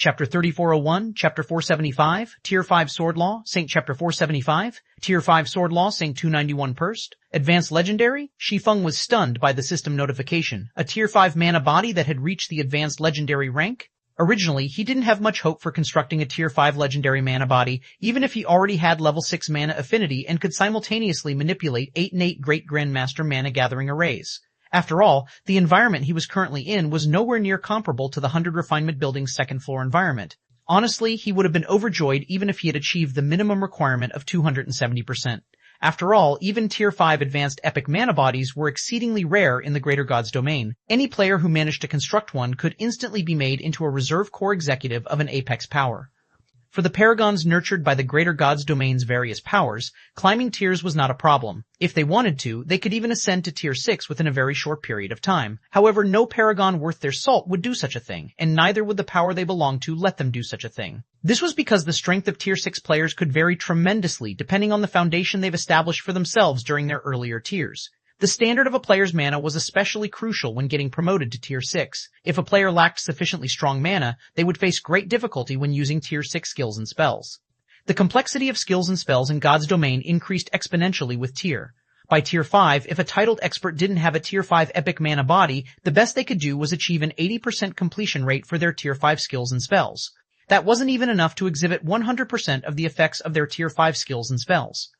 Chapter 3401, Chapter 475, Tier 5 Sword Law, Saint Chapter 475, Tier 5 Sword Law, Saint 291 Purst. Advanced Legendary? Shi Feng was stunned by the system notification. A Tier 5 mana body that had reached the Advanced Legendary rank? Originally, he didn't have much hope for constructing a Tier 5 Legendary mana body, even if he already had level 6 mana affinity and could simultaneously manipulate 8 and 8 Great Grandmaster mana gathering arrays. After all, the environment he was currently in was nowhere near comparable to the 100 Refinement Building's second floor environment. Honestly, he would have been overjoyed even if he had achieved the minimum requirement of 270%. After all, even Tier 5 advanced epic mana bodies were exceedingly rare in the Greater Gods domain. Any player who managed to construct one could instantly be made into a reserve core executive of an apex power. For the paragons nurtured by the Greater Gods domain's various powers, climbing tiers was not a problem. If they wanted to, they could even ascend to Tier 6 within a very short period of time. However, no paragon worth their salt would do such a thing, and neither would the power they belonged to let them do such a thing. This was because the strength of Tier 6 players could vary tremendously depending on the foundation they've established for themselves during their earlier tiers. The standard of a player's mana was especially crucial when getting promoted to Tier 6. If a player lacked sufficiently strong mana, they would face great difficulty when using Tier 6 skills and spells. The complexity of skills and spells in God's domain increased exponentially with tier. By Tier 5, if a titled expert didn't have a Tier 5 epic mana body, the best they could do was achieve an 80% completion rate for their Tier 5 skills and spells. That wasn't even enough to exhibit 100% of the effects of their Tier 5 skills and spells.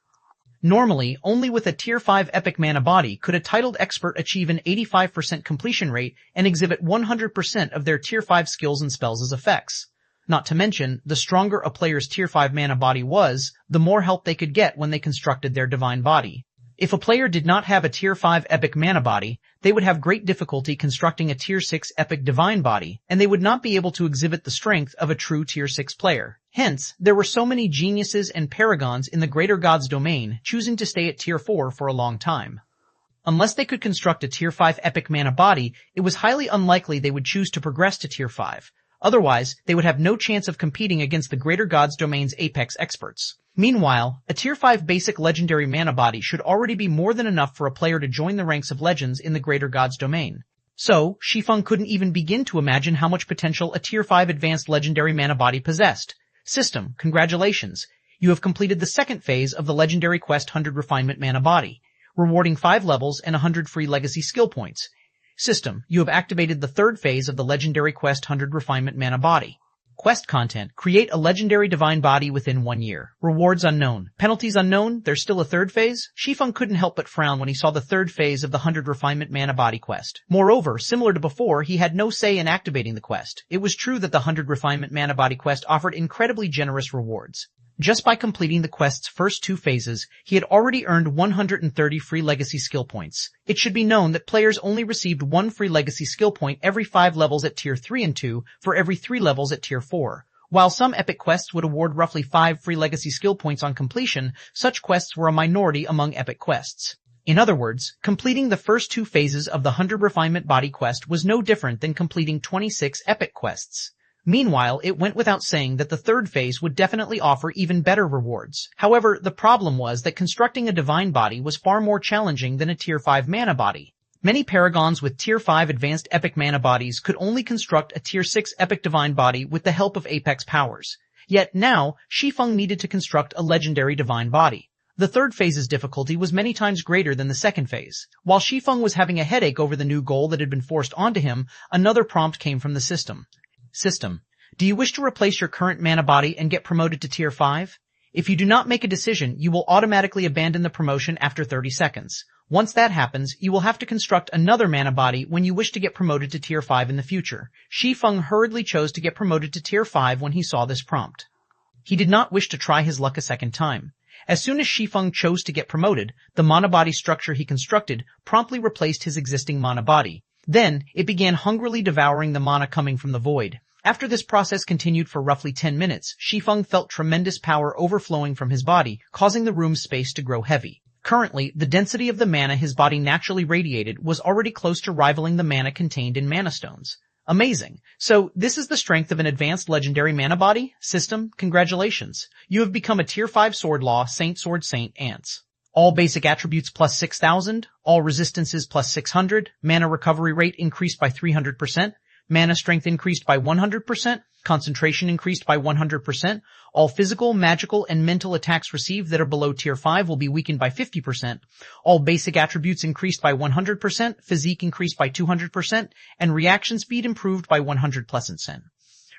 Normally, only with a Tier 5 epic mana body could a titled expert achieve an 85% completion rate and exhibit 100% of their Tier 5 skills and spells as effects. Not to mention, the stronger a player's Tier 5 mana body was, the more help they could get when they constructed their divine body. If a player did not have a Tier 5 epic mana body, they would have great difficulty constructing a Tier 6 epic divine body, and they would not be able to exhibit the strength of a true Tier 6 player. Hence, there were so many geniuses and paragons in the Greater Gods domain choosing to stay at Tier 4 for a long time. Unless they could construct a Tier 5 epic mana body, it was highly unlikely they would choose to progress to Tier 5. Otherwise, they would have no chance of competing against the Greater Gods domain's apex experts. Meanwhile, a Tier 5 basic legendary mana body should already be more than enough for a player to join the ranks of legends in the Greater Gods domain. So, Shi Feng couldn't even begin to imagine how much potential a Tier 5 advanced legendary mana body possessed. System, congratulations. You have completed the second phase of the legendary quest 100 refinement mana body, rewarding 5 levels and 100 free legacy skill points. System, you have activated the third phase of the legendary quest 100 refinement mana body. Quest content, create a legendary divine body within 1 year. Rewards unknown. Penalties unknown, there's still a third phase? Shi Feng couldn't help but frown when he saw the third phase of the 100 refinement mana body quest. Moreover, similar to before, he had no say in activating the quest. It was true that the 100 refinement mana body quest offered incredibly generous rewards. Just by completing the quest's first 2 phases, he had already earned 130 free legacy skill points. It should be known that players only received 1 free legacy skill point every 5 levels at Tier 3 and 2 for every 3 levels at Tier 4. While some epic quests would award roughly 5 free legacy skill points on completion, such quests were a minority among epic quests. In other words, completing the first 2 phases of the 100 refinement body quest was no different than completing 26 epic quests. Meanwhile, it went without saying that the third phase would definitely offer even better rewards. However, the problem was that constructing a divine body was far more challenging than a Tier 5 mana body. Many paragons with Tier 5 advanced epic mana bodies could only construct a Tier 6 epic divine body with the help of apex powers. Yet now, Shi Feng needed to construct a legendary divine body. The third phase's difficulty was many times greater than the second phase. While Shi Feng was having a headache over the new goal that had been forced onto him, another prompt came from the system. System, do you wish to replace your current mana body and get promoted to Tier 5? If you do not make a decision, you will automatically abandon the promotion after 30 seconds. Once that happens, you will have to construct another mana body when you wish to get promoted to Tier 5 in the future. Shi Feng hurriedly chose to get promoted to Tier 5 when he saw this prompt. He did not wish to try his luck a second time. As soon as Shi Feng chose to get promoted, the mana body structure he constructed promptly replaced his existing mana body. Then, it began hungrily devouring the mana coming from the void. After this process continued for roughly 10 minutes, Shi Feng felt tremendous power overflowing from his body, causing the room's space to grow heavy. Currently, the density of the mana his body naturally radiated was already close to rivaling the mana contained in mana stones. Amazing. So, this is the strength of an advanced legendary mana body? System, congratulations. You have become a Tier 5 Sword Law, Saint Sword Saint Ants. All basic attributes plus 6,000, all resistances plus 600, mana recovery rate increased by 300%, Mana strength increased by 100%, concentration increased by 100%, all physical, magical, and mental attacks received that are below tier 5 will be weakened by 50%, all basic attributes increased by 100%, physique increased by 200%, and reaction speed improved by 100%.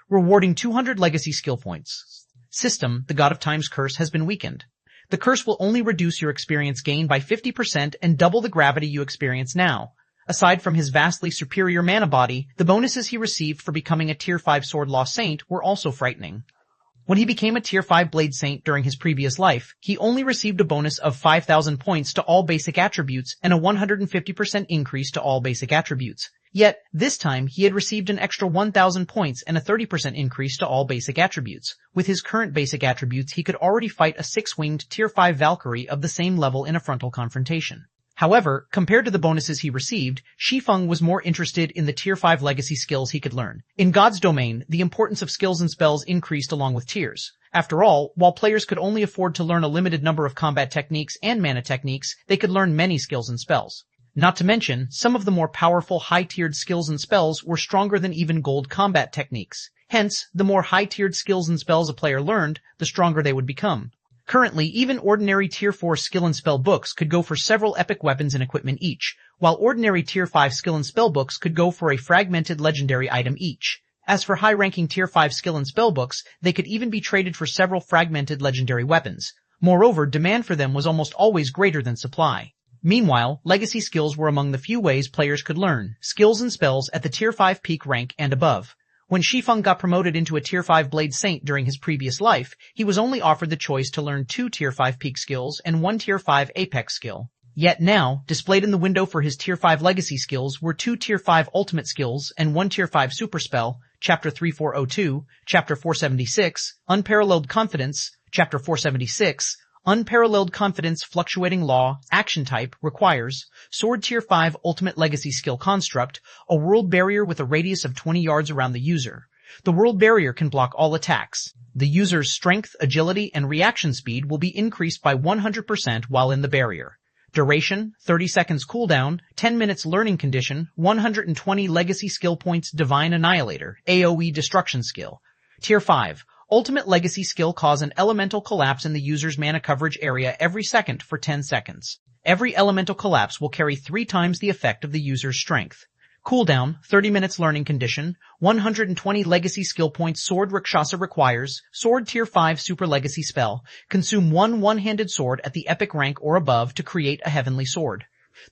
Rewarding 200 legacy skill points. System, the God of Time's curse has been weakened. The curse will only reduce your experience gain by 50% and double the gravity you experience now. Aside from his vastly superior mana body, the bonuses he received for becoming a tier 5 Sword Law Saint were also frightening. When he became a tier 5 Blade Saint during his previous life, he only received a bonus of 5,000 points to all basic attributes and a 150% increase to all basic attributes. Yet, this time, he had received an extra 1,000 points and a 30% increase to all basic attributes. With his current basic attributes, he could already fight a 6-winged tier 5 Valkyrie of the same level in a frontal confrontation. However, compared to the bonuses he received, Shi Feng was more interested in the tier 5 legacy skills he could learn. In God's domain, the importance of skills and spells increased along with tiers. After all, while players could only afford to learn a limited number of combat techniques and mana techniques, they could learn many skills and spells. Not to mention, some of the more powerful high-tiered skills and spells were stronger than even gold combat techniques. Hence, the more high-tiered skills and spells a player learned, the stronger they would become. Currently, even ordinary tier 4 skill and spell books could go for several epic weapons and equipment each, while ordinary tier 5 skill and spell books could go for a fragmented legendary item each. As for high-ranking tier 5 skill and spell books, they could even be traded for several fragmented legendary weapons. Moreover, demand for them was almost always greater than supply. Meanwhile, legacy skills were among the few ways players could learn skills and spells at the tier 5 peak rank and above. When Shi Feng got promoted into a tier 5 Blade Saint during his previous life, he was only offered the choice to learn 2 tier 5 peak skills and 1 tier 5 apex skill. Yet now, displayed in the window for his tier 5 legacy skills were 2 tier 5 ultimate skills and 1 tier 5 super spell, ch3402, ch476, unparalleled confidence, ch476, unparalleled confidence fluctuating law, action type, requires, sword tier 5 ultimate legacy skill construct, a world barrier with a radius of 20 yards around the user. The world barrier can block all attacks. The user's strength, agility, and reaction speed will be increased by 100% while in the barrier. Duration, 30 seconds cooldown, 10 minutes learning condition, 120 legacy skill points Divine Annihilator, AoE destruction skill. Tier 5. Ultimate legacy skill cause an elemental collapse in the user's mana coverage area every second for 10 seconds. Every elemental collapse will carry 3 times the effect of the user's strength. Cooldown, 30 minutes learning condition, 120 legacy skill points Sword Rakshasa requires, sword tier 5 super legacy spell, consume one-handed sword at the epic rank or above to create a heavenly sword.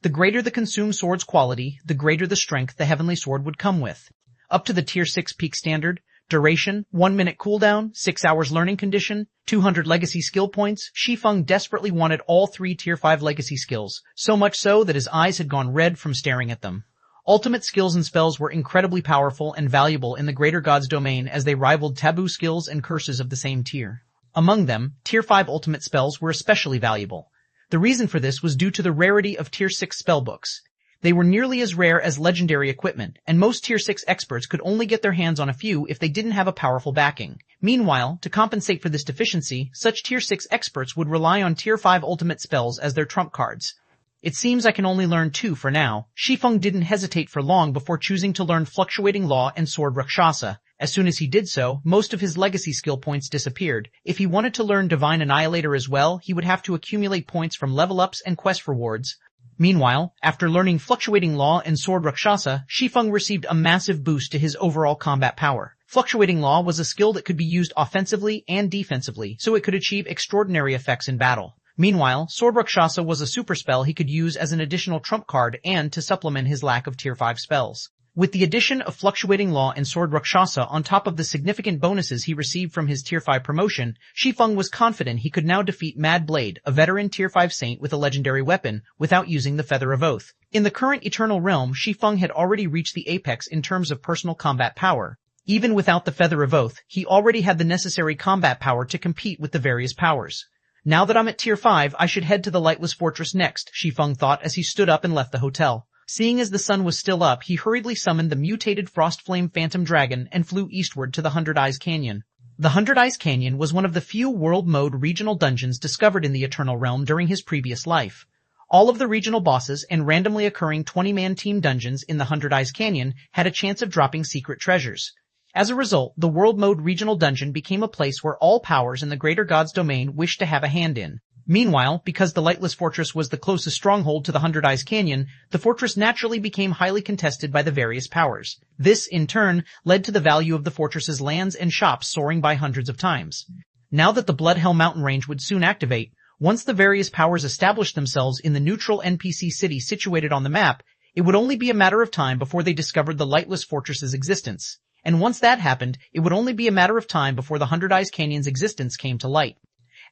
The greater the consumed sword's quality, the greater the strength the heavenly sword would come with. Up to the tier 6 peak standard. Duration, 1 minute cooldown, 6 hours learning condition, 200 legacy skill points. Shi Feng desperately wanted all 3 tier 5 legacy skills, so much so that his eyes had gone red from staring at them. Ultimate skills and spells were incredibly powerful and valuable in the greater God's domain as they rivaled taboo skills and curses of the same tier. Among them, tier 5 ultimate spells were especially valuable. The reason for this was due to the rarity of tier 6 spellbooks. They were nearly as rare as legendary equipment, and most tier 6 experts could only get their hands on a few if they didn't have a powerful backing. Meanwhile, to compensate for this deficiency, such tier 6 experts would rely on tier 5 ultimate spells as their trump cards. It seems I can only learn 2 for now. Shi Feng didn't hesitate for long before choosing to learn Fluctuating Law and Sword Rakshasa. As soon as he did so, most of his legacy skill points disappeared. If he wanted to learn Divine Annihilator as well, he would have to accumulate points from level ups and quest rewards. Meanwhile, after learning Fluctuating Law and Sword Rakshasa, Shi Feng received a massive boost to his overall combat power. Fluctuating Law was a skill that could be used offensively and defensively, so it could achieve extraordinary effects in battle. Meanwhile, Sword Rakshasa was a super spell he could use as an additional trump card and to supplement his lack of tier 5 spells. With the addition of Fluctuating Law and Sword Rakshasa on top of the significant bonuses he received from his tier 5 promotion, Shi Feng was confident he could now defeat Mad Blade, a veteran tier 5 saint with a legendary weapon, without using the Feather of Oath. In the current Eternal Realm, Shi Feng had already reached the apex in terms of personal combat power. Even without the Feather of Oath, he already had the necessary combat power to compete with the various powers. Now that I'm at tier 5, I should head to the Lightless Fortress next, Shi Feng thought as he stood up and left the hotel. Seeing as the sun was still up, he hurriedly summoned the mutated Frostflame Phantom Dragon and flew eastward to the 100 Eyes Canyon. The 100 Eyes Canyon was one of the few world mode regional dungeons discovered in the Eternal Realm during his previous life. All of the regional bosses and randomly occurring 20-man team dungeons in the Hundred Eyes Canyon had a chance of dropping secret treasures. As a result, the World Mode Regional Dungeon became a place where all powers in the Greater Gods domain wished to have a hand in. Meanwhile, because the Lightless Fortress was the closest stronghold to the Hundred Eyes Canyon, the fortress naturally became highly contested by the various powers. This, in turn, led to the value of the fortress's lands and shops soaring by hundreds of times. Now that the Bloodhell mountain range would soon activate, once the various powers established themselves in the neutral NPC city situated on the map, it would only be a matter of time before they discovered the Lightless Fortress's existence. And once that happened, it would only be a matter of time before the Hundred Eyes Canyon's existence came to light.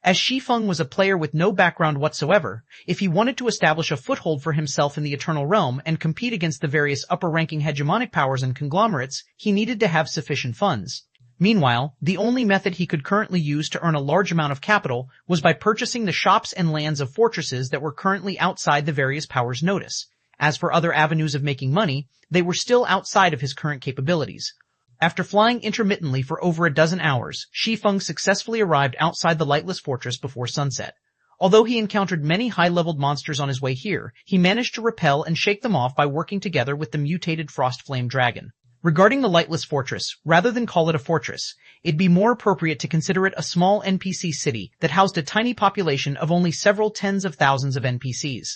As Shi Feng was a player with no background whatsoever, if he wanted to establish a foothold for himself in the Eternal Realm and compete against the various upper-ranking hegemonic powers and conglomerates, he needed to have sufficient funds. Meanwhile, the only method he could currently use to earn a large amount of capital was by purchasing the shops and lands of fortresses that were currently outside the various powers' notice. As for other avenues of making money, they were still outside of his current capabilities. After flying intermittently for over a dozen hours, Shi Feng successfully arrived outside the Lightless Fortress before sunset. Although he encountered many high-leveled monsters on his way here, he managed to repel and shake them off by working together with the mutated Frost Flame Dragon. Regarding the Lightless Fortress, rather than call it a fortress, it'd be more appropriate to consider it a small NPC city that housed a tiny population of only several tens of thousands of NPCs.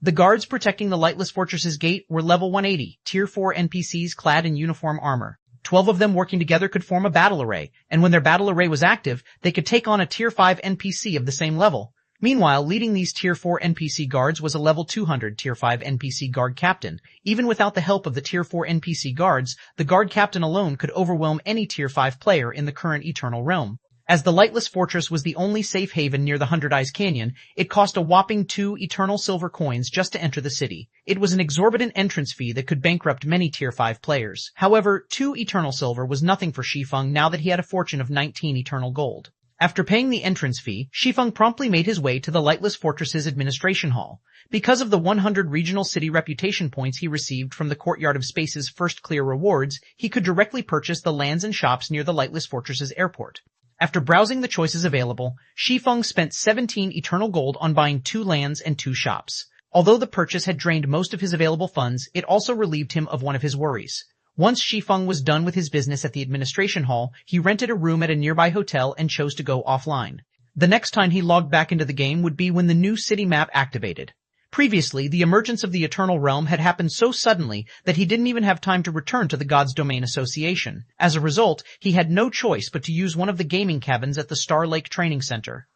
The guards protecting the Lightless Fortress's gate were level 180, Tier 4 NPCs clad in uniform armor. 12 of them working together could form a battle array, and when their battle array was active, they could take on a Tier 5 NPC of the same level. Meanwhile, leading these Tier 4 NPC guards was a level 200 Tier 5 NPC guard captain. Even without the help of the Tier 4 NPC guards, the guard captain alone could overwhelm any Tier 5 player in the current Eternal Realm. As the Lightless Fortress was the only safe haven near the Hundred Eyes Canyon, it cost a whopping 2 eternal silver coins just to enter the city. It was an exorbitant entrance fee that could bankrupt many Tier 5 players. However, 2 eternal silver was nothing for Shi Feng now that he had a fortune of 19 eternal gold. After paying the entrance fee, Shi Feng promptly made his way to the Lightless Fortress's administration hall. Because of the 100 regional city reputation points he received from the Courtyard of Space's first clear rewards, he could directly purchase the lands and shops near the Lightless Fortress's airport. After browsing the choices available, Shi Feng spent 17 eternal gold on buying 2 lands and 2 shops. Although the purchase had drained most of his available funds, it also relieved him of one of his worries. Once Shi Feng was done with his business at the administration hall, he rented a room at a nearby hotel and chose to go offline. The next time he logged back into the game would be when the new city map activated. Previously, the emergence of the Eternal Realm had happened so suddenly that he didn't even have time to return to the Gods Domain Association. As a result, he had no choice but to use one of the gaming cabins at the Star Lake Training Center.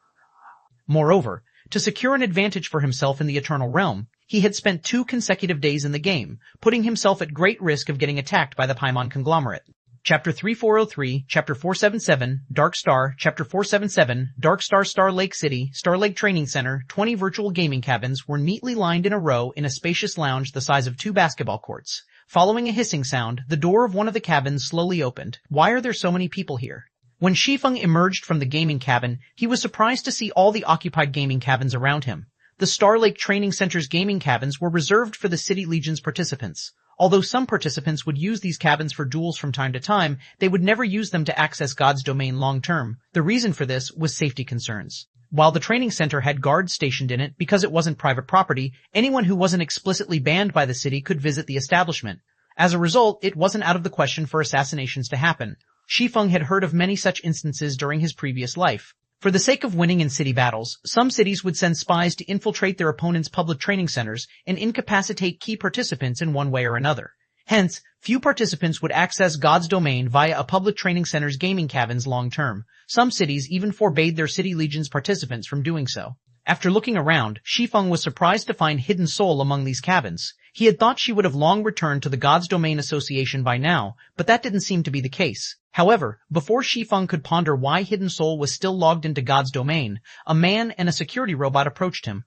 Moreover, to secure an advantage for himself in the Eternal Realm, he had spent 2 consecutive days in the game, putting himself at great risk of getting attacked by the Paimon conglomerate. Chapter 3403, Chapter 477, Dark Star, Chapter 477, Dark Star, Star Lake City, Star Lake Training Center. 20 virtual gaming cabins were neatly lined in a row in a spacious lounge the size of 2 basketball courts. Following a hissing sound, the door of one of the cabins slowly opened. Why are there so many people here? When Shi Feng emerged from the gaming cabin, he was surprised to see all the occupied gaming cabins around him. The Star Lake Training Center's gaming cabins were reserved for the City Legion's participants. Although some participants would use these cabins for duels from time to time, they would never use them to access God's domain long-term. The reason for this was safety concerns. While the training center had guards stationed in it because it wasn't private property, anyone who wasn't explicitly banned by the city could visit the establishment. As a result, it wasn't out of the question for assassinations to happen. Shi Feng had heard of many such instances during his previous life. For the sake of winning in city battles, some cities would send spies to infiltrate their opponents' public training centers and incapacitate key participants in one way or another. Hence, few participants would access God's domain via a public training center's gaming cabins long-term. Some cities even forbade their City Legion's participants from doing so. After looking around, Shi Feng was surprised to find Hidden Soul among these cabins. He had thought she would have long returned to the God's Domain Association by now, but that didn't seem to be the case. However, before Shi Feng could ponder why Hidden Soul was still logged into God's domain, a man and a security robot approached him.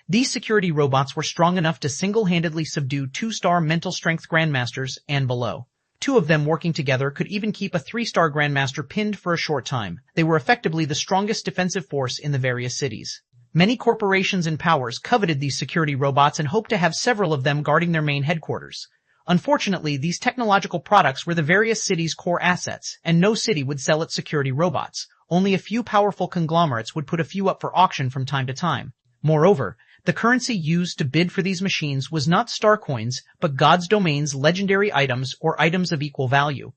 These security robots were strong enough to single-handedly subdue 2-star mental strength grandmasters and below. 2 of them working together could even keep a 3-star grandmaster pinned for a short time. They were effectively the strongest defensive force in the various cities. Many corporations and powers coveted these security robots and hoped to have several of them guarding their main headquarters. Unfortunately, these technological products were the various cities' core assets, and no city would sell its security robots. Only a few powerful conglomerates would put a few up for auction from time to time. Moreover, The currency used to bid for these machines was not star coins, but God's domain's legendary items or items of equal value.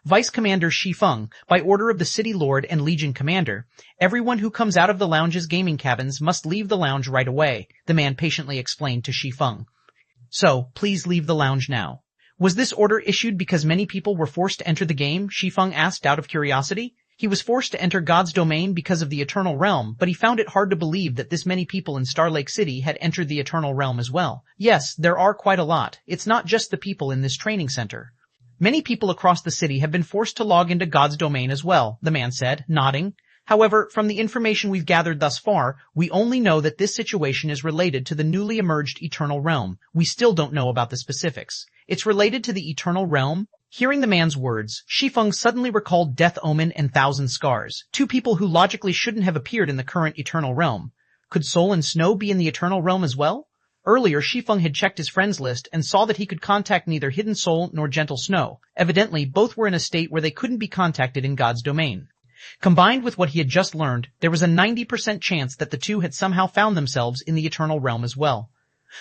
Vice Commander Shi Feng, by order of the City Lord and Legion Commander, everyone who comes out of the lounge's gaming cabins must leave the lounge right away, the man patiently explained to Shi Feng. So, please leave the lounge now. Was this order issued because many people were forced to enter the game? Shi Feng asked out of curiosity. He was forced to enter God's domain because of the Eternal Realm, but he found it hard to believe that this many people in Star Lake City had entered the Eternal Realm as well. Yes, there are quite a lot. It's not just the people in this training center. Many people across the city have been forced to log into God's domain as well, the man said, nodding. However, from the information we've gathered thus far, we only know that this situation is related to the newly emerged Eternal Realm. We still don't know about the specifics. It's related to the Eternal Realm? Hearing the man's words, Shi Feng suddenly recalled Death Omen and Thousand Scars, two people who logically shouldn't have appeared in the current Eternal Realm. Could Soul and Snow be in the Eternal Realm as well? Earlier, Shi Feng had checked his friends list and saw that he could contact neither Hidden Soul nor Gentle Snow. Evidently, both were in a state where they couldn't be contacted in God's domain. Combined with what he had just learned, there was a 90% chance that the two had somehow found themselves in the Eternal Realm as well.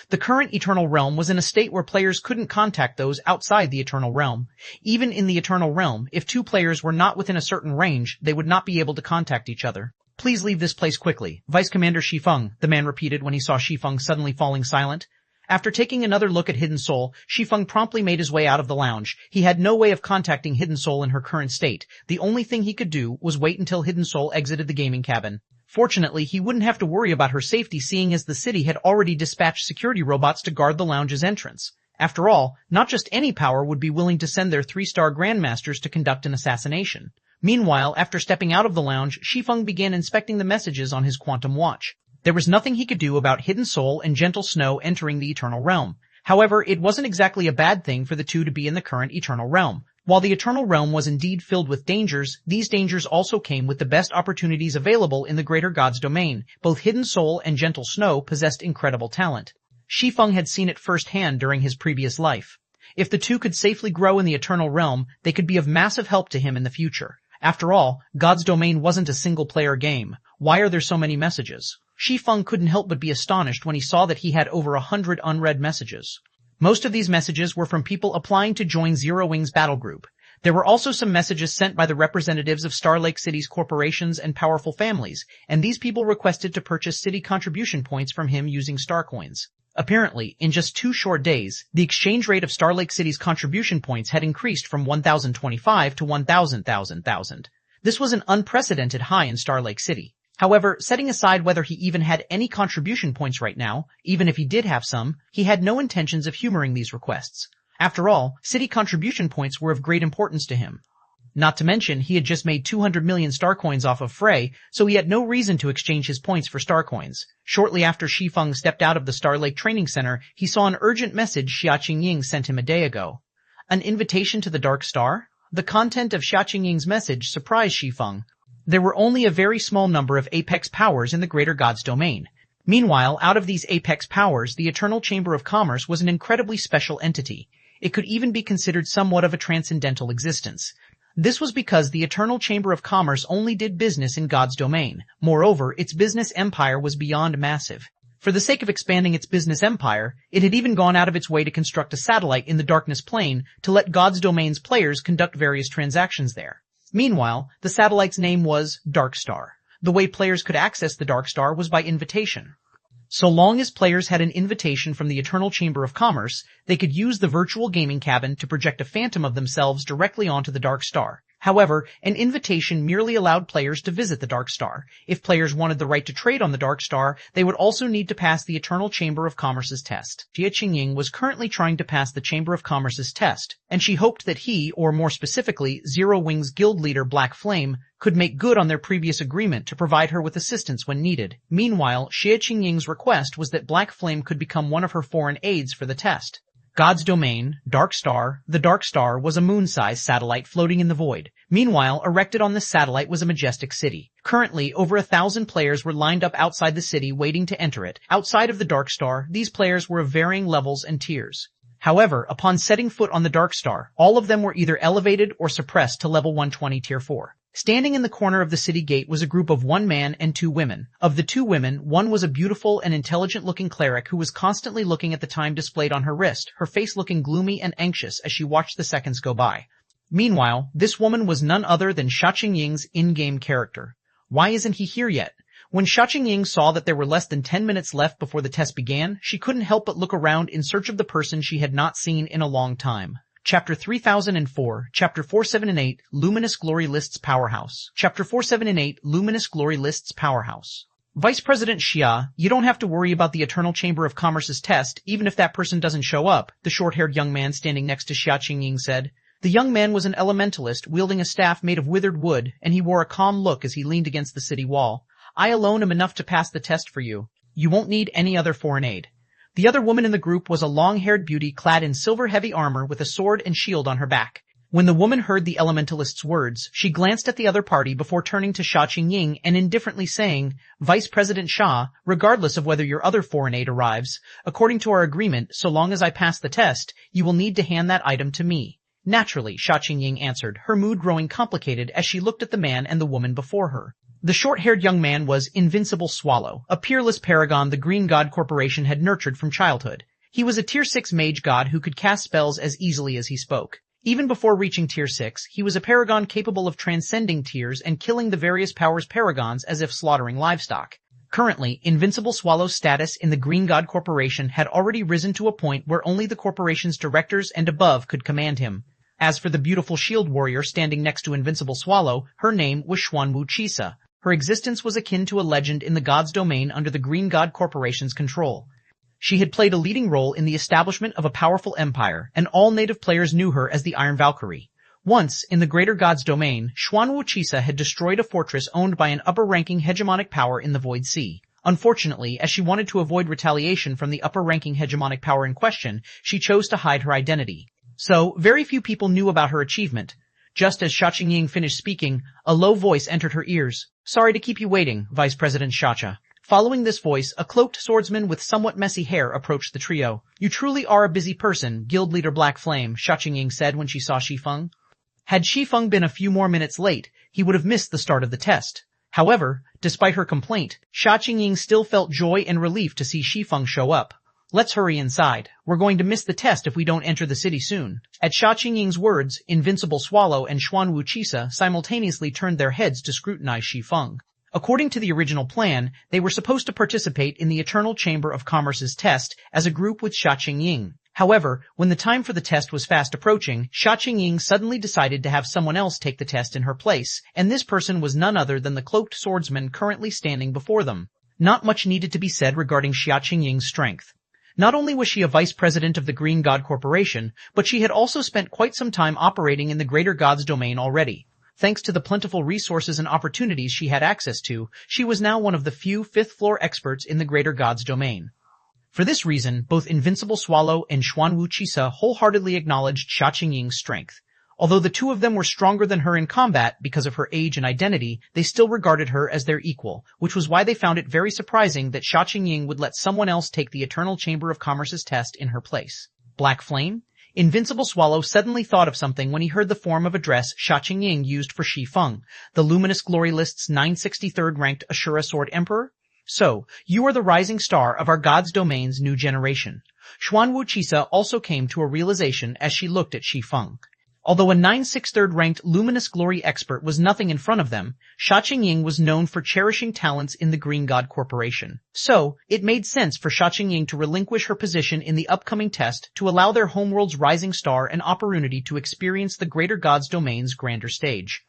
The current Eternal Realm was in a state where players couldn't contact those outside the Eternal Realm. Even in the Eternal Realm, if two players were not within a certain range, they would not be able to contact each other. Please leave this place quickly, Vice Commander Shi Feng, the man repeated when he saw Shi Feng suddenly falling silent. After taking another look at Hidden Soul, Shi Feng promptly made his way out of the lounge. He had no way of contacting Hidden Soul in her current state. The only thing he could do was wait until Hidden Soul exited the gaming cabin. Fortunately, he wouldn't have to worry about her safety seeing as the city had already dispatched security robots to guard the lounge's entrance. After all, not just any power would be willing to send their 3-star grandmasters to conduct an assassination. Meanwhile, after stepping out of the lounge, Shi Feng began inspecting the messages on his quantum watch. There was nothing he could do about Hidden Soul and Gentle Snow entering the Eternal Realm. However, it wasn't exactly a bad thing for the two to be in the current Eternal Realm. While the Eternal Realm was indeed filled with dangers, these dangers also came with the best opportunities available in the Greater God's domain. Both Hidden Soul and Gentle Snow possessed incredible talent. Shi Feng had seen it firsthand during his previous life. If the two could safely grow in the Eternal Realm, they could be of massive help to him in the future. After all, God's domain wasn't a single-player game. Why are there so many messages? Shi Feng couldn't help but be astonished when he saw that he had over 100 unread messages. Most of these messages were from people applying to join Zero Wing's battle group. There were also some messages sent by the representatives of Star Lake City's corporations and powerful families, and these people requested to purchase city contribution points from him using star coins. Apparently, in just 2 short days, the exchange rate of Star Lake City's contribution points had increased from 1,025 to 1,000. This was an unprecedented high in Star Lake City. However, setting aside whether he even had any contribution points right now, even if he did have some, he had no intentions of humoring these requests. After all, city contribution points were of great importance to him. Not to mention, he had just made 200 million star coins off of Frey, so he had no reason to exchange his points for star coins. Shortly after Shi Feng stepped out of the Star Lake Training Center, he saw an urgent message Xia Qingying sent him a day ago. An invitation to the Dark Star? The content of Xia Qingying's message surprised Shi Feng. There were only a very small number of apex powers in the Greater God's domain. Meanwhile, out of these apex powers, the Eternal Chamber of Commerce was an incredibly special entity. It could even be considered somewhat of a transcendental existence. This was because the Eternal Chamber of Commerce only did business in God's domain. Moreover, its business empire was beyond massive. For the sake of expanding its business empire, it had even gone out of its way to construct a satellite in the Darkness Plane to let God's domain's players conduct various transactions there. Meanwhile, the satellite's name was Dark Star. The way players could access the Dark Star was by invitation. So long as players had an invitation from the Eternal Chamber of Commerce, they could use the virtual gaming cabin to project a phantom of themselves directly onto the Dark Star. However, an invitation merely allowed players to visit the Dark Star. If players wanted the right to trade on the Dark Star, they would also need to pass the Eternal Chamber of Commerce's test. Xia Qingying was currently trying to pass the Chamber of Commerce's test, and she hoped that he, or more specifically, Zero Wing's guild leader Black Flame, could make good on their previous agreement to provide her with assistance when needed. Meanwhile, Xia Qingying's request was that Black Flame could become one of her foreign aides for the test. God's domain, Dark Star. The Dark Star was a moon-sized satellite floating in the void. Meanwhile, erected on this satellite was a majestic city. Currently, over 1,000 players were lined up outside the city waiting to enter it. Outside of the Dark Star, these players were of varying levels and tiers. However, upon setting foot on the Dark Star, all of them were either elevated or suppressed to level 120 tier 4. Standing in the corner of the city gate was a group of 1 man and 2 women. Of the 2 women, one was a beautiful and intelligent-looking cleric who was constantly looking at the time displayed on her wrist, her face looking gloomy and anxious as she watched the seconds go by. Meanwhile, this woman was none other than Sha Qingying's in-game character. Why isn't he here yet? When Sha Qingying saw that there were less than 10 minutes left before the test began, she couldn't help but look around in search of the person she had not seen in a long time. Chapter 3004, Chapter 478, Luminous Glory Lists Powerhouse. Chapter 478, Luminous Glory Lists Powerhouse. Vice President Xia, you don't have to worry about the Eternal Chamber of Commerce's test, even if that person doesn't show up, the short-haired young man standing next to Sha Qingying said. The young man was an elementalist wielding a staff made of withered wood, and he wore a calm look as he leaned against the city wall. I alone am enough to pass the test for you. You won't need any other foreign aid. The other woman in the group was a long-haired beauty clad in silver-heavy armor with a sword and shield on her back. When the woman heard the elementalist's words, she glanced at the other party before turning to Sha Qingying and indifferently saying, Vice President Sha, regardless of whether your other foreign aid arrives, according to our agreement, so long as I pass the test, you will need to hand that item to me. Naturally, Sha Qingying answered, her mood growing complicated as she looked at the man and the woman before her. The short-haired young man was Invincible Swallow, a peerless paragon the Green God Corporation had nurtured from childhood. He was a Tier 6 mage god who could cast spells as easily as he spoke. Even before reaching Tier 6, he was a paragon capable of transcending tiers and killing the various powers paragons as if slaughtering livestock. Currently, Invincible Swallow's status in the Green God Corporation had already risen to a point where only the corporation's directors and above could command him. As for the beautiful shield warrior standing next to Invincible Swallow, her name was Xuanwu Chisa. Her existence was akin to a legend in the God's domain under the Green God Corporation's control. She had played a leading role in the establishment of a powerful empire, and all native players knew her as the Iron Valkyrie. Once, in the Greater God's domain, Xuanwu Chisa had destroyed a fortress owned by an upper-ranking hegemonic power in the Void Sea. Unfortunately, as she wanted to avoid retaliation from the upper-ranking hegemonic power in question, she chose to hide her identity. So, very few people knew about her achievement. Just as Sha Qingying finished speaking, a low voice entered her ears. Sorry to keep you waiting, Vice President Shacha. Following this voice, a cloaked swordsman with somewhat messy hair approached the trio. You truly are a busy person, Guild Leader Black Flame, Sha Qingying said when she saw Shi Feng. Had Shi Feng been a few more minutes late, he would have missed the start of the test. However, despite her complaint, Sha Qingying still felt joy and relief to see Shi Feng show up. Let's hurry inside. We're going to miss the test if we don't enter the city soon. At Sha Qingying's words, Invincible Swallow and Xuanwu Chisa simultaneously turned their heads to scrutinize Shi Feng. According to the original plan, they were supposed to participate in the Eternal Chamber of Commerce's test as a group with Sha Qingying. However, when the time for the test was fast approaching, Sha Qingying suddenly decided to have someone else take the test in her place, and this person was none other than the cloaked swordsman currently standing before them. Not much needed to be said regarding Sha Qingying's strength. Not only was she a vice president of the Green God Corporation, but she had also spent quite some time operating in the Greater God's domain already. Thanks to the plentiful resources and opportunities she had access to, she was now one of the few fifth-floor experts in the Greater God's domain. For this reason, both Invincible Swallow and Xuanwu Chisa wholeheartedly acknowledged Sha Qingying's strength. Although the two of them were stronger than her in combat because of her age and identity, they still regarded her as their equal, which was why they found it very surprising that Sha Qingying would let someone else take the Eternal Chamber of Commerce's test in her place. Black Flame? Invincible Swallow suddenly thought of something when he heard the form of address Sha Qingying used for Shi Feng, the Luminous Glory List's 963rd ranked Ashura Sword Emperor. So, you are the rising star of our God's domain's new generation. Xuanwu Chisa also came to a realization as she looked at Shi Feng. Although a 963rd ranked Luminous Glory expert was nothing in front of them, Sha Qingying was known for cherishing talents in the Green God Corporation. So, it made sense for Sha Qingying to relinquish her position in the upcoming test to allow their homeworld's rising star an opportunity to experience the Greater God's domain's grander stage.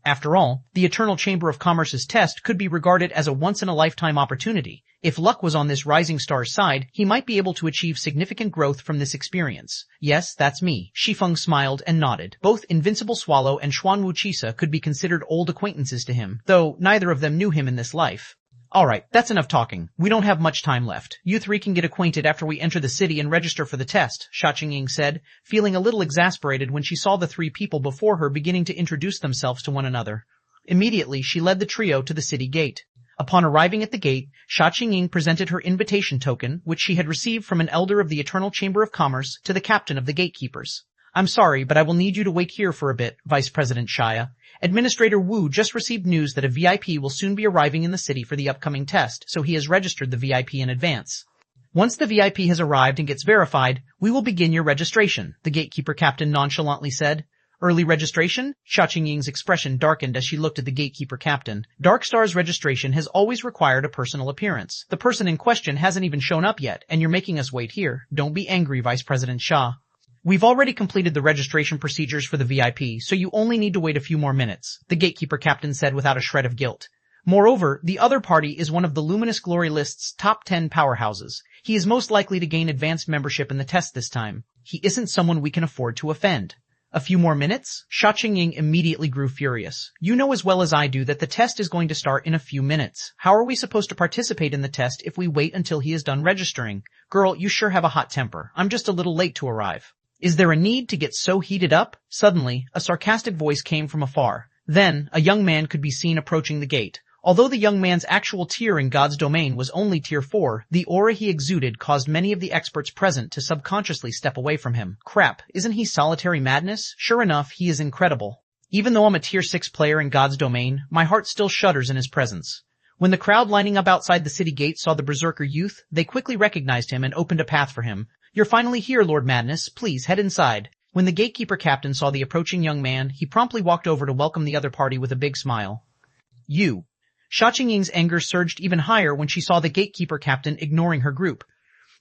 After all, the Eternal Chamber of Commerce's test could be regarded as a once-in-a-lifetime opportunity. If luck was on this rising star's side, he might be able to achieve significant growth from this experience. Yes, that's me. Shi Feng smiled and nodded. Both Invincible Swallow and Xuanwu Chisa could be considered old acquaintances to him, though neither of them knew him in this life. Alright, that's enough talking. We don't have much time left. You three can get acquainted after we enter the city and register for the test, Sha Qingying said, feeling a little exasperated when she saw the three people before her beginning to introduce themselves to one another. Immediately, she led the trio to the city gate. Upon arriving at the gate, Sha Qingying presented her invitation token, which she had received from an elder of the Eternal Chamber of Commerce, to the captain of the gatekeepers. I'm sorry, but I will need you to wait here for a bit, Vice President Shia. Administrator Wu just received news that a VIP will soon be arriving in the city for the upcoming test, so he has registered the VIP in advance. Once the VIP has arrived and gets verified, we will begin your registration, the gatekeeper captain nonchalantly said. Early registration? Xia Qingying's expression darkened as she looked at the gatekeeper captain. Darkstar's registration has always required a personal appearance. The person in question hasn't even shown up yet, and you're making us wait here. Don't be angry, Vice President Xia. We've already completed the registration procedures for the VIP, so you only need to wait a few more minutes, the gatekeeper captain said without a shred of guilt. Moreover, the other party is one of the Luminous Glory list's top 10 powerhouses. He is most likely to gain advanced membership in the test this time. He isn't someone we can afford to offend. A few more minutes? Xia Qingying immediately grew furious. You know as well as I do that the test is going to start in a few minutes. How are we supposed to participate in the test if we wait until he is done registering? Girl, you sure have a hot temper. I'm just a little late to arrive. Is there a need to get so heated up? Suddenly, a sarcastic voice came from afar. Then, a young man could be seen approaching the gate. Although the young man's actual tier in God's domain was only tier 4, the aura he exuded caused many of the experts present to subconsciously step away from him. Crap, isn't he solitary madness? Sure enough, he is incredible. Even though I'm a tier 6 player in God's domain, my heart still shudders in his presence. When the crowd lining up outside the city gate saw the berserker youth, they quickly recognized him and opened a path for him. You're finally here, Lord Madness. Please, head inside. When the gatekeeper captain saw the approaching young man, he promptly walked over to welcome the other party with a big smile. You. Xia Qingying's anger surged even higher when she saw the gatekeeper captain ignoring her group.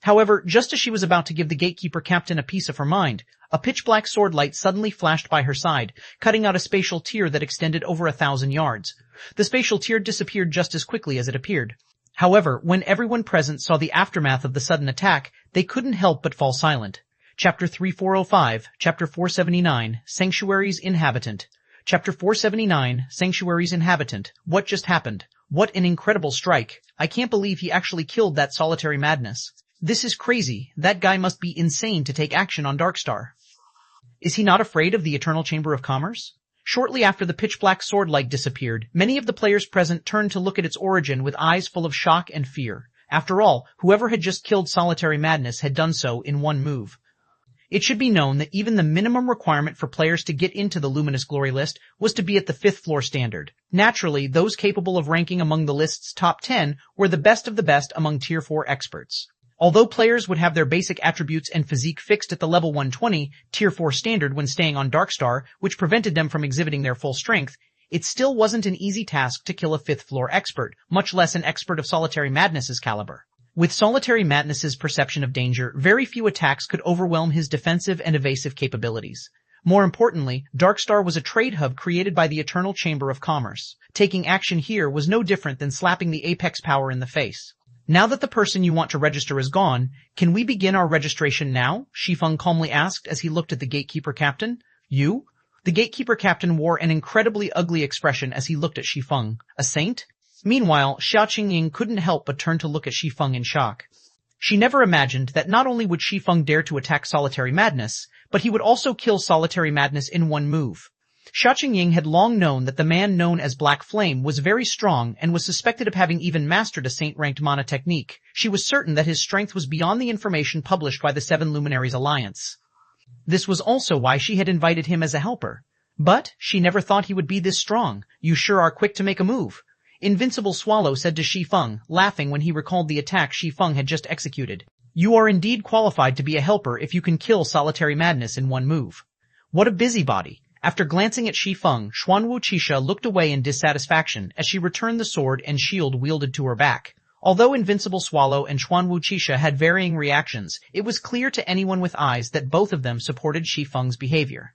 However, just as she was about to give the gatekeeper captain a piece of her mind, a pitch-black sword light suddenly flashed by her side, cutting out a spatial tier that extended over 1,000 yards. The spatial tier disappeared just as quickly as it appeared. However, when everyone present saw the aftermath of the sudden attack, they couldn't help but fall silent. Chapter 3405, Chapter 479, Sanctuary's Inhabitant. Chapter 479, Sanctuary's Inhabitant. What just happened? What an incredible strike. I can't believe he actually killed that solitary madness. This is crazy. That guy must be insane to take action on Darkstar. Is he not afraid of the Eternal Chamber of Commerce? Shortly after the pitch-black sword light disappeared, many of the players present turned to look at its origin with eyes full of shock and fear. After all, whoever had just killed Solitary Madness had done so in one move. It should be known that even the minimum requirement for players to get into the Luminous Glory list was to be at the 5th floor standard. Naturally, those capable of ranking among the list's top 10 were the best of the best among Tier 4 experts. Although players would have their basic attributes and physique fixed at the level 120, Tier 4 standard when staying on Darkstar, which prevented them from exhibiting their full strength, it still wasn't an easy task to kill a 5th floor expert, much less an expert of Solitary Madness's caliber. With Solitary Madness's perception of danger, very few attacks could overwhelm his defensive and evasive capabilities. More importantly, Darkstar was a trade hub created by the Eternal Chamber of Commerce. Taking action here was no different than slapping the apex power in the face. Now that the person you want to register is gone, can we begin our registration now? Shi Feng calmly asked as he looked at the gatekeeper captain. You? The gatekeeper captain wore an incredibly ugly expression as he looked at Shi Feng. A saint? Meanwhile, Xia Qingying couldn't help but turn to look at Shi Feng in shock. She never imagined that not only would Shi Feng dare to attack Solitary Madness, but he would also kill Solitary Madness in one move. Xia Qingying had long known that the man known as Black Flame was very strong and was suspected of having even mastered a saint-ranked mana technique. She was certain that his strength was beyond the information published by the Seven Luminaries Alliance. This was also why she had invited him as a helper. But she never thought he would be this strong. You sure are quick to make a move. Invincible Swallow said to Shi Feng, laughing when he recalled the attack Shi Feng had just executed. You are indeed qualified to be a helper if you can kill Solitary Madness in one move. What a busybody. After glancing at Shi Feng, Xuanwu Qixia looked away in dissatisfaction as she returned the sword and shield wielded to her back. Although Invincible Swallow and Xuanwu Qixia had varying reactions, it was clear to anyone with eyes that both of them supported Shi Feng's behavior.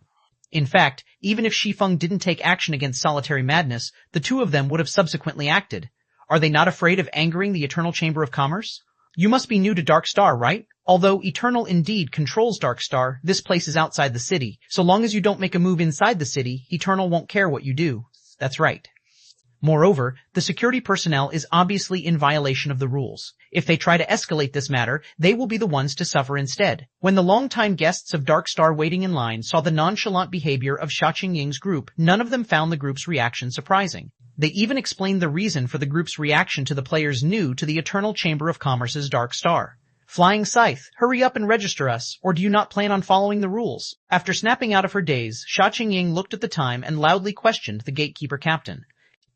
In fact, even if Shi Feng didn't take action against Solitary Madness, the two of them would have subsequently acted. Are they not afraid of angering the Eternal Chamber of Commerce? You must be new to Darkstar, right? Although Eternal indeed controls Darkstar, this place is outside the city. So long as you don't make a move inside the city, Eternal won't care what you do. That's right. Moreover, the security personnel is obviously in violation of the rules. If they try to escalate this matter, they will be the ones to suffer instead. When the longtime guests of Darkstar waiting in line saw the nonchalant behavior of Xia Qingying's group, none of them found the group's reaction surprising. They even explained the reason for the group's reaction to the players new to the Eternal Chamber of Commerce's Darkstar. Flying Scythe, hurry up and register us, or do you not plan on following the rules? After snapping out of her daze, Sha Qingying looked at the time and loudly questioned the gatekeeper captain.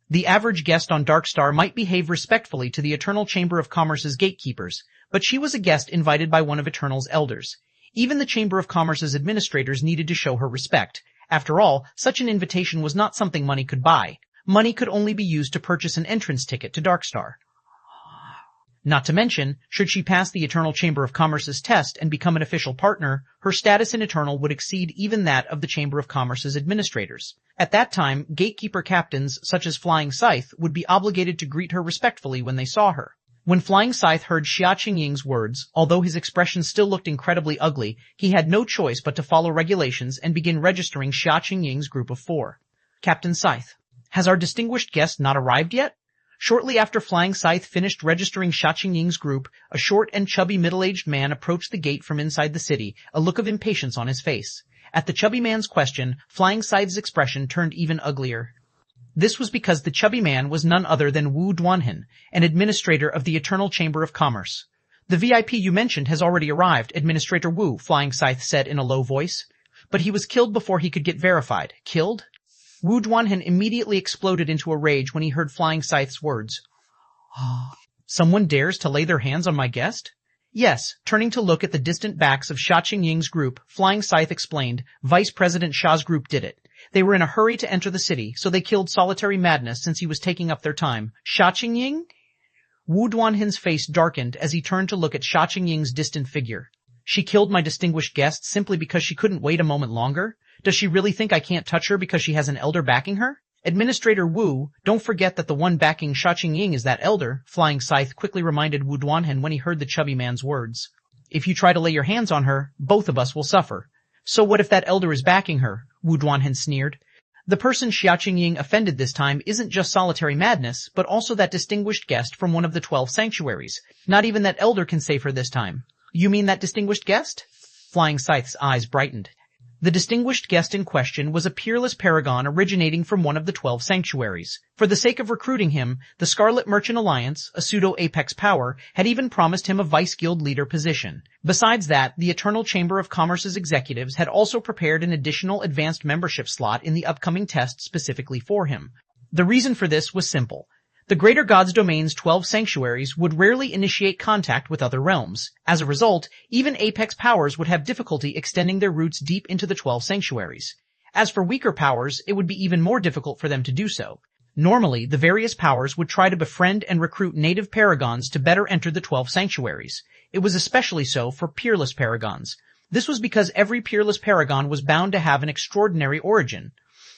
The average guest on Darkstar might behave respectfully to the Eternal Chamber of Commerce's gatekeepers, but she was a guest invited by one of Eternal's elders. Even the Chamber of Commerce's administrators needed to show her respect. After all, such an invitation was not something money could buy. Money could only be used to purchase an entrance ticket to Darkstar. Not to mention, should she pass the Eternal Chamber of Commerce's test and become an official partner, her status in Eternal would exceed even that of the Chamber of Commerce's administrators. At that time, gatekeeper captains such as Flying Scythe would be obligated to greet her respectfully when they saw her. When Flying Scythe heard Xia Qingying's words, although his expression still looked incredibly ugly, he had no choice but to follow regulations and begin registering Xia Qingying's group of 4. Captain Scythe, has our distinguished guest not arrived yet? Shortly after Flying Scythe finished registering Xia Qingying's group, a short and chubby middle-aged man approached the gate from inside the city, a look of impatience on his face. At the chubby man's question, Flying Scythe's expression turned even uglier. This was because the chubby man was none other than Wu Duanhen, an administrator of the Eternal Chamber of Commerce. The VIP you mentioned has already arrived, Administrator Wu, Flying Scythe said in a low voice. But he was killed before he could get verified. Killed? Wu Duanhen immediately exploded into a rage when he heard Flying Scythe's words. Someone dares to lay their hands on my guest? Yes, turning to look at the distant backs of Xia Qingying's group, Flying Scythe explained, Vice President Sha's group did it. They were in a hurry to enter the city, so they killed Solitary Madness since he was taking up their time. Xia Qingying? Wu Duanhen's face darkened as he turned to look at Xia Qingying's distant figure. She killed my distinguished guest simply because she couldn't wait a moment longer? Does she really think I can't touch her because she has an elder backing her? Administrator Wu, don't forget that the one backing Xia Qingying is that elder, Flying Scythe quickly reminded Wu Duanhen when he heard the chubby man's words. If you try to lay your hands on her, both of us will suffer. So what if that elder is backing her? Wu Duanhen sneered. The person Xia Qingying offended this time isn't just Solitary Madness, but also that distinguished guest from one of the 12 sanctuaries. Not even that elder can save her this time. You mean that distinguished guest? Flying Scythe's eyes brightened. The distinguished guest in question was a peerless paragon originating from one of the 12 sanctuaries. For the sake of recruiting him, the Scarlet Merchant Alliance, a pseudo-apex power, had even promised him a vice-guild leader position. Besides that, the Eternal Chamber of Commerce's executives had also prepared an additional advanced membership slot in the upcoming test specifically for him. The reason for this was simple. The Greater Gods Domain's 12 sanctuaries would rarely initiate contact with other realms. As a result, even apex powers would have difficulty extending their roots deep into the 12 sanctuaries. As for weaker powers, it would be even more difficult for them to do so. Normally, the various powers would try to befriend and recruit native paragons to better enter the 12 sanctuaries. It was especially so for peerless paragons. This was because every peerless paragon was bound to have an extraordinary origin.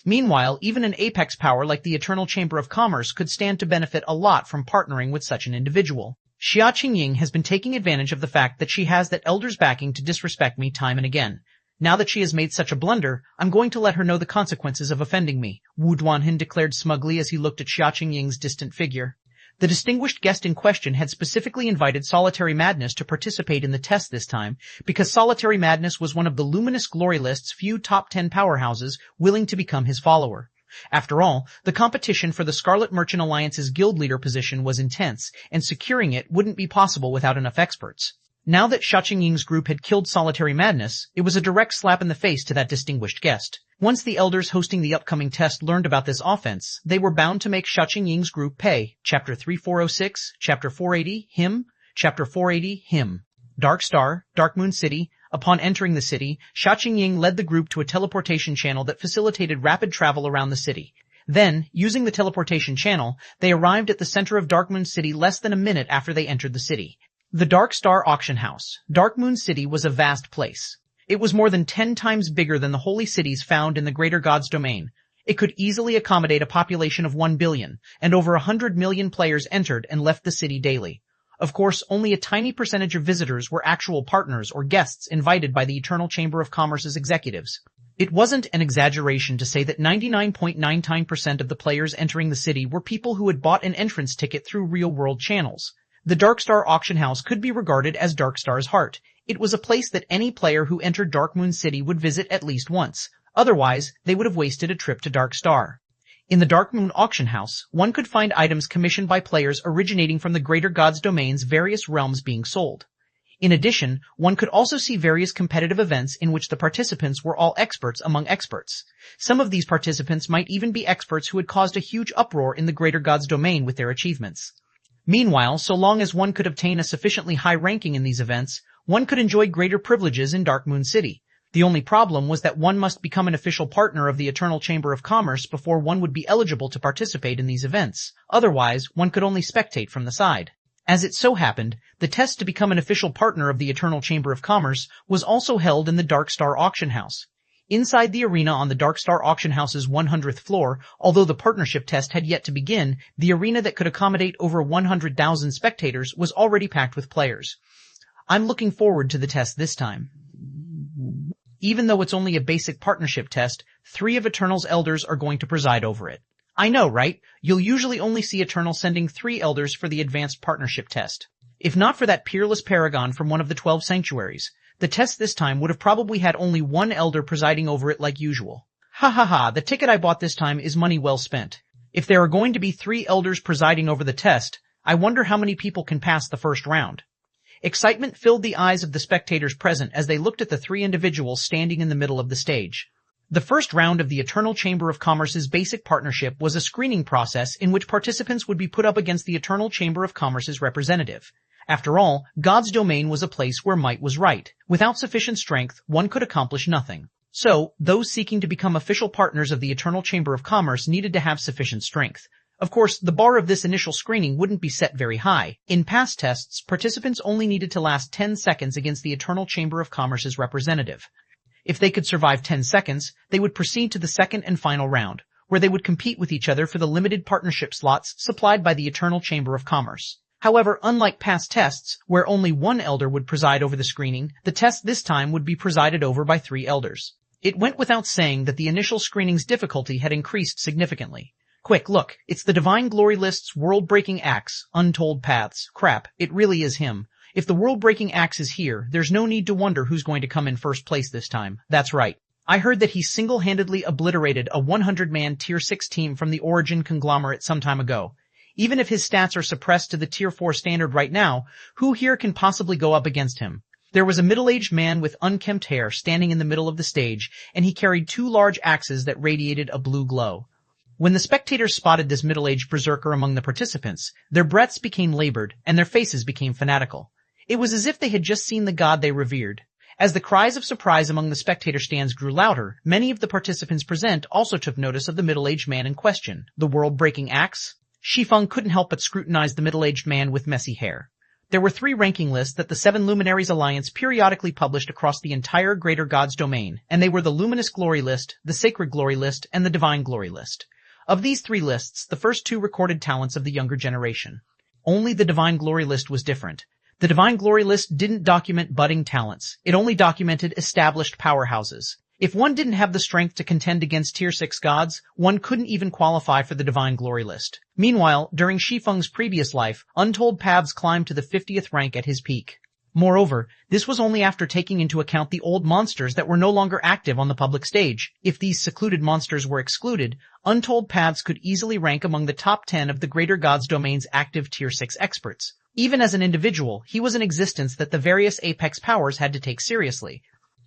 Meanwhile, even an apex power like the Eternal Chamber of Commerce could stand to benefit a lot from partnering with such an individual. Xia Qingying has been taking advantage of the fact that she has that elder's backing to disrespect me time and again. Now that she has made such a blunder, I'm going to let her know the consequences of offending me, Wu Duanhen declared smugly as he looked at Xia Qingying's distant figure. The distinguished guest in question had specifically invited Solitary Madness to participate in the test this time because Solitary Madness was one of the Luminous Glory List's few top 10 powerhouses willing to become his follower. After all, the competition for the Scarlet Merchant Alliance's guild leader position was intense, and securing it wouldn't be possible without enough experts. Now that Xia Qingying's group had killed Solitary Madness, it was a direct slap in the face to that distinguished guest. Once the elders hosting the upcoming test learned about this offense, they were bound to make Xia Qingying's group pay. Chapter 3406, Chapter 480, Him, Chapter 480, Him. Dark Star, Dark Moon City. Upon entering the city, Xia Qingying led the group to a teleportation channel that facilitated rapid travel around the city. Then, using the teleportation channel, they arrived at the center of Dark Moon City less than a minute after they entered the city. The Dark Star Auction House, Dark Moon City, was a vast place. It was more than 10 times bigger than the holy cities found in the Greater Gods Domain. It could easily accommodate a population of 1 billion, and over 100 million players entered and left the city daily. Of course, only a tiny percentage of visitors were actual partners or guests invited by the Eternal Chamber of Commerce's executives. It wasn't an exaggeration to say that 99.99% of the players entering the city were people who had bought an entrance ticket through real-world channels. The Darkstar Auction House could be regarded as Darkstar's heart. It was a place that any player who entered Dark Moon City would visit at least once. Otherwise, they would have wasted a trip to Darkstar. In the Dark Moon Auction House, one could find items commissioned by players originating from the Greater Gods Domain's various realms being sold. In addition, one could also see various competitive events in which the participants were all experts among experts. Some of these participants might even be experts who had caused a huge uproar in the greater god's domain with their achievements. Meanwhile, so long as one could obtain a sufficiently high ranking in these events, one could enjoy greater privileges in Dark Moon City. The only problem was that one must become an official partner of the Eternal Chamber of Commerce before one would be eligible to participate in these events. Otherwise, one could only spectate from the side. As it so happened, the test to become an official partner of the Eternal Chamber of Commerce was also held in the Dark Star Auction House. Inside the arena on the Dark Star Auction House's 100th floor, although the partnership test had yet to begin, the arena that could accommodate over 100,000 spectators was already packed with players. I'm looking forward to the test this time. Even though it's only a basic partnership test, 3 of Eternal's elders are going to preside over it. I know, right? You'll usually only see Eternal sending 3 elders for the advanced partnership test. If not for that peerless paragon from one of the 12 sanctuaries, the test this time would have probably had only 1 elder presiding over it like usual. Ha ha ha, the ticket I bought this time is money well spent. If there are going to be 3 elders presiding over the test, I wonder how many people can pass the first round. Excitement filled the eyes of the spectators present as they looked at the 3 individuals standing in the middle of the stage. The first round of the Eternal Chamber of Commerce's basic partnership was a screening process in which participants would be put up against the Eternal Chamber of Commerce's representative. After all, God's domain was a place where might was right. Without sufficient strength, one could accomplish nothing. So, those seeking to become official partners of the Eternal Chamber of Commerce needed to have sufficient strength. Of course, the bar of this initial screening wouldn't be set very high. In past tests, participants only needed to last 10 seconds against the Eternal Chamber of Commerce's representative. If they could survive 10 seconds, they would proceed to the second and final round, where they would compete with each other for the limited partnership slots supplied by the Eternal Chamber of Commerce. However, unlike past tests, where only 1 elder would preside over the screening, the test this time would be presided over by 3 elders. It went without saying that the initial screening's difficulty had increased significantly. Quick, look, it's the Divine Glory List's world-breaking axe, Untold Paths. Crap, it really is him. If the world-breaking axe is here, there's no need to wonder who's going to come in first place this time. That's right. I heard that he single-handedly obliterated a 100-man Tier 6 team from the Origin conglomerate some time ago. Even if his stats are suppressed to the Tier 4 standard right now, who here can possibly go up against him? There was a middle-aged man with unkempt hair standing in the middle of the stage, and he carried 2 large axes that radiated a blue glow. When the spectators spotted this middle-aged berserker among the participants, their breaths became labored, and their faces became fanatical. It was as if they had just seen the god they revered. As the cries of surprise among the spectator stands grew louder, many of the participants present also took notice of the middle-aged man in question. The world-breaking axe? Shi Feng couldn't help but scrutinize the middle-aged man with messy hair. There were 3 ranking lists that the 7 Luminaries Alliance periodically published across the entire Greater God's domain, and they were the Luminous Glory List, the Sacred Glory List, and the Divine Glory List. Of these 3 lists, the first 2 recorded talents of the younger generation. Only the Divine Glory List was different. The Divine Glory List didn't document budding talents. It only documented established powerhouses. If one didn't have the strength to contend against Tier 6 gods, one couldn't even qualify for the Divine Glory List. Meanwhile, during Shi Feng's previous life, Untold Paths climbed to the 50th rank at his peak. Moreover, this was only after taking into account the old monsters that were no longer active on the public stage. If these secluded monsters were excluded, Untold Paths could easily rank among the top 10 of the Greater God's domain's active Tier 6 experts. Even as an individual, he was an existence that the various apex powers had to take seriously.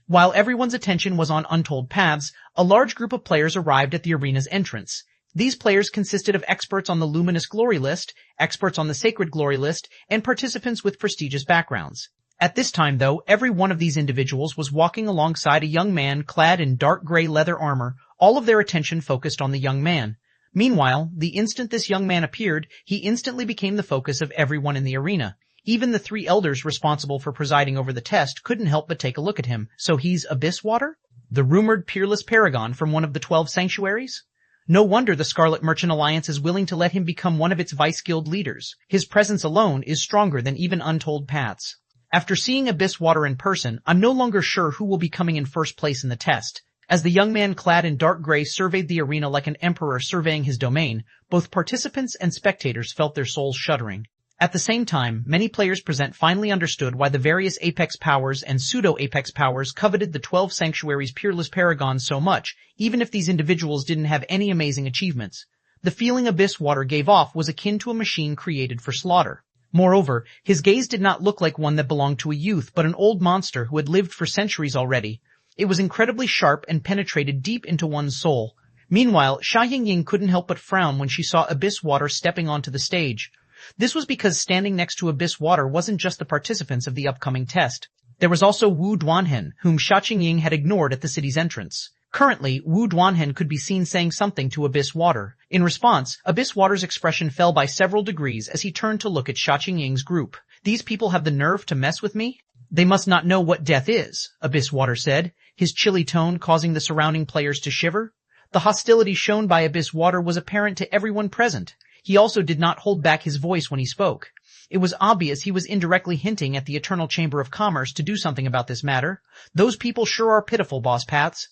While everyone's attention was on Untold Paths, a large group of players arrived at the arena's entrance. These players consisted of experts on the Luminous Glory List, experts on the Sacred Glory List, and participants with prestigious backgrounds. At this time, though, every one of these individuals was walking alongside a young man clad in dark gray leather armor, all of their attention focused on the young man. Meanwhile, the instant this young man appeared, he instantly became the focus of everyone in the arena. Even the 3 elders responsible for presiding over the test couldn't help but take a look at him. So he's Abysswater? The rumored peerless paragon from one of the 12 sanctuaries? No wonder the Scarlet Merchant Alliance is willing to let him become one of its vice guild leaders. His presence alone is stronger than even Untold Paths. After seeing Abysswater in person, I'm no longer sure who will be coming in first place in the test. As the young man clad in dark gray surveyed the arena like an emperor surveying his domain, both participants and spectators felt their souls shuddering. At the same time, many players present finally understood why the various Apex powers and pseudo-Apex powers coveted the 12 Sanctuaries' peerless paragons so much, even if these individuals didn't have any amazing achievements. The feeling Abysswater gave off was akin to a machine created for slaughter. Moreover, his gaze did not look like one that belonged to a youth but an old monster who had lived for centuries already. It was incredibly sharp and penetrated deep into one's soul. Meanwhile, Xia Yingying couldn't help but frown when she saw Abyss Water stepping onto the stage. This was because standing next to Abyss Water wasn't just the participants of the upcoming test. There was also Wu Duanhen, whom Xia Qingying had ignored at the city's entrance. Currently, Wu Duanhen could be seen saying something to Abyss Water. In response, Abyss Water's expression fell by several degrees as he turned to look at Xia Qingying's group. These people have the nerve to mess with me? They must not know what death is, Abyss Water said, his chilly tone causing the surrounding players to shiver. The hostility shown by Abyss Water was apparent to everyone present. He also did not hold back his voice when he spoke. It was obvious he was indirectly hinting at the Eternal Chamber of Commerce to do something about this matter. Those people sure are pitiful, Boss Pats.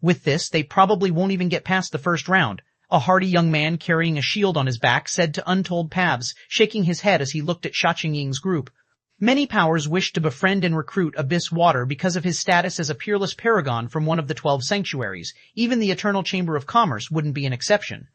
With this, they probably won't even get past the first round, a hardy young man carrying a shield on his back said to Untold Paths, shaking his head as he looked at Xia Qingying's group. Many powers wished to befriend and recruit Abyss Water because of his status as a peerless paragon from one of the 12 sanctuaries. Even the Eternal Chamber of Commerce wouldn't be an exception.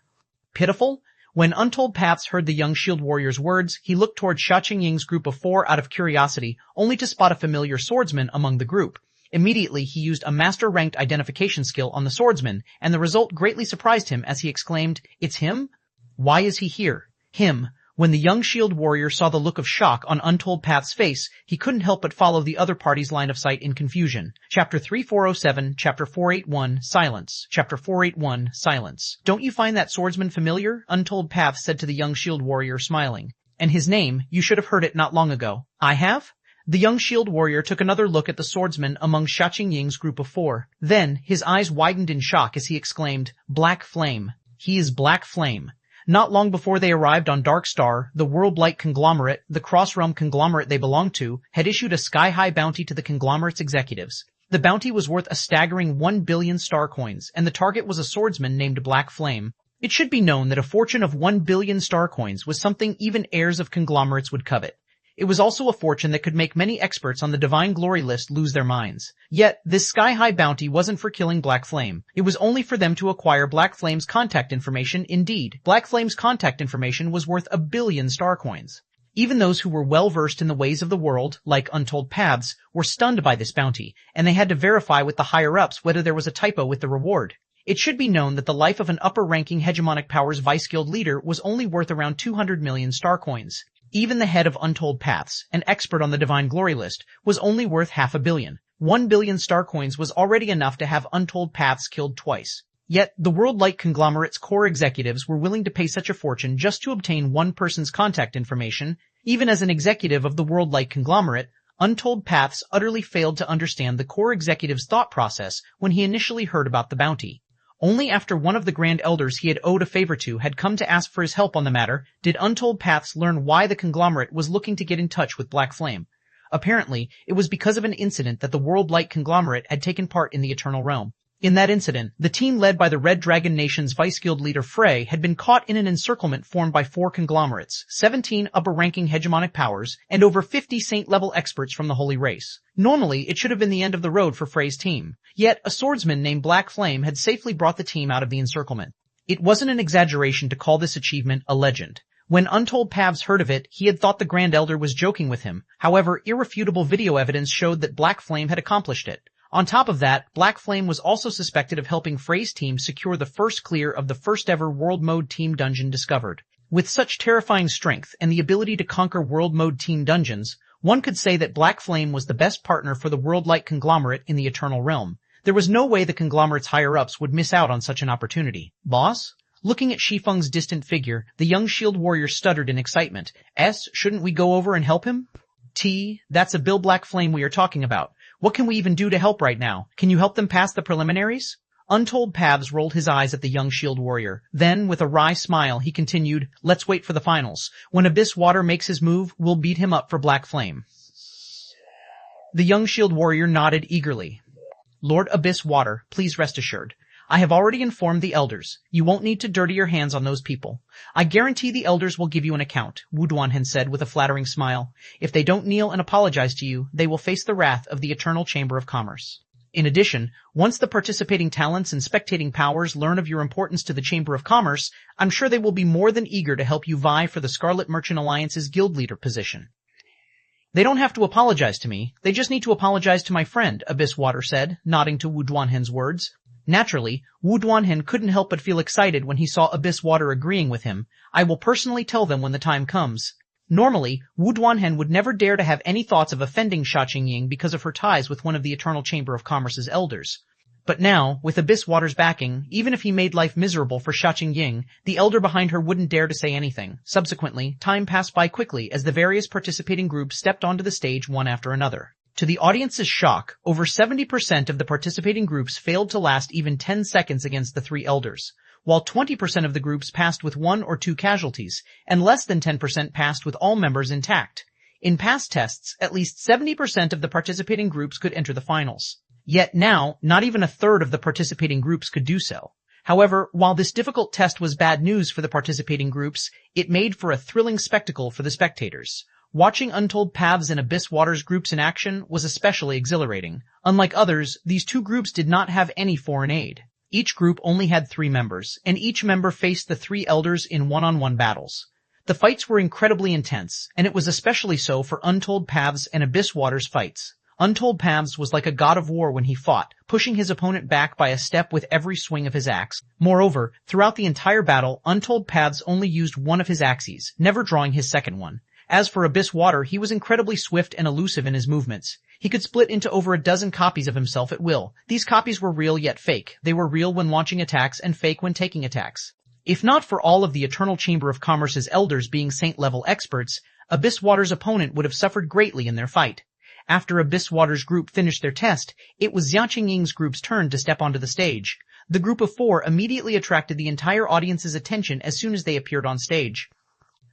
Pitiful? When Untold Paths heard the young shield warrior's words, he looked toward Xia Qingying's group of 4 out of curiosity, only to spot a familiar swordsman among the group. Immediately, he used a master-ranked identification skill on the swordsman, and the result greatly surprised him as he exclaimed, "It's him? Why is he here? Him." When the young shield warrior saw the look of shock on Untold Path's face, he couldn't help but follow the other party's line of sight in confusion. Chapter 3407, Chapter 481, Silence. Chapter 481, Silence. Don't you find that swordsman familiar? Untold Path said to the young shield warrior, smiling. And his name, you should have heard it not long ago. I have? The young shield warrior took another look at the swordsman among Xia Qingying's group of 4. Then, his eyes widened in shock as he exclaimed, Black Flame. He is Black Flame. Not long before they arrived on Dark Star, the World Light Conglomerate, the cross-realm conglomerate they belonged to, had issued a sky-high bounty to the conglomerate's executives. The bounty was worth a staggering 1 billion star coins, and the target was a swordsman named Black Flame. It should be known that a fortune of 1 billion star coins was something even heirs of conglomerates would covet. It was also a fortune that could make many experts on the Divine Glory list lose their minds. Yet, this sky-high bounty wasn't for killing Black Flame. It was only for them to acquire Black Flame's contact information. Indeed, Black Flame's contact information was worth 1 billion star coins. Even those who were well-versed in the ways of the world, like Untold Paths, were stunned by this bounty, and they had to verify with the higher-ups whether there was a typo with the reward. It should be known that the life of an upper-ranking hegemonic powers vice-guild leader was only worth around 200 million star coins. Even the head of Untold Paths, an expert on the Divine Glory list, was only worth 500 million. 1 billion star coins was already enough to have Untold Paths killed twice. Yet, the World Light Conglomerate's core executives were willing to pay such a fortune just to obtain one person's contact information. Even as an executive of the World Light Conglomerate, Untold Paths utterly failed to understand the core executive's thought process when he initially heard about the bounty. Only after one of the Grand Elders he had owed a favor to had come to ask for his help on the matter did Untold Paths learn why the conglomerate was looking to get in touch with Black Flame. Apparently, it was because of an incident that the World Light Conglomerate had taken part in the Eternal Realm. In that incident, the team led by the Red Dragon Nation's vice-guild leader Frey had been caught in an encirclement formed by 4 conglomerates, 17 upper-ranking hegemonic powers, and over 50 saint-level experts from the Holy Race. Normally, it should have been the end of the road for Frey's team. Yet, a swordsman named Black Flame had safely brought the team out of the encirclement. It wasn't an exaggeration to call this achievement a legend. When Untold Paths heard of it, he had thought the Grand Elder was joking with him. However, irrefutable video evidence showed that Black Flame had accomplished it. On top of that, Black Flame was also suspected of helping Frey's team secure the first clear of the first-ever World Mode Team Dungeon discovered. With such terrifying strength and the ability to conquer World Mode Team Dungeons, one could say that Black Flame was the best partner for the World Light Conglomerate in the Eternal Realm. There was no way the conglomerate's higher-ups would miss out on such an opportunity. Boss? Looking at Shi Feng's distant figure, the young shield warrior stuttered in excitement. Shouldn't we go over and help him? That's a Bill Black Flame we are talking about. What can we even do to help right now? Can you help them pass the preliminaries? Untold Paths rolled his eyes at the young shield warrior. Then, with a wry smile, he continued, Let's wait for the finals. When Abyss Water makes his move, we'll beat him up for Black Flame. The young shield warrior nodded eagerly. Lord Abyss Water, please rest assured. I have already informed the elders. You won't need to dirty your hands on those people. I guarantee the elders will give you an account, Wu Duanhen said with a flattering smile. If they don't kneel and apologize to you, they will face the wrath of the Eternal Chamber of Commerce. In addition, once the participating talents and spectating powers learn of your importance to the Chamber of Commerce, I'm sure they will be more than eager to help you vie for the Scarlet Merchant Alliance's guild leader position. They don't have to apologize to me, they just need to apologize to my friend, Abyss Water said, nodding to Wu Duanhen's words. Naturally, Wu Duanhen couldn't help but feel excited when he saw Abyss Water agreeing with him. I will personally tell them when the time comes. Normally, Wu Duanhen would never dare to have any thoughts of offending Sha Qingying because of her ties with one of the Eternal Chamber of Commerce's elders. But now, with Abyss Water's backing, even if he made life miserable for Sha Qingying, the elder behind her wouldn't dare to say anything. Subsequently, time passed by quickly as the various participating groups stepped onto the stage one after another. To the audience's shock, over 70% of the participating groups failed to last even 10 seconds against the three elders, while 20% of the groups passed with 1 or 2 casualties, and less than 10% passed with all members intact. In past tests, at least 70% of the participating groups could enter the finals. Yet now, not even a third of the participating groups could do so. However, while this difficult test was bad news for the participating groups, it made for a thrilling spectacle for the spectators. Watching Untold Paths and Abyss Waters groups in action was especially exhilarating. Unlike others, these two groups did not have any foreign aid. Each group only had 3 members, and each member faced the 3 elders in one-on-one battles. The fights were incredibly intense, and it was especially so for Untold Paths and Abyss Waters fights. Untold Paths was like a god of war when he fought, pushing his opponent back by a step with every swing of his axe. Moreover, throughout the entire battle, Untold Paths only used one of his axes, never drawing his second one. As for Abyss Water, he was incredibly swift and elusive in his movements. He could split into over a dozen copies of himself at will. These copies were real yet fake. They were real when launching attacks and fake when taking attacks. If not for all of the Eternal Chamber of Commerce's elders being saint-level experts, Abyss Water's opponent would have suffered greatly in their fight. After Abyss Water's group finished their test, it was Xia Qingying's group's turn to step onto the stage. The group of 4 immediately attracted the entire audience's attention as soon as they appeared on stage.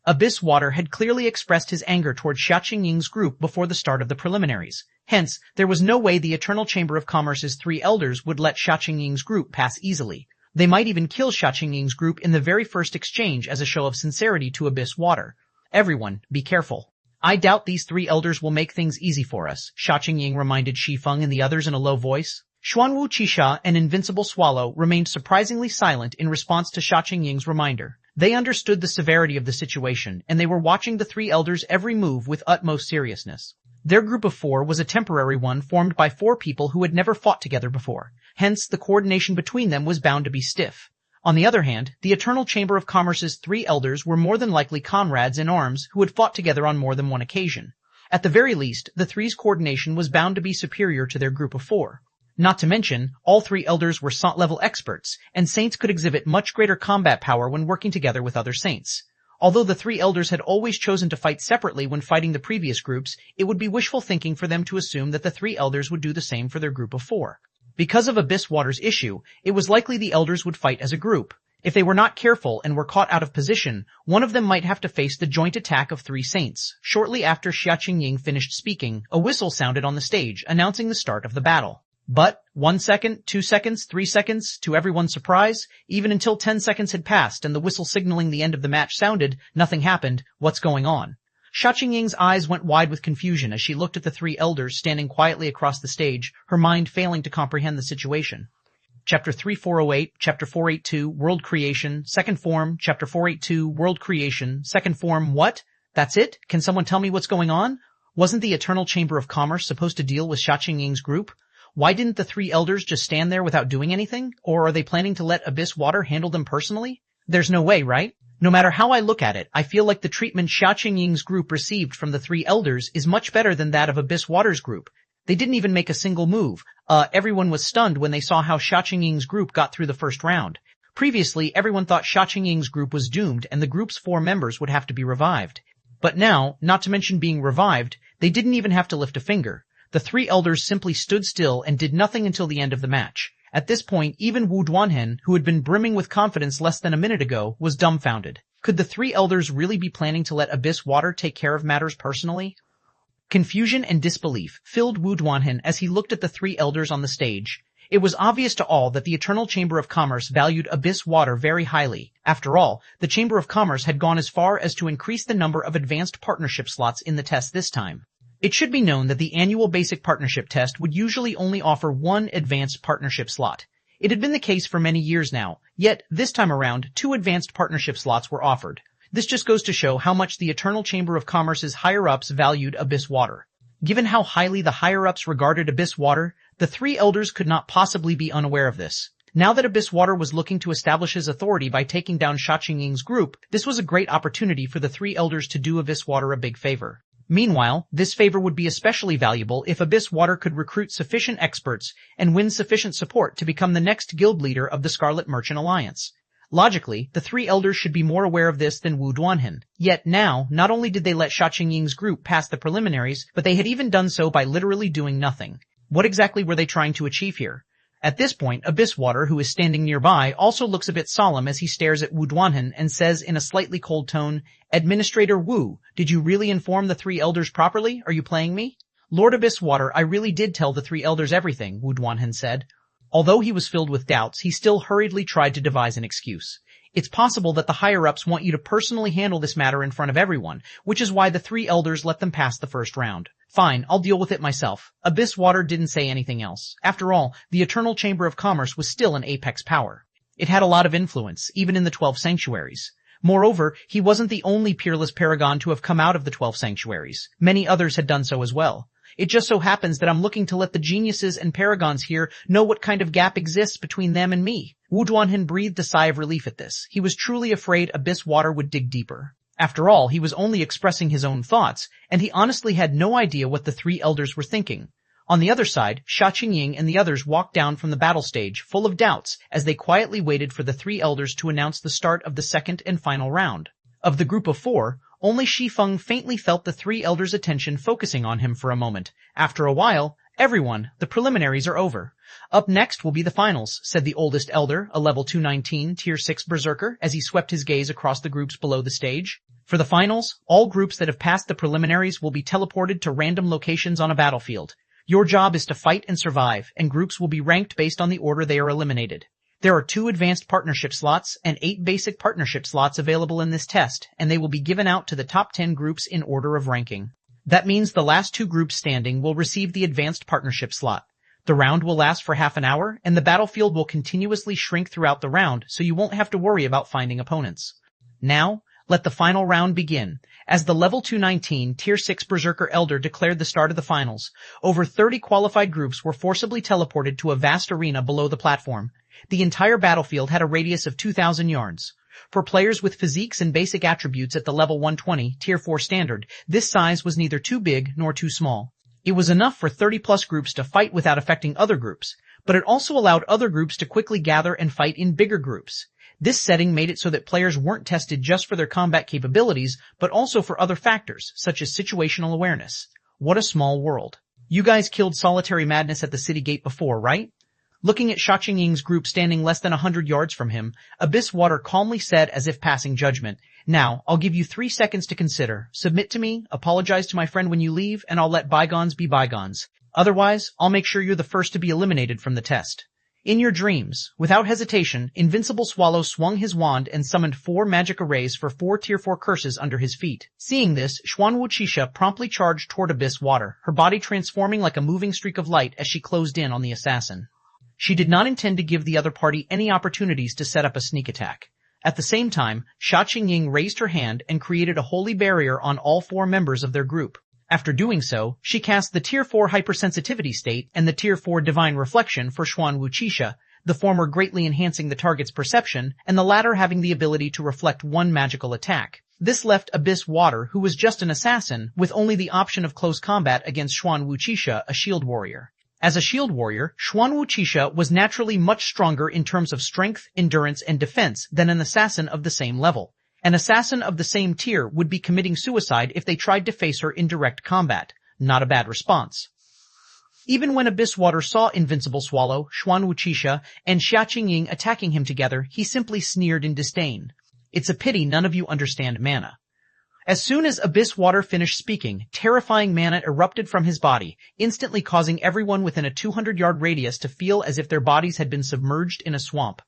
Abyss Water had clearly expressed his anger towards Xia Qingying's group before the start of the preliminaries. Hence, there was no way the Eternal Chamber of Commerce's 3 elders would let Xia Qingying's group pass easily. They might even kill Xia Qingying's group in the very first exchange as a show of sincerity to Abyss Water. Everyone, be careful. I doubt these 3 elders will make things easy for us, Xia Qingying reminded Shi Feng and the others in a low voice. Xuanwu Qixia and Invincible Swallow remained surprisingly silent in response to Xia Qingying's reminder. They understood the severity of the situation, and they were watching the 3 elders' every move with utmost seriousness. Their group of 4 was a temporary one formed by 4 people who had never fought together before. Hence, the coordination between them was bound to be stiff. On the other hand, the Eternal Chamber of Commerce's 3 elders were more than likely comrades in arms who had fought together on more than one occasion. At the very least, the 3's coordination was bound to be superior to their group of 4. Not to mention, all 3 elders were saint-level experts, and saints could exhibit much greater combat power when working together with other saints. Although the 3 elders had always chosen to fight separately when fighting the previous groups, it would be wishful thinking for them to assume that the 3 elders would do the same for their group of 4. Because of Abyss Water's issue, it was likely the elders would fight as a group. If they were not careful and were caught out of position, one of them might have to face the joint attack of 3 saints. Shortly after Xia Qingying finished speaking, a whistle sounded on the stage, announcing the start of the battle. But 1 second, 2 seconds, 3 seconds, to everyone's surprise, even until 10 seconds had passed and the whistle signaling the end of the match sounded, nothing happened. What's going on? Xia Qingying's eyes went wide with confusion as she looked at the 3 elders standing quietly across the stage, her mind failing to comprehend the situation. Chapter 3408, Chapter 482, World Creation, Second Form, Chapter 482, World Creation, Second Form. What? That's it? Can someone tell me what's going on? Wasn't the Eternal Chamber of Commerce supposed to deal with Xia Qingying's group? Why didn't the 3 elders just stand there without doing anything? Or are they planning to let Abyss Water handle them personally? There's no way, right? No matter how I look at it, I feel like the treatment Xia Qingying's group received from the 3 elders is much better than that of Abyss Water's group. They didn't even make a single move. Everyone was stunned when they saw how Xia Qingying's group got through the first round. Previously, everyone thought Xia Qingying's group was doomed and the group's 4 members would have to be revived. But now, not to mention being revived, they didn't even have to lift a finger. The 3 elders simply stood still and did nothing until the end of the match. At this point, even Wu Duanhen, who had been brimming with confidence less than a minute ago, was dumbfounded. Could the 3 elders really be planning to let Abyss Water take care of matters personally? Confusion and disbelief filled Wu Duanhen as he looked at the 3 elders on the stage. It was obvious to all that the Eternal Chamber of Commerce valued Abyss Water very highly. After all, the Chamber of Commerce had gone as far as to increase the number of advanced partnership slots in the test this time. It should be known that the annual basic partnership test would usually only offer one advanced partnership slot. It had been the case for many years now, yet this time around 2 advanced partnership slots were offered. This just goes to show how much the Eternal Chamber of Commerce's higher-ups valued Abyss Water. Given how highly the higher-ups regarded Abyss Water, the 3 elders could not possibly be unaware of this. Now that Abyss Water was looking to establish his authority by taking down Sha Qingying's group, this was a great opportunity for the 3 elders to do Abyss Water a big favor. Meanwhile, this favor would be especially valuable if Abyss Water could recruit sufficient experts and win sufficient support to become the next guild leader of the Scarlet Merchant Alliance. Logically, the 3 elders should be more aware of this than Wu Duanhen. Yet now, not only did they let Sha Qingying's group pass the preliminaries, but they had even done so by literally doing nothing. What exactly were they trying to achieve here? At this point, Abyss Water, who is standing nearby, also looks a bit solemn as he stares at Wu Duanhen and says in a slightly cold tone, "Administrator Wu, did you really inform the 3 elders properly? Are you playing me?" "Lord Abyss Water, I really did tell the 3 elders everything," Wu Duanhen said. Although he was filled with doubts, he still hurriedly tried to devise an excuse. It's possible that the higher-ups want you to personally handle this matter in front of everyone, which is why the 3 elders let them pass the first round. Fine, I'll deal with it myself. Abyss Water didn't say anything else. After all, the Eternal Chamber of Commerce was still an apex power. It had a lot of influence, even in the 12 sanctuaries. Moreover, he wasn't the only peerless paragon to have come out of the 12 sanctuaries. Many others had done so as well. It just so happens that I'm looking to let the geniuses and paragons here know what kind of gap exists between them and me. Wu Duanhen breathed a sigh of relief at this. He was truly afraid Abyss Water would dig deeper. After all, he was only expressing his own thoughts, and he honestly had no idea what the 3 elders were thinking. On the other side, Sha Qingying and the others walked down from the battle stage, full of doubts, as they quietly waited for the 3 elders to announce the start of the second and final round. Of the group of 4, only Shi Feng faintly felt the 3 elders' attention focusing on him for a moment. After a while, "Everyone, the preliminaries are over. Up next will be the finals," said the oldest elder, a level 219, tier 6 berserker, as he swept his gaze across the groups below the stage. "For the finals, all groups that have passed the preliminaries will be teleported to random locations on a battlefield. Your job is to fight and survive, and groups will be ranked based on the order they are eliminated. There are 2 advanced partnership slots and 8 basic partnership slots available in this test, and they will be given out to the top 10 groups in order of ranking. That means the last 2 groups standing will receive the advanced partnership slot. The round will last for half an hour, and the battlefield will continuously shrink throughout the round, so you won't have to worry about finding opponents. Now, let the final round begin. As the level 219, tier 6 berserker elder declared the start of the finals, over 30 qualified groups were forcibly teleported to a vast arena below the platform. The entire battlefield had a radius of 2,000 yards. For players with physiques and basic attributes at the level 120, tier 4 standard, this size was neither too big nor too small. It was enough for 30-plus groups to fight without affecting other groups, but it also allowed other groups to quickly gather and fight in bigger groups. This setting made it so that players weren't tested just for their combat capabilities, but also for other factors, such as situational awareness. What a small world. You guys killed Solitary Madness at the city gate before, right? Looking at Sha Qingying's group standing less than 100 yards from him, Abyss Water calmly said as if passing judgment, "Now, I'll give you 3 seconds to consider. Submit to me, apologize to my friend when you leave, and I'll let bygones be bygones. Otherwise, I'll make sure you're the first to be eliminated from the test." In your dreams, without hesitation, Invincible Swallow swung his wand and summoned 4 magic arrays for 4 tier 4 curses under his feet. Seeing this, Xuan Wuqisha promptly charged toward Abyss Water, her body transforming like a moving streak of light as she closed in on the assassin. She did not intend to give the other party any opportunities to set up a sneak attack. At the same time, Sha Qingying raised her hand and created a holy barrier on all 4 members of their group. After doing so, she cast the Tier 4 Hypersensitivity State and the Tier 4 Divine Reflection for Xuan Wuqisha, the former greatly enhancing the target's perception, and the latter having the ability to reflect 1 magical attack. This left Abyss Water, who was just an assassin, with only the option of close combat against Xuan Wuqisha, a shield warrior. As a shield warrior, Xuan Wuqisha was naturally much stronger in terms of strength, endurance, and defense than an assassin of the same level. An assassin of the same tier would be committing suicide if they tried to face her in direct combat. Not a bad response. Even when Abyss Water saw Invincible Swallow, Xuan Wuqisha, and Sha Qingying attacking him together, he simply sneered in disdain. It's a pity none of you understand mana. As soon as Abyss Water finished speaking, terrifying mana erupted from his body, instantly causing everyone within a 200-yard radius to feel as if their bodies had been submerged in a swamp.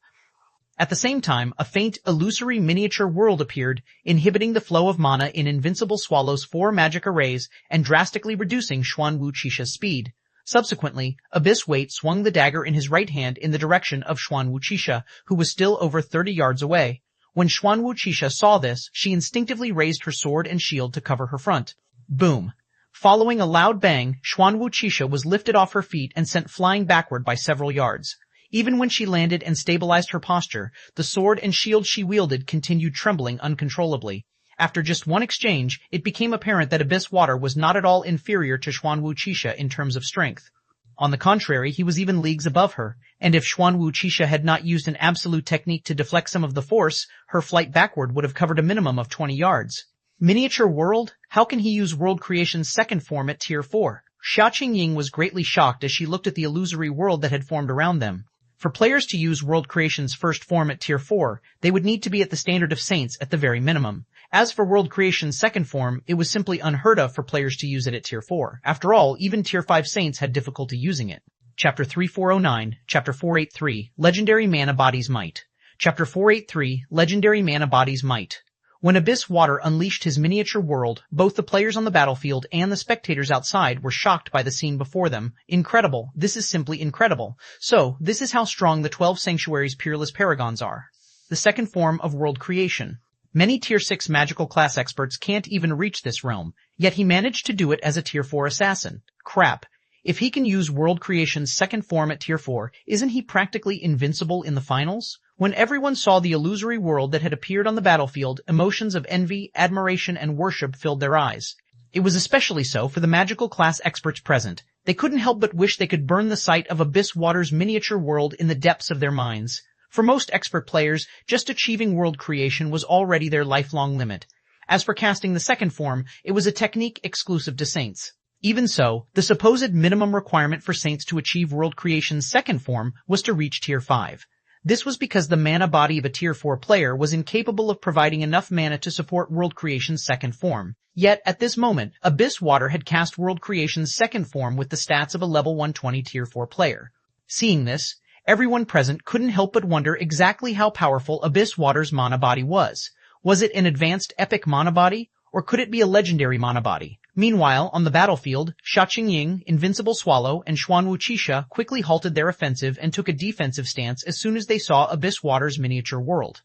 At the same time, a faint, illusory miniature world appeared, inhibiting the flow of mana in Invincible Swallow's 4 magic arrays and drastically reducing Xuan Wuqisha's speed. Subsequently, Abyss Wait swung the dagger in his right hand in the direction of Xuan Wuqisha, who was still over 30 yards away. When Xuan Wuqisha saw this, she instinctively raised her sword and shield to cover her front. Boom. Following a loud bang, Xuan Wuqisha was lifted off her feet and sent flying backward by several yards. Even when she landed and stabilized her posture, the sword and shield she wielded continued trembling uncontrollably. After just one exchange, it became apparent that Abyss Water was not at all inferior to Xuan Wuqisha in terms of strength. On the contrary, he was even leagues above her, and if Xuan Wuqisha had not used an absolute technique to deflect some of the force, her flight backward would have covered a minimum of 20 yards. Miniature world? How can he use world creation's second form at tier 4? Xia Qingying was greatly shocked as she looked at the illusory world that had formed around them. For players to use world creation's first form at tier 4, they would need to be at the standard of saints at the very minimum. As for world creation's second form, it was simply unheard of for players to use it at tier 4. After all, even tier 5 saints had difficulty using it. Chapter 3409, Chapter 483, Legendary Mana Body's Might. Chapter 483, Legendary Mana Body's Might. When Abyss Water unleashed his miniature world, both the players on the battlefield and the spectators outside were shocked by the scene before them. Incredible. This is simply incredible. So, this is how strong the 12 Sanctuary's peerless paragons are. The second form of world creation. Many tier 6 magical class experts can't even reach this realm, yet he managed to do it as a tier 4 assassin. Crap. If he can use world creation's second form at tier 4, isn't he practically invincible in the finals? When everyone saw the illusory world that had appeared on the battlefield, emotions of envy, admiration, and worship filled their eyes. It was especially so for the magical class experts present. They couldn't help but wish they could burn the sight of Abyss Water's miniature world in the depths of their minds. For most expert players, just achieving world creation was already their lifelong limit. As for casting the second form, it was a technique exclusive to saints. Even so, the supposed minimum requirement for saints to achieve world creation's second form was to reach tier 5. This was because the mana body of a tier 4 player was incapable of providing enough mana to support world creation's second form. Yet, at this moment, Abyss Water had cast world creation's second form with the stats of a level 120 tier 4 player. Seeing this, everyone present couldn't help but wonder exactly how powerful Abyss Water's mana body was. Was it an advanced epic mana body, or could it be a legendary mana body? Meanwhile, on the battlefield, Xia Qingying, Invincible Swallow, and Xuan Wuqisha quickly halted their offensive and took a defensive stance as soon as they saw Abyss Water's miniature world.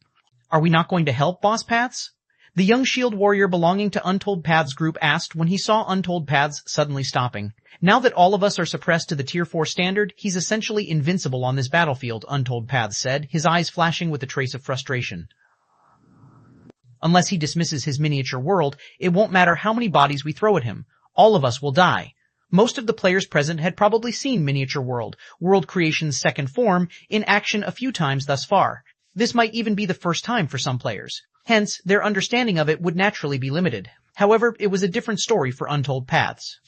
Are we not going to help, Boss Paths? The young shield warrior belonging to Untold Paths group asked when he saw Untold Paths suddenly stopping. Now that all of us are suppressed to the tier 4 standard, he's essentially invincible on this battlefield, Untold Paths said, his eyes flashing with a trace of frustration. Unless he dismisses his miniature world, it won't matter how many bodies we throw at him. All of us will die. Most of the players present had probably seen miniature world creation's second form, in action a few times thus far. This might even be the first time for some players. Hence, their understanding of it would naturally be limited. However, it was a different story for Untold Paths.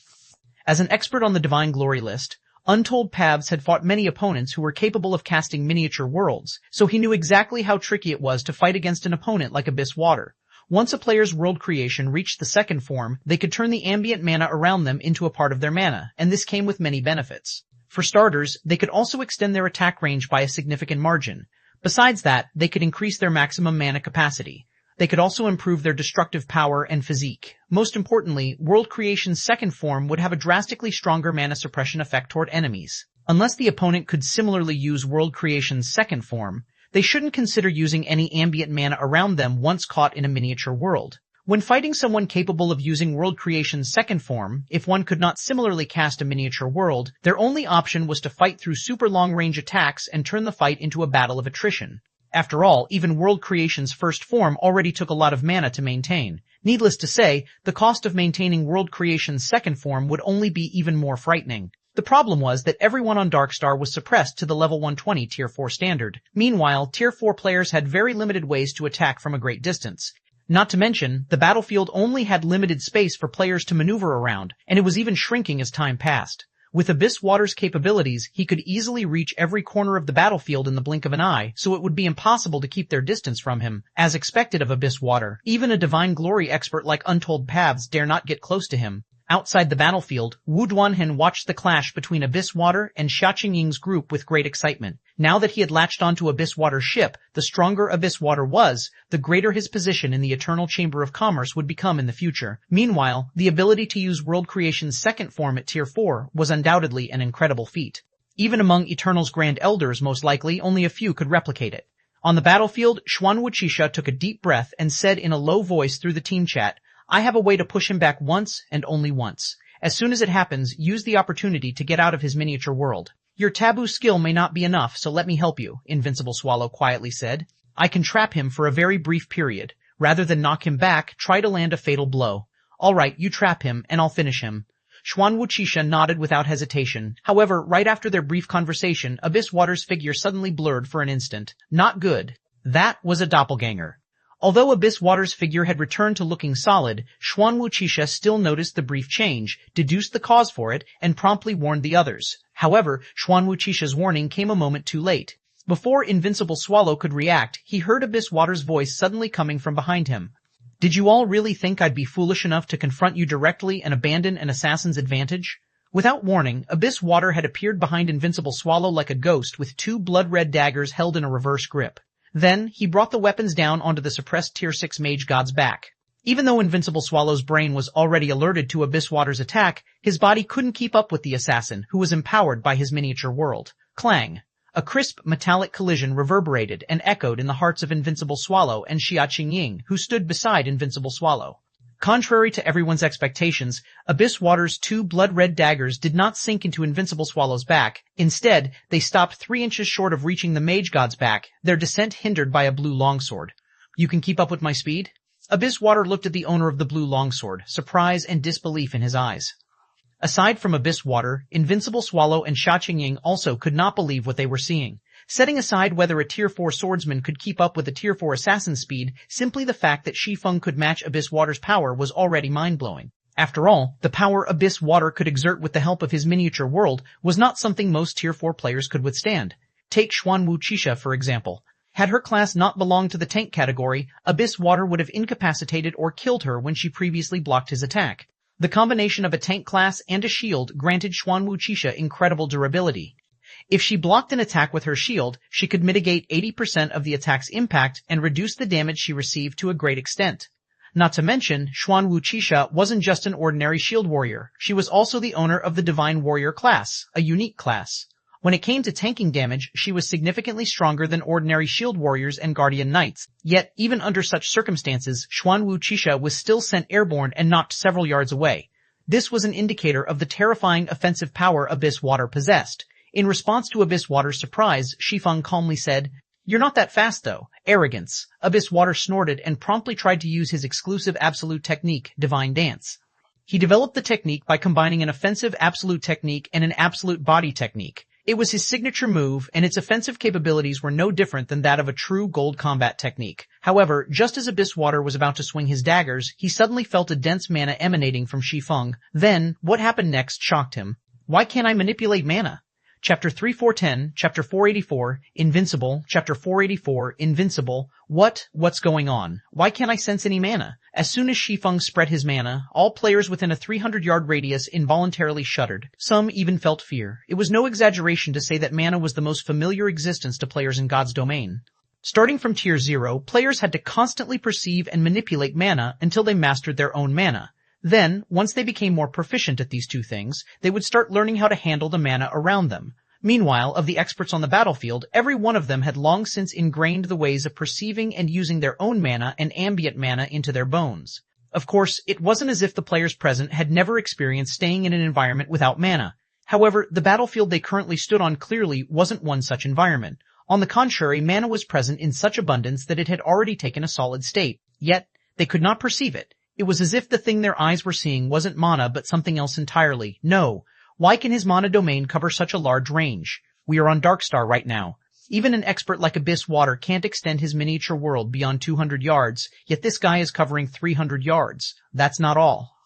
As an expert on the Divine Glory list, Untold Paths had fought many opponents who were capable of casting miniature worlds, so he knew exactly how tricky it was to fight against an opponent like Abyss Water. Once a player's world creation reached the second form, they could turn the ambient mana around them into a part of their mana, and this came with many benefits. For starters, they could also extend their attack range by a significant margin. Besides that, they could increase their maximum mana capacity. They could also improve their destructive power and physique. Most importantly, world creation's second form would have a drastically stronger mana suppression effect toward enemies. Unless the opponent could similarly use world creation's second form, they shouldn't consider using any ambient mana around them once caught in a miniature world. When fighting someone capable of using world creation's second form, if one could not similarly cast a miniature world, their only option was to fight through super long-range attacks and turn the fight into a battle of attrition. After all, even world creation's first form already took a lot of mana to maintain. Needless to say, the cost of maintaining world creation's second form would only be even more frightening. The problem was that everyone on Darkstar was suppressed to the level 120 tier 4 standard. Meanwhile, tier 4 players had very limited ways to attack from a great distance. Not to mention, the battlefield only had limited space for players to maneuver around, and it was even shrinking as time passed. With Abyss Water's capabilities, he could easily reach every corner of the battlefield in the blink of an eye, so it would be impossible to keep their distance from him. As expected of Abyss Water, even a Divine Glory expert like Untold Paths dare not get close to him. Outside the battlefield, Wu Duanhen watched the clash between Abyss Water and Xia Qingying's group with great excitement. Now that he had latched onto Abyss Water's ship, the stronger Abyss Water was, the greater his position in the Eternal Chamber of Commerce would become in the future. Meanwhile, the ability to use World Creation's second form at Tier 4 was undoubtedly an incredible feat. Even among Eternal's Grand Elders, most likely, only a few could replicate it. On the battlefield, Xuan Wuqisha took a deep breath and said in a low voice through the team chat, "I have a way to push him back once and only once. As soon as it happens, use the opportunity to get out of his miniature world." "Your taboo skill may not be enough, so let me help you," Invincible Swallow quietly said. "I can trap him for a very brief period. Rather than knock him back, try to land a fatal blow. All right, you trap him, and I'll finish him." Xuan Wuqisha nodded without hesitation. However, right after their brief conversation, Abyss Water's figure suddenly blurred for an instant. Not good. That was a doppelganger. Although Abyss Water's figure had returned to looking solid, Xuan Wuqisha still noticed the brief change, deduced the cause for it, and promptly warned the others. However, Xuan Wuqisha's warning came a moment too late. Before Invincible Swallow could react, he heard Abyss Water's voice suddenly coming from behind him. "Did you all really think I'd be foolish enough to confront you directly and abandon an assassin's advantage?" Without warning, Abyss Water had appeared behind Invincible Swallow like a ghost with two blood-red daggers held in a reverse grip. Then, he brought the weapons down onto the suppressed Tier 6 mage god's back. Even though Invincible Swallow's brain was already alerted to Abyss Water's attack, his body couldn't keep up with the assassin, who was empowered by his miniature world. Clang! A crisp, metallic collision reverberated and echoed in the hearts of Invincible Swallow and Xia Qingying, who stood beside Invincible Swallow. Contrary to everyone's expectations, Abyss Water's two blood-red daggers did not sink into Invincible Swallow's back. Instead, they stopped 3 inches short of reaching the mage god's back, their descent hindered by a blue longsword. "You can keep up with my speed?" Abyss Water looked at the owner of the blue longsword, surprise and disbelief in his eyes. Aside from Abyss Water, Invincible Swallow and Xia Qingying also could not believe what they were seeing. Setting aside whether a Tier 4 swordsman could keep up with a Tier 4 assassin's speed, simply the fact that Shi Feng could match Abyss Water's power was already mind-blowing. After all, the power Abyss Water could exert with the help of his miniature world was not something most Tier 4 players could withstand. Take Xuan Wuqisha, for example. Had her class not belonged to the tank category, Abyss Water would have incapacitated or killed her when she previously blocked his attack. The combination of a tank class and a shield granted Xuan Wuqisha incredible durability. If she blocked an attack with her shield, she could mitigate 80% of the attack's impact and reduce the damage she received to a great extent. Not to mention, Xuan Wuqisha wasn't just an ordinary shield warrior. She was also the owner of the Divine Warrior class, a unique class. When it came to tanking damage, she was significantly stronger than ordinary shield warriors and guardian knights. Yet, even under such circumstances, Xuan Wuqisha was still sent airborne and knocked several yards away. This was an indicator of the terrifying offensive power Abyss Water possessed. In response to Abyss Water's surprise, Shi Feng calmly said, "You're not that fast, though." Arrogance. Abyss Water snorted and promptly tried to use his exclusive absolute technique, Divine Dance. He developed the technique by combining an offensive absolute technique and an absolute body technique. It was his signature move, and its offensive capabilities were no different than that of a true gold combat technique. However, just as Abyss Water was about to swing his daggers, he suddenly felt a dense mana emanating from Shi Feng. Then, what happened next shocked him. "Why can't I manipulate mana?" Chapter 3410, Chapter 484, Invincible, Chapter 484, Invincible. What's going on? Why can't I sense any mana? As soon as Shi Feng spread his mana, all players within a 300-yard radius involuntarily shuddered. Some even felt fear. It was no exaggeration to say that mana was the most familiar existence to players in God's domain. Starting from Tier 0, players had to constantly perceive and manipulate mana until they mastered their own mana. Then, once they became more proficient at these two things, they would start learning how to handle the mana around them. Meanwhile, of the experts on the battlefield, every one of them had long since ingrained the ways of perceiving and using their own mana and ambient mana into their bones. Of course, it wasn't as if the players present had never experienced staying in an environment without mana. However, the battlefield they currently stood on clearly wasn't one such environment. On the contrary, mana was present in such abundance that it had already taken a solid state. Yet, they could not perceive it. It was as if the thing their eyes were seeing wasn't mana but something else entirely. No. Why can his mana domain cover such a large range? We are on Darkstar right now. Even an expert like Abyss Water can't extend his miniature world beyond 200 yards, yet this guy is covering 300 yards. That's not all.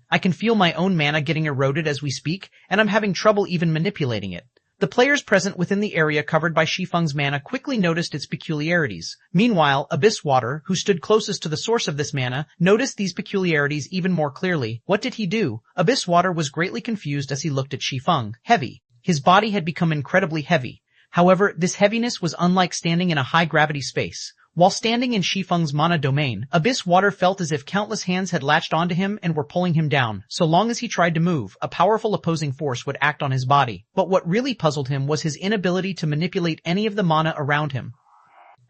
I can feel my own mana getting eroded as we speak, and I'm having trouble even manipulating it. The players present within the area covered by Shi Feng's mana quickly noticed its peculiarities. Meanwhile, Abyss Water, who stood closest to the source of this mana, noticed these peculiarities even more clearly. What did he do? Abyss Water was greatly confused as he looked at Shi Feng. Heavy. His body had become incredibly heavy. However, this heaviness was unlike standing in a high-gravity space. While standing in Shi Feng's mana domain, Abyss Water felt as if countless hands had latched onto him and were pulling him down. So long as he tried to move, a powerful opposing force would act on his body. But what really puzzled him was his inability to manipulate any of the mana around him.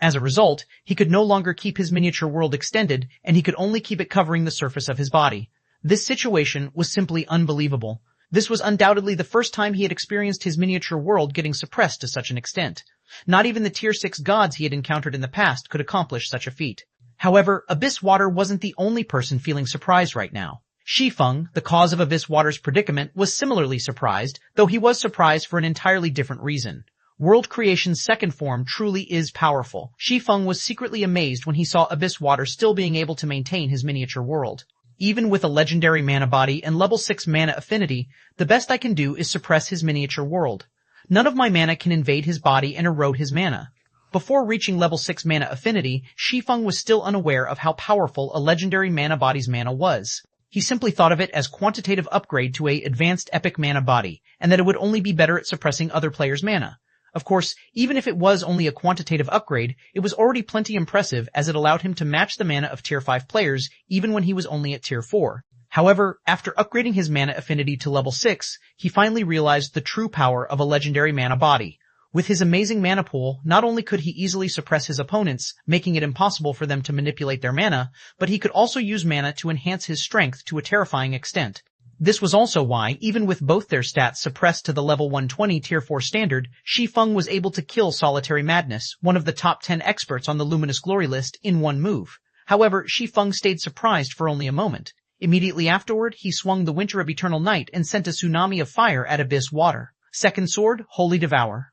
As a result, he could no longer keep his miniature world extended, and he could only keep it covering the surface of his body. This situation was simply unbelievable. This was undoubtedly the first time he had experienced his miniature world getting suppressed to such an extent. Not even the Tier 6 gods he had encountered in the past could accomplish such a feat. However, Abyss Water wasn't the only person feeling surprised right now. Shi Feng, the cause of Abyss Water's predicament, was similarly surprised, though he was surprised for an entirely different reason. World Creation's second form truly is powerful. Shi Feng was secretly amazed when he saw Abyss Water still being able to maintain his miniature world. Even with a legendary mana body and level 6 mana affinity, the best I can do is suppress his miniature world. None of my mana can invade his body and erode his mana. Before reaching level 6 mana affinity, Shi Feng was still unaware of how powerful a legendary mana body's mana was. He simply thought of it as quantitative upgrade to a advanced epic mana body, and that it would only be better at suppressing other players' mana. Of course, even if it was only a quantitative upgrade, it was already plenty impressive as it allowed him to match the mana of Tier 5 players even when he was only at Tier 4. However, after upgrading his mana affinity to level 6, he finally realized the true power of a legendary mana body. With his amazing mana pool, not only could he easily suppress his opponents, making it impossible for them to manipulate their mana, but he could also use mana to enhance his strength to a terrifying extent. This was also why, even with both their stats suppressed to the level 120 Tier 4 standard, Shi Feng was able to kill Solitary Madness, one of the top 10 experts on the Luminous Glory list, in one move. However, Shi Feng stayed surprised for only a moment. Immediately afterward, he swung the Winter of Eternal Night and sent a tsunami of fire at Abyss Water. Second sword, Holy Devour.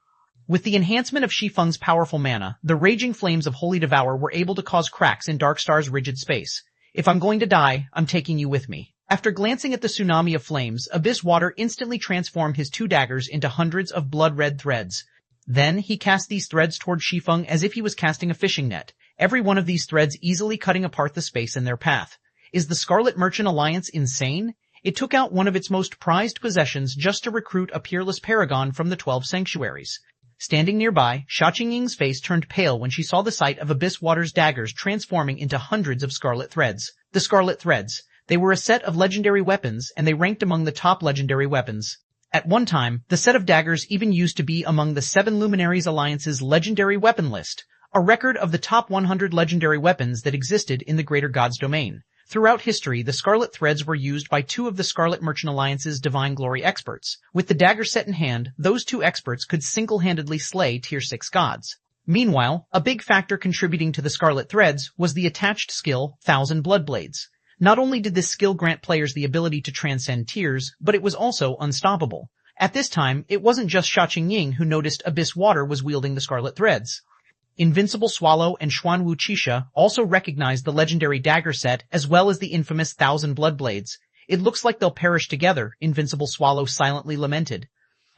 With the enhancement of Shi Feng's powerful mana, the raging flames of Holy Devour were able to cause cracks in Darkstar's rigid space. If I'm going to die, I'm taking you with me. After glancing at the tsunami of flames, Abyss Water instantly transformed his 2 daggers into hundreds of blood-red threads. Then, he cast these threads toward Shi Feng as if he was casting a fishing net, every one of these threads easily cutting apart the space in their path. Is the Scarlet Merchant Alliance insane? It took out one of its most prized possessions just to recruit a peerless paragon from the 12 sanctuaries. Standing nearby, Sha Qingying's face turned pale when she saw the sight of Abyss Water's daggers transforming into hundreds of scarlet threads. The Scarlet Threads. They were a set of legendary weapons, and they ranked among the top legendary weapons. At one time, the set of daggers even used to be among the 7 Luminaries Alliance's legendary weapon list, a record of the top 100 legendary weapons that existed in the Greater Gods domain. Throughout history, the Scarlet Threads were used by 2 of the Scarlet Merchant Alliance's Divine Glory experts. With the dagger set in hand, those 2 experts could single-handedly slay Tier 6 gods. Meanwhile, a big factor contributing to the Scarlet Threads was the attached skill, 1000 Bloodblades. Not only did this skill grant players the ability to transcend tiers, but it was also unstoppable. At this time, it wasn't just Sha Qingying who noticed Abyss Water was wielding the Scarlet Threads. Invincible Swallow and Xuanwu Qixia also recognized the legendary dagger set as well as the infamous 1000 Bloodblades. It looks like they'll perish together, Invincible Swallow silently lamented.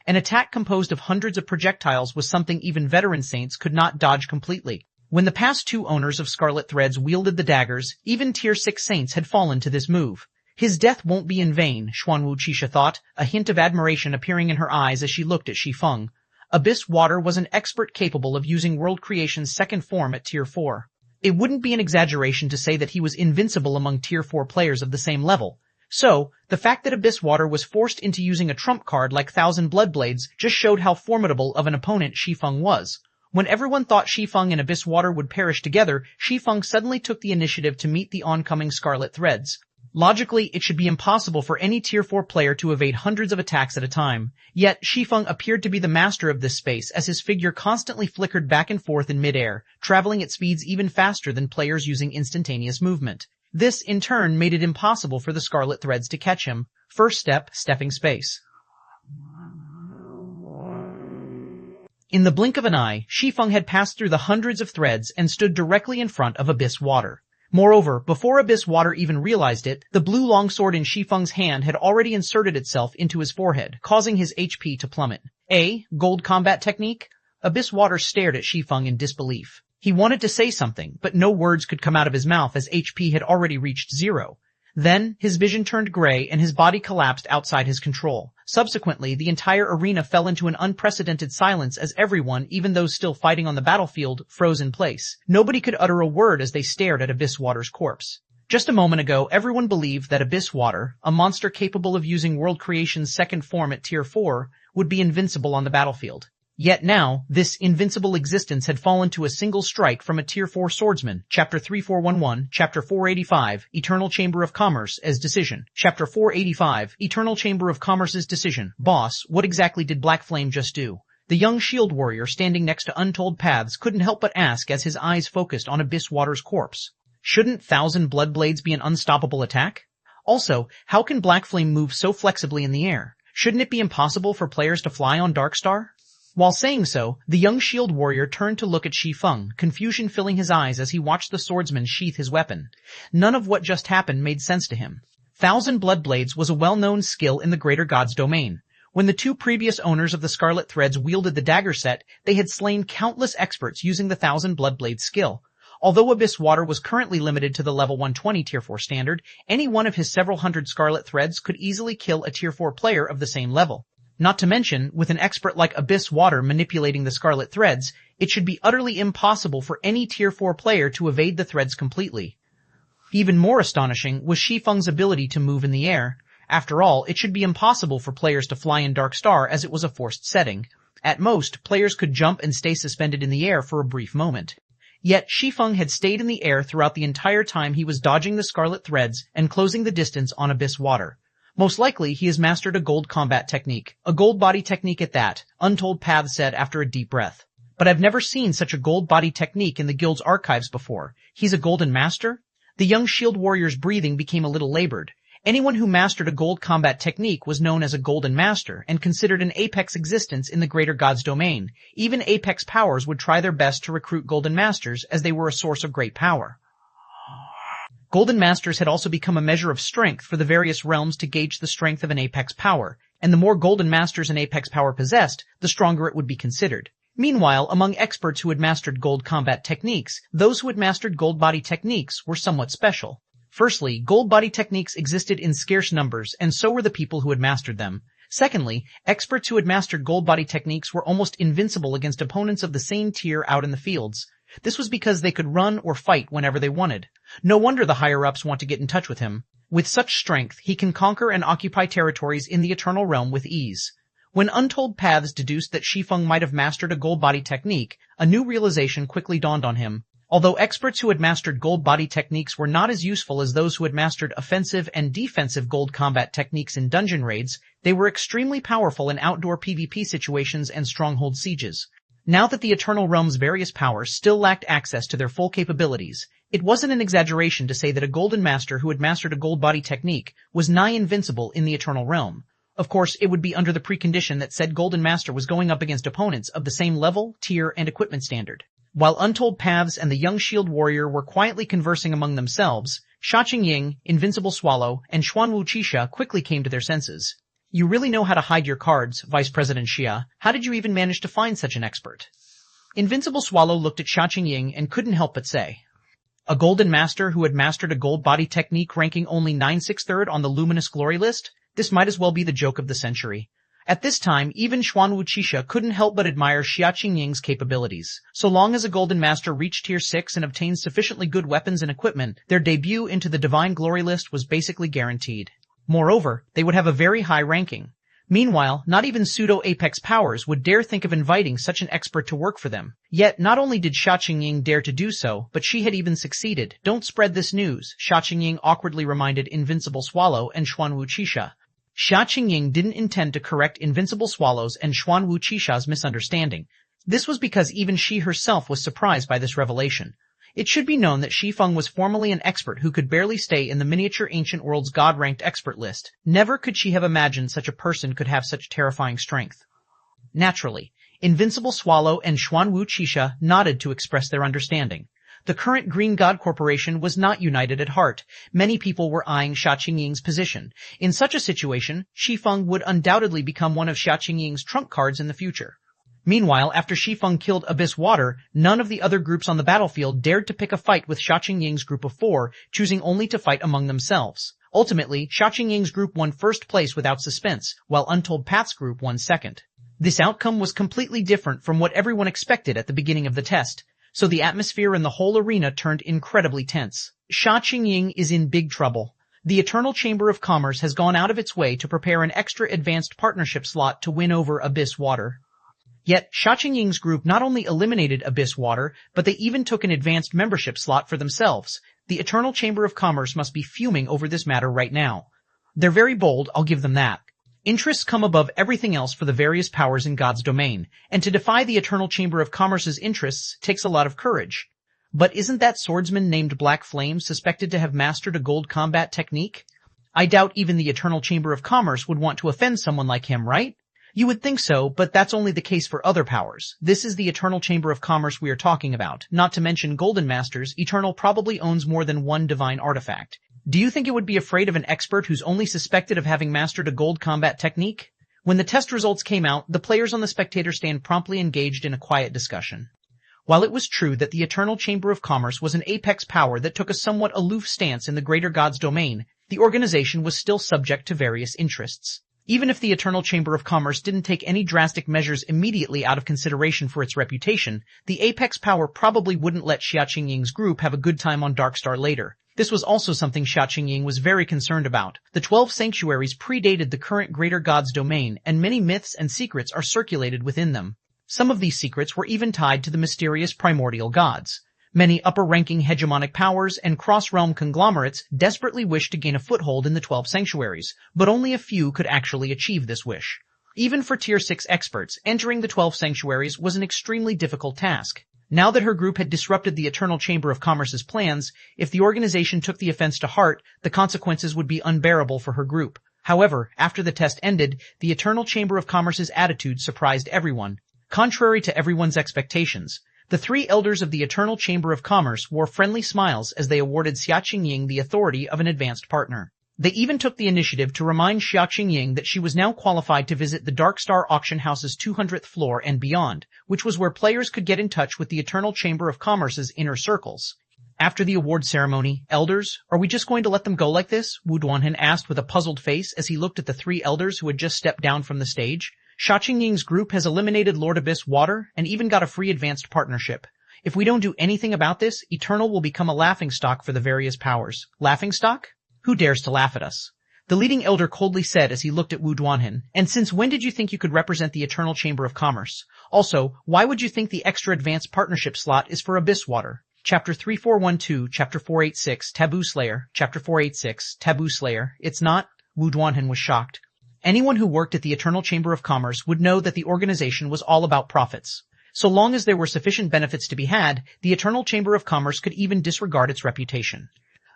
An attack composed of hundreds of projectiles was something even veteran saints could not dodge completely. When the past 2 owners of Scarlet Threads wielded the daggers, even Tier 6 saints had fallen to this move. His death won't be in vain, Xuanwu Qixia thought, a hint of admiration appearing in her eyes as she looked at Shi Feng. Abyss Water was an expert capable of using World Creation's second form at Tier 4. It wouldn't be an exaggeration to say that he was invincible among Tier 4 players of the same level. So, the fact that Abyss Water was forced into using a trump card like 1000 Bloodblades just showed how formidable of an opponent Shi Feng was. When everyone thought Shi Feng and Abyss Water would perish together, Shi Feng suddenly took the initiative to meet the oncoming Scarlet Threads. Logically, it should be impossible for any Tier 4 player to evade hundreds of attacks at a time. Yet, Shi Feng appeared to be the master of this space as his figure constantly flickered back and forth in midair, traveling at speeds even faster than players using instantaneous movement. This, in turn, made it impossible for the Scarlet Threads to catch him. First step, stepping space. In the blink of an eye, Shi Feng had passed through the hundreds of threads and stood directly in front of Abyss Water. Moreover, before Abyss Water even realized it, the blue longsword in Shi Feng's hand had already inserted itself into his forehead, causing his HP to plummet. Gold combat technique? Abyss Water stared at Shi Feng in disbelief. He wanted to say something, but no words could come out of his mouth as HP had already reached 0. Then, his vision turned gray and his body collapsed outside his control. Subsequently, the entire arena fell into an unprecedented silence as everyone, even those still fighting on the battlefield, froze in place. Nobody could utter a word as they stared at Abyss Water's corpse. Just a moment ago, everyone believed that Abyss Water, a monster capable of using world creation's second form at Tier 4, would be invincible on the battlefield. Yet now, this invincible existence had fallen to a single strike from a Tier 4 swordsman. Chapter 3411, Chapter 485, Eternal Chamber of Commerce as decision. Chapter 485, Eternal Chamber of Commerce's decision. Boss, what exactly did Black Flame just do? The young shield warrior standing next to Untold Paths couldn't help but ask as his eyes focused on Abyss Water's corpse. Shouldn't 1,000 blood blades be an unstoppable attack? Also, how can Black Flame move so flexibly in the air? Shouldn't it be impossible for players to fly on Darkstar? While saying so, the young shield warrior turned to look at Shi Feng, confusion filling his eyes as he watched the swordsman sheath his weapon. None of what just happened made sense to him. 1,000 blood blades was a well-known skill in the Greater God's domain. When the two previous owners of the Scarlet Threads wielded the dagger set, they had slain countless experts using the 1,000 blood blade skill. Although Abyss Water was currently limited to the level 120 Tier 4 standard, any one of his several hundred Scarlet Threads could easily kill a Tier 4 player of the same level. Not to mention, with an expert like Abyss Water manipulating the Scarlet Threads, it should be utterly impossible for any Tier 4 player to evade the threads completely. Even more astonishing was Shi Feng's ability to move in the air. After all, it should be impossible for players to fly in Darkstar as it was a forced setting. At most, players could jump and stay suspended in the air for a brief moment. Yet, Shi Feng had stayed in the air throughout the entire time he was dodging the Scarlet Threads and closing the distance on Abyss Water. Most likely, he has mastered a gold combat technique. A gold body technique at that, Untold Paths said after a deep breath. But I've never seen such a gold body technique in the guild's archives before. He's a golden master? The young shield warrior's breathing became a little labored. Anyone who mastered a gold combat technique was known as a golden master and considered an apex existence in the Greater God's domain. Even apex powers would try their best to recruit golden masters as they were a source of great power. Golden Masters had also become a measure of strength for the various realms to gauge the strength of an apex power, and the more Golden Masters an apex power possessed, the stronger it would be considered. Meanwhile, among experts who had mastered gold combat techniques, those who had mastered gold body techniques were somewhat special. Firstly, gold body techniques existed in scarce numbers, and so were the people who had mastered them. Secondly, experts who had mastered gold body techniques were almost invincible against opponents of the same tier out in the fields. This was because they could run or fight whenever they wanted. No wonder the higher-ups want to get in touch with him. With such strength, he can conquer and occupy territories in the Eternal Realm with ease. When Untold Paths deduced that Shi Feng might have mastered a gold body technique, a new realization quickly dawned on him. Although experts who had mastered gold body techniques were not as useful as those who had mastered offensive and defensive gold combat techniques in dungeon raids, they were extremely powerful in outdoor PvP situations and stronghold sieges. Now that the Eternal Realm's various powers still lacked access to their full capabilities, it wasn't an exaggeration to say that a Golden Master who had mastered a gold body technique was nigh invincible in the Eternal Realm. Of course, it would be under the precondition that said Golden Master was going up against opponents of the same level, tier, and equipment standard. While Untold Paths and the young shield warrior were quietly conversing among themselves, Sha Qingying, Invincible Swallow, and Xuanwu Qixia quickly came to their senses. You really know how to hide your cards, Vice President Xia. How did you even manage to find such an expert? Invincible Swallow looked at Sha Qingying and couldn't help but say, a Golden Master who had mastered a gold body technique ranking only 9/63 on the Luminous Glory list? This might as well be the joke of the century. At this time, even Xuanwu Qixia couldn't help but admire Sha Qingying's capabilities. So long as a Golden Master reached Tier 6 and obtained sufficiently good weapons and equipment, their debut into the Divine Glory list was basically guaranteed. Moreover, they would have a very high ranking. Meanwhile, not even pseudo-apex powers would dare think of inviting such an expert to work for them. Yet, not only did Sha Qingying dare to do so, but she had even succeeded. Don't spread this news, Sha Qingying awkwardly reminded Invincible Swallow and Xuanwu Qixia. Sha Qingying didn't intend to correct Invincible Swallow's and Xuanwu Qixia's misunderstanding. This was because even she herself was surprised by this revelation. It should be known that Shi Feng was formerly an expert who could barely stay in the miniature ancient world's god-ranked expert list. Never could she have imagined such a person could have such terrifying strength. Naturally, Invincible Swallow and Xuanwu Qixia nodded to express their understanding. The current Green God Corporation was not united at heart. Many people were eyeing Xia Qingying's position. In such a situation, Shi Feng would undoubtedly become one of Xia Qingying's trump cards in the future. Meanwhile, after Shi Feng killed Abyss Water, none of the other groups on the battlefield dared to pick a fight with Xia Qingying's group of 4, choosing only to fight among themselves. Ultimately, Xia Qingying's group won first place without suspense, while Untold Path's group won second. This outcome was completely different from what everyone expected at the beginning of the test, so the atmosphere in the whole arena turned incredibly tense. Xia Qingying is in big trouble. The Eternal Chamber of Commerce has gone out of its way to prepare an extra advanced partnership slot to win over Abyss Water. Yet, Xia Qingying's group not only eliminated Abyss Water, but they even took an advanced membership slot for themselves. The Eternal Chamber of Commerce must be fuming over this matter right now. They're very bold, I'll give them that. Interests come above everything else for the various powers in God's domain, and to defy the Eternal Chamber of Commerce's interests takes a lot of courage. But isn't that swordsman named Black Flame suspected to have mastered a gold combat technique? I doubt even the Eternal Chamber of Commerce would want to offend someone like him, right? You would think so, but that's only the case for other powers. This is the Eternal Chamber of Commerce we are talking about. Not to mention Golden Masters, Eternal probably owns more than one divine artifact. Do you think it would be afraid of an expert who's only suspected of having mastered a gold combat technique? When the test results came out, the players on the spectator stand promptly engaged in a quiet discussion. While it was true that the Eternal Chamber of Commerce was an apex power that took a somewhat aloof stance in the greater God's domain, the organization was still subject to various interests. Even if the Eternal Chamber of Commerce didn't take any drastic measures immediately out of consideration for its reputation, the apex power probably wouldn't let Xia Qingying's group have a good time on Darkstar later. This was also something Xia Qingying was very concerned about. The 12 sanctuaries predated the current greater God's domain, and many myths and secrets are circulated within them. Some of these secrets were even tied to the mysterious primordial gods. Many upper-ranking hegemonic powers and cross-realm conglomerates desperately wished to gain a foothold in the 12 sanctuaries, but only a few could actually achieve this wish. Even for Tier 6 experts, entering the 12 sanctuaries was an extremely difficult task. Now that her group had disrupted the Eternal Chamber of Commerce's plans, if the organization took the offense to heart, the consequences would be unbearable for her group. However, after the test ended, the Eternal Chamber of Commerce's attitude surprised everyone. Contrary to everyone's expectations, the 3 elders of the Eternal Chamber of Commerce wore friendly smiles as they awarded Xia Qingying the authority of an advanced partner. They even took the initiative to remind Xia Qingying that she was now qualified to visit the Darkstar Auction House's 200th floor and beyond, which was where players could get in touch with the Eternal Chamber of Commerce's inner circles. After the award ceremony, elders, are we just going to let them go like this? Wu Duanhen asked with a puzzled face as he looked at the 3 elders who had just stepped down from the stage. Xia Qingying's group has eliminated Lord Abyss Water and even got a free advanced partnership. If we don't do anything about this, Eternal will become a laughingstock for the various powers. Laughingstock? Who dares to laugh at us? The leading elder coldly said as he looked at Wu Duanhen. And since when did you think you could represent the Eternal Chamber of Commerce? Also, why would you think the extra advanced partnership slot is for Abyss Water? Chapter 3412, Chapter 486, Taboo Slayer, Chapter 486, Taboo Slayer. It's not? Wu Duanhen was shocked. Anyone who worked at the Eternal Chamber of Commerce would know that the organization was all about profits. So long as there were sufficient benefits to be had, the Eternal Chamber of Commerce could even disregard its reputation.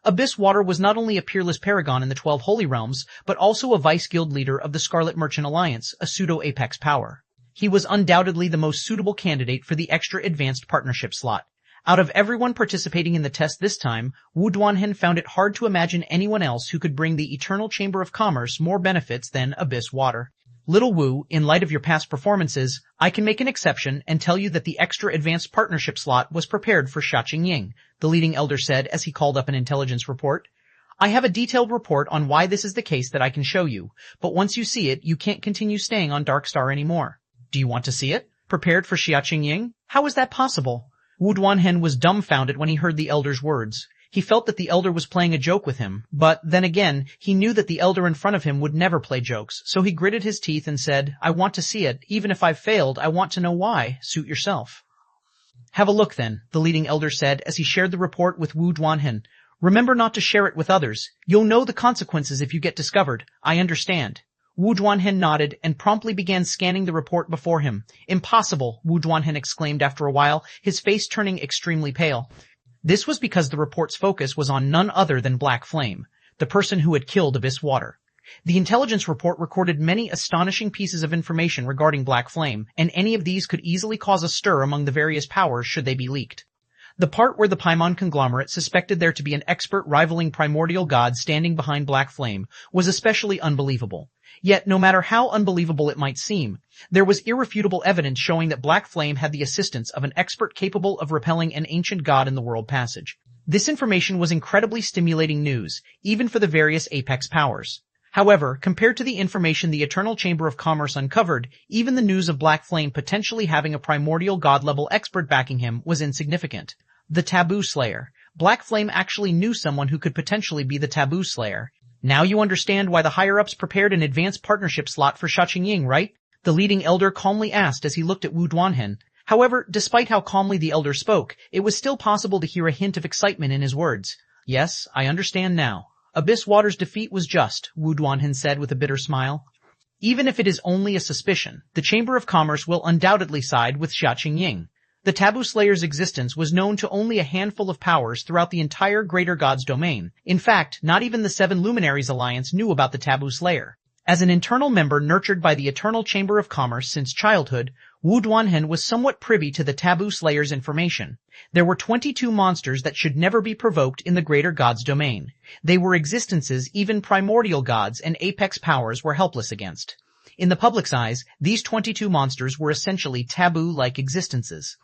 Abyss Water was not only a peerless paragon in the 12 Holy Realms, but also a vice-guild leader of the Scarlet Merchant Alliance, a pseudo-apex power. He was undoubtedly the most suitable candidate for the extra advanced partnership slot. Out of everyone participating in the test this time, Wu Duanhen found it hard to imagine anyone else who could bring the Eternal Chamber of Commerce more benefits than Abyss Water. Little Wu, in light of your past performances, I can make an exception and tell you that the extra advanced partnership slot was prepared for Xia Qingying, the leading elder said as he called up an intelligence report. I have a detailed report on why this is the case that I can show you, but once you see it, you can't continue staying on Darkstar anymore. Do you want to see it? Prepared for Xia Qingying? How is that possible? Wu Duanhen was dumbfounded when he heard the elder's words. He felt that the elder was playing a joke with him, but then again, he knew that the elder in front of him would never play jokes, so he gritted his teeth and said, I want to see it. Even if I've failed, I want to know why. Suit yourself. Have a look then, the leading elder said as he shared the report with Wu Duanhen. Remember not to share it with others. You'll know the consequences if you get discovered. I understand. Wu Duanhen nodded and promptly began scanning the report before him. Impossible, Wu Duanhen exclaimed after a while, his face turning extremely pale. This was because the report's focus was on none other than Black Flame, the person who had killed Abyss Water. The intelligence report recorded many astonishing pieces of information regarding Black Flame, and any of these could easily cause a stir among the various powers should they be leaked. The part where the Paimon conglomerate suspected there to be an expert rivaling primordial god standing behind Black Flame was especially unbelievable. Yet, no matter how unbelievable it might seem, there was irrefutable evidence showing that Black Flame had the assistance of an expert capable of repelling an ancient god in the World Passage. This information was incredibly stimulating news, even for the various Apex powers. However, compared to the information the Eternal Chamber of Commerce uncovered, even the news of Black Flame potentially having a primordial god-level expert backing him was insignificant. The Taboo Slayer. Black Flame actually knew someone who could potentially be the Taboo Slayer. Now you understand why the higher-ups prepared an advanced partnership slot for Ch475, right? The leading elder calmly asked as he looked at Wu Duanhen. However, despite how calmly the elder spoke, it was still possible to hear a hint of excitement in his words. Yes, I understand now. Abyss Water's defeat was just, Wu Duanhen said with a bitter smile. Even if it is only a suspicion, the Chamber of Commerce will undoubtedly side with Ch475. The Taboo Slayer's existence was known to only a handful of powers throughout the entire Greater God's domain. In fact, not even the Seven Luminaries Alliance knew about the Taboo Slayer. As an internal member nurtured by the Eternal Chamber of Commerce since childhood, Wu Duanhen was somewhat privy to the Taboo Slayer's information. There were 22 monsters that should never be provoked in the Greater God's domain. They were existences even primordial gods and apex powers were helpless against. In the public's eyes, these 22 monsters were essentially taboo-like existences.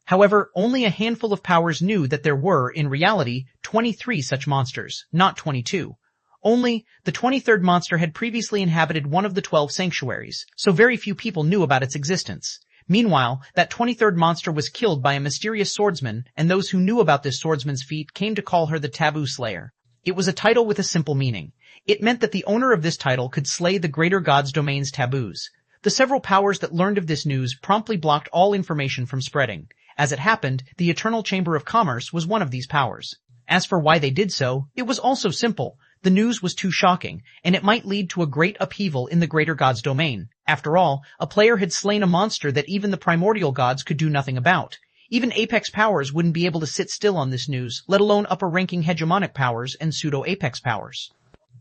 However, only a handful of powers knew that there were, in reality, 23 such monsters, not 22. Only, the 23rd monster had previously inhabited one of the 12 sanctuaries, so very few people knew about its existence. Meanwhile, that 23rd monster was killed by a mysterious swordsman, and those who knew about this swordsman's feat came to call her the Taboo Slayer. It was a title with a simple meaning. It meant that the owner of this title could slay the Greater God's domain's taboos. The several powers that learned of this news promptly blocked all information from spreading. As it happened, the Eternal Chamber of Commerce was one of these powers. As for why they did so, it was also simple. The news was too shocking, and it might lead to a great upheaval in the Greater God's domain. After all, a player had slain a monster that even the primordial gods could do nothing about. Even apex powers wouldn't be able to sit still on this news, let alone upper-ranking hegemonic powers and pseudo-apex powers.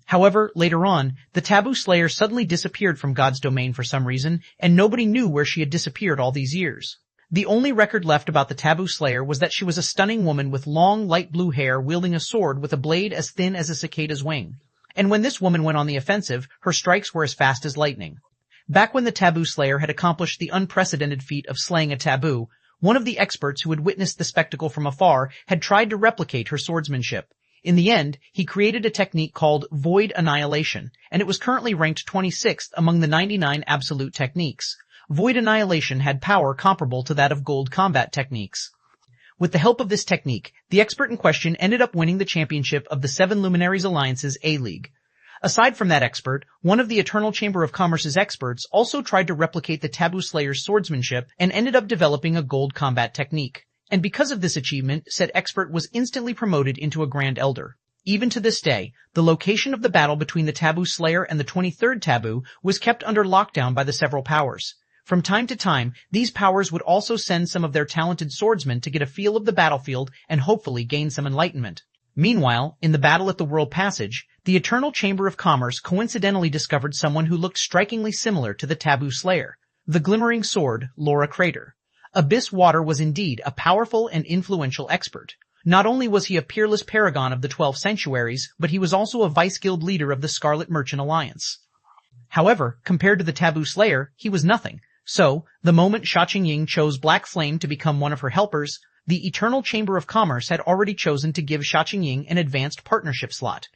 However, later on, the Taboo Slayer suddenly disappeared from God's domain for some reason, and nobody knew where she had disappeared all these years. The only record left about the Taboo Slayer was that she was a stunning woman with long, light blue hair wielding a sword with a blade as thin as a cicada's wing. And when this woman went on the offensive, her strikes were as fast as lightning. Back when the Taboo Slayer had accomplished the unprecedented feat of slaying a taboo, one of the experts who had witnessed the spectacle from afar had tried to replicate her swordsmanship. In the end, he created a technique called Void Annihilation, and it was currently ranked 26th among the 99 absolute techniques. Void Annihilation had power comparable to that of gold combat techniques. With the help of this technique, the expert in question ended up winning the championship of the Seven Luminaries Alliance's A-League. Aside from that expert, one of the Eternal Chamber of Commerce's experts also tried to replicate the Taboo Slayer's swordsmanship and ended up developing a gold combat technique. And because of this achievement, said expert was instantly promoted into a Grand Elder. Even to this day, the location of the battle between the Taboo Slayer and the 23rd Taboo was kept under lockdown by the several powers. From time to time, these powers would also send some of their talented swordsmen to get a feel of the battlefield and hopefully gain some enlightenment. Meanwhile, in the battle at the World Passage, the Eternal Chamber of Commerce coincidentally discovered someone who looked strikingly similar to the Taboo Slayer, the Glimmering Sword, Laura Crater. Abyss Water was indeed a powerful and influential expert. Not only was he a peerless paragon of the 12 sanctuaries, but he was also a vice-guild leader of the Scarlet Merchant Alliance. However, compared to the Taboo Slayer, he was nothing. So, the moment Ch475 chose Black Flame to become one of her helpers, the Eternal Chamber of Commerce had already chosen to give Ch475 an advanced partnership slot.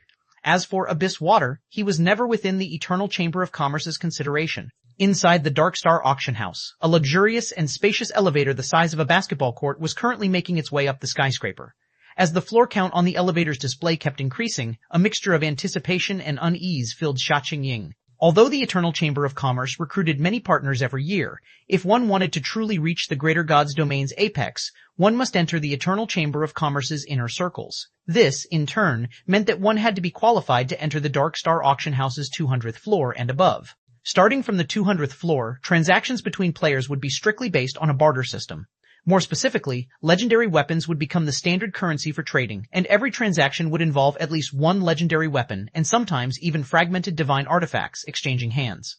As for Abyss Water, he was never within the Eternal Chamber of Commerce's consideration. Inside the Dark Star Auction House, a luxurious and spacious elevator the size of a basketball court was currently making its way up the skyscraper. As the floor count on the elevator's display kept increasing, a mixture of anticipation and unease filled Ch475. Although the Eternal Chamber of Commerce recruited many partners every year, if one wanted to truly reach the Greater God's domain's apex, one must enter the Eternal Chamber of Commerce's inner circles. This, in turn, meant that one had to be qualified to enter the Dark Star Auction House's 200th floor and above. Starting from the 200th floor, transactions between players would be strictly based on a barter system. More specifically, legendary weapons would become the standard currency for trading, and every transaction would involve at least one legendary weapon and sometimes even fragmented divine artifacts exchanging hands.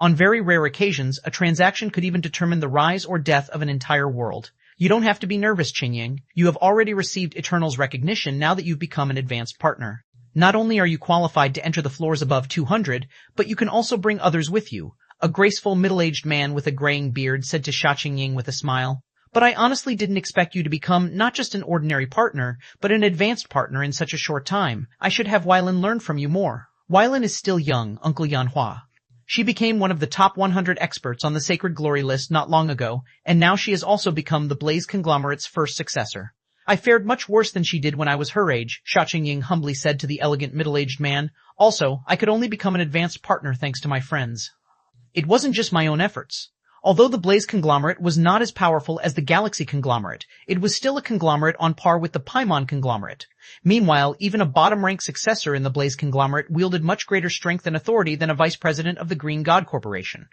On very rare occasions, a transaction could even determine the rise or death of an entire world. You don't have to be nervous, Qingying. You have already received Eternal's recognition now that you've become an advanced partner. Not only are you qualified to enter the floors above 200, but you can also bring others with you. A graceful middle-aged man with a graying beard said to Xia Qingying with a smile. But I honestly didn't expect you to become not just an ordinary partner, but an advanced partner in such a short time. I should have Weilin learn from you more. Weilin is still young, Uncle Yanhua. She became one of the top 100 experts on the Sacred Glory list not long ago, and now she has also become the Blaze Conglomerate's first successor. I fared much worse than she did when I was her age, Xia Qingying humbly said to the elegant middle-aged man. Also, I could only become an advanced partner thanks to my friends. It wasn't just my own efforts. Although the Blaze Conglomerate was not as powerful as the Galaxy Conglomerate, it was still a conglomerate on par with the Paimon Conglomerate. Meanwhile, even a bottom-rank successor in the Blaze Conglomerate wielded much greater strength and authority than a vice president of the Green God Corporation.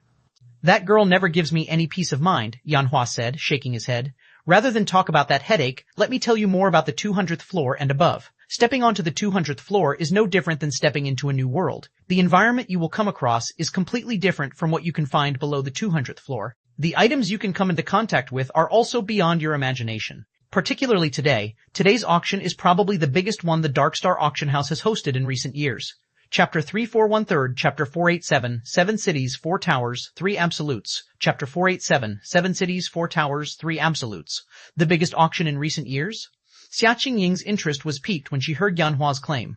That girl never gives me any peace of mind, Yanhua said, shaking his head. Rather than talk about that headache, let me tell you more about the 200th floor and above. Stepping onto the 200th floor is no different than stepping into a new world. The environment you will come across is completely different from what you can find below the 200th floor. The items you can come into contact with are also beyond your imagination. Particularly today, today's auction is probably the biggest one the Darkstar Auction House has hosted in recent years. Chapter 3413, Chapter 487, 7 Cities, 4 Towers, 3 Absolutes. Chapter 487, 7 Cities, 4 Towers, 3 Absolutes. The biggest auction in recent years? Xia Qingying's interest was piqued when she heard Yanhua's claim.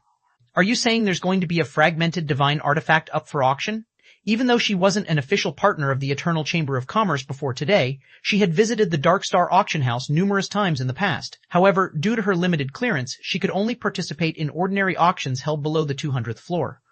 Are you saying there's going to be a fragmented divine artifact up for auction? Even though she wasn't an official partner of the Eternal Chamber of Commerce before today, she had visited the Darkstar Auction House numerous times in the past. However, due to her limited clearance, she could only participate in ordinary auctions held below the 200th floor.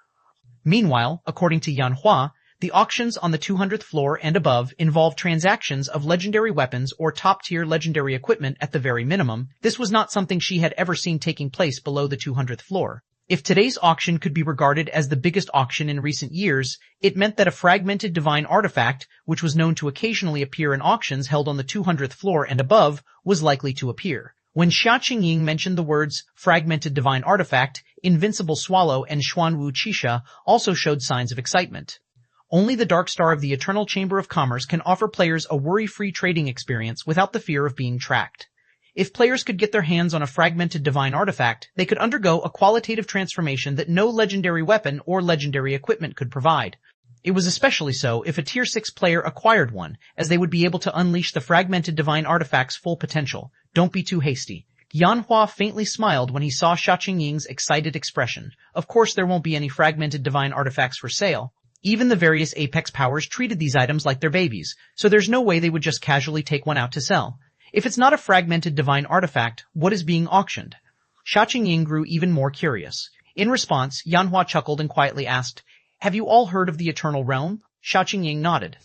Meanwhile, according to Yanhua, the auctions on the 200th floor and above involve transactions of legendary weapons or top-tier legendary equipment at the very minimum. This was not something she had ever seen taking place below the 200th floor. If today's auction could be regarded as the biggest auction in recent years, it meant that a fragmented divine artifact, which was known to occasionally appear in auctions held on the 200th floor and above, was likely to appear. When Xia Qingying mentioned the words fragmented divine artifact, Invincible Swallow and Xuanwu Qixia also showed signs of excitement. Only the Darkstar of the Eternal Chamber of Commerce can offer players a worry-free trading experience without the fear of being tracked. If players could get their hands on a fragmented divine artifact, they could undergo a qualitative transformation that no legendary weapon or legendary equipment could provide. It was especially so if a Tier 6 player acquired one, as they would be able to unleash the fragmented divine artifact's full potential. Don't be too hasty. Yanhua faintly smiled when he saw Xia Qingying's excited expression. Of course there won't be any fragmented divine artifacts for sale. Even the various Apex powers treated these items like their babies, so there's no way they would just casually take one out to sell. If it's not a fragmented divine artifact, what is being auctioned? Xia Qingying grew even more curious. In response, Yanhua chuckled and quietly asked, Have you all heard of the Eternal Realm? Xia Qingying nodded.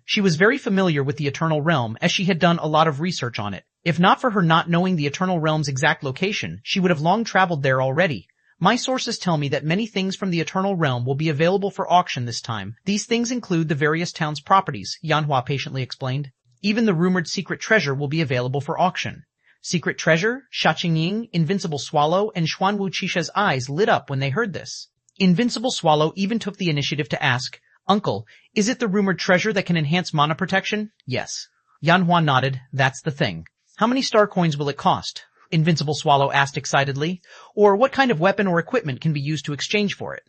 She was very familiar with the Eternal Realm as she had done a lot of research on it. If not for her not knowing the Eternal Realm's exact location, she would have long traveled there already. My sources tell me that many things from the Eternal Realm will be available for auction this time. These things include the various towns' properties, Yanhua patiently explained. Even the rumored secret treasure will be available for auction. Secret treasure? Xia Qingying, Invincible Swallow, and Xuanwu Qixia's eyes lit up when they heard this. Invincible Swallow even took the initiative to ask, Uncle, is it the rumored treasure that can enhance mana protection? Yes. Yanhua nodded. That's the thing. How many star coins will it cost? Invincible Swallow asked excitedly. Or what kind of weapon or equipment can be used to exchange for it?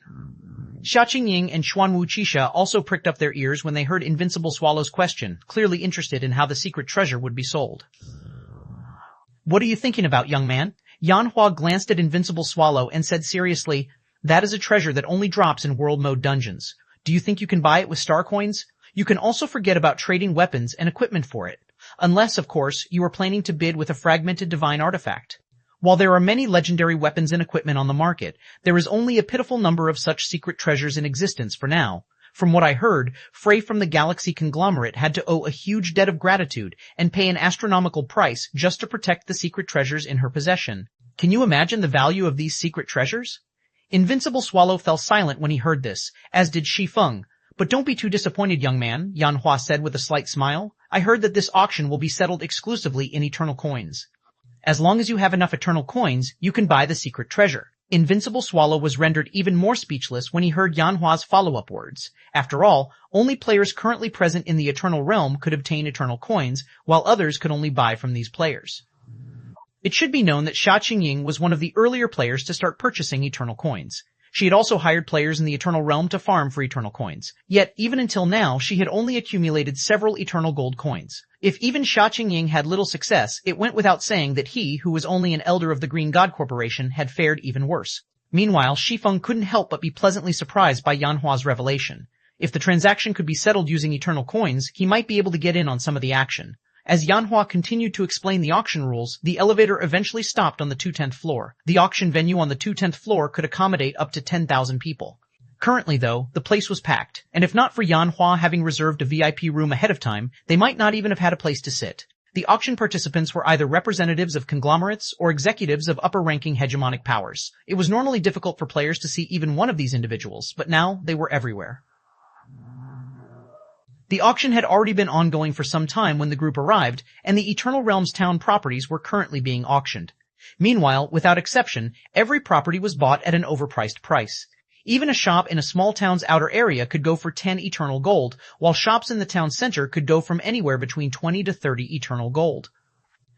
Xia Qingying and Xuanwu Qixia also pricked up their ears when they heard Invincible Swallow's question, clearly interested in how the secret treasure would be sold. What are you thinking about, young man? Yanhua glanced at Invincible Swallow and said seriously, That is a treasure that only drops in world mode dungeons. Do you think you can buy it with star coins? You can also forget about trading weapons and equipment for it. Unless, of course, you are planning to bid with a fragmented divine artifact. While there are many legendary weapons and equipment on the market, there is only a pitiful number of such secret treasures in existence for now. From what I heard, Frey from the Galaxy Conglomerate had to owe a huge debt of gratitude and pay an astronomical price just to protect the secret treasures in her possession. Can you imagine the value of these secret treasures? Invincible Swallow fell silent when he heard this, as did Shi Feng. But don't be too disappointed, young man, Yanhua said with a slight smile. I heard that this auction will be settled exclusively in eternal coins. As long as you have enough eternal coins, you can buy the secret treasure. Invincible Swallow was rendered even more speechless when he heard Yanhua's follow-up words. After all, only players currently present in the Eternal Realm could obtain Eternal Coins, while others could only buy from these players. It should be known that Xia Qingying was one of the earlier players to start purchasing Eternal Coins. She had also hired players in the Eternal Realm to farm for Eternal Coins. Yet, even until now, she had only accumulated several Eternal Gold coins. If even Xia Qingying had little success, it went without saying that he, who was only an elder of the Green God Corporation, had fared even worse. Meanwhile, Shi Feng couldn't help but be pleasantly surprised by Yanhua's revelation. If the transaction could be settled using Eternal Coins, he might be able to get in on some of the action. As Yanhua continued to explain the auction rules, the elevator eventually stopped on the 210th floor. The auction venue on the 210th floor could accommodate up to 10,000 people. Currently, though, the place was packed, and if not for Yanhua having reserved a VIP room ahead of time, they might not even have had a place to sit. The auction participants were either representatives of conglomerates or executives of upper-ranking hegemonic powers. It was normally difficult for players to see even one of these individuals, but now they were everywhere. The auction had already been ongoing for some time when the group arrived, and the Eternal Realms town properties were currently being auctioned. Meanwhile, without exception, every property was bought at an overpriced price. Even a shop in a small town's outer area could go for 10 Eternal Gold, while shops in the town center could go from anywhere between 20 to 30 Eternal Gold.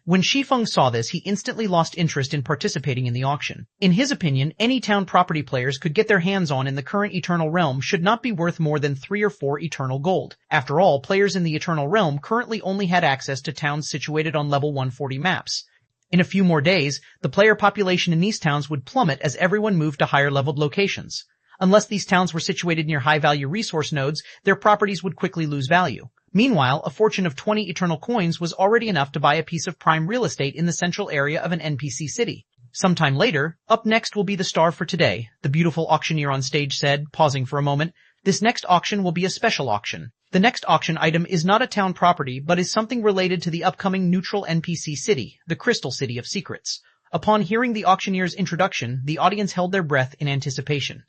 When Shi Feng saw this, he instantly lost interest in participating in the auction. In his opinion, any town property players could get their hands on in the current Eternal Realm should not be worth more than 3 or 4 Eternal Gold. After all, players in the Eternal Realm currently only had access to towns situated on level 140 maps. In a few more days, the player population in these towns would plummet as everyone moved to higher-leveled locations. Unless these towns were situated near high-value resource nodes, their properties would quickly lose value. Meanwhile, a fortune of 20 Eternal Coins was already enough to buy a piece of prime real estate in the central area of an NPC city. Sometime later, up next will be the star for today, the beautiful auctioneer on stage said, pausing for a moment. This next auction will be a special auction. The next auction item is not a town property, but is something related to the upcoming neutral NPC city, the Crystal City of Secrets. Upon hearing the auctioneer's introduction, the audience held their breath in anticipation.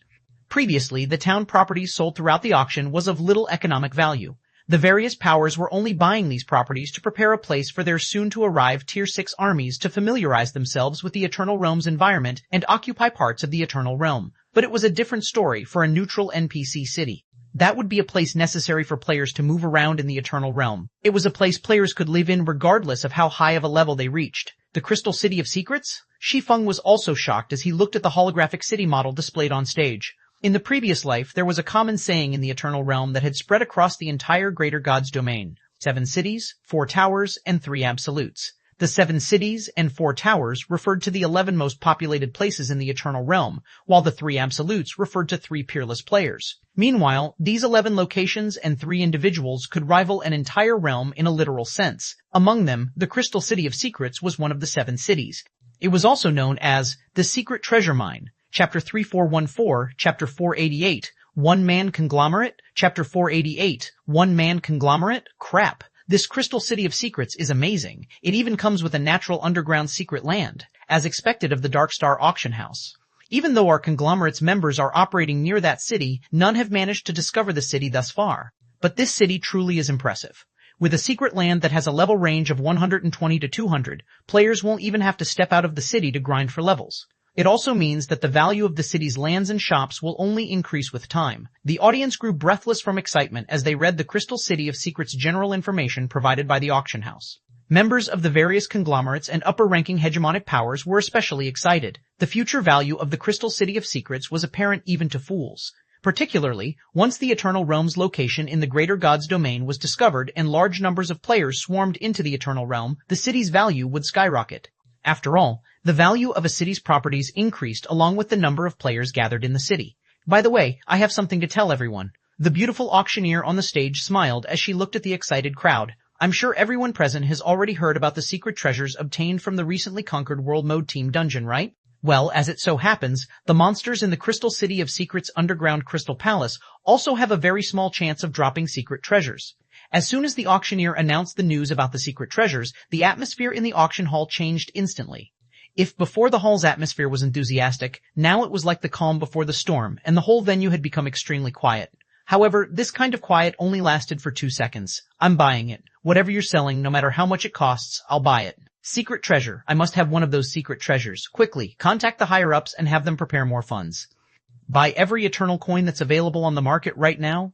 Previously, the town properties sold throughout the auction was of little economic value. The various powers were only buying these properties to prepare a place for their soon-to-arrive Tier 6 armies to familiarize themselves with the Eternal Realm's environment and occupy parts of the Eternal Realm. But it was a different story for a neutral NPC city. That would be a place necessary for players to move around in the Eternal Realm. It was a place players could live in regardless of how high of a level they reached. The Crystal City of Secrets? Shi Feng was also shocked as he looked at the holographic city model displayed on stage. In the previous life, there was a common saying in the Eternal Realm that had spread across the entire Greater God's domain. 7 cities, 4 towers, and 3 absolutes. The 7 cities and 4 towers referred to the 11 most populated places in the Eternal Realm, while the 3 absolutes referred to 3 peerless players. Meanwhile, these 11 locations and 3 individuals could rival an entire realm in a literal sense. Among them, the Crystal City of Secrets was one of the 7 cities. It was also known as the Secret Treasure Mine. Chapter 3414, Chapter 488, One-Man Conglomerate, Chapter 488, One-Man Conglomerate, crap. This Crystal City of Secrets is amazing. It even comes with a natural underground secret land, as expected of the Darkstar Auction House. Even though our conglomerate's members are operating near that city, none have managed to discover the city thus far. But this city truly is impressive. With a secret land that has a level range of 120 to 200, players won't even have to step out of the city to grind for levels. It also means that the value of the city's lands and shops will only increase with time. The audience grew breathless from excitement as they read the Crystal City of Secrets general information provided by the auction house. Members of the various conglomerates and upper-ranking hegemonic powers were especially excited. The future value of the Crystal City of Secrets was apparent even to fools. Particularly, once the Eternal Realm's location in the Greater God's domain was discovered and large numbers of players swarmed into the Eternal Realm, the city's value would skyrocket. After all, the value of a city's properties increased along with the number of players gathered in the city. By the way, I have something to tell everyone. The beautiful auctioneer on the stage smiled as she looked at the excited crowd. I'm sure everyone present has already heard about the secret treasures obtained from the recently conquered World Mode Team Dungeon, right? Well, as it so happens, the monsters in the Crystal City of Secrets underground Crystal Palace also have a very small chance of dropping secret treasures. As soon as the auctioneer announced the news about the secret treasures, the atmosphere in the auction hall changed instantly. If before the hall's atmosphere was enthusiastic, now it was like the calm before the storm, and the whole venue had become extremely quiet. However, this kind of quiet only lasted for 2 seconds. I'm buying it. Whatever you're selling, no matter how much it costs, I'll buy it. Secret treasure. I must have one of those secret treasures. Quickly, contact the higher-ups and have them prepare more funds. Buy every eternal coin that's available on the market right now?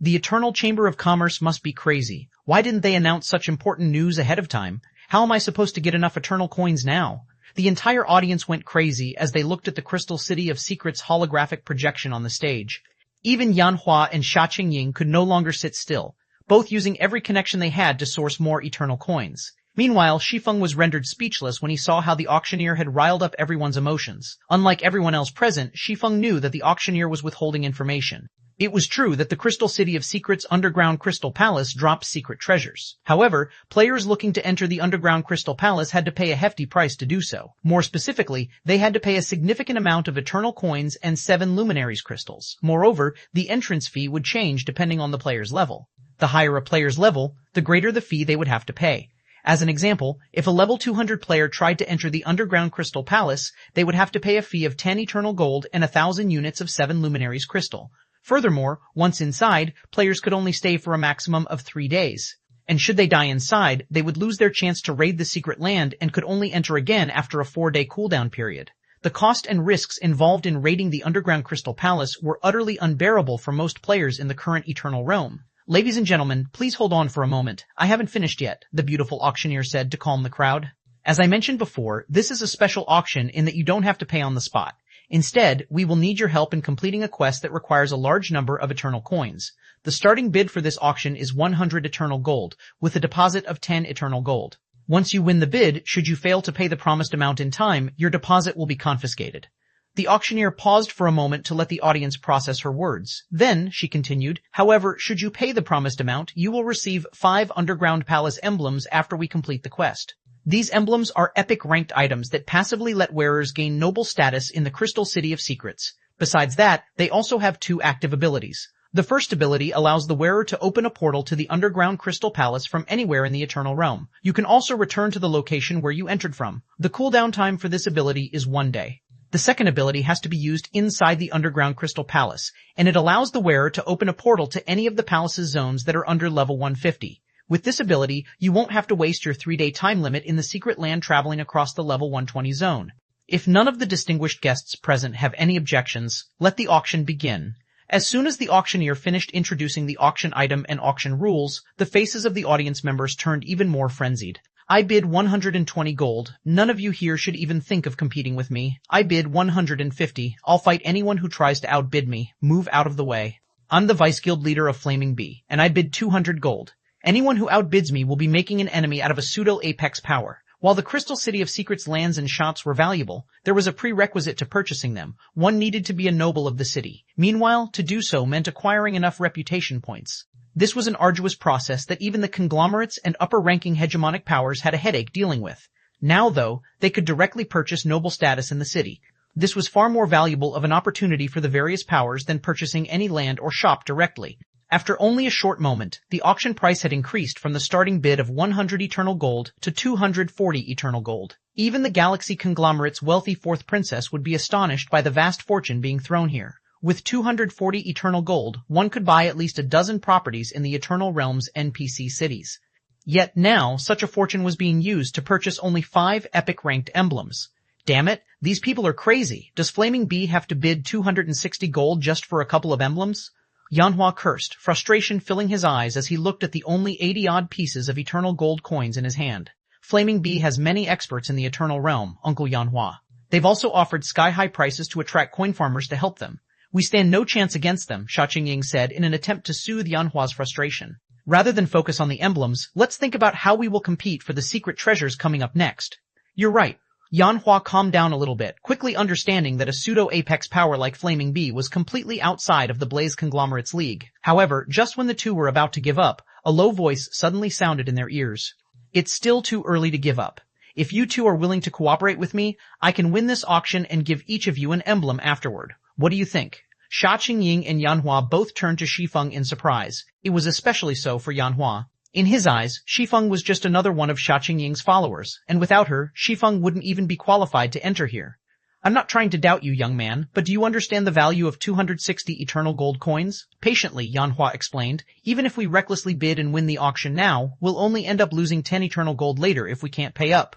The Eternal Chamber of Commerce must be crazy. Why didn't they announce such important news ahead of time? How am I supposed to get enough eternal coins now? The entire audience went crazy as they looked at the Crystal City of Secrets holographic projection on the stage. Even Yanhua and Sha Qingying could no longer sit still, both using every connection they had to source more eternal coins. Meanwhile, Shi Feng was rendered speechless when he saw how the auctioneer had riled up everyone's emotions. Unlike everyone else present, Shi Feng knew that the auctioneer was withholding information. It was true that the Crystal City of Secrets underground Crystal Palace dropped secret treasures. However, players looking to enter the underground Crystal Palace had to pay a hefty price to do so. More specifically, they had to pay a significant amount of eternal coins and 7 luminaries crystals. Moreover, the entrance fee would change depending on the player's level. The higher a player's level, the greater the fee they would have to pay. As an example, if a level 200 player tried to enter the underground Crystal Palace, they would have to pay a fee of 10 eternal gold and 1,000 units of 7 luminaries crystal. Furthermore, once inside, players could only stay for a maximum of 3 days. And should they die inside, they would lose their chance to raid the secret land and could only enter again after a 4-day cooldown period. The cost and risks involved in raiding the underground Crystal Palace were utterly unbearable for most players in the current Eternal Realm. Ladies and gentlemen, please hold on for a moment. I haven't finished yet, the beautiful auctioneer said to calm the crowd. As I mentioned before, this is a special auction in that you don't have to pay on the spot. Instead, we will need your help in completing a quest that requires a large number of eternal coins. The starting bid for this auction is 100 eternal gold, with a deposit of 10 eternal gold. Once you win the bid, should you fail to pay the promised amount in time, your deposit will be confiscated. The auctioneer paused for a moment to let the audience process her words. Then, she continued, however, should you pay the promised amount, you will receive 5 underground palace emblems after we complete the quest. These emblems are epic ranked items that passively let wearers gain noble status in the Crystal City of Secrets. Besides that, they also have 2 active abilities. The first ability allows the wearer to open a portal to the underground Crystal Palace from anywhere in the Eternal Realm. You can also return to the location where you entered from. The cooldown time for this ability is 1 day. The second ability has to be used inside the underground Crystal Palace, and it allows the wearer to open a portal to any of the palace's zones that are under level 150. With this ability, you won't have to waste your 3-day time limit in the secret land traveling across the level 120 zone. If none of the distinguished guests present have any objections, let the auction begin. As soon as the auctioneer finished introducing the auction item and auction rules, the faces of the audience members turned even more frenzied. I bid 120 gold. None of you here should even think of competing with me. I bid 150. I'll fight anyone who tries to outbid me. Move out of the way. I'm the vice guild leader of Flaming Bee, and I bid 200 gold. Anyone who outbids me will be making an enemy out of a pseudo-apex power. While the Crystal City of Secrets lands and shots were valuable, there was a prerequisite to purchasing them. One needed to be a noble of the city. Meanwhile, to do so meant acquiring enough reputation points. This was an arduous process that even the conglomerates and upper-ranking hegemonic powers had a headache dealing with. Now, though, they could directly purchase noble status in the city. This was far more valuable of an opportunity for the various powers than purchasing any land or shop directly. After only a short moment, the auction price had increased from the starting bid of 100 eternal gold to 240 eternal gold. Even the galaxy conglomerate's wealthy fourth princess would be astonished by the vast fortune being thrown here. With 240 eternal gold, one could buy at least a dozen properties in the Eternal Realm's NPC cities. Yet now, such a fortune was being used to purchase only 5 epic-ranked emblems. Damn it, these people are crazy. Does Flaming Bee have to bid 260 gold just for a couple of emblems? Yanhua cursed, frustration filling his eyes as he looked at the only 80-odd pieces of eternal gold coins in his hand. Flaming Bee has many experts in the Eternal Realm, Uncle Yanhua. They've also offered sky-high prices to attract coin farmers to help them. We stand no chance against them, Sha Qingying said in an attempt to soothe Yanhua's frustration. Rather than focus on the emblems, let's think about how we will compete for the secret treasures coming up next. You're right. Yanhua calmed down a little bit, quickly understanding that a pseudo-apex power like Flaming Bee was completely outside of the Blaze Conglomerate's league. However, just when the two were about to give up, a low voice suddenly sounded in their ears. It's still too early to give up. If you two are willing to cooperate with me, I can win this auction and give each of you an emblem afterward. What do you think? Sha Qingying and Yanhua both turned to Shi Feng in surprise. It was especially so for Yanhua. In his eyes, Shi Feng was just another one of Sha Qingying's followers, and without her, Shi Feng wouldn't even be qualified to enter here. I'm not trying to doubt you, young man, but do you understand the value of 260 eternal gold coins? Patiently, Yanhua explained. Even if we recklessly bid and win the auction now, we'll only end up losing 10 eternal gold later if we can't pay up.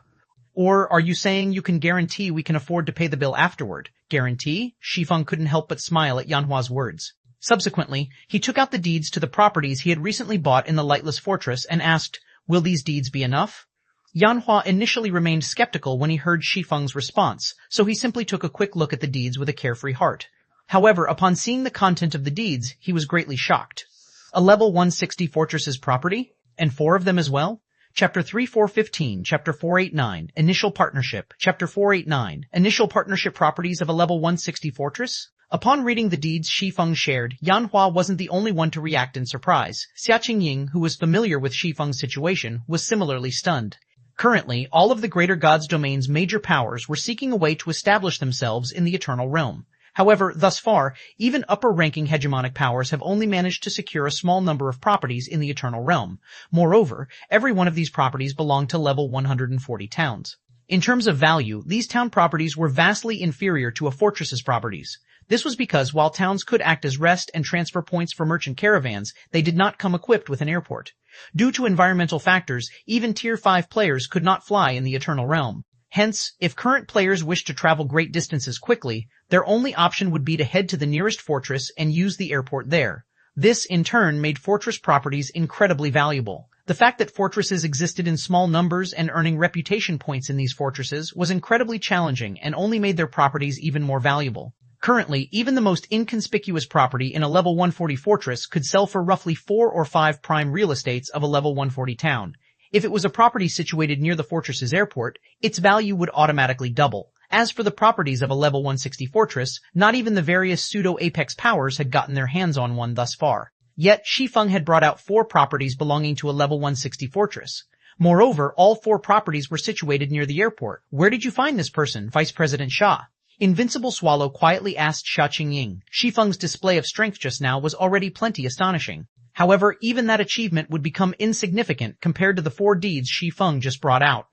Or are you saying you can guarantee we can afford to pay the bill afterward? Guarantee? Shi Feng couldn't help but smile at Yanhua's words. Subsequently, he took out the deeds to the properties he had recently bought in the Lightless Fortress and asked, will these deeds be enough? Yanhua initially remained skeptical when he heard Shi Feng's response, so he simply took a quick look at the deeds with a carefree heart. However, upon seeing the content of the deeds, he was greatly shocked. A level 160 fortress's property? And 4 of them as well? Chapter 3415, Chapter 489, Initial Partnership, Chapter 489, Initial Partnership Properties of a Level 160 Fortress? Upon reading the deeds Shi Feng shared, Yanhua wasn't the only one to react in surprise. Xia Qingying, who was familiar with Shi Feng's situation, was similarly stunned. Currently, all of the Greater Gods Domain's major powers were seeking a way to establish themselves in the Eternal Realm. However, thus far, even upper-ranking hegemonic powers have only managed to secure a small number of properties in the Eternal Realm. Moreover, every one of these properties belonged to level 140 towns. In terms of value, these town properties were vastly inferior to a fortress's properties. This was because while towns could act as rest and transfer points for merchant caravans, they did not come equipped with an airport. Due to environmental factors, even Tier 5 players could not fly in the Eternal Realm. Hence, if current players wish to travel great distances quickly, their only option would be to head to the nearest fortress and use the airport there. This, in turn, made fortress properties incredibly valuable. The fact that fortresses existed in small numbers and earning reputation points in these fortresses was incredibly challenging and only made their properties even more valuable. Currently, even the most inconspicuous property in a level 140 fortress could sell for roughly 4 or 5 prime real estates of a level 140 town. If it was a property situated near the fortress's airport, its value would automatically double. As for the properties of a level 160 fortress, not even the various pseudo-apex powers had gotten their hands on one thus far. Yet, Shi Feng had brought out 4 properties belonging to a level 160 fortress. Moreover, all 4 properties were situated near the airport. Where did you find this person, Vice President Xia? Invincible Swallow quietly asked Xia Qingying. Shi Feng's display of strength just now was already plenty astonishing. However, even that achievement would become insignificant compared to the 4 deeds Shi Feng just brought out.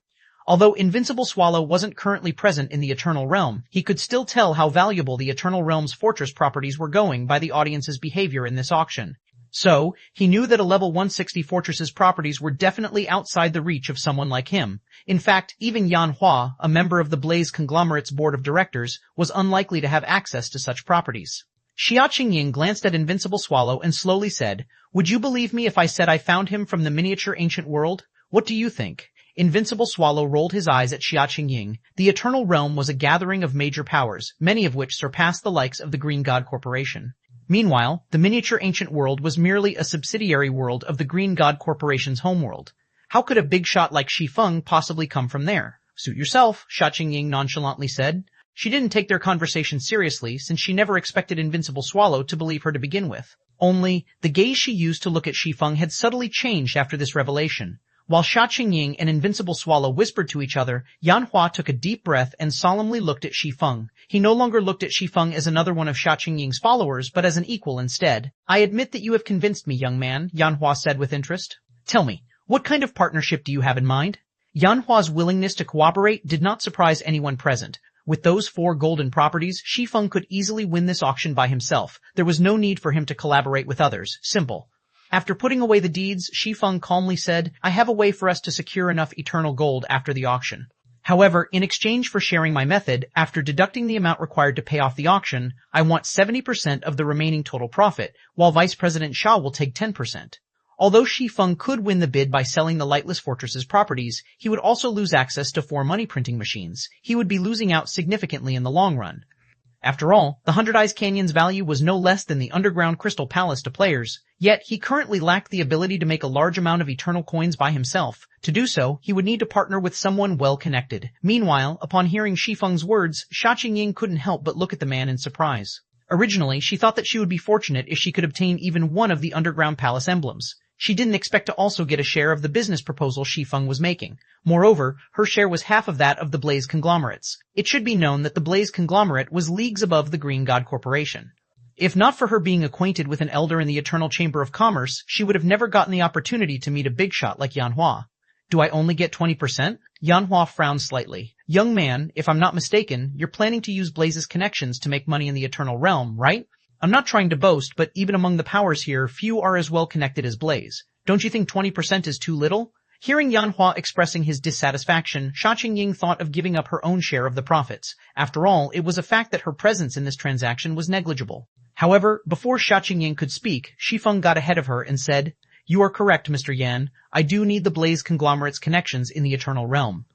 Although Invincible Swallow wasn't currently present in the Eternal Realm, he could still tell how valuable the Eternal Realm's fortress properties were going by the audience's behavior in this auction. So, he knew that a level 160 fortress's properties were definitely outside the reach of someone like him. In fact, even Yanhua, a member of the Blaze Conglomerate's board of directors, was unlikely to have access to such properties. Xia Qingying glanced at Invincible Swallow and slowly said, would you believe me if I said I found him from the miniature ancient world? What do you think? Invincible Swallow rolled his eyes at Xia Qingying. The Eternal Realm was a gathering of major powers, many of which surpassed the likes of the Green God Corporation. Meanwhile, the miniature ancient world was merely a subsidiary world of the Green God Corporation's homeworld. How could a big shot like Shi Feng possibly come from there? Suit yourself, Xia Qingying nonchalantly said. She didn't take their conversation seriously since she never expected Invincible Swallow to believe her to begin with. Only, the gaze she used to look at Shi Feng had subtly changed after this revelation. While Xia Qingying and Invincible Swallow whispered to each other, Yanhua took a deep breath and solemnly looked at Shi Feng. He no longer looked at Shi Feng as another one of Xia Qingying's followers, but as an equal instead. I admit that you have convinced me, young man, Yanhua said with interest. Tell me, what kind of partnership do you have in mind? Yanhua's willingness to cooperate did not surprise anyone present. With those 4 golden properties, Shi Feng could easily win this auction by himself. There was no need for him to collaborate with others. Simple. After putting away the deeds, Shi Feng calmly said, I have a way for us to secure enough eternal gold after the auction. However, in exchange for sharing my method, after deducting the amount required to pay off the auction, I want 70% of the remaining total profit, while Vice President Xia will take 10%. Although Shi Feng could win the bid by selling the Lightless Fortress's properties, he would also lose access to 4 money printing machines. He would be losing out significantly in the long run. After all, the 100 Eyes Canyon's value was no less than the underground Crystal Palace to players, yet he currently lacked the ability to make a large amount of eternal coins by himself. To do so, he would need to partner with someone well-connected. Meanwhile, upon hearing Shi Feng's words, Xia Qingying couldn't help but look at the man in surprise. Originally, she thought that she would be fortunate if she could obtain even one of the underground palace emblems. She didn't expect to also get a share of the business proposal Shi Feng was making. Moreover, her share was half of that of the Blaze Conglomerate's. It should be known that the Blaze Conglomerate was leagues above the Green God Corporation. If not for her being acquainted with an elder in the Eternal Chamber of Commerce, she would have never gotten the opportunity to meet a big shot like Yanhua. Do I only get 20%? Yanhua frowned slightly. Young man, if I'm not mistaken, you're planning to use Blaze's connections to make money in the Eternal Realm, right? I'm not trying to boast, but even among the powers here, few are as well connected as Blaze. Don't you think 20% is too little? Hearing Yanhua expressing his dissatisfaction, Sha Qingying thought of giving up her own share of the profits. After all, it was a fact that her presence in this transaction was negligible. However, before Sha Qingying could speak, Shi Feng got ahead of her and said, "You are correct, Mr. Yan. I do need the Blaze Conglomerate's connections in the Eternal Realm."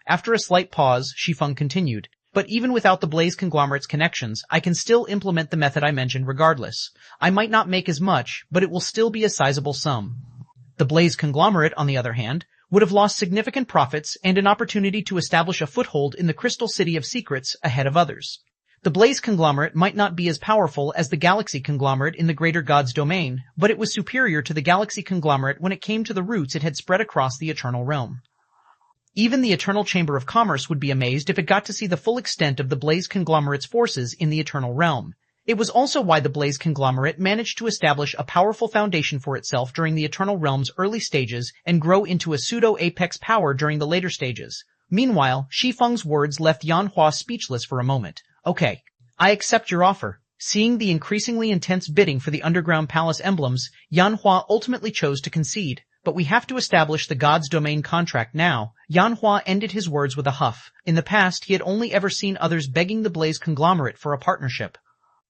After a slight pause, Shi Feng continued, "But even without the Blaze Conglomerate's connections, I can still implement the method I mentioned regardless. I might not make as much, but it will still be a sizable sum." The Blaze Conglomerate, on the other hand, would have lost significant profits and an opportunity to establish a foothold in the Crystal City of Secrets ahead of others. The Blaze Conglomerate might not be as powerful as the Galaxy Conglomerate in the Greater God's domain, but it was superior to the Galaxy Conglomerate when it came to the roots it had spread across the Eternal Realm. Even the Eternal Chamber of Commerce would be amazed if it got to see the full extent of the Blaze Conglomerate's forces in the Eternal Realm. It was also why the Blaze Conglomerate managed to establish a powerful foundation for itself during the Eternal Realm's early stages and grow into a pseudo-apex power during the later stages. Meanwhile, Shi Feng's words left Yanhua speechless for a moment. "Okay, I accept your offer." Seeing the increasingly intense bidding for the Underground Palace emblems, Yanhua ultimately chose to concede. "But we have to establish the God's Domain contract now." Yanhua ended his words with a huff. In the past, he had only ever seen others begging the Blaze Conglomerate for a partnership.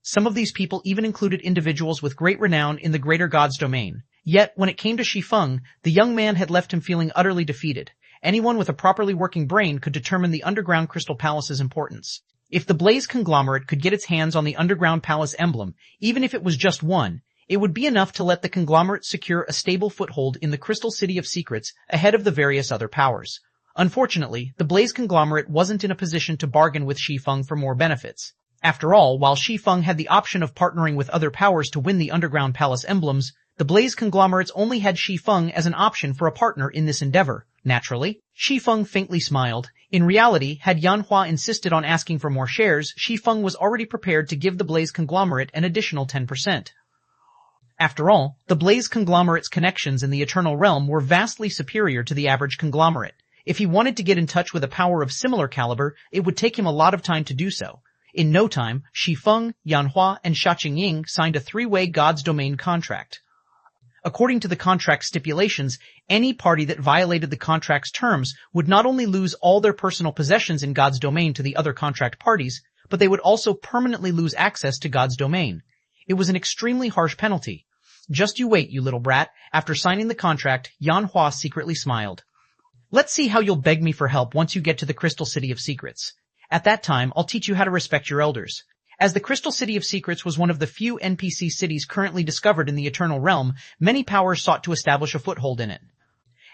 Some of these people even included individuals with great renown in the Greater God's domain. Yet, when it came to Shi Feng, the young man had left him feeling utterly defeated. Anyone with a properly working brain could determine the Underground Crystal Palace's importance. If the Blaze Conglomerate could get its hands on the Underground Palace emblem, even if it was just one, it would be enough to let the conglomerate secure a stable foothold in the Crystal City of Secrets ahead of the various other powers. Unfortunately, the Blaze Conglomerate wasn't in a position to bargain with Shi Feng for more benefits. After all, while Shi Feng had the option of partnering with other powers to win the Underground Palace emblems, the Blaze Conglomerates only had Shi Feng as an option for a partner in this endeavor. Naturally, Shi Feng faintly smiled. In reality, had Yanhua insisted on asking for more shares, Shi Feng was already prepared to give the Blaze Conglomerate an additional 10%. After all, the Blaze Conglomerate's connections in the Eternal Realm were vastly superior to the average conglomerate. If he wanted to get in touch with a power of similar caliber, it would take him a lot of time to do so. In no time, Shi Feng, Yanhua, and Sha Qingying signed a three-way God's Domain contract. According to the contract stipulations, any party that violated the contract's terms would not only lose all their personal possessions in God's Domain to the other contract parties, but they would also permanently lose access to God's Domain. It was an extremely harsh penalty. "Just you wait, you little brat." After signing the contract, Yanhua secretly smiled. "Let's see how you'll beg me for help once you get to the Crystal City of Secrets. At that time, I'll teach you how to respect your elders." As the Crystal City of Secrets was one of the few NPC cities currently discovered in the Eternal Realm, many powers sought to establish a foothold in it.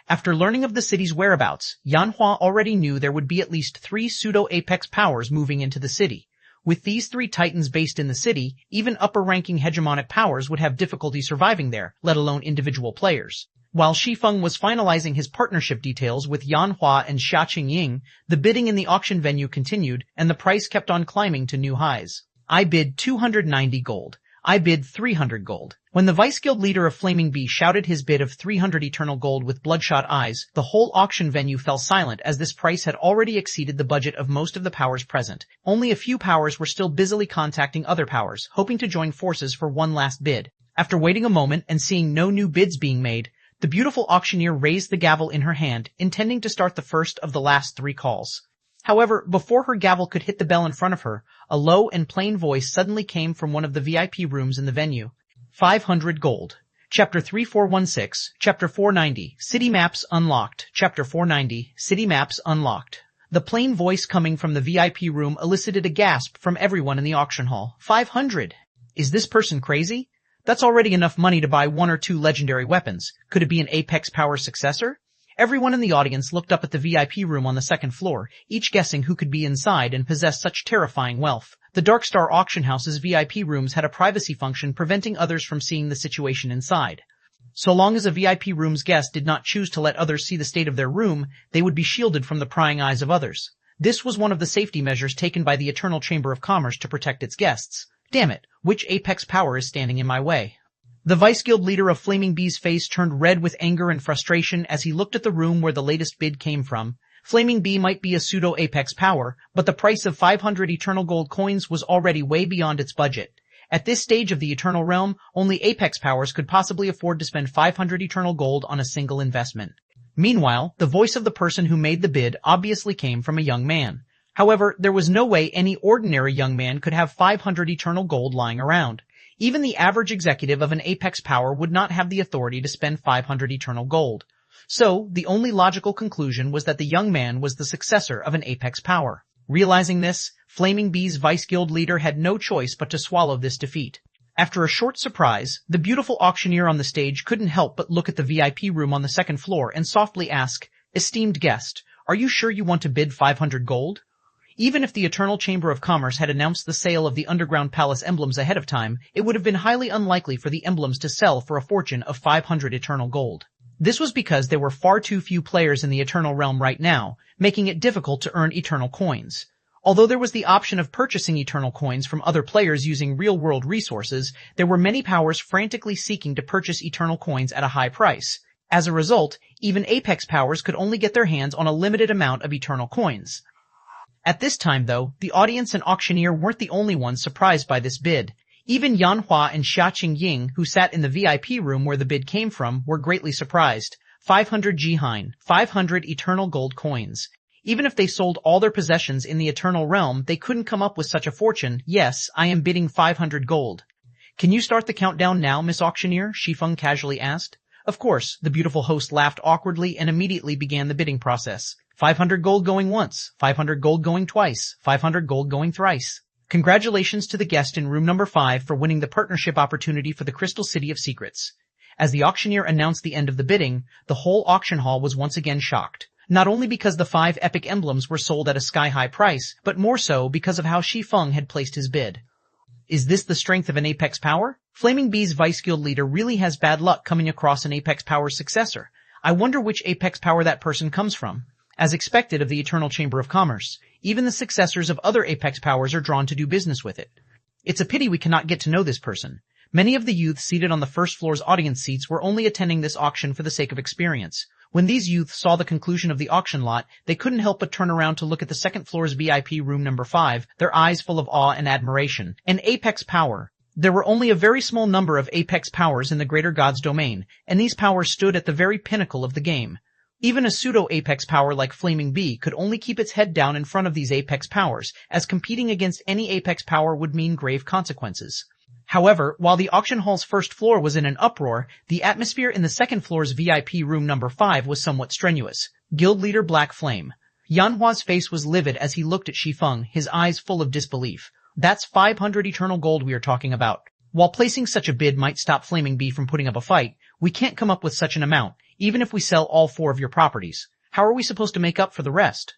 After learning of the city's whereabouts, Yanhua already knew there would be at least 3 pseudo-apex powers moving into the city. With these 3 titans based in the city, even upper-ranking hegemonic powers would have difficulty surviving there, let alone individual players. While Shi Feng was finalizing his partnership details with Yanhua and Sha Qingying, the bidding in the auction venue continued, and the price kept on climbing to new highs. "I bid 290 gold. I bid 300 gold. When the Vice Guild leader of Flaming Bee shouted his bid of 300 eternal gold with bloodshot eyes, the whole auction venue fell silent as this price had already exceeded the budget of most of the powers present. Only a few powers were still busily contacting other powers, hoping to join forces for one last bid. After waiting a moment and seeing no new bids being made, the beautiful auctioneer raised the gavel in her hand, intending to start the first of the last 3 calls. However, before her gavel could hit the bell in front of her, a low and plain voice suddenly came from one of the VIP rooms in the venue. 500 gold. Chapter 3416, Chapter 490, City Maps Unlocked, Chapter 490, City Maps Unlocked. The plain voice coming from the VIP room elicited a gasp from everyone in the auction hall. 500! Is this person crazy? That's already enough money to buy 1 or 2 legendary weapons. Could it be an Apex Power successor? Everyone in the audience looked up at the VIP room on the 2nd floor, each guessing who could be inside and possess such terrifying wealth. The Darkstar Auction House's VIP rooms had a privacy function preventing others from seeing the situation inside. So long as a VIP room's guest did not choose to let others see the state of their room, they would be shielded from the prying eyes of others. This was one of the safety measures taken by the Eternal Chamber of Commerce to protect its guests. Damn it, which Apex power is standing in my way? The Vice Guild leader of Flaming Bee's face turned red with anger and frustration as he looked at the room where the latest bid came from. Flaming Bee might be a pseudo-Apex power, but the price of 500 Eternal Gold coins was already way beyond its budget. At this stage of the Eternal Realm, only Apex powers could possibly afford to spend 500 Eternal Gold on a single investment. Meanwhile, the voice of the person who made the bid obviously came from a young man. However, there was no way any ordinary young man could have 500 eternal gold lying around. Even the average executive of an apex power would not have the authority to spend 500 eternal gold. So, the only logical conclusion was that the young man was the successor of an apex power. Realizing this, Flaming Bee's vice guild leader had no choice but to swallow this defeat. After a short surprise, the beautiful auctioneer on the stage couldn't help but look at the VIP room on the second floor and softly ask, "Esteemed guest, are you sure you want to bid 500 gold?" Even if the Eternal Chamber of Commerce had announced the sale of the Underground Palace emblems ahead of time, it would have been highly unlikely for the emblems to sell for a fortune of 500 eternal gold. This was because there were far too few players in the Eternal Realm right now, making it difficult to earn eternal coins. Although there was the option of purchasing eternal coins from other players using real-world resources, there were many powers frantically seeking to purchase eternal coins at a high price. As a result, even Apex powers could only get their hands on a limited amount of eternal coins. At this time, though, the audience and auctioneer weren't the only ones surprised by this bid. Even Yanhua and Xia Qingying, who sat in the VIP room where the bid came from, were greatly surprised. 500 Jihan, 500 eternal gold coins. Even if they sold all their possessions in the Eternal Realm, they couldn't come up with such a fortune. "Yes, I am bidding 500 gold. "Can you start the countdown now, Miss Auctioneer?" Shi Feng casually asked. Of course, the beautiful host laughed awkwardly and immediately began the bidding process. 500 gold going once, 500 gold going twice, 500 gold going thrice. Congratulations to the guest in room number 5 for winning the partnership opportunity for the Crystal City of Secrets. As the auctioneer announced the end of the bidding, the whole auction hall was once again shocked. Not only because the 5 epic emblems were sold at a sky-high price, but more so because of how Shi Feng had placed his bid. Is this the strength of an Apex power? Flaming Bee's Vice Guild leader really has bad luck coming across an Apex power's successor. I wonder which Apex power that person comes from. As expected of the Eternal Chamber of Commerce, even the successors of other Apex powers are drawn to do business with it. It's a pity we cannot get to know this person. Many of the youths seated on the first floor's audience seats were only attending this auction for the sake of experience. When these youths saw the conclusion of the auction lot, they couldn't help but turn around to look at the second floor's VIP room number 5, their eyes full of awe and admiration. An Apex power. There were only a very small number of Apex powers in the Greater God's domain, and these powers stood at the very pinnacle of the game. Even a pseudo-Apex power like Flaming Bee could only keep its head down in front of these Apex powers, as competing against any Apex power would mean grave consequences. However, while the auction hall's first floor was in an uproar, the atmosphere in the second floor's VIP room number 5 was somewhat strenuous. Guild leader Black Flame. Yanhua's face was livid as he looked at Shi Feng, his eyes full of disbelief. That's 500 eternal gold we are talking about. While placing such a bid might stop Flaming Bee from putting up a fight, we can't come up with such an amount, even if we sell all 4 of your properties. How are we supposed to make up for the rest?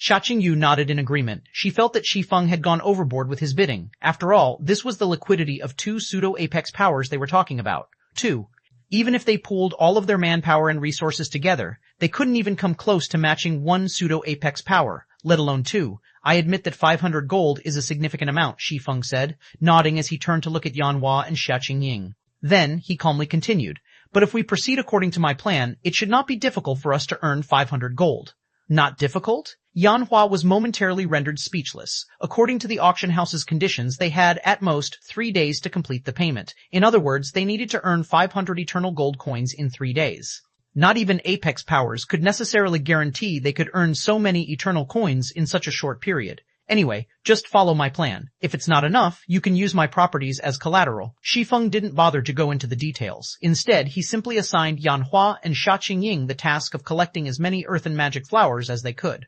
Xia Qingyu nodded in agreement. She felt that Shi Feng had gone overboard with his bidding. After all, this was the liquidity of 2 pseudo-Apex powers they were talking about. 2. Even if they pooled all of their manpower and resources together, they couldn't even come close to matching 1 pseudo-Apex power, let alone 2. I admit that 500 gold is a significant amount, Shi Feng said, nodding as he turned to look at Yanhua and Xia Qingying. Then, he calmly continued, but if we proceed according to my plan, it should not be difficult for us to earn 500 gold. Not difficult? Yanhua was momentarily rendered speechless. According to the auction house's conditions, they had, at most, 3 days to complete the payment. In other words, they needed to earn 500 eternal gold coins in 3 days. Not even Apex powers could necessarily guarantee they could earn so many eternal coins in such a short period. Anyway, just follow my plan. If it's not enough, you can use my properties as collateral. Shi Feng didn't bother to go into the details. Instead, he simply assigned Yanhua and Xia Qingying the task of collecting as many earthen magic flowers as they could.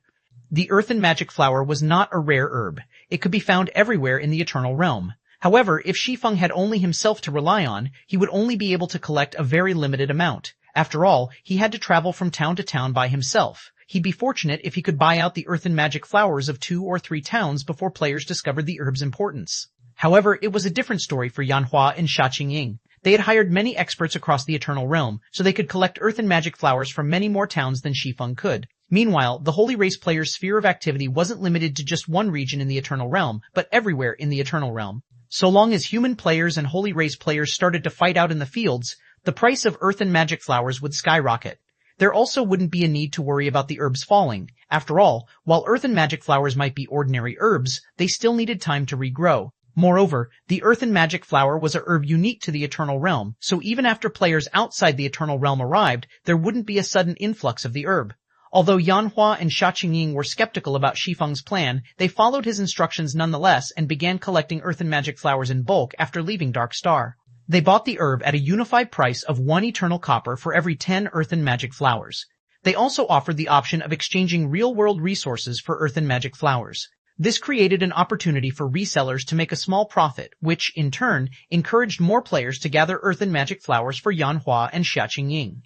The earthen magic flower was not a rare herb. It could be found everywhere in the Eternal Realm. However, if Shi Feng had only himself to rely on, he would only be able to collect a very limited amount. After all, he had to travel from town to town by himself. He'd be fortunate if he could buy out the earthen magic flowers of 2 or 3 towns before players discovered the herb's importance. However, it was a different story for Yanhua and Xia Qingying. They had hired many experts across the Eternal Realm, so they could collect earthen magic flowers from many more towns than Shi Feng could. Meanwhile, the Holy Race players' sphere of activity wasn't limited to just one region in the Eternal Realm, but everywhere in the Eternal Realm. So long as human players and Holy Race players started to fight out in the fields, the price of earthen magic flowers would skyrocket. There also wouldn't be a need to worry about the herbs falling. After all, while earthen magic flowers might be ordinary herbs, they still needed time to regrow. Moreover, the Earthen Magic Flower was a herb unique to the Eternal Realm, so even after players outside the Eternal Realm arrived, there wouldn't be a sudden influx of the herb. Although Yanhua and Sha Qingying were skeptical about Shi Feng's plan, they followed his instructions nonetheless and began collecting Earthen Magic Flowers in bulk after leaving Dark Star. They bought the herb at a unified price of 1 eternal copper for every 10 Earthen Magic Flowers. They also offered the option of exchanging real-world resources for Earthen Magic Flowers. This created an opportunity for resellers to make a small profit, which, in turn, encouraged more players to gather Earthen Magic Flowers for Yanhua and Sha Qingying.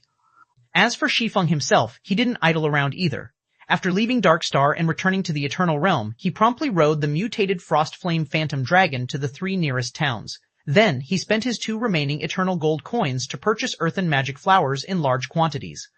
As for Shi Feng himself, he didn't idle around either. After leaving Dark Star and returning to the Eternal Realm, he promptly rode the mutated Frost Flame Phantom Dragon to the 3 nearest towns. Then, he spent his 2 remaining Eternal Gold coins to purchase Earthen Magic Flowers in large quantities.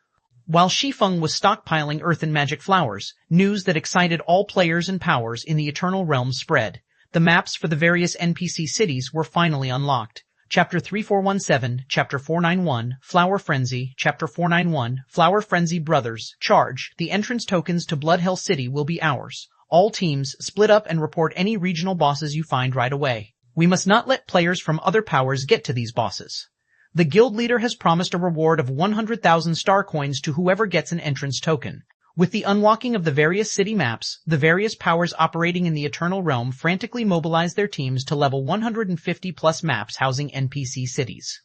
While Shi Feng was stockpiling Earthen Magic Flowers, news that excited all players and powers in the Eternal Realm spread. The maps for the various NPC cities were finally unlocked. Chapter 3417, Chapter 491, Flower Frenzy, Chapter 491, Flower Frenzy Brothers, Charge, the entrance tokens to Bloodhell City will be ours. All teams, split up and report any regional bosses you find right away. We must not let players from other powers get to these bosses. The guild leader has promised a reward of 100,000 star coins to whoever gets an entrance token. With the unlocking of the various city maps, the various powers operating in the Eternal Realm frantically mobilized their teams to level 150+ maps housing NPC cities.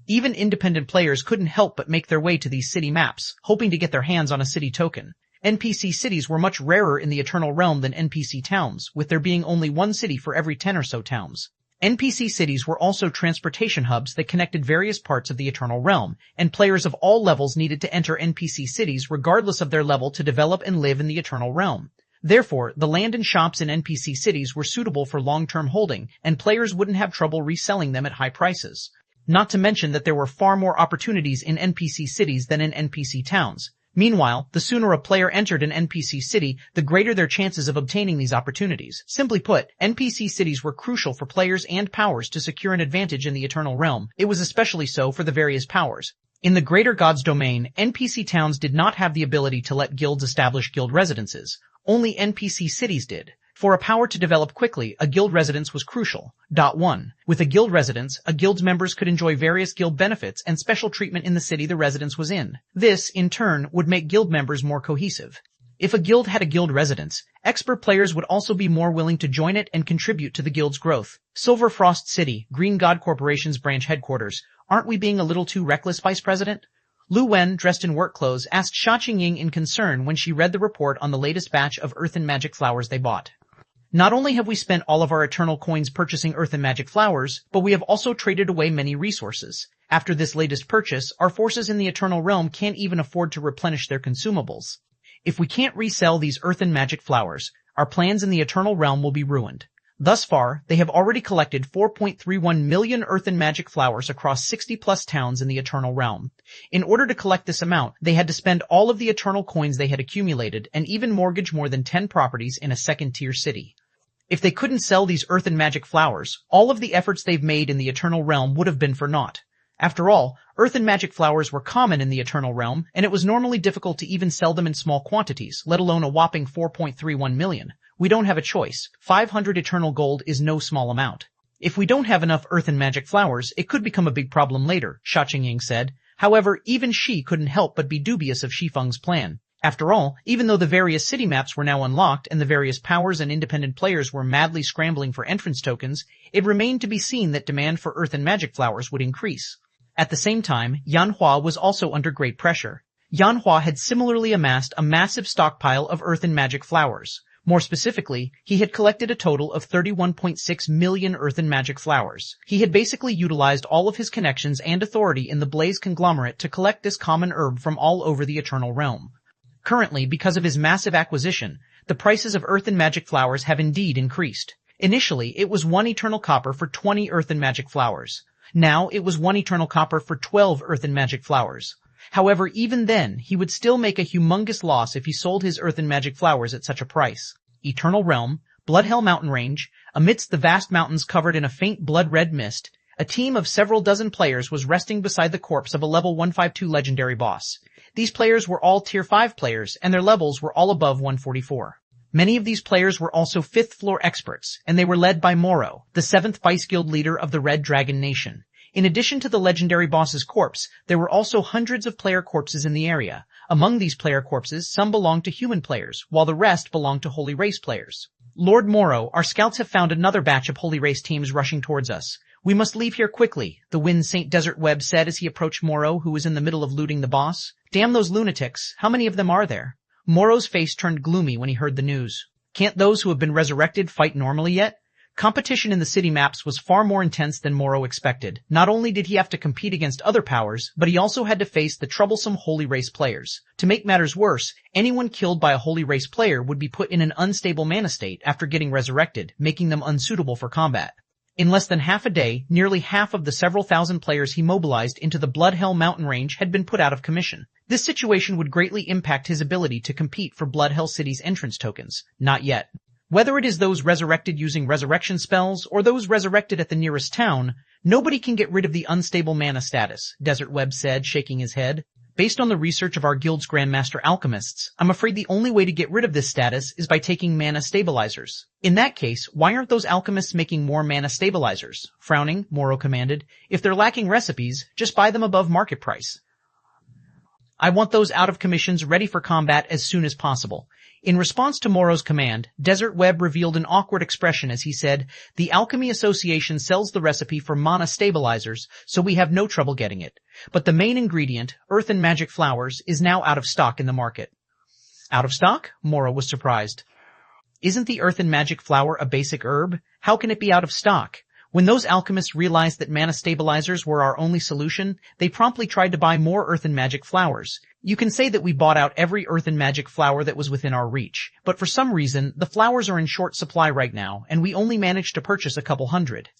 Even independent players couldn't help but make their way to these city maps, hoping to get their hands on a city token. NPC cities were much rarer in the Eternal Realm than NPC towns, with there being only 1 city for every 10 or so towns. NPC cities were also transportation hubs that connected various parts of the Eternal Realm, and players of all levels needed to enter NPC cities regardless of their level to develop and live in the Eternal Realm. Therefore, the land and shops in NPC cities were suitable for long-term holding, and players wouldn't have trouble reselling them at high prices. Not to mention that there were far more opportunities in NPC cities than in NPC towns. Meanwhile, the sooner a player entered an NPC city, the greater their chances of obtaining these opportunities. Simply put, NPC cities were crucial for players and powers to secure an advantage in the Eternal Realm. It was especially so for the various powers. In the Greater God's domain, NPC towns did not have the ability to let guilds establish guild residences. Only NPC cities did. For a power to develop quickly, a guild residence was crucial. 1. With a guild residence, a guild's members could enjoy various guild benefits and special treatment in the city the residence was in. This, in turn, would make guild members more cohesive. If a guild had a guild residence, expert players would also be more willing to join it and contribute to the guild's growth. Silver Frost City, Green God Corporation's branch headquarters. Aren't we being a little too reckless, Vice President? Lu Wen, dressed in work clothes, asked Sha Qingying in concern when she read the report on the latest batch of Earthen Magic Flowers they bought. Not only have we spent all of our eternal coins purchasing Earthen Magic Flowers, but we have also traded away many resources. After this latest purchase, our forces in the Eternal Realm can't even afford to replenish their consumables. If we can't resell these Earthen Magic Flowers, our plans in the Eternal Realm will be ruined. Thus far, they have already collected 4.31 million Earthen Magic Flowers across 60+ towns in the Eternal Realm. In order to collect this amount, they had to spend all of the eternal coins they had accumulated and even mortgage more than 10 properties in a second-tier city. If they couldn't sell these Earthen Magic Flowers, all of the efforts they've made in the Eternal Realm would have been for naught. After all, Earthen Magic Flowers were common in the Eternal Realm, and it was normally difficult to even sell them in small quantities, let alone a whopping 4.31 million. We don't have a choice. 500 eternal gold is no small amount. If we don't have enough Earthen Magic Flowers, it could become a big problem later, Sha Qingying said. However, even she couldn't help but be dubious of Shi Feng's plan. After all, even though the various city maps were now unlocked and the various powers and independent players were madly scrambling for entrance tokens, it remained to be seen that demand for Earthen Magic Flowers would increase. At the same time, Yanhua was also under great pressure. Yanhua had similarly amassed a massive stockpile of Earthen Magic Flowers. More specifically, he had collected a total of 31.6 million Earthen Magic Flowers. He had basically utilized all of his connections and authority in the Blaze conglomerate to collect this common herb from all over the Eternal Realm. Currently, because of his massive acquisition, the prices of Earthen Magic Flowers have indeed increased. Initially, it was 1 eternal copper for 20 Earthen Magic Flowers. Now, it was 1 eternal copper for 12 Earthen Magic Flowers. However, even then, he would still make a humongous loss if he sold his Earthen Magic Flowers at such a price. Eternal Realm, Bloodhell Mountain Range, amidst the vast mountains covered in a faint blood-red mist, a team of several dozen players was resting beside the corpse of a level 152 legendary boss. These players were all Tier 5 players, and their levels were all above 144. Many of these players were also 5th floor experts, and they were led by Moro, the 7th Vice Guild leader of the Red Dragon Nation. In addition to the legendary boss's corpse, there were also hundreds of player corpses in the area. Among these player corpses, some belonged to human players, while the rest belonged to Holy Race players. Lord Moro, our scouts have found another batch of Holy Race teams rushing towards us. We must leave here quickly, the Wind Saint Desert Web said as he approached Moro, who was in the middle of looting the boss. Damn those lunatics, how many of them are there? Moro's face turned gloomy when he heard the news. Can't those who have been resurrected fight normally yet? Competition in the city maps was far more intense than Moro expected. Not only did he have to compete against other powers, but he also had to face the troublesome Holy Race players. To make matters worse, anyone killed by a Holy Race player would be put in an unstable mana state after getting resurrected, making them unsuitable for combat. In less than half a day, nearly half of the several thousand players he mobilized into the Bloodhell mountain range had been put out of commission. This situation would greatly impact his ability to compete for Bloodhell City's entrance tokens. Not yet. Whether it is those resurrected using resurrection spells or those resurrected at the nearest town, nobody can get rid of the unstable mana status, Desert Web said, shaking his head. Based on the research of our guild's Grandmaster Alchemists, I'm afraid the only way to get rid of this status is by taking mana stabilizers. In that case, why aren't those alchemists making more mana stabilizers? Frowning, Moro commanded. If they're lacking recipes, just buy them above market price. I want those out of commissions ready for combat as soon as possible. In response to Moro's command, Desert Web revealed an awkward expression as he said, the Alchemy Association sells the recipe for mana stabilizers, so we have no trouble getting it. But the main ingredient, earth and magic flowers, is now out of stock in the market. Out of stock? Moro was surprised. Isn't the earth and magic flower a basic herb? How can it be out of stock? When those alchemists realized that mana stabilizers were our only solution, they promptly tried to buy more earth and magic flowers. You can say that we bought out every earth and magic flower that was within our reach, but for some reason, the flowers are in short supply right now, and we only managed to purchase a couple hundred.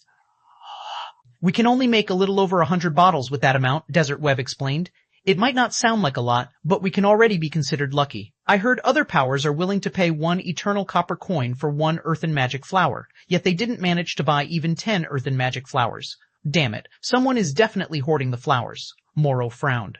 We can only make a little over 100 bottles with that amount, Desert Web explained. It might not sound like a lot, but we can already be considered lucky. I heard other powers are willing to pay 1 eternal copper coin for 1 earth and magic flower, yet they didn't manage to buy even 10 earth and magic flowers. Damn it, someone is definitely hoarding the flowers. Moro frowned.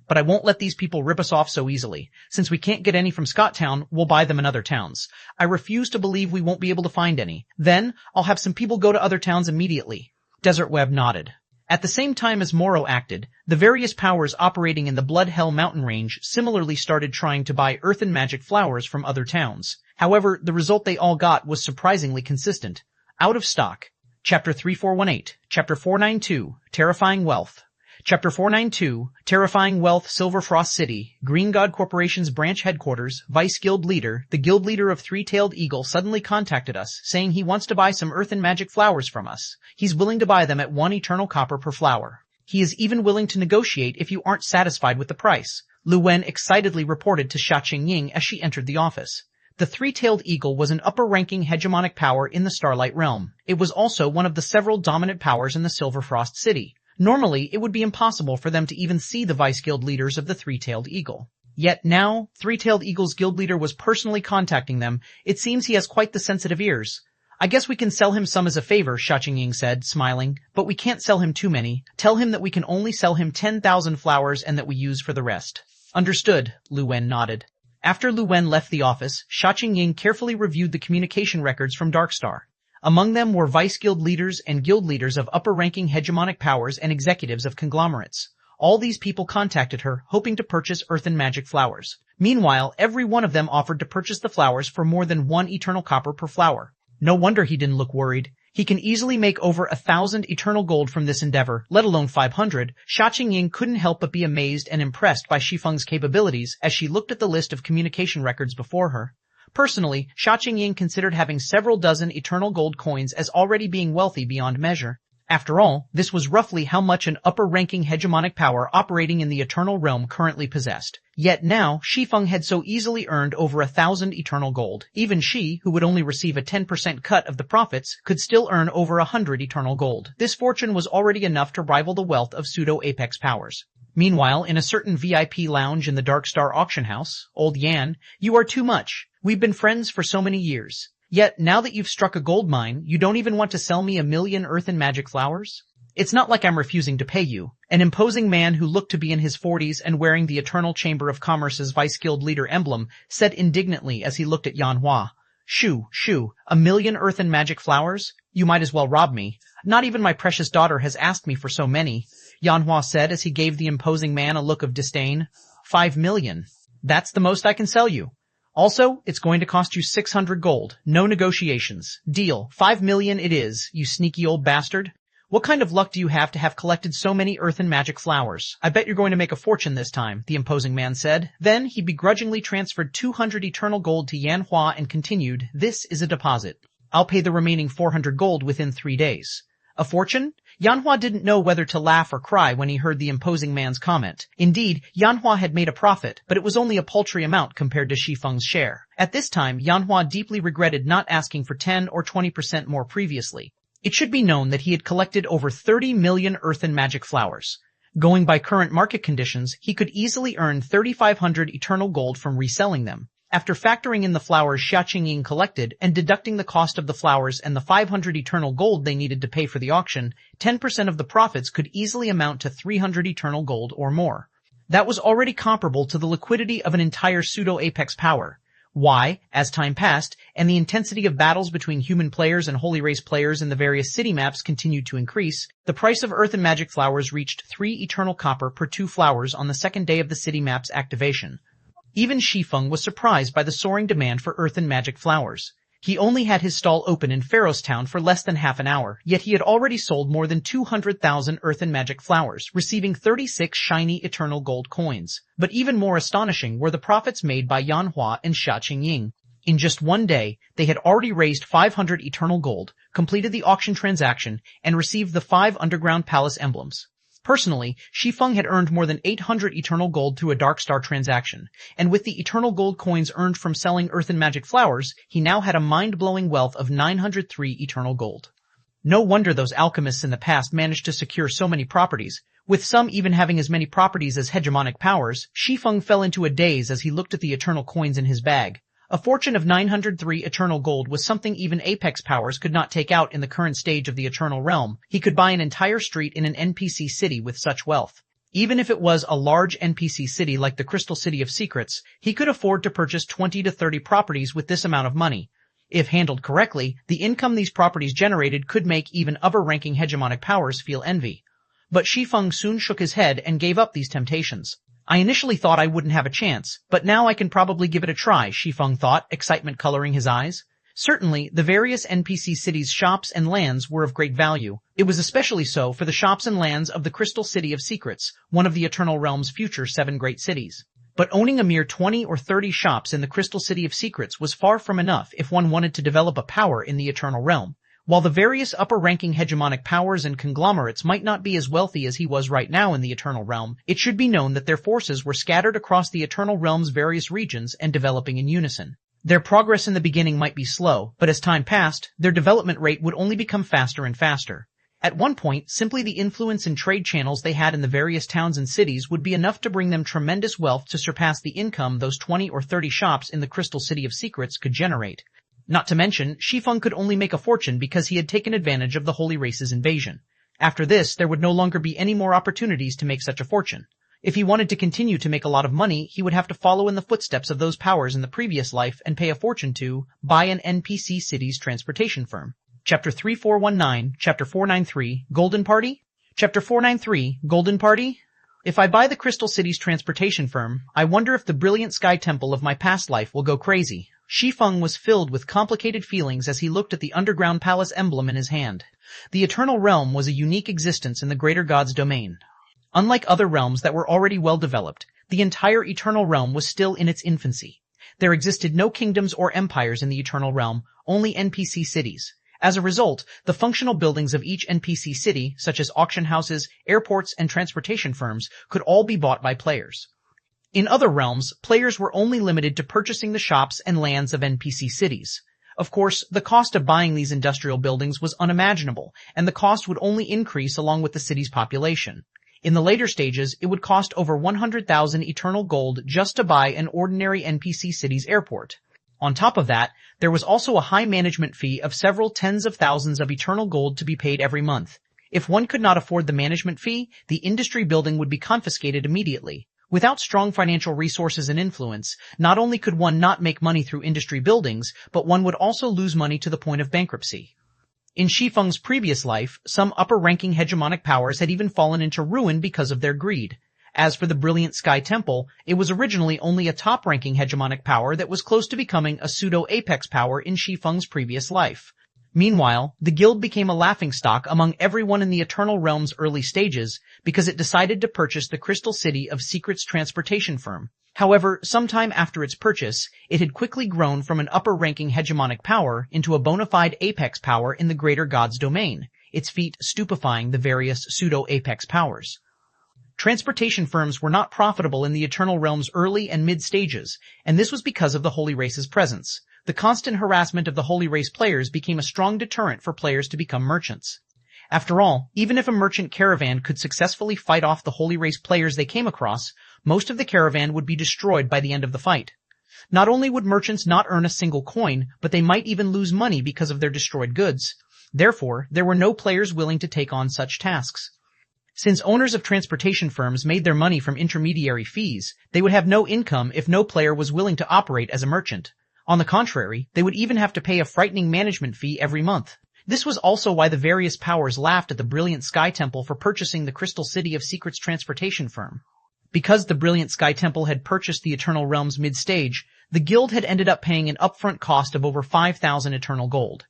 But I won't let these people rip us off so easily. Since we can't get any from Scotttown, we'll buy them in other towns. I refuse to believe we won't be able to find any. Then, I'll have some people go to other towns immediately. Desert Web nodded. At the same time as Moro acted, the various powers operating in the Bloodhell mountain range similarly started trying to buy earth and magic flowers from other towns. However, the result they all got was surprisingly consistent. Out of stock. Chapter 3418, Chapter 492, Terrifying Wealth. Chapter 492, Terrifying Wealth, Silverfrost City, Green God Corporation's branch headquarters, Vice Guild Leader, the guild leader of Three-Tailed Eagle suddenly contacted us, saying he wants to buy some earth and magic flowers from us. He's willing to buy them at 1 eternal copper per flower. He is even willing to negotiate if you aren't satisfied with the price, Lu Wen excitedly reported to Xia Qingying as she entered the office. The Three-Tailed Eagle was an upper-ranking hegemonic power in the Starlight Realm. It was also one of the several dominant powers in the Silverfrost City. Normally, it would be impossible for them to even see the Vice Guild leaders of the Three-Tailed Eagle. Yet now, Three-Tailed Eagle's guild leader was personally contacting them. It seems he has quite the sensitive ears. I guess we can sell him some as a favor, Xia Qingying said, smiling, but we can't sell him too many. Tell him that we can only sell him 10,000 flowers and that we use for the rest. Understood, Lu Wen nodded. After Lu Wen left the office, Xia Qingying carefully reviewed the communication records from Darkstar. Among them were Vice Guild leaders and guild leaders of upper-ranking hegemonic powers and executives of conglomerates. All these people contacted her, hoping to purchase earth and magic flowers. Meanwhile, every one of them offered to purchase the flowers for more than 1 eternal copper per flower. No wonder he didn't look worried. He can easily make over 1,000 eternal gold from this endeavor, let alone 500. Xia Qingying couldn't help but be amazed and impressed by Shi Feng's capabilities as she looked at the list of communication records before her. Personally, Xia Qingying considered having several dozen eternal gold coins as already being wealthy beyond measure. After all, this was roughly how much an upper-ranking hegemonic power operating in the Eternal Realm currently possessed. Yet now, Shi Feng had so easily earned over 1,000 eternal gold. Even she, who would only receive a 10% cut of the profits, could still earn over 100 eternal gold. This fortune was already enough to rival the wealth of pseudo-apex powers. Meanwhile, in a certain VIP lounge in the Darkstar auction house, Old Yan, you are too much. We've been friends for so many years. Yet, now that you've struck a gold mine, you don't even want to sell me 1,000,000 earth and magic flowers? It's not like I'm refusing to pay you. An imposing man who looked to be in his 40s and wearing the Eternal Chamber of Commerce's Vice Guild Leader emblem said indignantly as he looked at Yanhua. Shoo, 1,000,000 earth and magic flowers? You might as well rob me. Not even my precious daughter has asked me for so many, Yanhua said as he gave the imposing man a look of disdain. 5,000,000. That's the most I can sell you. Also, it's going to cost you 600 gold. No negotiations. Deal. 5,000,000 it is, you sneaky old bastard. What kind of luck do you have to have collected so many earth and magic flowers? I bet you're going to make a fortune this time, the imposing man said. Then he begrudgingly transferred 200 eternal gold to Yanhua and continued, this is a deposit. I'll pay the remaining 400 gold within 3 days. A fortune? Yanhua didn't know whether to laugh or cry when he heard the imposing man's comment. Indeed, Yanhua had made a profit, but it was only a paltry amount compared to Shi Feng's share. At this time, Yanhua deeply regretted not asking for 10 or 20% more previously. It should be known that he had collected over 30 million earth and magic flowers. Going by current market conditions, he could easily earn 3,500 eternal gold from reselling them. After factoring in the flowers Xiaqingying collected and deducting the cost of the flowers and the 500 eternal gold they needed to pay for the auction, 10% of the profits could easily amount to 300 eternal gold or more. That was already comparable to the liquidity of an entire pseudo-apex power. Why, as time passed, and the intensity of battles between human players and holy race players in the various city maps continued to increase, the price of earth and magic flowers reached 3 eternal copper per 2 flowers on the second day of the city map's activation. Even Shi Feng was surprised by the soaring demand for earth and magic flowers. He only had his stall open in Pharaoh's Town for less than half an hour, yet he had already sold more than 200,000 earth and magic flowers, receiving 36 shiny eternal gold coins. But even more astonishing were the profits made by Yanhua and Xiaqingying. In just one day, they had already raised 500 eternal gold, completed the auction transaction, and received the 5 underground palace emblems. Personally, Shi Feng had earned more than 800 eternal gold through a Dark Star transaction, and with the eternal gold coins earned from selling earth and magic flowers, he now had a mind-blowing wealth of 903 eternal gold. No wonder those alchemists in the past managed to secure so many properties. With some even having as many properties as hegemonic powers, Shi Feng fell into a daze as he looked at the eternal coins in his bag. A fortune of 903 eternal gold was something even Apex powers could not take out in the current stage of the Eternal Realm. He could buy an entire street in an NPC city with such wealth. Even if it was a large NPC city like the Crystal City of Secrets, he could afford to purchase 20 to 30 properties with this amount of money. If handled correctly, the income these properties generated could make even upper-ranking hegemonic powers feel envy. But Shi Feng soon shook his head and gave up these temptations. I initially thought I wouldn't have a chance, but now I can probably give it a try, Shi Feng thought, excitement coloring his eyes. Certainly, the various NPC cities' shops and lands were of great value. It was especially so for the shops and lands of the Crystal City of Secrets, one of the Eternal Realm's future 7 great cities. But owning a mere 20 or 30 shops in the Crystal City of Secrets was far from enough if one wanted to develop a power in the Eternal Realm. While the various upper-ranking hegemonic powers and conglomerates might not be as wealthy as he was right now in the Eternal Realm, it should be known that their forces were scattered across the Eternal Realm's various regions and developing in unison. Their progress in the beginning might be slow, but as time passed, their development rate would only become faster and faster. At one point, simply the influence and trade channels they had in the various towns and cities would be enough to bring them tremendous wealth to surpass the income those 20 or 30 shops in the Crystal City of Secrets could generate. Not to mention, Shi Feng could only make a fortune because he had taken advantage of the Holy Race's invasion. After this, there would no longer be any more opportunities to make such a fortune. If he wanted to continue to make a lot of money, he would have to follow in the footsteps of those powers in the previous life and pay a fortune to buy an NPC city's transportation firm. Chapter 3419, Chapter 493, Golden Party? Chapter 493, Golden Party? If I buy the Crystal City's transportation firm, I wonder if the brilliant sky temple of my past life will go crazy. Shi Feng was filled with complicated feelings as he looked at the underground palace emblem in his hand. The Eternal Realm was a unique existence in the Greater God's domain. Unlike other realms that were already well developed, the entire Eternal Realm was still in its infancy. There existed no kingdoms or empires in the Eternal Realm, only NPC cities. As a result, the functional buildings of each NPC city, such as auction houses, airports, and transportation firms, could all be bought by players. In other realms, players were only limited to purchasing the shops and lands of NPC cities. Of course, the cost of buying these industrial buildings was unimaginable, and the cost would only increase along with the city's population. In the later stages, it would cost over 100,000 eternal gold just to buy an ordinary NPC city's airport. On top of that, there was also a high management fee of several tens of thousands of eternal gold to be paid every month. If one could not afford the management fee, the industry building would be confiscated immediately. Without strong financial resources and influence, not only could one not make money through industry buildings, but one would also lose money to the point of bankruptcy. In Shi Feng's previous life, some upper-ranking hegemonic powers had even fallen into ruin because of their greed. As for the Brilliant Sky Temple, it was originally only a top-ranking hegemonic power that was close to becoming a pseudo-apex power in Shi Feng's previous life. Meanwhile, the guild became a laughingstock among everyone in the Eternal Realm's early stages because it decided to purchase the Crystal City of Secrets transportation firm. However, sometime after its purchase, it had quickly grown from an upper-ranking hegemonic power into a bona fide apex power in the Greater God's domain, its feat stupefying the various pseudo-apex powers. Transportation firms were not profitable in the Eternal Realm's early and mid stages, and this was because of the Holy Race's presence. The constant harassment of the Holy Race players became a strong deterrent for players to become merchants. After all, even if a merchant caravan could successfully fight off the Holy Race players they came across, most of the caravan would be destroyed by the end of the fight. Not only would merchants not earn a single coin, but they might even lose money because of their destroyed goods. Therefore, there were no players willing to take on such tasks. Since owners of transportation firms made their money from intermediary fees, they would have no income if no player was willing to operate as a merchant. On the contrary, they would even have to pay a frightening management fee every month. This was also why the various powers laughed at the Brilliant Sky Temple for purchasing the Crystal City of Secrets transportation firm. Because the Brilliant Sky Temple had purchased the Eternal Realms mid-stage, the guild had ended up paying an upfront cost of over 5,000 eternal gold.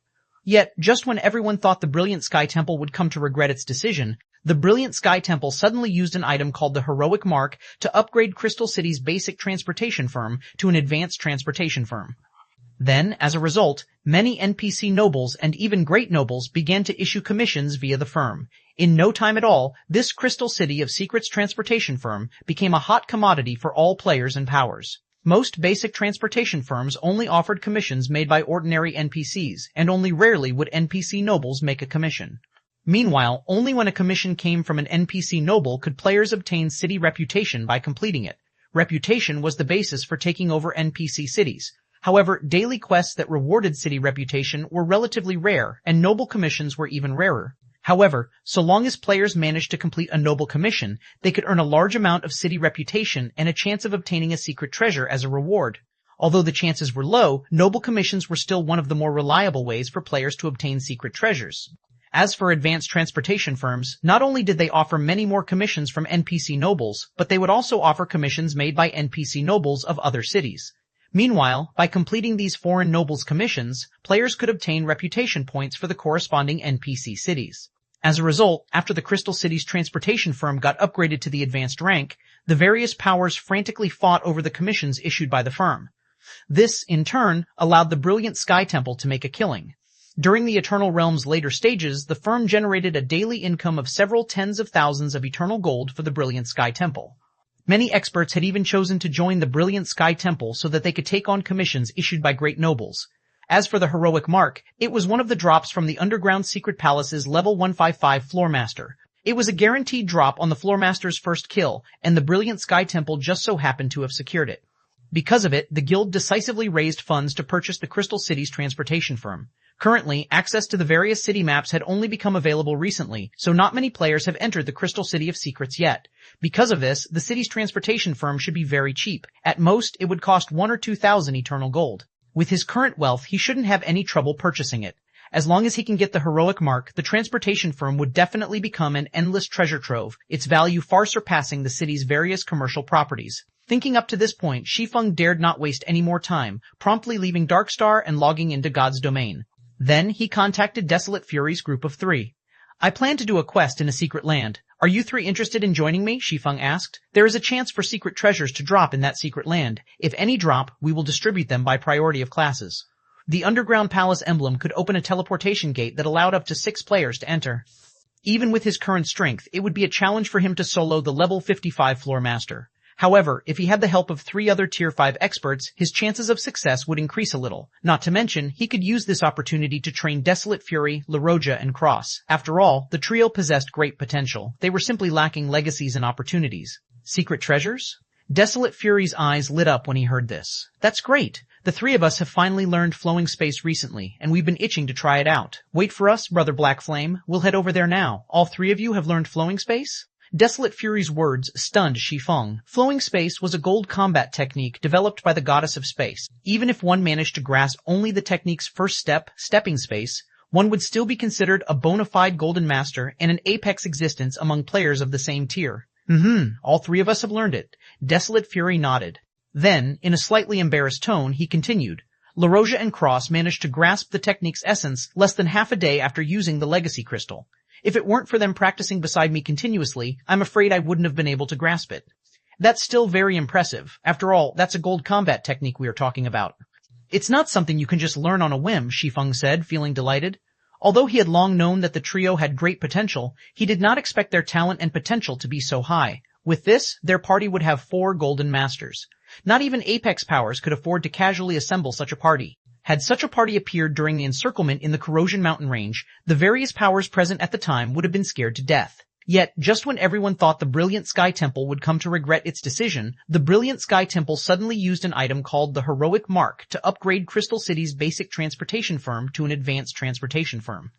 Yet, just when everyone thought the Brilliant Sky Temple would come to regret its decision, the Brilliant Sky Temple suddenly used an item called the Heroic Mark to upgrade Crystal City's basic transportation firm to an advanced transportation firm. Then, as a result, many NPC nobles and even great nobles began to issue commissions via the firm. In no time at all, this Crystal City of Secrets transportation firm became a hot commodity for all players and powers. Most basic transportation firms only offered commissions made by ordinary NPCs, and only rarely would NPC nobles make a commission. Meanwhile, only when a commission came from an NPC noble could players obtain city reputation by completing it. Reputation was the basis for taking over NPC cities. However, daily quests that rewarded city reputation were relatively rare, and noble commissions were even rarer. However, so long as players managed to complete a noble commission, they could earn a large amount of city reputation and a chance of obtaining a secret treasure as a reward. Although the chances were low, noble commissions were still one of the more reliable ways for players to obtain secret treasures. As for advanced transportation firms, not only did they offer many more commissions from NPC nobles, but they would also offer commissions made by NPC nobles of other cities. Meanwhile, by completing these foreign nobles' commissions, players could obtain reputation points for the corresponding NPC cities. As a result, after the Crystal City's transportation firm got upgraded to the advanced rank, the various powers frantically fought over the commissions issued by the firm. This, in turn, allowed the Brilliant Sky Temple to make a killing. During the Eternal Realm's later stages, the firm generated a daily income of several tens of thousands of eternal gold for the Brilliant Sky Temple. Many experts had even chosen to join the Brilliant Sky Temple so that they could take on commissions issued by great nobles. As for the Heroic Mark, it was one of the drops from the Underground Secret Palace's Level 155 Floormaster. It was a guaranteed drop on the Floormaster's first kill, and the Brilliant Sky Temple just so happened to have secured it. Because of it, the guild decisively raised funds to purchase the Crystal City's transportation firm. Currently, access to the various city maps had only become available recently, so not many players have entered the Crystal City of Secrets yet. Because of this, the city's transportation firm should be very cheap. At most, it would cost 1 or 2,000 eternal gold. With his current wealth, he shouldn't have any trouble purchasing it. As long as he can get the Heroic Mark, the transportation firm would definitely become an endless treasure trove, its value far surpassing the city's various commercial properties. Thinking up to this point, Shi Feng dared not waste any more time, promptly leaving Darkstar and logging into God's domain. Then he contacted Desolate Fury's group of 3. I plan to do a quest in a secret land. Are you 3 interested in joining me? Shi Feng asked. There is a chance for secret treasures to drop in that secret land. If any drop, we will distribute them by priority of classes. The Underground Palace emblem could open a teleportation gate that allowed up to 6 players to enter. Even with his current strength, it would be a challenge for him to solo the level 55 Floor Master. However, if he had the help of 3 other Tier 5 experts, his chances of success would increase a little. Not to mention, he could use this opportunity to train Desolate Fury, LaRoja, and Cross. After all, the trio possessed great potential. They were simply lacking legacies and opportunities. Secret treasures? Desolate Fury's eyes lit up when he heard this. That's great. The three of us have finally learned flowing space recently, and we've been itching to try it out. Wait for us, Brother Black Flame. We'll head over there now. All three of you have learned flowing space? Desolate Fury's words stunned Shi Feng. Flowing space was a gold combat technique developed by the goddess of space. Even if one managed to grasp only the technique's first step, stepping space, one would still be considered a bona fide golden master and an apex existence among players of the same tier. All three of us have learned it. Desolate Fury nodded. Then, in a slightly embarrassed tone, he continued. LaRosia and Cross managed to grasp the technique's essence less than half a day after using the legacy crystal. If it weren't for them practicing beside me continuously, I'm afraid I wouldn't have been able to grasp it. That's still very impressive. After all, that's a gold combat technique we are talking about. It's not something you can just learn on a whim, Shi Feng said, feeling delighted. Although he had long known that the trio had great potential, he did not expect their talent and potential to be so high. With this, their party would have 4 golden masters. Not even Apex powers could afford to casually assemble such a party. Had such a party appeared during the encirclement in the Corrosion Mountain Range, the various powers present at the time would have been scared to death. Yet, just when everyone thought the Brilliant Sky Temple would come to regret its decision, the Brilliant Sky Temple suddenly used an item called the Heroic Mark to upgrade Crystal City's basic transportation firm to an advanced transportation firm.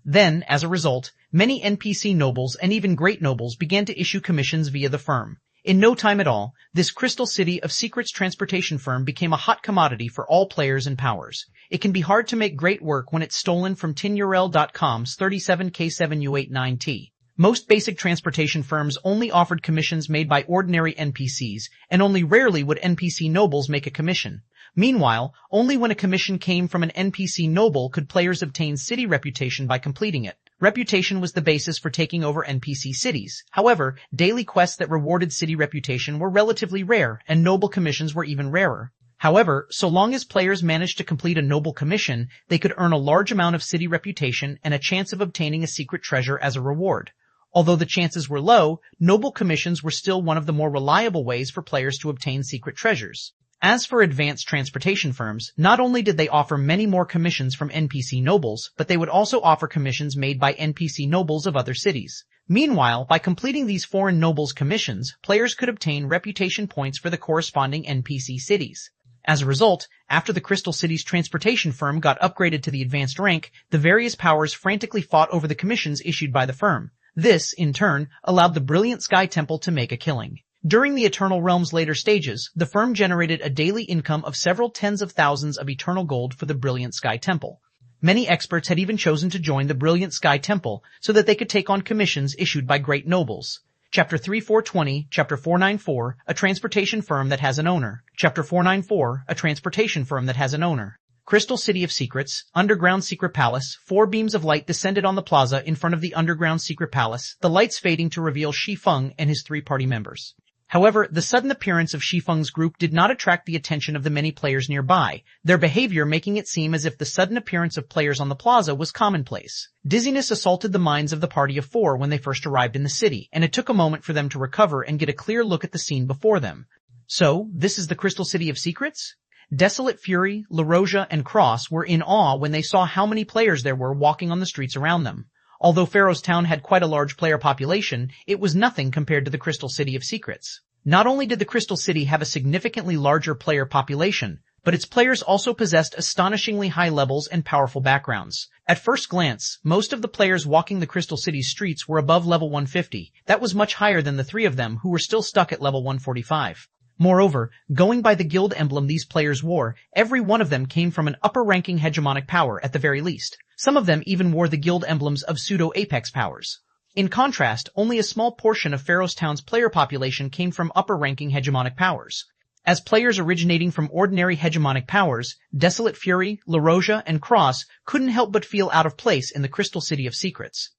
Then, as a result, many NPC nobles and even great nobles began to issue commissions via the firm. In no time at all, this Crystal City of Secrets transportation firm became a hot commodity for all players and powers. It can be hard to make great work when it's stolen from tinurl.com's 37K7U89T. Most basic transportation firms only offered commissions made by ordinary NPCs, and only rarely would NPC nobles make a commission. Meanwhile, only when a commission came from an NPC noble could players obtain city reputation by completing it. Reputation was the basis for taking over NPC cities. However, daily quests that rewarded city reputation were relatively rare, and noble commissions were even rarer. However, so long as players managed to complete a noble commission, they could earn a large amount of city reputation and a chance of obtaining a secret treasure as a reward. Although the chances were low, noble commissions were still one of the more reliable ways for players to obtain secret treasures. As for advanced transportation firms, not only did they offer many more commissions from NPC nobles, but they would also offer commissions made by NPC nobles of other cities. Meanwhile, by completing these foreign nobles' commissions, players could obtain reputation points for the corresponding NPC cities. As a result, after the Crystal City's transportation firm got upgraded to the advanced rank, the various powers frantically fought over the commissions issued by the firm. This, in turn, allowed the Brilliant Sky Temple to make a killing. During the Eternal Realm's later stages, the firm generated a daily income of several tens of thousands of eternal gold for the Brilliant Sky Temple. Many experts had even chosen to join the Brilliant Sky Temple so that they could take on commissions issued by great nobles. Chapter 3420, Chapter 494, a transportation firm that has an owner. Chapter 494, a transportation firm that has an owner. Crystal City of Secrets, Underground Secret Palace. 4 beams of light descended on the plaza in front of the Underground Secret Palace, the lights fading to reveal Shi Feng and his 3 party members. However, the sudden appearance of Shi Feng's group did not attract the attention of the many players nearby, their behavior making it seem as if the sudden appearance of players on the plaza was commonplace. Dizziness assaulted the minds of the party of 4 when they first arrived in the city, and it took a moment for them to recover and get a clear look at the scene before them. So, this is the Crystal City of Secrets? Desolate Fury, LaRosia, and Cross were in awe when they saw how many players there were walking on the streets around them. Although Pharaoh's Town had quite a large player population, it was nothing compared to the Crystal City of Secrets. Not only did the Crystal City have a significantly larger player population, but its players also possessed astonishingly high levels and powerful backgrounds. At first glance, most of the players walking the Crystal City's streets were above level 150. That was much higher than the 3 of them who were still stuck at level 145. Moreover, going by the guild emblem these players wore, every one of them came from an upper-ranking hegemonic power at the very least. Some of them even wore the guild emblems of pseudo-apex powers. In contrast, only a small portion of Pharaoh's Town's player population came from upper-ranking hegemonic powers. As players originating from ordinary hegemonic powers, Desolate Fury, LaRosia, and Cross couldn't help but feel out of place in the Crystal City of Secrets.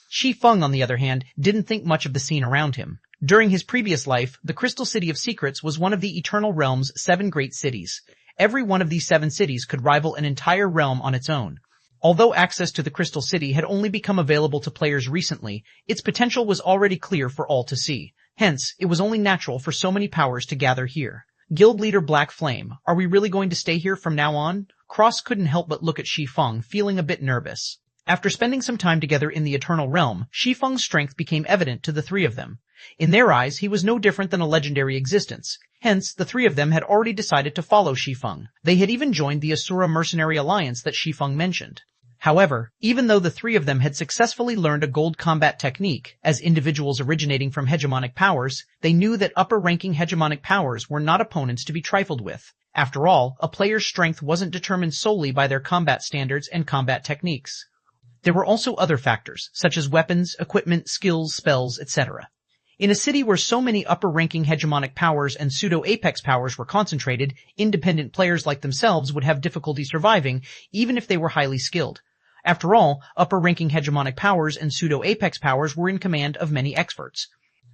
Shi Feng, on the other hand, didn't think much of the scene around him. During his previous life, the Crystal City of Secrets was one of the Eternal Realm's 7 great cities. Every one of these 7 cities could rival an entire realm on its own. Although access to the Crystal City had only become available to players recently, its potential was already clear for all to see. Hence, it was only natural for so many powers to gather here. Guild leader Black Flame, are we really going to stay here from now on? Cross couldn't help but look at Shi Feng, feeling a bit nervous. After spending some time together in the Eternal Realm, Shi Feng's strength became evident to the 3 of them. In their eyes, he was no different than a legendary existence. Hence, the three of them had already decided to follow Shi Feng. They had even joined the Asura mercenary alliance that Shi Feng mentioned. However, even though the three of them had successfully learned a gold combat technique, as individuals originating from hegemonic powers, they knew that upper-ranking hegemonic powers were not opponents to be trifled with. After all, a player's strength wasn't determined solely by their combat standards and combat techniques. There were also other factors, such as weapons, equipment, skills, spells, etc. In a city where so many upper-ranking hegemonic powers and pseudo-apex powers were concentrated, independent players like themselves would have difficulty surviving, even if they were highly skilled. After all, upper-ranking hegemonic powers and pseudo-apex powers were in command of many experts.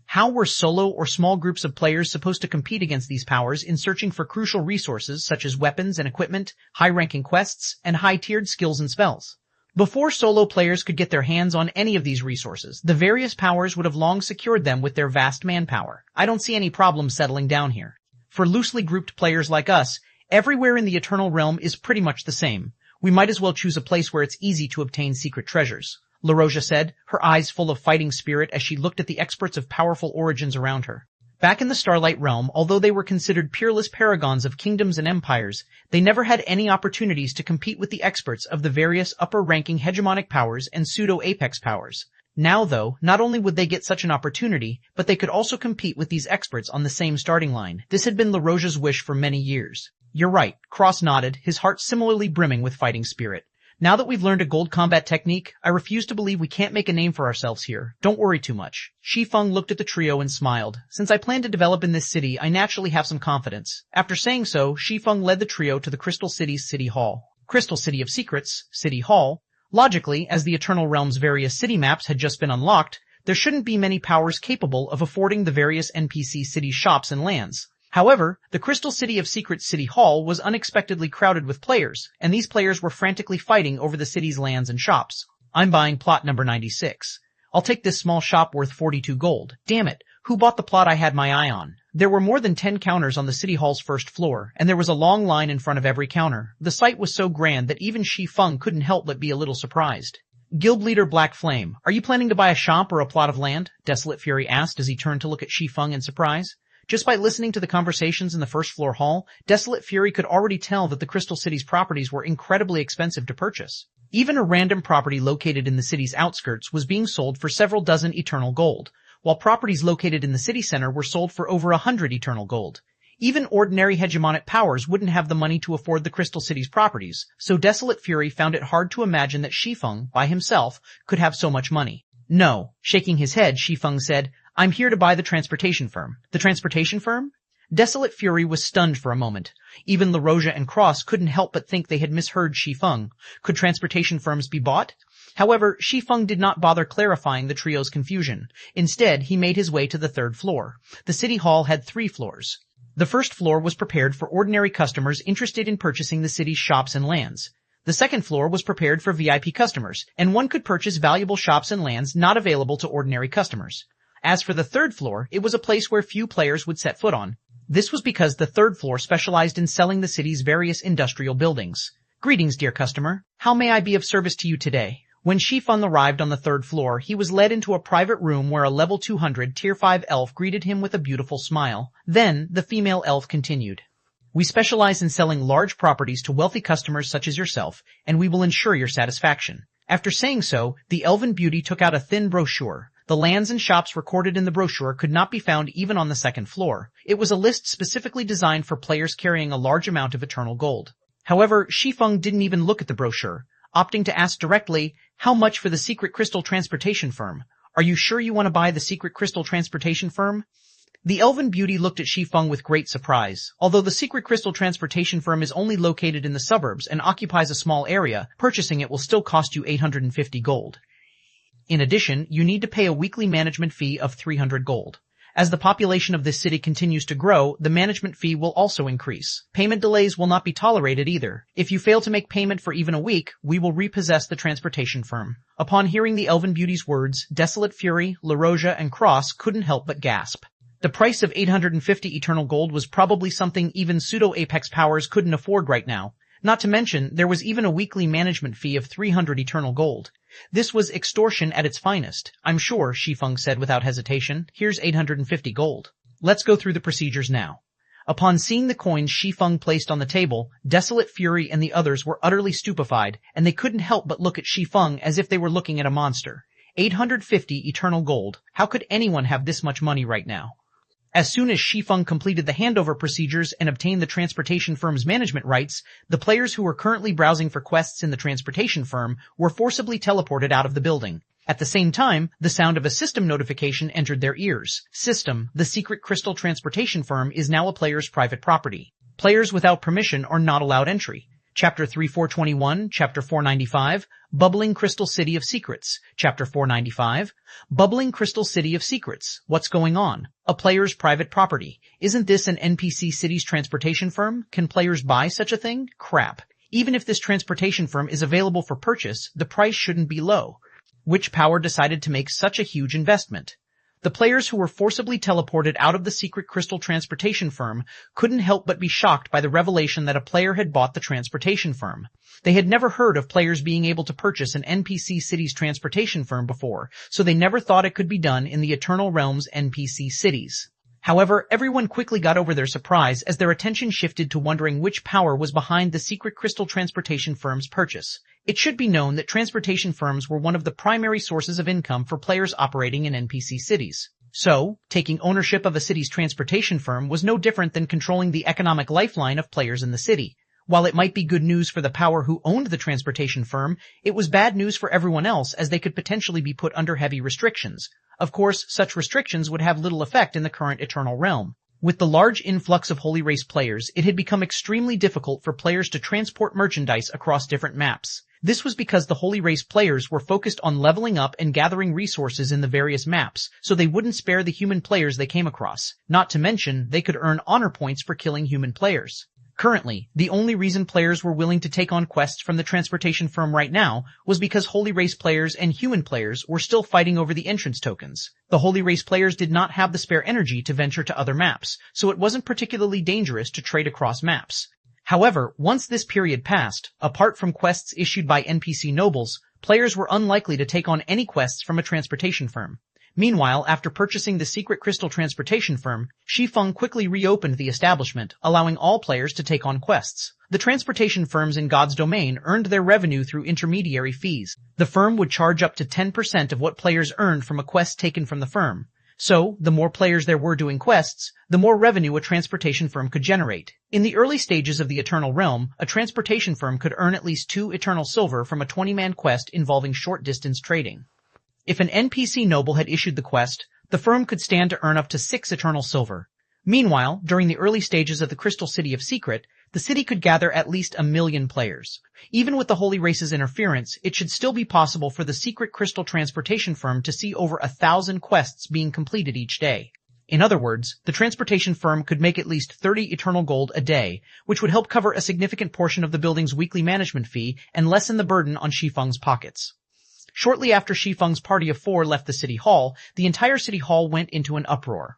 How were solo or small groups of players supposed to compete against these powers in searching for crucial resources such as weapons and equipment, high-ranking quests, and high-tiered skills and spells? Before solo players could get their hands on any of these resources, the various powers would have long secured them with their vast manpower. I don't see any problem settling down here. For loosely grouped players like us, everywhere in the Eternal Realm is pretty much the same. We might as well choose a place where it's easy to obtain secret treasures, LaRoja said, her eyes full of fighting spirit as she looked at the experts of powerful origins around her. Back in the Starlight Realm, although they were considered peerless paragons of kingdoms and empires, they never had any opportunities to compete with the experts of the various upper-ranking hegemonic powers and pseudo-apex powers. Now, though, not only would they get such an opportunity, but they could also compete with these experts on the same starting line. This had been LaRoja's wish for many years. You're right, Cross nodded, his heart similarly brimming with fighting spirit. Now that we've learned a gold combat technique, I refuse to believe we can't make a name for ourselves here. Don't worry too much. Shi Feng looked at the trio and smiled. Since I plan to develop in this city, I naturally have some confidence. After saying so, Shi Feng led the trio to the Crystal City's City Hall. Crystal City of Secrets, City Hall. Logically, as the Eternal Realm's various city maps had just been unlocked, there shouldn't be many powers capable of affording the various NPC city shops and lands. However, the Crystal City of Secrets City Hall was unexpectedly crowded with players, and these players were frantically fighting over the city's lands and shops. I'm buying plot number 96. I'll take this small shop worth 42 gold. Damn it, who bought the plot I had my eye on? There were more than 10 counters on the City Hall's first floor, and there was a long line in front of every counter. The sight was so grand that even Shi Feng couldn't help but be a little surprised. Guild leader Black Flame, are you planning to buy a shop or a plot of land? Desolate Fury asked as he turned to look at Shi Feng in surprise. Just by listening to the conversations in the first floor hall, Desolate Fury could already tell that the Crystal City's properties were incredibly expensive to purchase. Even a random property located in the city's outskirts was being sold for several dozen eternal gold, while properties located in the city center were sold for over 100 eternal gold. Even ordinary hegemonic powers wouldn't have the money to afford the Crystal City's properties, so Desolate Fury found it hard to imagine that Shi Feng, by himself, could have so much money. No. Shaking his head, Shi Feng said, I'm here to buy the transportation firm. The transportation firm? Desolate Fury was stunned for a moment. Even LaRoja and Cross couldn't help but think they had misheard Shi Feng. Could transportation firms be bought? However, Shi Feng did not bother clarifying the trio's confusion. Instead, he made his way to the third floor. The city hall had 3 floors. The first floor was prepared for ordinary customers interested in purchasing the city's shops and lands. The second floor was prepared for VIP customers, and one could purchase valuable shops and lands not available to ordinary customers. As for the third floor, it was a place where few players would set foot on. This was because the third floor specialized in selling the city's various industrial buildings. Greetings, dear customer. How may I be of service to you today? When Shi Feng arrived on the third floor, he was led into a private room where a level 200 tier 5 elf greeted him with a beautiful smile. Then, the female elf continued. We specialize in selling large properties to wealthy customers such as yourself, and we will ensure your satisfaction. After saying so, the elven beauty took out a thin brochure. The lands and shops recorded in the brochure could not be found even on the second floor. It was a list specifically designed for players carrying a large amount of eternal gold. However, Shi Feng didn't even look at the brochure, opting to ask directly, how much for the secret crystal transportation firm? Are you sure you want to buy the secret crystal transportation firm? The elven beauty looked at Shi Feng with great surprise. Although the secret crystal transportation firm is only located in the suburbs and occupies a small area, purchasing it will still cost you 850 gold. In addition, you need to pay a weekly management fee of 300 gold. As the population of this city continues to grow, the management fee will also increase. Payment delays will not be tolerated either. If you fail to make payment for even a week, we will repossess the transportation firm. Upon hearing the elven beauty's words, Desolate Fury, LaRoja, and Cross couldn't help but gasp. The price of 850 eternal gold was probably something even pseudo-apex powers couldn't afford right now. Not to mention, there was even a weekly management fee of 300 eternal gold. This was extortion at its finest. I'm sure, Shi Feng said without hesitation. Here's 850 gold. Let's go through the procedures now. Upon seeing the coins Shi Feng placed on the table, Desolate Fury and the others were utterly stupefied, and they couldn't help but look at Shi Feng as if they were looking at a monster. 850 eternal gold. How could anyone have this much money right now? As soon as Shi Feng completed the handover procedures and obtained the transportation firm's management rights, the players who were currently browsing for quests in the transportation firm were forcibly teleported out of the building. At the same time, the sound of a system notification entered their ears. System, the secret crystal transportation firm is now a player's private property. Players without permission are not allowed entry. Chapter 3421, Chapter 495, Bubbling Crystal City of Secrets. Chapter 495, Bubbling Crystal City of Secrets. What's going on? A player's private property. Isn't this an NPC city's transportation firm? Can players buy such a thing? Crap. Even if this transportation firm is available for purchase, the price shouldn't be low. Which power decided to make such a huge investment? The players who were forcibly teleported out of the secret crystal transportation firm couldn't help but be shocked by the revelation that a player had bought the transportation firm. They had never heard of players being able to purchase an NPC city's transportation firm before, so they never thought it could be done in the Eternal Realm's NPC cities. However, everyone quickly got over their surprise as their attention shifted to wondering which power was behind the secret crystal transportation firm's purchase. It should be known that transportation firms were one of the primary sources of income for players operating in NPC cities. So, taking ownership of a city's transportation firm was no different than controlling the economic lifeline of players in the city. While it might be good news for the power who owned the transportation firm, it was bad news for everyone else as they could potentially be put under heavy restrictions. Of course, such restrictions would have little effect in the current Eternal Realm. With the large influx of Holy Race players, it had become extremely difficult for players to transport merchandise across different maps. This was because the Holy Race players were focused on leveling up and gathering resources in the various maps, so they wouldn't spare the human players they came across. Not to mention, they could earn honor points for killing human players. Currently, the only reason players were willing to take on quests from the transportation firm right now was because Holy Race players and human players were still fighting over the entrance tokens. The Holy Race players did not have the spare energy to venture to other maps, so it wasn't particularly dangerous to trade across maps. However, once this period passed, apart from quests issued by NPC nobles, players were unlikely to take on any quests from a transportation firm. Meanwhile, after purchasing the secret crystal transportation firm, Shi Feng quickly reopened the establishment, allowing all players to take on quests. The transportation firms in God's domain earned their revenue through intermediary fees. The firm would charge up to 10% of what players earned from a quest taken from the firm. So, the more players there were doing quests, the more revenue a transportation firm could generate. In the early stages of the Eternal Realm, a transportation firm could earn at least 2 eternal silver from a 20-man quest involving short-distance trading. If an NPC noble had issued the quest, the firm could stand to earn up to 6 eternal silver. Meanwhile, during the early stages of the Crystal City of Secret, the city could gather at least 1 million players. Even with the Holy Race's interference, it should still be possible for the secret crystal transportation firm to see over 1,000 quests being completed each day. In other words, the transportation firm could make at least 30 eternal gold a day, which would help cover a significant portion of the building's weekly management fee and lessen the burden on Shi Feng's pockets. Shortly after Shi Feng's party of 4 left the city hall, the entire city hall went into an uproar.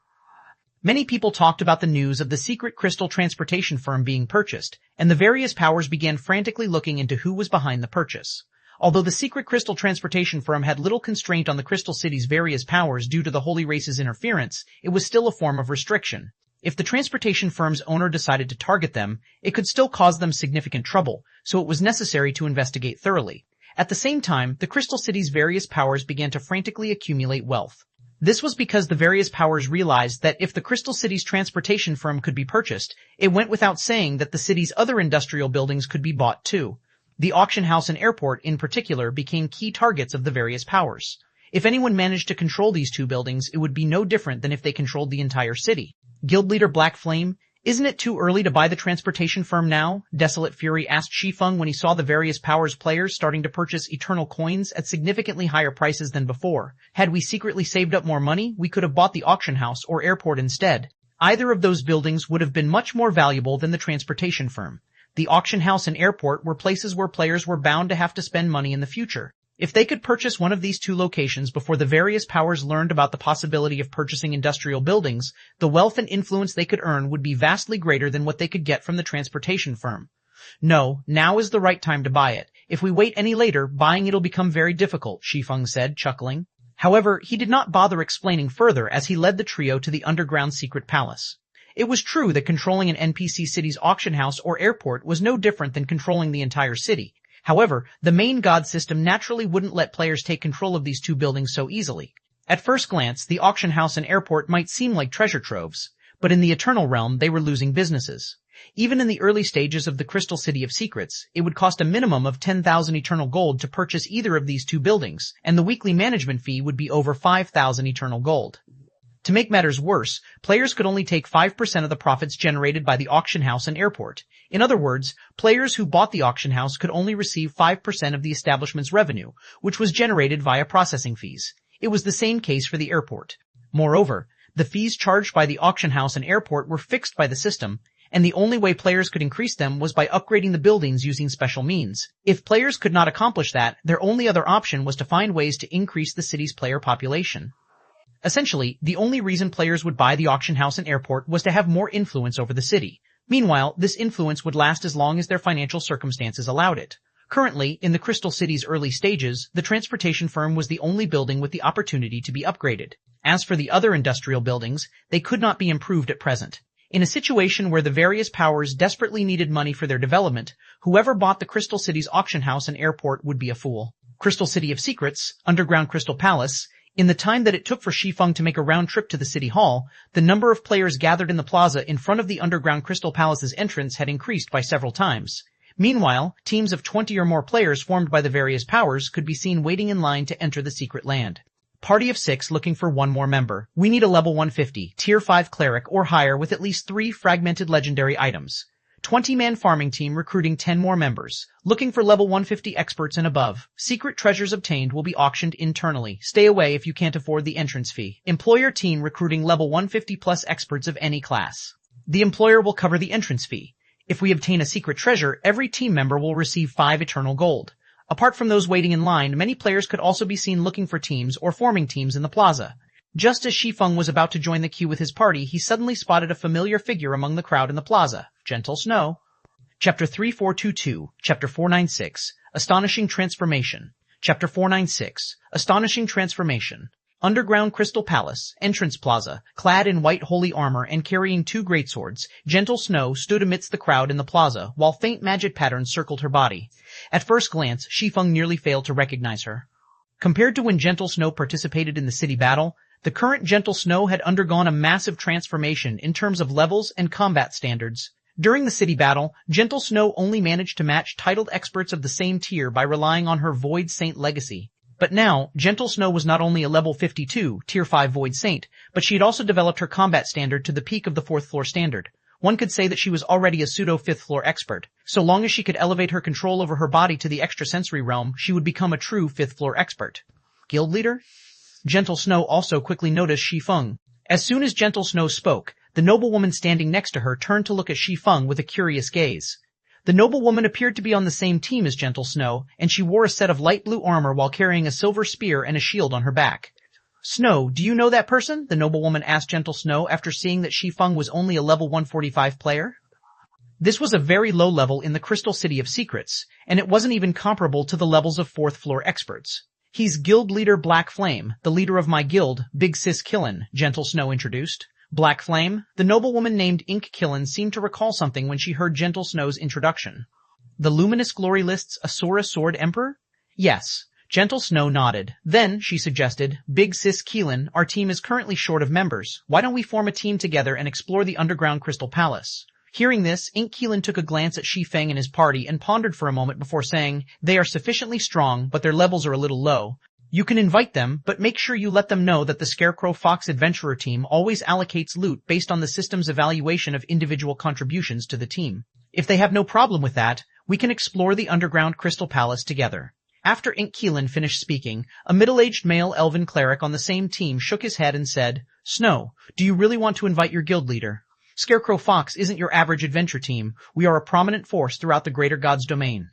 Many people talked about the news of the secret crystal transportation firm being purchased, and the various powers began frantically looking into who was behind the purchase. Although the secret crystal transportation firm had little constraint on the Crystal City's various powers due to the Holy Race's interference, it was still a form of restriction. If the transportation firm's owner decided to target them, it could still cause them significant trouble, so it was necessary to investigate thoroughly. At the same time, the Crystal City's various powers began to frantically accumulate wealth. This was because the various powers realized that if the Crystal City's transportation firm could be purchased, it went without saying that the city's other industrial buildings could be bought too. The auction house and airport, in particular, became key targets of the various powers. If anyone managed to control these 2 buildings, it would be no different than if they controlled the entire city. Guild leader Black Flame, isn't it too early to buy the transportation firm now? Desolate Fury asked Shi Feng when he saw the various powers players starting to purchase eternal coins at significantly higher prices than before. Had we secretly saved up more money, we could have bought the auction house or airport instead. Either of those buildings would have been much more valuable than the transportation firm. The auction house and airport were places where players were bound to have to spend money in the future. If they could purchase one of these 2 locations before the various powers learned about the possibility of purchasing industrial buildings, the wealth and influence they could earn would be vastly greater than what they could get from the transportation firm. No, now is the right time to buy it. If we wait any later, buying it'll become very difficult, Shi Feng said, chuckling. However, he did not bother explaining further as he led the trio to the underground secret palace. It was true that controlling an NPC city's auction house or airport was no different than controlling the entire city. However, the main god system naturally wouldn't let players take control of these two buildings so easily. At first glance, the auction house and airport might seem like treasure troves, but in the Eternal Realm they were losing businesses. Even in the early stages of the Crystal City of Secrets, it would cost a minimum of 10,000 eternal gold to purchase either of these two buildings, and the weekly management fee would be over 5,000 eternal gold. To make matters worse, players could only take 5% of the profits generated by the auction house and airport. In other words, players who bought the auction house could only receive 5% of the establishment's revenue, which was generated via processing fees. It was the same case for the airport. Moreover, the fees charged by the auction house and airport were fixed by the system, and the only way players could increase them was by upgrading the buildings using special means. If players could not accomplish that, their only other option was to find ways to increase the city's player population. Essentially, the only reason players would buy the auction house and airport was to have more influence over the city. Meanwhile, this influence would last as long as their financial circumstances allowed it. Currently, in the Crystal City's early stages, the transportation firm was the only building with the opportunity to be upgraded. As for the other industrial buildings, they could not be improved at present. In a situation where the various powers desperately needed money for their development, whoever bought the Crystal City's auction house and airport would be a fool. Crystal City of Secrets, Underground Crystal Palace. In the time that it took for Shi Feng to make a round trip to the city hall, the number of players gathered in the plaza in front of the Underground Crystal Palace's entrance had increased by several times. Meanwhile, teams of 20 or more players formed by the various powers could be seen waiting in line to enter the secret land. Party of 6 looking for one more member. We need a level 150, tier 5 cleric or higher with at least 3 fragmented legendary items. 20-man farming team recruiting 10 more members. Looking for level 150 experts and above. Secret treasures obtained will be auctioned internally. Stay away if you can't afford the entrance fee. Employer team recruiting level 150 plus experts of any class. The employer will cover the entrance fee. If we obtain a secret treasure, every team member will receive 5 eternal gold. Apart from those waiting in line, many players could also be seen looking for teams or forming teams in the plaza. Just as Shi Feng was about to join the queue with his party, he suddenly spotted a familiar figure among the crowd in the plaza. Gentle Snow. Chapter 3422, Chapter 496, Astonishing Transformation. Chapter 496, Astonishing Transformation. Underground Crystal Palace, Entrance Plaza, clad in white holy armor and carrying 2 greatswords, Gentle Snow stood amidst the crowd in the plaza, while faint magic patterns circled her body. At first glance, Shi Feng nearly failed to recognize her. Compared to when Gentle Snow participated in the city battle, the current Gentle Snow had undergone a massive transformation in terms of levels and combat standards. During the city battle, Gentle Snow only managed to match titled experts of the same tier by relying on her Void Saint legacy. But now, Gentle Snow was not only a level 52, tier 5 Void Saint, but she had also developed her combat standard to the peak of the 4th floor standard. One could say that she was already a pseudo 5th floor expert. So long as she could elevate her control over her body to the extrasensory realm, she would become a true 5th floor expert. Guild leader? Gentle Snow also quickly noticed Shi Feng. As soon as Gentle Snow spoke, the noblewoman standing next to her turned to look at Shi Feng with a curious gaze. The noblewoman appeared to be on the same team as Gentle Snow, and she wore a set of light blue armor while carrying a silver spear and a shield on her back. Snow, do you know that person? The noblewoman asked Gentle Snow after seeing that Shi Feng was only a level 145 player. This was a very low level in the Crystal City of Secrets, and it wasn't even comparable to the levels of 4th floor experts. He's guild leader Black Flame, the leader of my guild, Big Sis Killin, Gentle Snow introduced. Black Flame? The noblewoman named Ink Killin seemed to recall something when she heard Gentle Snow's introduction. The Luminous Glory lists Asura Sword Emperor? Yes. Gentle Snow nodded. Then, she suggested, Big Sis Keelan, our team is currently short of members. Why don't we form a team together and explore the underground Crystal Palace? Hearing this, Ink Keelan took a glance at Shi Feng and his party and pondered for a moment before saying, they are sufficiently strong, but their levels are a little low. You can invite them, but make sure you let them know that the Scarecrow Fox Adventurer team always allocates loot based on the system's evaluation of individual contributions to the team. If they have no problem with that, we can explore the underground Crystal Palace together. After Ink Keelan finished speaking, a middle-aged male elven cleric on the same team shook his head and said, Snow, do you really want to invite your guild leader? Scarecrow Fox isn't your average adventure team. We are a prominent force throughout the Greater God's domain.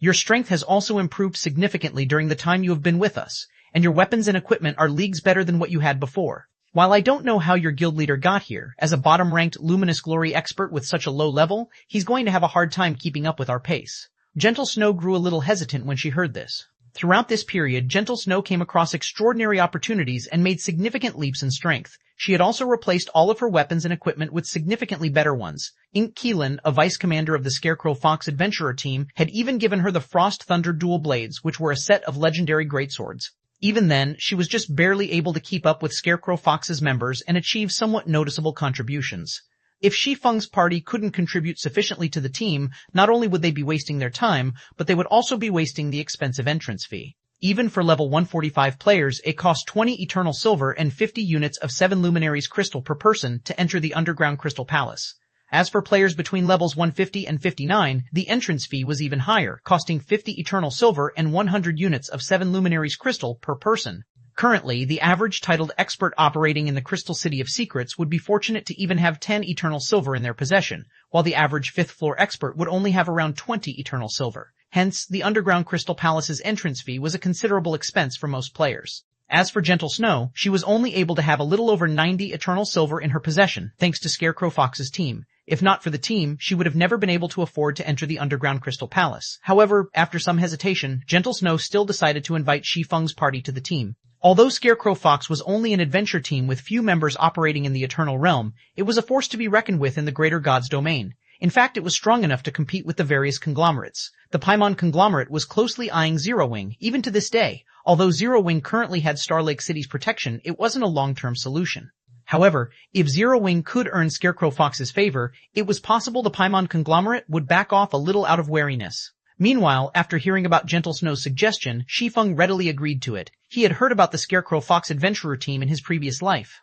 Your strength has also improved significantly during the time you have been with us, and your weapons and equipment are leagues better than what you had before. While I don't know how your guild leader got here, as a bottom-ranked Luminous Glory expert with such a low level, he's going to have a hard time keeping up with our pace. Gentle Snow grew a little hesitant when she heard this. Throughout this period, Gentle Snow came across extraordinary opportunities and made significant leaps in strength. She had also replaced all of her weapons and equipment with significantly better ones. Ink Keelan, a vice commander of the Scarecrow Fox Adventurer team, had even given her the Frost Thunder Dual Blades, which were a set of legendary greatswords. Even then, she was just barely able to keep up with Scarecrow Fox's members and achieve somewhat noticeable contributions. If Shi Feng's party couldn't contribute sufficiently to the team, not only would they be wasting their time, but they would also be wasting the expensive entrance fee. Even for level 145 players, it cost 20 Eternal Silver and 50 units of 7 Luminaries Crystal per person to enter the Underground Crystal Palace. As for players between levels 150 and 59, the entrance fee was even higher, costing 50 Eternal Silver and 100 units of 7 Luminaries Crystal per person. Currently, the average titled expert operating in the Crystal City of Secrets would be fortunate to even have 10 Eternal Silver in their possession, while the average 5th floor expert would only have around 20 Eternal Silver. Hence, the Underground Crystal Palace's entrance fee was a considerable expense for most players. As for Gentle Snow, she was only able to have a little over 90 Eternal Silver in her possession, thanks to Scarecrow Fox's team. If not for the team, she would have never been able to afford to enter the Underground Crystal Palace. However, after some hesitation, Gentle Snow still decided to invite Shi Feng's party to the team. Although Scarecrow Fox was only an adventure team with few members operating in the Eternal Realm, it was a force to be reckoned with in the Greater God's domain. In fact, it was strong enough to compete with the various conglomerates. The Paimon conglomerate was closely eyeing Zero Wing, even to this day. Although Zero Wing currently had Star Lake City's protection, it wasn't a long-term solution. However, if Zero Wing could earn Scarecrow Fox's favor, it was possible the Paimon conglomerate would back off a little out of wariness. Meanwhile, after hearing about Gentle Snow's suggestion, Shi Feng readily agreed to it. He had heard about the Scarecrow Fox Adventurer team in his previous life.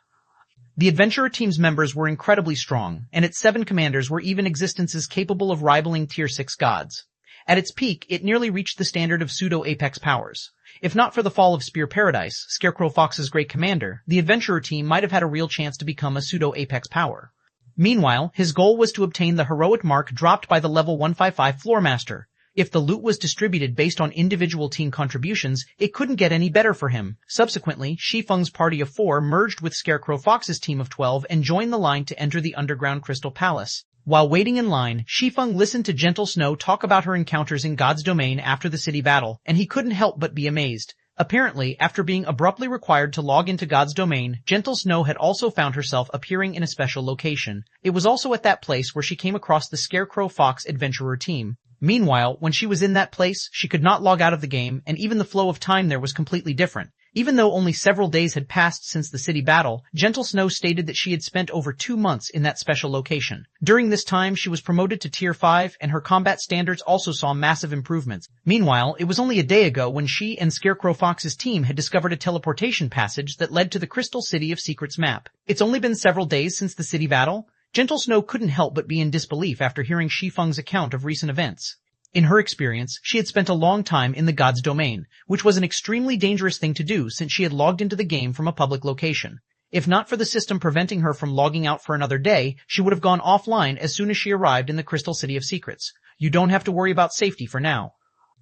The Adventurer team's members were incredibly strong, and its 7 commanders were even existences capable of rivaling Tier 6 gods. At its peak, it nearly reached the standard of pseudo-apex powers. If not for the fall of Spear Paradise, Scarecrow Fox's great commander, the Adventurer team might have had a real chance to become a pseudo-apex power. Meanwhile, his goal was to obtain the heroic mark dropped by the level 155 Floormaster. If the loot was distributed based on individual team contributions, it couldn't get any better for him. Subsequently, Shi Feng's party of 4 merged with Scarecrow Fox's team of 12 and joined the line to enter the Underground Crystal Palace. While waiting in line, Shi Feng listened to Gentle Snow talk about her encounters in God's domain after the city battle, and he couldn't help but be amazed. Apparently, after being abruptly required to log into God's domain, Gentle Snow had also found herself appearing in a special location. It was also at that place where she came across the Scarecrow Fox Adventurer team. Meanwhile, when she was in that place, she could not log out of the game, and even the flow of time there was completely different. Even though only several days had passed since the city battle, Gentle Snow stated that she had spent over 2 months in that special location. During this time, she was promoted to Tier 5, and her combat standards also saw massive improvements. Meanwhile, it was only a day ago when she and Scarecrow Fox's team had discovered a teleportation passage that led to the Crystal City of Secrets map. It's only been several days since the city battle. Gentle Snow couldn't help but be in disbelief after hearing Shi Feng's account of recent events. In her experience, she had spent a long time in the God's domain, which was an extremely dangerous thing to do since she had logged into the game from a public location. If not for the system preventing her from logging out for another day, she would have gone offline as soon as she arrived in the Crystal City of Secrets. You don't have to worry about safety for now.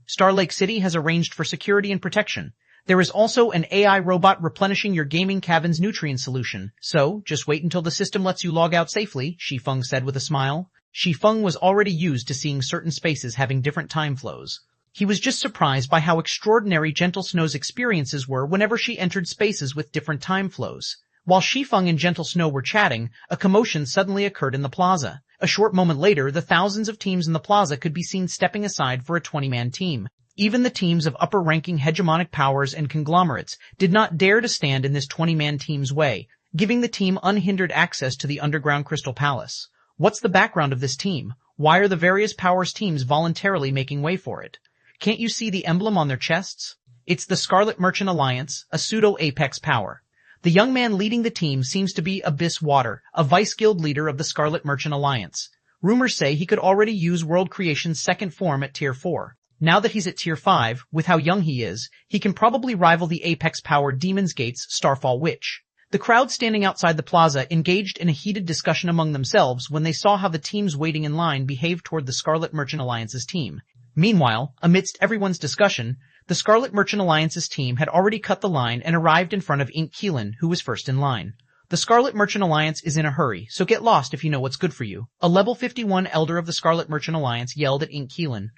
Star Lake City has arranged for security and protection. There is also an AI robot replenishing your gaming cabin's nutrient solution, so just wait until the system lets you log out safely, Shi Feng said with a smile. Shi Feng was already used to seeing certain spaces having different time flows. He was just surprised by how extraordinary Gentle Snow's experiences were whenever she entered spaces with different time flows. While Shi Feng and Gentle Snow were chatting, a commotion suddenly occurred in the plaza. A short moment later, the thousands of teams in the plaza could be seen stepping aside for a 20-man team. Even the teams of upper-ranking hegemonic powers and conglomerates did not dare to stand in this 20-man team's way, giving the team unhindered access to the Underground Crystal Palace. What's the background of this team? Why are the various powers teams voluntarily making way for it? Can't you see the emblem on their chests? It's the Scarlet Merchant Alliance, a pseudo-apex power. The young man leading the team seems to be Abyss Water, a vice-guild leader of the Scarlet Merchant Alliance. Rumors say he could already use World Creation's second form at Tier 4. Now that he's at Tier 5, with how young he is, he can probably rival the apex power Demon's Gate's Starfall Witch. The crowd standing outside the plaza engaged in a heated discussion among themselves when they saw how the teams waiting in line behaved toward the Scarlet Merchant Alliance's team. Meanwhile, amidst everyone's discussion, the Scarlet Merchant Alliance's team had already cut the line and arrived in front of Ink Keelan, who was first in line. The Scarlet Merchant Alliance is in a hurry, so get lost if you know what's good for you. A level 51 elder of the Scarlet Merchant Alliance yelled at Keelan.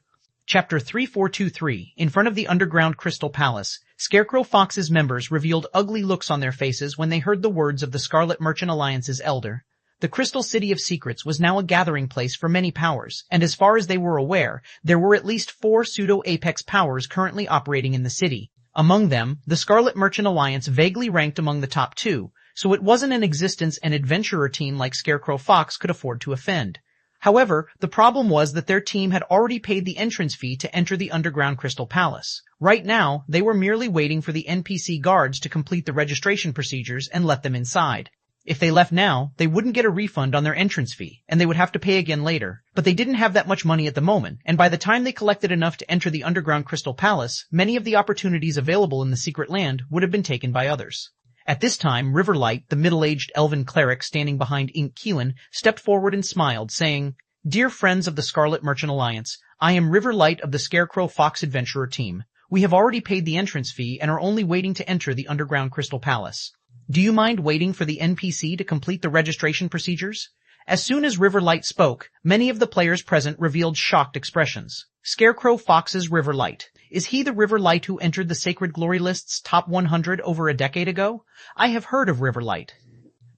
Chapter 3423. In front of the underground Crystal Palace, Scarecrow Fox's members revealed ugly looks on their faces when they heard the words of the Scarlet Merchant Alliance's elder. The Crystal City of Secrets was now a gathering place for many powers, and as far as they were aware, there were at least 4 pseudo-apex powers currently operating in the city. Among them, the Scarlet Merchant Alliance vaguely ranked among the top 2, so it wasn't an existence an adventurer team like Scarecrow Fox could afford to offend. However, the problem was that their team had already paid the entrance fee to enter the underground Crystal Palace. Right now, they were merely waiting for the NPC guards to complete the registration procedures and let them inside. If they left now, they wouldn't get a refund on their entrance fee, and they would have to pay again later. But they didn't have that much money at the moment, and by the time they collected enough to enter the underground Crystal Palace, many of the opportunities available in the secret land would have been taken by others. At this time, Riverlight, the middle-aged elven cleric standing behind Keelan, stepped forward and smiled, saying, "Dear friends of the Scarlet Merchant Alliance, I am Riverlight of the Scarecrow Fox Adventurer team. We have already paid the entrance fee and are only waiting to enter the underground Crystal Palace. Do you mind waiting for the NPC to complete the registration procedures?" As soon as Riverlight spoke, many of the players present revealed shocked expressions. Scarecrow Fox's Riverlight. Is he the Riverlight who entered the Sacred Glory List's top 100 over a decade ago? I have heard of Riverlight.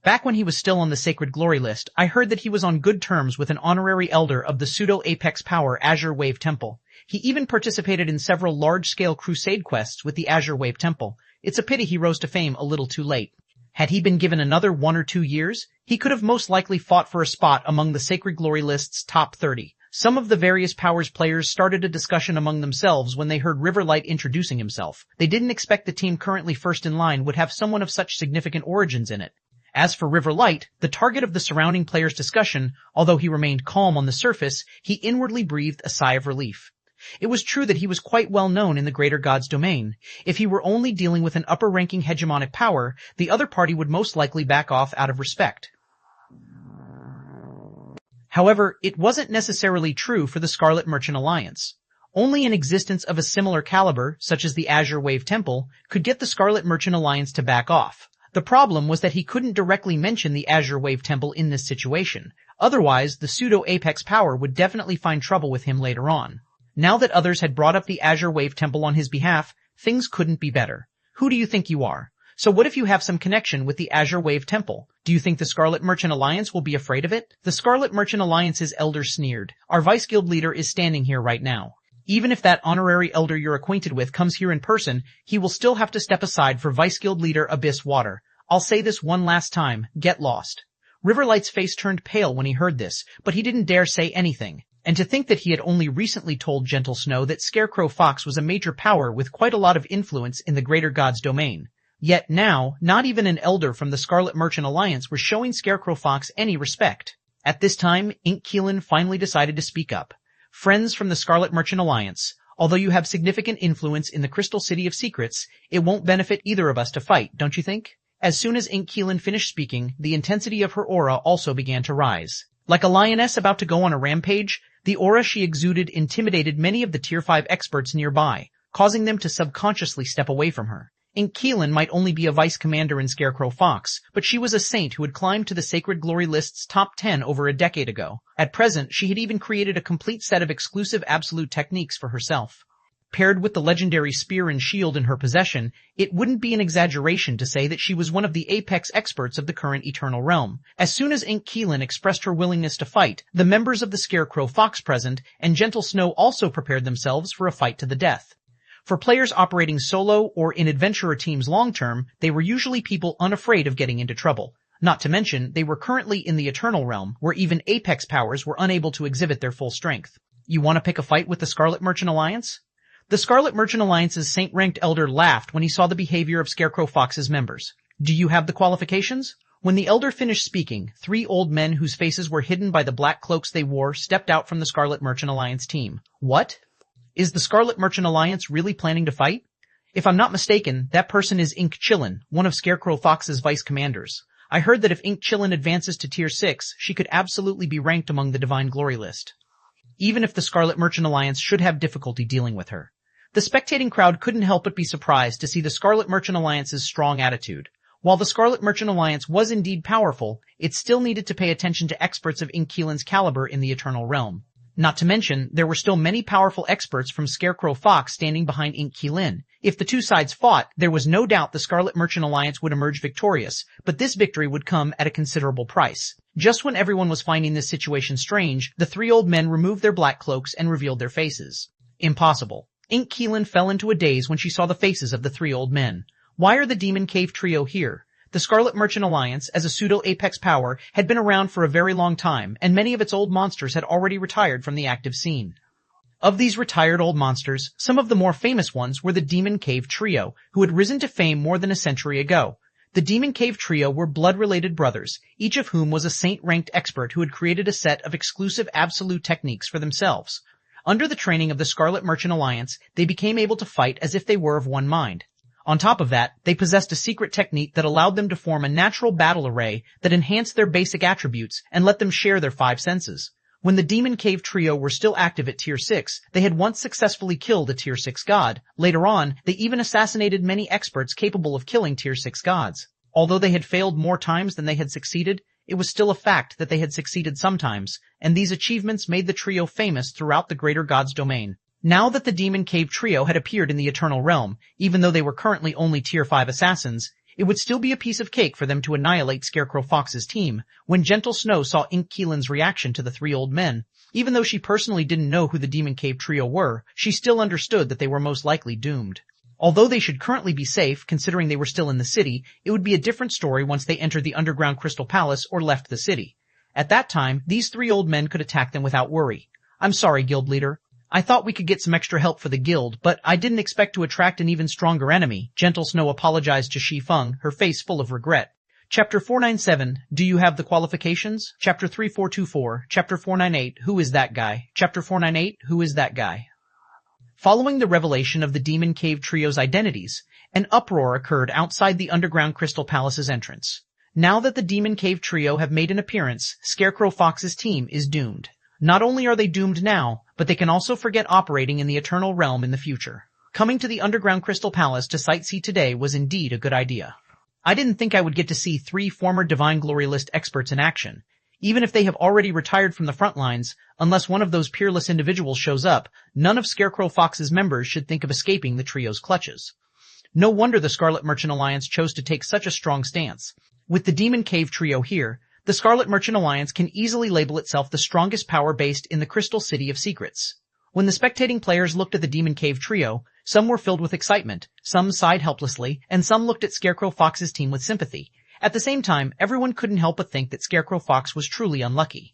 Back when he was still on the Sacred Glory List, I heard that he was on good terms with an honorary elder of the pseudo-apex power Azure Wave Temple. He even participated in several large-scale crusade quests with the Azure Wave Temple. It's a pity he rose to fame a little too late. Had he been given another 1 or 2 years, he could have most likely fought for a spot among the Sacred Glory List's top 30. Some of the various powers players started a discussion among themselves when they heard Riverlight introducing himself. They didn't expect the team currently first in line would have someone of such significant origins in it. As for Riverlight, the target of the surrounding players' discussion, although he remained calm on the surface, he inwardly breathed a sigh of relief. It was true that he was quite well known in the Greater God's domain. If he were only dealing with an upper-ranking hegemonic power, the other party would most likely back off out of respect. However, it wasn't necessarily true for the Scarlet Merchant Alliance. Only an existence of a similar caliber, such as the Azure Wave Temple, could get the Scarlet Merchant Alliance to back off. The problem was that he couldn't directly mention the Azure Wave Temple in this situation. Otherwise, the pseudo-apex power would definitely find trouble with him later on. Now that others had brought up the Azure Wave Temple on his behalf, things couldn't be better. Who do you think you are? So what if you have some connection with the Azure Wave Temple? Do you think the Scarlet Merchant Alliance will be afraid of it? The Scarlet Merchant Alliance's elder sneered. Our Vice Guild leader is standing here right now. Even if that honorary elder you're acquainted with comes here in person, he will still have to step aside for Vice Guild leader Abyss Water. I'll say this one last time, get lost. Riverlight's face turned pale when he heard this, but he didn't dare say anything. And to think that he had only recently told Gentle Snow that Scarecrow Fox was a major power with quite a lot of influence in the Greater God's domain. Yet now, not even an elder from the Scarlet Merchant Alliance was showing Scarecrow Fox any respect. At this time, Keelan finally decided to speak up. Friends from the Scarlet Merchant Alliance, although you have significant influence in the Crystal City of Secrets, it won't benefit either of us to fight, don't you think? As soon as Keelan finished speaking, the intensity of her aura also began to rise. Like a lioness about to go on a rampage, the aura she exuded intimidated many of the Tier 5 experts nearby, causing them to subconsciously step away from her. Keelan might only be a vice commander in Scarecrow Fox, but she was a saint who had climbed to the Sacred Glory List's top 10 over a decade ago. At present, she had even created a complete set of exclusive absolute techniques for herself. Paired with the legendary spear and shield in her possession, it wouldn't be an exaggeration to say that she was one of the apex experts of the current Eternal Realm. As soon as Keelan expressed her willingness to fight, the members of the Scarecrow Fox present and Gentle Snow also prepared themselves for a fight to the death. For players operating solo or in adventurer teams long-term, they were usually people unafraid of getting into trouble. Not to mention, they were currently in the Eternal Realm, where even apex powers were unable to exhibit their full strength. You want to pick a fight with the Scarlet Merchant Alliance? The Scarlet Merchant Alliance's saint-ranked elder laughed when he saw the behavior of Scarecrow Fox's members. Do you have the qualifications? When the elder finished speaking, 3 old men whose faces were hidden by the black cloaks they wore stepped out from the Scarlet Merchant Alliance team. What? Is the Scarlet Merchant Alliance really planning to fight? If I'm not mistaken, that person is Chillin, one of Scarecrow Fox's vice commanders. I heard that if Chillin advances to Tier 6, she could absolutely be ranked among the Divine Glory list. Even if the Scarlet Merchant Alliance should have difficulty dealing with her. The spectating crowd couldn't help but be surprised to see the Scarlet Merchant Alliance's strong attitude. While the Scarlet Merchant Alliance was indeed powerful, it still needed to pay attention to experts of Ink-Keelan's caliber in the Eternal Realm. Not to mention, there were still many powerful experts from Scarecrow Fox standing behind Ink-Keelan. If the two sides fought, there was no doubt the Scarlet Merchant Alliance would emerge victorious, but this victory would come at a considerable price. Just when everyone was finding this situation strange, the three old men removed their black cloaks and revealed their faces. Impossible. Ink-Keelan fell into a daze when she saw the faces of the three old men. Why are the Demon Cave Trio here? The Scarlet Merchant Alliance, as a pseudo-apex power, had been around for a very long time, and many of its old monsters had already retired from the active scene. Of these retired old monsters, some of the more famous ones were the Demon Cave Trio, who had risen to fame more than a century ago. The Demon Cave Trio were blood-related brothers, each of whom was a saint-ranked expert who had created a set of exclusive absolute techniques for themselves. Under the training of the Scarlet Merchant Alliance, they became able to fight as if they were of one mind. On top of that, they possessed a secret technique that allowed them to form a natural battle array that enhanced their basic attributes and let them share their five senses. When the Demon Cave Trio were still active at Tier 6, they had once successfully killed a Tier 6 god. Later on, they even assassinated many experts capable of killing Tier 6 gods. Although they had failed more times than they had succeeded, it was still a fact that they had succeeded sometimes, and these achievements made the trio famous throughout the greater god's domain. Now that the Demon Cave Trio had appeared in the Eternal Realm, even though they were currently only Tier 5 assassins, it would still be a piece of cake for them to annihilate Scarecrow Fox's team. When Gentle Snow saw Ink-Keelan's reaction to the three old men, even though she personally didn't know who the Demon Cave Trio were, she still understood that they were most likely doomed. Although they should currently be safe, considering they were still in the city, it would be a different story once they entered the underground Crystal Palace or left the city. At that time, these three old men could attack them without worry. "I'm sorry, guild leader. I thought we could get some extra help for the guild, but I didn't expect to attract an even stronger enemy." Gentle Snow apologized to Shi Feng, her face full of regret. Chapter 497, Do You Have the Qualifications? Chapter 3424, Chapter 498, Who is that guy? Chapter 498, Who is that guy? Following the revelation of the Demon Cave Trio's identities, an uproar occurred outside the underground Crystal Palace's entrance. Now that the Demon Cave Trio have made an appearance, Scarecrow Fox's team is doomed. Not only are they doomed now, but they can also forget operating in the Eternal Realm in the future. Coming to the underground Crystal Palace to sightsee today was indeed a good idea. I didn't think I would get to see three former Divine Glory List experts in action. Even if they have already retired from the front lines, unless one of those peerless individuals shows up, none of Scarecrow Fox's members should think of escaping the trio's clutches. No wonder the Scarlet Merchant Alliance chose to take such a strong stance. With the Demon Cave Trio here, the Scarlet Merchant Alliance can easily label itself the strongest power based in the Crystal City of Secrets. When the spectating players looked at the Demon Cave Trio, some were filled with excitement, some sighed helplessly, and some looked at Scarecrow Fox's team with sympathy. At the same time, everyone couldn't help but think that Scarecrow Fox was truly unlucky.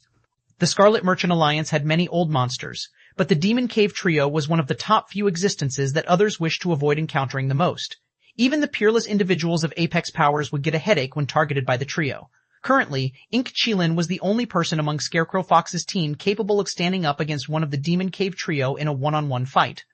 The Scarlet Merchant Alliance had many old monsters, but the Demon Cave Trio was one of the top few existences that others wished to avoid encountering the most. Even the peerless individuals of Apex powers would get a headache when targeted by the trio. Currently, Ink-Keelan was the only person among Scarecrow Fox's team capable of standing up against one of the Demon Cave Trio in a one-on-one fight.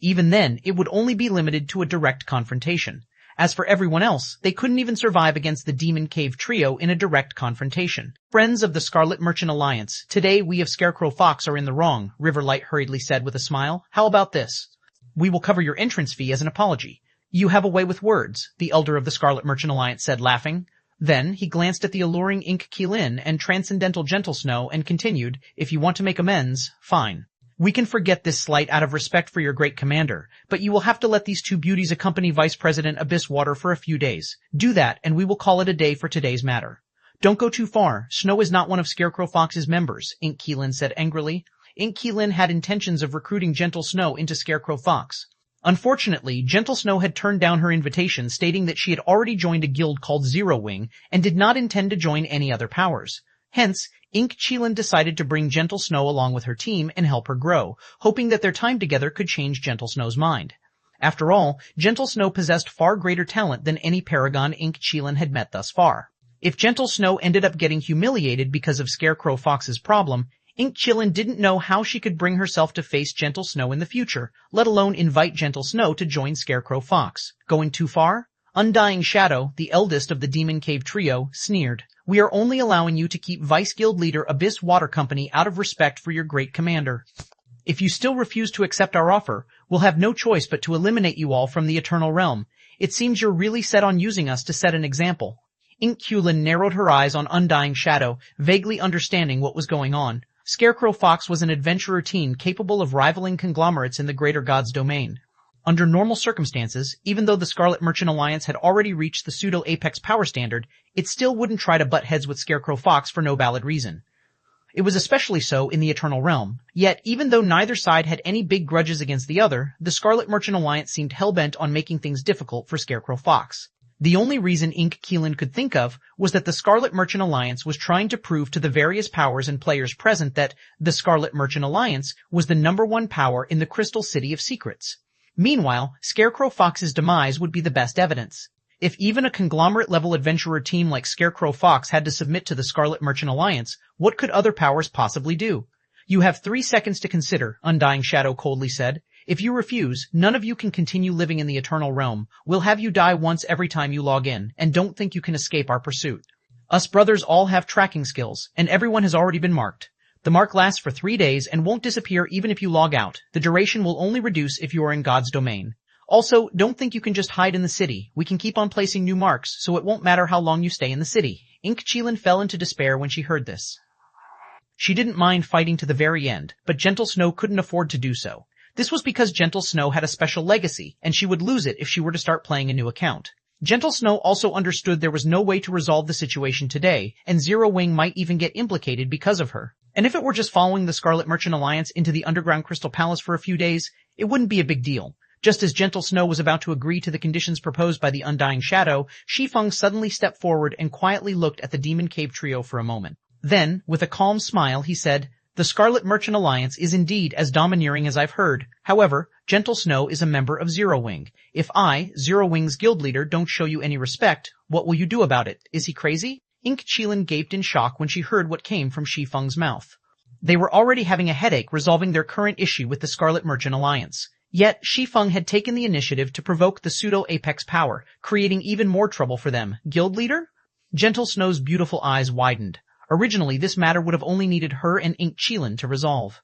Even then, it would only be limited to a direct confrontation. As for everyone else, they couldn't even survive against the Demon Cave Trio in a direct confrontation. "Friends of the Scarlet Merchant Alliance, today we of Scarecrow Fox are in the wrong," Riverlight hurriedly said with a smile. "How about this? We will cover your entrance fee as an apology." "You have a way with words," the elder of the Scarlet Merchant Alliance said, laughing. Then he glanced at the alluring Ink-Keelan and transcendental Gentle Snow and continued, "If you want to make amends, fine. We can forget this slight out of respect for your great commander, but you will have to let these two beauties accompany Vice President Abysswater for a few days. Do that, and we will call it a day for today's matter." "Don't go too far. Snow is not one of Scarecrow Fox's members," Ink-Keelan said angrily. Ink-Keelan had intentions of recruiting Gentle Snow into Scarecrow Fox. Unfortunately, Gentle Snow had turned down her invitation, stating that she had already joined a guild called Zero Wing and did not intend to join any other powers. Hence, Ink-Keelan decided to bring Gentle Snow along with her team and help her grow, hoping that their time together could change Gentle Snow's mind. After all, Gentle Snow possessed far greater talent than any paragon Ink-Keelan had met thus far. If Gentle Snow ended up getting humiliated because of Scarecrow Fox's problem, Ink-Keelan didn't know how she could bring herself to face Gentle Snow in the future, let alone invite Gentle Snow to join Scarecrow Fox. Going too far? Undying Shadow, the eldest of the Demon Cave Trio, sneered. "We are only allowing you to keep Vice Guild Leader Abyss Water Company out of respect for your great commander. If you still refuse to accept our offer, we'll have no choice but to eliminate you all from the Eternal Realm. It seems you're really set on using us to set an example. Ink-Qulin narrowed her eyes on Undying Shadow, vaguely understanding what was going on. Scarecrow Fox was an adventurer teen capable of rivaling conglomerates in the Greater Gods domain. Under normal circumstances, even though the Scarlet Merchant Alliance had already reached the pseudo-apex power standard, it still wouldn't try to butt heads with Scarecrow Fox for no valid reason. It was especially so in the Eternal Realm. Yet, even though neither side had any big grudges against the other, the Scarlet Merchant Alliance seemed hell-bent on making things difficult for Scarecrow Fox. The only reason Ink-Qulin could think of was that the Scarlet Merchant Alliance was trying to prove to the various powers and players present that the Scarlet Merchant Alliance was the #1 power in the Crystal City of Secrets. Meanwhile, Scarecrow Fox's demise would be the best evidence. If even a conglomerate-level adventurer team like Scarecrow Fox had to submit to the Scarlet Merchant Alliance, what could other powers possibly do? You have 3 seconds to consider, Undying Shadow coldly said. If you refuse, none of you can continue living in the Eternal Realm. We'll have you die once every time you log in, and don't think you can escape our pursuit. Us brothers all have tracking skills, and everyone has already been marked. The mark lasts for 3 days and won't disappear even if you log out. The duration will only reduce if you are in God's domain. Also, don't think you can just hide in the city. We can keep on placing new marks, so it won't matter how long you stay in the city. Ink-Qulin fell into despair when she heard this. She didn't mind fighting to the very end, but Gentle Snow couldn't afford to do so. This was because Gentle Snow had a special legacy, and she would lose it if she were to start playing a new account. Gentle Snow also understood there was no way to resolve the situation today, and Zero Wing might even get implicated because of her. And if it were just following the Scarlet Merchant Alliance into the Underground Crystal Palace for a few days, it wouldn't be a big deal. Just as Gentle Snow was about to agree to the conditions proposed by the Undying Shadow, Shi Feng suddenly stepped forward and quietly looked at the Demon Cave trio for a moment. Then, with a calm smile, he said, "The Scarlet Merchant Alliance is indeed as domineering as I've heard. However, Gentle Snow is a member of Zero Wing. If I, Zero Wing's guild leader, don't show you any respect, what will you do about it? Is he crazy?" Ink-Qulin gaped in shock when she heard what came from Shi Feng's mouth. They were already having a headache resolving their current issue with the Scarlet Merchant Alliance. Yet, Shi Feng had taken the initiative to provoke the pseudo-apex power, creating even more trouble for them. Guild leader? Gentle Snow's beautiful eyes widened. Originally, this matter would have only needed her and Ink-Qulin to resolve.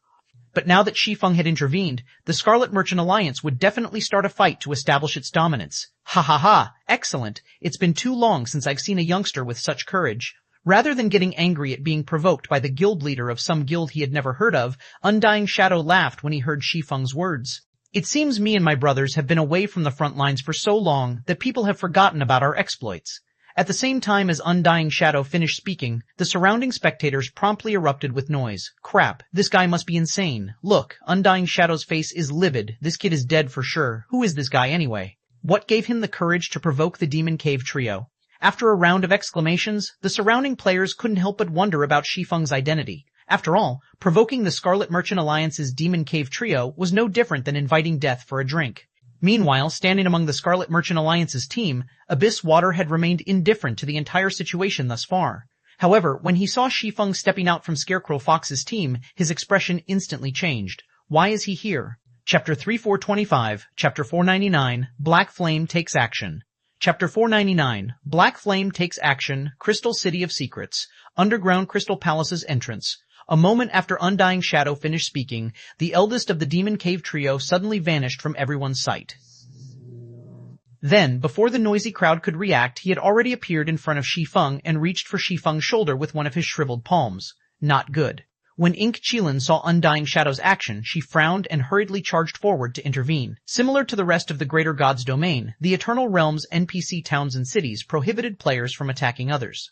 But now that Shi Feng had intervened, the Scarlet Merchant Alliance would definitely start a fight to establish its dominance. Ha ha ha! Excellent! It's been too long since I've seen a youngster with such courage. Rather than getting angry at being provoked by the guild leader of some guild he had never heard of, Undying Shadow laughed when he heard Shi Feng's words. It seems me and my brothers have been away from the front lines for so long that people have forgotten about our exploits. At the same time as Undying Shadow finished speaking, the surrounding spectators promptly erupted with noise. Crap, this guy must be insane. Look, Undying Shadow's face is livid. This kid is dead for sure. Who is this guy anyway? What gave him the courage to provoke the Demon Cave trio? After a round of exclamations, the surrounding players couldn't help but wonder about Shi Feng's identity. After all, provoking the Scarlet Merchant Alliance's Demon Cave trio was no different than inviting death for a drink. Meanwhile, standing among the Scarlet Merchant Alliance's team, Abyss Water had remained indifferent to the entire situation thus far. However, when he saw Shi Feng stepping out from Scarecrow Fox's team, his expression instantly changed. Why is he here? Chapter 3425, Chapter 499, Black Flame Takes Action. Chapter 499, Black Flame Takes Action, Crystal City of Secrets, Underground Crystal Palace's entrance. A moment after Undying Shadow finished speaking, the eldest of the Demon Cave trio suddenly vanished from everyone's sight. Then, before the noisy crowd could react, he had already appeared in front of Shi Feng and reached for Shi Feng's shoulder with one of his shriveled palms. Not good. When Ink-Qulin saw Undying Shadow's action, she frowned and hurriedly charged forward to intervene. Similar to the rest of the Greater God's domain, the Eternal Realm's NPC towns and cities prohibited players from attacking others.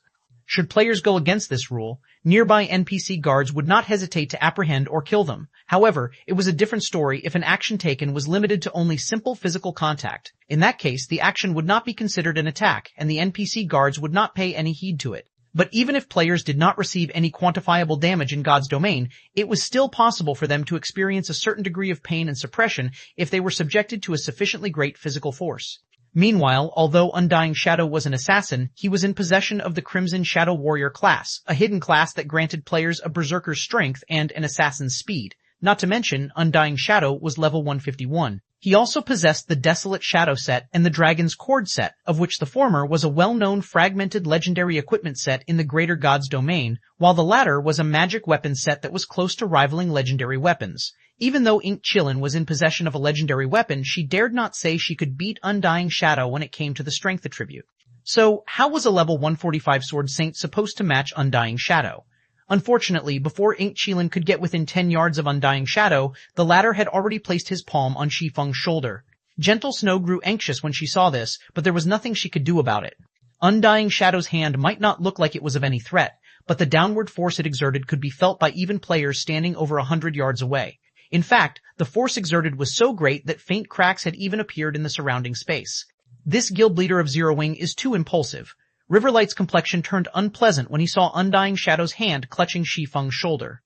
Should players go against this rule, nearby NPC guards would not hesitate to apprehend or kill them. However, it was a different story if an action taken was limited to only simple physical contact. In that case, the action would not be considered an attack, and the NPC guards would not pay any heed to it. But even if players did not receive any quantifiable damage in God's domain, it was still possible for them to experience a certain degree of pain and suppression if they were subjected to a sufficiently great physical force. Meanwhile, although Undying Shadow was an assassin, he was in possession of the Crimson Shadow Warrior class, a hidden class that granted players a berserker's strength and an assassin's speed. Not to mention, Undying Shadow was level 151. He also possessed the Desolate Shadow set and the Dragon's Cord set, of which the former was a well-known fragmented legendary equipment set in the Greater God's domain, while the latter was a magic weapon set that was close to rivaling legendary weapons. Even though Ink Chilin was in possession of a legendary weapon, she dared not say she could beat Undying Shadow when it came to the strength attribute. So, how was a level 145 Sword Saint supposed to match Undying Shadow? Unfortunately, before Ink Chilin could get within 10 yards of Undying Shadow, the latter had already placed his palm on Shi Feng's shoulder. Gentle Snow grew anxious when she saw this, but there was nothing she could do about it. Undying Shadow's hand might not look like it was of any threat, but the downward force it exerted could be felt by even players standing over 100 yards away. In fact, the force exerted was so great that faint cracks had even appeared in the surrounding space. This guild leader of Zero Wing is too impulsive. Riverlight's complexion turned unpleasant when he saw Undying Shadow's hand clutching Shi Feng's shoulder.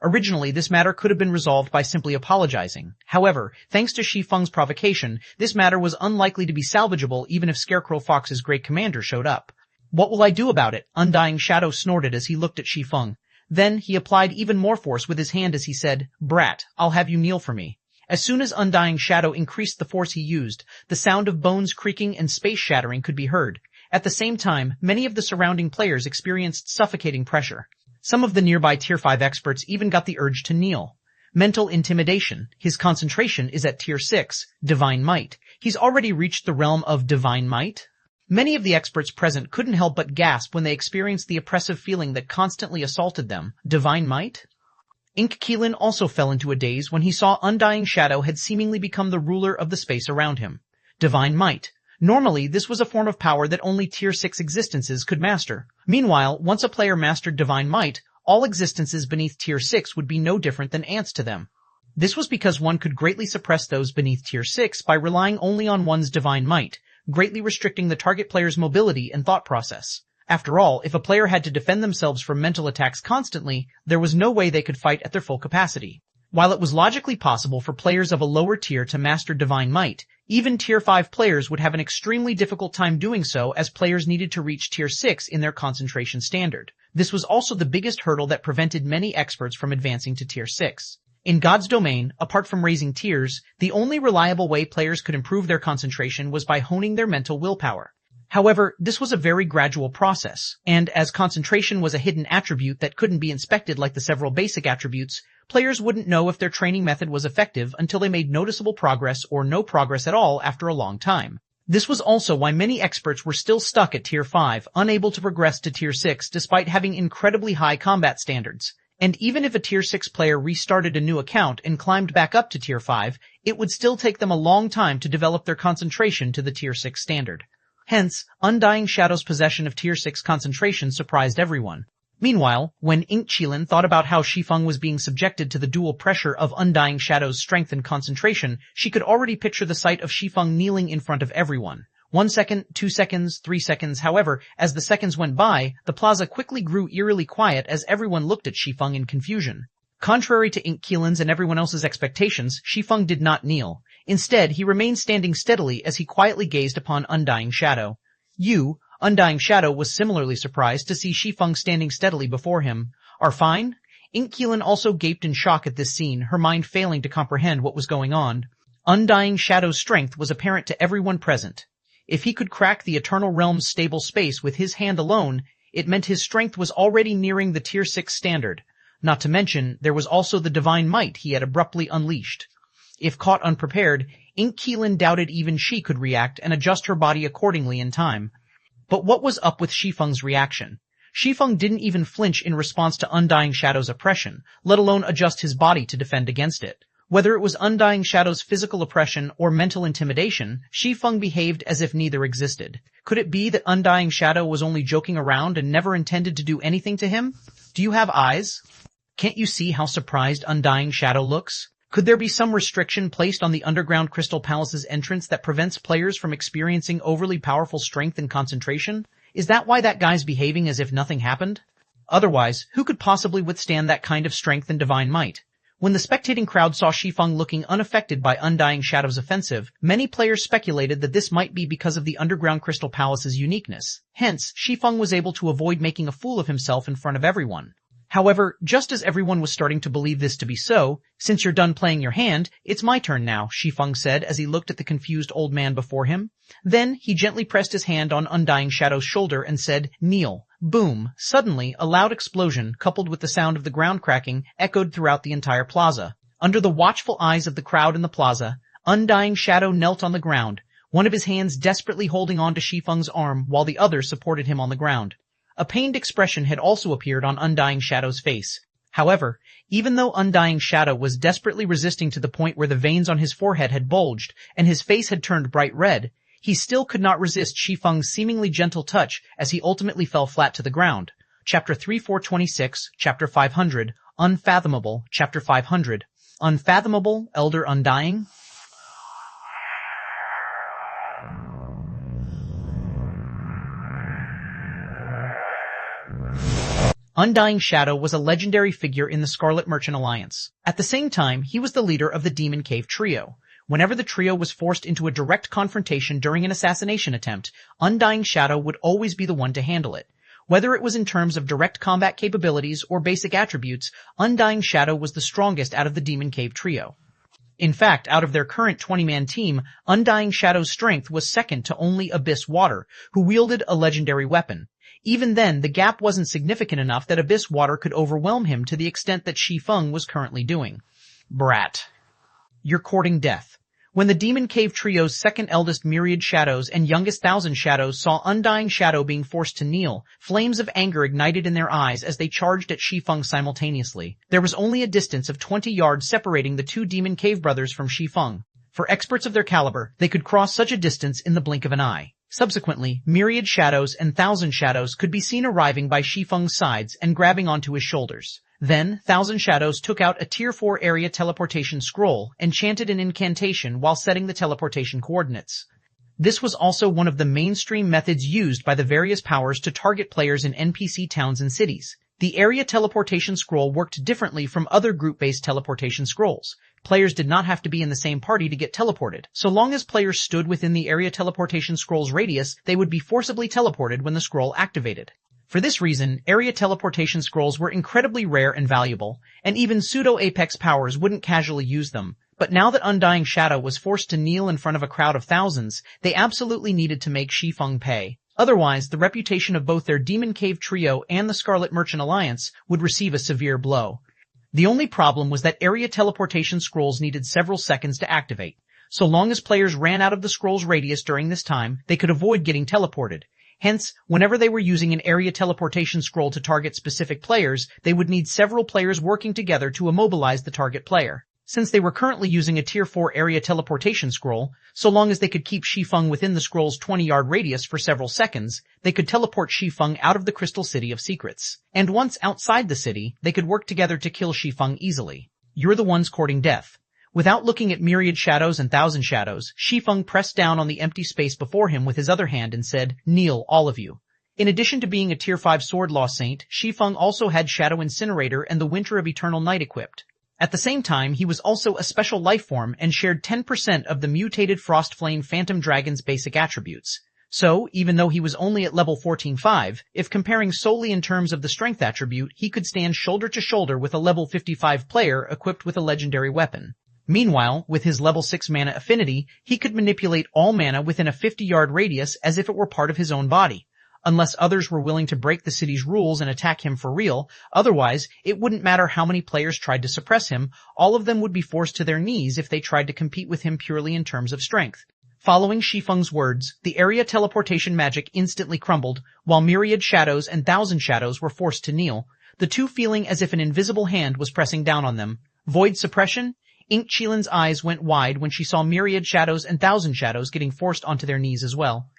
Originally, this matter could have been resolved by simply apologizing. However, thanks to Shi Feng's provocation, this matter was unlikely to be salvageable even if Scarecrow Fox's great commander showed up. What will I do about it? Undying Shadow snorted as he looked at Shi Feng. Then he applied even more force with his hand as he said, "Brat, I'll have you kneel for me." As soon as Undying Shadow increased the force he used, the sound of bones creaking and space shattering could be heard. At the same time, many of the surrounding players experienced suffocating pressure. Some of the nearby Tier 5 experts even got the urge to kneel. Mental intimidation. His concentration is at Tier 6, Divine Might. He's already reached the realm of Divine Might? Many of the experts present couldn't help but gasp when they experienced the oppressive feeling that constantly assaulted them. Divine Might? Ink Chilin also fell into a daze when he saw Undying Shadow had seemingly become the ruler of the space around him. Divine Might. Normally, this was a form of power that only Tier 6 existences could master. Meanwhile, once a player mastered Divine Might, all existences beneath Tier 6 would be no different than ants to them. This was because one could greatly suppress those beneath Tier 6 by relying only on one's Divine Might, greatly restricting the target player's mobility and thought process. After all, if a player had to defend themselves from mental attacks constantly, there was no way they could fight at their full capacity. While it was logically possible for players of a lower tier to master Divine Might, even Tier 5 players would have an extremely difficult time doing so as players needed to reach Tier 6 in their concentration standard. This was also the biggest hurdle that prevented many experts from advancing to Tier 6. In God's domain, apart from raising tiers, the only reliable way players could improve their concentration was by honing their mental willpower. However, this was a very gradual process, and as concentration was a hidden attribute that couldn't be inspected like the several basic attributes, players wouldn't know if their training method was effective until they made noticeable progress or no progress at all after a long time. This was also why many experts were still stuck at Tier 5, unable to progress to Tier 6 despite having incredibly high combat standards. And even if a Tier 6 player restarted a new account and climbed back up to Tier 5, it would still take them a long time to develop their concentration to the Tier 6 standard. Hence, Undying Shadow's possession of Tier 6 concentration surprised everyone. Meanwhile, when Ink Chilin thought about how Shi Feng was being subjected to the dual pressure of Undying Shadow's strength and concentration, she could already picture the sight of Shi Feng kneeling in front of everyone. 1 second, 2 seconds, 3 seconds. However, as the seconds went by, the plaza quickly grew eerily quiet as everyone looked at Shi Feng in confusion. Contrary to Ink Chilin's and everyone else's expectations, Shi Feng did not kneel. Instead, he remained standing steadily as he quietly gazed upon Undying Shadow. Undying Shadow was similarly surprised to see Shi Feng standing steadily before him. "Are fine?" Ink Chilin also gaped in shock at this scene, her mind failing to comprehend what was going on. Undying Shadow's strength was apparent to everyone present. If he could crack the Eternal Realm's stable space with his hand alone, it meant his strength was already nearing the Tier 6 standard. Not to mention, there was also the Divine Might he had abruptly unleashed. If caught unprepared, Ink Chilin doubted even she could react and adjust her body accordingly in time. But what was up with Shi Feng's reaction? Shi Feng didn't even flinch in response to Undying Shadow's oppression, let alone adjust his body to defend against it. Whether it was Undying Shadow's physical oppression or mental intimidation, Shi Feng behaved as if neither existed. Could it be that Undying Shadow was only joking around and never intended to do anything to him? Do you have eyes? Can't you see how surprised Undying Shadow looks? Could there be some restriction placed on the Underground Crystal Palace's entrance that prevents players from experiencing overly powerful strength and concentration? Is that why that guy's behaving as if nothing happened? Otherwise, who could possibly withstand that kind of strength and divine might? When the spectating crowd saw Shi Feng looking unaffected by Undying Shadow's offensive, many players speculated that this might be because of the Underground Crystal Palace's uniqueness. Hence, Shi Feng was able to avoid making a fool of himself in front of everyone. However, just as everyone was starting to believe this to be so, "Since you're done playing your hand, it's my turn now," Shi Feng said as he looked at the confused old man before him. Then, he gently pressed his hand on Undying Shadow's shoulder and said, "Kneel." Boom! Suddenly, a loud explosion, coupled with the sound of the ground cracking, echoed throughout the entire plaza. Under the watchful eyes of the crowd in the plaza, Undying Shadow knelt on the ground, one of his hands desperately holding on to Shi Feng's arm while the other supported him on the ground. A pained expression had also appeared on Undying Shadow's face. However, even though Undying Shadow was desperately resisting to the point where the veins on his forehead had bulged and his face had turned bright red, he still could not resist Shi Feng's seemingly gentle touch as he ultimately fell flat to the ground. Chapter 3426, Chapter 500, Unfathomable, Chapter 500. Unfathomable, Elder Undying? Undying Shadow was a legendary figure in the Scarlet Merchant Alliance. At the same time, he was the leader of the Demon Cave Trio. Whenever the trio was forced into a direct confrontation during an assassination attempt, Undying Shadow would always be the one to handle it. Whether it was in terms of direct combat capabilities or basic attributes, Undying Shadow was the strongest out of the Demon Cave Trio. In fact, out of their current 20-man team, Undying Shadow's strength was second to only Abyss Water, who wielded a legendary weapon. Even then, the gap wasn't significant enough that Abyss Water could overwhelm him to the extent that Shi Feng was currently doing. Brat. You're courting death. When the Demon Cave Trio's second eldest Myriad Shadows and youngest Thousand Shadows saw Undying Shadow being forced to kneel, flames of anger ignited in their eyes as they charged at Shi Feng simultaneously. There was only a distance of 20 yards separating the two Demon Cave brothers from Shi Feng. For experts of their caliber, they could cross such a distance in the blink of an eye. Subsequently, Myriad Shadows and Thousand Shadows could be seen arriving by Shi Feng's sides and grabbing onto his shoulders. Then, Thousand Shadows took out a Tier 4 area teleportation scroll and chanted an incantation while setting the teleportation coordinates. This was also one of the mainstream methods used by the various powers to target players in NPC towns and cities. The area teleportation scroll worked differently from other group-based teleportation scrolls. Players did not have to be in the same party to get teleported. So long as players stood within the area teleportation scroll's radius, they would be forcibly teleported when the scroll activated. For this reason, area teleportation scrolls were incredibly rare and valuable, and even pseudo-Apex powers wouldn't casually use them. But now that Undying Shadow was forced to kneel in front of a crowd of thousands, they absolutely needed to make Shi Feng pay. Otherwise, the reputation of both their Demon Cave Trio and the Scarlet Merchant Alliance would receive a severe blow. The only problem was that area teleportation scrolls needed several seconds to activate. So long as players ran out of the scroll's radius during this time, they could avoid getting teleported. Hence, whenever they were using an area teleportation scroll to target specific players, they would need several players working together to immobilize the target player. Since they were currently using a Tier 4 area teleportation scroll, so long as they could keep Shi Feng within the scroll's 20-yard radius for several seconds, they could teleport Shi Feng out of the Crystal City of Secrets. And once outside the city, they could work together to kill Shi Feng easily. You're the ones courting death. Without looking at Myriad Shadows and Thousand Shadows, Shi Feng pressed down on the empty space before him with his other hand and said, "Kneel, all of you." In addition to being a Tier 5 Sword Law Saint, Shi Feng also had Shadow Incinerator and the Winter of Eternal Night equipped. At the same time, he was also a special life form and shared 10% of the mutated Frostflame Phantom Dragon's basic attributes. So, even though he was only at level 14-5, if comparing solely in terms of the strength attribute, he could stand shoulder to shoulder with a level 55 player equipped with a legendary weapon. Meanwhile, with his level 6 mana affinity, he could manipulate all mana within a 50-yard radius as if it were part of his own body. Unless others were willing to break the city's rules and attack him for real, otherwise, it wouldn't matter how many players tried to suppress him, all of them would be forced to their knees if they tried to compete with him purely in terms of strength. Following Shi Feng's words, the area teleportation magic instantly crumbled, while Myriad Shadows and Thousand Shadows were forced to kneel, the two feeling as if an invisible hand was pressing down on them. Void suppression? Ink Chilin's eyes went wide when she saw Myriad Shadows and Thousand Shadows getting forced onto their knees as well.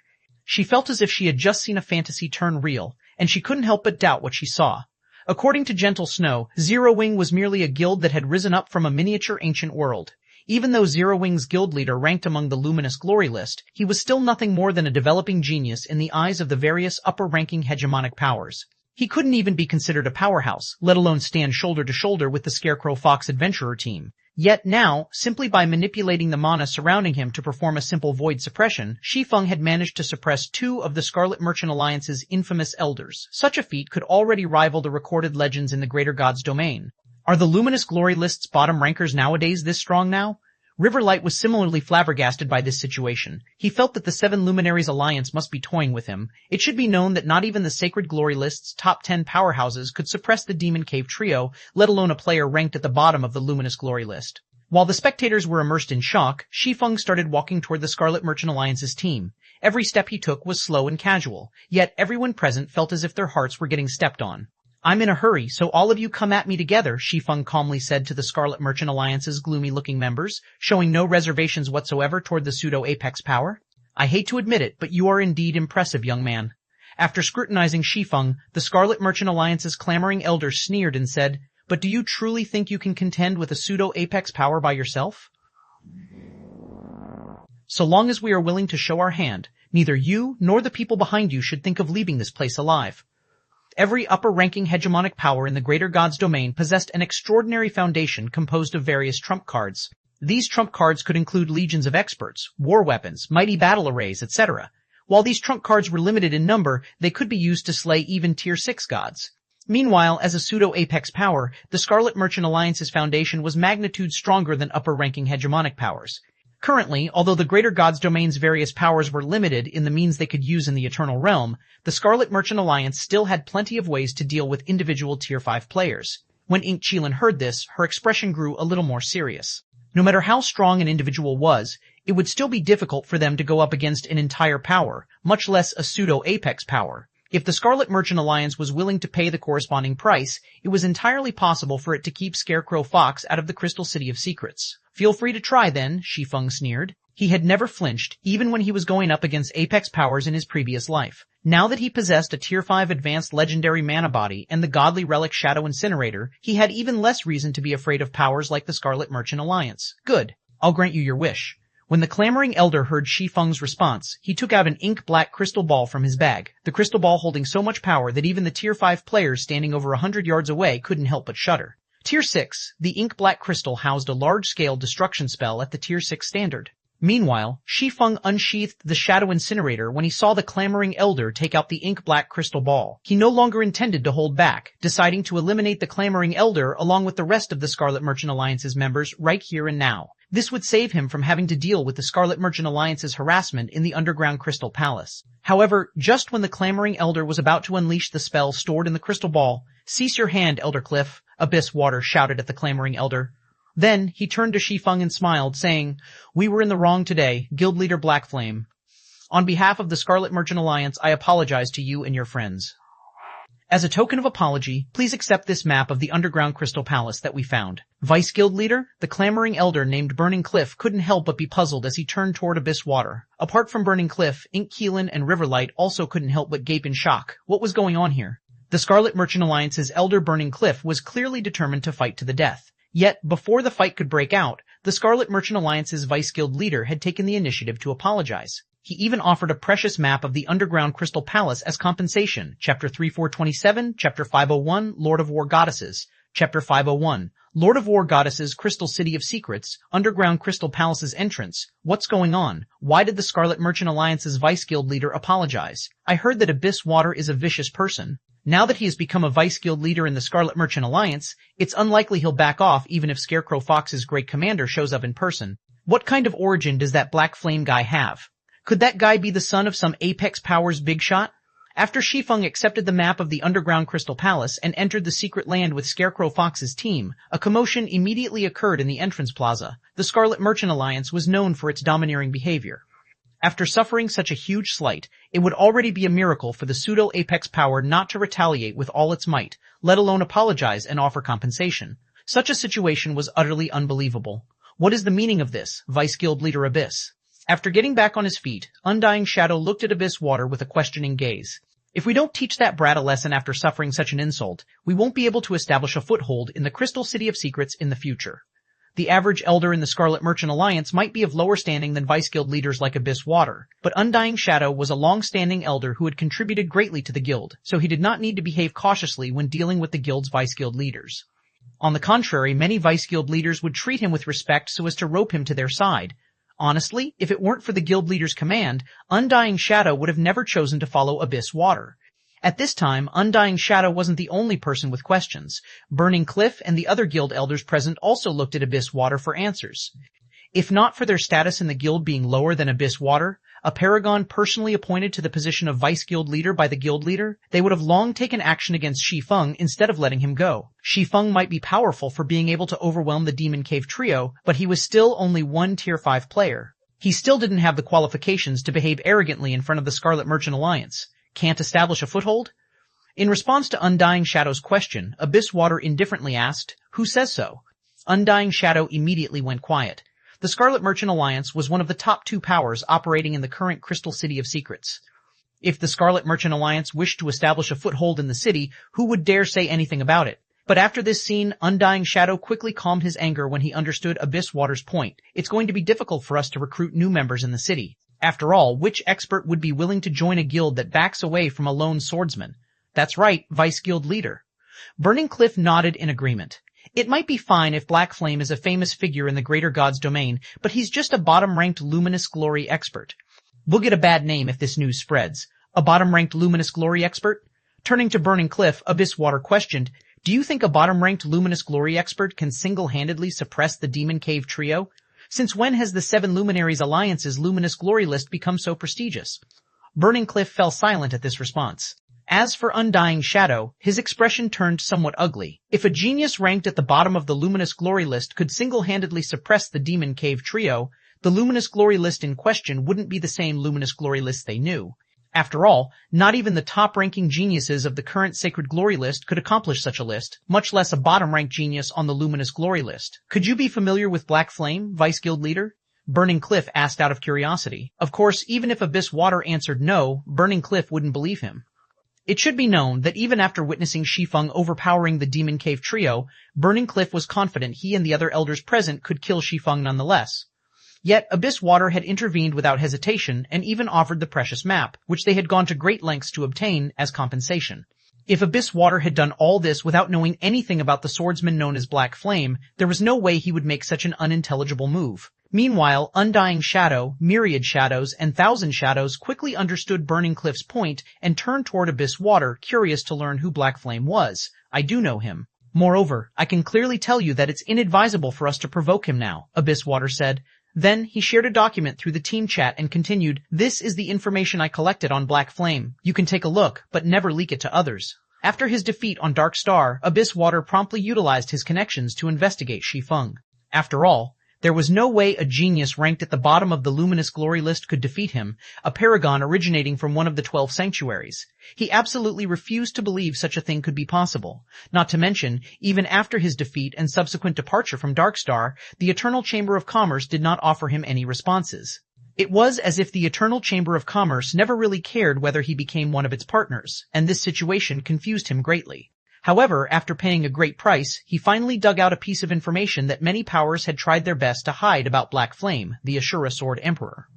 She felt as if she had just seen a fantasy turn real, and she couldn't help but doubt what she saw. According to Gentle Snow, Zero Wing was merely a guild that had risen up from a miniature ancient world. Even though Zero Wing's guild leader ranked among the Luminous Glory list, he was still nothing more than a developing genius in the eyes of the various upper-ranking hegemonic powers. He couldn't even be considered a powerhouse, let alone stand shoulder to shoulder with the Scarecrow Fox adventurer team. Yet now, simply by manipulating the mana surrounding him to perform a simple void suppression, Shi Feng had managed to suppress two of the Scarlet Merchant Alliance's infamous elders. Such a feat could already rival the recorded legends in the Greater God's domain. Are the Luminous Glory list's bottom rankers nowadays this strong now? Riverlight was similarly flabbergasted by this situation. He felt that the Seven Luminaries Alliance must be toying with him. It should be known that not even the Sacred Glory List's top 10 powerhouses could suppress the Demon Cave trio, let alone a player ranked at the bottom of the Luminous Glory List. While the spectators were immersed in shock, Shi Feng started walking toward the Scarlet Merchant Alliance's team. Every step he took was slow and casual, yet everyone present felt as if their hearts were getting stepped on. "I'm in a hurry, so all of you come at me together," Shi Feng calmly said to the Scarlet Merchant Alliance's gloomy-looking members, showing no reservations whatsoever toward the pseudo-apex power. "I hate to admit it, but you are indeed impressive, young man." After scrutinizing Shi Feng, the Scarlet Merchant Alliance's clamoring elder sneered and said, "But do you truly think you can contend with a pseudo-apex power by yourself? So long as we are willing to show our hand, neither you nor the people behind you should think of leaving this place alive." Every upper-ranking hegemonic power in the Greater God's domain possessed an extraordinary foundation composed of various trump cards. These trump cards could include legions of experts, war weapons, mighty battle arrays, etc. While these trump cards were limited in number, they could be used to slay even Tier 6 gods. Meanwhile, as a pseudo-apex power, the Scarlet Merchant Alliance's foundation was magnitude stronger than upper-ranking hegemonic powers. Currently, although the Greater God's domain's various powers were limited in the means they could use in the Eternal Realm, the Scarlet Merchant Alliance still had plenty of ways to deal with individual Tier 5 players. When Ink Qilin heard this, her expression grew a little more serious. No matter how strong an individual was, it would still be difficult for them to go up against an entire power, much less a pseudo-apex power. If the Scarlet Merchant Alliance was willing to pay the corresponding price, it was entirely possible for it to keep Scarecrow Fox out of the Crystal City of Secrets. "Feel free to try then," Shi Feng sneered. He had never flinched, even when he was going up against apex powers in his previous life. Now that he possessed a Tier 5 advanced legendary mana body and the godly relic Shadow Incinerator, he had even less reason to be afraid of powers like the Scarlet Merchant Alliance. "Good. I'll grant you your wish." When the clamoring elder heard Shi Feng's response, he took out an ink-black crystal ball from his bag, the crystal ball holding so much power that even the Tier 5 players standing over 100 yards away couldn't help but shudder. Tier 6, the ink-black crystal housed a large-scale destruction spell at the Tier 6 standard. Meanwhile, Shi Feng unsheathed the Shadow Incinerator when he saw the clamoring elder take out the ink-black crystal ball. He no longer intended to hold back, deciding to eliminate the clamoring elder along with the rest of the Scarlet Merchant Alliance's members right here and now. This would save him from having to deal with the Scarlet Merchant Alliance's harassment in the underground Crystal Palace. However, just when the clamoring elder was about to unleash the spell stored in the crystal ball, "Cease your hand, Elder Cliff," Abyss Water shouted at the clamoring elder. Then, he turned to Shi Feng and smiled, saying, "We were in the wrong today, Guild Leader Blackflame. On behalf of the Scarlet Merchant Alliance, I apologize to you and your friends. As a token of apology, please accept this map of the underground Crystal Palace that we found." Vice Guild Leader, the clamoring elder named Burning Cliff couldn't help but be puzzled as he turned toward Abyss Water. Apart from Burning Cliff, Ink Qilin and Riverlight also couldn't help but gape in shock. What was going on here? The Scarlet Merchant Alliance's elder Burning Cliff was clearly determined to fight to the death. Yet, before the fight could break out, the Scarlet Merchant Alliance's Vice Guild Leader had taken the initiative to apologize. He even offered a precious map of the underground Crystal Palace as compensation. Chapter 3427, Chapter 501, Lord of War Goddesses. Chapter 501, Lord of War Goddesses, Crystal City of Secrets, Underground Crystal Palace's entrance. What's going on? Why did the Scarlet Merchant Alliance's Vice Guild Leader apologize? I heard that Abyss Water is a vicious person. Now that he has become a Vice Guild Leader in the Scarlet Merchant Alliance, it's unlikely he'll back off even if Scarecrow Fox's Great Commander shows up in person. What kind of origin does that Black Flame guy have? Could that guy be the son of some Apex Powers big shot? After Shi Feng accepted the map of the underground Crystal Palace and entered the secret land with Scarecrow Fox's team, a commotion immediately occurred in the entrance plaza. The Scarlet Merchant Alliance was known for its domineering behavior. After suffering such a huge slight, it would already be a miracle for the pseudo-Apex power not to retaliate with all its might, let alone apologize and offer compensation. Such a situation was utterly unbelievable. What is the meaning of this, Vice Guild Leader Abyss? After getting back on his feet, Undying Shadow looked at Abyss Water with a questioning gaze. If we don't teach that brat a lesson after suffering such an insult, we won't be able to establish a foothold in the Crystal City of Secrets in the future. The average elder in the Scarlet Merchant Alliance might be of lower standing than Vice Guild leaders like Abyss Water, but Undying Shadow was a long-standing elder who had contributed greatly to the guild, so he did not need to behave cautiously when dealing with the guild's Vice Guild leaders. On the contrary, many Vice Guild leaders would treat him with respect so as to rope him to their side. Honestly, if it weren't for the guild leader's command, Undying Shadow would have never chosen to follow Abyss Water. At this time, Undying Shadow wasn't the only person with questions. Burning Cliff and the other guild elders present also looked at Abyss Water for answers. If not for their status in the guild being lower than Abyss Water, a paragon personally appointed to the position of vice guild leader by the guild leader, they would have long taken action against Shi Feng instead of letting him go. Shi Feng might be powerful for being able to overwhelm the Demon Cave trio, but he was still only one tier 5 player. He still didn't have the qualifications to behave arrogantly in front of the Scarlet Merchant Alliance. Can't establish a foothold? In response to Undying Shadow's question, Abyss Water indifferently asked, "Who says so?" Undying Shadow immediately went quiet. The Scarlet Merchant Alliance was one of the top 2 powers operating in the current Crystal City of Secrets. If the Scarlet Merchant Alliance wished to establish a foothold in the city, who would dare say anything about it? But after this scene, Undying Shadow quickly calmed his anger when he understood Abyss Water's point. It's going to be difficult for us to recruit new members in the city. After all, which expert would be willing to join a guild that backs away from a lone swordsman? That's right, Vice Guild Leader. Burning Cliff nodded in agreement. It might be fine if Black Flame is a famous figure in the Greater God's domain, but he's just a bottom-ranked Luminous Glory expert. We'll get a bad name if this news spreads. A bottom-ranked Luminous Glory expert? Turning to Burning Cliff, Abyss Water questioned, "Do you think a bottom-ranked Luminous Glory expert can single-handedly suppress the Demon Cave trio? Since when has the 7 Luminaries Alliance's Luminous Glory list become so prestigious?" Burning Cliff fell silent at this response. As for Undying Shadow, his expression turned somewhat ugly. If a genius ranked at the bottom of the Luminous Glory list could single-handedly suppress the Demon Cave trio, the Luminous Glory list in question wouldn't be the same Luminous Glory list they knew. After all, not even the top-ranking geniuses of the current Sacred Glory list could accomplish such a list, much less a bottom-ranked genius on the Luminous Glory list. "Could you be familiar with Black Flame, Vice Guild Leader?" Burning Cliff asked out of curiosity. Of course, even if Abyss Water answered no, Burning Cliff wouldn't believe him. It should be known that even after witnessing Shi Feng overpowering the Demon Cave trio, Burning Cliff was confident he and the other elders present could kill Shi Feng nonetheless. Yet Abyss Water had intervened without hesitation and even offered the precious map, which they had gone to great lengths to obtain as compensation. If Abyss Water had done all this without knowing anything about the swordsman known as Black Flame, there was no way he would make such an unintelligible move. Meanwhile, Undying Shadow, Myriad Shadows, and Thousand Shadows quickly understood Burning Cliff's point and turned toward Abyss Water, curious to learn who Black Flame was. "I do know him. Moreover, I can clearly tell you that it's inadvisable for us to provoke him now," Abyss Water said. Then he shared a document through the team chat and continued, "This is the information I collected on Black Flame. You can take a look, but never leak it to others." After his defeat on Dark Star, Abyss Water promptly utilized his connections to investigate Shi Feng. After all, there was no way a genius ranked at the bottom of the Luminous Glory list could defeat him, a paragon originating from one of the 12 sanctuaries. He absolutely refused to believe such a thing could be possible. Not to mention, even after his defeat and subsequent departure from Darkstar, the Eternal Chamber of Commerce did not offer him any responses. It was as if the Eternal Chamber of Commerce never really cared whether he became one of its partners, and this situation confused him greatly. However, after paying a great price, he finally dug out a piece of information that many powers had tried their best to hide about Black Flame, the Ashura Sword Emperor.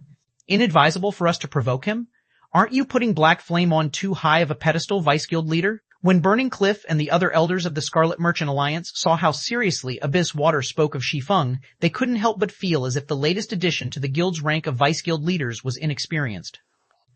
"Inadvisable for us to provoke him? Aren't you putting Black Flame on too high of a pedestal, Vice Guild Leader?" When Burning Cliff and the other elders of the Scarlet Merchant Alliance saw how seriously Abyss Water spoke of Shi Feng, they couldn't help but feel as if the latest addition to the guild's rank of Vice Guild Leaders was inexperienced.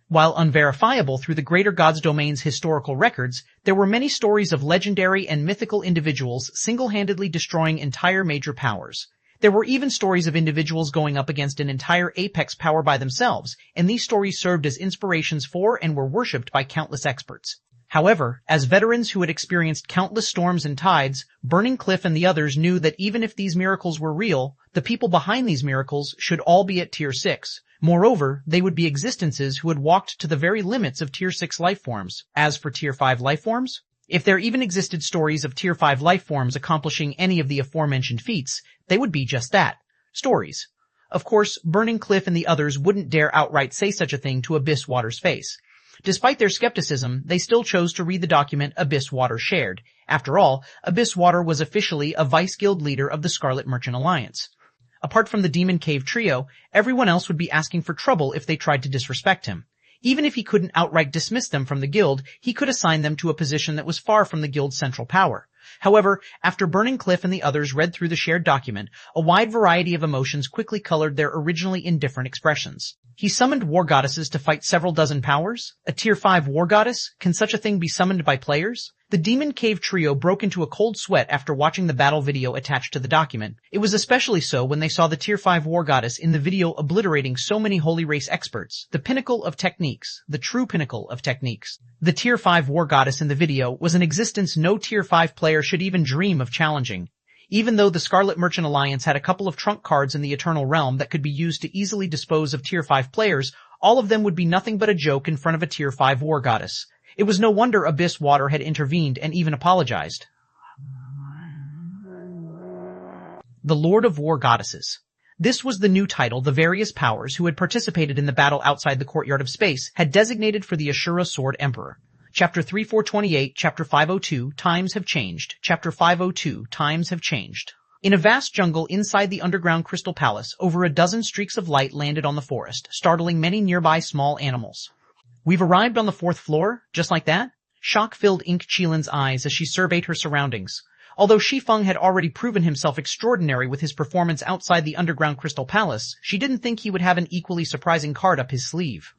While unverifiable through the Greater God's Domain's historical records, there were many stories of legendary and mythical individuals single-handedly destroying entire major powers. There were even stories of individuals going up against an entire apex power by themselves, and these stories served as inspirations for and were worshipped by countless experts. However, as veterans who had experienced countless storms and tides, Burning Cliff and the others knew that even if these miracles were real, the people behind these miracles should all be at Tier 6. Moreover, they would be existences who had walked to the very limits of Tier 6 lifeforms. As for Tier 5 lifeforms, if there even existed stories of Tier 5 lifeforms accomplishing any of the aforementioned feats, they would be just that, stories. Of course, Burning Cliff and the others wouldn't dare outright say such a thing to Abyss Water's face. Despite their skepticism, they still chose to read the document Abyss Water shared. After all, Abyss Water was officially a Vice Guild Leader of the Scarlet Merchant Alliance. Apart from the Demon Cave trio, everyone else would be asking for trouble if they tried to disrespect him. Even if he couldn't outright dismiss them from the guild, he could assign them to a position that was far from the guild's central power. However, after Burning Cliff and the others read through the shared document, a wide variety of emotions quickly colored their originally indifferent expressions. He summoned war goddesses to fight several dozen powers? A Tier 5 war goddess? Can such a thing be summoned by players? The Demon Cave trio broke into a cold sweat after watching the battle video attached to the document. It was especially so when they saw the Tier 5 War Goddess in the video obliterating so many Holy Race experts. The pinnacle of techniques. The true pinnacle of techniques. The Tier 5 War Goddess in the video was an existence no Tier 5 player should even dream of challenging. Even though the Scarlet Merchant Alliance had a couple of trump cards in the Eternal Realm that could be used to easily dispose of Tier 5 players, all of them would be nothing but a joke in front of a Tier 5 War Goddess. It was no wonder Abyss Water had intervened and even apologized. The Lord of War Goddesses. This was the new title the various powers who had participated in the battle outside the Courtyard of Space had designated for the Ashura Sword Emperor. Chapter 3428, Chapter 502, Times Have Changed. Chapter 502, Times Have Changed. In a vast jungle inside the underground Crystal Palace, over a dozen streaks of light landed on the forest, startling many nearby small animals. We've arrived on the 4th floor, just like that? Shock filled Ink Qilin's eyes as she surveyed her surroundings. Although Shi Feng had already proven himself extraordinary with his performance outside the underground Crystal Palace, she didn't think he would have an equally surprising card up his sleeve.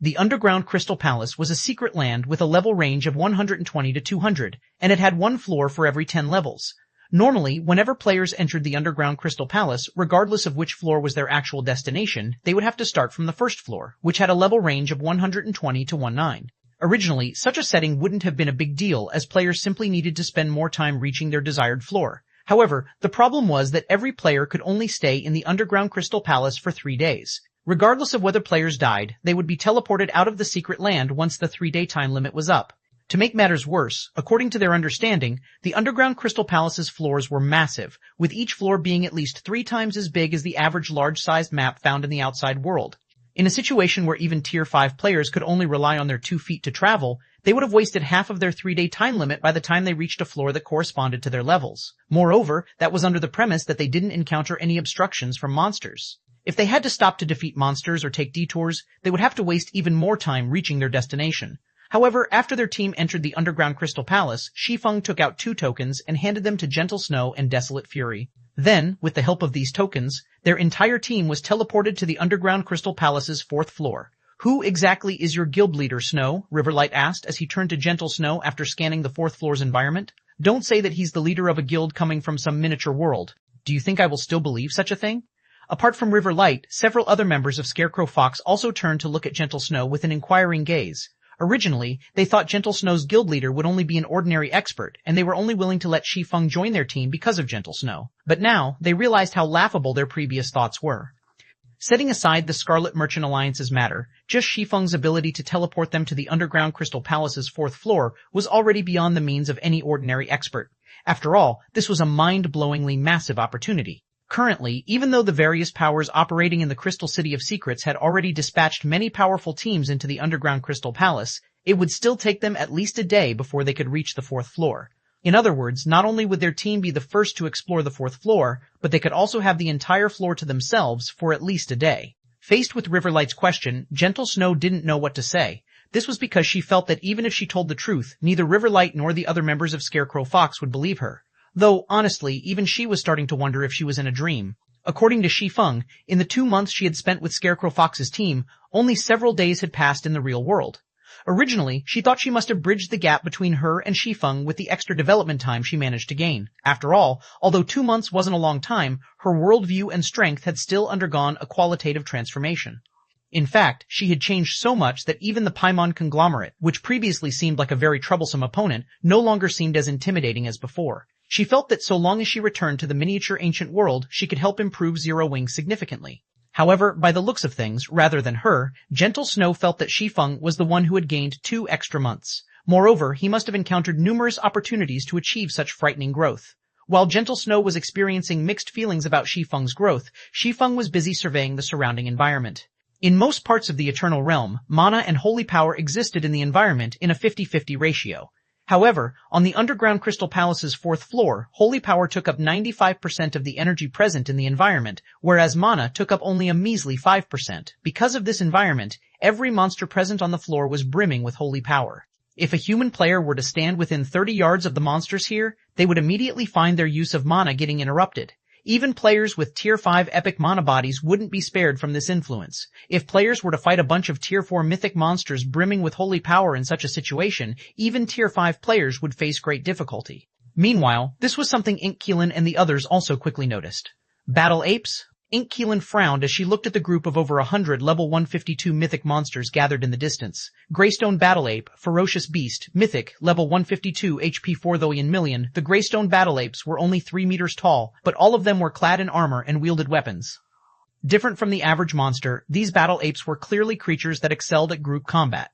The underground Crystal Palace was a secret land with a level range of 120 to 200, and it had one floor for every 10 levels. Normally, whenever players entered the underground Crystal Palace, regardless of which floor was their actual destination, they would have to start from the first floor, which had a level range of 120 to 19. Originally, such a setting wouldn't have been a big deal, as players simply needed to spend more time reaching their desired floor. However, the problem was that every player could only stay in the underground Crystal Palace for 3 days. Regardless of whether players died, they would be teleported out of the secret land once the 3-day time limit was up. To make matters worse, according to their understanding, the underground Crystal Palace's floors were massive, with each floor being at least 3 times as big as the average large-sized map found in the outside world. In a situation where even Tier 5 players could only rely on their 2 feet to travel, they would have wasted half of their 3-day time limit by the time they reached a floor that corresponded to their levels. Moreover, that was under the premise that they didn't encounter any obstructions from monsters. If they had to stop to defeat monsters or take detours, they would have to waste even more time reaching their destination. However, after their team entered the underground Crystal Palace, Shi Feng took out 2 tokens and handed them to Gentle Snow and Desolate Fury. Then, with the help of these tokens, their entire team was teleported to the underground Crystal Palace's 4th floor. Who exactly is your guild leader, Snow? Riverlight asked as he turned to Gentle Snow after scanning the 4th floor's environment. Don't say that he's the leader of a guild coming from some miniature world. Do you think I will still believe such a thing? Apart from Riverlight, several other members of Scarecrow Fox also turned to look at Gentle Snow with an inquiring gaze. Originally, they thought Gentle Snow's guild leader would only be an ordinary expert, and they were only willing to let Shi Feng join their team because of Gentle Snow. But now, they realized how laughable their previous thoughts were. Setting aside the Scarlet Merchant Alliance's matter, just Shi Feng's ability to teleport them to the underground Crystal Palace's 4th floor was already beyond the means of any ordinary expert. After all, this was a mind-blowingly massive opportunity. Currently, even though the various powers operating in the Crystal City of Secrets had already dispatched many powerful teams into the underground Crystal Palace, it would still take them at least a day before they could reach the 4th floor. In other words, not only would their team be the first to explore the 4th floor, but they could also have the entire floor to themselves for at least a day. Faced with Riverlight's question, Gentle Snow didn't know what to say. This was because she felt that even if she told the truth, neither Riverlight nor the other members of Scarecrow Fox would believe her. Though, honestly, even she was starting to wonder if she was in a dream. According to Shi Feng, in the 2 months she had spent with Scarecrow Fox's team, only several days had passed in the real world. Originally, she thought she must have bridged the gap between her and Shi Feng with the extra development time she managed to gain. After all, although 2 months wasn't a long time, her worldview and strength had still undergone a qualitative transformation. In fact, she had changed so much that even the Paimon conglomerate, which previously seemed like a very troublesome opponent, no longer seemed as intimidating as before. She felt that so long as she returned to the miniature ancient world, she could help improve Zero Wing significantly. However, by the looks of things, rather than her, Gentle Snow felt that Shi Feng was the one who had gained 2 extra months. Moreover, he must have encountered numerous opportunities to achieve such frightening growth. While Gentle Snow was experiencing mixed feelings about Shi Feng's growth, Shi Feng was busy surveying the surrounding environment. In most parts of the Eternal Realm, mana and holy power existed in the environment in a 50-50 ratio. However, on the underground Crystal Palace's 4th floor, holy power took up 95% of the energy present in the environment, whereas mana took up only a measly 5%. Because of this environment, every monster present on the floor was brimming with holy power. If a human player were to stand within 30 yards of the monsters here, they would immediately find their use of mana getting interrupted. Even players with Tier 5 epic mana bodies wouldn't be spared from this influence. If players were to fight a bunch of Tier 4 mythic monsters brimming with holy power in such a situation, even Tier 5 players would face great difficulty. Meanwhile, this was something Inkkeelan and the others also quickly noticed. Battle apes? Inkkeelan frowned as she looked at the group of over 100 level 152 mythic monsters gathered in the distance. Greystone Battle Ape, Ferocious Beast, Mythic, level 152 HP 4,000,000,000. The Greystone Battle Apes were only 3 meters tall, but all of them were clad in armor and wielded weapons. Different from the average monster, these battle apes were clearly creatures that excelled at group combat.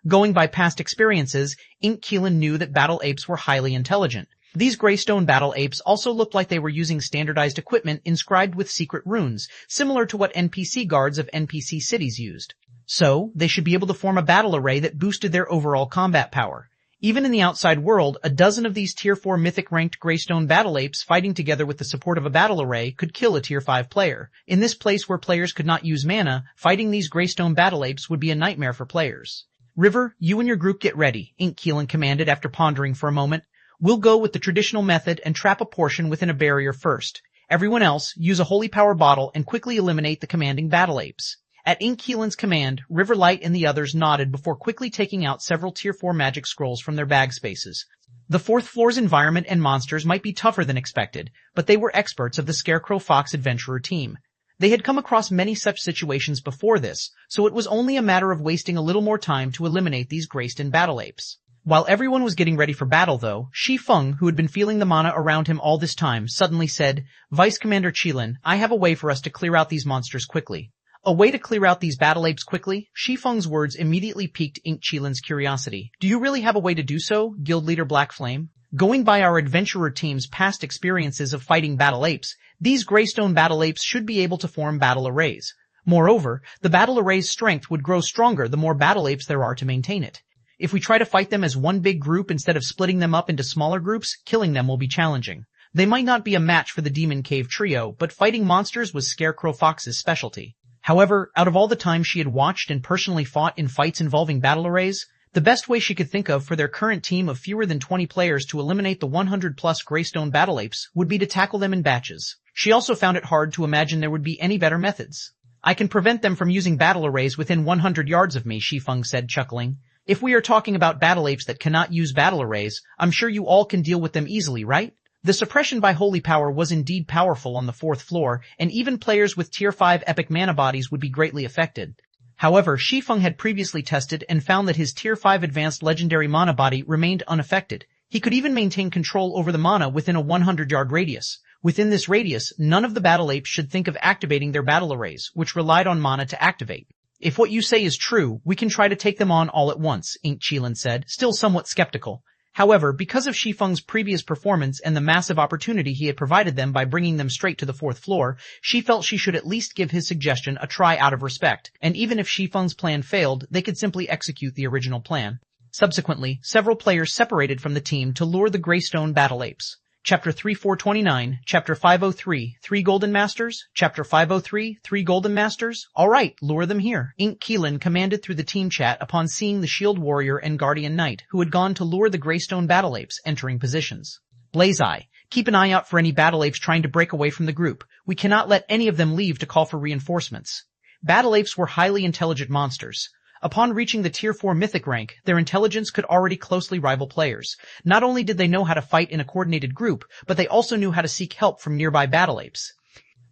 Going by past experiences, Inkkeelan knew that battle apes were highly intelligent. These Greystone Battle Apes also looked like they were using standardized equipment inscribed with secret runes, similar to what NPC guards of NPC cities used. So, they should be able to form a battle array that boosted their overall combat power. Even in the outside world, a dozen of these Tier 4 mythic-ranked Greystone Battle Apes fighting together with the support of a battle array could kill a Tier 5 player. In this place where players could not use mana, fighting these Greystone Battle Apes would be a nightmare for players. River, you and your group get ready, Inkkeelan commanded after pondering for a moment. We'll go with the traditional method and trap a portion within a barrier first. Everyone else, use a holy power bottle and quickly eliminate the commanding battle apes. At Inkkeelan's command, Riverlight and the others nodded before quickly taking out several Tier 4 magic scrolls from their bag spaces. The 4th floor's environment and monsters might be tougher than expected, but they were experts of the Scarecrow Fox Adventurer team. They had come across many such situations before this, so it was only a matter of wasting a little more time to eliminate these Greystone Battle Apes. While everyone was getting ready for battle though, Shi Feng, who had been feeling the mana around him all this time, suddenly said, Vice Commander Qilin, I have a way for us to clear out these monsters quickly. A way to clear out these battle apes quickly? Shi Feng's words immediately piqued Inkkeelan's curiosity. Do you really have a way to do so, Guild Leader Black Flame? Going by our adventurer team's past experiences of fighting battle apes, these Greystone Battle Apes should be able to form battle arrays. Moreover, the battle array's strength would grow stronger the more battle apes there are to maintain it. If we try to fight them as one big group instead of splitting them up into smaller groups, killing them will be challenging. They might not be a match for the Demon Cave trio, but fighting monsters was Scarecrow Fox's specialty. However, out of all the time she had watched and personally fought in fights involving battle arrays, the best way she could think of for their current team of fewer than 20 players to eliminate the 100-plus Greystone Battle Apes would be to tackle them in batches. She also found it hard to imagine there would be any better methods. I can prevent them from using battle arrays within 100 yards of me, Shi Feng said, chuckling. If we are talking about battle apes that cannot use battle arrays, I'm sure you all can deal with them easily, right? The suppression by holy power was indeed powerful on the 4th floor, and even players with Tier 5 epic mana bodies would be greatly affected. However, Shi Feng had previously tested and found that his Tier 5 advanced legendary mana body remained unaffected. He could even maintain control over the mana within a 100-yard radius. Within this radius, none of the battle apes should think of activating their battle arrays, which relied on mana to activate. If what you say is true, we can try to take them on all at once, Inkkeelan said, still somewhat skeptical. However, because of Shi Feng's previous performance and the massive opportunity he had provided them by bringing them straight to the 4th floor, she felt she should at least give his suggestion a try out of respect, and even if Shi Feng's plan failed, they could simply execute the original plan. Subsequently, several players separated from the team to lure the Greystone Battle Apes. Chapter 3429, Chapter 503, 3 Golden Masters, Chapter 503, 3 Golden Masters. Alright, lure them here. Inkkeelan commanded through the team chat upon seeing the Shield Warrior and Guardian Knight, who had gone to lure the Greystone Battle Apes, entering positions. Blaze-Eye, keep an eye out for any battle apes trying to break away from the group. We cannot let any of them leave to call for reinforcements. Battle apes were highly intelligent monsters. Upon reaching the Tier 4 mythic rank, their intelligence could already closely rival players. Not only did they know how to fight in a coordinated group, but they also knew how to seek help from nearby battle apes.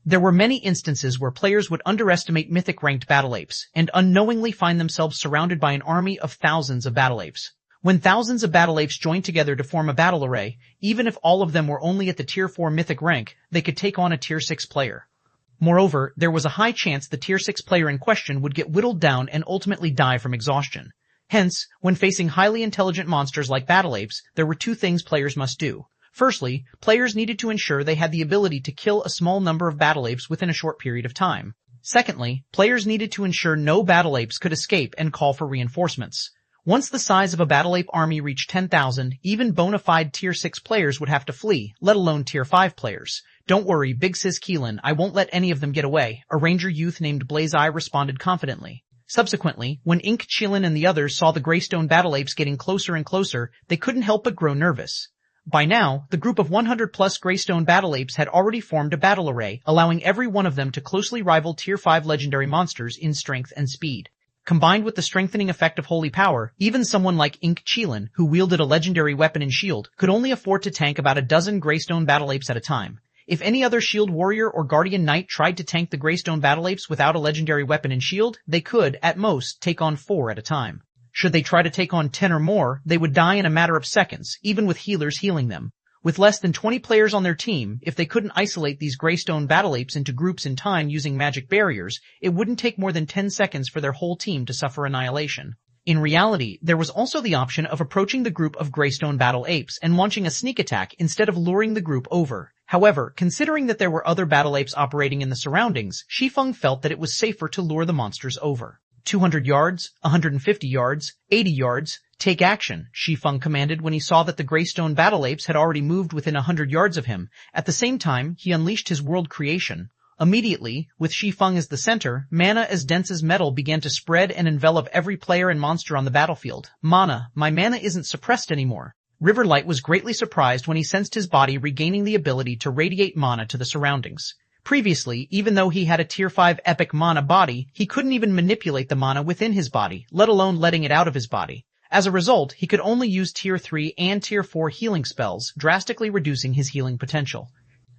There were many instances where players would underestimate mythic-ranked battle apes, and unknowingly find themselves surrounded by an army of thousands of battle apes. When thousands of battle apes joined together to form a battle array, even if all of them were only at the Tier 4 mythic rank, they could take on a Tier 6 player. Moreover, there was a high chance the Tier 6 player in question would get whittled down and ultimately die from exhaustion. Hence, when facing highly intelligent monsters like battle apes, there were 2 things players must do. Firstly, players needed to ensure they had the ability to kill a small number of battle apes within a short period of time. Secondly, players needed to ensure no battle apes could escape and call for reinforcements. Once the size of a battle ape army reached 10,000, even bona fide Tier 6 players would have to flee, let alone Tier 5 players. Don't worry, Big Sis Keelan, I won't let any of them get away, a ranger youth named Blaze-Eye responded confidently. Subsequently, when Inkkeelan and the others saw the Greystone Battle Apes getting closer and closer, they couldn't help but grow nervous. By now, the group of 100-plus Greystone Battle Apes had already formed a battle array, allowing every one of them to closely rival Tier 5 legendary monsters in strength and speed. Combined with the strengthening effect of Holy Power, even someone like Ch43401, who wielded a legendary weapon and shield, could only afford to tank about a dozen Greystone Battle Apes at a time. If any other Shield Warrior or Guardian Knight tried to tank the Greystone Battle Apes without a legendary weapon and shield, they could, at most, take on 4 at a time. Should they try to take on 10 or more, they would die in a matter of seconds, even with healers healing them. With less than 20 players on their team, if they couldn't isolate these Greystone Battle Apes into groups in time using magic barriers, it wouldn't take more than 10 seconds for their whole team to suffer annihilation. In reality, there was also the option of approaching the group of Greystone Battle Apes and launching a sneak attack instead of luring the group over. However, considering that there were other Battle Apes operating in the surroundings, Shi Feng felt that it was safer to lure the monsters over. 200 yards, 150 yards, 80 yards, take action, Shi Feng commanded when he saw that the Greystone Battle Apes had already moved within 100 yards of him. At the same time, he unleashed his world creation. Immediately, with Shi Feng as the center, mana as dense as metal began to spread and envelop every player and monster on the battlefield. Mana, my mana isn't suppressed anymore. Riverlight was greatly surprised when he sensed his body regaining the ability to radiate mana to the surroundings. Previously, even though he had a Tier 5 epic mana body, he couldn't even manipulate the mana within his body, let alone letting it out of his body. As a result, he could only use Tier 3 and Tier 4 healing spells, drastically reducing his healing potential.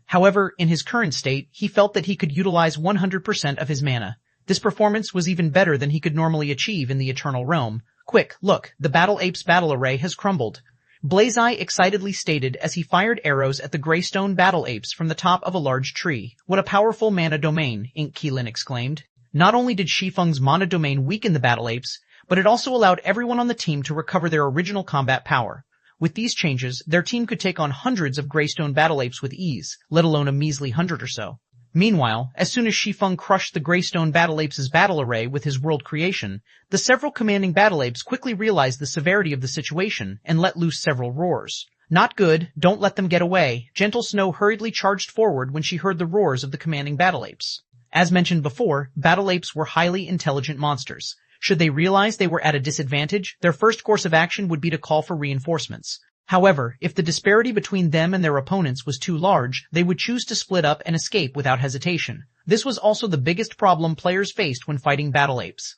However, in his current state, he felt that he could utilize 100% of his mana. This performance was even better than he could normally achieve in the Eternal Realm. Quick, look, the Battle Apes battle array has crumbled. Blazeeye excitedly stated as he fired arrows at the Greystone Battle Apes from the top of a large tree. What a powerful mana domain, Ch43401 exclaimed. Not only did Shi Feng's mana domain weaken the Battle Apes, but it also allowed everyone on the team to recover their original combat power. With these changes, their team could take on hundreds of Greystone Battle Apes with ease, let alone a measly 100 or so. Meanwhile, as soon as Shi Feng crushed the Greystone Battle Apes' battle array with his world creation, the several commanding Battle Apes quickly realized the severity of the situation and let loose several roars. Not good, don't let them get away. Gentle Snow hurriedly charged forward when she heard the roars of the commanding Battle Apes. As mentioned before, Battle Apes were highly intelligent monsters. Should they realize they were at a disadvantage, their first course of action would be to call for reinforcements. However, if the disparity between them and their opponents was too large, they would choose to split up and escape without hesitation. This was also the biggest problem players faced when fighting Battle Apes.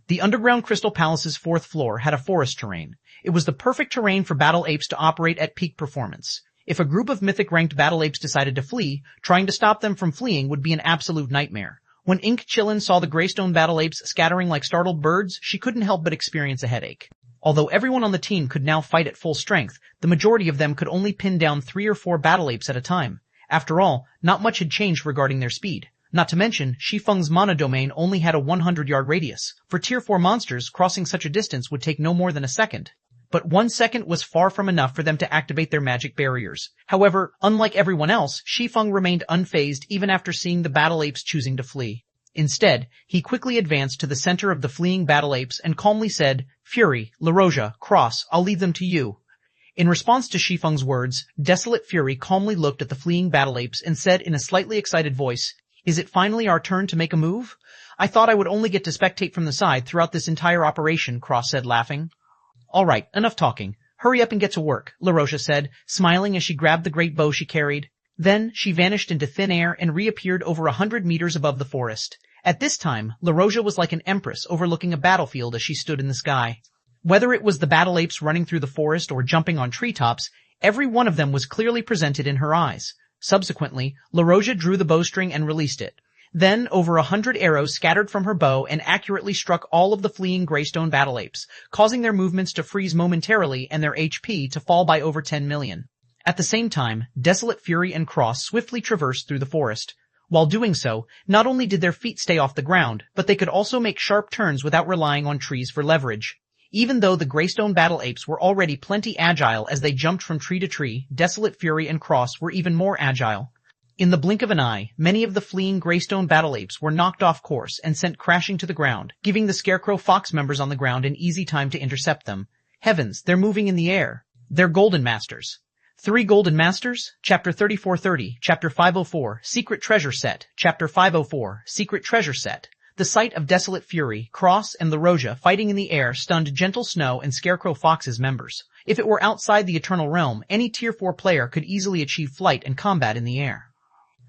The underground Crystal Palace's 4th floor had a forest terrain. It was the perfect terrain for Battle Apes to operate at peak performance. If a group of mythic-ranked Battle Apes decided to flee, trying to stop them from fleeing would be an absolute nightmare. When Ch43401 saw the Greystone Battle Apes scattering like startled birds, she couldn't help but experience a headache. Although everyone on the team could now fight at full strength, the majority of them could only pin down 3 or 4 Battle Apes at a time. After all, not much had changed regarding their speed. Not to mention, Shi Feng's mana domain only had a 100-yard radius. For Tier 4 monsters, crossing such a distance would take no more than a second. But 1 second was far from enough for them to activate their magic barriers. However, unlike everyone else, Shi Feng remained unfazed even after seeing the Battle Apes choosing to flee. Instead, he quickly advanced to the center of the fleeing Battle Apes and calmly said, "Fury, LaRoja, Cross, I'll leave them to you." In response to Shi Feng's words, Desolate Fury calmly looked at the fleeing Battle Apes and said in a slightly excited voice, "Is it finally our turn to make a move? I thought I would only get to spectate from the side throughout this entire operation," Cross said, laughing. "All right, enough talking. Hurry up and get to work," LaRoja said, smiling as she grabbed the great bow she carried. Then she vanished into thin air and reappeared over 100 meters above the forest. At this time, LaRoja was like an empress overlooking a battlefield as she stood in the sky. Whether it was the Battle Apes running through the forest or jumping on treetops, every one of them was clearly presented in her eyes. Subsequently, LaRoja drew the bowstring and released it. Then, over 100 arrows scattered from her bow and accurately struck all of the fleeing Greystone Battle Apes, causing their movements to freeze momentarily and their HP to fall by over 10 million. At the same time, Desolate Fury and Cross swiftly traversed through the forest. While doing so, not only did their feet stay off the ground, but they could also make sharp turns without relying on trees for leverage. Even though the Greystone Battle Apes were already plenty agile as they jumped from tree to tree, Desolate Fury and Cross were even more agile. In the blink of an eye, many of the fleeing Greystone Battle Apes were knocked off course and sent crashing to the ground, giving the Scarecrow Fox members on the ground an easy time to intercept them. Heavens, they're moving in the air. They're Golden Masters. 3 Golden Masters, Chapter 3430, Chapter 504, Secret Treasure Set, Chapter 504, Secret Treasure Set. The sight of Desolate Fury, Cross, and LaRoja fighting in the air stunned Gentle Snow and Scarecrow Fox's members. If it were outside the Eternal Realm, any Tier 4 player could easily achieve flight and combat in the air.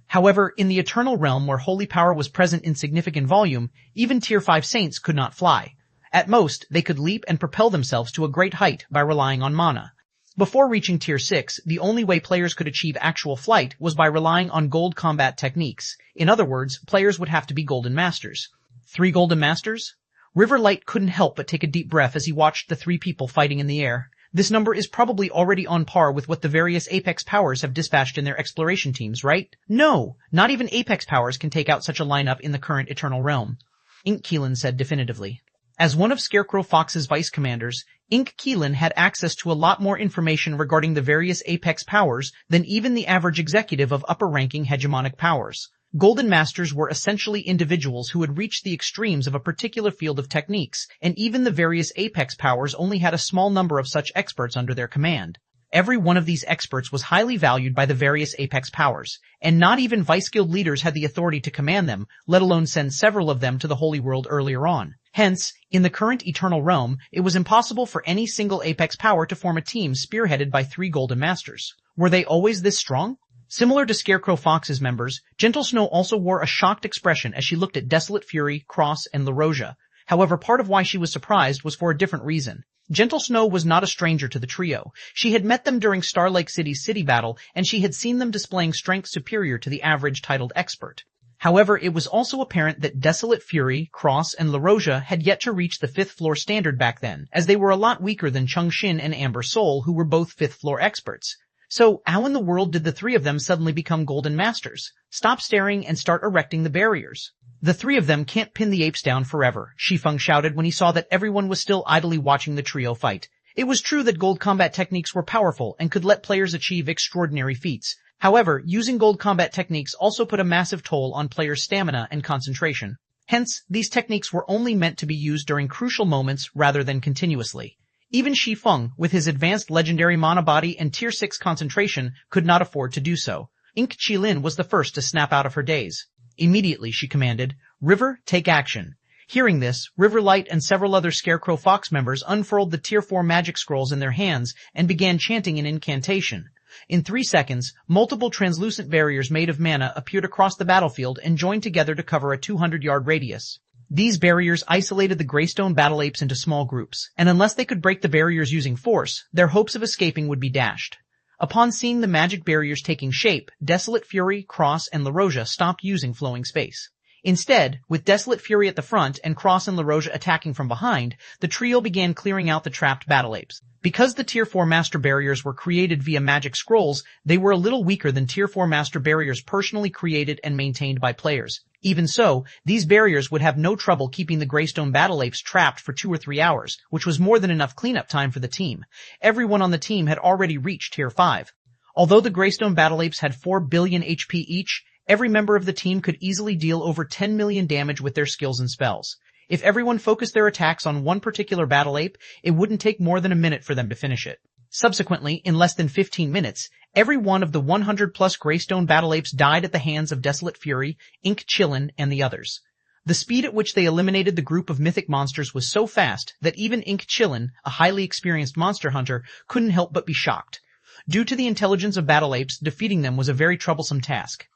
However, in the Eternal Realm where holy power was present in significant volume, even Tier 5 saints could not fly. At most, they could leap and propel themselves to a great height by relying on mana. Before reaching Tier 6, the only way players could achieve actual flight was by relying on gold combat techniques. In other words, players would have to be Golden Masters. 3 Golden Masters? Riverlight couldn't help but take a deep breath as he watched the 3 people fighting in the air. This number is probably already on par with what the various Apex powers have dispatched in their exploration teams, right? No! Not even Apex powers can take out such a lineup in the current Eternal Realm. Ink Keelan said definitively. As one of Scarecrow Fox's vice commanders, Ink Keelan had access to a lot more information regarding the various Apex powers than even the average executive of upper-ranking hegemonic powers. Golden Masters were essentially individuals who had reached the extremes of a particular field of techniques, and even the various Apex powers only had a small number of such experts under their command. Every one of these experts was highly valued by the various Apex powers, and not even Vice Guild leaders had the authority to command them, let alone send several of them to the Holy World earlier on. Hence, in the current Eternal Realm, it was impossible for any single Apex power to form a team spearheaded by 3 Golden Masters. Were they always this strong? Similar to Scarecrow Fox's members, Gentle Snow also wore a shocked expression as she looked at Desolate Fury, Cross, and LaRoja. However, part of why she was surprised was for a different reason. Gentle Snow was not a stranger to the trio. She had met them during Star Lake City's city battle, and she had seen them displaying strength superior to the average titled expert. However, it was also apparent that Desolate Fury, Cross, and LaRoja had yet to reach the 5th floor standard back then, as they were a lot weaker than Chung Shin and Amber Soul, who were both 5th floor experts. So, how in the world did the 3 of them suddenly become Golden Masters? Stop staring and start erecting the barriers. The 3 of them can't pin the apes down forever, Shi Feng shouted when he saw that everyone was still idly watching the trio fight. It was true that gold combat techniques were powerful and could let players achieve extraordinary feats. However, using gold combat techniques also put a massive toll on players' stamina and concentration. Hence, these techniques were only meant to be used during crucial moments rather than continuously. Even Shi Feng, with his advanced legendary mana body and Tier 6 concentration, could not afford to do so. Ink Qilin was the first to snap out of her daze. Immediately, she commanded, "River, take action." Hearing this, Riverlight and several other Scarecrow Fox members unfurled the Tier 4 magic scrolls in their hands and began chanting an incantation. In 3 seconds, multiple translucent barriers made of mana appeared across the battlefield and joined together to cover a 200-yard radius. These barriers isolated the Greystone battle apes into small groups, and unless they could break the barriers using force, their hopes of escaping would be dashed. Upon seeing the magic barriers taking shape, Desolate Fury, Cross, and LaRoja stopped using flowing space. Instead, with Desolate Fury at the front and Cross and LaRoja attacking from behind, the trio began clearing out the trapped battle apes. Because the Tier 4 Master Barriers were created via magic scrolls, they were a little weaker than Tier 4 Master Barriers personally created and maintained by players. Even so, these barriers would have no trouble keeping the Greystone battle apes trapped for 2 or 3 hours, which was more than enough cleanup time for the team. Everyone on the team had already reached Tier 5. Although the Greystone battle apes had 4 billion HP each, every member of the team could easily deal over 10 million damage with their skills and spells. If everyone focused their attacks on one particular battle ape, it wouldn't take more than a minute for them to finish it. Subsequently, in less than 15 minutes, every one of the 100-plus Greystone battle apes died at the hands of Desolate Fury, Ink Qilin, and the others. The speed at which they eliminated the group of mythic monsters was so fast that even Ink Qilin, a highly experienced monster hunter, couldn't help but be shocked. Due to the intelligence of battle apes, defeating them was a very troublesome task.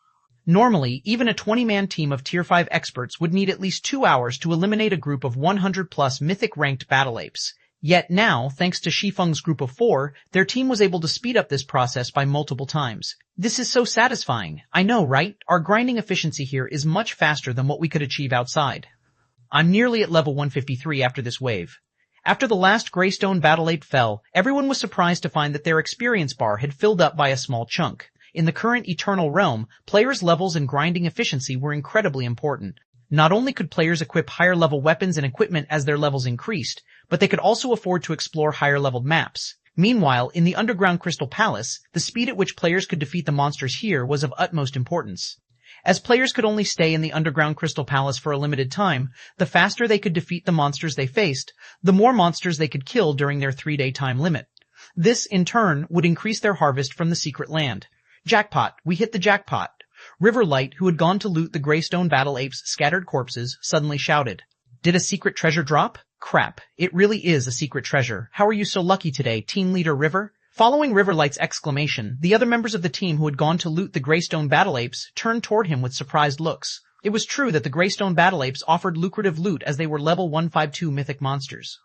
Normally, even a 20-man team of Tier 5 experts would need at least 2 hours to eliminate a group of 100-plus mythic-ranked battle apes. Yet now, thanks to Shi Feng's group of 4, their team was able to speed up this process by multiple times. This is so satisfying. I know, right? Our grinding efficiency here is much faster than what we could achieve outside. I'm nearly at level 153 after this wave. After the last Greystone battle ape fell, everyone was surprised to find that their experience bar had filled up by a small chunk. In the current Eternal Realm, players' levels and grinding efficiency were incredibly important. Not only could players equip higher-level weapons and equipment as their levels increased, but they could also afford to explore higher-leveled maps. Meanwhile, in the Underground Crystal Palace, the speed at which players could defeat the monsters here was of utmost importance. As players could only stay in the Underground Crystal Palace for a limited time, the faster they could defeat the monsters they faced, the more monsters they could kill during their 3-day time limit. This, in turn, would increase their harvest from the secret land. Jackpot, we hit the jackpot. Riverlight, who had gone to loot the Greystone Battle Ape's scattered corpses, suddenly shouted. Did a secret treasure drop? Crap, it really is a secret treasure. How are you so lucky today, Team Leader River? Following Riverlight's exclamation, the other members of the team who had gone to loot the Greystone Battle Apes turned toward him with surprised looks. It was true that the Greystone Battle Apes offered lucrative loot as they were level 152 mythic monsters.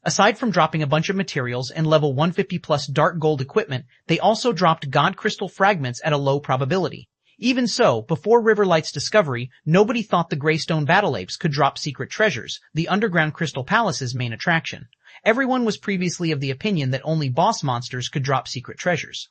Aside from dropping a bunch of materials and level 150 plus dark gold equipment, they also dropped god crystal fragments at a low probability. Even so, before Riverlight's discovery, nobody thought the Greystone Battle Apes could drop secret treasures, the underground Crystal Palace's main attraction. Everyone was previously of the opinion that only boss monsters could drop secret treasures.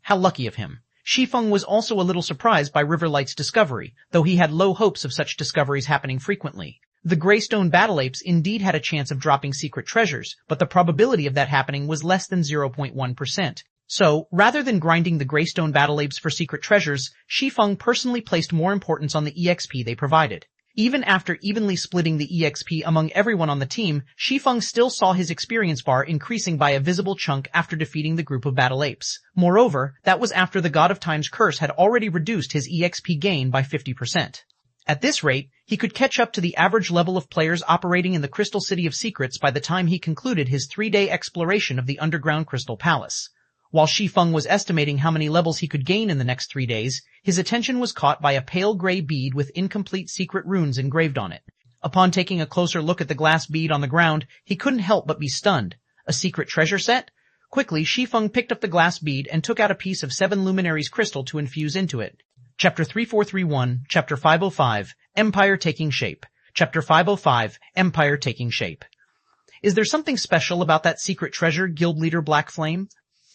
How lucky of him. Shi Feng was also a little surprised by Riverlight's discovery, though he had low hopes of such discoveries happening frequently. The Greystone Battle Apes indeed had a chance of dropping secret treasures, but the probability of that happening was less than 0.1%. So, rather than grinding the Greystone Battle Apes for secret treasures, Shi Feng personally placed more importance on the EXP they provided. Even after evenly splitting the EXP among everyone on the team, Shi Feng still saw his experience bar increasing by a visible chunk after defeating the group of Battle Apes. Moreover, that was after the God of Time's curse had already reduced his EXP gain by 50%. At this rate, he could catch up to the average level of players operating in the Crystal City of Secrets by the time he concluded his 3-day exploration of the underground Crystal Palace. While Shi Feng was estimating how many levels he could gain in the next 3 days, his attention was caught by a pale gray bead with incomplete secret runes engraved on it. Upon taking a closer look at the glass bead on the ground, he couldn't help but be stunned. A secret treasure set? Quickly, Shi Feng picked up the glass bead and took out a piece of 7 luminaries crystal to infuse into it. Chapter 3431, Chapter 505, Empire Taking Shape. Chapter 505, Empire Taking Shape. Is there something special about that secret treasure, Guild Leader Black Flame?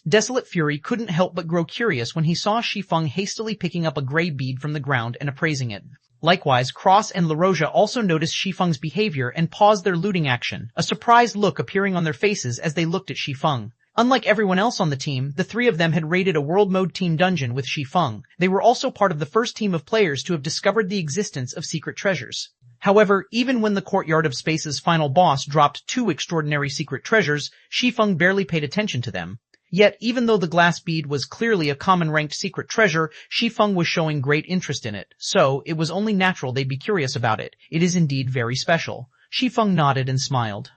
Desolate Fury couldn't help but grow curious when he saw Shi Feng hastily picking up a gray bead from the ground and appraising it. Likewise, Cross and LaRosia also noticed Shi Feng's behavior and paused their looting action, a surprised look appearing on their faces as they looked at Shi Feng. Unlike everyone else on the team, the 3 of them had raided a World Mode team dungeon with Shi Feng. They were also part of the first team of players to have discovered the existence of secret treasures. However, even when the Courtyard of Space's final boss dropped 2 extraordinary secret treasures, Shi Feng barely paid attention to them. Yet, even though the glass bead was clearly a common-ranked secret treasure, Shi Feng was showing great interest in it, so it was only natural they'd be curious about it. It is indeed very special. Shi Feng nodded and smiled.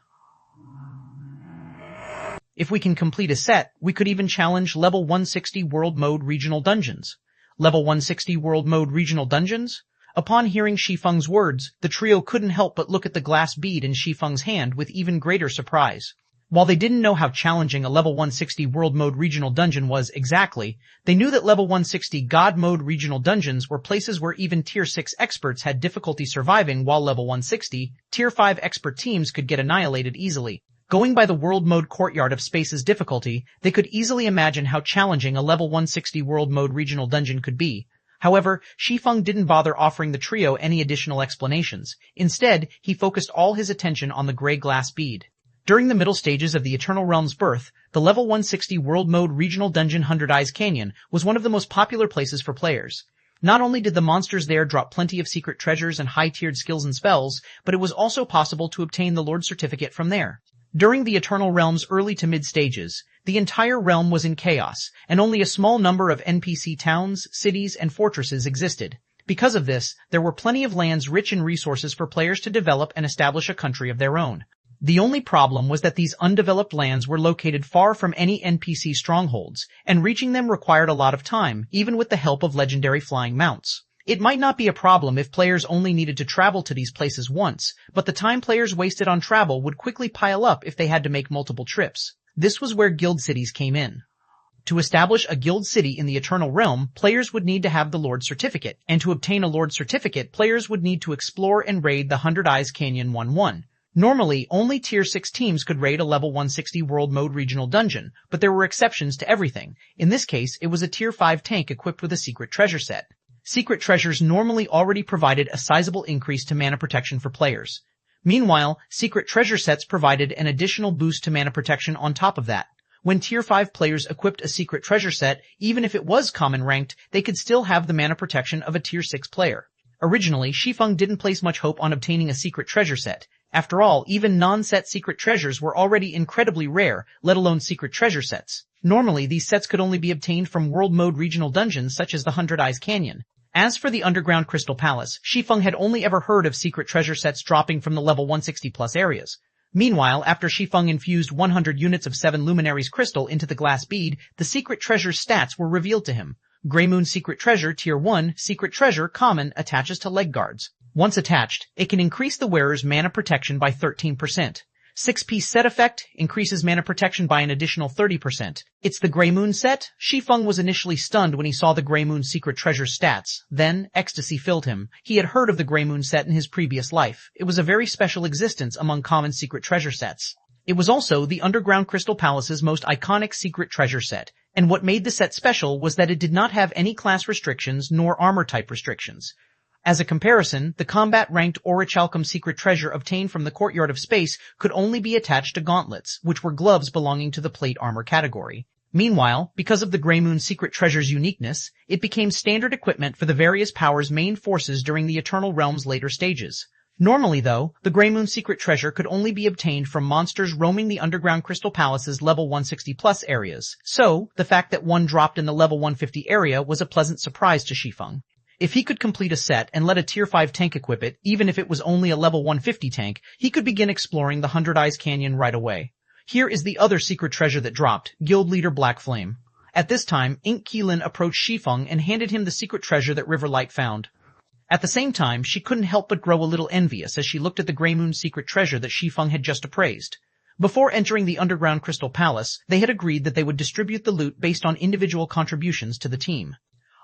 If we can complete a set, we could even challenge level 160 World Mode Regional Dungeons. Level 160 World Mode Regional Dungeons? Upon hearing Shi Feng's words, the trio couldn't help but look at the glass bead in Shi Feng's hand with even greater surprise. While they didn't know how challenging a level 160 World Mode Regional Dungeon was exactly, they knew that level 160 God Mode Regional Dungeons were places where even Tier 6 experts had difficulty surviving, while level 160, Tier 5 expert teams could get annihilated easily. Going by the World Mode Courtyard of Space's difficulty, they could easily imagine how challenging a level 160 World Mode Regional Dungeon could be. However, Shi Feng didn't bother offering the trio any additional explanations. Instead, he focused all his attention on the gray glass bead. During the middle stages of the Eternal Realm's birth, the level 160 World Mode Regional Dungeon 100 Eyes Canyon was one of the most popular places for players. Not only did the monsters there drop plenty of secret treasures and high-tiered skills and spells, but it was also possible to obtain the Lord Certificate from there. During the Eternal Realm's early to mid stages, the entire realm was in chaos, and only a small number of NPC towns, cities, and fortresses existed. Because of this, there were plenty of lands rich in resources for players to develop and establish a country of their own. The only problem was that these undeveloped lands were located far from any NPC strongholds, and reaching them required a lot of time, even with the help of legendary flying mounts. It might not be a problem if players only needed to travel to these places once, but the time players wasted on travel would quickly pile up if they had to make multiple trips. This was where guild cities came in. To establish a guild city in the Eternal Realm, players would need to have the Lord Certificate, and to obtain a Lord Certificate, players would need to explore and raid the 100 Eyes Canyon 1-1. Normally, only Tier 6 teams could raid a level 160 World Mode Regional Dungeon, but there were exceptions to everything. In this case, it was a Tier 5 tank equipped with a secret treasure set. Secret treasures normally already provided a sizable increase to mana protection for players. Meanwhile, secret treasure sets provided an additional boost to mana protection on top of that. When Tier 5 players equipped a secret treasure set, even if it was common ranked, they could still have the mana protection of a Tier 6 player. Originally, Shi Feng didn't place much hope on obtaining a secret treasure set. After all, even non-set secret treasures were already incredibly rare, let alone secret treasure sets. Normally, these sets could only be obtained from World Mode Regional Dungeons such as the 100 Eyes Canyon. As for the underground Crystal Palace, Shi Feng had only ever heard of secret treasure sets dropping from the level 160 plus areas. Meanwhile, after Shi Feng infused 100 units of 7 Luminaries crystal into the glass bead, the secret treasure's stats were revealed to him. Grey Moon Secret Treasure Tier 1 Secret Treasure Common attaches to leg guards. Once attached, it can increase the wearer's mana protection by 13%. 6-piece set effect increases mana protection by an additional 30%. It's the Grey Moon set? Shi Feng was initially stunned when he saw the Grey Moon Secret Treasure stats. Then, ecstasy filled him. He had heard of the Grey Moon set in his previous life. It was a very special existence among common secret treasure sets. It was also the Underground Crystal Palace's most iconic secret treasure set, and what made the set special was that it did not have any class restrictions nor armor type restrictions. As a comparison, the combat-ranked Orichalcum secret treasure obtained from the Courtyard of Space could only be attached to gauntlets, which were gloves belonging to the plate armor category. Meanwhile, because of the Grey Moon secret treasure's uniqueness, it became standard equipment for the various powers' main forces during the Eternal Realm's later stages. Normally, though, the Grey Moon secret treasure could only be obtained from monsters roaming the Underground Crystal Palace's level 160+ areas, so the fact that one dropped in the level 150 area was a pleasant surprise to Shi Feng. If he could complete a set and let a Tier 5 tank equip it, even if it was only a level 150 tank, he could begin exploring the Hundred Eyes Canyon right away. Here is the other secret treasure that dropped, Guild Leader Black Flame. At this time, Ink Qilin approached Shi Feng and handed him the secret treasure that Riverlight found. At the same time, she couldn't help but grow a little envious as she looked at the Grey Moon secret treasure that Shi Feng had just appraised. Before entering the Underground Crystal Palace, they had agreed that they would distribute the loot based on individual contributions to the team.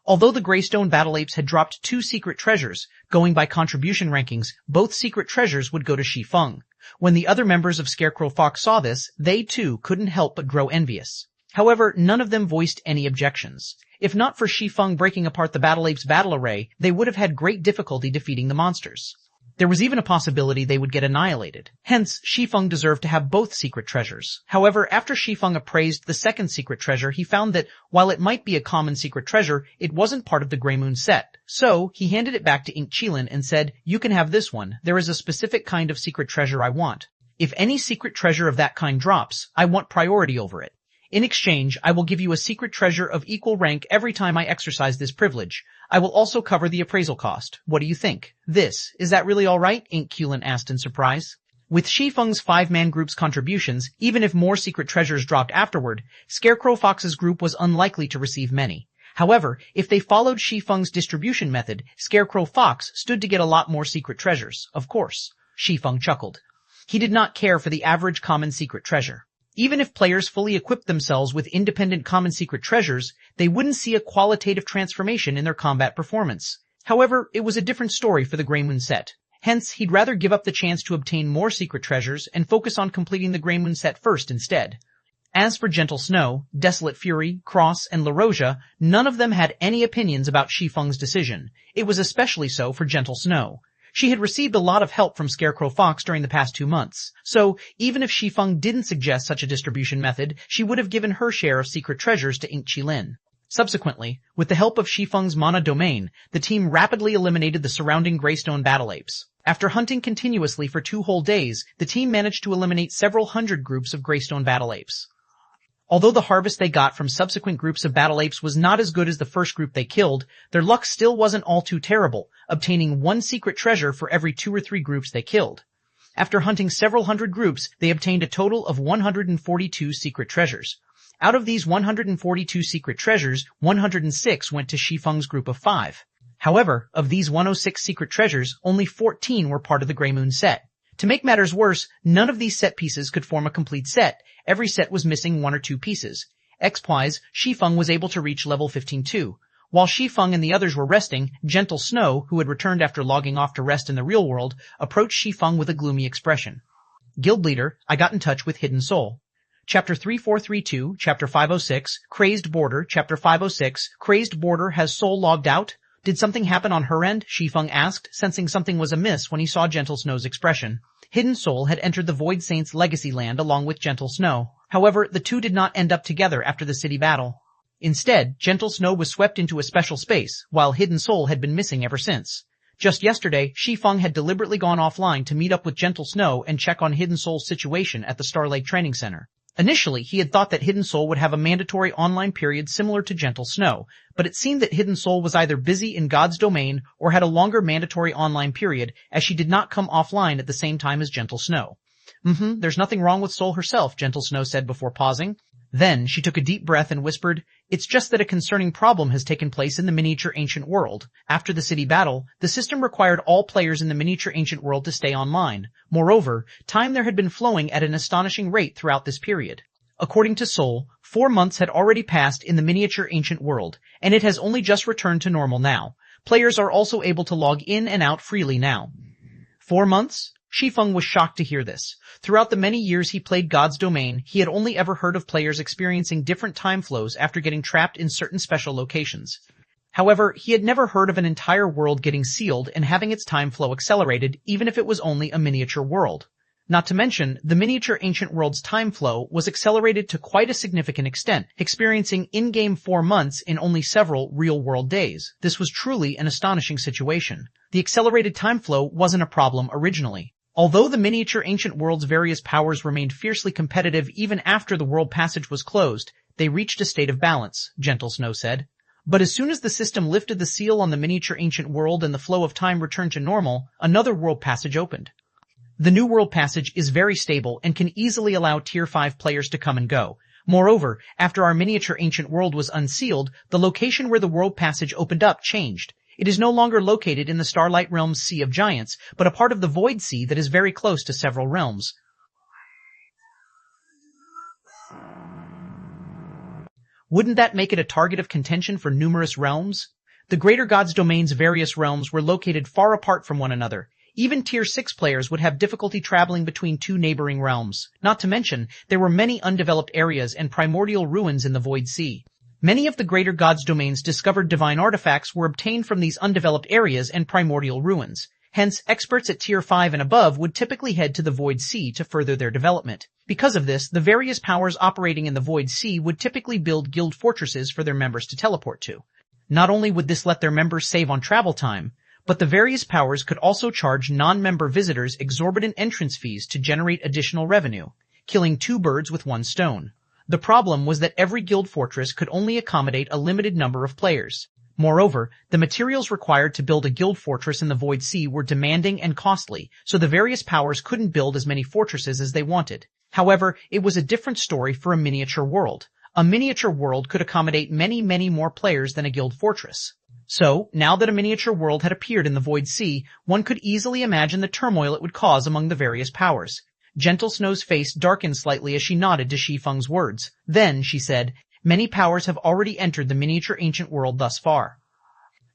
Although the Greystone Battle Apes had dropped 2 secret treasures, going by contribution rankings, both secret treasures would go to Shi Feng. When the other members of Scarecrow Fox saw this, they too couldn't help but grow envious. However, none of them voiced any objections. If not for Shi Feng breaking apart the Battle Apes' battle array, they would have had great difficulty defeating the monsters. There was even a possibility they would get annihilated. Hence, Shi Feng deserved to have both secret treasures. However, after Shi Feng appraised the second secret treasure, he found that, while it might be a common secret treasure, it wasn't part of the Grey Moon set. So, he handed it back to Ink Qilin and said, "You can have this one. There is a specific kind of secret treasure I want. If any secret treasure of that kind drops, I want priority over it. In exchange, I will give you a secret treasure of equal rank every time I exercise this privilege. I will also cover the appraisal cost. What do you think? Is that really alright?" Ink Qilin asked in surprise. With Shi Feng's 5-man group's contributions, even if more secret treasures dropped afterward, Scarecrow Fox's group was unlikely to receive many. However, if they followed Shi Feng's distribution method, Scarecrow Fox stood to get a lot more secret treasures, of course. Shi Feng chuckled. He did not care for the average common secret treasure. Even if players fully equipped themselves with independent common secret treasures, they wouldn't see a qualitative transformation in their combat performance. However, it was a different story for the Grey Moon set. Hence, he'd rather give up the chance to obtain more secret treasures and focus on completing the Grey Moon set first instead. As for Gentle Snow, Desolate Fury, Cross, and La Roja, none of them had any opinions about Shi Feng's decision. It was especially so for Gentle Snow. She had received a lot of help from Scarecrow Fox during the past 2 months, so even if Shi Feng didn't suggest such a distribution method, she would have given her share of secret treasures to Ink Qilin. Subsequently, with the help of Shi Feng's mana domain, the team rapidly eliminated the surrounding Greystone Battle Apes. After hunting continuously for 2 whole days, the team managed to eliminate several hundred groups of Greystone Battle Apes. Although the harvest they got from subsequent groups of battle apes was not as good as the first group they killed, their luck still wasn't all too terrible, obtaining 1 secret treasure for every 2 or 3 groups they killed. After hunting several hundred groups, they obtained a total of 142 secret treasures. Out of these 142 secret treasures, 106 went to Shi Feng's group of 5. However, of these 106 secret treasures, only 14 were part of the Grey Moon set. To make matters worse, none of these set pieces could form a complete set. Every set was missing 1 or 2 pieces. X-Wise, Shi Feng was able to reach level 15 too. While Shi Feng and the others were resting, Gentle Snow, who had returned after logging off to rest in the real world, approached Shi Feng with a gloomy expression. "Guild Leader, I got in touch with Hidden Soul. Chapter 3432, Chapter 506, Crazed Border, Chapter 506, Crazed Border has Soul logged out? Did something happen on her end?" Shi Feng asked, sensing something was amiss when he saw Gentle Snow's expression. Hidden Soul had entered the Void Saints' legacy land along with Gentle Snow. However, the two did not end up together after the city battle. Instead, Gentle Snow was swept into a special space, while Hidden Soul had been missing ever since. Just yesterday, Shi Feng had deliberately gone offline to meet up with Gentle Snow and check on Hidden Soul's situation at the Star Lake Training Center. Initially, he had thought that Hidden Soul would have a mandatory online period similar to Gentle Snow, but it seemed that Hidden Soul was either busy in God's domain or had a longer mandatory online period, as she did not come offline at the same time as Gentle Snow. There's nothing wrong with Soul herself, Gentle Snow said before pausing. Then she took a deep breath and whispered, "It's just that a concerning problem has taken place in the miniature ancient world. After the city battle, the system required all players in the miniature ancient world to stay online. Moreover, time there had been flowing at an astonishing rate throughout this period. According to Soul, 4 months had already passed in the miniature ancient world, and it has only just returned to normal now. Players are also able to log in and out freely now." 4 months? Shi Feng was shocked to hear this. Throughout the many years he played God's Domain, he had only ever heard of players experiencing different time flows after getting trapped in certain special locations. However, he had never heard of an entire world getting sealed and having its time flow accelerated, even if it was only a miniature world. Not to mention, the miniature ancient world's time flow was accelerated to quite a significant extent, experiencing in-game 4 months in only several real-world days. This was truly an astonishing situation. The accelerated time flow wasn't a problem originally. Although the miniature ancient world's various powers remained fiercely competitive even after the world passage was closed, they reached a state of balance, Gentle Snow said. But as soon as the system lifted the seal on the miniature ancient world and the flow of time returned to normal, another world passage opened. The new world passage is very stable and can easily allow Tier 5 players to come and go. Moreover, after our miniature ancient world was unsealed, the location where the world passage opened up changed. It is no longer located in the Starlight Realm's Sea of Giants, but a part of the Void Sea that is very close to several realms. Wouldn't that make it a target of contention for numerous realms? The Greater God's Domain's various realms were located far apart from one another. Even Tier 6 players would have difficulty traveling between 2 neighboring realms. Not to mention, there were many undeveloped areas and primordial ruins in the Void Sea. Many of the Greater God's Domain's discovered divine artifacts were obtained from these undeveloped areas and primordial ruins. Hence, experts at Tier 5 and above would typically head to the Void Sea to further their development. Because of this, the various powers operating in the Void Sea would typically build guild fortresses for their members to teleport to. Not only would this let their members save on travel time, but the various powers could also charge non-member visitors exorbitant entrance fees to generate additional revenue, killing 2 birds with 1 stone. The problem was that every guild fortress could only accommodate a limited number of players. Moreover, the materials required to build a guild fortress in the Void Sea were demanding and costly, so the various powers couldn't build as many fortresses as they wanted. However, it was a different story for a miniature world. A miniature world could accommodate many, many more players than a guild fortress. So, now that a miniature world had appeared in the Void Sea, one could easily imagine the turmoil it would cause among the various powers. Gentle Snow's face darkened slightly as she nodded to Shi Feng's words. Then, she said, "Many powers have already entered the miniature ancient world thus far.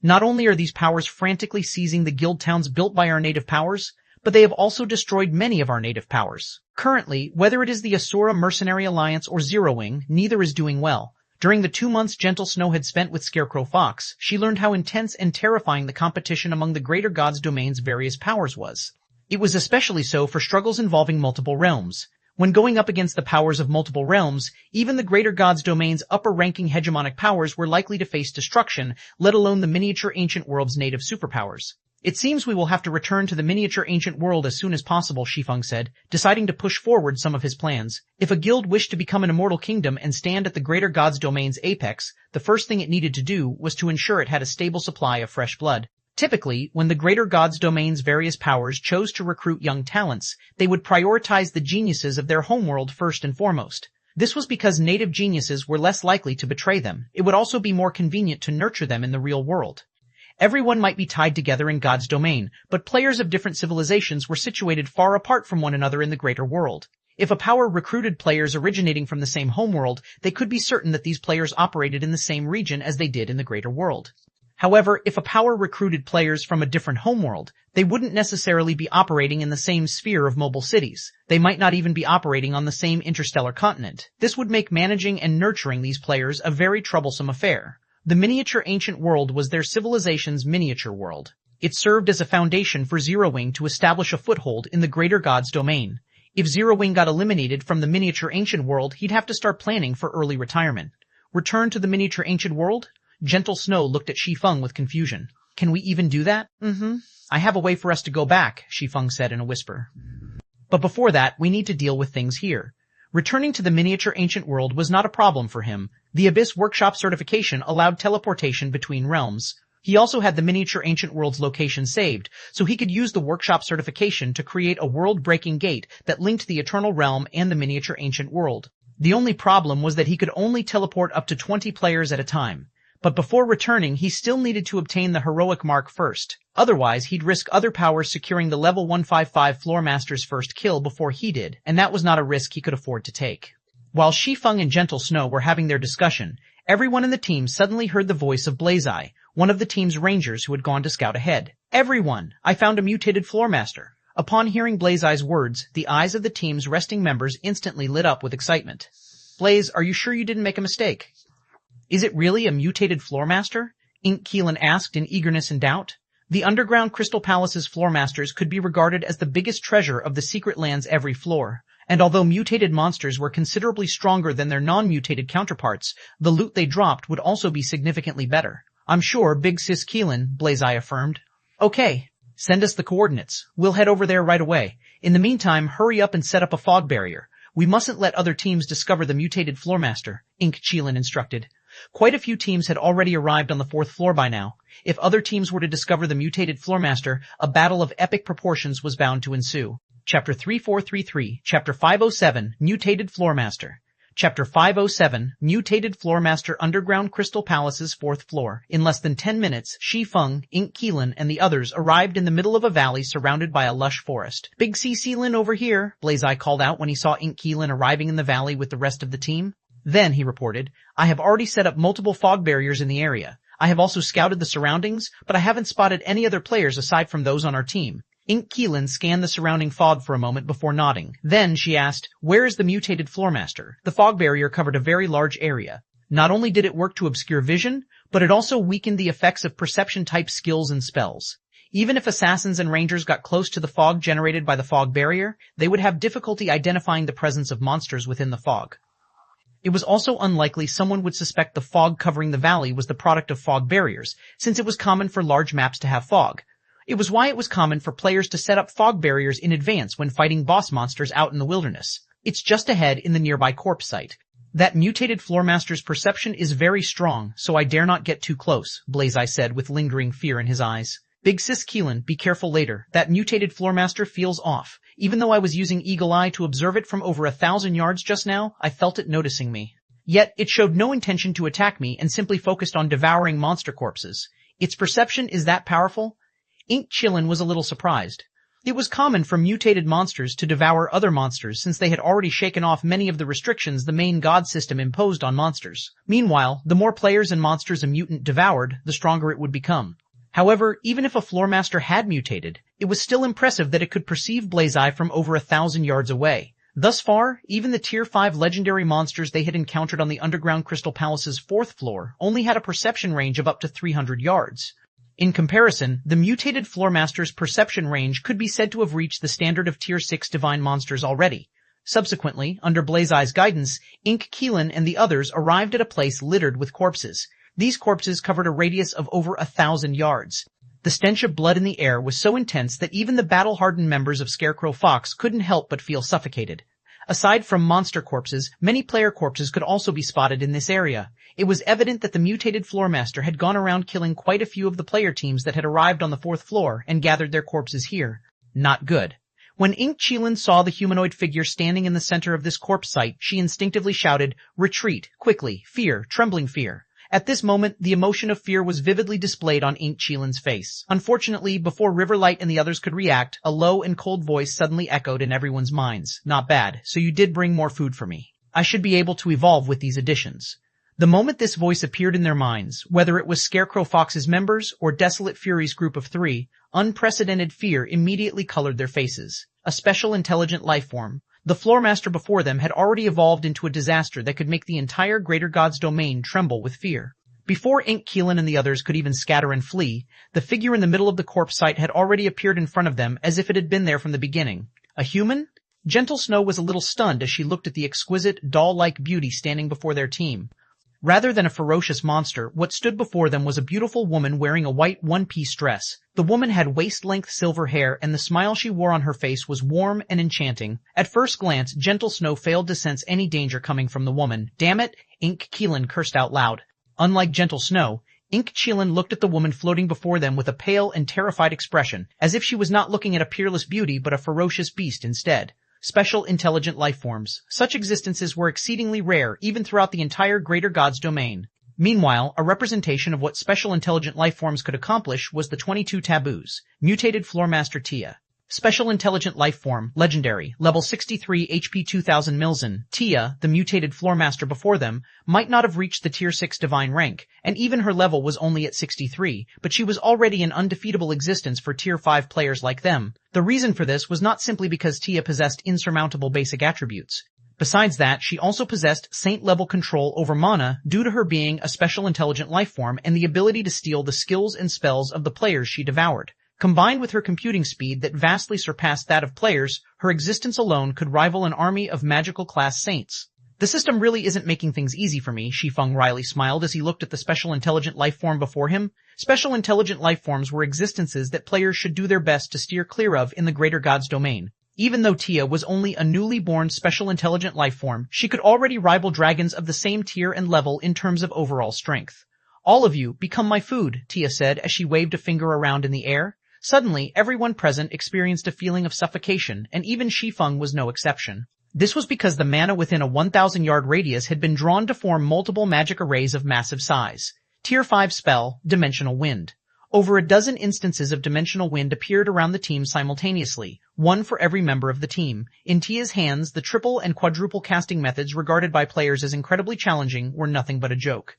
Not only are these powers frantically seizing the guild towns built by our native powers, but they have also destroyed many of our native powers. Currently, whether it is the Asura Mercenary Alliance or Zero Wing, neither is doing well. During the 2 months Gentle Snow had spent with Scarecrow Fox, she learned how intense and terrifying the competition among the Greater God's Domain's various powers was. It was especially so for struggles involving multiple realms. When going up against the powers of multiple realms, even the Greater God's Domain's upper-ranking hegemonic powers were likely to face destruction, let alone the miniature ancient world's native superpowers. "It seems we will have to return to the miniature ancient world as soon as possible," Shi Feng said, deciding to push forward some of his plans. If a guild wished to become an immortal kingdom and stand at the Greater God's Domain's apex, the first thing it needed to do was to ensure it had a stable supply of fresh blood. Typically, when the Greater God's Domain's various powers chose to recruit young talents, they would prioritize the geniuses of their homeworld first and foremost. This was because native geniuses were less likely to betray them. It would also be more convenient to nurture them in the real world. Everyone might be tied together in God's domain, but players of different civilizations were situated far apart from one another in the greater world. If a power recruited players originating from the same homeworld, they could be certain that these players operated in the same region as they did in the greater world. However, if a power recruited players from a different homeworld, they wouldn't necessarily be operating in the same sphere of mobile cities. They might not even be operating on the same interstellar continent. This would make managing and nurturing these players a very troublesome affair. The miniature ancient world was their civilization's miniature world. It served as a foundation for Zero Wing to establish a foothold in the greater God's domain. If Zero Wing got eliminated from the miniature ancient world, he'd have to start planning for early retirement. Return to the miniature ancient world? Gentle Snow looked at Shi Feng with confusion. Can we even do that? I have a way for us to go back, Shi Feng said in a whisper. But before that, we need to deal with things here. Returning to the miniature ancient world was not a problem for him. The Abyss Workshop certification allowed teleportation between realms. He also had the miniature ancient world's location saved, so he could use the workshop certification to create a world-breaking gate that linked the Eternal Realm and the miniature ancient world. The only problem was that he could only teleport up to 20 players at a time. But before returning, he still needed to obtain the heroic mark first. Otherwise, he'd risk other powers securing the level 155 Floor Master's first kill before he did, and that was not a risk he could afford to take. While Shi Feng and Gentle Snow were having their discussion, everyone in the team suddenly heard the voice of Blaze-Eye, one of the team's rangers who had gone to scout ahead. "Everyone, I found a mutated Floor Master." Upon hearing Blaze-Eye's words, the eyes of the team's resting members instantly lit up with excitement. "Blaze, are you sure you didn't make a mistake?" "Is it really a mutated Floor Master?" Ink Keelan asked in eagerness and doubt. The underground Crystal Palace's Floor Masters could be regarded as the biggest treasure of the secret land's every floor, and although mutated monsters were considerably stronger than their non-mutated counterparts, the loot they dropped would also be significantly better. "I'm sure, Big Sis Keelan," Blaze-Eye affirmed. "Okay, send us the coordinates. We'll head over there right away. In the meantime, hurry up and set up a fog barrier. We mustn't let other teams discover the mutated Floor Master," Ink Keelan instructed. Quite a few teams had already arrived on the 4th floor by now. If other teams were to discover the mutated Floor Master, a battle of epic proportions was bound to ensue. Chapter 3433, Chapter 507, Mutated Floor Master. Chapter 507, Mutated Floor Master Underground Crystal Palace's 4th floor. In less than 10 minutes, Shi Feng, Ink Keelan, and the others arrived in the middle of a valley surrounded by a lush forest. "Big C Keelan over here," Blaze-Eye called out when he saw Ink Keelan arriving in the valley with the rest of the team. "Then," he reported, "I have already set up multiple fog barriers in the area. I have also scouted the surroundings, but I haven't spotted any other players aside from those on our team." Ink Keelan scanned the surrounding fog for a moment before nodding. Then she asked, "Where is the mutated Floor Master?" The fog barrier covered a very large area. Not only did it work to obscure vision, but it also weakened the effects of perception-type skills and spells. Even if assassins and rangers got close to the fog generated by the fog barrier, they would have difficulty identifying the presence of monsters within the fog. It was also unlikely someone would suspect the fog covering the valley was the product of fog barriers, since it was common for large maps to have fog. It was why it was common for players to set up fog barriers in advance when fighting boss monsters out in the wilderness. "It's just ahead in the nearby corpse site. That mutated Floor Master's perception is very strong, so I dare not get too close," Blaze-Eye said with lingering fear in his eyes. "Big Sis Keelan, be careful later. That mutated Floor Master feels off. Even though I was using Eagle Eye to observe it from over 1,000 yards just now, I felt it noticing me. Yet, it showed no intention to attack me and simply focused on devouring monster corpses. Its perception is that powerful?" Ink Keelan was a little surprised. It was common for mutated monsters to devour other monsters since they had already shaken off many of the restrictions the main god system imposed on monsters. Meanwhile, the more players and monsters a mutant devoured, the stronger it would become. However, even if a Floor Master had mutated, it was still impressive that it could perceive Blaze-Eye from over 1,000 yards away. Thus far, even the Tier 5 legendary monsters they had encountered on the underground Crystal Palace's 4th floor only had a perception range of up to 300 yards. In comparison, the mutated Floor Master's perception range could be said to have reached the standard of Tier 6 divine monsters already. Subsequently, under Blaze-Eye's guidance, Ink Keelan and the others arrived at a place littered with corpses. These corpses covered a radius of over 1,000 yards. The stench of blood in the air was so intense that even the battle-hardened members of Scarecrow Fox couldn't help but feel suffocated. Aside from monster corpses, many player corpses could also be spotted in this area. It was evident that the mutated Floor Master had gone around killing quite a few of the player teams that had arrived on the 4th floor and gathered their corpses here. Not good. When Ink Keelan saw the humanoid figure standing in the center of this corpse site, she instinctively shouted, "Retreat, quickly, fear, trembling fear." At this moment, the emotion of fear was vividly displayed on Ink Keelan's face. Unfortunately, before Riverlight and the others could react, a low and cold voice suddenly echoed in everyone's minds. "Not bad, so you did bring more food for me. I should be able to evolve with these additions." The moment this voice appeared in their minds, whether it was Scarecrow Fox's members or Desolate Fury's group of 3, unprecedented fear immediately colored their faces. A special intelligent life form. The Floor Master before them had already evolved into a disaster that could make the entire Greater God's domain tremble with fear. Before Ink Keelan and the others could even scatter and flee, the figure in the middle of the corpse site had already appeared in front of them as if it had been there from the beginning. A human? Gentle Snow was a little stunned as she looked at the exquisite, doll-like beauty standing before their team. Rather than a ferocious monster, what stood before them was a beautiful woman wearing a white one-piece dress. The woman had waist-length silver hair, and the smile she wore on her face was warm and enchanting. At first glance, Gentle Snow failed to sense any danger coming from the woman. "Damn it!" Ink Keelan cursed out loud. Unlike Gentle Snow, Ink Keelan looked at the woman floating before them with a pale and terrified expression, as if she was not looking at a peerless beauty but a ferocious beast instead. Special intelligent life forms. Such existences were exceedingly rare even throughout the entire Greater Gods domain. Meanwhile, a representation of what special intelligent life forms could accomplish was the 22 taboos. Mutated Floormaster Tia. Special intelligent life form, legendary, level 63 HP 2000 Milzen. Tia, the mutated floormaster before them, might not have reached the tier 6 divine rank, and even her level was only at 63, but she was already an undefeatable existence for tier 5 players like them. The reason for this was not simply because Tia possessed insurmountable basic attributes. Besides that, she also possessed saint-level control over mana due to her being a special intelligent life form and the ability to steal the skills and spells of the players she devoured. Combined with her computing speed that vastly surpassed that of players, her existence alone could rival an army of magical-class saints. "The system really isn't making things easy for me," Shi Feng wryly smiled as he looked at the special intelligent life form before him. Special intelligent life forms were existences that players should do their best to steer clear of in the Greater Gods domain. Even though Tia was only a newly born special intelligent life form, she could already rival dragons of the same tier and level in terms of overall strength. "All of you, become my food," Tia said as she waved a finger around in the air. Suddenly, everyone present experienced a feeling of suffocation, and even Shi Feng was no exception. This was because the mana within a 1,000-yard radius had been drawn to form multiple magic arrays of massive size. Tier 5 spell, Dimensional Wind. Over a dozen instances of Dimensional Wind appeared around the team simultaneously, one for every member of the team. In Tia's hands, the triple and quadruple casting methods regarded by players as incredibly challenging were nothing but a joke.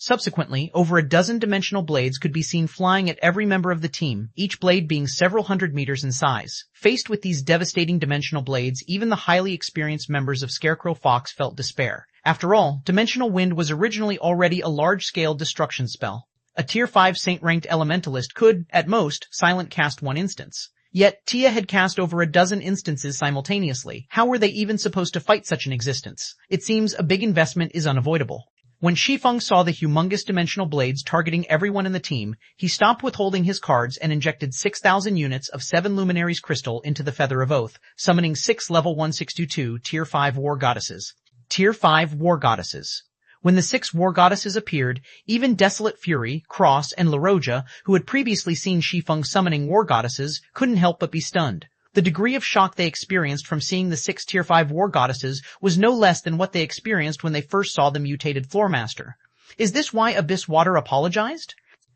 Subsequently, over a dozen dimensional blades could be seen flying at every member of the team, each blade being several hundred meters in size. Faced with these devastating dimensional blades, even the highly experienced members of Scarecrow Fox felt despair. After all, Dimensional Wind was originally already a large-scale destruction spell. A Tier 5 Saint-ranked Elementalist could, at most, silent cast one instance. Yet, Tia had cast over a dozen instances simultaneously. How were they even supposed to fight such an existence? It seems a big investment is unavoidable. When Shi Feng saw the humongous dimensional blades targeting everyone in the team, he stopped withholding his cards and injected 6,000 units of 7 Luminaries Crystal into the Feather of Oath, summoning 6 level 1622 Tier 5 War Goddesses. Tier 5 War Goddesses. When the 6 War Goddesses appeared, even Desolate Fury, Cross, and Laroja, who had previously seen Shi Feng summoning War Goddesses, couldn't help but be stunned. The degree of shock they experienced from seeing the 6 Tier 5 War Goddesses was no less than what they experienced when they first saw the mutated Floormaster. Is this why Abyss Water apologized?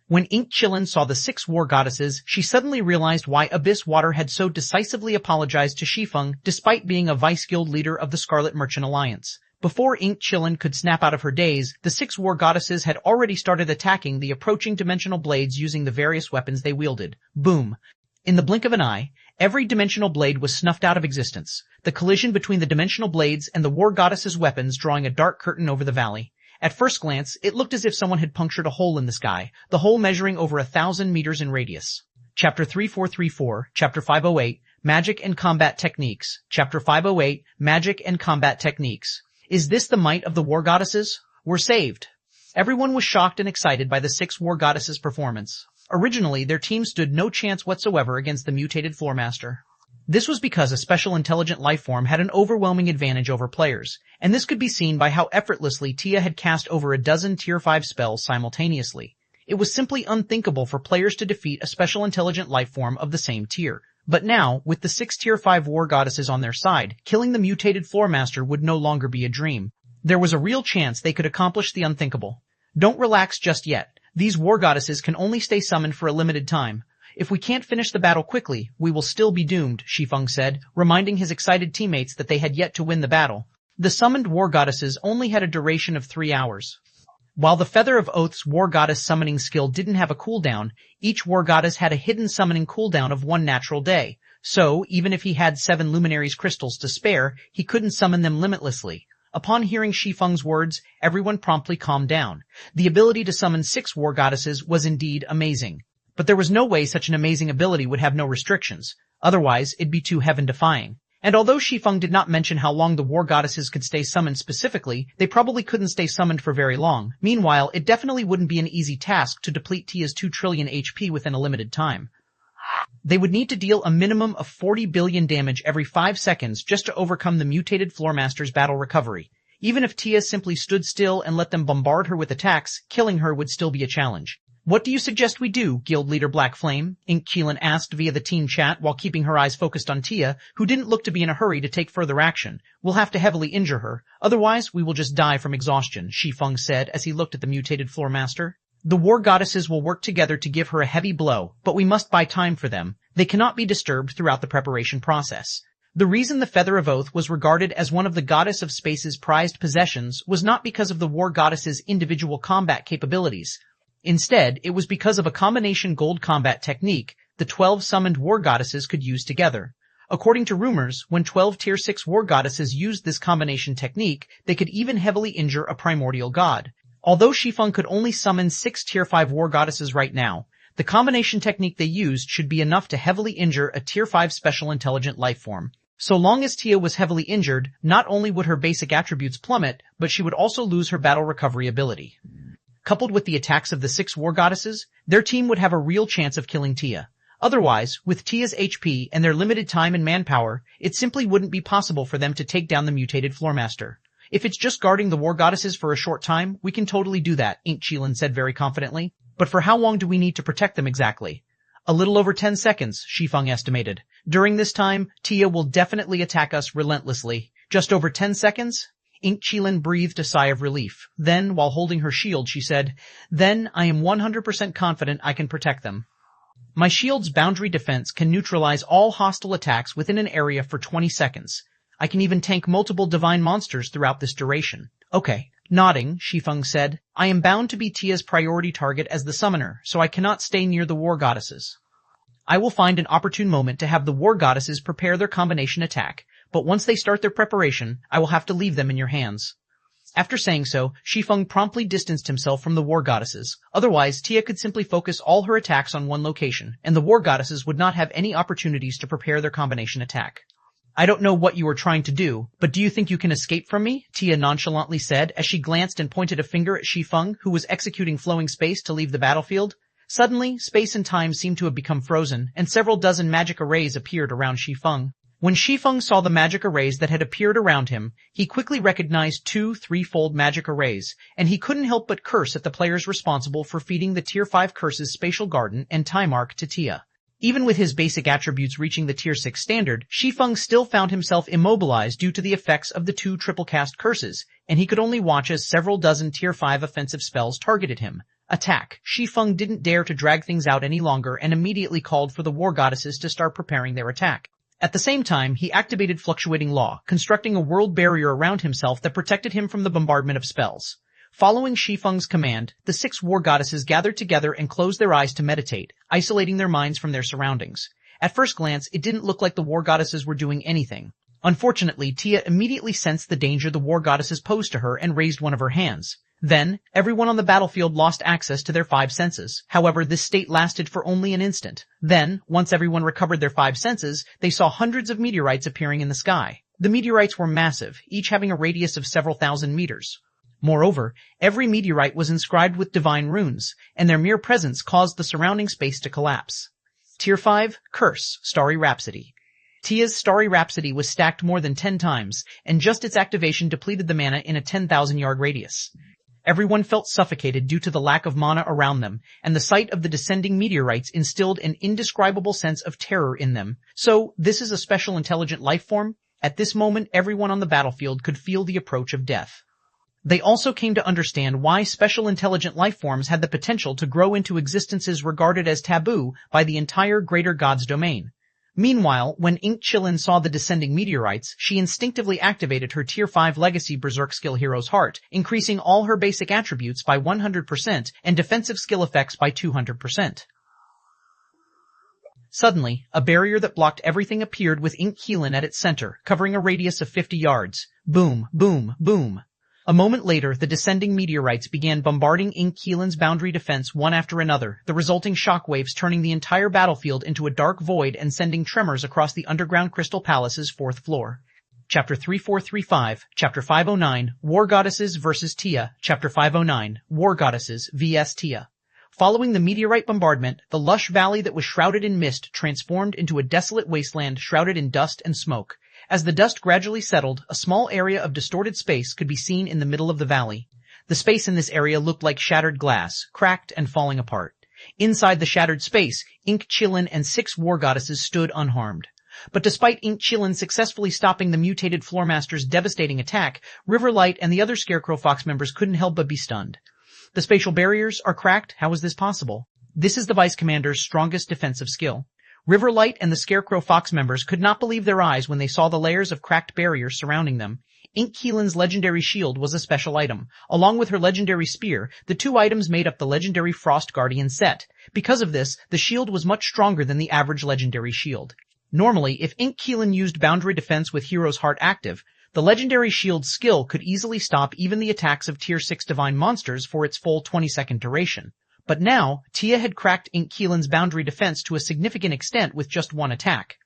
When Ink Chillin saw the 6 War Goddesses, she suddenly realized why Abyss Water had so decisively apologized to Shi Feng despite being a Vice Guild leader of the Scarlet Merchant Alliance. Before Ink Chillin could snap out of her daze, the 6 War Goddesses had already started attacking the approaching dimensional blades using the various weapons they wielded. Boom. In the blink of an eye, every dimensional blade was snuffed out of existence, the collision between the dimensional blades and the War Goddess's weapons drawing a dark curtain over the valley. At first glance, it looked as if someone had punctured a hole in the sky, the hole measuring over 1,000 meters in radius. Chapter 3434, Chapter 508, Magic and Combat Techniques. Chapter 508, Magic and Combat Techniques. Is this the might of the War Goddesses? We're saved. Everyone was shocked and excited by the 6 War Goddesses' performance. Originally, their team stood no chance whatsoever against the mutated Floormaster. This was because a special intelligent life form had an overwhelming advantage over players, and this could be seen by how effortlessly Tia had cast over a dozen Tier 5 spells simultaneously. It was simply unthinkable for players to defeat a special intelligent life form of the same tier. But now, with the 6 Tier 5 War Goddesses on their side, killing the mutated Floormaster would no longer be a dream. There was a real chance they could accomplish the unthinkable. Don't relax just yet. These War Goddesses can only stay summoned for a limited time. If we can't finish the battle quickly, we will still be doomed, Shi Feng said, reminding his excited teammates that they had yet to win the battle. The summoned War Goddesses only had a duration of 3 hours. While the Feather of Oath's War Goddess summoning skill didn't have a cooldown, each War Goddess had a hidden summoning cooldown of 1 natural day. So, even if he had 7 Luminaries crystals to spare, he couldn't summon them limitlessly. Upon hearing Shi Feng's words, everyone promptly calmed down. The ability to summon 6 War Goddesses was indeed amazing. But there was no way such an amazing ability would have no restrictions. Otherwise, it'd be too heaven-defying. And although Shi Feng did not mention how long the war goddesses could stay summoned specifically, they probably couldn't stay summoned for very long. Meanwhile, it definitely wouldn't be an easy task to deplete Tia's 2 trillion HP within a limited time. They would need to deal a minimum of 40 billion damage every 5 seconds just to overcome the mutated Floormaster's battle recovery. Even if Tia simply stood still and let them bombard her with attacks, killing her would still be a challenge. What do you suggest we do, Guild Leader Black Flame? Ink Qilin asked via the team chat while keeping her eyes focused on Tia, who didn't look to be in a hurry to take further action. We'll have to heavily injure her. Otherwise, we will just die from exhaustion, Shi Feng said as he looked at the mutated Floormaster. The war goddesses will work together to give her a heavy blow, but we must buy time for them. They cannot be disturbed throughout the preparation process. The reason the Feather of Oath was regarded as one of the Goddess of Space's prized possessions was not because of the war goddess's individual combat capabilities. Instead, it was because of a combination gold combat technique the 12 summoned war goddesses could use together. According to rumors, when 12 Tier 6 war goddesses used this combination technique, they could even heavily injure a primordial god. Although Shi Feng could only summon 6 Tier 5 war goddesses right now, the combination technique they used should be enough to heavily injure a Tier 5 special intelligent life form. So long as Tia was heavily injured, not only would her basic attributes plummet, but she would also lose her battle recovery ability. Coupled with the attacks of the 6 war goddesses, their team would have a real chance of killing Tia. Otherwise, with Tia's HP and their limited time and manpower, it simply wouldn't be possible for them to take down the mutated Floormaster. If it's just guarding the war goddesses for a short time, we can totally do that, Ink Qilin said very confidently. But for how long do we need to protect them exactly? A little over 10 seconds, Shi Feng estimated. During this time, Tia will definitely attack us relentlessly. Just over 10 seconds? Ink Qilin breathed a sigh of relief. Then, while holding her shield, she said, "Then I am 100% confident I can protect them. My shield's boundary defense can neutralize all hostile attacks within an area for 20 seconds. I can even tank multiple divine monsters throughout this duration." Okay. Nodding, Shi Feng said, "I am bound to be Tia's priority target as the summoner, so I cannot stay near the war goddesses. I will find an opportune moment to have the war goddesses prepare their combination attack, but once they start their preparation, I will have to leave them in your hands." After saying so, Shi Feng promptly distanced himself from the war goddesses. Otherwise, Tia could simply focus all her attacks on one location, and the war goddesses would not have any opportunities to prepare their combination attack. "I don't know what you are trying to do, but do you think you can escape from me?" Tia nonchalantly said as she glanced and pointed a finger at Shi Feng, who was executing flowing space to leave the battlefield. Suddenly, space and time seemed to have become frozen, and several dozen magic arrays appeared around Shi Feng. When Shi Feng saw the magic arrays that had appeared around him, he quickly recognized 2 3-fold magic arrays, and he couldn't help but curse at the players responsible for feeding the Tier 5 curses Spatial Garden and Time Arc to Tia. Even with his basic attributes reaching the Tier 6 standard, Shi Feng still found himself immobilized due to the effects of the 2 triple-cast curses, and he could only watch as several dozen Tier 5 offensive spells targeted him. Attack! Shi Feng didn't dare to drag things out any longer and immediately called for the war goddesses to start preparing their attack. At the same time, he activated Fluctuating Law, constructing a world barrier around himself that protected him from the bombardment of spells. Following Shi Feng's command, the 6 war goddesses gathered together and closed their eyes to meditate, isolating their minds from their surroundings. At first glance, it didn't look like the war goddesses were doing anything. Unfortunately, Tia immediately sensed the danger the war goddesses posed to her and raised one of her hands. Then, everyone on the battlefield lost access to their 5 senses. However, this state lasted for only an instant. Then, once everyone recovered their 5 senses, they saw hundreds of meteorites appearing in the sky. The meteorites were massive, each having a radius of several thousand meters. Moreover, every meteorite was inscribed with divine runes, and their mere presence caused the surrounding space to collapse. Tier 5, Curse, Starry Rhapsody. Tia's Starry Rhapsody was stacked more than 10 times, and just its activation depleted the mana in a 10,000-yard radius. Everyone felt suffocated due to the lack of mana around them, and the sight of the descending meteorites instilled an indescribable sense of terror in them. So, this is a special intelligent life form? At this moment, everyone on the battlefield could feel the approach of death. They also came to understand why special intelligent life forms had the potential to grow into existences regarded as taboo by the entire Greater Gods domain. Meanwhile, when Ink Qilin saw the descending meteorites, she instinctively activated her Tier 5 Legacy Berserk skill Hero's Heart, increasing all her basic attributes by 100% and defensive skill effects by 200%. Suddenly, a barrier that blocked everything appeared with Ink Qilin at its center, covering a radius of 50 yards. Boom, boom, boom. A moment later, the descending meteorites began bombarding Ink-Keelan's boundary defense one after another, the resulting shockwaves turning the entire battlefield into a dark void and sending tremors across the underground Crystal Palace's 4th floor. Chapter 3435, Chapter 509, War Goddesses vs. Tia, Chapter 509, War Goddesses vs. Tia. Following the meteorite bombardment, the lush valley that was shrouded in mist transformed into a desolate wasteland shrouded in dust and smoke. As the dust gradually settled, a small area of distorted space could be seen in the middle of the valley. The space in this area looked like shattered glass, cracked and falling apart. Inside the shattered space, Ink-Keelan and 6 war goddesses stood unharmed. But despite Ink-Keelan successfully stopping the mutated Floormaster's devastating attack, Riverlight and the other Scarecrow Fox members couldn't help but be stunned. The spatial barriers are cracked? How is this possible? This is the Vice Commander's strongest defensive skill. Riverlight and the Scarecrow Fox members could not believe their eyes when they saw the layers of cracked barriers surrounding them. Ink-Keelan's legendary shield was a special item. Along with her legendary spear, the 2 items made up the legendary Frost Guardian set. Because of this, the shield was much stronger than the average legendary shield. Normally, if Ink-Keelan used boundary defense with Hero's Heart active, the legendary shield's skill could easily stop even the attacks of Tier 6 divine monsters for its full 20-second duration. But now, Tia had cracked Ink-Keelan's boundary defense to a significant extent with just 1 attack.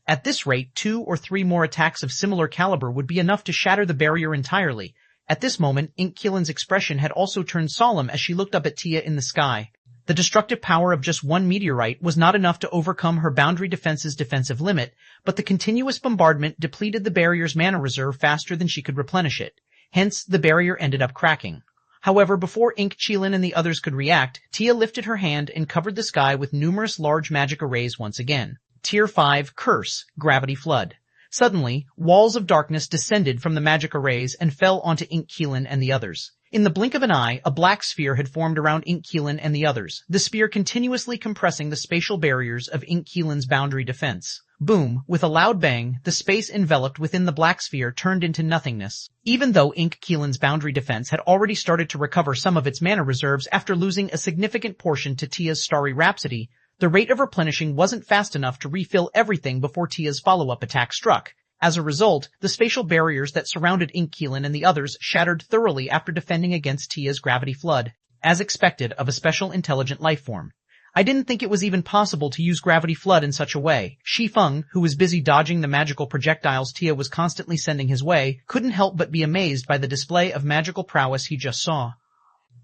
At this rate, 2 or 3 more attacks of similar caliber would be enough to shatter the barrier entirely. At this moment, Ink-Keelan's expression had also turned solemn as she looked up at Tia in the sky. The destructive power of just 1 meteorite was not enough to overcome her boundary defense's defensive limit, but the continuous bombardment depleted the barrier's mana reserve faster than she could replenish it. Hence, the barrier ended up cracking. However, before Ink-Keelan and the others could react, Tia lifted her hand and covered the sky with numerous large magic arrays once again. Tier 5 Curse, Gravity Flood. Suddenly, walls of darkness descended from the magic arrays and fell onto Ink-Keelan and the others. In the blink of an eye, a black sphere had formed around Ink-Keelan and the others, the sphere continuously compressing the spatial barriers of Ink-Keelan's boundary defense. Boom, with a loud bang, the space enveloped within the black sphere turned into nothingness. Even though Ink-Keelan's boundary defense had already started to recover some of its mana reserves after losing a significant portion to Tia's Starry Rhapsody, the rate of replenishing wasn't fast enough to refill everything before Tia's follow-up attack struck. As a result, the spatial barriers that surrounded Ink-Keelan and the others shattered thoroughly after defending against Tia's gravity flood, as expected of a special intelligent life form. I didn't think it was even possible to use gravity flood in such a way. Shi Feng, who was busy dodging the magical projectiles Tia was constantly sending his way, couldn't help but be amazed by the display of magical prowess he just saw.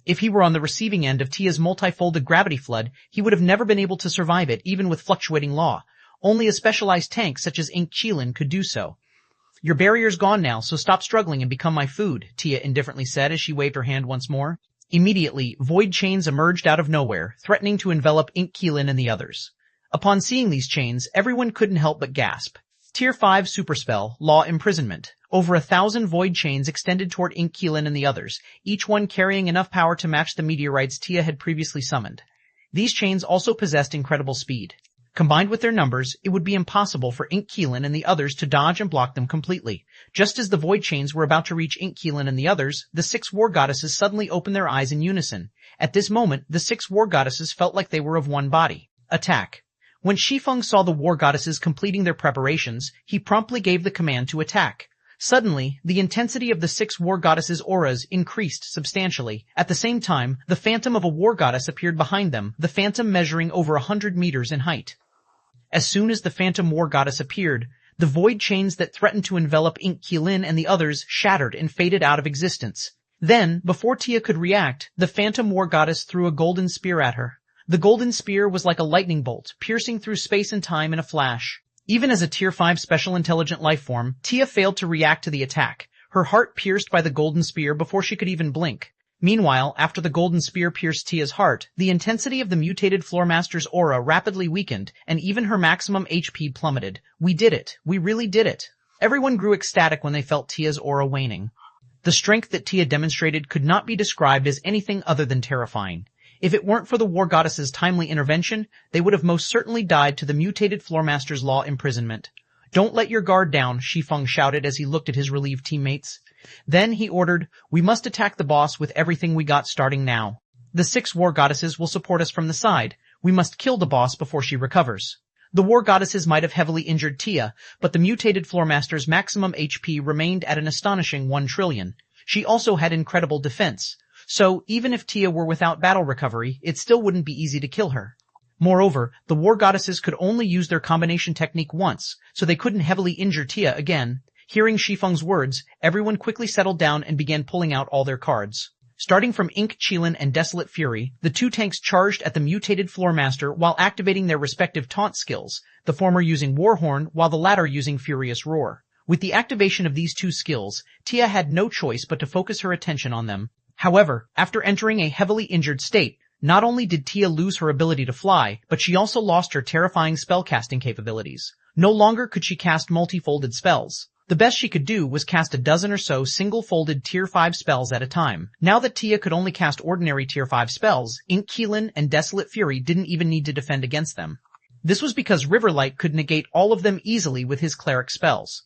If he were on the receiving end of Tia's multifolded gravity flood, he would have never been able to survive it, even with fluctuating law. Only a specialized tank such as Ink-Keelan could do so. Your barrier's gone now, so stop struggling and become my food, Tia indifferently said as she waved her hand once more. Immediately, void chains emerged out of nowhere, threatening to envelop Ink-Keelan and the others. Upon seeing these chains, everyone couldn't help but gasp. Tier 5 Superspell, Law Imprisonment. Over 1,000 void chains extended toward Ink-Keelan and the others, each one carrying enough power to match the meteorites Tia had previously summoned. These chains also possessed incredible speed. Combined with their numbers, it would be impossible for Ink-Keelan and the others to dodge and block them completely. Just as the void chains were about to reach Ink-Keelan and the others, the 6 war goddesses suddenly opened their eyes in unison. At this moment, the 6 war goddesses felt like they were of one body. Attack. When Shi Feng saw the war goddesses completing their preparations, he promptly gave the command to attack. Suddenly, the intensity of the 6 war goddesses' auras increased substantially. At the same time, the phantom of a war goddess appeared behind them, the phantom measuring over 100 meters in height. As soon as the phantom war goddess appeared, the void chains that threatened to envelop Ink-Keelan and the others shattered and faded out of existence. Then, before Tia could react, the phantom war goddess threw a golden spear at her. The golden spear was like a lightning bolt, piercing through space and time in a flash. Even as a Tier 5 special intelligent life form, Tia failed to react to the attack, her heart pierced by the golden spear before she could even blink. Meanwhile, after the golden spear pierced Tia's heart, the intensity of the mutated Floormaster's aura rapidly weakened, and even her maximum HP plummeted. We did it. We really did it. Everyone grew ecstatic when they felt Tia's aura waning. The strength that Tia demonstrated could not be described as anything other than terrifying. If it weren't for the war goddess's timely intervention, they would have most certainly died to the mutated Floormaster's law imprisonment. Don't let your guard down, Shi Feng shouted as he looked at his relieved teammates. Then he ordered, we must attack the boss with everything we got starting now. The 6 war goddesses will support us from the side. We must kill the boss before she recovers. The war goddesses might have heavily injured Tia, but the mutated Floormaster's maximum HP remained at an astonishing 1 trillion. She also had incredible defense. So, even if Tia were without battle recovery, it still wouldn't be easy to kill her. Moreover, the war goddesses could only use their combination technique once, so they couldn't heavily injure Tia again. Hearing Shi Feng's words, everyone quickly settled down and began pulling out all their cards. Starting from Ink Qilin and Desolate Fury, the two tanks charged at the mutated Floormaster while activating their respective taunt skills, the former using Warhorn while the latter using Furious Roar. With the activation of these two skills, Tia had no choice but to focus her attention on them. However, after entering a heavily injured state, not only did Tia lose her ability to fly, but she also lost her terrifying spellcasting capabilities. No longer could she cast multi-folded spells. The best she could do was cast a dozen or so single-folded Tier 5 spells at a time. Now that Tia could only cast ordinary Tier 5 spells, Ink Qilin and Desolate Fury didn't even need to defend against them. This was because Riverlight could negate all of them easily with his cleric spells.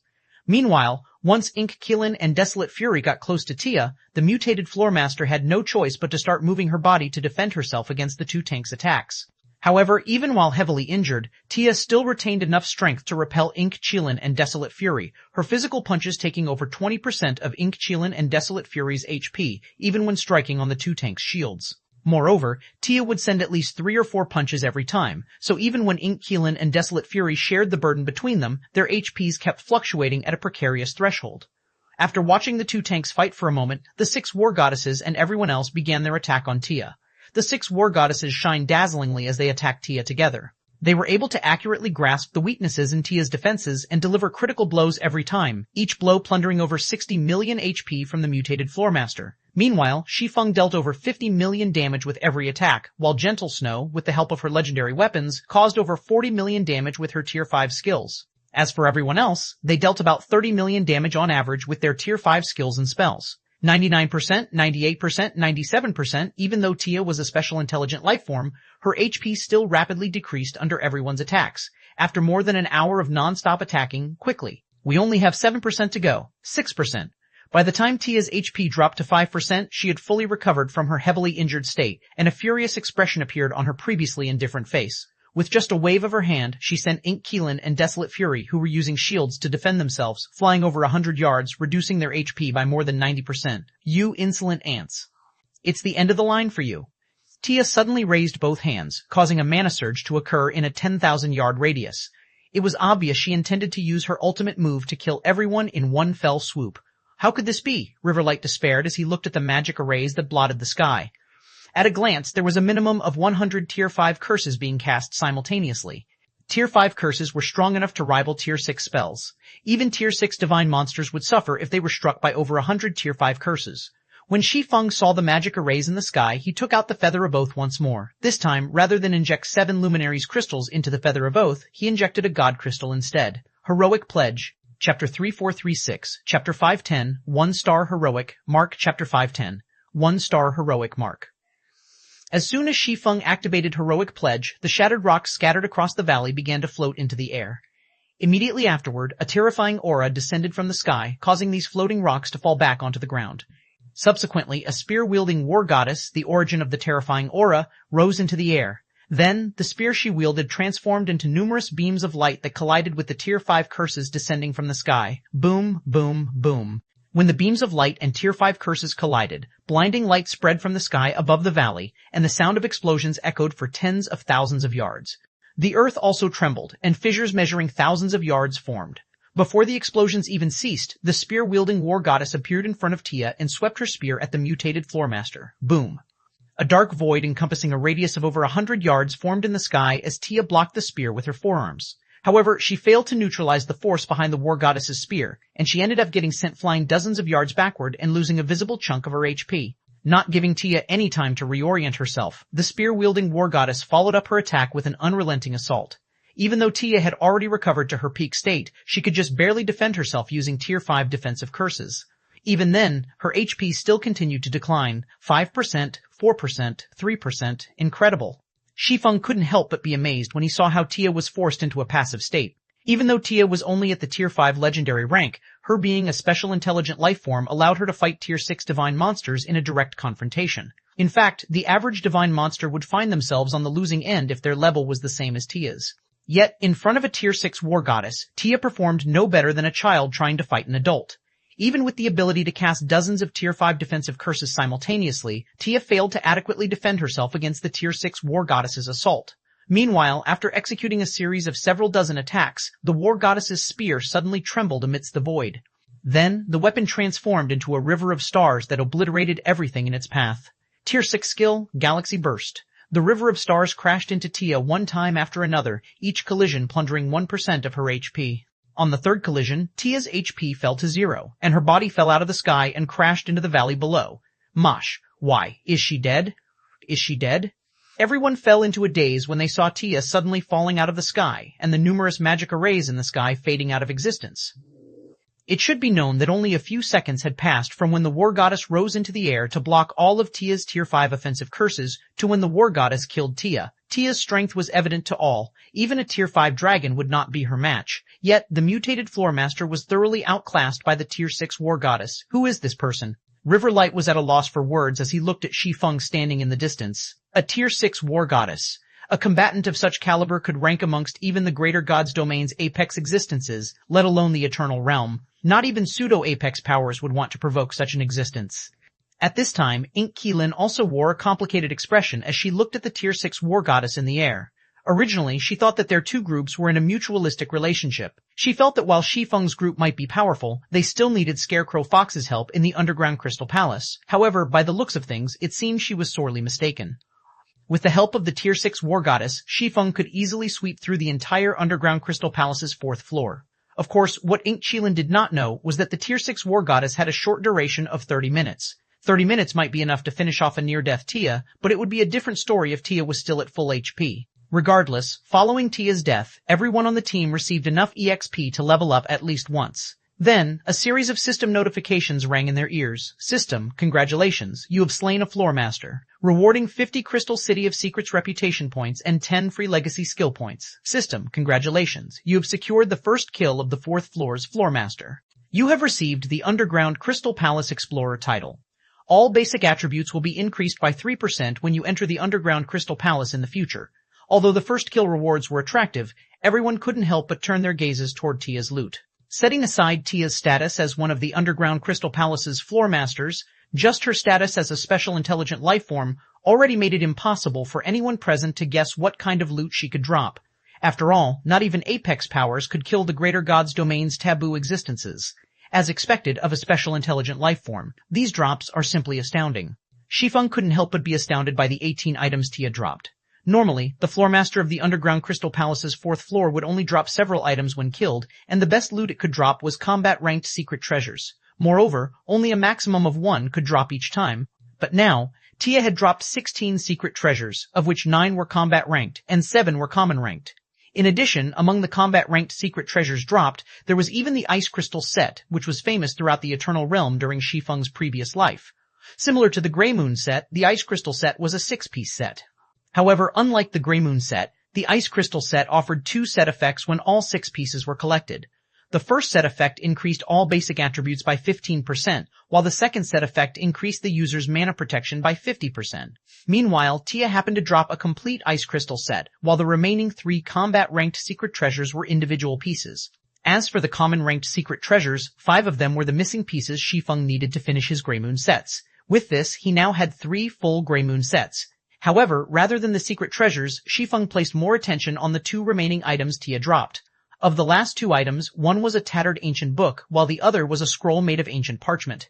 Meanwhile, once Ink Qilin and Desolate Fury got close to Tia, the mutated Floormaster had no choice but to start moving her body to defend herself against the two tanks' attacks. However, even while heavily injured, Tia still retained enough strength to repel Ink Qilin and Desolate Fury, her physical punches taking over 20% of Ink Qilin and Desolate Fury's HP, even when striking on the two tanks' shields. Moreover, Tia would send at least 3 or 4 punches every time, so even when Ink Qilin and Desolate Fury shared the burden between them, their HPs kept fluctuating at a precarious threshold. After watching the two tanks fight for a moment, the 6 war goddesses and everyone else began their attack on Tia. The 6 war goddesses shined dazzlingly as they attacked Tia together. They were able to accurately grasp the weaknesses in Tia's defenses and deliver critical blows every time, each blow plundering over 60 million HP from the mutated Floormaster. Meanwhile, Shi Feng dealt over 50 million damage with every attack, while Gentle Snow, with the help of her legendary weapons, caused over 40 million damage with her Tier 5 skills. As for everyone else, they dealt about 30 million damage on average with their Tier 5 skills and spells. 99%, 98%, 97%, even though Tia was a special intelligent life form, her HP still rapidly decreased under everyone's attacks. After more than an hour of non-stop attacking, quickly. We only have 7% to go. 6%. By the time Tia's HP dropped to 5%, she had fully recovered from her heavily injured state, and a furious expression appeared on her previously indifferent face. With just a wave of her hand, she sent Ink Qilin and Desolate Fury, who were using shields to defend themselves, flying over 100 yards, reducing their HP by more than 90%. You insolent ants. It's the end of the line for you. Tia suddenly raised both hands, causing a mana surge to occur in a 10,000-yard radius. It was obvious she intended to use her ultimate move to kill everyone in one fell swoop. How could this be? Riverlight despaired as he looked at the magic arrays that blotted the sky. At a glance, there was a minimum of 100 Tier 5 curses being cast simultaneously. Tier 5 curses were strong enough to rival Tier 6 spells. Even Tier 6 divine monsters would suffer if they were struck by over 100 Tier 5 curses. When Shi Feng saw the magic arrays in the sky, he took out the Feather of Oath once more. This time, rather than inject 7 Luminaries crystals into the Feather of Oath, he injected a God crystal instead. Heroic Pledge. Chapter 3436, Chapter 510, 1-star Heroic, Mark Chapter 510, 1-star Heroic Mark. As soon as Shi Feng activated Heroic Pledge, the shattered rocks scattered across the valley began to float into the air. Immediately afterward, a terrifying aura descended from the sky, causing these floating rocks to fall back onto the ground. Subsequently, a spear-wielding war goddess, the origin of the terrifying aura, rose into the air. Then, the spear she wielded transformed into numerous beams of light that collided with the Tier 5 curses descending from the sky. Boom, boom, boom. When the beams of light and Tier 5 curses collided, blinding light spread from the sky above the valley, and the sound of explosions echoed for tens of thousands of yards. The earth also trembled, and fissures measuring thousands of yards formed. Before the explosions even ceased, the spear-wielding war goddess appeared in front of Tia and swept her spear at the mutated Floormaster. Boom. A dark void encompassing a radius of over 100 yards formed in the sky as Tia blocked the spear with her forearms. However, she failed to neutralize the force behind the war goddess's spear, and she ended up getting sent flying dozens of yards backward and losing a visible chunk of her HP. Not giving Tia any time to reorient herself, the spear-wielding war goddess followed up her attack with an unrelenting assault. Even though Tia had already recovered to her peak state, she could just barely defend herself using Tier 5 defensive curses. Even then, her HP still continued to decline. 5%, 4%, 3%, incredible. Shi Feng couldn't help but be amazed when he saw how Tia was forced into a passive state. Even though Tia was only at the Tier 5 legendary rank, her being a special intelligent life form allowed her to fight Tier 6 divine monsters in a direct confrontation. In fact, the average divine monster would find themselves on the losing end if their level was the same as Tia's. Yet, in front of a Tier 6 war goddess, Tia performed no better than a child trying to fight an adult. Even with the ability to cast dozens of Tier 5 defensive curses simultaneously, Tia failed to adequately defend herself against the Tier 6 War Goddess's assault. Meanwhile, after executing a series of several dozen attacks, the War Goddess's spear suddenly trembled amidst the void. Then, the weapon transformed into a river of stars that obliterated everything in its path. Tier 6 skill, Galaxy Burst. The river of stars crashed into Tia one time after another, each collision plundering 1% of her HP. On the third collision, Tia's HP fell to 0, and her body fell out of the sky and crashed into the valley below. Mosh. Why? Is she dead? Is she dead? Everyone fell into a daze when they saw Tia suddenly falling out of the sky, and the numerous magic arrays in the sky fading out of existence. It should be known that only a few seconds had passed from when the War Goddess rose into the air to block all of Tia's Tier 5 offensive curses to when the War Goddess killed Tia. Tia's strength was evident to all. Even a Tier 5 dragon would not be her match. Yet, the mutated Floormaster was thoroughly outclassed by the Tier 6 War Goddess. Who is this person? Riverlight was at a loss for words as he looked at Shi Feng standing in the distance. A Tier 6 War Goddess. A combatant of such caliber could rank amongst even the greater gods' domain's apex existences, let alone the eternal realm. Not even pseudo-apex powers would want to provoke such an existence. At this time, Ink Keelin also wore a complicated expression as she looked at the Tier 6 War Goddess in the air. Originally, she thought that their two groups were in a mutualistic relationship. She felt that while Shi Feng's group might be powerful, they still needed Scarecrow Fox's help in the underground Crystal Palace. However, by the looks of things, it seemed she was sorely mistaken. With the help of the Tier 6 War Goddess, Shi Feng could easily sweep through the entire underground Crystal Palace's 4th floor. Of course, what Ink Keelin did not know was that the Tier 6 War Goddess had a short duration of 30 minutes. 30 minutes might be enough to finish off a near-death Tia, but it would be a different story if Tia was still at full HP. Regardless, following Tia's death, everyone on the team received enough EXP to level up at least once. Then, a series of system notifications rang in their ears. System, congratulations, you have slain a Floormaster. Rewarding 50 Crystal City of Secrets reputation points and 10 free legacy skill points. System, congratulations, you have secured the first kill of the 4th floor's Floormaster. You have received the Underground Crystal Palace Explorer title. All basic attributes will be increased by 3% when you enter the Underground Crystal Palace in the future. Although the first kill rewards were attractive, everyone couldn't help but turn their gazes toward Tia's loot. Setting aside Tia's status as one of the Underground Crystal Palace's Floormasters, just her status as a special intelligent lifeform already made it impossible for anyone present to guess what kind of loot she could drop. After all, not even Apex powers could kill the Greater God's domain's taboo existences. As expected of a special intelligent lifeform, these drops are simply astounding. Shi Feng couldn't help but be astounded by the 18 items Tia dropped. Normally, the Floormaster of the Underground Crystal Palace's 4th floor would only drop several items when killed, and the best loot it could drop was combat-ranked secret treasures. Moreover, only a maximum of 1 could drop each time. But now, Tia had dropped 16 secret treasures, of which 9 were combat-ranked, and 7 were common-ranked. In addition, among the combat-ranked secret treasures dropped, there was even the Ice Crystal set, which was famous throughout the Eternal Realm during Shi Feng's previous life. Similar to the Grey Moon set, the Ice Crystal set was a 6-piece set. However, unlike the Grey Moon set, the Ice Crystal set offered 2 set effects when all 6 pieces were collected. The first set effect increased all basic attributes by 15%, while the second set effect increased the user's mana protection by 50%. Meanwhile, Tia happened to drop a complete Ice Crystal set, while the remaining 3 combat-ranked secret treasures were individual pieces. As for the common-ranked secret treasures, 5 of them were the missing pieces Shi Feng needed to finish his Grey Moon sets. With this, he now had 3 full Grey Moon sets. However, rather than the secret treasures, Shi Feng placed more attention on the 2 remaining items Tia dropped. Of the last 2 items, one was a tattered ancient book, while the other was a scroll made of ancient parchment.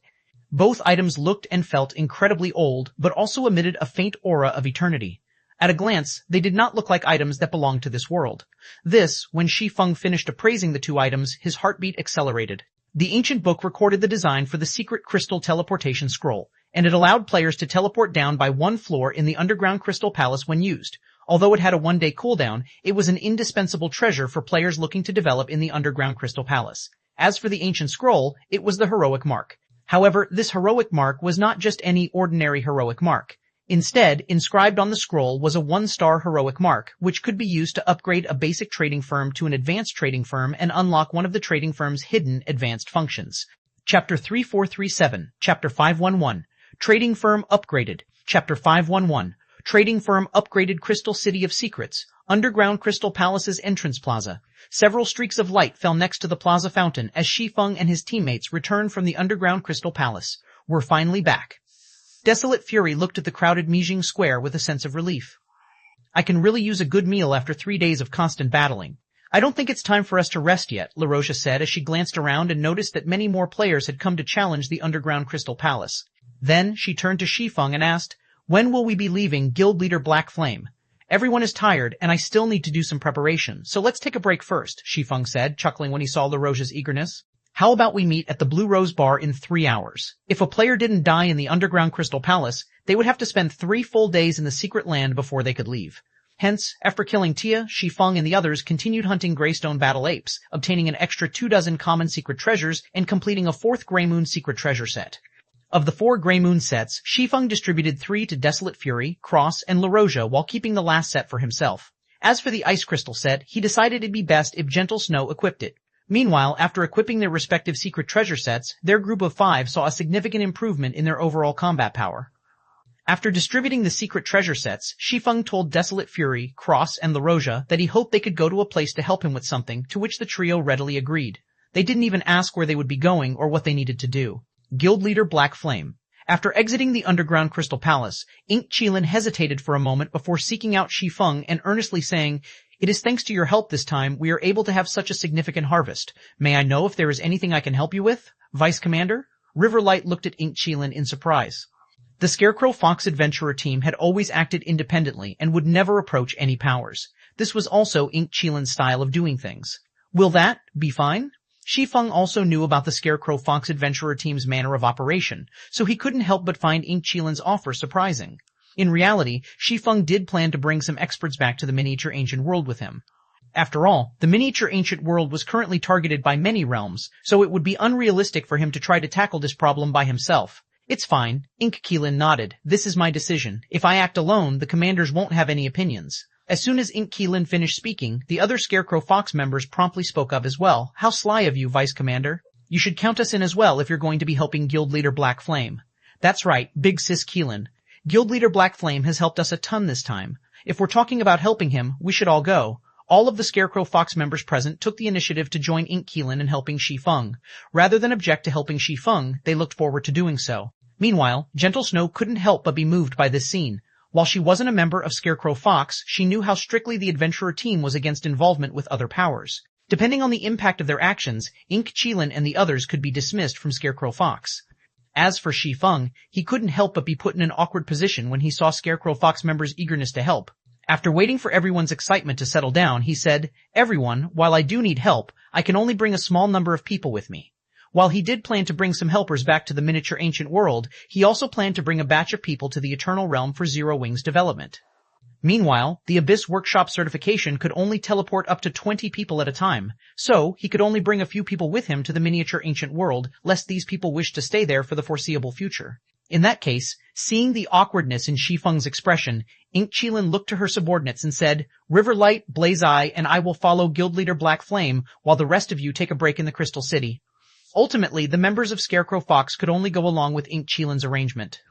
Both items looked and felt incredibly old, but also emitted a faint aura of eternity. At a glance, they did not look like items that belonged to this world. When Shi Feng finished appraising the 2 items, his heartbeat accelerated. The ancient book recorded the design for the secret crystal teleportation scroll, and it allowed players to teleport down by 1 floor in the Underground Crystal Palace when used. Although it had a 1-day cooldown, it was an indispensable treasure for players looking to develop in the Underground Crystal Palace. As for the ancient scroll, it was the heroic mark. However, this heroic mark was not just any ordinary heroic mark. Instead, inscribed on the scroll was a 1-star heroic mark, which could be used to upgrade a basic trading firm to an advanced trading firm and unlock one of the trading firm's hidden advanced functions. Chapter 3437, Chapter 511. Trading Firm Upgraded. Chapter 511. Trading firm upgraded Crystal City of Secrets. Underground Crystal Palace's entrance plaza. Several streaks of light fell next to the plaza fountain as Shi Feng and his teammates returned from the underground Crystal Palace. We're finally back. Desolate Fury looked at the crowded Mijing Square with a sense of relief. I can really use a good meal after 3 days of constant battling. I don't think it's time for us to rest yet, LaRosia said as she glanced around and noticed that many more players had come to challenge the underground Crystal Palace. Then she turned to Shi Feng and asked, "When will we be leaving Guild Leader Black Flame? Everyone is tired, and I still need to do some preparation, so let's take a break first," Shi Feng said, chuckling when he saw LaRosia's eagerness. "How about we meet at the Blue Rose Bar in 3 hours? If a player didn't die in the underground Crystal Palace, they would have to spend 3 full days in the secret land before they could leave." Hence, after killing Tia, Shi Feng and the others continued hunting Greystone Battle Apes, obtaining an extra 24 common secret treasures and completing a 4th Grey Moon secret treasure set. Of the 4 Grey Moon sets, Shi Feng distributed 3 to Desolate Fury, Cross, and LaRosia while keeping the last set for himself. As for the Ice Crystal set, he decided it'd be best if Gentle Snow equipped it. Meanwhile, after equipping their respective secret treasure sets, their group of 5 saw a significant improvement in their overall combat power. After distributing the secret treasure sets, Shi Feng told Desolate Fury, Cross, and LaRosia that he hoped they could go to a place to help him with something, to which the trio readily agreed. They didn't even ask where they would be going or what they needed to do. Guild Leader Black Flame. After exiting the underground Crystal Palace, Ink Qilin hesitated for a moment before seeking out Shi Feng and earnestly saying, "It is thanks to your help this time we are able to have such a significant harvest. May I know if there is anything I can help you with, Vice Commander?" Riverlight looked at Ink Qilin in surprise. The Scarecrow Fox Adventurer team had always acted independently and would never approach any powers. This was also Ink Qilin's style of doing things. Will that be fine? Shi Feng also knew about the Scarecrow Fox Adventurer team's manner of operation, so he couldn't help but find Ink Qilin's offer surprising. In reality, Shi Feng did plan to bring some experts back to the miniature ancient world with him. After all, the miniature ancient world was currently targeted by many realms, so it would be unrealistic for him to try to tackle this problem by himself. "It's fine," Ink Qilin nodded. "This is my decision. If I act alone, the commanders won't have any opinions." As soon as Ink Qilin finished speaking, the other Scarecrow Fox members promptly spoke up as well. "How sly of you, Vice Commander. You should count us in as well if you're going to be helping Guild Leader Black Flame." "That's right, Big Sis Qilin. Guild Leader Black Flame has helped us a ton this time. If we're talking about helping him, we should all go." All of the Scarecrow Fox members present took the initiative to join Ink Qilin in helping Shi Feng. Rather than object to helping Shi Feng, they looked forward to doing so. Meanwhile, Gentle Snow couldn't help but be moved by this scene. While she wasn't a member of Scarecrow Fox, she knew how strictly the adventurer team was against involvement with other powers. Depending on the impact of their actions, Ink Qilin and the others could be dismissed from Scarecrow Fox. As for Shi Feng, he couldn't help but be put in an awkward position when he saw Scarecrow Fox members' eagerness to help. After waiting for everyone's excitement to settle down, he said, "Everyone, while I do need help, I can only bring a small number of people with me." While he did plan to bring some helpers back to the miniature ancient world, he also planned to bring a batch of people to the Eternal Realm for Zero Wings development. Meanwhile, the Abyss Workshop certification could only teleport up to 20 people at a time, so he could only bring a few people with him to the miniature ancient world, lest these people wish to stay there for the foreseeable future. In that case, seeing the awkwardness in Shi Feng's expression, Ink Qilin looked to her subordinates and said, "Riverlight, Blaze Eye, and I will follow Guild Leader Black Flame, while the rest of you take a break in the Crystal City." Ultimately, the members of Scarecrow Fox could only go along with Ink Qilin's arrangement.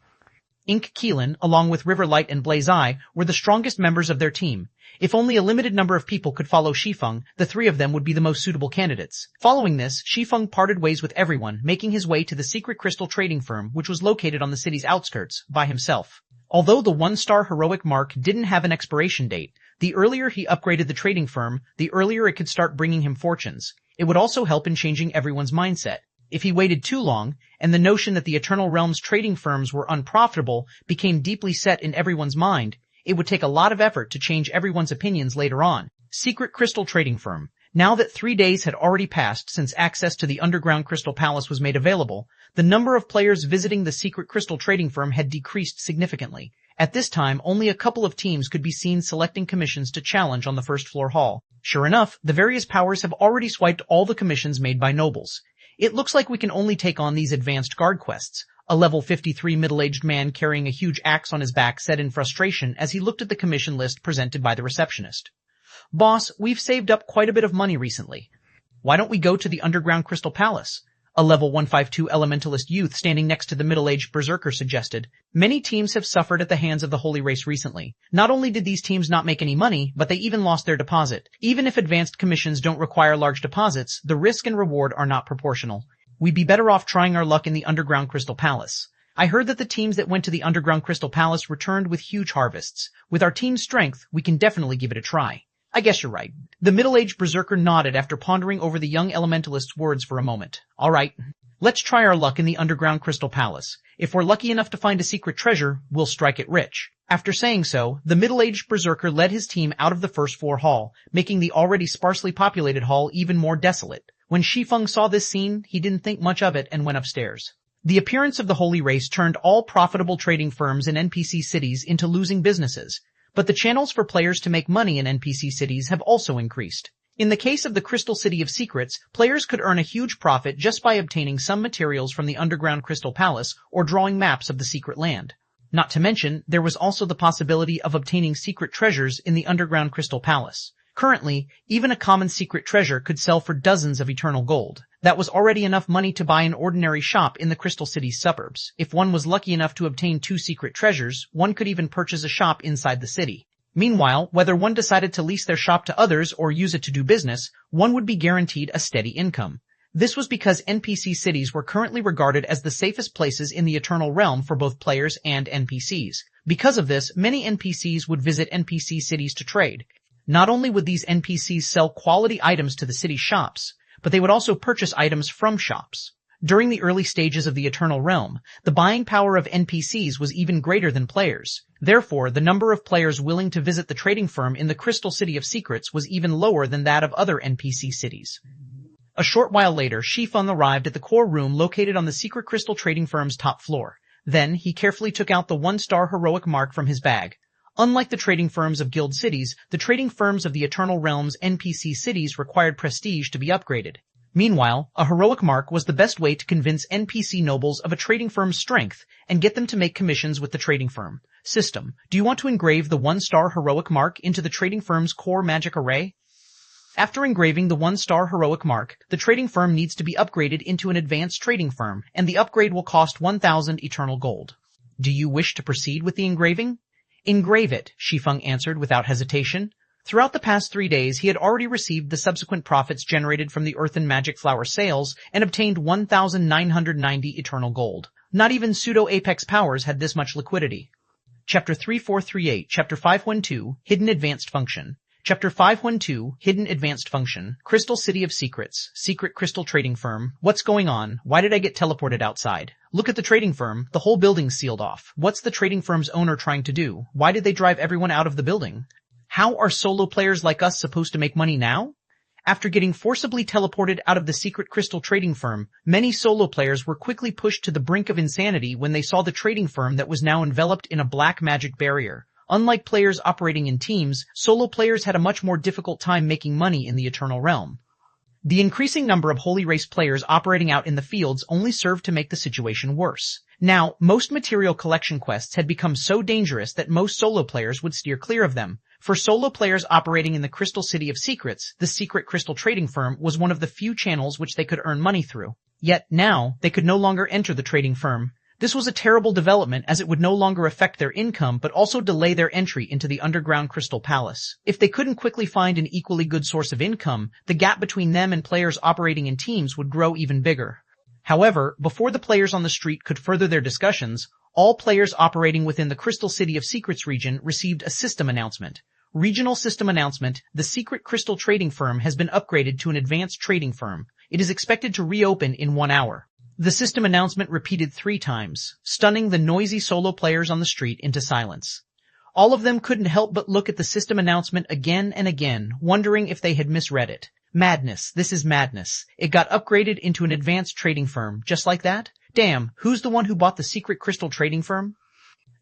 Ink Qilin, along with Riverlight and Blaze Eye, were the strongest members of their team. If only a limited number of people could follow Shi Feng, the 3 of them would be the most suitable candidates. Following this, Shi Feng parted ways with everyone, making his way to the secret crystal trading firm, which was located on the city's outskirts, by himself. Although the 1-star heroic mark didn't have an expiration date, the earlier he upgraded the trading firm, the earlier it could start bringing him fortunes. It would also help in changing everyone's mindset. If he waited too long, and the notion that the Eternal Realm's trading firms were unprofitable became deeply set in everyone's mind, it would take a lot of effort to change everyone's opinions later on. Secret Crystal Trading Firm. Now that 3 days had already passed since access to the underground Crystal Palace was made available, the number of players visiting the Secret Crystal Trading Firm had decreased significantly. At this time, only a couple of teams could be seen selecting commissions to challenge on the first floor hall. Sure enough, the various powers have already swiped all the commissions made by nobles. It looks like we can only take on these advanced guard quests. A level 53 middle-aged man carrying a huge axe on his back said in frustration as he looked at the commission list presented by the receptionist. "Boss, we've saved up quite a bit of money recently. Why don't we go to the underground Crystal Palace?" A level 152 elementalist youth standing next to the middle-aged berserker suggested. Many teams have suffered at the hands of the holy race recently. Not only did these teams not make any money, but they even lost their deposit. Even if advanced commissions don't require large deposits, the risk and reward are not proportional. We'd be better off trying our luck in the Underground Crystal Palace. I heard that the teams that went to the Underground Crystal Palace returned with huge harvests. With our team's strength, we can definitely give it a try. I guess you're right. The middle-aged berserker nodded after pondering over the young elementalist's words for a moment. All right, let's try our luck in the Underground Crystal Palace. If we're lucky enough to find a secret treasure, we'll strike it rich. After saying so, the middle-aged berserker led his team out of the first floor hall, making the already sparsely populated hall even more desolate. When Shi Feng saw this scene, he didn't think much of it and went upstairs. The appearance of the holy race turned all profitable trading firms in NPC cities into losing businesses. But the channels for players to make money in NPC cities have also increased. In the case of the Crystal City of Secrets, players could earn a huge profit just by obtaining some materials from the Underground Crystal Palace or drawing maps of the secret land. Not to mention, there was also the possibility of obtaining secret treasures in the Underground Crystal Palace. Currently, even a common secret treasure could sell for dozens of eternal gold. That was already enough money to buy an ordinary shop in the Crystal City's suburbs. If one was lucky enough to obtain 2 secret treasures, one could even purchase a shop inside the city. Meanwhile, whether one decided to lease their shop to others or use it to do business, one would be guaranteed a steady income. This was because NPC cities were currently regarded as the safest places in the Eternal Realm for both players and NPCs. Because of this, many NPCs would visit NPC cities to trade. Not only would these NPCs sell quality items to the city shops, but they would also purchase items from shops. During the early stages of the Eternal Realm, the buying power of NPCs was even greater than players. Therefore, the number of players willing to visit the trading firm in the Crystal City of Secrets was even lower than that of other NPC cities. A short while later, Shi Feng arrived at the core room located on the secret crystal trading firm's top floor. Then, he carefully took out the 1-star heroic mark from his bag. Unlike the trading firms of guild cities, the trading firms of the Eternal Realm's NPC cities required prestige to be upgraded. Meanwhile, a heroic mark was the best way to convince NPC nobles of a trading firm's strength and get them to make commissions with the trading firm. System, do you want to engrave the 1-star heroic mark into the trading firm's core magic array? After engraving the 1-star heroic mark, the trading firm needs to be upgraded into an advanced trading firm, and the upgrade will cost 1,000 eternal gold. Do you wish to proceed with the engraving? Engrave it, Shi Feng answered without hesitation. Throughout the past 3 days, he had already received the subsequent profits generated from the Earthen Magic Flower sales and obtained 1,990 eternal gold. Not even pseudo-apex powers had this much liquidity. Chapter 3438, Chapter 512, Hidden Advanced Function. Chapter 512, Hidden Advanced Function. Crystal City of Secrets. Secret Crystal Trading Firm. What's going on? Why did I get teleported outside? Look at the trading firm. The whole building's sealed off. What's the trading firm's owner trying to do? Why did they drive everyone out of the building? How are solo players like us supposed to make money now? After getting forcibly teleported out of the secret crystal trading firm, many solo players were quickly pushed to the brink of insanity when they saw the trading firm that was now enveloped in a black magic barrier. Unlike players operating in teams, solo players had a much more difficult time making money in the Eternal Realm. The increasing number of Holy Race players operating out in the fields only served to make the situation worse. Now, most material collection quests had become so dangerous that most solo players would steer clear of them. For solo players operating in the Crystal City of Secrets, the secret crystal trading firm was one of the few channels which they could earn money through. Yet now, they could no longer enter the trading firm. This was a terrible development as it would no longer affect their income but also delay their entry into the Underground Crystal Palace. If they couldn't quickly find an equally good source of income, the gap between them and players operating in teams would grow even bigger. However, before the players on the street could further their discussions, all players operating within the Crystal City of Secrets region received a system announcement. Regional system announcement: the secret crystal trading firm has been upgraded to an advanced trading firm. It is expected to reopen in 1 hour. The system announcement repeated 3 times, stunning the noisy solo players on the street into silence. All of them couldn't help but look at the system announcement again and again, wondering if they had misread it. Madness, this is madness. It got upgraded into an advanced trading firm, just like that? Damn, who's the one who bought the secret crystal trading firm?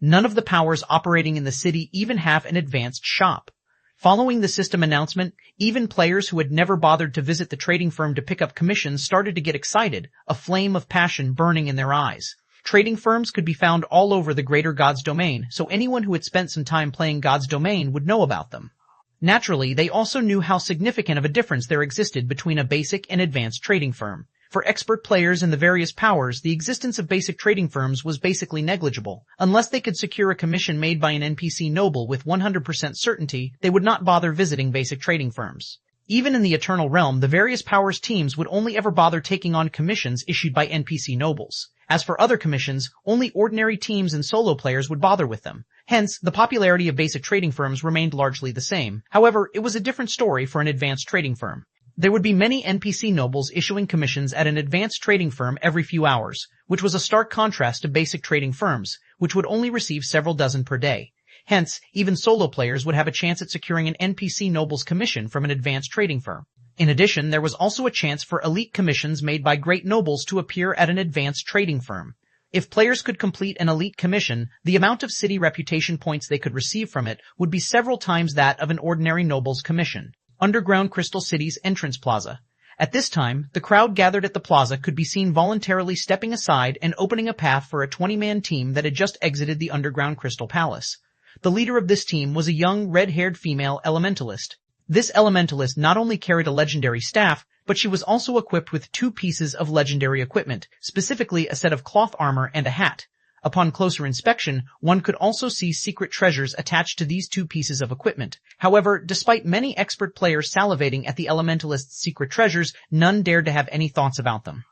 None of the powers operating in the city even have an advanced shop. Following the system announcement, even players who had never bothered to visit the trading firm to pick up commissions started to get excited, a flame of passion burning in their eyes. Trading firms could be found all over the greater God's domain, so anyone who had spent some time playing God's domain would know about them. Naturally, they also knew how significant of a difference there existed between a basic and advanced trading firm. For expert players in the various powers, the existence of basic trading firms was basically negligible. Unless they could secure a commission made by an NPC noble with 100% certainty, they would not bother visiting basic trading firms. Even in the Eternal Realm, the various powers teams would only ever bother taking on commissions issued by NPC nobles. As for other commissions, only ordinary teams and solo players would bother with them. Hence, the popularity of basic trading firms remained largely the same. However, it was a different story for an advanced trading firm. There would be many NPC nobles issuing commissions at an advanced trading firm every few hours, which was a stark contrast to basic trading firms, which would only receive several dozen per day. Hence, even solo players would have a chance at securing an NPC noble's commission from an advanced trading firm. In addition, there was also a chance for elite commissions made by great nobles to appear at an advanced trading firm. If players could complete an elite commission, the amount of city reputation points they could receive from it would be several times that of an ordinary noble's commission. Underground Crystal City's entrance plaza. At this time, the crowd gathered at the plaza could be seen voluntarily stepping aside and opening a path for a 20-man team that had just exited the Underground Crystal Palace. The leader of this team was a young, red-haired female elementalist. This elementalist not only carried a legendary staff, but she was also equipped with 2 pieces of legendary equipment, specifically a set of cloth armor and a hat. Upon closer inspection, one could also see secret treasures attached to these 2 pieces of equipment. However, despite many expert players salivating at the elementalist's secret treasures, none dared to have any thoughts about them.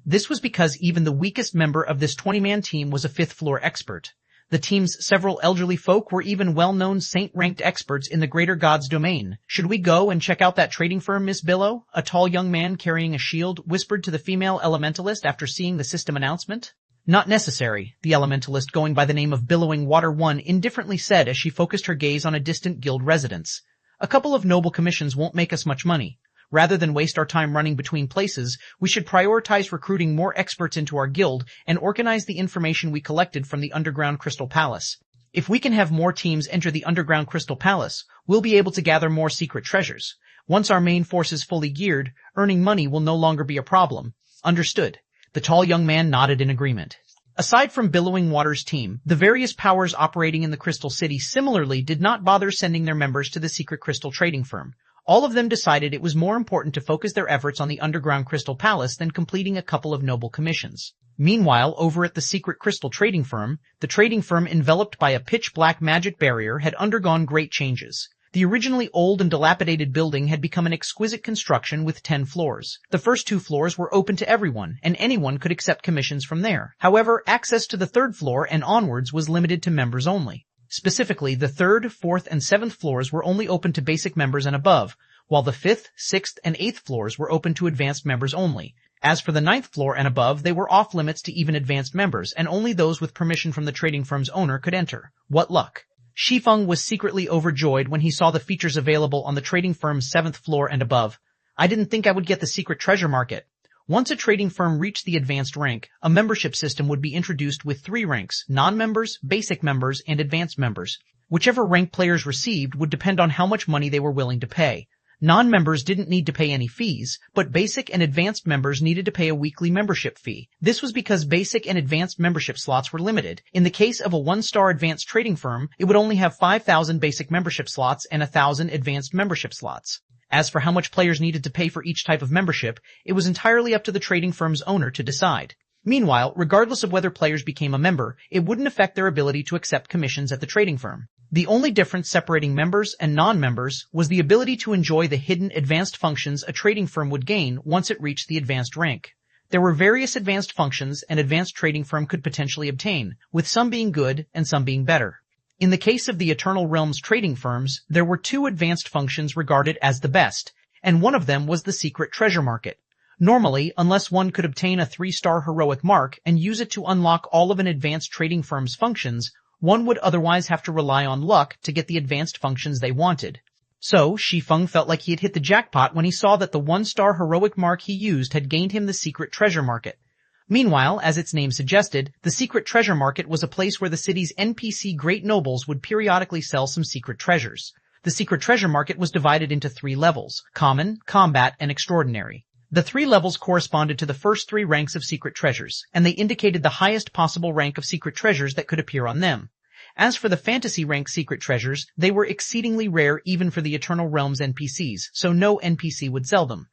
This was because even the weakest member of this 20-man team was a 5th-floor expert. The team's several elderly folk were even well-known saint-ranked experts in the greater god's domain. "Should we go and check out that trading firm, Miss Billow?" a tall young man carrying a shield whispered to the female elementalist after seeing the system announcement. "Not necessary," the elementalist going by the name of Billowing Water One indifferently said as she focused her gaze on a distant guild residence. "A couple of noble commissions won't make us much money. Rather than waste our time running between places, we should prioritize recruiting more experts into our guild and organize the information we collected from the Underground Crystal Palace. If we can have more teams enter the Underground Crystal Palace, we'll be able to gather more secret treasures. Once our main force is fully geared, earning money will no longer be a problem." "Understood." The tall young man nodded in agreement. Aside from Billowing Water's team, the various powers operating in the Crystal City similarly did not bother sending their members to the secret crystal trading firm. All of them decided it was more important to focus their efforts on the Underground Crystal Palace than completing a couple of noble commissions. Meanwhile, over at the secret crystal trading firm, the trading firm enveloped by a pitch-black magic barrier had undergone great changes. The originally old and dilapidated building had become an exquisite construction with 10 floors. The first 2 floors were open to everyone, and anyone could accept commissions from there. However, access to the 3rd floor and onwards was limited to members only. Specifically, the 3rd, 4th, and 7th floors were only open to basic members and above, while the 5th, 6th, and 8th floors were open to advanced members only. As for the 9th floor and above, they were off limits to even advanced members, and only those with permission from the trading firm's owner could enter. What luck! Shi Feng was secretly overjoyed when he saw the features available on the trading firm's 7th floor and above. "I didn't think I would get the secret treasure market." Once a trading firm reached the advanced rank, a membership system would be introduced with 3 ranks: non-members, basic members, and advanced members. Whichever rank players received would depend on how much money they were willing to pay. Non-members didn't need to pay any fees, but basic and advanced members needed to pay a weekly membership fee. This was because basic and advanced membership slots were limited. In the case of a 1-star advanced trading firm, it would only have 5,000 basic membership slots and 1,000 advanced membership slots. As for how much players needed to pay for each type of membership, it was entirely up to the trading firm's owner to decide. Meanwhile, regardless of whether players became a member, it wouldn't affect their ability to accept commissions at the trading firm. The only difference separating members and non-members was the ability to enjoy the hidden advanced functions a trading firm would gain once it reached the advanced rank. There were various advanced functions an advanced trading firm could potentially obtain, with some being good and some being better. In the case of the Eternal Realms trading firms, there were 2 advanced functions regarded as the best, and one of them was the secret treasure market. Normally, unless one could obtain a 3-star heroic mark and use it to unlock all of an advanced trading firm's functions, one would otherwise have to rely on luck to get the advanced functions they wanted. So, Shi Feng felt like he had hit the jackpot when he saw that the 1-star heroic mark he used had gained him the secret treasure market. Meanwhile, as its name suggested, the secret treasure market was a place where the city's NPC great nobles would periodically sell some secret treasures. The secret treasure market was divided into 3 levels: common, combat, and extraordinary. The 3 levels corresponded to the first 3 ranks of secret treasures, and they indicated the highest possible rank of secret treasures that could appear on them. As for the fantasy rank secret treasures, they were exceedingly rare even for the Eternal Realms NPCs, so no NPC would sell them.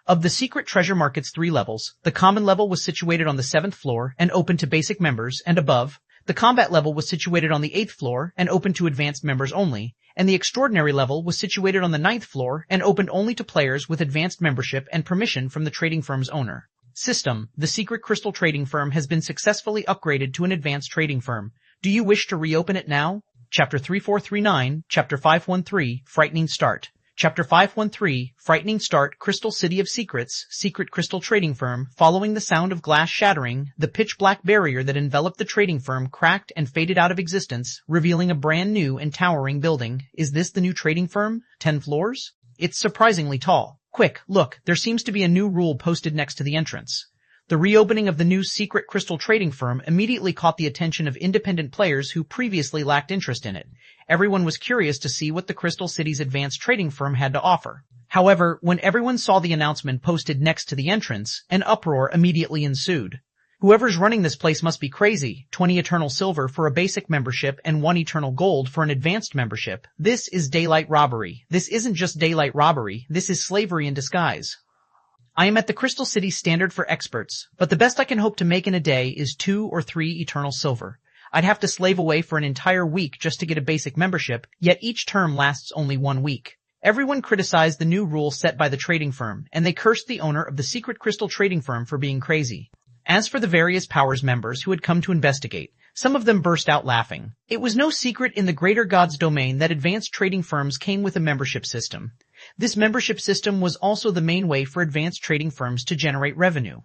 Of the secret treasure market's 3 levels, the common level was situated on the 7th floor and open to basic members, and above, the combat level was situated on the 8th floor and open to advanced members only, and the extraordinary level was situated on the 9th floor and opened only to players with advanced membership and permission from the trading firm's owner. System: the secret crystal trading firm has been successfully upgraded to an advanced trading firm. Do you wish to reopen it now? Chapter 3439, Chapter 513, Frightening Start. Chapter 513, Frightening Start. Crystal City of Secrets, Secret Crystal Trading Firm. Following the sound of glass shattering, the pitch-black barrier that enveloped the trading firm cracked and faded out of existence, revealing a brand new and towering building. Is this the new trading firm? 10 floors? It's surprisingly tall. Quick, look, there seems to be a new rule posted next to the entrance. The reopening of the new secret crystal trading firm immediately caught the attention of independent players who previously lacked interest in it. Everyone was curious to see what the Crystal City's advanced trading firm had to offer. However, when everyone saw the announcement posted next to the entrance, an uproar immediately ensued. Whoever's running this place must be crazy. 20 eternal silver for a basic membership and 1 eternal gold for an advanced membership. This is daylight robbery. This isn't just daylight robbery, this is slavery in disguise. I am at the Crystal City standard for experts, but the best I can hope to make in a day is 2 or 3 eternal silver. I'd have to slave away for an entire week just to get a basic membership, yet each term lasts only 1 week. Everyone criticized the new rule set by the trading firm, and they cursed the owner of the secret crystal trading firm for being crazy. As for the various powers members who had come to investigate, some of them burst out laughing. It was no secret in the greater God's domain that advanced trading firms came with a membership system. This membership system was also the main way for advanced trading firms to generate revenue.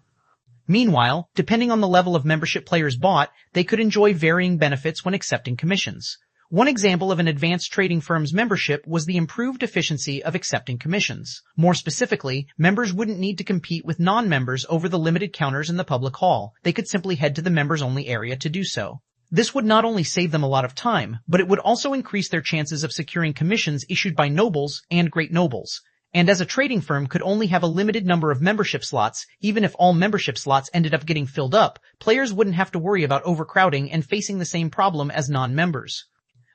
Meanwhile, depending on the level of membership players bought, they could enjoy varying benefits when accepting commissions. One example of an advanced trading firm's membership was the improved efficiency of accepting commissions. More specifically, members wouldn't need to compete with non-members over the limited counters in the public hall. They could simply head to the members-only area to do so. This would not only save them a lot of time, but it would also increase their chances of securing commissions issued by nobles and great nobles. And as a trading firm could only have a limited number of membership slots, even if all membership slots ended up getting filled up, players wouldn't have to worry about overcrowding and facing the same problem as non-members.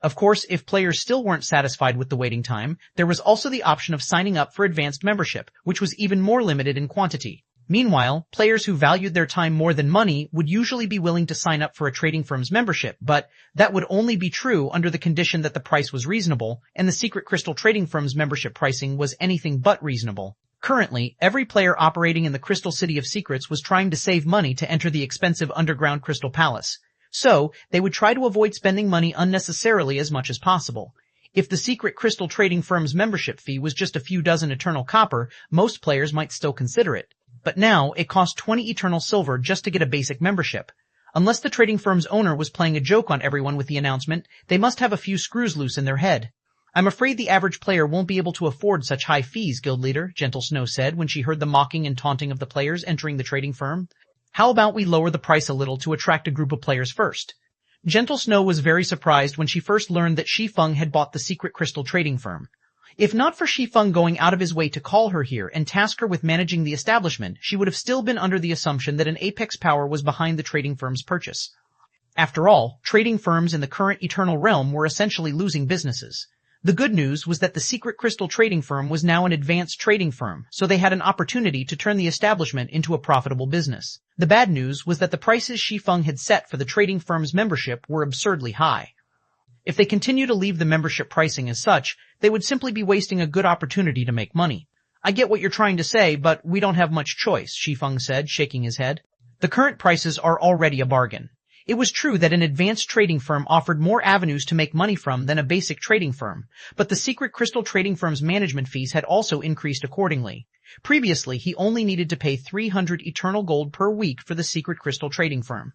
Of course, if players still weren't satisfied with the waiting time, there was also the option of signing up for advanced membership, which was even more limited in quantity. Meanwhile, players who valued their time more than money would usually be willing to sign up for a trading firm's membership, but that would only be true under the condition that the price was reasonable, and the secret crystal trading firm's membership pricing was anything but reasonable. Currently, every player operating in the Crystal City of Secrets was trying to save money to enter the expensive underground Crystal Palace. So, they would try to avoid spending money unnecessarily as much as possible. If the secret crystal trading firm's membership fee was just a few dozen eternal copper, most players might still consider it. But now, it costs 20 eternal silver just to get a basic membership. Unless the trading firm's owner was playing a joke on everyone with the announcement, they must have a few screws loose in their head. I'm afraid the average player won't be able to afford such high fees, guild leader, Gentle Snow said when she heard the mocking and taunting of the players entering the trading firm. How about we lower the price a little to attract a group of players first? Gentle Snow was very surprised when she first learned that Shi Feng had bought the secret crystal trading firm. If not for Shi Feng going out of his way to call her here and task her with managing the establishment, she would have still been under the assumption that an apex power was behind the trading firm's purchase. After all, trading firms in the current Eternal Realm were essentially losing businesses. The good news was that the secret crystal trading firm was now an advanced trading firm, so they had an opportunity to turn the establishment into a profitable business. The bad news was that the prices Shi Feng had set for the trading firm's membership were absurdly high. If they continue to leave the membership pricing as such, they would simply be wasting a good opportunity to make money. I get what you're trying to say, but we don't have much choice, Shi Feng said, shaking his head. The current prices are already a bargain. It was true that an advanced trading firm offered more avenues to make money from than a basic trading firm, but the secret crystal trading firm's management fees had also increased accordingly. Previously, he only needed to pay 300 eternal gold per week for the secret crystal trading firm.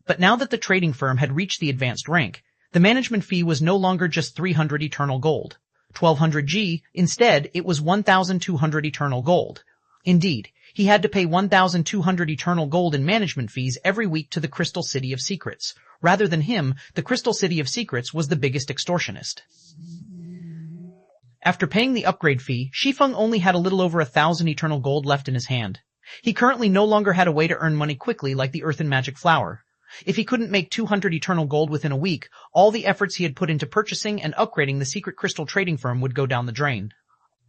But now that the trading firm had reached the advanced rank, the management fee was no longer just 300 eternal gold. 1200 G, instead, it was 1,200 eternal gold. Indeed, he had to pay 1,200 eternal gold in management fees every week to the Crystal City of Secrets. Rather than him, the Crystal City of Secrets was the biggest extortionist. After paying the upgrade fee, Shi Feng only had a little over 1,000 eternal gold left in his hand. He currently no longer had a way to earn money quickly like the Earth and Magic Flower. If he couldn't make 200 eternal gold within a week, all the efforts he had put into purchasing and upgrading the secret crystal trading firm would go down the drain.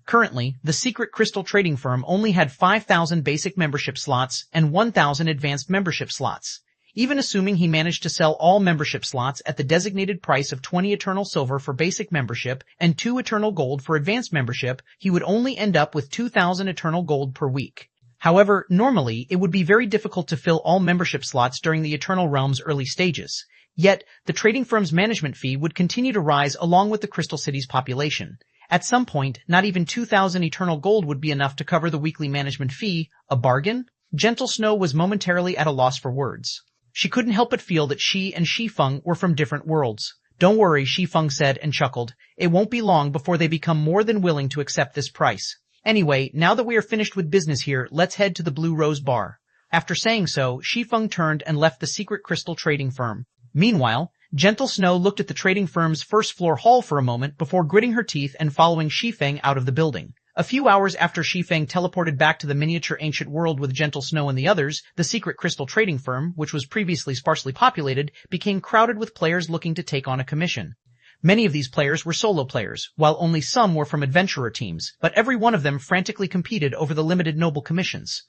Currently, the secret crystal trading firm only had 5,000 basic membership slots and 1,000 advanced membership slots. Even assuming he managed to sell all membership slots at the designated price of 20 eternal silver for basic membership and 2 eternal gold for advanced membership, he would only end up with 2,000 eternal gold per week. However, normally, it would be very difficult to fill all membership slots during the Eternal Realm's early stages. Yet, the trading firm's management fee would continue to rise along with the Crystal City's population. At some point, not even 2,000 eternal gold would be enough to cover the weekly management fee. A bargain? Gentle Snow was momentarily at a loss for words. She couldn't help but feel that she and Shi Feng were from different worlds. Don't worry, Shi Feng said and chuckled. It won't be long before they become more than willing to accept this price. Anyway, now that we are finished with business here, let's head to the Blue Rose Bar. After saying so, Shi Feng turned and left the secret crystal trading firm. Meanwhile, Gentle Snow looked at the trading firm's first-floor hall for a moment before gritting her teeth and following Shi Feng out of the building. A few hours after Shi Feng teleported back to the miniature ancient world with Gentle Snow and the others, the secret crystal trading firm, which was previously sparsely populated, became crowded with players looking to take on a commission. Many of these players were solo players, while only some were from adventurer teams, but every one of them frantically competed over the limited noble commissions.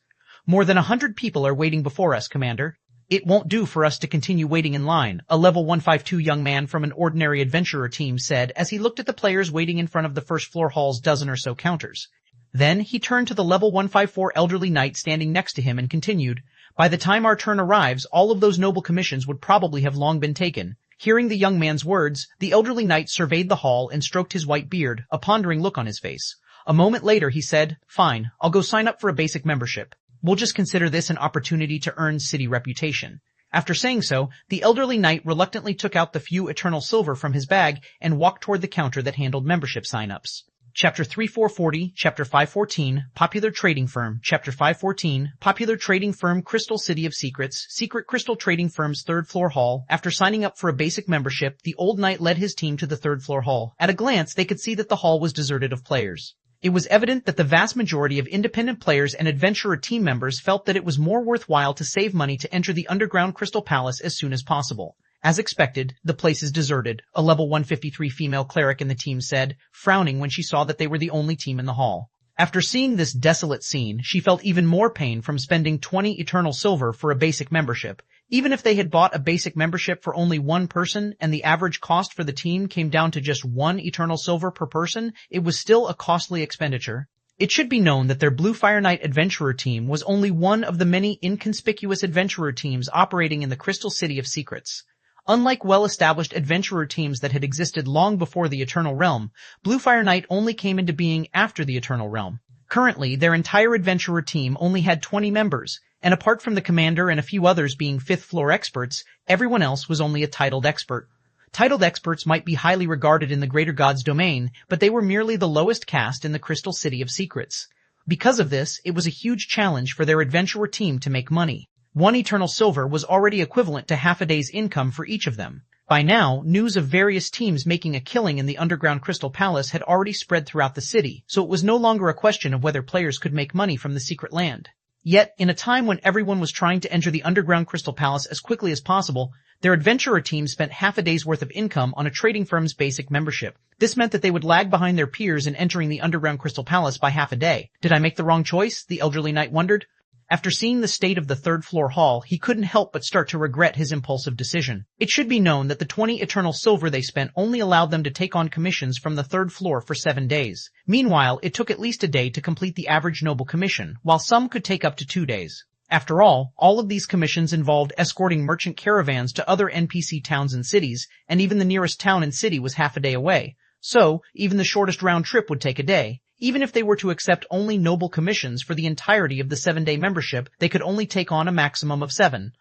More than 100 people are waiting before us, Commander. It won't do for us to continue waiting in line, a level 152 young man from an ordinary adventurer team said as he looked at the players waiting in front of the first floor hall's dozen or so counters. Then he turned to the level 154 elderly knight standing next to him and continued, by the time our turn arrives, all of those noble commissions would probably have long been taken. Hearing the young man's words, the elderly knight surveyed the hall and stroked his white beard, a pondering look on his face. A moment later he said, fine, I'll go sign up for a basic membership. We'll just consider this an opportunity to earn city reputation. After saying so, the elderly knight reluctantly took out the few eternal silver from his bag and walked toward the counter that handled membership sign-ups. Chapter 3440, Chapter 514, Popular Trading Firm, Chapter 514, Popular Trading Firm Crystal City of Secrets, Secret Crystal Trading Firm's third-floor hall. After signing up for a basic membership, the old knight led his team to the third-floor hall. At a glance, they could see that the hall was deserted of players. It was evident that the vast majority of independent players and adventurer team members felt that it was more worthwhile to save money to enter the underground Crystal Palace as soon as possible. As expected, the place is deserted, a level 153 female cleric in the team said, frowning when she saw that they were the only team in the hall. After seeing this desolate scene, she felt even more pain from spending 20 eternal silver for a basic membership. Even if they had bought a basic membership for only one person and the average cost for the team came down to just 1 eternal silver per person, it was still a costly expenditure. It should be known that their Blue Fire Knight adventurer team was only one of the many inconspicuous adventurer teams operating in the Crystal City of Secrets. Unlike well-established adventurer teams that had existed long before the Eternal Realm, Blue Fire Knight only came into being after the Eternal Realm. Currently, their entire adventurer team only had 20 members, and apart from the commander and a few others being fifth-floor experts, everyone else was only a titled expert. Titled experts might be highly regarded in the Greater God's domain, but they were merely the lowest caste in the Crystal City of Secrets. Because of this, it was a huge challenge for their adventurer team to make money. 1 eternal silver was already equivalent to half a day's income for each of them. By now, news of various teams making a killing in the underground Crystal Palace had already spread throughout the city, so it was no longer a question of whether players could make money from the secret land. Yet, in a time when everyone was trying to enter the underground Crystal Palace as quickly as possible, their adventurer team spent half a day's worth of income on a trading firm's basic membership. This meant that they would lag behind their peers in entering the underground Crystal Palace by half a day. Did I make the wrong choice? The elderly knight wondered. After seeing the state of the third-floor hall, he couldn't help but start to regret his impulsive decision. It should be known that the 20 eternal silver they spent only allowed them to take on commissions from the third floor for 7 days. Meanwhile, it took at least a day to complete the average noble commission, while some could take up to 2 days. After all of these commissions involved escorting merchant caravans to other NPC towns and cities, and even the nearest town and city was half a day away. So, even the shortest round trip would take a day. Even if they were to accept only noble commissions for the entirety of the 7-day membership, they could only take on a maximum of 7.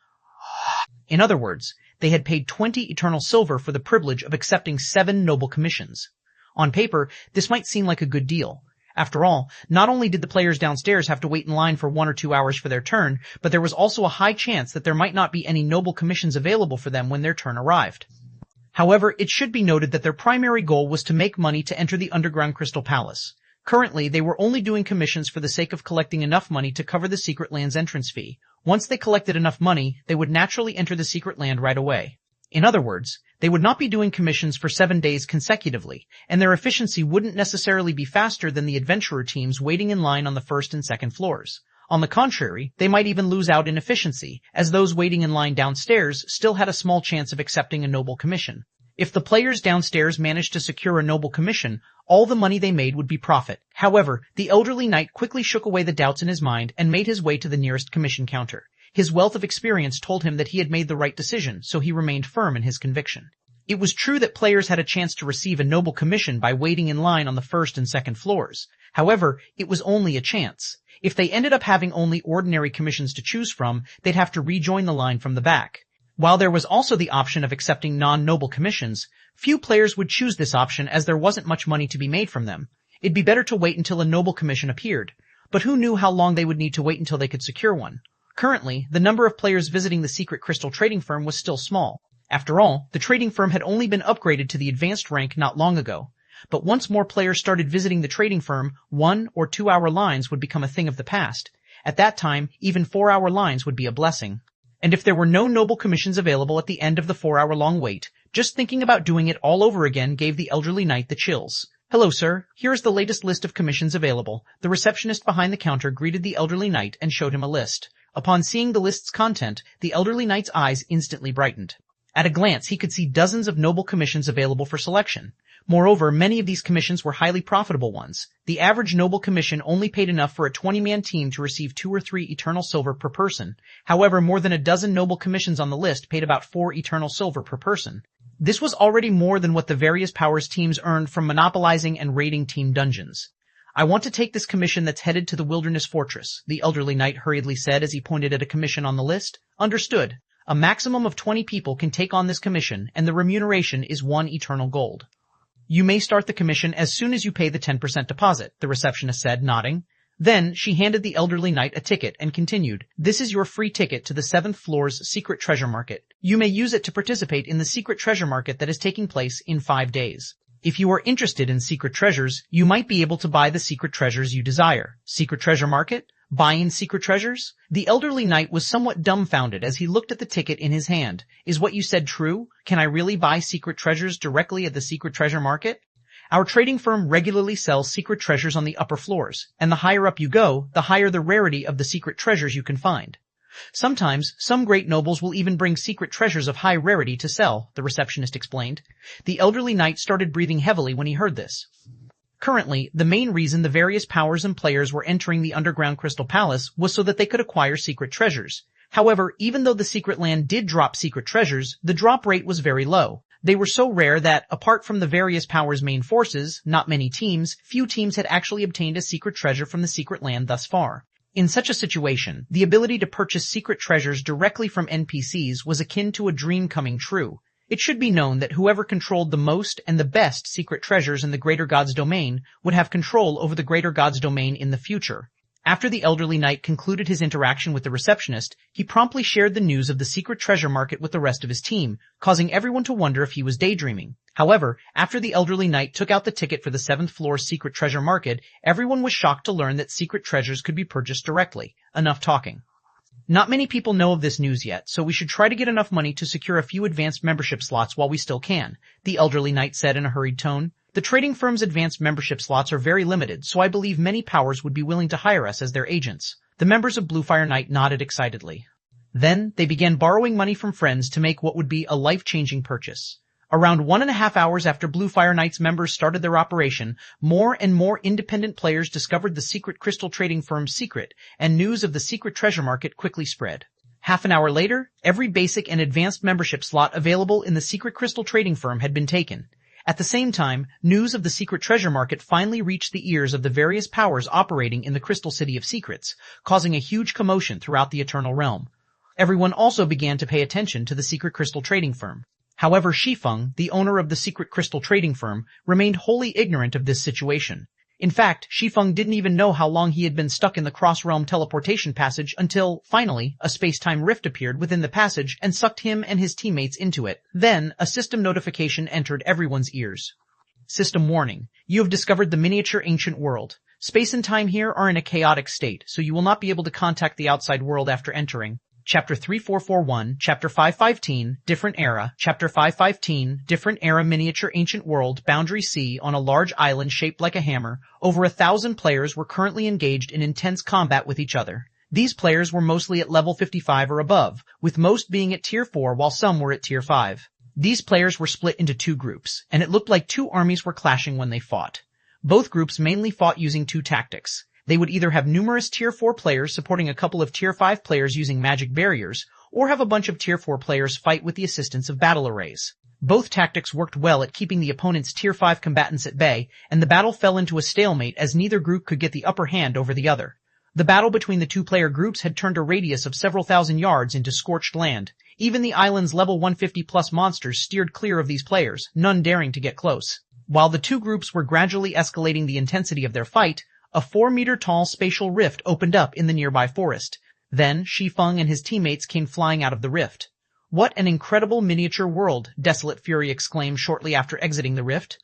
In other words, they had paid 20 eternal silver for the privilege of accepting 7 noble commissions. On paper, this might seem like a good deal. After all, not only did the players downstairs have to wait in line for 1 or 2 hours for their turn, but there was also a high chance that there might not be any noble commissions available for them when their turn arrived. However, it should be noted that their primary goal was to make money to enter the underground Crystal Palace. Currently, they were only doing commissions for the sake of collecting enough money to cover the secret land's entrance fee. Once they collected enough money, they would naturally enter the secret land right away. In other words, They would not be doing commissions for 7 days consecutively, and their efficiency wouldn't necessarily be faster than the adventurer teams waiting in line on the first and second floors. On the contrary, they might even lose out in efficiency, as those waiting in line downstairs still had a small chance of accepting a noble commission. If the players downstairs managed to secure a noble commission, all the money they made would be profit. However, the elderly knight quickly shook away the doubts in his mind and made his way to the nearest commission counter. His wealth of experience told him that he had made the right decision, so he remained firm in his conviction. It was true that players had a chance to receive a noble commission by waiting in line on the first and second floors. However, it was only a chance. If they ended up having only ordinary commissions to choose from, they'd have to rejoin the line from the back. While there was also the option of accepting non-noble commissions, few players would choose this option as there wasn't much money to be made from them. It'd be better to wait until a noble commission appeared. But who knew how long they would need to wait until they could secure one? Currently, the number of players visiting the secret crystal trading firm was still small. After all, the trading firm had only been upgraded to the advanced rank not long ago. But once more players started visiting the trading firm, 1 or 2 hour lines would become a thing of the past. At that time, even 4-hour lines would be a blessing. And if there were no noble commissions available at the end of the 4-hour-long wait, just thinking about doing it all over again gave the elderly knight the chills. "Hello, sir. Here is the latest list of commissions available." The receptionist behind the counter greeted the elderly knight and showed him a list. Upon seeing the list's content, the elderly knight's eyes instantly brightened. At a glance, he could see dozens of noble commissions available for selection. Moreover, many of these commissions were highly profitable ones. The average noble commission only paid enough for a 20-man team to receive 2 or 3 eternal silver per person. However, more than a dozen noble commissions on the list paid about 4 eternal silver per person. This was already more than what the various powers teams earned from monopolizing and raiding team dungeons. "I want to take this commission that's headed to the wilderness fortress," the elderly knight hurriedly said as he pointed at a commission on the list. "Understood. A maximum of 20 people can take on this commission, and the remuneration is 1 eternal gold. You may start the commission as soon as you pay the 10% deposit," the receptionist said, nodding. Then she handed the elderly knight a ticket and continued, "This is your free ticket to the 7th floor's secret treasure market. You may use it to participate in the secret treasure market that is taking place in 5 days. If you are interested in secret treasures, you might be able to buy the secret treasures you desire." Secret treasure market? Buying secret treasures? The elderly knight was somewhat dumbfounded as he looked at the ticket in his hand. "Is what you said true? Can I really buy secret treasures directly at the secret treasure market?" "Our trading firm regularly sells secret treasures on the upper floors, and the higher up you go, the higher the rarity of the secret treasures you can find. Sometimes, some great nobles will even bring secret treasures of high rarity to sell," the receptionist explained. The elderly knight started breathing heavily when he heard this. Currently, the main reason the various powers and players were entering the underground Crystal Palace was so that they could acquire secret treasures. However, even though the secret land did drop secret treasures, the drop rate was very low. They were so rare that, apart from the various powers' main forces, not many teams, few teams had actually obtained a secret treasure from the secret land thus far. In such a situation, the ability to purchase secret treasures directly from NPCs was akin to a dream coming true. It should be known that whoever controlled the most and the best secret treasures in the Greater God's domain would have control over the Greater God's domain in the future. After the elderly knight concluded his interaction with the receptionist, he promptly shared the news of the secret treasure market with the rest of his team, causing everyone to wonder if he was daydreaming. However, after the elderly knight took out the ticket for the 7th floor secret treasure market, everyone was shocked to learn that secret treasures could be purchased directly. Enough talking. Not many people know of this news yet, so we should try to get enough money to secure a few advanced membership slots while we still can, the elderly knight said in a hurried tone. The trading firm's advanced membership slots are very limited, so I believe many powers would be willing to hire us as their agents. The members of Bluefire Knight nodded excitedly. Then, they began borrowing money from friends to make what would be a life-changing purchase. Around 1.5 hours after Bluefire Knight's members started their operation, more and more independent players discovered the secret crystal trading firm's secret, and news of the secret treasure market quickly spread. Half an hour later, every basic and advanced membership slot available in the secret crystal trading firm had been taken. At the same time, news of the secret treasure market finally reached the ears of the various powers operating in the Crystal City of Secrets, causing a huge commotion throughout the Eternal Realm. Everyone also began to pay attention to the secret crystal trading firm. However, Shi Feng, the owner of the secret crystal trading firm, remained wholly ignorant of this situation. In fact, Shi Feng didn't even know how long he had been stuck in the cross-realm teleportation passage until, finally, a space-time rift appeared within the passage and sucked him and his teammates into it. Then, a system notification entered everyone's ears. System warning. You have discovered the miniature ancient world. Space and time here are in a chaotic state, so you will not be able to contact the outside world after entering. Chapter 3441, Chapter 515, Different Era, Chapter 515, Different Era Miniature Ancient World, Boundary Sea. On a large island shaped like a hammer, over 1,000 players were currently engaged in intense combat with each other. These players were mostly at level 55 or above, with most being at tier 4 while some were at tier 5. These players were split into two groups, and it looked like two armies were clashing when they fought. Both groups mainly fought using two tactics. They would either have numerous tier 4 players supporting a couple of tier 5 players using magic barriers, or have a bunch of tier 4 players fight with the assistance of battle arrays. Both tactics worked well at keeping the opponent's tier 5 combatants at bay, and the battle fell into a stalemate as neither group could get the upper hand over the other. The battle between the two-player groups had turned a radius of several thousand yards into scorched land. Even the island's level 150-plus monsters steered clear of these players, none daring to get close. While the two groups were gradually escalating the intensity of their fight, a 4-meter-tall spatial rift opened up in the nearby forest. Then, Shi Feng and his teammates came flying out of the rift. "What an incredible miniature world," Desolate Fury exclaimed shortly after exiting the rift.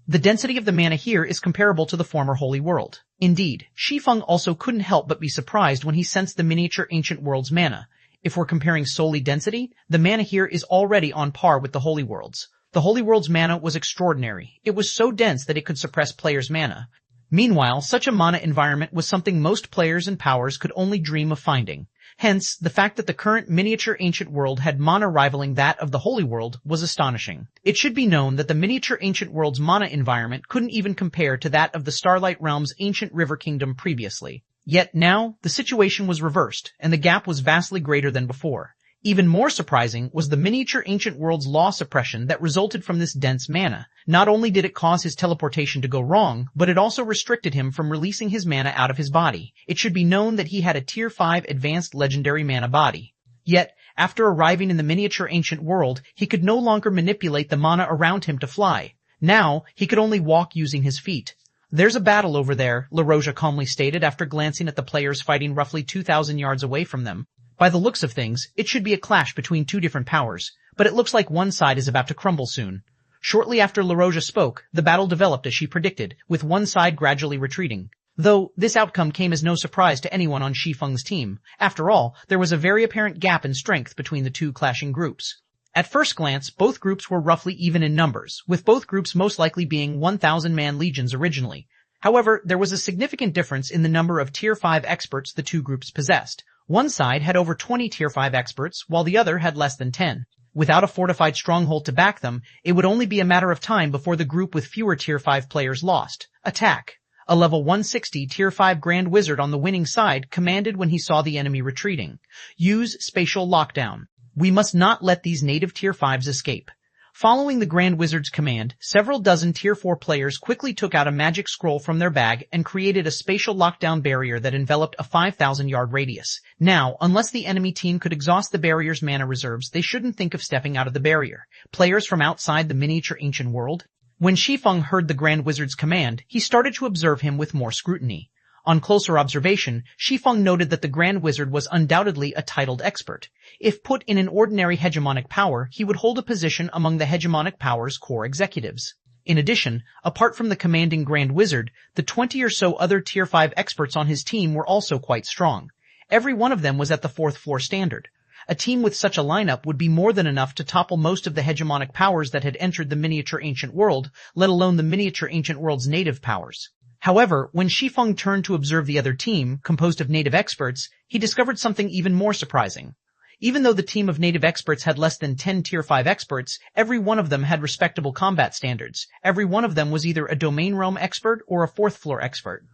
"The density of the mana here is comparable to the former Holy World." Indeed, Shi Feng also couldn't help but be surprised when he sensed the miniature Ancient World's mana. If we're comparing solely density, the mana here is already on par with the Holy World's. The Holy World's mana was extraordinary. It was so dense that it could suppress players' mana. Meanwhile, such a mana environment was something most players and powers could only dream of finding. Hence, the fact that the current miniature Ancient World had mana rivaling that of the Holy World was astonishing. It should be known that the miniature Ancient World's mana environment couldn't even compare to that of the Starlight Realm's ancient River Kingdom previously. Yet now, the situation was reversed, and the gap was vastly greater than before. Even more surprising was the miniature Ancient World's law suppression that resulted from this dense mana. Not only did it cause his teleportation to go wrong, but it also restricted him from releasing his mana out of his body. It should be known that he had a tier 5 advanced legendary mana body. Yet, after arriving in the miniature Ancient World, he could no longer manipulate the mana around him to fly. Now, he could only walk using his feet. "There's a battle over there," LaRoja calmly stated after glancing at the players fighting roughly 2,000 yards away from them. "By the looks of things, it should be a clash between two different powers, but it looks like one side is about to crumble soon." Shortly after LaRoja spoke, the battle developed as she predicted, with one side gradually retreating. Though, this outcome came as no surprise to anyone on Shi Feng's team. After all, there was a very apparent gap in strength between the two clashing groups. At first glance, both groups were roughly even in numbers, with both groups most likely being 1,000-man legions originally. However, there was a significant difference in the number of tier 5 experts the two groups possessed. One side had over 20 tier 5 experts, while the other had less than 10. Without a fortified stronghold to back them, it would only be a matter of time before the group with fewer tier 5 players lost. Attack! A level 160 tier 5 Grand Wizard on the winning side commanded when he saw the enemy retreating. "Use spatial lockdown. We must not let these native tier 5s escape." Following the Grand Wizard's command, several dozen tier 4 players quickly took out a magic scroll from their bag and created a spatial lockdown barrier that enveloped a 5,000-yard radius. Now, unless the enemy team could exhaust the barrier's mana reserves, they shouldn't think of stepping out of the barrier. Players from outside the miniature Ancient World? When Shi Feng heard the Grand Wizard's command, he started to observe him with more scrutiny. On closer observation, Shi Feng noted that the Grand Wizard was undoubtedly a titled expert. If put in an ordinary hegemonic power, he would hold a position among the hegemonic power's core executives. In addition, apart from the commanding Grand Wizard, the 20 or so other tier 5 experts on his team were also quite strong. Every one of them was at the 4th floor standard. A team with such a lineup would be more than enough to topple most of the hegemonic powers that had entered the miniature Ancient World, let alone the miniature Ancient World's native powers. However, when Shi Feng turned to observe the other team, composed of native experts, he discovered something even more surprising. Even though the team of native experts had less than 10 tier 5 experts, every one of them had respectable combat standards. Every one of them was either a domain realm expert or a 4th floor expert.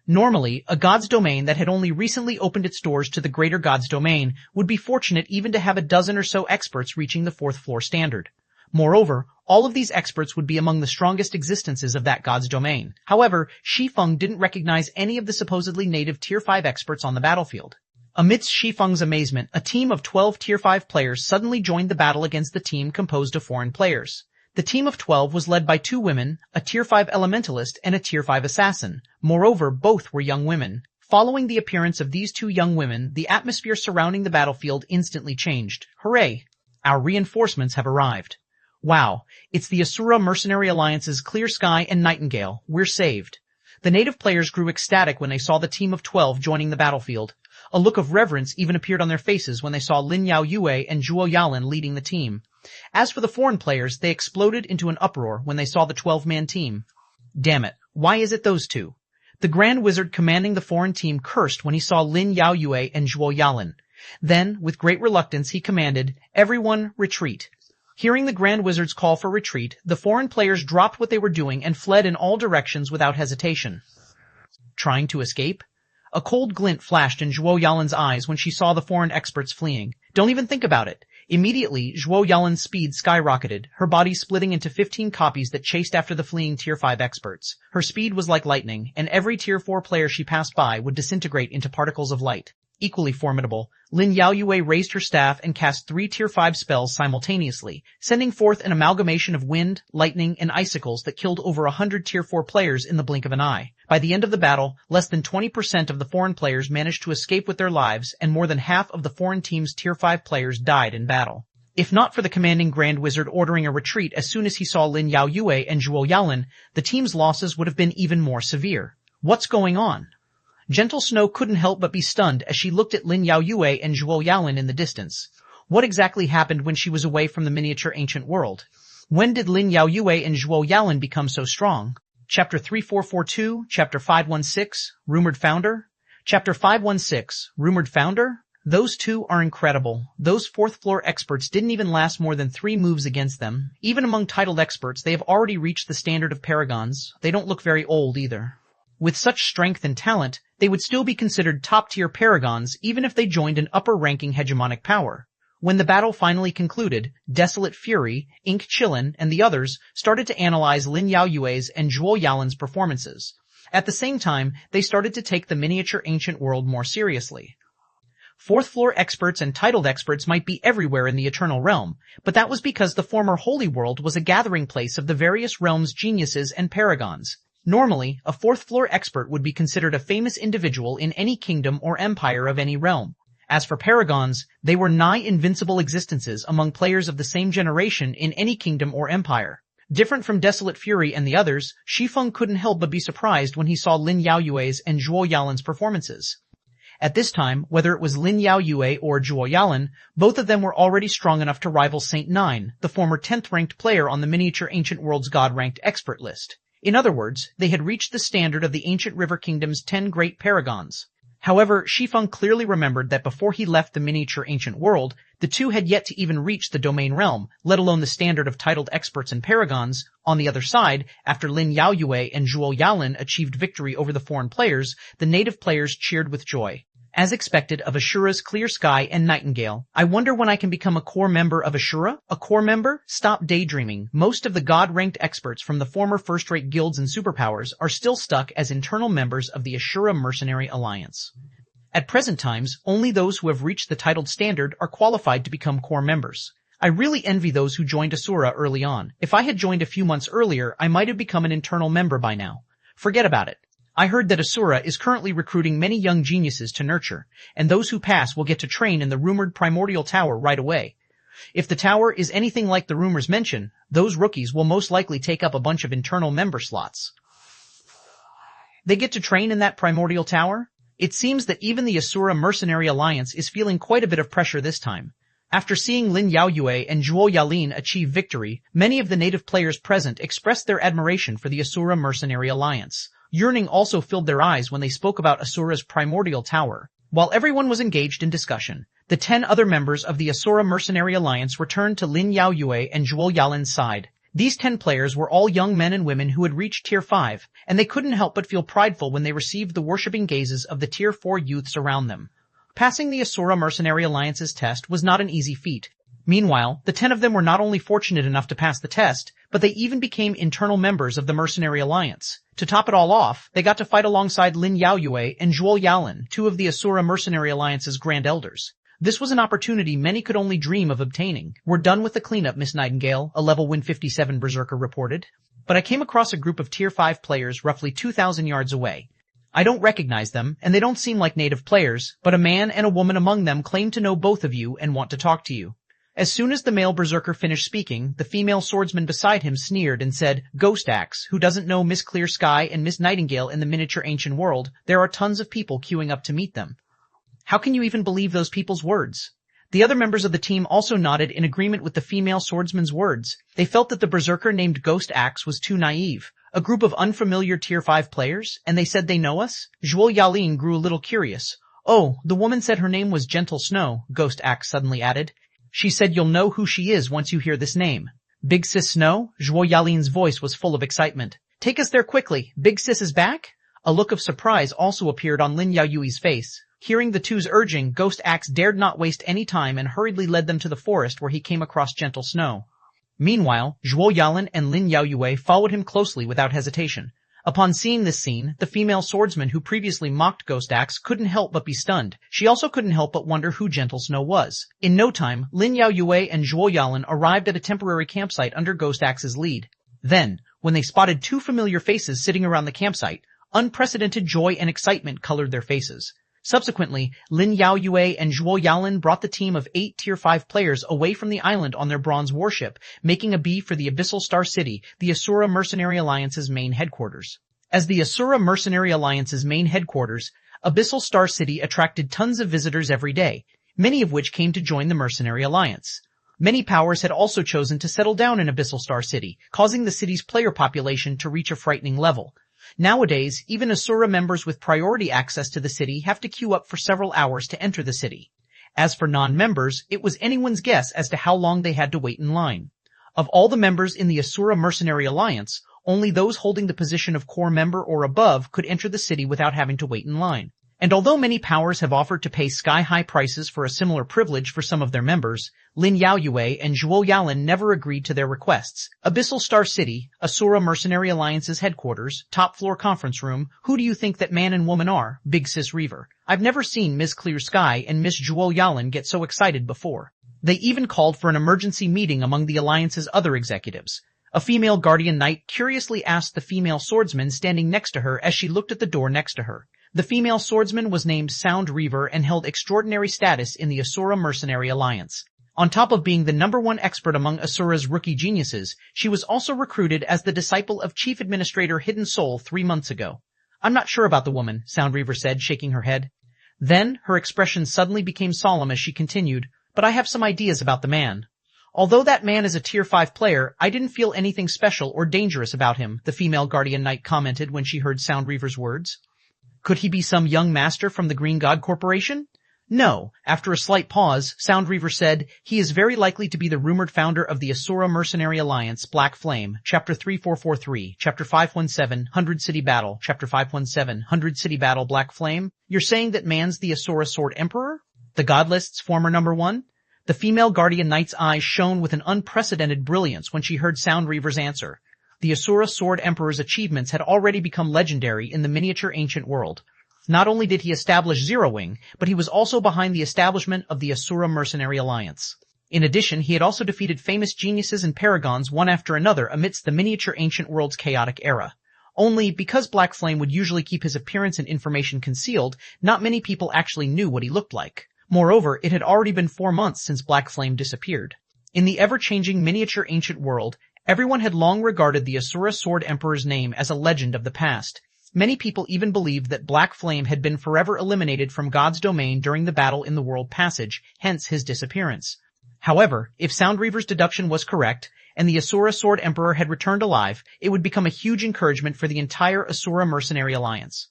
Normally, a god's domain that had only recently opened its doors to the greater god's domain would be fortunate even to have a dozen or so experts reaching the 4th floor standard. Moreover, all of these experts would be among the strongest existences of that god's domain. However, Shi Feng didn't recognize any of the supposedly native tier 5 experts on the battlefield. Amidst Shi Feng's amazement, a team of 12 tier 5 players suddenly joined the battle against the team composed of foreign players. The team of 12 was led by 2 women, a tier 5 elementalist and a tier 5 assassin. Moreover, both were young women. Following the appearance of these 2 young women, the atmosphere surrounding the battlefield instantly changed. Hooray! Our reinforcements have arrived. Wow, it's the Asura Mercenary Alliance's Clear Sky and Nightingale. We're saved. The native players grew ecstatic when they saw the team of 12 joining the battlefield. A look of reverence even appeared on their faces when they saw Lin Yaoyue and Zhuo Yalan leading the team. As for the foreign players, they exploded into an uproar when they saw the 12-man team. Damn it, why is it those two? The Grand Wizard commanding the foreign team cursed when he saw Lin Yaoyue and Zhuo Yalan. Then, with great reluctance, he commanded, "Everyone, retreat." Hearing the Grand Wizard's call for retreat, the foreign players dropped what they were doing and fled in all directions without hesitation. Trying to escape? A cold glint flashed in Zhuo Yalan's eyes when she saw the foreign experts fleeing. Don't even think about it. Immediately, Zhuo Yalan's speed skyrocketed, her body splitting into 15 copies that chased after the fleeing Tier 5 experts. Her speed was like lightning, and every Tier 4 player she passed by would disintegrate into particles of light. Equally formidable, Lin Yaoyue raised her staff and cast 3 Tier 5 spells simultaneously, sending forth an amalgamation of wind, lightning, and icicles that killed over 100 Tier 4 players in the blink of an eye. By the end of the battle, less than 20% of the foreign players managed to escape with their lives, and more than half of the foreign team's Tier 5 players died in battle. If not for the commanding Grand Wizard ordering a retreat as soon as he saw Lin Yaoyue and Zhuo Yalan, the team's losses would have been even more severe. What's going on? Gentle Snow couldn't help but be stunned as she looked at Lin Yaoyue and Zhuo Yalan in the distance. What exactly happened when she was away from the miniature ancient world? When did Lin Yaoyue and Zhuo Yalan become so strong? Chapter 3442, Chapter 516, Rumored Founder? Chapter 516, Rumored Founder? Those two are incredible. Those fourth-floor experts didn't even last more than 3 moves against them. Even among titled experts, they have already reached the standard of paragons. They don't look very old either. With such strength and talent, they would still be considered top-tier paragons even if they joined an upper-ranking hegemonic power. When the battle finally concluded, Desolate Fury, Ink Chillin, and the others started to analyze Lin Yaoyue's and Zhuo Yalan's performances. At the same time, they started to take the miniature ancient world more seriously. Fourth-floor experts and titled experts might be everywhere in the Eternal Realm, but that was because the former Holy World was a gathering place of the various realms' geniuses and paragons. Normally, a fourth-floor expert would be considered a famous individual in any kingdom or empire of any realm. As for paragons, they were nigh invincible existences among players of the same generation in any kingdom or empire. Different from Desolate Fury and the others, Shi Feng couldn't help but be surprised when he saw Lin Yaoyue's and Zhuo Yalan's performances. At this time, whether it was Lin Yaoyue or Zhuo Yalan, both of them were already strong enough to rival Saint 9, the former 10th-ranked player on the miniature ancient world's god-ranked expert list. In other words, they had reached the standard of the ancient river kingdom's 10 great paragons. However, Shi Feng clearly remembered that before he left the miniature ancient world, the two had yet to even reach the domain realm, let alone the standard of titled experts and paragons. On the other side, after Lin Yaoyue and Zhuo Yalan achieved victory over the foreign players, the native players cheered with joy. As expected of Ashura's Clear Sky and Nightingale, I wonder when I can become a core member of Ashura? A core member? Stop daydreaming. Most of the god-ranked experts from the former first-rate guilds and superpowers are still stuck as internal members of the Ashura Mercenary Alliance. At present times, only those who have reached the titled standard are qualified to become core members. I really envy those who joined Asura early on. If I had joined a few months earlier, I might have become an internal member by now. Forget about it. I heard that Asura is currently recruiting many young geniuses to nurture, and those who pass will get to train in the rumored Primordial Tower right away. If the tower is anything like the rumors mention, those rookies will most likely take up a bunch of internal member slots. They get to train in that Primordial Tower? It seems that even the Asura Mercenary Alliance is feeling quite a bit of pressure this time. After seeing Lin Yaoyue and Zhuo Yalan achieve victory, many of the native players present expressed their admiration for the Asura Mercenary Alliance. Yearning also filled their eyes when they spoke about Asura's Primordial Tower. While everyone was engaged in discussion, the 10 other members of the Asura Mercenary Alliance returned to Lin Yaoyue and Zhuo Yalan's side. These 10 players were all young men and women who had reached Tier 5, and they couldn't help but feel prideful when they received the worshipping gazes of the Tier 4 youths around them. Passing the Asura Mercenary Alliance's test was not an easy feat. Meanwhile, the 10 of them were not only fortunate enough to pass the test, but they even became internal members of the Mercenary Alliance. To top it all off, they got to fight alongside Lin Yaoyue and Zhuo Yalan, 2 of the Asura Mercenary Alliance's Grand Elders. This was an opportunity many could only dream of obtaining. "We're done with the cleanup, Miss Nightingale," a level Win 57 berserker reported. "But I came across a group of Tier 5 players roughly 2,000 yards away. I don't recognize them, and they don't seem like native players, but a man and a woman among them claim to know both of you and want to talk to you. As soon as the male berserker finished speaking, the female swordsman beside him sneered and said, "Ghost Axe, who doesn't know Miss Clear Sky and Miss Nightingale in the miniature ancient world? There are tons of people queuing up to meet them." How can you even believe those people's words? The other members of the team also nodded in agreement with the female swordsman's words. They felt that the berserker named Ghost Axe was too naive. A group of unfamiliar Tier 5 players, and they said they know us? Zhuo Yalin grew a little curious. "Oh, the woman said her name was Gentle Snow," Ghost Axe suddenly added. "She said you'll know who she is once you hear this name." "Big Sis Snow?" Zhuo Yalin's voice was full of excitement. "Take us there quickly. Big Sis is back?" A look of surprise also appeared on Lin Yaoyui's face. Hearing the two's urging, Ghost Axe dared not waste any time and hurriedly led them to the forest where he came across Gentle Snow. Meanwhile, Zhuo Yalin and Lin Yaoyue followed him closely without hesitation. Upon seeing this scene, the female swordsman who previously mocked Ghost Axe couldn't help but be stunned. She also couldn't help but wonder who Gentle Snow was. In no time, Lin Yaoyue and Zhuo Yalin arrived at a temporary campsite under Ghost Axe's lead. Then, when they spotted two familiar faces sitting around the campsite, unprecedented joy and excitement colored their faces. Subsequently, Lin Yaoyue and Zhuo Yalin brought the team of 8 Tier 5 players away from the island on their bronze warship, making a bee for the Abyssal Star City, the Asura Mercenary Alliance's main headquarters. As the Asura Mercenary Alliance's main headquarters, Abyssal Star City attracted tons of visitors every day, many of which came to join the Mercenary Alliance. Many powers had also chosen to settle down in Abyssal Star City, causing the city's player population to reach a frightening level. Nowadays, even Asura members with priority access to the city have to queue up for several hours to enter the city. As for non-members, it was anyone's guess as to how long they had to wait in line. Of all the members in the Asura Mercenary Alliance, only those holding the position of core member or above could enter the city without having to wait in line. And although many powers have offered to pay sky-high prices for a similar privilege for some of their members, Lin Yaoyue and Zhuo Yalin never agreed to their requests. Abyssal Star City, Asura Mercenary Alliance's headquarters, top-floor conference room. Who do you think that man and woman are? Big Sis Reaver. I've never seen Miss Clear Sky and Miss Zhuo Yalin get so excited before. They even called for an emergency meeting among the Alliance's other executives. A female guardian knight curiously asked the female swordsman standing next to her as she looked at the door next to her. The female swordsman was named Sound Reaver and held extraordinary status in the Asura Mercenary Alliance. On top of being the #1 expert among Asura's rookie geniuses, she was also recruited as the disciple of Chief Administrator Hidden Soul 3 months ago. "I'm not sure about the woman," Sound Reaver said, shaking her head. Then, her expression suddenly became solemn as she continued, "But I have some ideas about the man. Although that man is a Tier 5 player, I didn't feel anything special or dangerous about him," the female guardian knight commented when she heard Sound Reaver's words. "Could he be some young master from the Green God Corporation?" "No." After a slight pause, Sound Reaver said, "He is very likely to be the rumored founder of the Asura Mercenary Alliance, Black Flame, Chapter 3443, Chapter 517, 100 City Battle, Chapter 517, 100 City Battle, Black Flame. You're saying that man's the Asura Sword Emperor? The God List's former #1? The female guardian knight's eyes shone with an unprecedented brilliance when she heard Sound Reaver's answer. The Asura Sword Emperor's achievements had already become legendary in the miniature ancient world. Not only did he establish Zero Wing, but he was also behind the establishment of the Asura Mercenary Alliance. In addition, he had also defeated famous geniuses and paragons one after another amidst the miniature ancient world's chaotic era. Only, because Black Flame would usually keep his appearance and information concealed, not many people actually knew what he looked like. Moreover, it had already been 4 months since Black Flame disappeared. In the ever-changing miniature ancient world, everyone had long regarded the Asura Sword Emperor's name as a legend of the past. Many people even believed that Black Flame had been forever eliminated from God's domain during the battle in the World Passage, hence his disappearance. However, if Sound Reaver's deduction was correct, and the Asura Sword Emperor had returned alive, it would become a huge encouragement for the entire Asura Mercenary Alliance.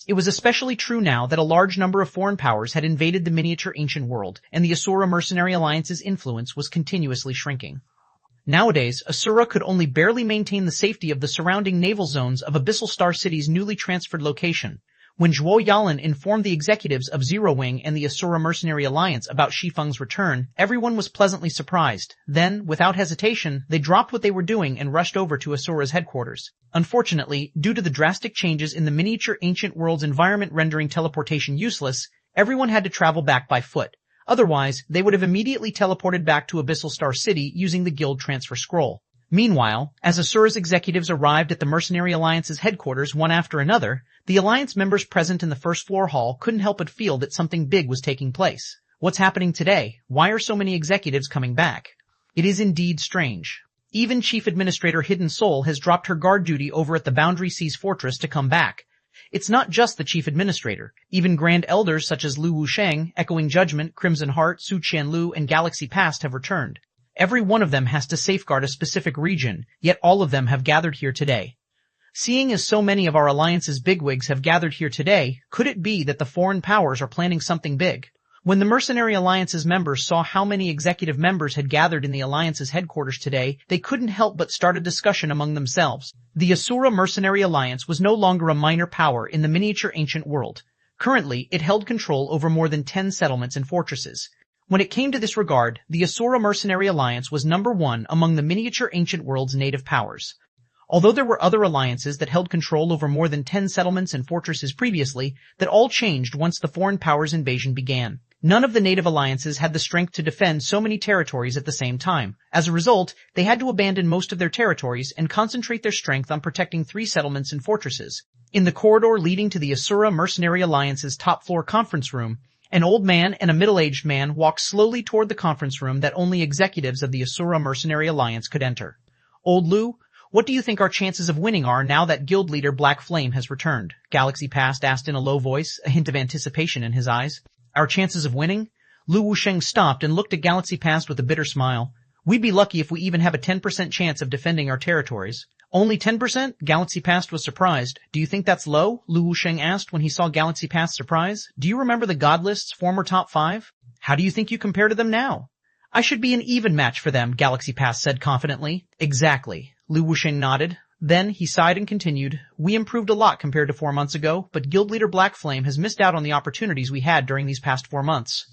It was especially true now that a large number of foreign powers had invaded the miniature ancient world, and the Asura Mercenary Alliance's influence was continuously shrinking. Nowadays, Asura could only barely maintain the safety of the surrounding naval zones of Abyssal Star City's newly transferred location. When Zhuo Yalin informed the executives of Zero Wing and the Asura Mercenary Alliance about Shi Feng's return, everyone was pleasantly surprised. Then, without hesitation, they dropped what they were doing and rushed over to Asura's headquarters. Unfortunately, due to the drastic changes in the miniature ancient world's environment rendering teleportation useless, everyone had to travel back by foot. Otherwise, they would have immediately teleported back to Abyssal Star City using the guild transfer scroll. Meanwhile, as Asura's executives arrived at the Mercenary Alliance's headquarters one after another, the Alliance members present in the first floor hall couldn't help but feel that something big was taking place. What's happening today? Why are so many executives coming back? It is indeed strange. Even Chief Administrator Hidden Soul has dropped her guard duty over at the Boundary Seas Fortress to come back. It's not just the Chief Administrator. Even Grand Elders such as Lu Wusheng, Echoing Judgment, Crimson Heart, Su Qianlu, and Galaxy Past have returned. Every one of them has to safeguard a specific region, yet all of them have gathered here today. Seeing as so many of our alliance's bigwigs have gathered here today, could it be that the foreign powers are planning something big? When the Mercenary Alliance's members saw how many executive members had gathered in the Alliance's headquarters today, they couldn't help but start a discussion among themselves. The Asura Mercenary Alliance was no longer a minor power in the miniature ancient world. Currently, it held control over more than 10 settlements and fortresses. When it came to this regard, the Asura Mercenary Alliance was number 1 among the miniature ancient world's native powers. Although there were other alliances that held control over more than 10 settlements and fortresses previously, that all changed once the foreign powers' invasion began. None of the native alliances had the strength to defend so many territories at the same time. As a result, they had to abandon most of their territories and concentrate their strength on protecting 3 settlements and fortresses. In the corridor leading to the Asura Mercenary Alliance's top-floor conference room, an old man and a middle-aged man walked slowly toward the conference room that only executives of the Asura Mercenary Alliance could enter. Old Lu, what do you think our chances of winning are now that guild leader Black Flame has returned? Galaxy Past asked in a low voice, a hint of anticipation in his eyes. Our chances of winning? Lu Wusheng stopped and looked at Galaxy Past with a bitter smile. We'd be lucky if we even have a 10% chance of defending our territories. Only 10%? Galaxy Past was surprised. Do you think that's low? Lu Wusheng asked when he saw Galaxy Past's surprise. Do you remember the God List's former top 5? How do you think you compare to them now? I should be an even match for them, Galaxy Past said confidently. Exactly. Lu Wusheng nodded. Then he sighed and continued, we improved a lot compared to 4 months ago, but guild leader Black Flame has missed out on the opportunities we had during these past 4 months.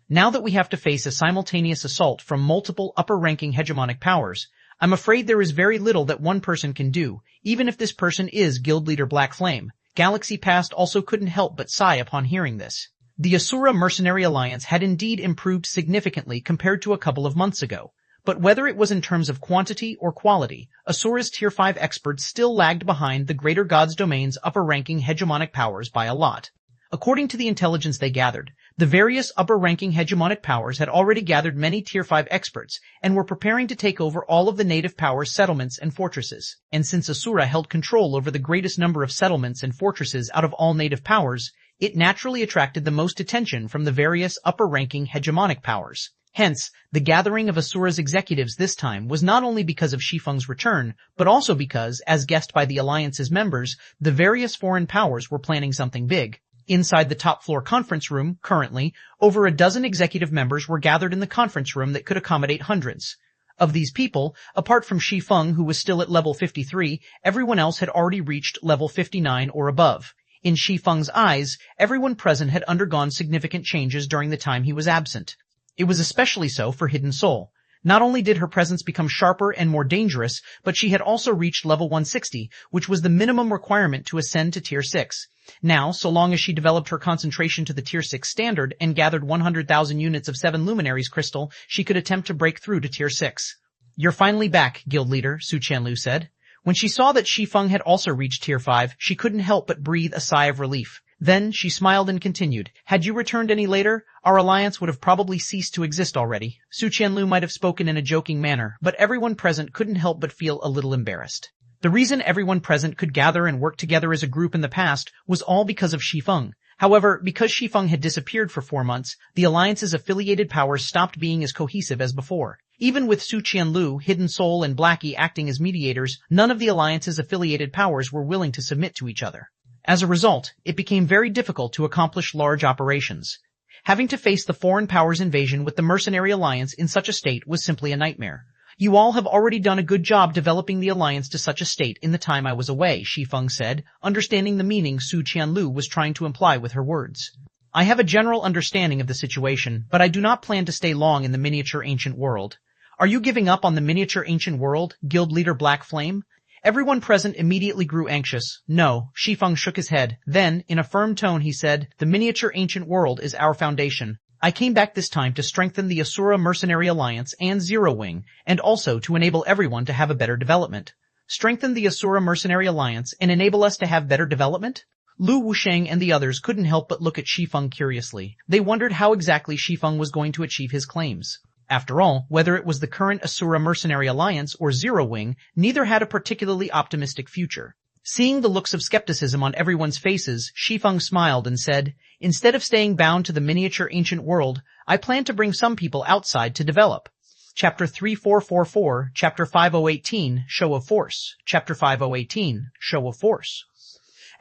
Now that we have to face a simultaneous assault from multiple upper-ranking hegemonic powers, I'm afraid there is very little that one person can do, even if this person is guild leader Black Flame. Galaxy Past also couldn't help but sigh upon hearing this. The Asura Mercenary Alliance had indeed improved significantly compared to a couple of months ago. But whether it was in terms of quantity or quality, Asura's Tier 5 experts still lagged behind the Greater Gods Domain's upper-ranking hegemonic powers by a lot. According to the intelligence they gathered, the various upper-ranking hegemonic powers had already gathered many Tier 5 experts and were preparing to take over all of the native powers' settlements and fortresses. And since Asura held control over the greatest number of settlements and fortresses out of all native powers, it naturally attracted the most attention from the various upper-ranking hegemonic powers. Hence, the gathering of Asura's executives this time was not only because of Shi Feng's return, but also because, as guessed by the Alliance's members, the various foreign powers were planning something big. Inside the top-floor conference room, currently, over a dozen executive members were gathered in the conference room that could accommodate hundreds. Of these people, apart from Shi Feng, who was still at level 53, everyone else had already reached level 59 or above. In Shi Feng's eyes, everyone present had undergone significant changes during the time he was absent. It was especially so for Hidden Soul. Not only did her presence become sharper and more dangerous, but she had also reached level 160, which was the minimum requirement to ascend to Tier 6. Now, so long as she developed her concentration to the Tier 6 standard and gathered 100,000 units of 7 Luminaries crystal, she could attempt to break through to Tier 6. You're finally back, guild leader, Su Qianlu said. When she saw that Shi Feng had also reached Tier 5, she couldn't help but breathe a sigh of relief. Then she smiled and continued, had you returned any later, our alliance would have probably ceased to exist already. Su Qianlu might have spoken in a joking manner, but everyone present couldn't help but feel a little embarrassed. The reason everyone present could gather and work together as a group in the past was all because of Shi Feng. However, because Shi Feng had disappeared for 4 months, the alliance's affiliated powers stopped being as cohesive as before. Even with Su Qianlu, Hidden Soul, and Blackie acting as mediators, none of the alliance's affiliated powers were willing to submit to each other. As a result, it became very difficult to accomplish large operations. Having to face the foreign powers invasion with the Mercenary Alliance in such a state was simply a nightmare. You all have already done a good job developing the alliance to such a state in the time I was away, Shi Feng said, understanding the meaning Su Qianlu was trying to imply with her words. I have a general understanding of the situation, but I do not plan to stay long in the miniature ancient world. Are you giving up on the miniature ancient world, guild leader Black Flame? Everyone present immediately grew anxious. No, Shi Feng shook his head. Then, in a firm tone, he said, the miniature ancient world is our foundation. I came back this time to strengthen the Asura Mercenary Alliance and Zero Wing, and also to enable everyone to have a better development. Strengthen the Asura Mercenary Alliance and enable us to have better development? Lu Wusheng and the others couldn't help but look at Shi Feng curiously. They wondered how exactly Shi Feng was going to achieve his claims. After all, whether it was the current Asura Mercenary Alliance or Zero Wing, neither had a particularly optimistic future. Seeing the looks of skepticism on everyone's faces, Shi Feng smiled and said, "Instead of staying bound to the miniature ancient world, I plan to bring some people outside to develop." Chapter 3444, Chapter 5018, Show of Force. Chapter 5018, Show of Force.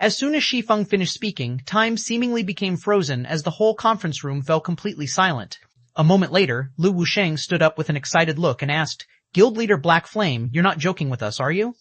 As soon as Shi Feng finished speaking, time seemingly became frozen as the whole conference room fell completely silent. A moment later, Lu Wusheng stood up with an excited look and asked, "Guild Leader Black Flame, you're not joking with us, are you?"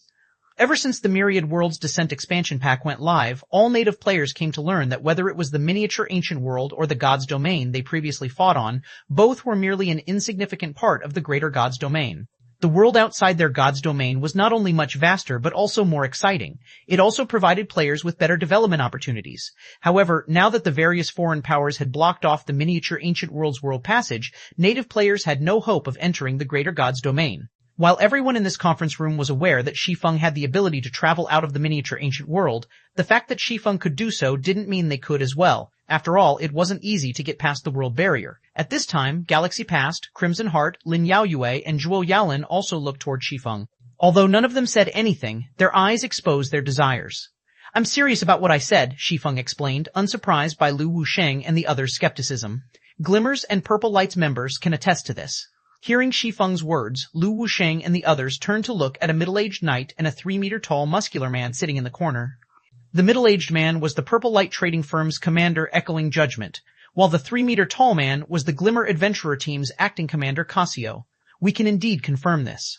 Ever since the Myriad Worlds Descent expansion pack went live, all native players came to learn that whether it was the miniature ancient world or the God's domain they previously fought on, both were merely an insignificant part of the greater God's domain. The world outside their God's domain was not only much vaster but also more exciting. It also provided players with better development opportunities. However, now that the various foreign powers had blocked off the miniature ancient world's world passage, native players had no hope of entering the greater God's domain. While everyone in this conference room was aware that Shi Feng had the ability to travel out of the miniature ancient world, the fact that Shi Feng could do so didn't mean they could as well. After all, it wasn't easy to get past the world barrier. At this time, Galaxy Past, Crimson Heart, Lin Yaoyue, and Zhuo Yaolin also looked toward Shi Feng. Although none of them said anything, their eyes exposed their desires. "I'm serious about what I said," Shi Feng explained, unsurprised by Lu Wusheng and the others' skepticism. Glimmers and Purple Light's members can attest to this. Hearing Shi Feng's words, Lu Wusheng and the others turned to look at a middle-aged knight and a 3-meter-tall muscular man sitting in the corner. The middle-aged man was the Purple Light Trading Firm's commander Echoing Judgment, while the 3-meter-tall man was the Glimmer Adventurer Team's acting commander Cassio. "We can indeed confirm this."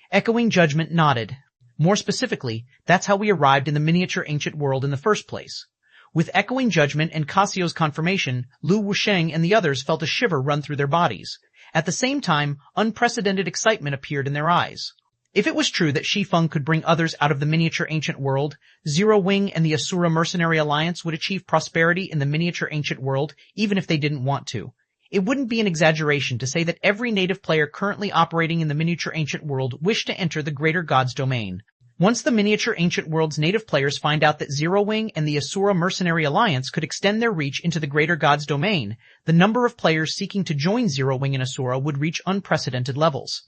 Echoing Judgment nodded. "More specifically, that's how we arrived in the miniature ancient world in the first place." With Echoing Judgment and Cassio's confirmation, Lu Wusheng and the others felt a shiver run through their bodies. At the same time, unprecedented excitement appeared in their eyes. If it was true that Shi Feng could bring others out of the miniature ancient world, Zero Wing and the Asura Mercenary Alliance would achieve prosperity in the miniature ancient world even if they didn't want to. It wouldn't be an exaggeration to say that every native player currently operating in the miniature ancient world wished to enter the greater God's domain. Once the miniature ancient world's native players find out that Zero Wing and the Asura Mercenary Alliance could extend their reach into the greater God's domain, the number of players seeking to join Zero Wing and Asura would reach unprecedented levels.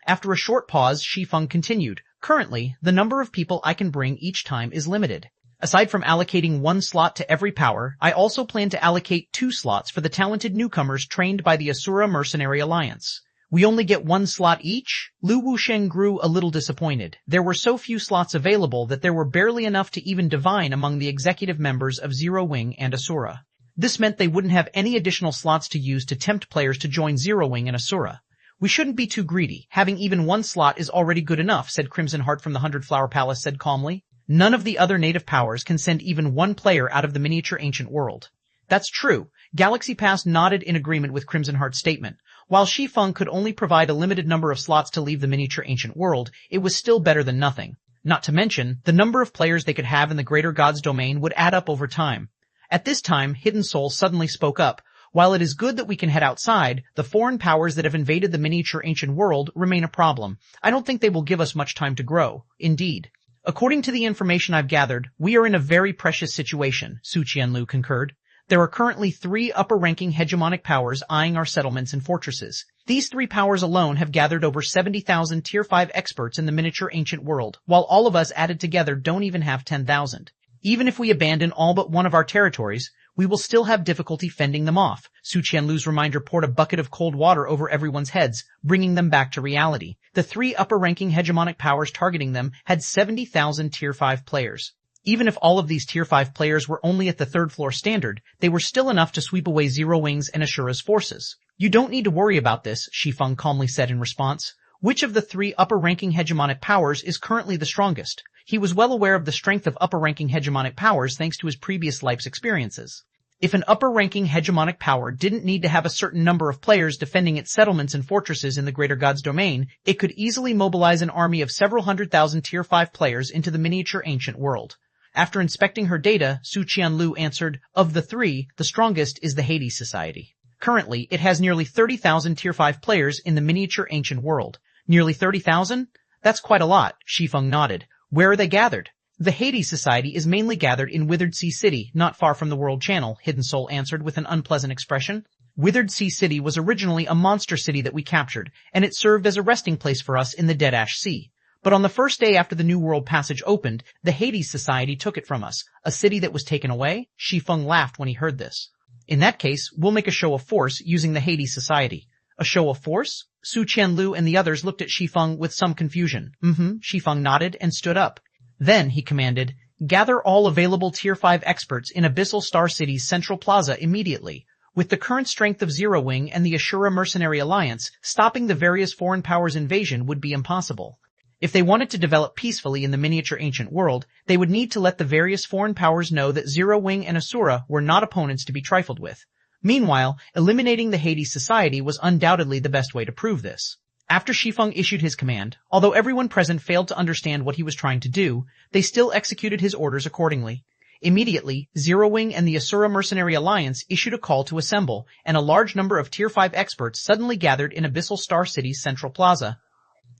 After a short pause, Shi Feng continued, "Currently, the number of people I can bring each time is limited. Aside from allocating 1 slot to every power, I also plan to allocate 2 slots for the talented newcomers trained by the Asura Mercenary Alliance." "We only get 1 slot each?" Lu Wusheng grew a little disappointed. There were so few slots available that there were barely enough to even divine among the executive members of Zero Wing and Asura. This meant they wouldn't have any additional slots to use to tempt players to join Zero Wing and Asura. "We shouldn't be too greedy. Having even 1 slot is already good enough," said Crimson Heart from the 100-Flower Palace said calmly. "None of the other native powers can send even 1 player out of the miniature ancient world." "That's true." Galaxy Pass nodded in agreement with Crimson Heart's statement. While Shi Feng could only provide a limited number of slots to leave the miniature ancient world, it was still better than nothing. Not to mention, the number of players they could have in the greater God's domain would add up over time. At this time, Hidden Soul suddenly spoke up. "While it is good that we can head outside, the foreign powers that have invaded the miniature ancient world remain a problem. I don't think they will give us much time to grow." "Indeed. According to the information I've gathered, we are in a very precious situation," Su Qianlu concurred. "There are currently 3 upper-ranking hegemonic powers eyeing our settlements and fortresses. These 3 powers alone have gathered over 70,000 Tier 5 experts in the miniature ancient world, while all of us added together don't even have 10,000. Even if we abandon all but one of our territories, we will still have difficulty fending them off." Su Qianlu's reminder poured a bucket of cold water over everyone's heads, bringing them back to reality. The 3 upper-ranking hegemonic powers targeting them had 70,000 Tier 5 players. Even if all of these Tier 5 players were only at the 3rd floor standard, they were still enough to sweep away Zero Wing's and Asura's forces. "You don't need to worry about this," Shi Feng calmly said in response. "Which of the 3 upper-ranking hegemonic powers is currently the strongest?" He was well aware of the strength of upper-ranking hegemonic powers thanks to his previous life's experiences. If an upper-ranking hegemonic power didn't need to have a certain number of players defending its settlements and fortresses in the greater God's domain, it could easily mobilize an army of several 100,000 Tier 5 players into the miniature ancient world. After inspecting her data, Su Qianlu answered, "Of the 3, the strongest is the Hades Society. Currently, it has nearly 30,000 Tier 5 players in the miniature ancient world." "Nearly 30,000? That's quite a lot," Shi Feng nodded. "Where are they gathered?" The Hades Society is mainly gathered in Withered Sea City, not far from the World Channel, Hidden Soul answered with an unpleasant expression. Withered Sea City was originally a monster city that we captured, and it served as a resting place for us in the Dead Ash Sea. But on the first day after the New World Passage opened, the Hades Society took it from us. A city that was taken away? Shi Feng laughed when he heard this. In that case, we'll make a show of force using the Hades Society. A show of force? Su Qianlu and the others looked at Shi Feng with some confusion. Shi Feng nodded and stood up. Then, he commanded, gather all available Tier 5 experts in Abyssal Star City's Central Plaza immediately. With the current strength of Zero Wing and the Ashura Mercenary Alliance, stopping the various foreign powers' invasion would be impossible. If they wanted to develop peacefully in the miniature ancient world, they would need to let the various foreign powers know that Zero Wing and Asura were not opponents to be trifled with. Meanwhile, eliminating the Hades Society was undoubtedly the best way to prove this. After Shi Feng issued his command, although everyone present failed to understand what he was trying to do, they still executed his orders accordingly. Immediately, Zero Wing and the Asura Mercenary Alliance issued a call to assemble, and a large number of Tier 5 experts suddenly gathered in Abyssal Star City's Central Plaza.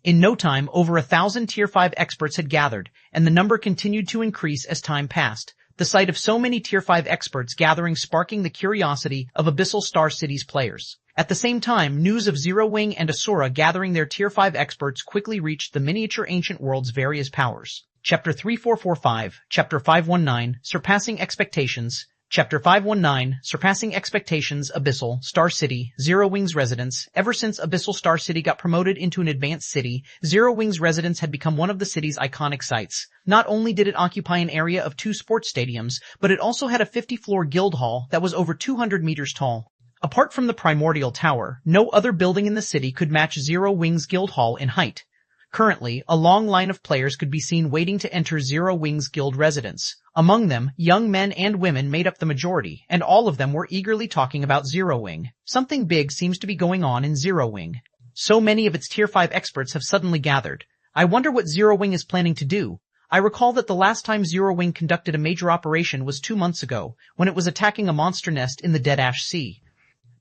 In no time, over 1,000 Tier 5 experts had gathered, and the number continued to increase as time passed. The sight of so many Tier 5 experts gathering sparking the curiosity of Abyssal Star City's players. At the same time, news of Zero Wing and Asura gathering their Tier 5 experts quickly reached the miniature ancient world's various powers. Chapter 3445, Chapter 519, Surpassing Expectations, Chapter 519, Surpassing Expectations, Abyssal Star City, Zero Wing's residence. Ever since Abyssal Star City got promoted into an advanced city, Zero Wing's residence had become one of the city's iconic sites. Not only did it occupy an area of 2 sports stadiums, but it also had a 50-floor guild hall that was over 200 meters tall. Apart from the Primordial Tower, no other building in the city could match Zero Wing's guild hall in height. Currently, a long line of players could be seen waiting to enter Zero Wing's guild residence. Among them, young men and women made up the majority, and all of them were eagerly talking about Zero Wing. Something big seems to be going on in Zero Wing. So many of its Tier 5 experts have suddenly gathered. I wonder what Zero Wing is planning to do. I recall that the last time Zero Wing conducted a major operation was 2 months ago, when it was attacking a monster nest in the Dead Ash Sea.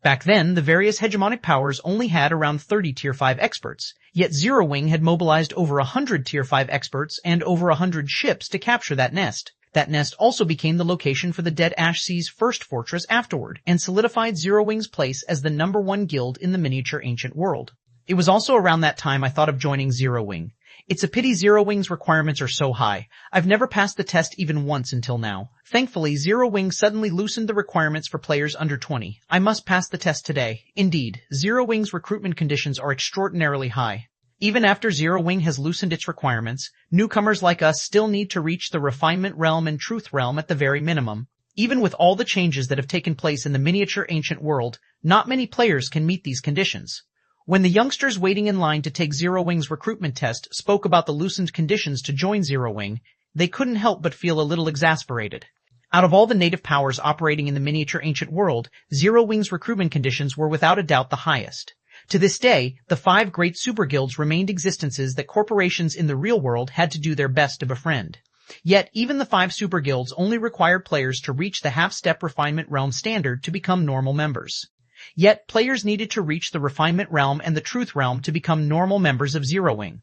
Back then, the various hegemonic powers only had around 30 Tier 5 experts, yet Zero Wing had mobilized over 100 Tier 5 experts and over 100 ships to capture that nest. That nest also became the location for the Dead Ash Sea's first fortress afterward, and solidified Zero Wing's place as the #1 guild in the miniature ancient world. It was also around that time I thought of joining Zero Wing. It's a pity Zero Wing's requirements are so high. I've never passed the test even once until now. Thankfully, Zero Wing suddenly loosened the requirements for players under 20. I must pass the test today. Indeed, Zero Wing's recruitment conditions are extraordinarily high. Even after Zero Wing has loosened its requirements, newcomers like us still need to reach the Refinement Realm and Truth Realm at the very minimum. Even with all the changes that have taken place in the miniature ancient world, not many players can meet these conditions. When the youngsters waiting in line to take Zero Wing's recruitment test spoke about the loosened conditions to join Zero Wing, they couldn't help but feel a little exasperated. Out of all the native powers operating in the miniature ancient world, Zero Wing's recruitment conditions were without a doubt the highest. To this day, the 5 great super guilds remained existences that corporations in the real world had to do their best to befriend. Yet, even the 5 super guilds only required players to reach the half-step Refinement Realm standard to become normal members. Yet, players needed to reach the Refinement Realm and the Truth Realm to become normal members of Zero Wing.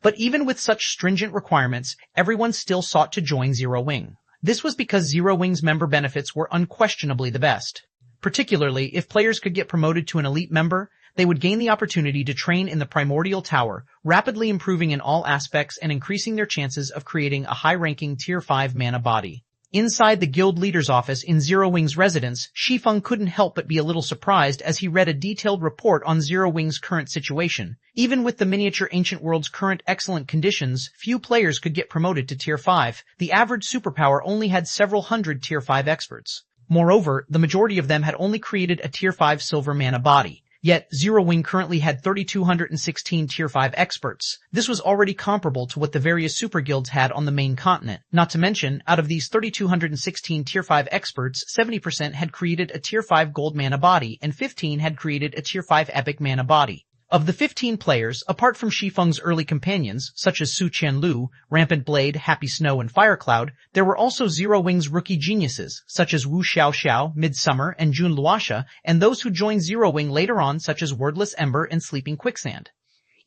But even with such stringent requirements, everyone still sought to join Zero Wing. This was because Zero Wing's member benefits were unquestionably the best. Particularly, if players could get promoted to an elite member, they would gain the opportunity to train in the Primordial Tower, rapidly improving in all aspects and increasing their chances of creating a high-ranking Tier 5 mana body. Inside the guild leader's office in Zero Wing's residence, Shi Feng couldn't help but be a little surprised as he read a detailed report on Zero Wing's current situation. Even with the miniature ancient world's current excellent conditions, few players could get promoted to Tier 5. The average superpower only had several hundred Tier 5 experts. Moreover, the majority of them had only created a Tier 5 silver mana body. Yet, Zero Wing currently had 3,216 Tier 5 experts. This was already comparable to what the various super guilds had on the main continent. Not to mention, out of these 3,216 Tier 5 experts, 70% had created a Tier 5 gold mana body, and 15 had created a Tier 5 epic mana body. Of the 15 players, apart from Shi Feng's early companions, such as Su Qianlu, Rampant Blade, Happy Snow, and Firecloud, there were also Zero Wing's rookie geniuses, such as Wu Xiaoxiao, Midsummer, and Jun Luasha, and those who joined Zero Wing later on, such as Wordless Ember and Sleeping Quicksand.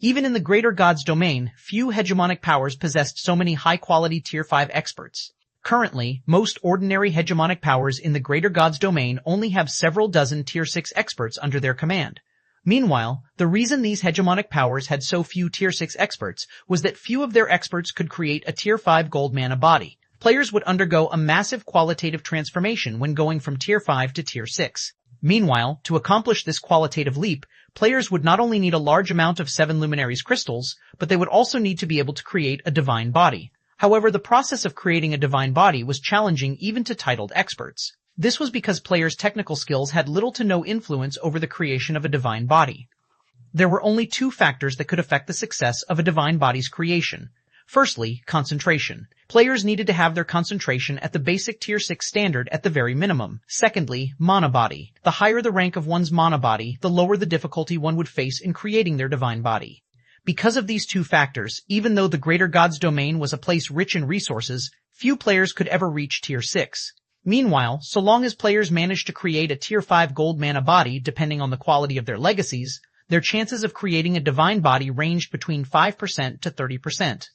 Even in the Greater Gods domain, few hegemonic powers possessed so many high-quality Tier 5 experts. Currently, most ordinary hegemonic powers in the Greater Gods domain only have several dozen Tier 6 experts under their command. Meanwhile, the reason these hegemonic powers had so few Tier 6 experts was that few of their experts could create a Tier 5 gold mana body. Players would undergo a massive qualitative transformation when going from Tier 5 to Tier 6. Meanwhile, to accomplish this qualitative leap, players would not only need a large amount of 7 Luminaries crystals, but they would also need to be able to create a divine body. However, the process of creating a divine body was challenging even to titled experts. This was because players' technical skills had little to no influence over the creation of a divine body. There were only two factors that could affect the success of a divine body's creation. Firstly, concentration. Players needed to have their concentration at the basic Tier 6 standard at the very minimum. Secondly, mana body. The higher the rank of one's mana body, the lower the difficulty one would face in creating their divine body. Because of these two factors, even though the Greater Gods domain was a place rich in resources, few players could ever reach Tier 6. Meanwhile, so long as players managed to create a Tier 5 gold mana body depending on the quality of their legacies, their chances of creating a divine body ranged between 5% to 30%.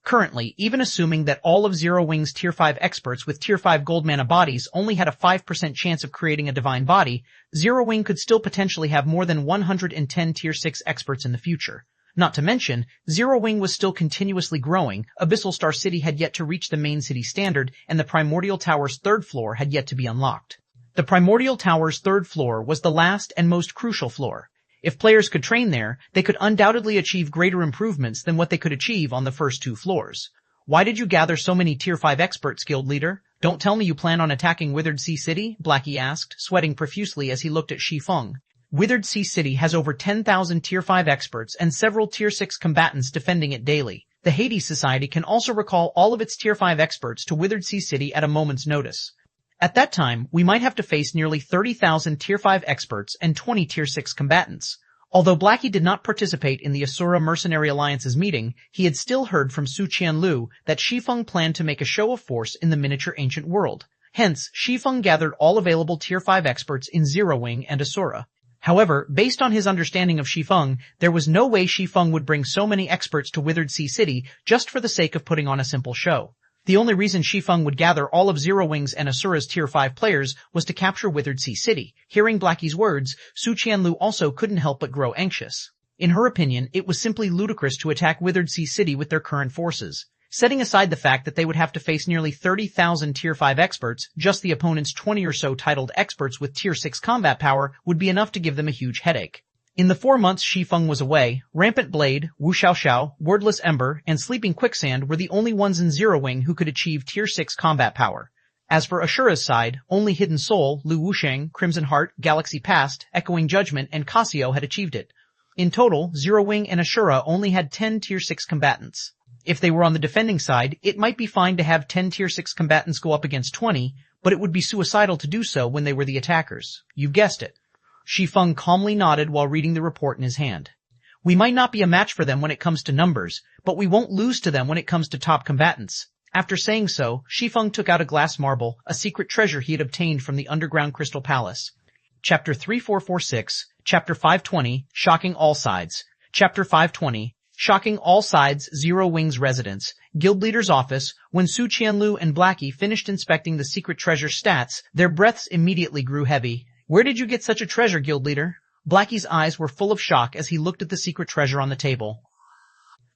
Currently, even assuming that all of Zero Wing's Tier 5 experts with Tier 5 gold mana bodies only had a 5% chance of creating a divine body, Zero Wing could still potentially have more than 110 Tier 6 experts in the future. Not to mention, Zero Wing was still continuously growing, Abyssal Star City had yet to reach the main city standard, and the Primordial Tower's third floor had yet to be unlocked. The Primordial Tower's third floor was the last and most crucial floor. If players could train there, they could undoubtedly achieve greater improvements than what they could achieve on the first two floors. Why did you gather so many Tier 5 experts, Guild Leader? Don't tell me you plan on attacking Withered Sea City? Blackie asked, sweating profusely as he looked at Shi Feng. Withered Sea City has over 10,000 Tier 5 experts and several Tier 6 combatants defending it daily. The Hades Society can also recall all of its Tier 5 experts to Withered Sea City at a moment's notice. At that time, we might have to face nearly 30,000 Tier 5 experts and 20 Tier 6 combatants. Although Blackie did not participate in the Asura Mercenary Alliance's meeting, he had still heard from Su Qianlu that Shi Feng planned to make a show of force in the miniature ancient world. Hence, Shi Feng gathered all available Tier 5 experts in Zero Wing and Asura. However, based on his understanding of Shi Feng, there was no way Shi Feng would bring so many experts to Withered Sea City just for the sake of putting on a simple show. The only reason Shi Feng would gather all of Zero Wing's and Asura's Tier 5 players was to capture Withered Sea City. Hearing Blackie's words, Su Qianlu also couldn't help but grow anxious. In her opinion, it was simply ludicrous to attack Withered Sea City with their current forces. Setting aside the fact that they would have to face nearly 30,000 Tier 5 experts, just the opponent's 20 or so titled experts with Tier 6 combat power would be enough to give them a huge headache. In the 4 months Shi Feng was away, Rampant Blade, Wu Xiaoxiao, Wordless Ember, and Sleeping Quicksand were the only ones in Zero Wing who could achieve Tier 6 combat power. As for Ashura's side, only Hidden Soul, Lu Wusheng, Crimson Heart, Galaxy Past, Echoing Judgment, and Cassio had achieved it. In total, Zero Wing and Ashura only had 10 Tier 6 combatants. If they were on the defending side, it might be fine to have 10 Tier 6 combatants go up against 20, but it would be suicidal to do so when they were the attackers. You've guessed it. Shi Feng calmly nodded while reading the report in his hand. We might not be a match for them when it comes to numbers, but we won't lose to them when it comes to top combatants. After saying so, Shi Feng took out a glass marble, a secret treasure he had obtained from the underground crystal palace. Chapter 3446, Chapter 520, Shocking All Sides. Chapter 520, Shocking All Sides, Zero Wing's residence, Guild Leader's office. When Su Qianlu and Blackie finished inspecting the secret treasure stats, their breaths immediately grew heavy. Where did you get such a treasure, Guild Leader? Blackie's eyes were full of shock as he looked at the secret treasure on the table.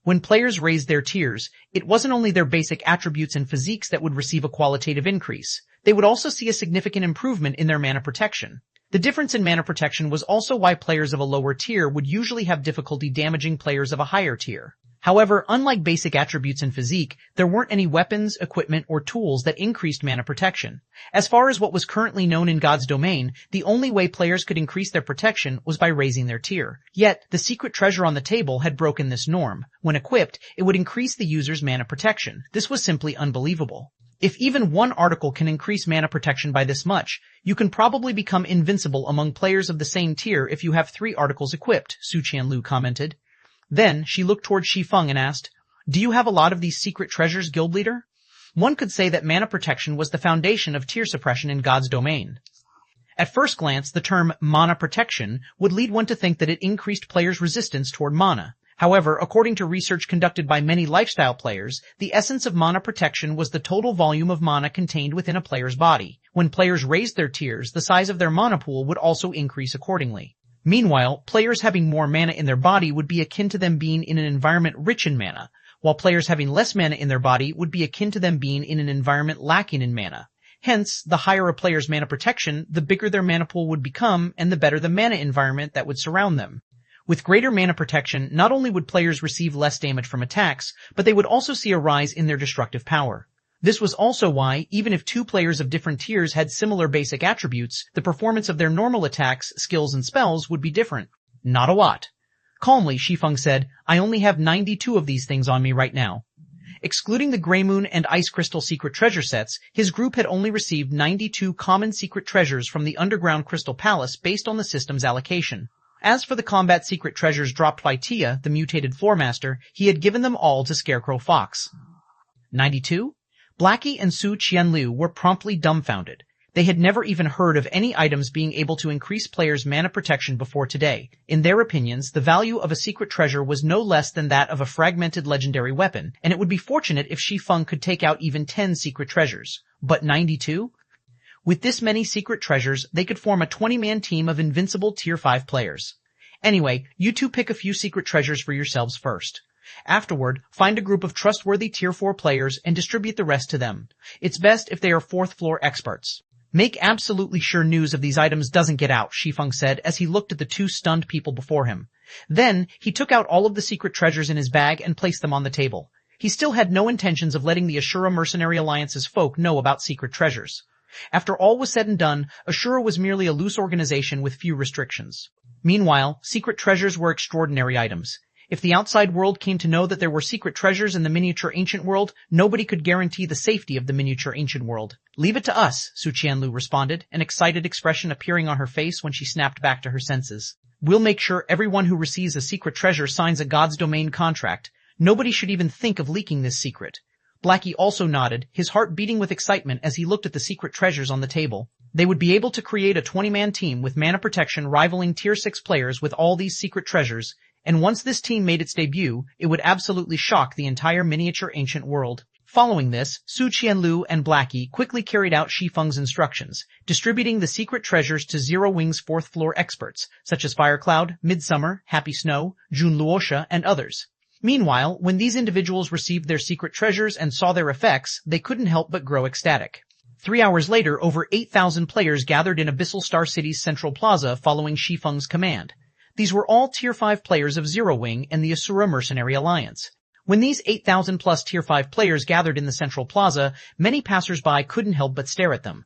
When players raised their tiers, it wasn't only their basic attributes and physiques that would receive a qualitative increase. They would also see a significant improvement in their mana protection. The difference in mana protection was also why players of a lower tier would usually have difficulty damaging players of a higher tier. However, unlike basic attributes and physique, there weren't any weapons, equipment, or tools that increased mana protection. As far as what was currently known in God's domain, the only way players could increase their protection was by raising their tier. Yet, the secret treasure on the table had broken this norm. When equipped, it would increase the user's mana protection. This was simply unbelievable. If even one article can increase mana protection by this much, you can probably become invincible among players of the same tier if you have 3 articles equipped, Su Qianlu commented. Then, she looked towards Shi Feng and asked, Do you have a lot of these secret treasures, Guild Leader? One could say that mana protection was the foundation of tier suppression in God's domain. At first glance, the term mana protection would lead one to think that it increased players' resistance toward mana. However, according to research conducted by many lifestyle players, the essence of mana protection was the total volume of mana contained within a player's body. When players raised their tiers, the size of their mana pool would also increase accordingly. Meanwhile, players having more mana in their body would be akin to them being in an environment rich in mana, while players having less mana in their body would be akin to them being in an environment lacking in mana. Hence, the higher a player's mana protection, the bigger their mana pool would become and the better the mana environment that would surround them. With greater mana protection, not only would players receive less damage from attacks, but they would also see a rise in their destructive power. This was also why, even if two players of different tiers had similar basic attributes, the performance of their normal attacks, skills, and spells would be different. Not a lot. Calmly, Shi Feng said, I only have 92 of these things on me right now. Excluding the Grey Moon and Ice Crystal secret treasure sets, his group had only received 92 common secret treasures from the Underground Crystal Palace based on the system's allocation. As for the combat secret treasures dropped by Tia, the mutated floormaster, he had given them all to Scarecrow Fox. 92? Blackie and Su Qianlu were promptly dumbfounded. They had never even heard of any items being able to increase players' mana protection before today. In their opinions, the value of a secret treasure was no less than that of a fragmented legendary weapon, and it would be fortunate if Shi Feng could take out even 10 secret treasures. But 92? With this many secret treasures, they could form a 20-man team of invincible Tier 5 players. Anyway, you two pick a few secret treasures for yourselves first. Afterward, find a group of trustworthy Tier 4 players and distribute the rest to them. It's best if they are 4th floor experts. Make absolutely sure news of these items doesn't get out, Shi Feng said as he looked at the two stunned people before him. Then, he took out all of the secret treasures in his bag and placed them on the table. He still had no intentions of letting the Ashura Mercenary Alliance's folk know about secret treasures. After all was said and done, Ashura was merely a loose organization with few restrictions. Meanwhile, secret treasures were extraordinary items. If the outside world came to know that there were secret treasures in the miniature ancient world, nobody could guarantee the safety of the miniature ancient world. Leave it to us, Su Qianlu responded, an excited expression appearing on her face when she snapped back to her senses. We'll make sure everyone who receives a secret treasure signs a God's domain contract. Nobody should even think of leaking this secret. Blackie also nodded, his heart beating with excitement as he looked at the secret treasures on the table. They would be able to create a 20-man team with mana protection rivaling Tier 6 players with all these secret treasures, and once this team made its debut, it would absolutely shock the entire miniature ancient world. Following this, Su Qianlu and Blackie quickly carried out Shi Feng's instructions, distributing the secret treasures to Zero Wing's 4th floor experts, such as Firecloud, Midsummer, Happy Snow, Jun Luosha, and others. Meanwhile, when these individuals received their secret treasures and saw their effects, they couldn't help but grow ecstatic. 3 hours later, over 8,000 players gathered in Abyssal Star City's central plaza following Shi Feng's command. These were all Tier 5 players of Zero Wing and the Asura Mercenary Alliance. When these 8,000 plus Tier 5 players gathered in the central plaza, many passers-by couldn't help but stare at them.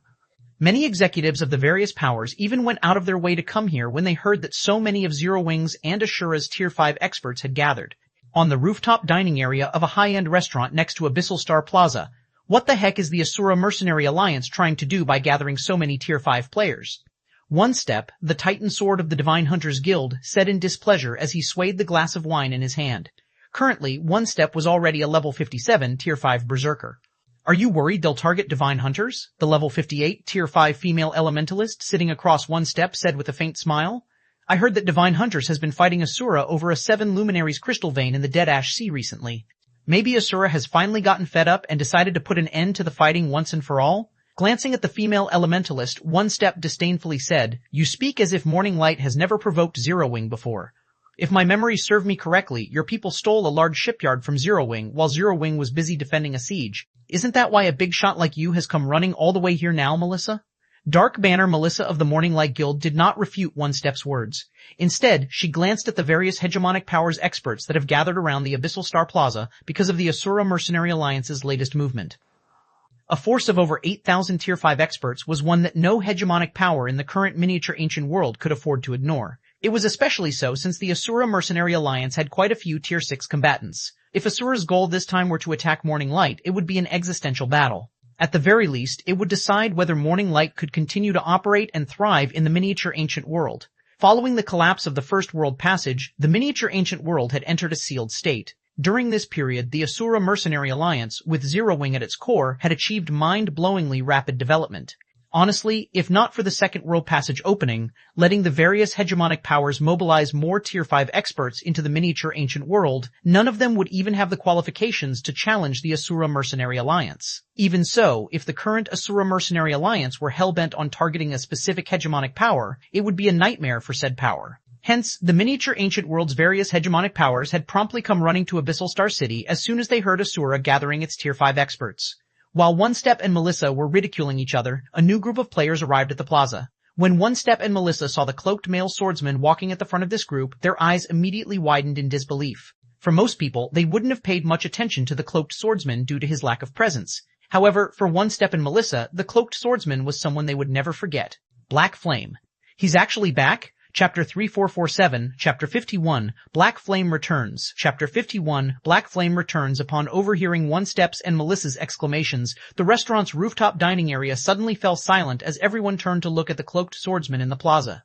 Many executives of the various powers even went out of their way to come here when they heard that so many of Zero Wing's and Ashura's Tier 5 experts had gathered. On the rooftop dining area of a high-end restaurant next to Abyssal Star Plaza, what the heck is the Asura Mercenary Alliance trying to do by gathering so many Tier 5 players? One Step, the Titan Sword of the Divine Hunters Guild, said in displeasure as he swayed the glass of wine in his hand. Currently, One Step was already a level 57 Tier 5 Berserker. Are you worried they'll target Divine Hunters? The level 58 Tier 5 female elementalist sitting across One Step said with a faint smile. I heard that Divine Hunters has been fighting Asura over a 7 Luminaries crystal vein in the Dead Ash Sea recently. Maybe Asura has finally gotten fed up and decided to put an end to the fighting once and for all? Glancing at the female elementalist, One Step disdainfully said, You speak as if Morning Light has never provoked Zero Wing before. If my memories serve me correctly, your people stole a large shipyard from Zero Wing while Zero Wing was busy defending a siege. Isn't that why a big shot like you has come running all the way here now, Melissa? Dark Banner Melissa of the Morning Light Guild did not refute One Step's words. Instead, she glanced at the various hegemonic powers experts that have gathered around the Abyssal Star Plaza because of the Asura Mercenary Alliance's latest movement. A force of over 8,000 Tier 5 experts was one that no hegemonic power in the current miniature ancient world could afford to ignore. It was especially so since the Asura Mercenary Alliance had quite a few Tier 6 combatants. If Asura's goal this time were to attack Morning Light, it would be an existential battle. At the very least, it would decide whether Morning Light could continue to operate and thrive in the miniature ancient world. Following the collapse of the First World Passage, the miniature ancient world had entered a sealed state. During this period, the Asura Mercenary Alliance, with Zero Wing at its core, had achieved mind-blowingly rapid development. Honestly, if not for the second world passage opening, letting the various hegemonic powers mobilize more Tier 5 experts into the miniature ancient world, none of them would even have the qualifications to challenge the Asura Mercenary Alliance. Even so, if the current Asura Mercenary Alliance were hell-bent on targeting a specific hegemonic power, it would be a nightmare for said power. Hence, the miniature ancient world's various hegemonic powers had promptly come running to Abyssal Star City as soon as they heard Asura gathering its Tier 5 experts. While One Step and Melissa were ridiculing each other, a new group of players arrived at the plaza. When One Step and Melissa saw the cloaked male swordsman walking at the front of this group, their eyes immediately widened in disbelief. For most people, they wouldn't have paid much attention to the cloaked swordsman due to his lack of presence. However, for One Step and Melissa, the cloaked swordsman was someone they would never forget. Black Flame. He's actually back? Chapter 3447, Chapter 51, Black Flame Returns. Chapter 51, Black Flame Returns. Upon overhearing One Step's and Melissa's exclamations, the restaurant's rooftop dining area suddenly fell silent as everyone turned to look at the cloaked swordsman in the plaza.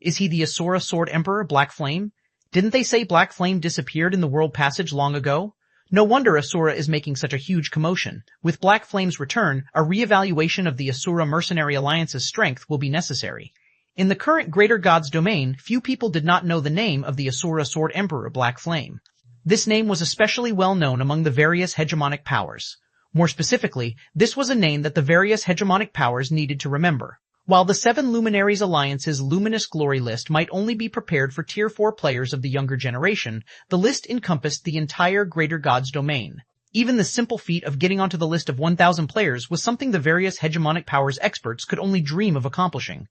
Is he the Asura Sword Emperor, Black Flame? Didn't they say Black Flame disappeared in the world passage long ago? No wonder Asura is making such a huge commotion. With Black Flame's return, a re-evaluation of the Asura Mercenary Alliance's strength will be necessary. In the current Greater Gods domain, few people did not know the name of the Asura Sword Emperor Black Flame. This name was especially well known among the various hegemonic powers. More specifically, this was a name that the various hegemonic powers needed to remember. While the Seven Luminaries Alliance's Luminous Glory list might only be prepared for Tier 4 players of the younger generation, the list encompassed the entire Greater Gods domain. Even the simple feat of getting onto the list of 1,000 players was something the various hegemonic powers experts could only dream of accomplishing.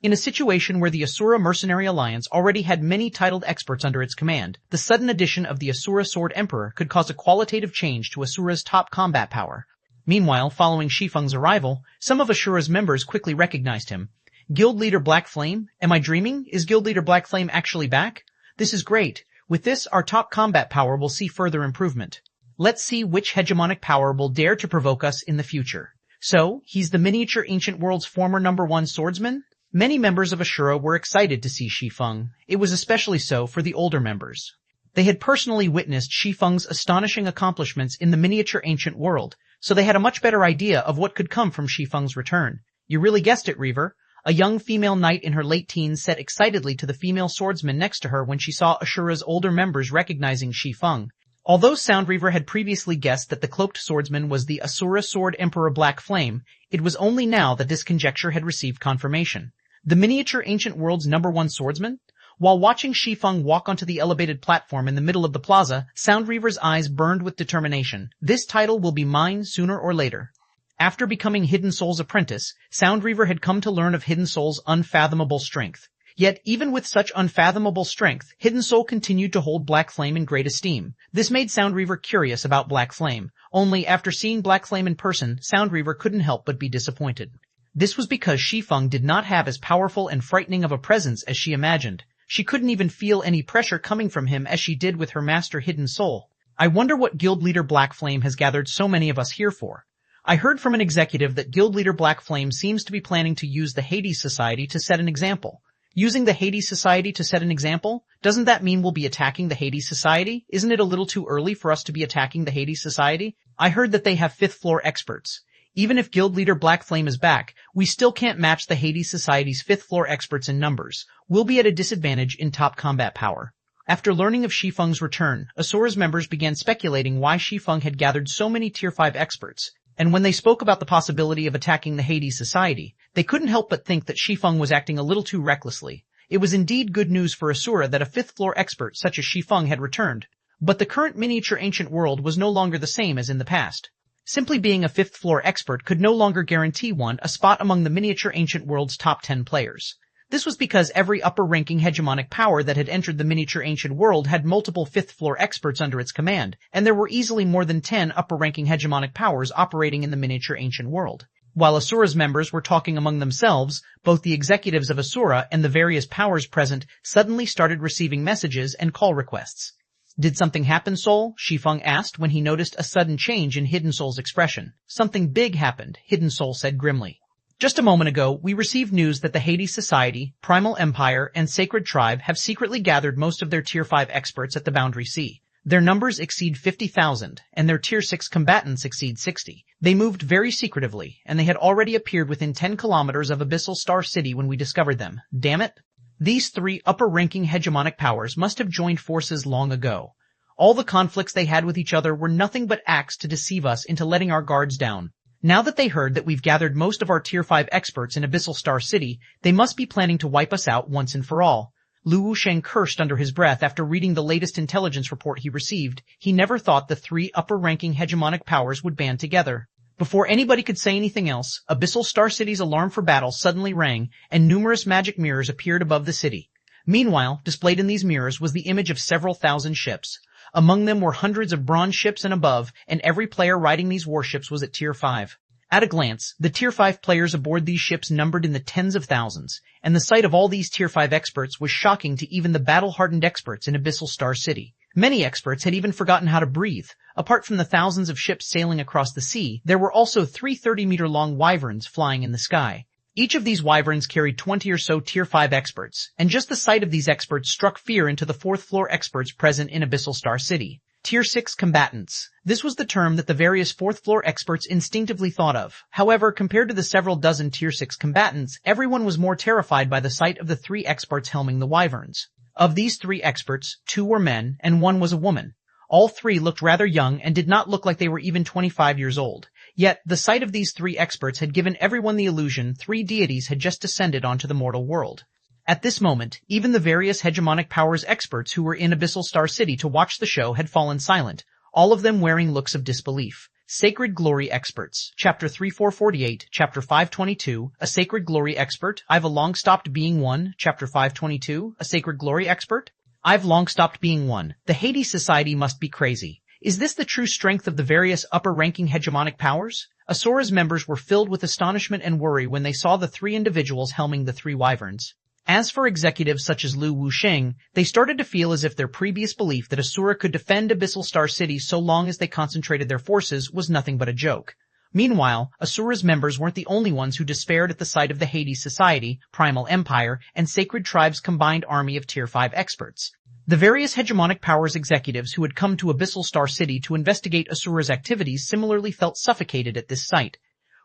In a situation where the Asura Mercenary Alliance already had many titled experts under its command, the sudden addition of the Asura Sword Emperor could cause a qualitative change to Asura's top combat power. Meanwhile, following Shi Feng's arrival, some of Asura's members quickly recognized him. Guild Leader Black Flame? Am I dreaming? Is Guild Leader Black Flame actually back? This is great. With this, our top combat power will see further improvement. Let's see which hegemonic power will dare to provoke us in the future. So, he's the miniature ancient world's former #1 swordsman? Many members of Asura were excited to see Shi Feng. It was especially so for the older members. They had personally witnessed Shi Feng's astonishing accomplishments in the miniature ancient world, so they had a much better idea of what could come from Shi Feng's return. You really guessed it, Reaver. A young female knight in her late teens said excitedly to the female swordsman next to her when she saw Asura's older members recognizing Shi Feng. Although Sound Reaver had previously guessed that the cloaked swordsman was the Asura Sword Emperor Black Flame, it was only now that this conjecture had received confirmation. The miniature ancient world's #1 swordsman? While watching Shi Feng walk onto the elevated platform in the middle of the plaza, Sound Reaver's eyes burned with determination. This title will be mine sooner or later. After becoming Hidden Soul's apprentice, Sound Reaver had come to learn of Hidden Soul's unfathomable strength. Yet, even with such unfathomable strength, Hidden Soul continued to hold Black Flame in great esteem. This made Sound Reaver curious about Black Flame. Only, after seeing Black Flame in person, Sound Reaver couldn't help but be disappointed. This was because Shi Feng did not have as powerful and frightening of a presence as she imagined. She couldn't even feel any pressure coming from him as she did with her master Hidden Soul. I wonder what Guild Leader Black Flame has gathered so many of us here for. I heard from an executive that Guild Leader Black Flame seems to be planning to use the Hades Society to set an example. Using the Hades Society to set an example? Doesn't that mean we'll be attacking the Hades Society? Isn't it a little too early for us to be attacking the Hades Society? I heard that they have 5th floor experts. Even if Guild Leader Black Flame is back, we still can't match the Hades Society's 5th floor experts in numbers. We'll be at a disadvantage in top combat power. After learning of Shi Feng's return, Asura's members began speculating why Shi Feng had gathered so many Tier 5 experts, and when they spoke about the possibility of attacking the Hades Society, they couldn't help but think that Shi Feng was acting a little too recklessly. It was indeed good news for Asura that a 5th floor expert such as Shi Feng had returned, but the current miniature ancient world was no longer the same as in the past. Simply being a 5th floor expert could no longer guarantee one a spot among the miniature ancient world's top 10 players. This was because every upper-ranking hegemonic power that had entered the miniature ancient world had multiple 5th floor experts under its command, and there were easily more than 10 upper-ranking hegemonic powers operating in the miniature ancient world. While Asura's members were talking among themselves, both the executives of Asura and the various powers present suddenly started receiving messages and call requests. Did something happen, Soul? Shi Feng asked when he noticed a sudden change in Hidden Soul's expression. Something big happened, Hidden Soul said grimly. Just a moment ago, we received news that the Hades Society, Primal Empire, and Sacred Tribe have secretly gathered most of their Tier 5 experts at the Boundary Sea. Their numbers exceed 50,000, and their Tier 6 combatants exceed 60. They moved very secretively, and they had already appeared within 10 kilometers of Abyssal Star City when we discovered them. Damn it! These three upper-ranking hegemonic powers must have joined forces long ago. All the conflicts they had with each other were nothing but acts to deceive us into letting our guards down. Now that they heard that we've gathered most of our Tier 5 experts in Abyssal Star City, they must be planning to wipe us out once and for all. Lu Wusheng cursed under his breath after reading the latest intelligence report he received. He never thought the three upper-ranking hegemonic powers would band together. Before anybody could say anything else, Abyssal Star City's alarm for battle suddenly rang, and numerous magic mirrors appeared above the city. Meanwhile, displayed in these mirrors was the image of several thousand ships. Among them were hundreds of bronze ships and above, and every player riding these warships was at Tier 5. At a glance, the Tier 5 players aboard these ships numbered in the tens of thousands, and the sight of all these Tier 5 experts was shocking to even the battle-hardened experts in Abyssal Star City. Many experts had even forgotten how to breathe. Apart from the thousands of ships sailing across the sea, there were also 3 30-meter-long wyverns flying in the sky. Each of these wyverns carried 20 or so Tier 5 experts, and just the sight of these experts struck fear into the 4th-floor experts present in Abyssal Star City. Tier 6 combatants. This was the term that the various 4th-floor experts instinctively thought of. However, compared to the several dozen Tier 6 combatants, everyone was more terrified by the sight of the 3 experts helming the wyverns. Of these 3 experts, 2 were men, and 1 was a woman. All 3 looked rather young and did not look like they were even 25 years old. Yet, the sight of these 3 experts had given everyone the illusion 3 deities had just descended onto the mortal world. At this moment, even the various hegemonic powers experts who were in Abyssal Star City to watch the show had fallen silent, all of them wearing looks of disbelief. Sacred Glory Experts. Chapter 3448, Chapter 522, A Sacred Glory Expert. I've long stopped being one. Chapter 522, A Sacred Glory Expert. I've long stopped being one. The Hades Society must be crazy. Is this the true strength of the various upper-ranking hegemonic powers? Asura's members were filled with astonishment and worry when they saw the 3 individuals helming the 3 wyverns. As for executives such as Lu Wusheng, they started to feel as if their previous belief that Asura could defend Abyssal Star City so long as they concentrated their forces was nothing but a joke. Meanwhile, Asura's members weren't the only ones who despaired at the sight of the Hades Society, Primal Empire, and Sacred Tribe's combined army of Tier 5 experts. The various hegemonic powers executives who had come to Abyssal Star City to investigate Asura's activities similarly felt suffocated at this sight.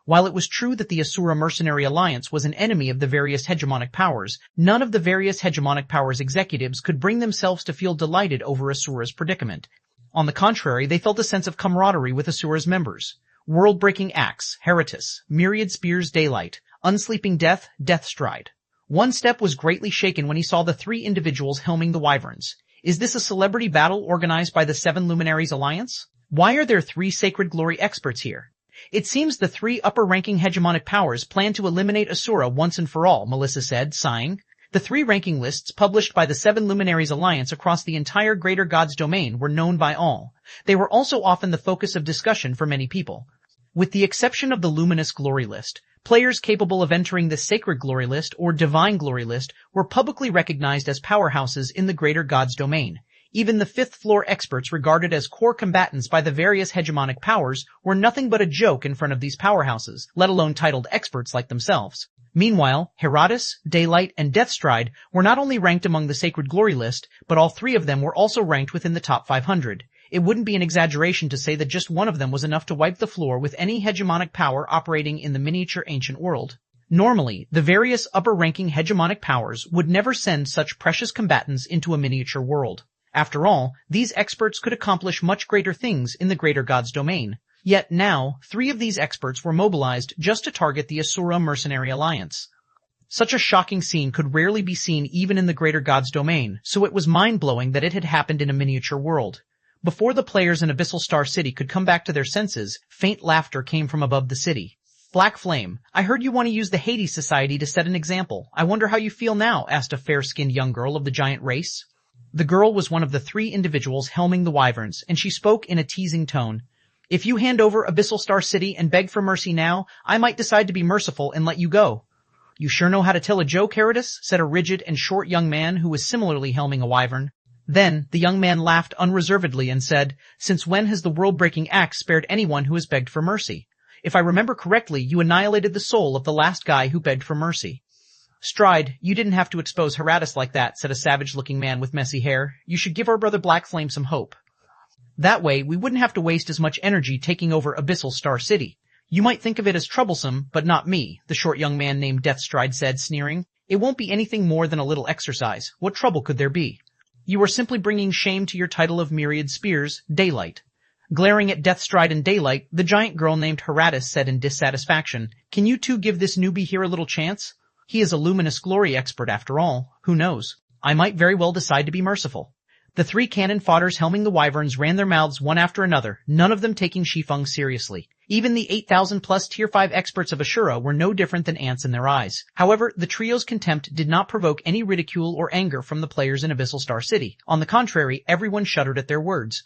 While it was true that the Asura Mercenary Alliance was an enemy of the various hegemonic powers, none of the various hegemonic powers executives could bring themselves to feel delighted over Asura's predicament. On the contrary, they felt a sense of camaraderie with Asura's members. World-breaking axe, Heratus, myriad spears, daylight, unsleeping death, death stride. One step was greatly shaken when he saw the 3 individuals helming the wyverns. Is this a celebrity battle organized by the 7 Luminaries Alliance? Why are there 3 Sacred Glory experts here? It seems the 3 upper-ranking hegemonic powers plan to eliminate Asura once and for all, Melissa said, sighing. The 3 ranking lists published by the 7 Luminaries Alliance across the entire Greater Gods domain were known by all. They were also often the focus of discussion for many people. With the exception of the Luminous Glory List, players capable of entering the Sacred Glory List or Divine Glory List were publicly recognized as powerhouses in the Greater Gods domain. Even the 5th-floor experts regarded as core combatants by the various hegemonic powers were nothing but a joke in front of these powerhouses, let alone titled experts like themselves. Meanwhile, Heratus, Daylight, and Deathstride were not only ranked among the Sacred Glory list, but all 3 of them were also ranked within the top 500. It wouldn't be an exaggeration to say that just one of them was enough to wipe the floor with any hegemonic power operating in the miniature ancient world. Normally, the various upper-ranking hegemonic powers would never send such precious combatants into a miniature world. After all, these experts could accomplish much greater things in the Greater Gods domain. Yet now, 3 of these experts were mobilized just to target the Asura Mercenary Alliance. Such a shocking scene could rarely be seen even in the Greater Gods domain, so it was mind-blowing that it had happened in a miniature world. Before the players in Abyssal Star City could come back to their senses, faint laughter came from above the city. Black Flame, I heard you want to use the Hades Society to set an example. I wonder how you feel now, asked a fair-skinned young girl of the giant race. The girl was one of the 3 individuals helming the wyverns, and she spoke in a teasing tone. If you hand over Abyssal Star City and beg for mercy now, I might decide to be merciful and let you go. You sure know how to tell a joke, Heratus, said a rigid and short young man who was similarly helming a wyvern. Then, the young man laughed unreservedly and said, Since when has the world-breaking axe spared anyone who has begged for mercy? If I remember correctly, you annihilated the soul of the last guy who begged for mercy. Stride, you didn't have to expose Heratus like that, said a savage-looking man with messy hair. You should give our brother Black Flame some hope. That way, we wouldn't have to waste as much energy taking over Abyssal Star City. You might think of it as troublesome, but not me, the short young man named Deathstride said, sneering. It won't be anything more than a little exercise. What trouble could there be? You are simply bringing shame to your title of Myriad Spears, Daylight. Glaring at Deathstride and Daylight, the giant girl named Heratus said in dissatisfaction, Can you two give this newbie here a little chance? He is a luminous glory expert after all. Who knows? I might very well decide to be merciful. The three cannon fodders helming the wyverns ran their mouths one after another, none of them taking Shi Feng seriously. Even the 8,000-plus Tier 5 experts of Ashura were no different than ants in their eyes. However, the trio's contempt did not provoke any ridicule or anger from the players in Abyssal Star City. On the contrary, everyone shuddered at their words.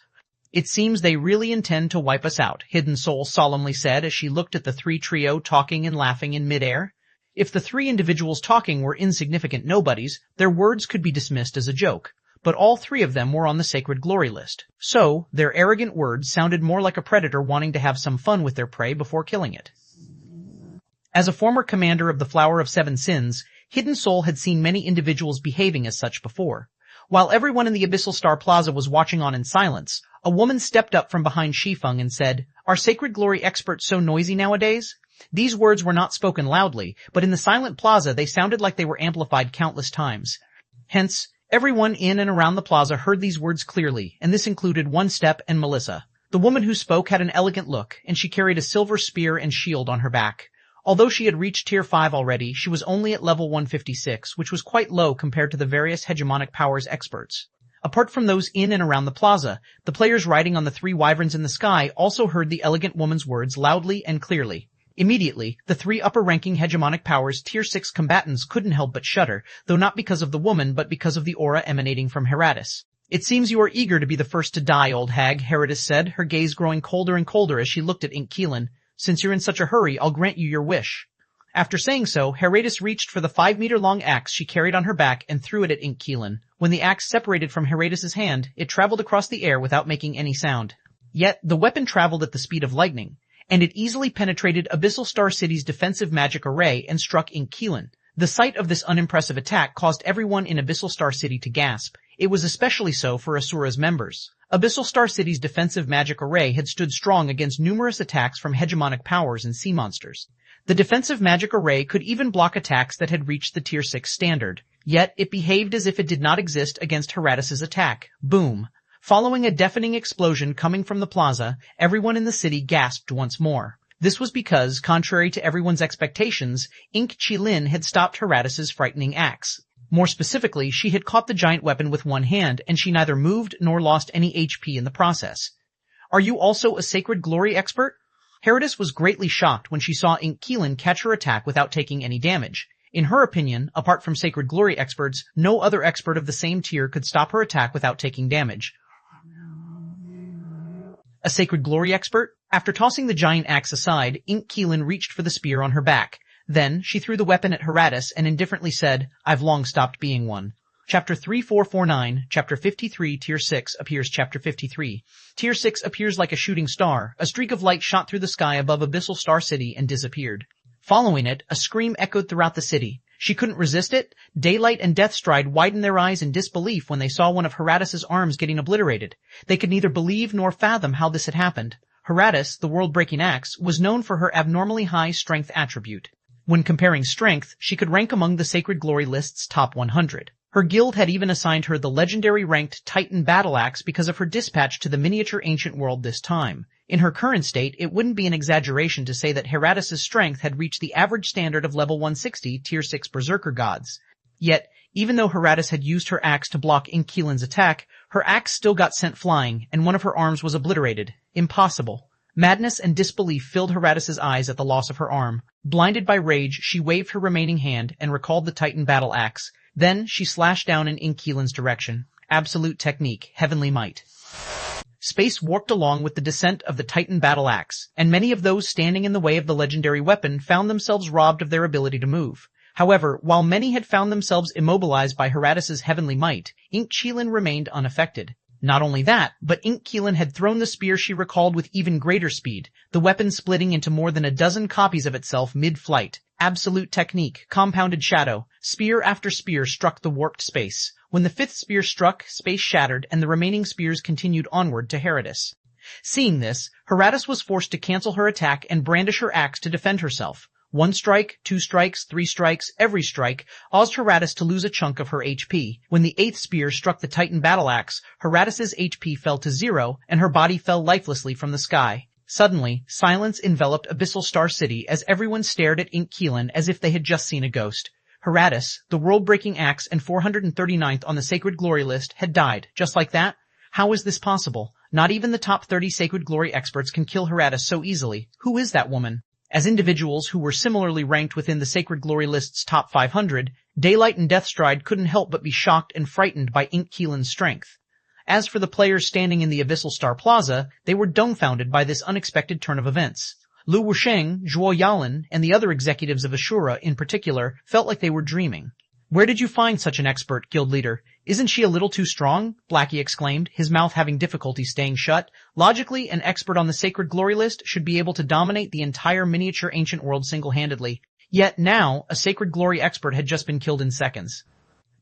It seems they really intend to wipe us out, Hidden Soul solemnly said as she looked at the three trio talking and laughing in midair. If the three individuals talking were insignificant nobodies, their words could be dismissed as a joke. But all three of them were on the sacred glory list. So, their arrogant words sounded more like a predator wanting to have some fun with their prey before killing it. As a former commander of the Flower of Seven Sins, Hidden Soul had seen many individuals behaving as such before. While everyone in the Abyssal Star Plaza was watching on in silence, a woman stepped up from behind Shi Feng and said, Are sacred glory experts so noisy nowadays? These words were not spoken loudly, but in the silent plaza they sounded like they were amplified countless times. Hence, everyone in and around the plaza heard these words clearly, and this included One Step and Melissa. The woman who spoke had an elegant look, and she carried a silver spear and shield on her back. Although she had reached Tier 5 already, she was only at level 156, which was quite low compared to the various hegemonic powers experts. Apart from those in and around the plaza, the players riding on the three wyverns in the sky also heard the elegant woman's words loudly and clearly. Immediately, the three upper-ranking hegemonic powers Tier 6 combatants couldn't help but shudder, though not because of the woman but because of the aura emanating from Heratus. It seems you are eager to be the first to die, old hag, Heratus said, her gaze growing colder and colder as she looked at Ink Keelan. Since you're in such a hurry, I'll grant you your wish. After saying so, Heratus reached for the 5-meter-long axe she carried on her back and threw it at Ink Keelan. When the axe separated from Heratus's hand, it traveled across the air without making any sound. Yet, the weapon traveled at the speed of lightning, and it easily penetrated Abyssal Star City's defensive magic array and struck Ink Keelan. The sight of this unimpressive attack caused everyone in Abyssal Star City to gasp. It was especially so for Asura's members. Abyssal Star City's defensive magic array had stood strong against numerous attacks from hegemonic powers and sea monsters. The defensive magic array could even block attacks that had reached the Tier 6 standard. Yet, it behaved as if it did not exist against Heratus's attack. Boom. Following a deafening explosion coming from the plaza, everyone in the city gasped once more. This was because, contrary to everyone's expectations, Ink Keelan had stopped Heratus's frightening axe. More specifically, she had caught the giant weapon with one hand, and she neither moved nor lost any HP in the process. Are you also a sacred glory expert? Heratus was greatly shocked when she saw Ink Keelan catch her attack without taking any damage. In her opinion, apart from sacred glory experts, no other expert of the same tier could stop her attack without taking damage. A sacred glory expert? After tossing the giant axe aside, Ink Keelan reached for the spear on her back. Then, she threw the weapon at Heratus and indifferently said, I've long stopped being one. Chapter 3449, Chapter 53, Tier 6 appears Chapter 53. Tier 6 appears like a shooting star. A streak of light shot through the sky above Abyssal Star City and disappeared. Following it, a scream echoed throughout the city. She couldn't resist it. Daylight and Deathstride widened their eyes in disbelief when they saw one of Heratus's arms getting obliterated. They could neither believe nor fathom how this had happened. Heratus, the world-breaking axe, was known for her abnormally high strength attribute. When comparing strength, she could rank among the Sacred Glory list's top 100. Her guild had even assigned her the legendary-ranked Titan Battle Axe because of her dispatch to the miniature ancient world this time. In her current state, it wouldn't be an exaggeration to say that Heratus's strength had reached the average standard of level 160 Tier 6 Berserker gods. Yet, even though Heratus had used her axe to block Ink Keelan's attack, her axe still got sent flying, and one of her arms was obliterated. Impossible. Madness and disbelief filled Heratus's eyes at the loss of her arm. Blinded by rage, she waved her remaining hand and recalled the Titan Battle Axe. Then, she slashed down in Ink Keelan's direction. Absolute technique, heavenly might. Space warped along with the descent of the Titan Battle Axe, and many of those standing in the way of the legendary weapon found themselves robbed of their ability to move. However, while many had found themselves immobilized by Heratus's heavenly might, Ink Keelan remained unaffected. Not only that, but Keelan had thrown the spear she recalled with even greater speed, the weapon splitting into more than a dozen copies of itself mid-flight. Absolute technique, compounded shadow, spear after spear struck the warped space. When the fifth spear struck, space shattered, and the remaining spears continued onward to Herodis. Seeing this, Herodis was forced to cancel her attack and brandish her axe to defend herself. 1 strike, 2 strikes, 3 strikes, every strike caused Herodis to lose a chunk of her HP. When the 8th spear struck the Titan battle axe, Herodis's HP fell to 0, and her body fell lifelessly from the sky. Suddenly, silence enveloped Abyssal Star City as everyone stared at Keelan as if they had just seen a ghost. Herodis, the world-breaking axe and 439th on the Sacred Glory list, had died, just like that? How is this possible? Not even the top 30 Sacred Glory experts can kill Herodis so easily. Who is that woman? As individuals who were similarly ranked within the Sacred Glory list's top 500, Daylight and Deathstride couldn't help but be shocked and frightened by Keelan's strength. As for the players standing in the Abyssal Star Plaza, they were dumbfounded by this unexpected turn of events. Lu Wusheng, Zhuo Yalan, and the other executives of Ashura in particular felt like they were dreaming. "Where did you find such an expert, guild leader? Isn't she a little too strong?" Blackie exclaimed, his mouth having difficulty staying shut. Logically, an expert on the Sacred Glory list should be able to dominate the entire miniature ancient world single-handedly. Yet now, a Sacred Glory expert had just been killed in seconds.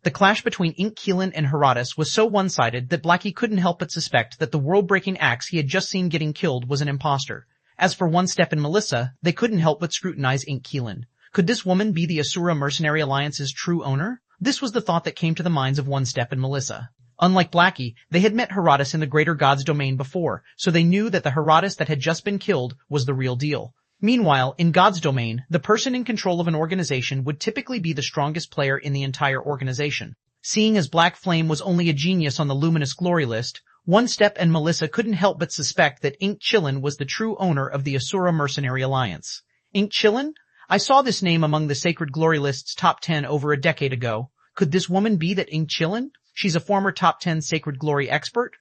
The clash between Keelan and Herodis was so one-sided that Blackie couldn't help but suspect that the world-breaking axe he had just seen getting killed was an imposter. As for One Step and Melissa, they couldn't help but scrutinize Keelan. Could this woman be the Asura Mercenary Alliance's true owner? This was the thought that came to the minds of One Step and Melissa. Unlike Blackie, they had met Herodis in the Greater God's domain before, so they knew that the Herodis that had just been killed was the real deal. Meanwhile, in God's domain, the person in control of an organization would typically be the strongest player in the entire organization. Seeing as Black Flame was only a genius on the Luminous Glory list, One Step and Melissa couldn't help but suspect that Chillin was the true owner of the Asura Mercenary Alliance. Chillin? I saw this name among the Sacred Glory list's top 10 over a decade ago. Could this woman be that Chillin? She's a former top 10 Sacred Glory expert?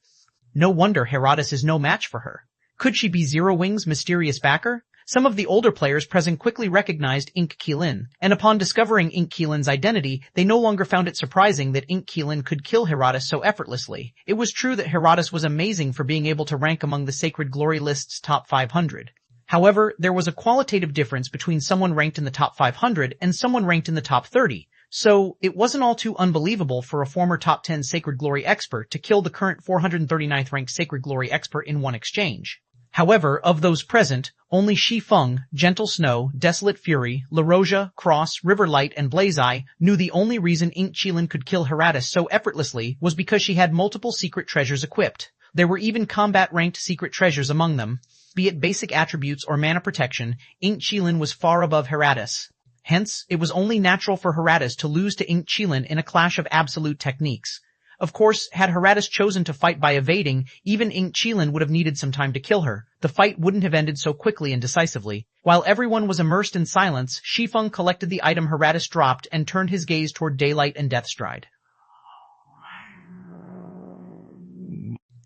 No wonder Herodis is no match for her. Could she be Zero Wing's mysterious backer? Some of the older players present quickly recognized Keelan, and upon discovering Keelan's identity, they no longer found it surprising that Keelan could kill Herodis so effortlessly. It was true that Herodis was amazing for being able to rank among the Sacred Glory list's top 500. However, there was a qualitative difference between someone ranked in the top 500 and someone ranked in the top 30, so it wasn't all too unbelievable for a former top 10 Sacred Glory expert to kill the current 439th ranked Sacred Glory expert in one exchange. However, of those present, only Shi Feng, Gentle Snow, Desolate Fury, La Roja, Cross, Riverlight, and Blazeeye knew the only reason Keelan could kill Herodis so effortlessly was because she had multiple secret treasures equipped. There were even combat-ranked secret treasures among them. Be it basic attributes or mana protection, Keelan was far above Herodis. Hence, it was only natural for Herodis to lose to Keelan in a clash of absolute techniques. Of course, had Herodis chosen to fight by evading, even Keelan would have needed some time to kill her. The fight wouldn't have ended so quickly and decisively. While everyone was immersed in silence, Shi Feng collected the item Herodis dropped and turned his gaze toward Daylight and Deathstride.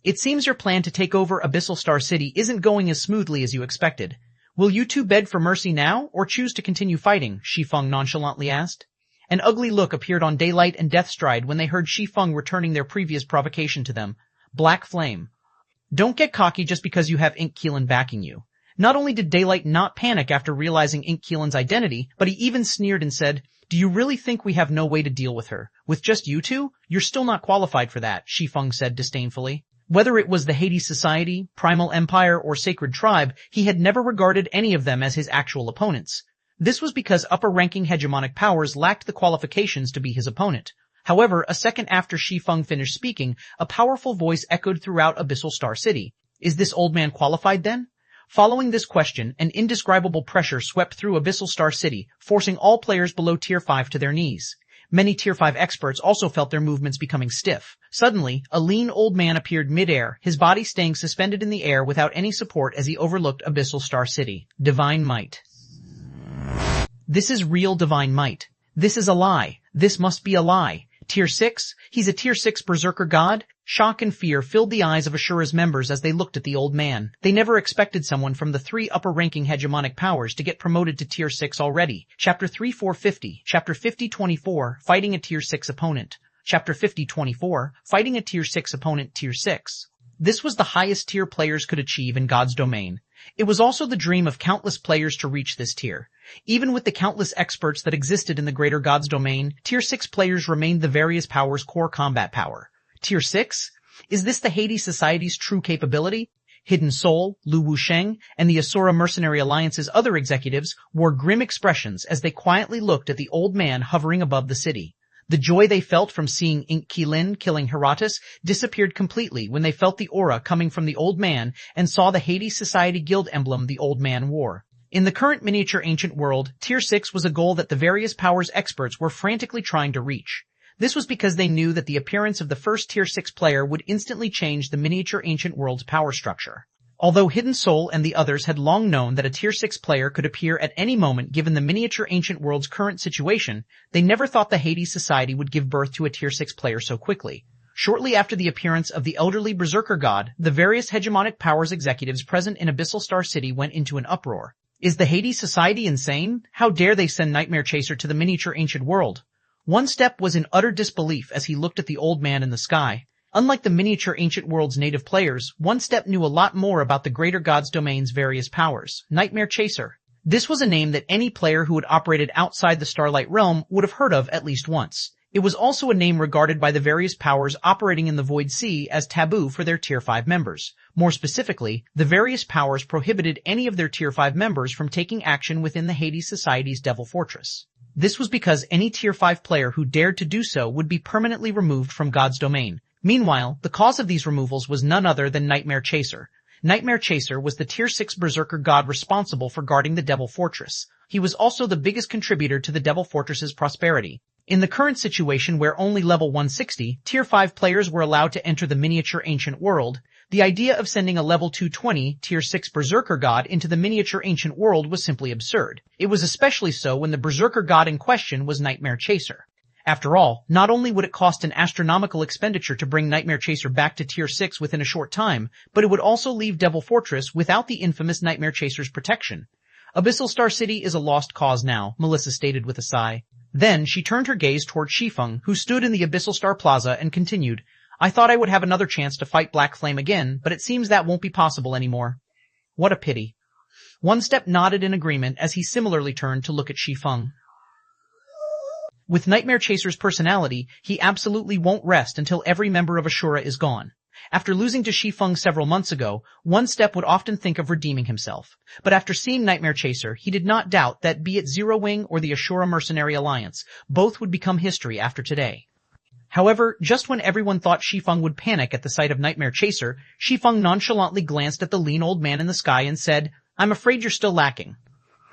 It seems your plan to take over Abyssal Star City isn't going as smoothly as you expected. Will you two beg for mercy now, or choose to continue fighting? Shi Feng nonchalantly asked. An ugly look appeared on Daylight and Deathstride when they heard Shi Feng returning their previous provocation to them. Black Flame. Don't get cocky just because you have Keelan backing you. Not only did Daylight not panic after realizing Keelan's identity, but he even sneered and said, "Do you really think we have no way to deal with her? With just you two? You're still not qualified for that," Shi Feng said disdainfully. Whether it was the Hades Society, Primal Empire, or Sacred Tribe, he had never regarded any of them as his actual opponents. This was because upper-ranking hegemonic powers lacked the qualifications to be his opponent. However, a second after Shi Feng finished speaking, a powerful voice echoed throughout Abyssal Star City. Is this old man qualified then? Following this question, an indescribable pressure swept through Abyssal Star City, forcing all players below Tier 5 to their knees. Many Tier 5 experts also felt their movements becoming stiff. Suddenly, a lean old man appeared mid-air, his body staying suspended in the air without any support as he overlooked Abyssal Star City. Divine Might. This is real divine might. This is a lie. This must be a lie. Tier 6? He's a Tier 6 berserker god? Shock and fear filled the eyes of Ashura's members as they looked at the old man. They never expected someone from the three upper-ranking hegemonic powers to get promoted to Tier 6 already. Chapter 3450, Chapter 5024, Fighting a Tier 6 Opponent. Chapter 5024, Fighting a Tier 6 Opponent Tier 6. This was the highest tier players could achieve in God's domain. It was also the dream of countless players to reach this tier. Even with the countless experts that existed in the greater God's domain, Tier 6 players remained the various powers' core combat power. Tier 6? Is this the Hades Society's true capability? Hidden Soul, Lu Wusheng, and the Asura Mercenary Alliance's other executives wore grim expressions as they quietly looked at the old man hovering above the city. The joy they felt from seeing Ink Qilin killing Herotus disappeared completely when they felt the aura coming from the old man and saw the Hades Society guild emblem the old man wore. In the current miniature ancient world, Tier 6 was a goal that the various powers experts were frantically trying to reach. This was because they knew that the appearance of the first Tier 6 player would instantly change the miniature ancient world's power structure. Although Hidden Soul and the others had long known that a Tier 6 player could appear at any moment given the miniature ancient world's current situation, they never thought the Hades Society would give birth to a Tier 6 player so quickly. Shortly after the appearance of the elderly Berserker God, the various hegemonic powers executives present in Abyssal Star City went into an uproar. Is the Hades Society insane? How dare they send Nightmare Chaser to the miniature ancient world? One Step was in utter disbelief as he looked at the old man in the sky. Unlike the miniature ancient world's native players, One Step knew a lot more about the greater God's domain's various powers. Nightmare Chaser. This was a name that any player who had operated outside the Starlight Realm would have heard of at least once. It was also a name regarded by the various powers operating in the Void Sea as taboo for their Tier 5 members. More specifically, the various powers prohibited any of their Tier 5 members from taking action within the Hades Society's Devil Fortress. This was because any Tier 5 player who dared to do so would be permanently removed from God's domain. Meanwhile, the cause of these removals was none other than Nightmare Chaser. Nightmare Chaser was the Tier 6 Berserker God responsible for guarding the Devil Fortress. He was also the biggest contributor to the Devil Fortress's prosperity. In the current situation where only level 160, Tier 5 players were allowed to enter the miniature ancient world, the idea of sending a level 220 Tier 6 Berserker God into the miniature ancient world was simply absurd. It was especially so when the Berserker God in question was Nightmare Chaser. After all, not only would it cost an astronomical expenditure to bring Nightmare Chaser back to Tier 6 within a short time, but it would also leave Devil Fortress without the infamous Nightmare Chaser's protection. Abyssal Star City is a lost cause now, Melissa stated with a sigh. Then she turned her gaze toward Shi Feng, who stood in the Abyssal Star Plaza, and continued, I thought I would have another chance to fight Black Flame again, but it seems that won't be possible anymore. What a pity. One Step nodded in agreement as he similarly turned to look at Shi Feng. With Nightmare Chaser's personality, he absolutely won't rest until every member of Ashura is gone. After losing to Shi Feng several months ago, One Step would often think of redeeming himself. But after seeing Nightmare Chaser, he did not doubt that be it Zero Wing or the Ashura Mercenary Alliance, both would become history after today. However, just when everyone thought Shi Feng would panic at the sight of Nightmare Chaser, Shi Feng nonchalantly glanced at the lean old man in the sky and said, I'm afraid you're still lacking.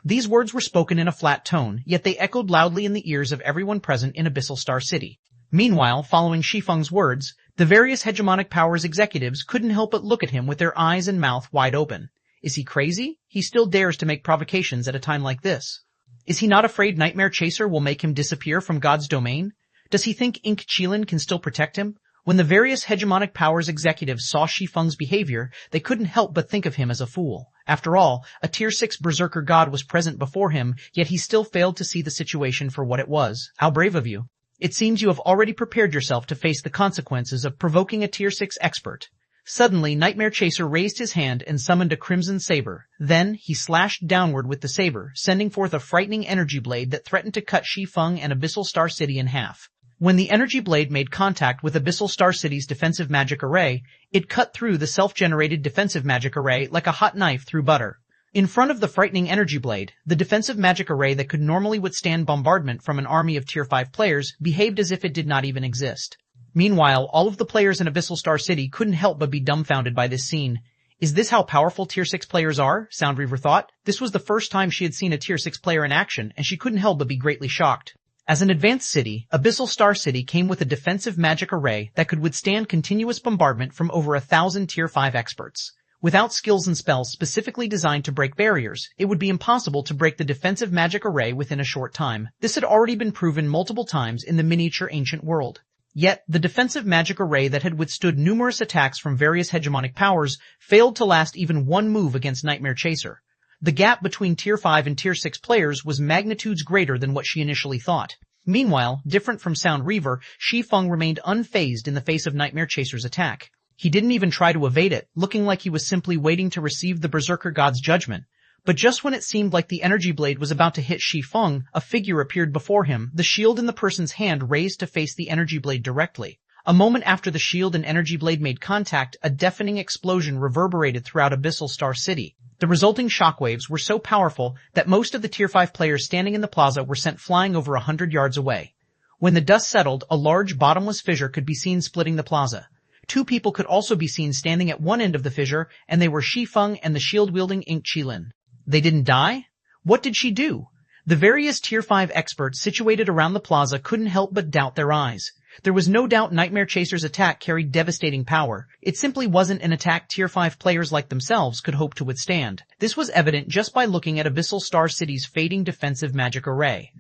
These words were spoken in a flat tone, yet they echoed loudly in the ears of everyone present in Abyssal Star City. Meanwhile, following Shi Feng's words, the various hegemonic powers executives couldn't help but look at him with their eyes and mouth wide open. Is he crazy? He still dares to make provocations at a time like this. Is he not afraid Nightmare Chaser will make him disappear from God's domain? Does he think Ink Qilin can still protect him? When the various hegemonic powers executives saw Shi Feng's behavior, they couldn't help but think of him as a fool. After all, a Tier 6 Berserker God was present before him, yet he still failed to see the situation for what it was. How brave of you. It seems you have already prepared yourself to face the consequences of provoking a Tier 6 expert. Suddenly, Nightmare Chaser raised his hand and summoned a crimson saber. Then, he slashed downward with the saber, sending forth a frightening energy blade that threatened to cut Shi Feng and Abyssal Star City in half. When the energy blade made contact with Abyssal Star City's defensive magic array, it cut through the self-generated defensive magic array like a hot knife through butter. In front of the frightening energy blade, the defensive magic array that could normally withstand bombardment from an army of Tier 5 players behaved as if it did not even exist. Meanwhile, all of the players in Abyssal Star City couldn't help but be dumbfounded by this scene. Is this how powerful Tier 6 players are? Soundreaver thought. This was the first time she had seen a Tier 6 player in action, and she couldn't help but be greatly shocked. As an advanced city, Abyssal Star City came with a defensive magic array that could withstand continuous bombardment from over 1,000 Tier 5 experts. Without skills and spells specifically designed to break barriers, it would be impossible to break the defensive magic array within a short time. This had already been proven multiple times in the miniature ancient world. Yet, the defensive magic array that had withstood numerous attacks from various hegemonic powers failed to last even one move against Nightmare Chaser. The gap between Tier 5 and Tier 6 players was magnitudes greater than what she initially thought. Meanwhile, different from Sound Reaver, Shi Feng remained unfazed in the face of Nightmare Chaser's attack. He didn't even try to evade it, looking like he was simply waiting to receive the Berserker God's judgment. But just when it seemed like the energy blade was about to hit Shi Feng, a figure appeared before him, the shield in the person's hand raised to face the energy blade directly. A moment after the shield and energy blade made contact, a deafening explosion reverberated throughout Abyssal Star City. The resulting shockwaves were so powerful that most of the Tier 5 players standing in the plaza were sent flying over 100 yards away. When the dust settled, a large bottomless fissure could be seen splitting the plaza. Two people could also be seen standing at one end of the fissure, and they were Shi Feng and the shield-wielding Ink Qilin. They didn't die? What did she do? The various Tier 5 experts situated around the plaza couldn't help but doubt their eyes. There was no doubt Nightmare Chaser's attack carried devastating power. It simply wasn't an attack Tier 5 players like themselves could hope to withstand. This was evident just by looking at Abyssal Star City's fading defensive magic array.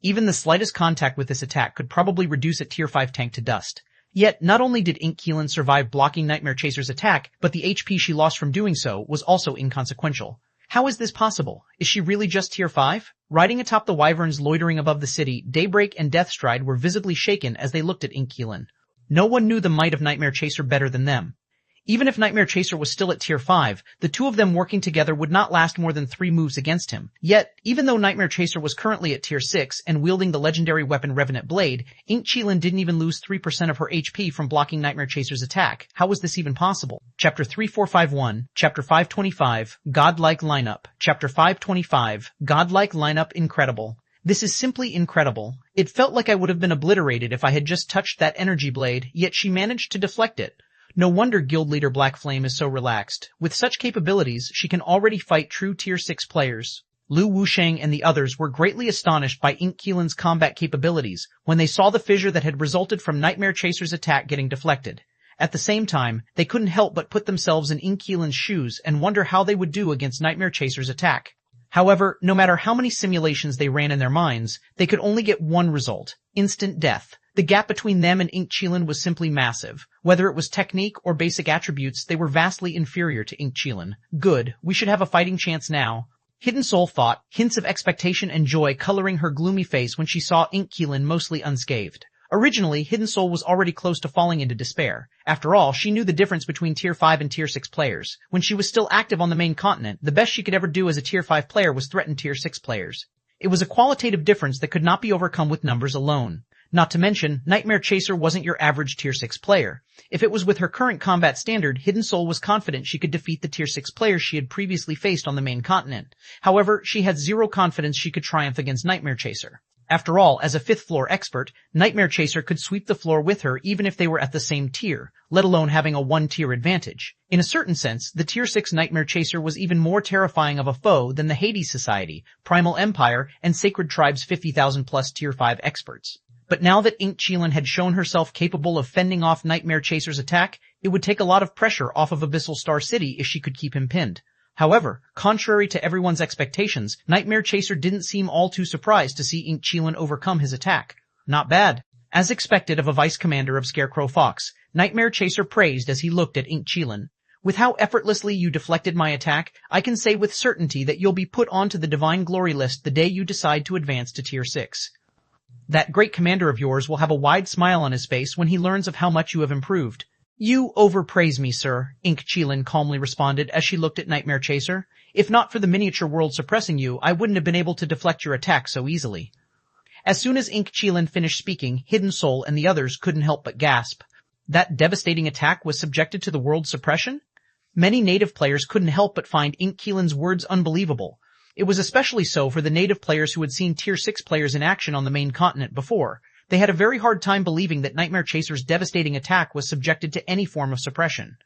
Even the slightest contact with this attack could probably reduce a Tier 5 tank to dust. Yet, not only did Ink Qilin survive blocking Nightmare Chaser's attack, but the HP she lost from doing so was also inconsequential. How is this possible? Is she really just Tier 5? Riding atop the wyverns loitering above the city, Daybreak and Deathstride were visibly shaken as they looked at Ink Qilin. No one knew the might of Nightmare Chaser better than them. Even if Nightmare Chaser was still at Tier 5, the two of them working together would not last more than 3 moves against him. Yet, even though Nightmare Chaser was currently at Tier 6 and wielding the legendary weapon Revenant Blade, Ink Qilin didn't even lose 3% of her HP from blocking Nightmare Chaser's attack. How was this even possible? Chapter 3451, Chapter 525, Godlike Lineup. Chapter 525, Godlike Lineup Incredible. This is simply incredible. It felt like I would have been obliterated if I had just touched that energy blade, yet she managed to deflect it. No wonder Guild Leader Black Flame is so relaxed. With such capabilities, she can already fight true Tier 6 players. Lu Wusheng and the others were greatly astonished by Ink Qilin's combat capabilities when they saw the fissure that had resulted from Nightmare Chaser's attack getting deflected. At the same time, they couldn't help but put themselves in Ink Qilin's shoes and wonder how they would do against Nightmare Chaser's attack. However, no matter how many simulations they ran in their minds, they could only get one result: instant death. The gap between them and Ink Qilin was simply massive. Whether it was technique or basic attributes, they were vastly inferior to Ink Qilin. Good, we should have a fighting chance now. Hidden Soul thought, hints of expectation and joy coloring her gloomy face when she saw Ink Qilin mostly unscathed. Originally, Hidden Soul was already close to falling into despair. After all, she knew the difference between Tier 5 and Tier 6 players. When she was still active on the main continent, the best she could ever do as a Tier 5 player was threaten Tier 6 players. It was a qualitative difference that could not be overcome with numbers alone. Not to mention, Nightmare Chaser wasn't your average Tier 6 player. If it was with her current combat standard, Hidden Soul was confident she could defeat the Tier 6 players she had previously faced on the main continent. However, she had zero confidence she could triumph against Nightmare Chaser. After all, as a 5th floor expert, Nightmare Chaser could sweep the floor with her even if they were at the same tier, let alone having a 1-tier advantage. In a certain sense, the Tier 6 Nightmare Chaser was even more terrifying of a foe than the Hades Society, Primal Empire, and Sacred Tribe's 50,000 plus Tier 5 experts. But now that Ink Qilin had shown herself capable of fending off Nightmare Chaser's attack, it would take a lot of pressure off of Abyssal Star City if she could keep him pinned. However, contrary to everyone's expectations, Nightmare Chaser didn't seem all too surprised to see Ink Qilin overcome his attack. Not bad. As expected of a vice commander of Scarecrow Fox, Nightmare Chaser praised as he looked at Ink Qilin. With how effortlessly you deflected my attack, I can say with certainty that you'll be put onto the Divine Glory list the day you decide to advance to Tier 6. That great commander of yours will have a wide smile on his face when he learns of how much you have improved. You overpraise me, sir, Ink Qilin calmly responded as she looked at Nightmare Chaser. If not for the miniature world suppressing you, I wouldn't have been able to deflect your attack so easily. As soon as Ink Qilin finished speaking, Hidden Soul and the others couldn't help but gasp. That devastating attack was subjected to the world suppression? Many native players couldn't help but find Ink Qilin's words unbelievable. It was especially so for the native players who had seen Tier 6 players in action on the main continent before. They had a very hard time believing that Nightmare Chaser's devastating attack was subjected to any form of suppression.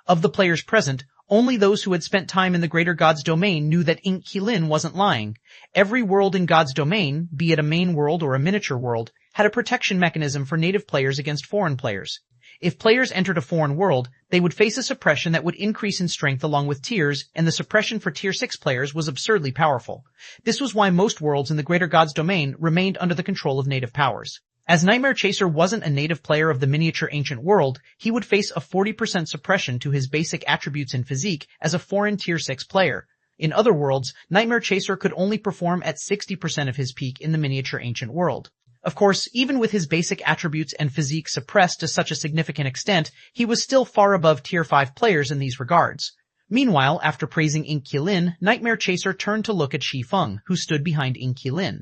Of the players present, only those who had spent time in the Greater God's domain knew that Ink Qilin wasn't lying. Every world in God's domain, be it a main world or a miniature world, had a protection mechanism for native players against foreign players. If players entered a foreign world, they would face a suppression that would increase in strength along with tiers, and the suppression for Tier 6 players was absurdly powerful. This was why most worlds in the Greater God's domain remained under the control of native powers. As Nightmare Chaser wasn't a native player of the miniature ancient world, he would face a 40% suppression to his basic attributes and physique as a foreign Tier 6 player. In other worlds, Nightmare Chaser could only perform at 60% of his peak in the miniature ancient world. Of course, even with his basic attributes and physique suppressed to such a significant extent, he was still far above Tier 5 players in these regards. Meanwhile, after praising Ink-Qilin, Nightmare Chaser turned to look at Shi Feng, who stood behind Ink-Qilin.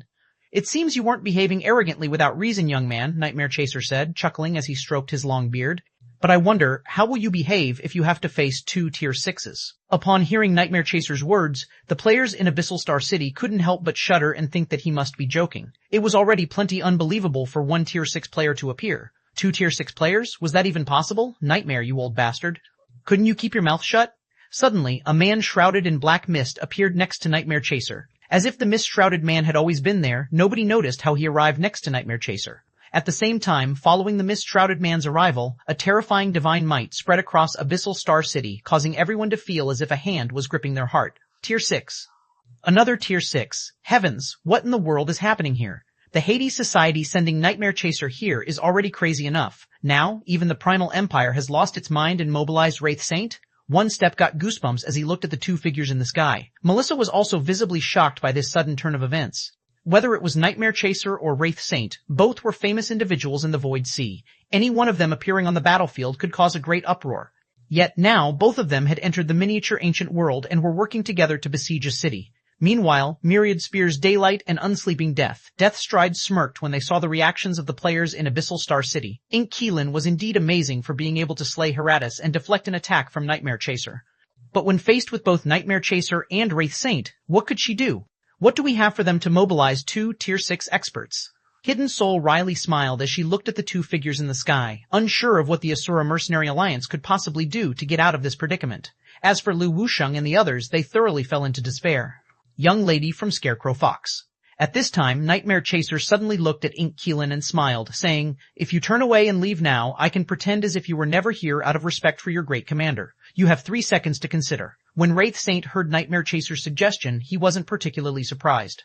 "It seems you weren't behaving arrogantly without reason, young man," Nightmare Chaser said, chuckling as he stroked his long beard. "But I wonder, how will you behave if you have to face 2 Tier 6s? Upon hearing Nightmare Chaser's words, the players in Abyssal Star City couldn't help but shudder and think that he must be joking. It was already plenty unbelievable for 1 Tier 6 player to appear. 2 Tier 6 players? Was that even possible? Nightmare, you old bastard. Couldn't you keep your mouth shut?" Suddenly, a man shrouded in black mist appeared next to Nightmare Chaser. As if the mist-shrouded man had always been there, nobody noticed how he arrived next to Nightmare Chaser. At the same time, following the mist-shrouded man's arrival, a terrifying divine might spread across Abyssal Star City, causing everyone to feel as if a hand was gripping their heart. Tier 6. Another Tier 6. Heavens, what in the world is happening here? The Hades Society sending Nightmare Chaser here is already crazy enough. Now, even the Primal Empire has lost its mind and mobilized Wraith Saint? One Step got goosebumps as he looked at the 2 figures in the sky. Melissa was also visibly shocked by this sudden turn of events. Whether it was Nightmare Chaser or Wraith Saint, both were famous individuals in the Void Sea. Any one of them appearing on the battlefield could cause a great uproar. Yet now, both of them had entered the miniature ancient world and were working together to besiege a city. Meanwhile, Myriad Spears Daylight and Unsleeping Deathstride smirked when they saw the reactions of the players in Abyssal Star City. Ink-Qilin was indeed amazing for being able to slay Heratus and deflect an attack from Nightmare Chaser. But when faced with both Nightmare Chaser and Wraith Saint, what could she do? What do we have for them to mobilize 2 Tier 6 experts? Hidden Soul wryly smiled as she looked at the 2 figures in the sky, unsure of what the Asura Mercenary Alliance could possibly do to get out of this predicament. As for Lu Wusheng and the others, they thoroughly fell into despair. Young lady from Scarecrow Fox. At this time, Nightmare Chaser suddenly looked at Ink-Qilin and smiled, saying, "If you turn away and leave now, I can pretend as if you were never here out of respect for your great commander. You have 3 seconds to consider." When Wraith Saint heard Nightmare Chaser's suggestion, he wasn't particularly surprised.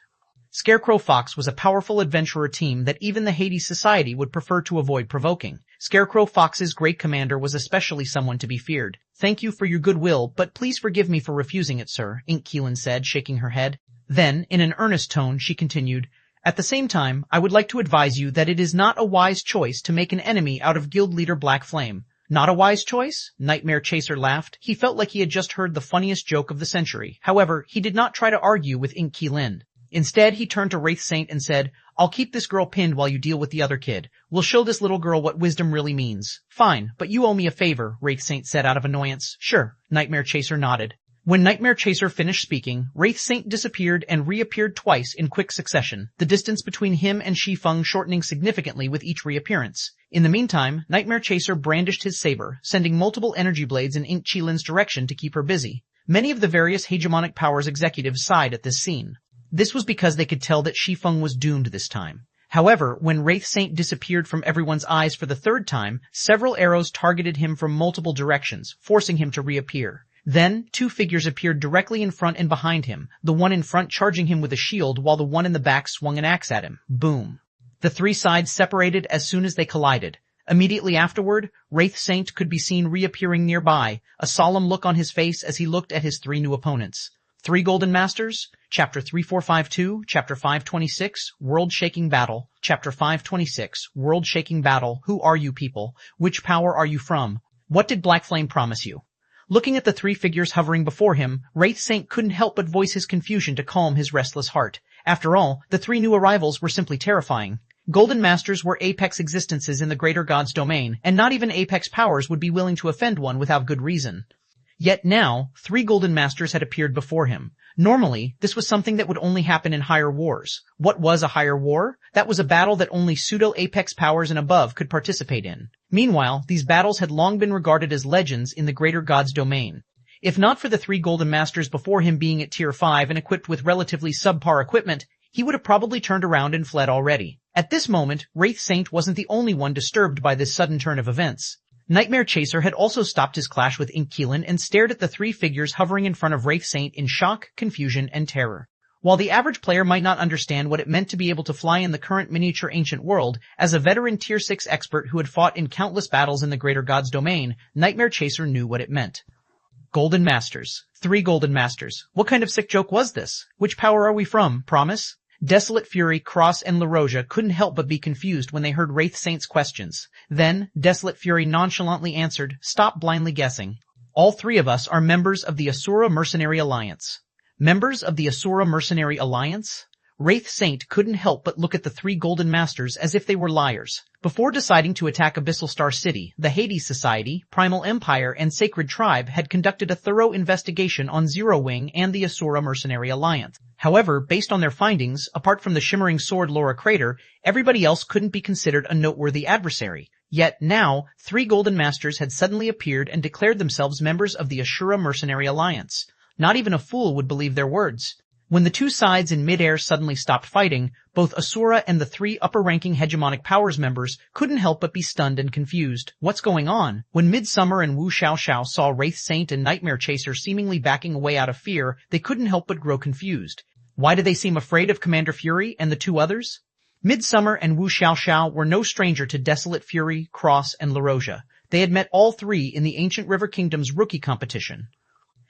Scarecrow Fox was a powerful adventurer team that even the Hades Society would prefer to avoid provoking. Scarecrow Fox's great commander was especially someone to be feared. "Thank you for your goodwill, but please forgive me for refusing it, sir," Ink-Qilin said, shaking her head. Then, in an earnest tone, she continued, "At the same time, I would like to advise you that it is not a wise choice to make an enemy out of guild leader Black Flame." "Not a wise choice?" Nightmare Chaser laughed. He felt like he had just heard the funniest joke of the century. However, he did not try to argue with Ink-Qilin. Instead, he turned to Wraith Saint and said, "I'll keep this girl pinned while you deal with the other kid. We'll show this little girl what wisdom really means." "Fine, but you owe me a favor," Wraith Saint said out of annoyance. "Sure," Nightmare Chaser nodded. When Nightmare Chaser finished speaking, Wraith Saint disappeared and reappeared twice in quick succession, the distance between him and Shi Feng shortening significantly with each reappearance. In the meantime, Nightmare Chaser brandished his saber, sending multiple energy blades in Ink-Qilin's direction to keep her busy. Many of the various hegemonic powers executives sighed at this scene. This was because they could tell that Shi Feng was doomed this time. However, when Wraith Saint disappeared from everyone's eyes for the 3rd time, several arrows targeted him from multiple directions, forcing him to reappear. Then, 2 figures appeared directly in front and behind him, the one in front charging him with a shield while the one in the back swung an axe at him. Boom. The 3 sides separated as soon as they collided. Immediately afterward, Wraith Saint could be seen reappearing nearby, a solemn look on his face as he looked at his 3 new opponents. 3 Golden Masters, Chapter 3452, Chapter 526, World-Shaking Battle, Chapter 526, World-Shaking Battle. Who are you people? Which power are you from? What did Black Flame promise you? Looking at the 3 figures hovering before him, Wraith Saint couldn't help but voice his confusion to calm his restless heart. After all, the 3 new arrivals were simply terrifying. Golden Masters were apex existences in the greater god's domain, and not even apex powers would be willing to offend one without good reason. Yet now, 3 Golden Masters had appeared before him. Normally, this was something that would only happen in higher wars. What was a higher war? That was a battle that only pseudo-apex powers and above could participate in. Meanwhile, these battles had long been regarded as legends in the greater god's domain. If not for the 3 Golden Masters before him being at Tier 5 and equipped with relatively subpar equipment, he would have probably turned around and fled already. At this moment, Wraith Saint wasn't the only one disturbed by this sudden turn of events. Nightmare Chaser had also stopped his clash with Ink-Qilin and stared at the 3 figures hovering in front of Wraith Saint in shock, confusion, and terror. While the average player might not understand what it meant to be able to fly in the current miniature ancient world, as a veteran Tier 6 expert who had fought in countless battles in the greater god's domain, Nightmare Chaser knew what it meant. Golden Masters. 3 Golden Masters. What kind of sick joke was this? Which power are we from? Promise? Desolate Fury, Cross, and La Roja couldn't help but be confused when they heard Wraith Saint's questions. Then, Desolate Fury nonchalantly answered, "Stop blindly guessing. All three of us are members of the Asura Mercenary Alliance." Members of the Asura Mercenary Alliance? Wraith Saint couldn't help but look at the three Golden Masters as if they were liars. Before deciding to attack Abyssal Star City, the Hades Society, Primal Empire, and Sacred Tribe had conducted a thorough investigation on Zero Wing and the Asura Mercenary Alliance. However, based on their findings, apart from the Shimmering Sword Laura Crater, everybody else couldn't be considered a noteworthy adversary. Yet now, three Golden Masters had suddenly appeared and declared themselves members of the Asura Mercenary Alliance. Not even a fool would believe their words. When the two sides in midair suddenly stopped fighting, both Asura and the three upper-ranking Hegemonic Powers members couldn't help but be stunned and confused. What's going on? When Midsummer and Wu Xiaoxiao saw Wraith Saint and Nightmare Chaser seemingly backing away out of fear, they couldn't help but grow confused. Why did they seem afraid of Commander Fury and the two others? Midsummer and Wu Xiaoxiao were no stranger to Desolate Fury, Cross, and La Roja. They had met all three in the Ancient River Kingdom's rookie competition.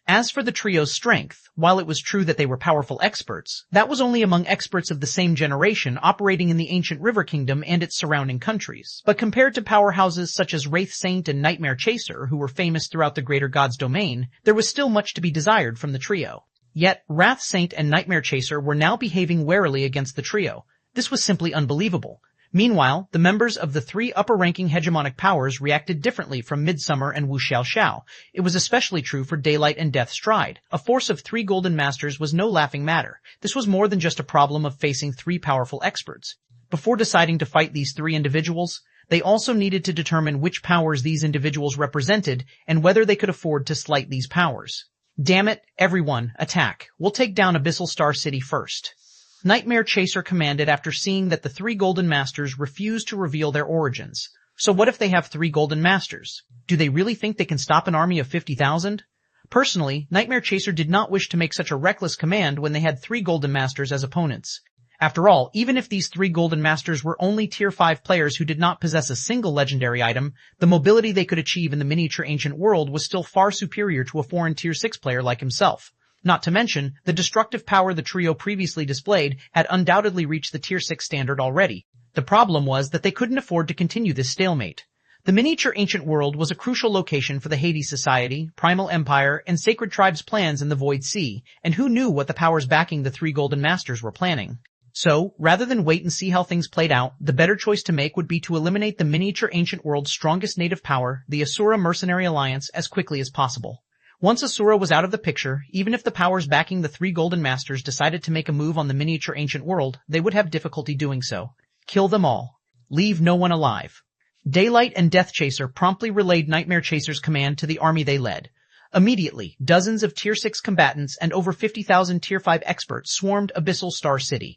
As for the trio's strength, while it was true that they were powerful experts, that was only among experts of the same generation operating in the Ancient River Kingdom and its surrounding countries. But compared to powerhouses such as Wraith Saint and Nightmare Chaser, who were famous throughout the Greater God's domain, there was still much to be desired from the trio. Yet, Wrath Saint and Nightmare Chaser were now behaving warily against the trio. This was simply unbelievable. Meanwhile, the members of the three upper-ranking hegemonic powers reacted differently from Midsummer and Wu Xiaoxiao. It was especially true for Daylight and Death Stride. A force of three Golden Masters was no laughing matter. This was more than just a problem of facing three powerful experts. Before deciding to fight these three individuals, they also needed to determine which powers these individuals represented and whether they could afford to slight these powers. Damn it, everyone, attack. We'll take down Abyssal Star City first. Nightmare Chaser commanded after seeing that the three Golden Masters refused to reveal their origins. So what if they have three Golden Masters? Do they really think they can stop an army of 50,000? Personally, Nightmare Chaser did not wish to make such a reckless command when they had three Golden Masters as opponents. After all, even if these three Golden Masters were only Tier 5 players who did not possess a single legendary item, the mobility they could achieve in the miniature ancient world was still far superior to a foreign Tier 6 player like himself. Not to mention, the destructive power the trio previously displayed had undoubtedly reached the Tier 6 standard already. The problem was that they couldn't afford to continue this stalemate. The miniature ancient world was a crucial location for the Hades Society, Primal Empire, and Sacred Tribe's plans in the Void Sea, and who knew what the powers backing the three Golden Masters were planning. So, rather than wait and see how things played out, the better choice to make would be to eliminate the miniature ancient world's strongest native power, the Asura Mercenary Alliance, as quickly as possible. Once Asura was out of the picture, even if the powers backing the three Golden Masters decided to make a move on the miniature ancient world, they would have difficulty doing so. Kill them all. Leave no one alive. Daylight and Death Chaser promptly relayed Nightmare Chaser's command to the army they led. Immediately, dozens of Tier 6 combatants and over 50,000 Tier 5 experts swarmed Abyssal Star City.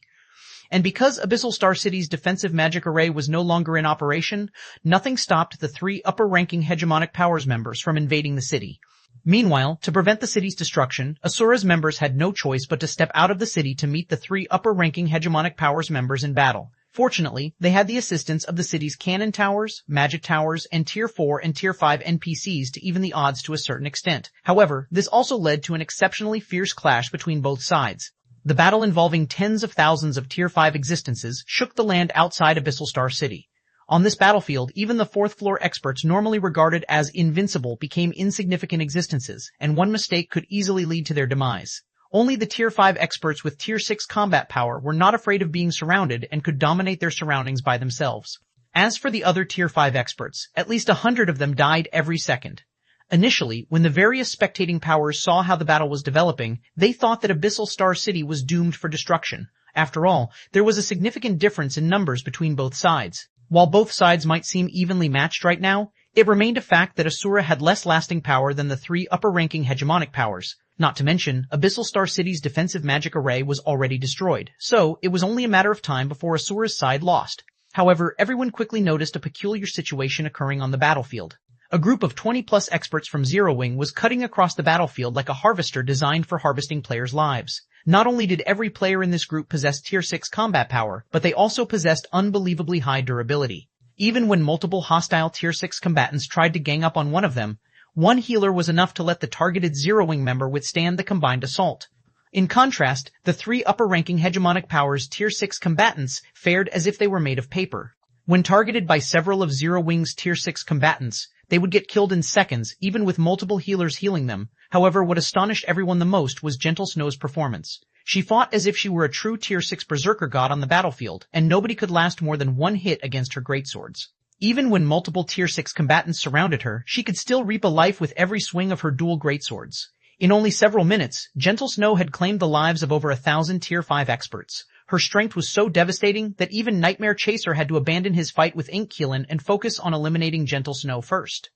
And because Abyssal Star City's defensive magic array was no longer in operation, nothing stopped the three upper-ranking hegemonic powers members from invading the city. Meanwhile, to prevent the city's destruction, Asura's members had no choice but to step out of the city to meet the three upper-ranking hegemonic powers members in battle. Fortunately, they had the assistance of the city's cannon towers, magic towers, and Tier 4 and Tier 5 NPCs to even the odds to a certain extent. However, this also led to an exceptionally fierce clash between both sides. The battle involving tens of thousands of Tier 5 existences shook the land outside Abyssal Star City. On this battlefield, even the fourth-floor experts normally regarded as invincible became insignificant existences, and one mistake could easily lead to their demise. Only the Tier 5 experts with Tier 6 combat power were not afraid of being surrounded and could dominate their surroundings by themselves. As for the other Tier 5 experts, at least 100 of them died every second. Initially, when the various spectating powers saw how the battle was developing, they thought that Abyssal Star City was doomed for destruction. After all, there was a significant difference in numbers between both sides. While both sides might seem evenly matched right now, it remained a fact that Asura had less lasting power than the three upper-ranking hegemonic powers. Not to mention, Abyssal Star City's defensive magic array was already destroyed, so it was only a matter of time before Asura's side lost. However, everyone quickly noticed a peculiar situation occurring on the battlefield. A group of 20-plus experts from Zero Wing was cutting across the battlefield like a harvester designed for harvesting players' lives. Not only did every player in this group possess Tier 6 combat power, but they also possessed unbelievably high durability. Even when multiple hostile Tier 6 combatants tried to gang up on one of them, one healer was enough to let the targeted Zero Wing member withstand the combined assault. In contrast, the three upper-ranking hegemonic powers Tier 6 combatants fared as if they were made of paper. When targeted by several of Zero Wing's Tier 6 combatants, they would get killed in seconds, even with multiple healers healing them. However, what astonished everyone the most was Gentle Snow's performance. She fought as if she were a true Tier 6 berserker god on the battlefield, and nobody could last more than one hit against her greatswords. Even when multiple Tier 6 combatants surrounded her, she could still reap a life with every swing of her dual greatswords. In only several minutes, Gentle Snow had claimed the lives of over 1,000 Tier 5 experts. Her strength was so devastating that even Nightmare Chaser had to abandon his fight with Inkkeelan and focus on eliminating Gentle Snow first.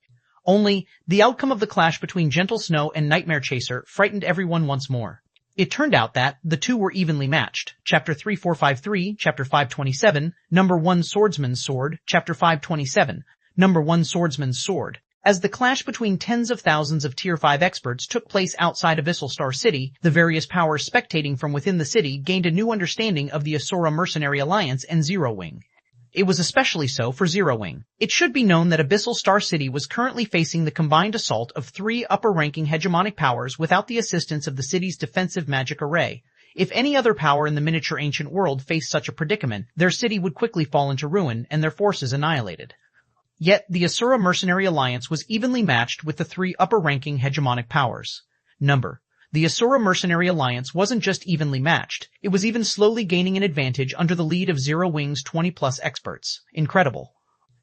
Only, the outcome of the clash between Gentle Snow and Nightmare Chaser frightened everyone once more. It turned out that the two were evenly matched. Chapter 3453, Chapter 527, Number 1 Swordsman's Sword, Chapter 527, Number 1 Swordsman's Sword. As the clash between tens of thousands of Tier 5 experts took place outside Abyssal Star City, the various powers spectating from within the city gained a new understanding of the Asura Mercenary Alliance and Zero Wing. It was especially so for Zero Wing. It should be known that Abyssal Star City was currently facing the combined assault of three upper-ranking hegemonic powers without the assistance of the city's defensive magic array. If any other power in the miniature ancient world faced such a predicament, their city would quickly fall into ruin and their forces annihilated. Yet, the Asura Mercenary Alliance was evenly matched with the three upper-ranking hegemonic powers. The Asura Mercenary Alliance wasn't just evenly matched, it was even slowly gaining an advantage under the lead of Zero Wing's 20-plus experts. Incredible.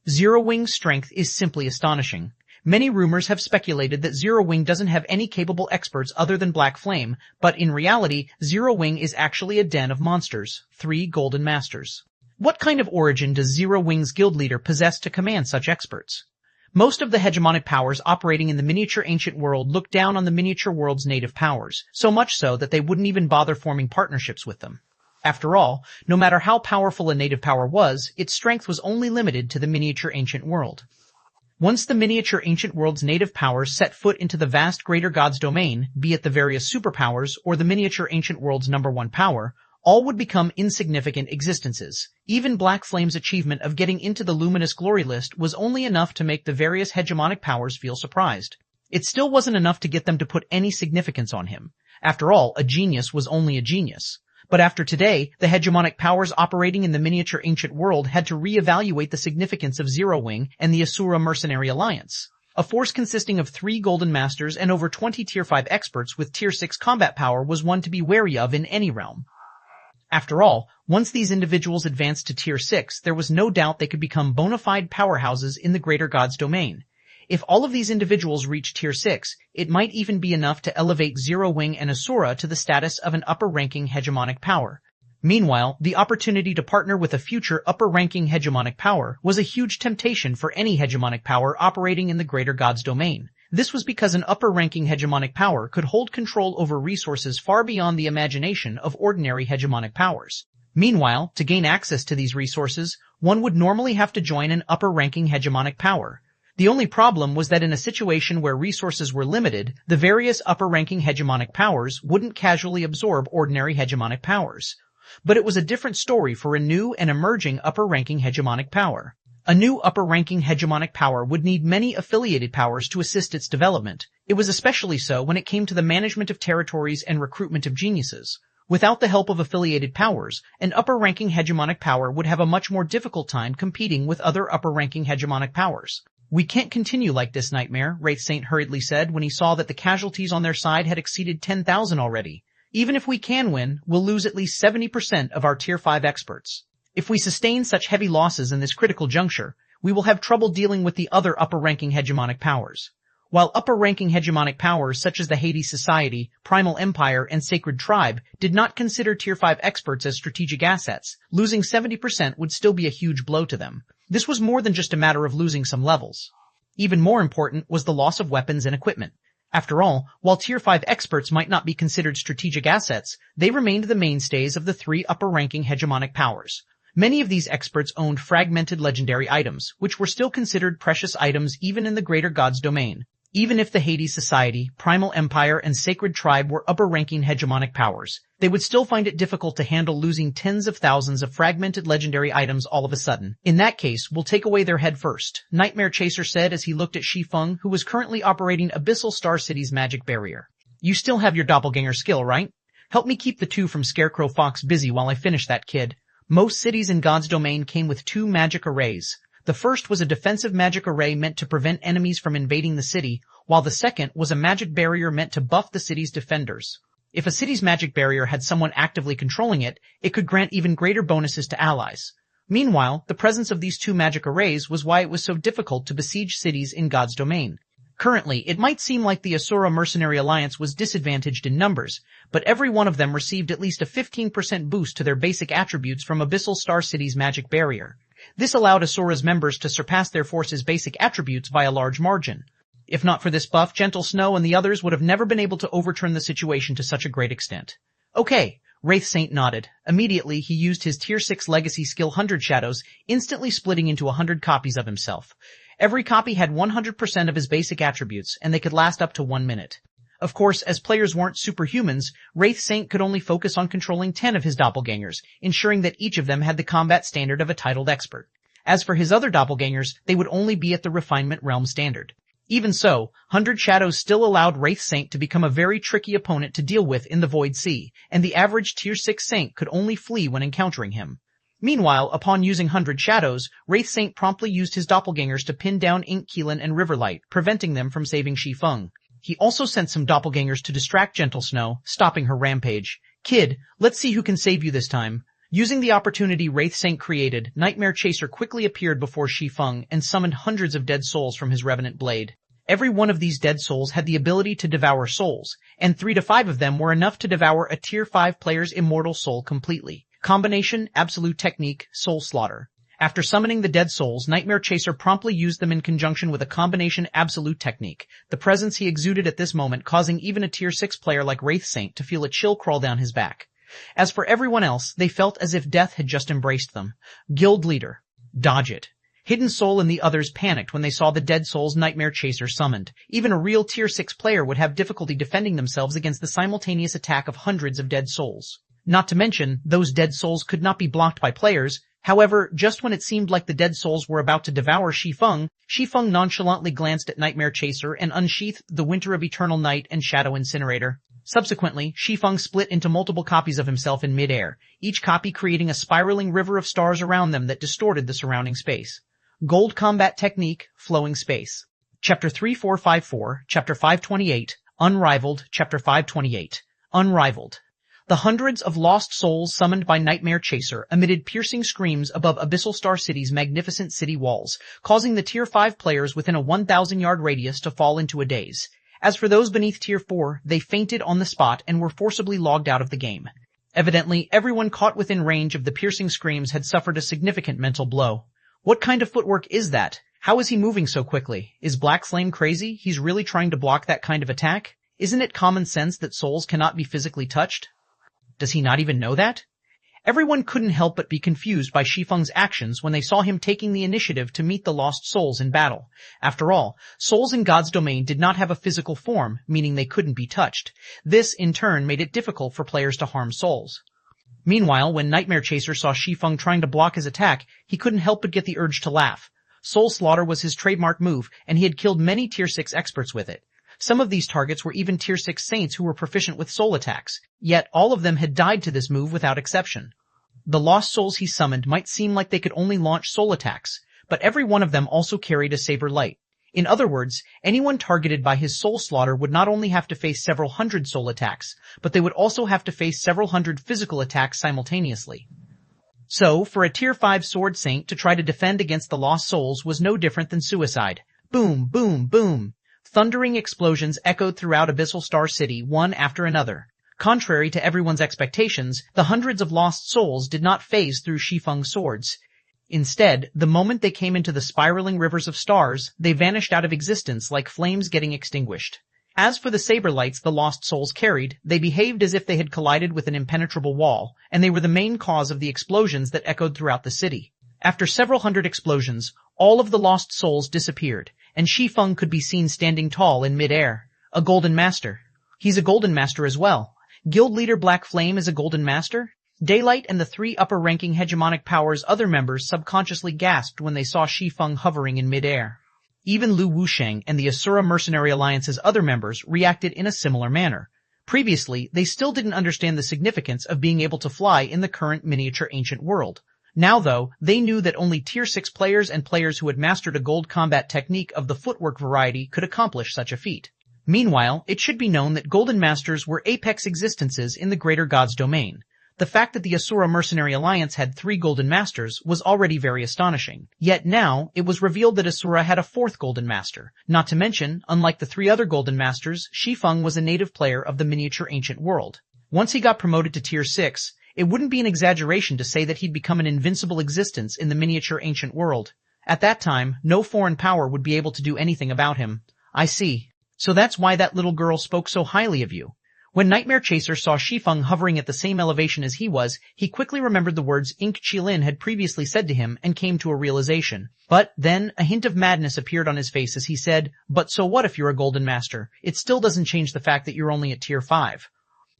Zero Wing's strength is simply astonishing. Many rumors have speculated that Zero Wing doesn't have any capable experts other than Black Flame, but in reality, Zero Wing is actually a den of monsters, 3 Golden Masters. What kind of origin does Zero Wing's guild leader possess to command such experts? Most of the hegemonic powers operating in the miniature ancient world look down on the miniature world's native powers, so much so that they wouldn't even bother forming partnerships with them. After all, no matter how powerful a native power was, its strength was only limited to the miniature ancient world. Once the miniature ancient world's native powers set foot into the vast greater god's domain, be it the various superpowers or the miniature ancient world's number one power, all would become insignificant existences. Even Black Flame's achievement of getting into the Luminous Glory list was only enough to make the various hegemonic powers feel surprised. It still wasn't enough to get them to put any significance on him. After all, a genius was only a genius. But after today, the hegemonic powers operating in the miniature ancient world had to re-evaluate the significance of Zero Wing and the Asura Mercenary Alliance. A force consisting of 3 Golden Masters and over 20 Tier 5 experts with Tier 6 combat power was one to be wary of in any realm. After all, once these individuals advanced to Tier 6, there was no doubt they could become bona fide powerhouses in the greater god's domain. If all of these individuals reached Tier 6, it might even be enough to elevate Zero Wing and Asura to the status of an upper-ranking hegemonic power. Meanwhile, the opportunity to partner with a future upper-ranking hegemonic power was a huge temptation for any hegemonic power operating in the greater god's domain. This was because an upper-ranking hegemonic power could hold control over resources far beyond the imagination of ordinary hegemonic powers. Meanwhile, to gain access to these resources, one would normally have to join an upper-ranking hegemonic power. The only problem was that in a situation where resources were limited, the various upper-ranking hegemonic powers wouldn't casually absorb ordinary hegemonic powers. But it was a different story for a new and emerging upper-ranking hegemonic power. A new upper-ranking hegemonic power would need many affiliated powers to assist its development. It was especially so when it came to the management of territories and recruitment of geniuses. Without the help of affiliated powers, an upper-ranking hegemonic power would have a much more difficult time competing with other upper-ranking hegemonic powers. "We can't continue like this, Nightmare," Wraith Saint hurriedly said when he saw that the casualties on their side had exceeded 10,000 already. "Even if we can win, we'll lose at least 70% of our Tier 5 experts. If we sustain such heavy losses in this critical juncture, we will have trouble dealing with the other upper-ranking hegemonic powers." While upper-ranking hegemonic powers such as the Hades Society, Primal Empire, and Sacred Tribe did not consider Tier 5 experts as strategic assets, losing 70% would still be a huge blow to them. This was more than just a matter of losing some levels. Even more important was the loss of weapons and equipment. After all, while Tier 5 experts might not be considered strategic assets, they remained the mainstays of the 3 upper-ranking hegemonic powers. Many of these experts owned fragmented legendary items, which were still considered precious items even in the greater god's domain. Even if the Hades Society, Primal Empire, and Sacred Tribe were upper-ranking hegemonic powers, they would still find it difficult to handle losing tens of thousands of fragmented legendary items all of a sudden. "In that case, we'll take away their head first," Nightmare Chaser said as he looked at Shi Feng, who was currently operating Abyssal Star City's magic barrier. "You still have your doppelganger skill, right?" Help me keep the two from Scarecrow Fox busy while I finish that kid. Most cities in God's domain came with 2 magic arrays. The first was a defensive magic array meant to prevent enemies from invading the city, while the second was a magic barrier meant to buff the city's defenders. If a city's magic barrier had someone actively controlling it, it could grant even greater bonuses to allies. Meanwhile, the presence of these 2 magic arrays was why it was so difficult to besiege cities in God's domain. Currently, it might seem like the Asura Mercenary Alliance was disadvantaged in numbers, but every one of them received at least a 15% boost to their basic attributes from Abyssal Star City's magic barrier. This allowed Asura's members to surpass their force's basic attributes by a large margin. If not for this buff, Gentle Snow and the others would have never been able to overturn the situation to such a great extent. Okay, Wraith Saint nodded. Immediately, he used his Tier 6 legacy skill 100 Shadows, instantly splitting into 100 copies of himself. Every copy had 100% of his basic attributes, and they could last up to 1 minute. Of course, as players weren't superhumans, Wraith Saint could only focus on controlling 10 of his doppelgangers, ensuring that each of them had the combat standard of a titled expert. As for his other doppelgangers, they would only be at the refinement realm standard. Even so, 100 Shadows still allowed Wraith Saint to become a very tricky opponent to deal with in the Void Sea, and the average Tier 6 Saint could only flee when encountering him. Meanwhile, upon using 100 Shadows, Wraith Saint promptly used his doppelgangers to pin down Ink Keelan and Riverlight, preventing them from saving Shi Feng. He also sent some doppelgangers to distract Gentle Snow, stopping her rampage. Kid, let's see who can save you this time. Using the opportunity Wraith Saint created, Nightmare Chaser quickly appeared before Shi Feng and summoned hundreds of dead souls from his Revenant Blade. Every one of these dead souls had the ability to devour souls, and 3 to 5 of them were enough to devour a Tier 5 player's immortal soul completely. Combination, Absolute Technique, Soul Slaughter. After summoning the dead souls, Nightmare Chaser promptly used them in conjunction with a combination Absolute Technique, the presence he exuded at this moment causing even a Tier 6 player like Wraith Saint to feel a chill crawl down his back. As for everyone else, they felt as if death had just embraced them. Guild Leader. Dodge it. Hidden Soul and the others panicked when they saw the dead souls Nightmare Chaser summoned. Even a real Tier 6 player would have difficulty defending themselves against the simultaneous attack of hundreds of dead souls. Not to mention, those dead souls could not be blocked by players. However, just when it seemed like the dead souls were about to devour Shi Feng nonchalantly glanced at Nightmare Chaser and unsheathed the Winter of Eternal Night and Shadow Incinerator. Subsequently, Shi Feng split into multiple copies of himself in mid-air, each copy creating a spiraling river of stars around them that distorted the surrounding space. Gold Combat Technique, Flowing Space. Chapter 3454, Chapter 528, Unrivaled, Chapter 528, Unrivaled. The hundreds of lost souls summoned by Nightmare Chaser emitted piercing screams above Abyssal Star City's magnificent city walls, causing the Tier 5 players within a 1,000-yard radius to fall into a daze. As for those beneath Tier 4, they fainted on the spot and were forcibly logged out of the game. Evidently, everyone caught within range of the piercing screams had suffered a significant mental blow. What kind of footwork is that? How is he moving so quickly? Is Black Flame crazy? He's really trying to block that kind of attack? Isn't it common sense that souls cannot be physically touched? Does he not even know that? Everyone couldn't help but be confused by Shi Feng's actions when they saw him taking the initiative to meet the lost souls in battle. After all, souls in God's domain did not have a physical form, meaning they couldn't be touched. This, in turn, made it difficult for players to harm souls. Meanwhile, when Nightmare Chaser saw Shi Feng trying to block his attack, he couldn't help but get the urge to laugh. Soul Slaughter was his trademark move, and he had killed many Tier 6 experts with it. Some of these targets were even Tier 6 saints who were proficient with soul attacks, yet all of them had died to this move without exception. The lost souls he summoned might seem like they could only launch soul attacks, but every one of them also carried a saber light. In other words, anyone targeted by his soul slaughter would not only have to face several hundred soul attacks, but they would also have to face several hundred physical attacks simultaneously. So, for a Tier 5 sword saint to try to defend against the lost souls was no different than suicide. Boom, boom, boom. Thundering explosions echoed throughout Abyssal Star City, one after another. Contrary to everyone's expectations, the hundreds of lost souls did not phase through Shi Feng's swords. Instead, the moment they came into the spiraling rivers of stars, they vanished out of existence like flames getting extinguished. As for the saber lights the lost souls carried, they behaved as if they had collided with an impenetrable wall, and they were the main cause of the explosions that echoed throughout the city. After several hundred explosions, all of the lost souls disappeared, and Shi Feng could be seen standing tall in mid-air. A Golden Master. He's a Golden Master as well. Guild Leader Black Flame is a Golden Master? Daylight and the 3 upper-ranking hegemonic powers' other members subconsciously gasped when they saw Shi Feng hovering in mid-air. Even Lu Wusheng and the Asura Mercenary Alliance's other members reacted in a similar manner. Previously, they still didn't understand the significance of being able to fly in the current miniature ancient world. Now though, they knew that only Tier 6 players and players who had mastered a gold combat technique of the footwork variety could accomplish such a feat. Meanwhile, it should be known that Golden Masters were apex existences in the Greater Gods domain. The fact that the Asura Mercenary Alliance had 3 Golden Masters was already very astonishing. Yet now, it was revealed that Asura had a 4th Golden Master. Not to mention, unlike the 3 other Golden Masters, Shi Feng was a native player of the miniature ancient world. Once he got promoted to Tier 6, it wouldn't be an exaggeration to say that he'd become an invincible existence in the miniature ancient world. At that time, no foreign power would be able to do anything about him. I see. So that's why that little girl spoke so highly of you. When Nightmare Chaser saw Shi Feng hovering at the same elevation as he was, he quickly remembered the words Ink Qilin had previously said to him and came to a realization. But then, a hint of madness appeared on his face as he said, "But so what if you're a Golden Master? It still doesn't change the fact that you're only at Tier 5.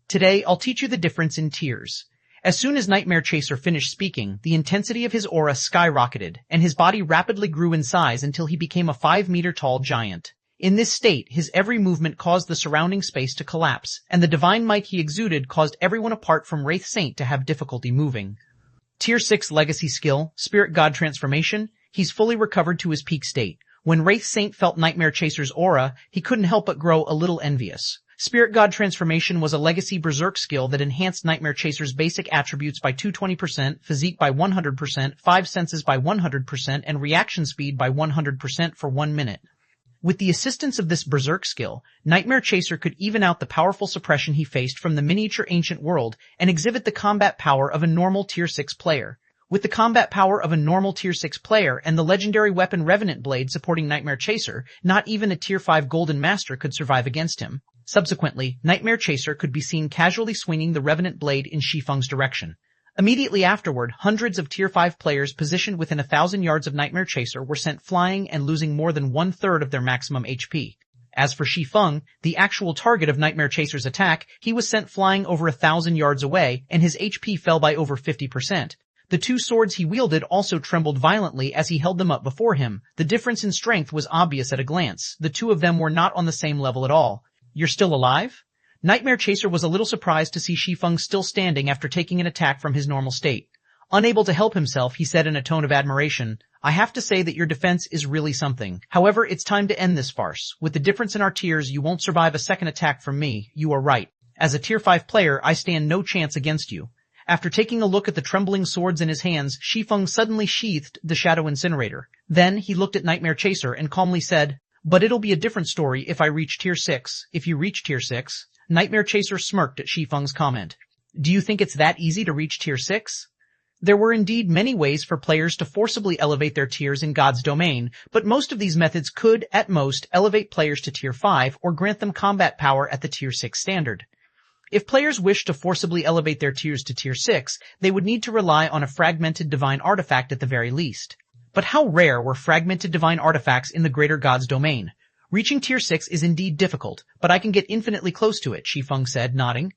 Today, I'll teach you the difference in tiers." As soon as Nightmare Chaser finished speaking, the intensity of his aura skyrocketed, and his body rapidly grew in size until he became a 5-meter-tall giant. In this state, his every movement caused the surrounding space to collapse, and the divine might he exuded caused everyone apart from Wraith Saint to have difficulty moving. Tier 6 Legacy Skill, Spirit God Transformation. He's fully recovered to his peak state. When Wraith Saint felt Nightmare Chaser's aura, he couldn't help but grow a little envious. Spirit God Transformation was a legacy berserk skill that enhanced Nightmare Chaser's basic attributes by 220%, physique by 100%, 5 senses by 100%, and reaction speed by 100% for 1 minute. With the assistance of this berserk skill, Nightmare Chaser could even out the powerful suppression he faced from the miniature ancient world and exhibit the combat power of a normal Tier 6 player. With the combat power of a normal Tier 6 player and the legendary weapon Revenant Blade supporting Nightmare Chaser, not even a Tier 5 Golden Master could survive against him. Subsequently, Nightmare Chaser could be seen casually swinging the Revenant Blade in Shi Feng's direction. Immediately afterward, hundreds of Tier 5 players positioned within 1,000 yards of Nightmare Chaser were sent flying and losing more than 1/3 of their maximum HP. As for Shi Feng, the actual target of Nightmare Chaser's attack, he was sent flying over 1,000 yards away, and his HP fell by over 50%. The 2 swords he wielded also trembled violently as he held them up before him. The difference in strength was obvious at a glance. The 2 of them were not on the same level at all. "You're still alive?" Nightmare Chaser was a little surprised to see Shi Feng still standing after taking an attack from his normal state. Unable to help himself, he said in a tone of admiration, "I have to say that your defense is really something. However, it's time to end this farce. With the difference in our tiers, you won't survive a second attack from me. You are right. As a Tier 5 player, I stand no chance against you." After taking a look at the trembling swords in his hands, Shi Feng suddenly sheathed the Shadow Incinerator. Then he looked at Nightmare Chaser and calmly said, "But it'll be a different story if I reach Tier 6. If you reach Tier 6. Nightmare Chaser smirked at Shi Feng's comment. "Do you think it's that easy to reach Tier 6? There were indeed many ways for players to forcibly elevate their tiers in God's domain, but most of these methods could, at most, elevate players to Tier 5 or grant them combat power at the Tier 6 standard. If players wished to forcibly elevate their tiers to Tier 6, they would need to rely on a fragmented divine artifact at the very least. But how rare were fragmented divine artifacts in the Greater God's domain? Reaching Tier 6 is indeed difficult, but I can get infinitely close to it," Shi Feng said, nodding.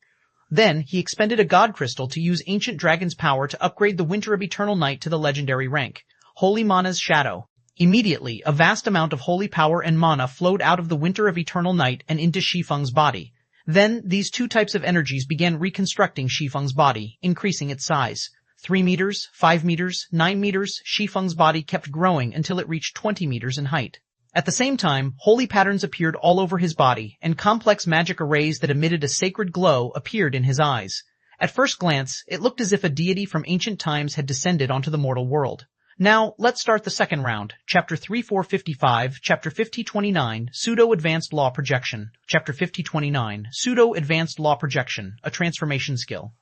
Then, he expended a God Crystal to use Ancient Dragon's power to upgrade the Winter of Eternal Night to the legendary rank, Holy Mana's Shadow. Immediately, a vast amount of holy power and mana flowed out of the Winter of Eternal Night and into Shi Feng's body. Then, these 2 types of energies began reconstructing Shi Feng's body, increasing its size. 3 meters, 5 meters, 9 meters, Shi Feng's body kept growing until it reached 20 meters in height. At the same time, holy patterns appeared all over his body, and complex magic arrays that emitted a sacred glow appeared in his eyes. At first glance, it looked as if a deity from ancient times had descended onto the mortal world. Now, let's start the second round. Chapter 3455, Chapter 5029, Pseudo-Advanced Law Projection. Chapter 5029, Pseudo-Advanced Law Projection, a transformation skill.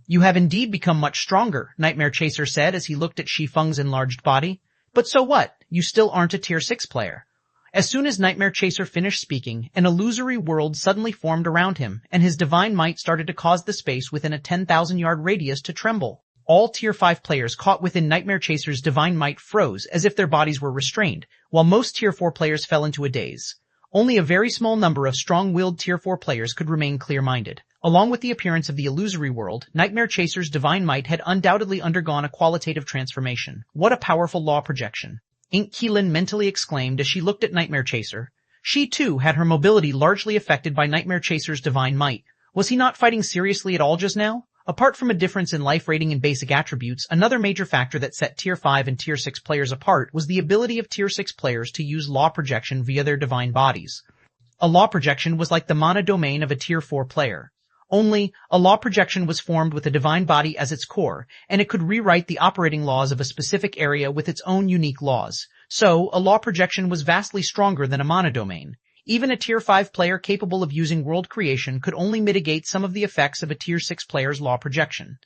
"You have indeed become much stronger," Nightmare Chaser said as he looked at Shi Feng's enlarged body. "But so what? You still aren't a Tier 6 player." As soon as Nightmare Chaser finished speaking, an illusory world suddenly formed around him, and his divine might started to cause the space within a 10,000-yard radius to tremble. All Tier 5 players caught within Nightmare Chaser's divine might froze as if their bodies were restrained, while most Tier 4 players fell into a daze. Only a very small number of strong-willed Tier 4 players could remain clear-minded. Along with the appearance of the illusory world, Nightmare Chaser's divine might had undoubtedly undergone a qualitative transformation. What a powerful law projection! Ink Qilin mentally exclaimed as she looked at Nightmare Chaser. She too had her mobility largely affected by Nightmare Chaser's divine might. Was he not fighting seriously at all just now? Apart from a difference in life rating and basic attributes, another major factor that set Tier 5 and Tier 6 players apart was the ability of Tier 6 players to use law projection via their divine bodies. A law projection was like the mana domain of a Tier 4 player. Only, a law projection was formed with a divine body as its core, and it could rewrite the operating laws of a specific area with its own unique laws. So, a law projection was vastly stronger than a mana domain. Even a Tier 5 player capable of using world creation could only mitigate some of the effects of a Tier 6 player's law projection.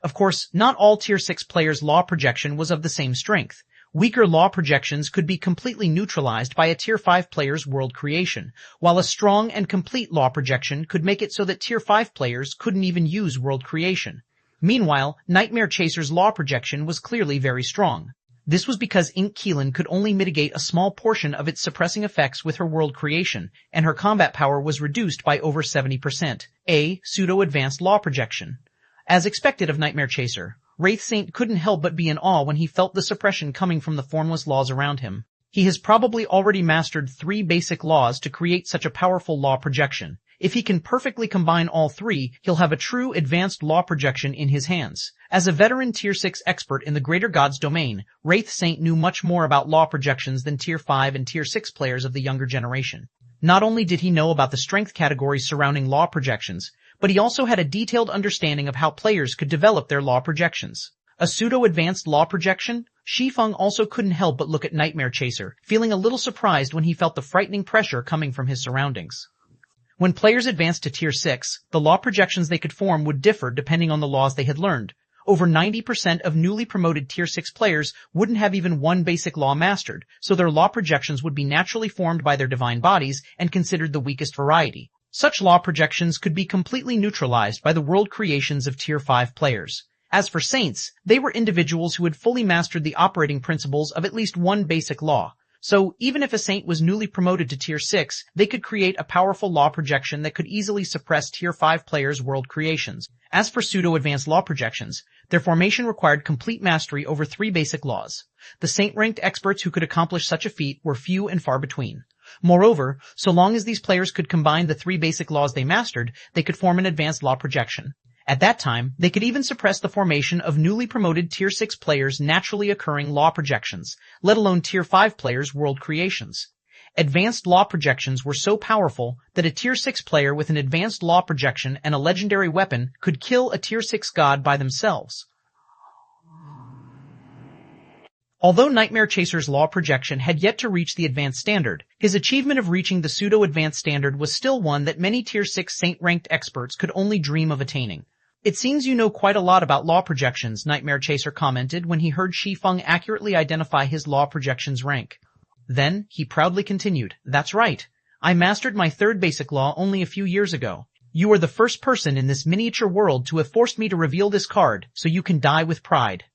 Of course, not all Tier 6 players' law projection was of the same strength. Weaker law projections could be completely neutralized by a Tier 5 player's world creation, while a strong and complete law projection could make it so that Tier 5 players couldn't even use world creation. Meanwhile, Nightmare Chaser's law projection was clearly very strong. This was because Ink Keelan could only mitigate a small portion of its suppressing effects with her world creation, and her combat power was reduced by over 70%. A pseudo-advanced law projection. As expected of Nightmare Chaser, Wraith Saint couldn't help but be in awe when he felt the suppression coming from the formless laws around him. He has probably already mastered 3 basic laws to create such a powerful law projection. If he can perfectly combine all 3, he'll have a true advanced law projection in his hands. As a veteran Tier 6 expert in the Greater Gods domain, Wraith Saint knew much more about law projections than Tier 5 and Tier 6 players of the younger generation. Not only did he know about the strength categories surrounding law projections, but he also had a detailed understanding of how players could develop their law projections. A pseudo-advanced law projection? Shi Feng also couldn't help but look at Nightmare Chaser, feeling a little surprised when he felt the frightening pressure coming from his surroundings. When players advanced to Tier 6, the law projections they could form would differ depending on the laws they had learned. Over 90% of newly promoted Tier 6 players wouldn't have even one basic law mastered, so their law projections would be naturally formed by their divine bodies and considered the weakest variety. Such law projections could be completely neutralized by the world creations of Tier 5 players. As for Saints, they were individuals who had fully mastered the operating principles of at least one basic law. So, even if a Saint was newly promoted to Tier 6, they could create a powerful law projection that could easily suppress Tier 5 players' world creations. As for pseudo-advanced law projections, their formation required complete mastery over 3 basic laws. The Saint-ranked experts who could accomplish such a feat were few and far between. Moreover, so long as these players could combine the 3 basic laws they mastered, they could form an advanced law projection. At that time, they could even suppress the formation of newly promoted Tier 6 players' naturally occurring law projections, let alone Tier 5 players' world creations. Advanced law projections were so powerful that a Tier 6 player with an advanced law projection and a legendary weapon could kill a Tier 6 god by themselves. Although Nightmare Chaser's law projection had yet to reach the advanced standard, his achievement of reaching the pseudo-advanced standard was still one that many Tier 6 Saint-ranked experts could only dream of attaining. It seems you know quite a lot about law projections, Nightmare Chaser commented when he heard Shi Feng accurately identify his law projection's rank. Then, he proudly continued, "That's right. I mastered my 3rd basic law only a few years ago. You are the first person in this miniature world to have forced me to reveal this card, so you can die with pride."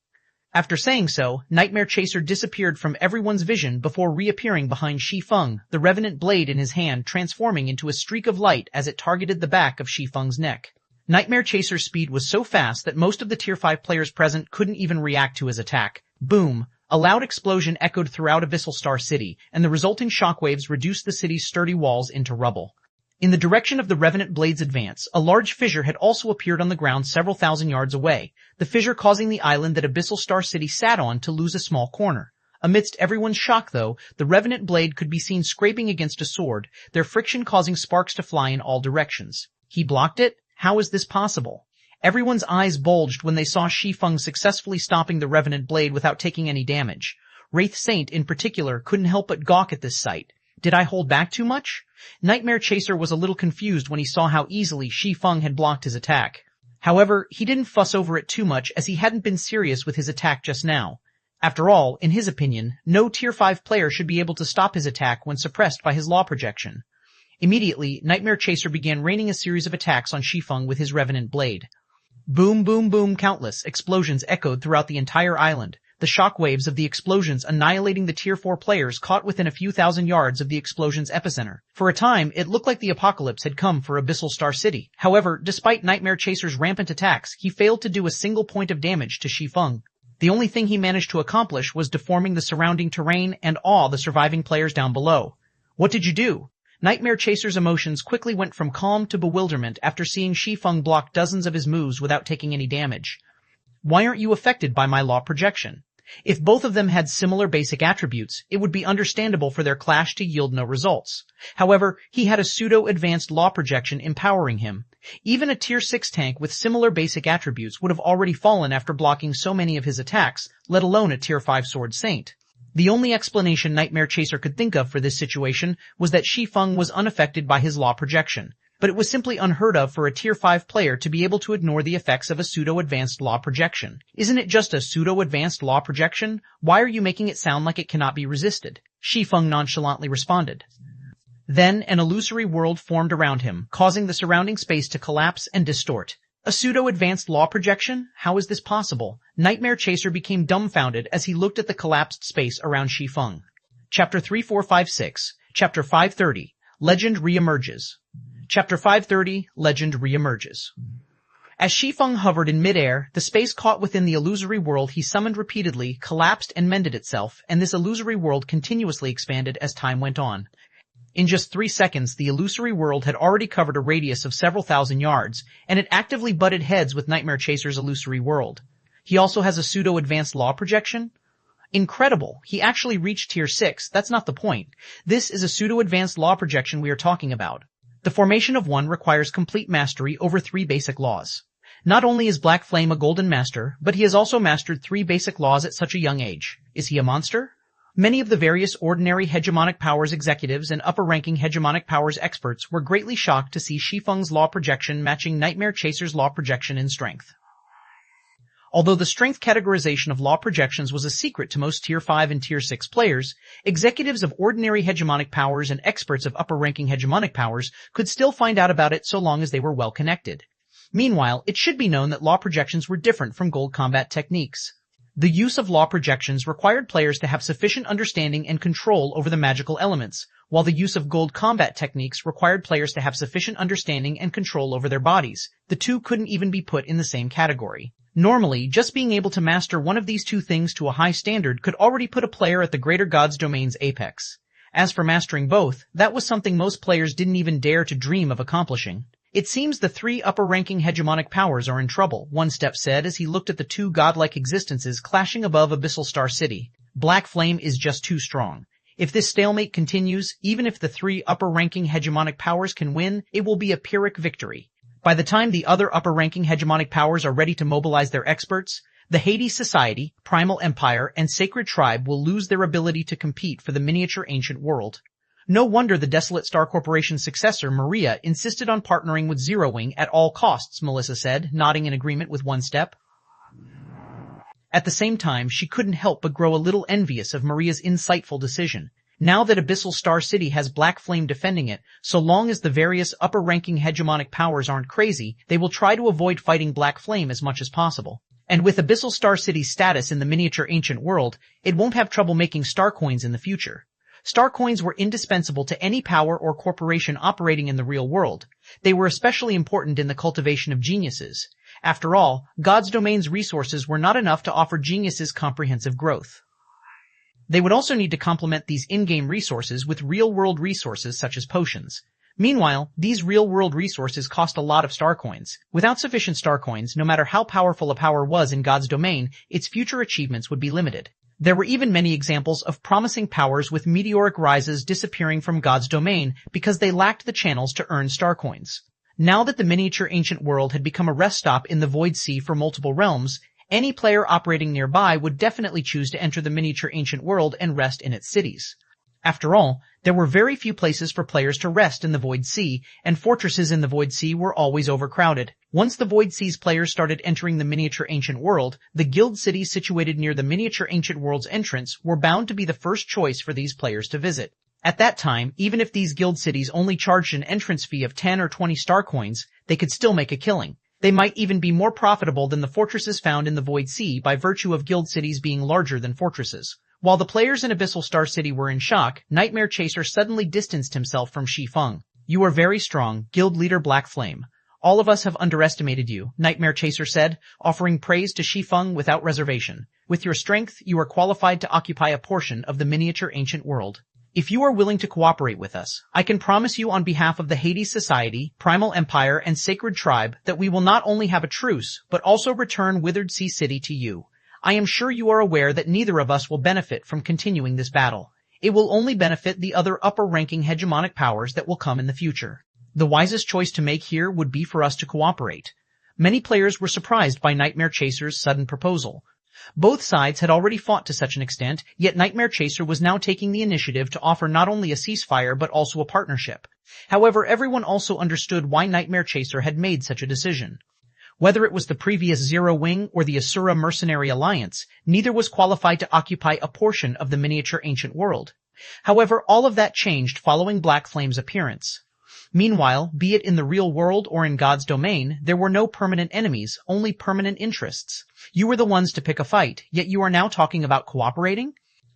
After saying so, Nightmare Chaser disappeared from everyone's vision before reappearing behind Shi Feng, the revenant blade in his hand transforming into a streak of light as it targeted the back of Shi Feng's neck. Nightmare Chaser's speed was so fast that most of the Tier 5 players present couldn't even react to his attack. Boom! A loud explosion echoed throughout Abyssal Star City, and the resulting shockwaves reduced the city's sturdy walls into rubble. In the direction of the Revenant Blade's advance, a large fissure had also appeared on the ground several thousand yards away, the fissure causing the island that Abyssal Star City sat on to lose a small corner. Amidst everyone's shock, though, the Revenant Blade could be seen scraping against a sword, their friction causing sparks to fly in all directions. He blocked it? How is this possible? Everyone's eyes bulged when they saw Shi Feng successfully stopping the Revenant Blade without taking any damage. Wraith Saint, in particular, couldn't help but gawk at this sight. Did I hold back too much? Nightmare Chaser was a little confused when he saw how easily Shi Feng had blocked his attack. However, he didn't fuss over it too much as he hadn't been serious with his attack just now. After all, in his opinion, no Tier 5 player should be able to stop his attack when suppressed by his law projection. Immediately, Nightmare Chaser began raining a series of attacks on Shi Feng with his Revenant Blade. Boom, boom, boom, countless explosions echoed throughout the entire island, the shock waves of the explosions annihilating the Tier 4 players caught within a few thousand yards of the explosion's epicenter. For a time, it looked like the apocalypse had come for Abyssal Star City. However, despite Nightmare Chaser's rampant attacks, he failed to do a single point of damage to Shi Feng. The only thing he managed to accomplish was deforming the surrounding terrain and awe the surviving players down below. "What did you do?" Nightmare Chaser's emotions quickly went from calm to bewilderment after seeing Shi Feng block dozens of his moves without taking any damage. Why aren't you affected by my law projection? If both of them had similar basic attributes, it would be understandable for their clash to yield no results. However, he had a pseudo-advanced law projection empowering him. Even a tier 6 tank with similar basic attributes would have already fallen after blocking so many of his attacks, let alone a tier 5 sword saint. The only explanation Nightmare Chaser could think of for this situation was that Shi Feng was unaffected by his law projection. But it was simply unheard of for a tier 5 player to be able to ignore the effects of a pseudo-advanced law projection. Isn't it just a pseudo-advanced law projection? Why are you making it sound like it cannot be resisted? Shi Feng nonchalantly responded. Then an illusory world formed around him, causing the surrounding space to collapse and distort. A pseudo-advanced law projection? How is this possible? Nightmare Chaser became dumbfounded as he looked at the collapsed space around Shi Feng. Chapter 3456, Chapter 530, Legend Reemerges. Chapter 530, Legend Reemerges. As Shi Feng hovered in midair, the space caught within the illusory world he summoned repeatedly collapsed and mended itself, and this illusory world continuously expanded as time went on. In just 3 seconds, the illusory world had already covered a radius of several thousand yards, and it actively butted heads with Nightmare Chaser's illusory world. He also has a pseudo-advanced law projection? Incredible! He actually reached tier 6, that's not the point. This is a pseudo-advanced law projection we are talking about. The formation of one requires complete mastery over 3 basic laws. Not only is Black Flame a golden master, but he has also mastered 3 basic laws at such a young age. Is he a monster? Many of the various ordinary hegemonic powers executives and upper-ranking hegemonic powers experts were greatly shocked to see Shi Feng's law projection matching Nightmare Chaser's law projection in strength. Although the strength categorization of law projections was a secret to most Tier 5 and Tier 6 players, executives of ordinary hegemonic powers and experts of upper-ranking hegemonic powers could still find out about it so long as they were well connected. Meanwhile, it should be known that law projections were different from gold combat techniques. The use of law projections required players to have sufficient understanding and control over the magical elements, while the use of gold combat techniques required players to have sufficient understanding and control over their bodies. The two couldn't even be put in the same category. Normally, just being able to master one of these two things to a high standard could already put a player at the greater god's domain's apex. As for mastering both, that was something most players didn't even dare to dream of accomplishing. It seems the 3 upper-ranking hegemonic powers are in trouble, One Step said as he looked at the 2 godlike existences clashing above Abyssal Star City. Black Flame is just too strong. If this stalemate continues, even if the 3 upper-ranking hegemonic powers can win, it will be a Pyrrhic victory. By the time the other upper-ranking hegemonic powers are ready to mobilize their experts, the Hades Society, Primal Empire, and Sacred Tribe will lose their ability to compete for the miniature ancient world. No wonder the Desolate Star Corporation's successor, Maria, insisted on partnering with Zero Wing at all costs, Melissa said, nodding in agreement with One Step. At the same time, she couldn't help but grow a little envious of Maria's insightful decision. Now that Abyssal Star City has Black Flame defending it, so long as the various upper-ranking hegemonic powers aren't crazy, they will try to avoid fighting Black Flame as much as possible. And with Abyssal Star City's status in the miniature ancient world, it won't have trouble making star coins in the future. Star coins were indispensable to any power or corporation operating in the real world. They were especially important in the cultivation of geniuses. After all, God's Domain's resources were not enough to offer geniuses comprehensive growth. They would also need to complement these in-game resources with real-world resources such as potions. Meanwhile, these real-world resources cost a lot of star coins. Without sufficient star coins, no matter how powerful a power was in God's domain, its future achievements would be limited. There were even many examples of promising powers with meteoric rises disappearing from God's domain because they lacked the channels to earn star coins. Now that the miniature ancient world had become a rest stop in the Void Sea for multiple realms, any player operating nearby would definitely choose to enter the miniature ancient world and rest in its cities. After all, there were very few places for players to rest in the Void Sea, and fortresses in the Void Sea were always overcrowded. Once the Void Sea's players started entering the miniature ancient world, the guild cities situated near the miniature ancient world's entrance were bound to be the first choice for these players to visit. At that time, even if these guild cities only charged an entrance fee of 10 or 20 star coins, they could still make a killing. They might even be more profitable than the fortresses found in the Void Sea by virtue of guild cities being larger than fortresses. While the players in Abyssal Star City were in shock, Nightmare Chaser suddenly distanced himself from Shi Feng. You are very strong, guild leader Black Flame. All of us have underestimated you, Nightmare Chaser said, offering praise to Shi Feng without reservation. With your strength, you are qualified to occupy a portion of the miniature ancient world. If you are willing to cooperate with us, I can promise you on behalf of the Hades Society, Primal Empire, and Sacred Tribe that we will not only have a truce, but also return Withered Sea City to you. I am sure you are aware that neither of us will benefit from continuing this battle. It will only benefit the other upper-ranking hegemonic powers that will come in the future. The wisest choice to make here would be for us to cooperate. Many players were surprised by Nightmare Chaser's sudden proposal. Both sides had already fought to such an extent, yet Nightmare Chaser was now taking the initiative to offer not only a ceasefire but also a partnership. However, everyone also understood why Nightmare Chaser had made such a decision. Whether it was the previous Zero Wing or the Asura Mercenary Alliance, neither was qualified to occupy a portion of the miniature ancient world. However, all of that changed following Black Flame's appearance. Meanwhile, be it in the real world or in God's domain, there were no permanent enemies, only permanent interests. You were the ones to pick a fight, yet you are now talking about cooperating?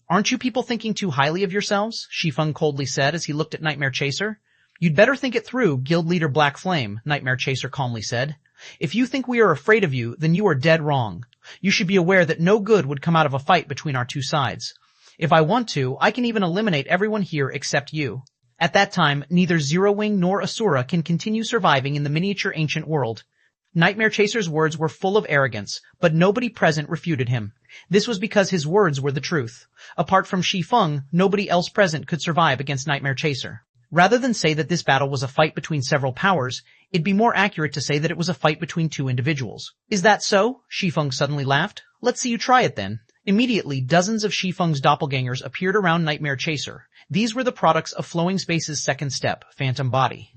Aren't you people thinking too highly of yourselves? Shi Feng coldly said as he looked at Nightmare Chaser. You'd better think it through, Guild Leader Black Flame, Nightmare Chaser calmly said. If you think we are afraid of you, then you are dead wrong. You should be aware that no good would come out of a fight between our two sides. If I want to, I can even eliminate everyone here except you. At that time, neither Zero Wing nor Asura can continue surviving in the miniature ancient world. Nightmare Chaser's words were full of arrogance, but nobody present refuted him. This was because his words were the truth. Apart from Shi Feng, nobody else present could survive against Nightmare Chaser. Rather than say that this battle was a fight between several powers, it'd be more accurate to say that it was a fight between two individuals. Is that so? Shi Feng suddenly laughed. Let's see you try it then. Immediately, dozens of Shi Feng's doppelgangers appeared around Nightmare Chaser. These were the products of Flowing Space's second step, Phantom Body.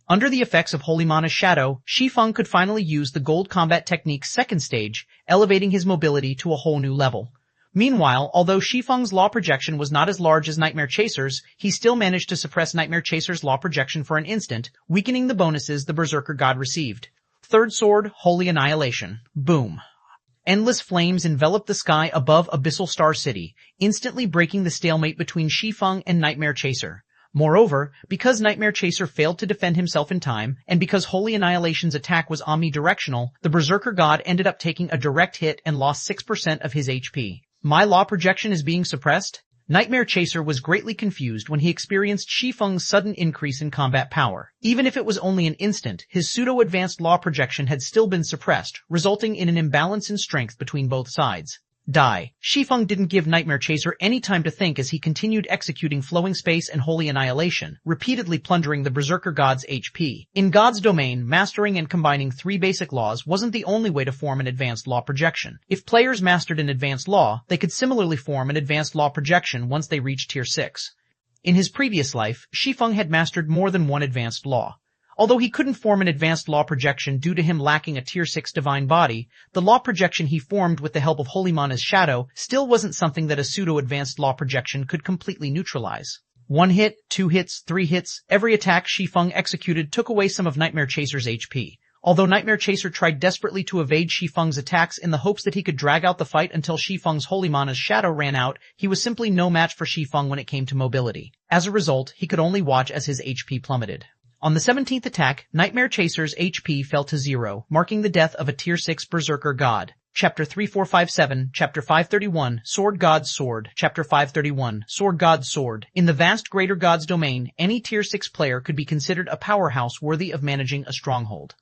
Under the effects of Holy Mana's shadow, Shi Feng could finally use the Gold Combat Technique's second stage, elevating his mobility to a whole new level. Meanwhile, although Shi Feng's law projection was not as large as Nightmare Chaser's, he still managed to suppress Nightmare Chaser's law projection for an instant, weakening the bonuses the Berserker God received. Third Sword, Holy Annihilation. Boom. Endless flames enveloped the sky above Abyssal Star City, instantly breaking the stalemate between Shi Feng and Nightmare Chaser. Moreover, because Nightmare Chaser failed to defend himself in time, and because Holy Annihilation's attack was omnidirectional, the Berserker God ended up taking a direct hit and lost 6% of his HP. My law projection is being suppressed? Nightmare Chaser was greatly confused when he experienced Shi Feng's sudden increase in combat power. Even if it was only an instant, his pseudo-advanced law projection had still been suppressed, resulting in an imbalance in strength between both sides. Die. Shi Feng didn't give Nightmare Chaser any time to think as he continued executing Flowing Space and Holy Annihilation, repeatedly plundering the Berserker God's HP. In God's domain, mastering and combining three basic laws wasn't the only way to form an advanced law projection. If players mastered an advanced law, they could similarly form an advanced law projection once they reached Tier 6. In his previous life, Shi Feng had mastered more than one advanced law. Although he couldn't form an advanced law projection due to him lacking a Tier 6 divine body, the law projection he formed with the help of Holy Mana's shadow still wasn't something that a pseudo-advanced law projection could completely neutralize. 1 hit, 2 hits, 3 hits, every attack Shi Feng executed took away some of Nightmare Chaser's HP. Although Nightmare Chaser tried desperately to evade Shi Feng's attacks in the hopes that he could drag out the fight until Shi Feng's Holy Mana's shadow ran out, he was simply no match for Shi Feng when it came to mobility. As a result, he could only watch as his HP plummeted. On the 17th attack, Nightmare Chaser's HP fell to 0, marking the death of a Tier 6 Berserker God. Chapter 3457, Chapter 531, Sword God's Sword, Chapter 531, Sword God's Sword. In the vast Greater God's domain, any Tier 6 player could be considered a powerhouse worthy of managing a stronghold.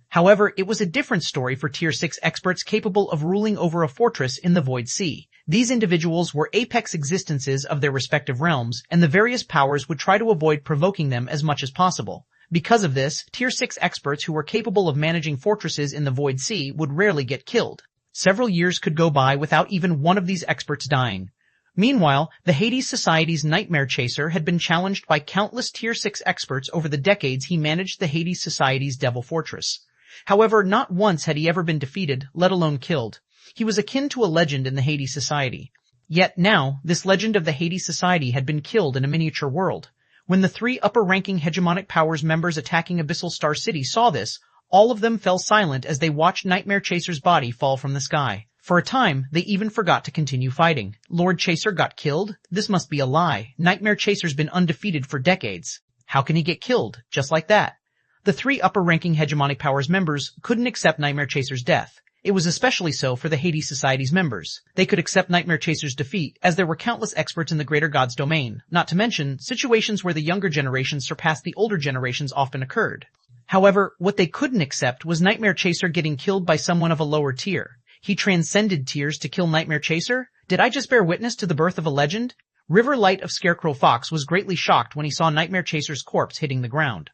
However, it was a different story for Tier 6 experts capable of ruling over a fortress in the Void Sea. These individuals were apex existences of their respective realms, and the various powers would try to avoid provoking them as much as possible. Because of this, Tier 6 experts who were capable of managing fortresses in the Void Sea would rarely get killed. Several years could go by without even one of these experts dying. Meanwhile, the Hades Society's Nightmare Chaser had been challenged by countless Tier 6 experts over the decades he managed the Hades Society's Devil Fortress. However, not once had he ever been defeated, let alone killed. He was akin to a legend in the Hades Society. Yet now, this legend of the Hades Society had been killed in a miniature world. When the 3 upper-ranking hegemonic powers members attacking Abyssal Star City saw this, all of them fell silent as they watched Nightmare Chaser's body fall from the sky. For a time, they even forgot to continue fighting. Lord Chaser got killed? This must be a lie. Nightmare Chaser's been undefeated for decades. How can he get killed? Just like that. The 3 upper-ranking hegemonic powers members couldn't accept Nightmare Chaser's death. It was especially so for the Hades Society's members. They could accept Nightmare Chaser's defeat, as there were countless experts in the greater god's domain, not to mention, situations where the younger generations surpassed the older generations often occurred. However, what they couldn't accept was Nightmare Chaser getting killed by someone of a lower tier. He transcended tiers to kill Nightmare Chaser? Did I just bear witness to the birth of a legend? River Light of Scarecrow Fox was greatly shocked when he saw Nightmare Chaser's corpse hitting the ground.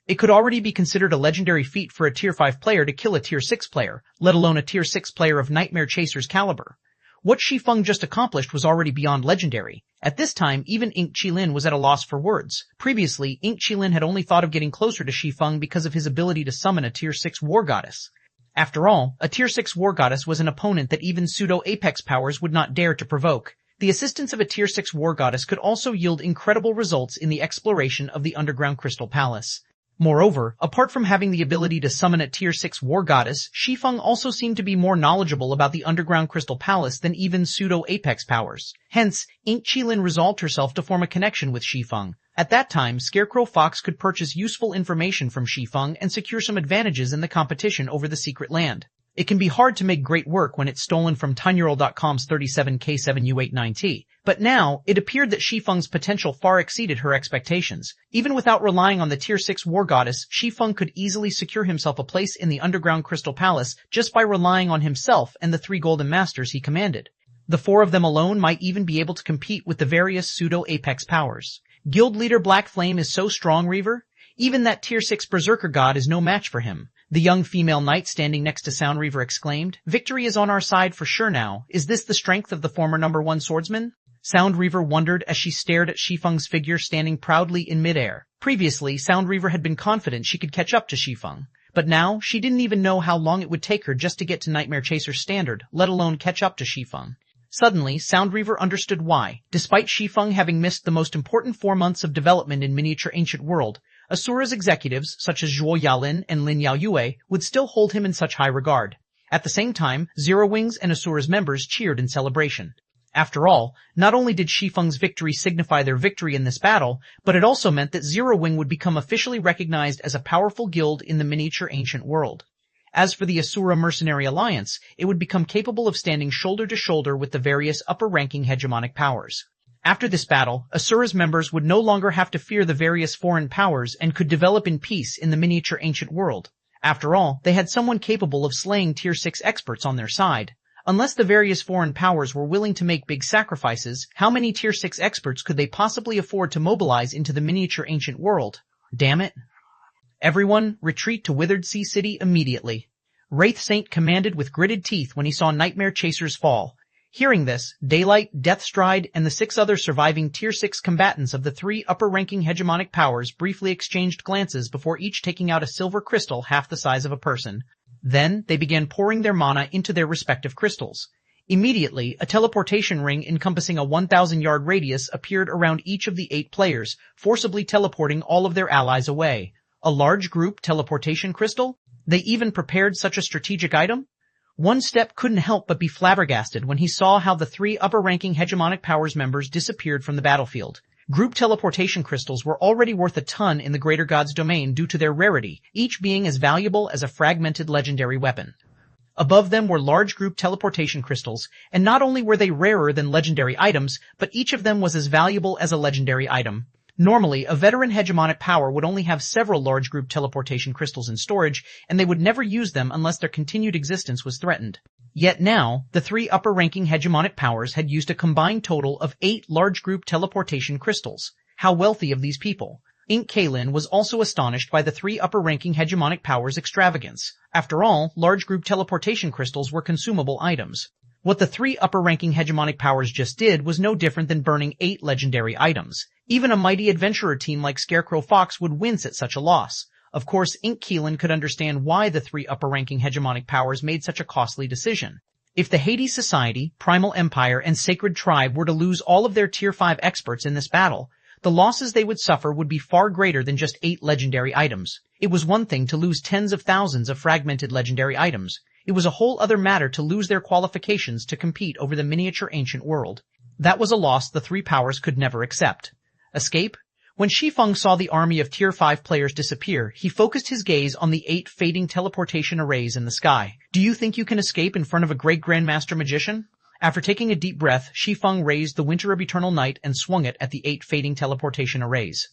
It could already be considered a legendary feat for a Tier 5 player to kill a Tier 6 player, let alone a Tier 6 player of Nightmare Chaser's caliber. What Shi Feng just accomplished was already beyond legendary. At this time, even Ink Qilin was at a loss for words. Previously, Ink Qilin had only thought of getting closer to Shi Feng because of his ability to summon a Tier 6 war goddess. After all, a Tier 6 war goddess was an opponent that even pseudo-apex powers would not dare to provoke. The assistance of a Tier 6 war goddess could also yield incredible results in the exploration of the underground Crystal Palace. Moreover, apart from having the ability to summon a Tier 6 war goddess, Shi Feng also seemed to be more knowledgeable about the underground Crystal Palace than even pseudo-apex powers. Hence, Ink Qilin resolved herself to form a connection with Shi Feng. At that time, Scarecrow Fox could purchase useful information from Shi Feng and secure some advantages in the competition over the secret land. It can be hard to make great work when it's stolen from tinyurl.com's 37K7U89T, but now, it appeared that Shi Feng's potential far exceeded her expectations. Even without relying on the Tier 6 war goddess, Shi Feng could easily secure himself a place in the underground Crystal Palace just by relying on himself and the 3 golden masters he commanded. The 4 of them alone might even be able to compete with the various pseudo-apex powers. Guild leader Black Flame is so strong, Reaver? Even that Tier 6 Berserker god is no match for him. The young female knight standing next to Sound Reaver exclaimed, "Victory is on our side for sure now. Is this the strength of the former number 1 swordsman?" Sound Reaver wondered as she stared at Shi Feng's figure standing proudly in midair. Previously, Sound Reaver had been confident she could catch up to Shi Feng. But now, she didn't even know how long it would take her just to get to Nightmare Chaser's standard, let alone catch up to Shi Feng. Suddenly, Sound Reaver understood why. Despite Shi Feng having missed the most important 4 months of development in Miniature Ancient World, Asura's executives, such as Zhuo Yalin and Lin Yaoyue, would still hold him in such high regard. At the same time, Zero Wings and Asura's members cheered in celebration. After all, not only did Shi Feng's victory signify their victory in this battle, but it also meant that Zero Wing would become officially recognized as a powerful guild in the Miniature Ancient World. As for the Asura Mercenary Alliance, it would become capable of standing shoulder to shoulder with the various upper-ranking hegemonic powers. After this battle, Asura's members would no longer have to fear the various foreign powers and could develop in peace in the Miniature Ancient World. After all, they had someone capable of slaying Tier 6 experts on their side. Unless the various foreign powers were willing to make big sacrifices, how many Tier 6 experts could they possibly afford to mobilize into the Miniature Ancient World? Damn it. Everyone, retreat to Withered Sea City immediately. Wraith Saint commanded with gritted teeth when he saw Nightmare Chaser's fall. Hearing this, Daylight, Deathstride, and the 6 other surviving Tier 6 combatants of the 3 upper-ranking hegemonic powers briefly exchanged glances before each taking out a silver crystal half the size of a person. Then, they began pouring their mana into their respective crystals. Immediately, a teleportation ring encompassing a 1,000-yard radius appeared around each of the 8 players, forcibly teleporting all of their allies away. A large group teleportation crystal? They even prepared such a strategic item? One Step couldn't help but be flabbergasted when he saw how the 3 upper-ranking hegemonic powers members disappeared from the battlefield. Group teleportation crystals were already worth a ton in the Greater God's domain due to their rarity, each being as valuable as a fragmented legendary weapon. Above them were large group teleportation crystals, and not only were they rarer than legendary items, but each of them was as valuable as a legendary item. Normally, a veteran hegemonic power would only have several large group teleportation crystals in storage, and they would never use them unless their continued existence was threatened. Yet now, the 3 upper-ranking hegemonic powers had used a combined total of 8 large group teleportation crystals. How wealthy of these people! Ink Qilin was also astonished by the 3 upper-ranking hegemonic powers' extravagance. After all, large group teleportation crystals were consumable items. What the 3 upper-ranking hegemonic powers just did was no different than burning 8 legendary items. Even a mighty adventurer team like Scarecrow Fox would wince at such a loss. Of course, Ink Qilin could understand why the 3 upper-ranking hegemonic powers made such a costly decision. If the Hades Society, Primal Empire, and Sacred Tribe were to lose all of their Tier 5 experts in this battle, the losses they would suffer would be far greater than just 8 legendary items. It was one thing to lose tens of thousands of fragmented legendary items. It was a whole other matter to lose their qualifications to compete over the Miniature Ancient World. That was a loss the 3 powers could never accept. Escape? When Shi Feng saw the army of Tier 5 players disappear, he focused his gaze on the 8 fading teleportation arrays in the sky. Do you think you can escape in front of a great Grandmaster Magician? After taking a deep breath, Shi Feng raised the Winter of Eternal Night and swung it at the 8 fading teleportation arrays.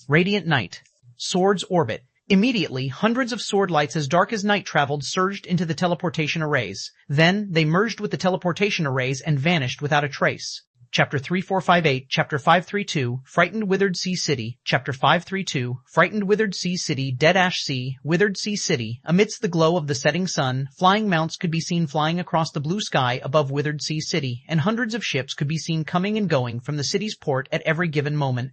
Radiant Night. Swords orbit. Immediately, hundreds of sword lights as dark as night traveled surged into the teleportation arrays. Then, they merged with the teleportation arrays and vanished without a trace. Chapter 3458, Chapter 532, Frightened Withered Sea City, Chapter 532, Frightened Withered Sea City, Dead Ash Sea, Withered Sea City. Amidst the glow of the setting sun, flying mounts could be seen flying across the blue sky above Withered Sea City, and hundreds of ships could be seen coming and going from the city's port at every given moment.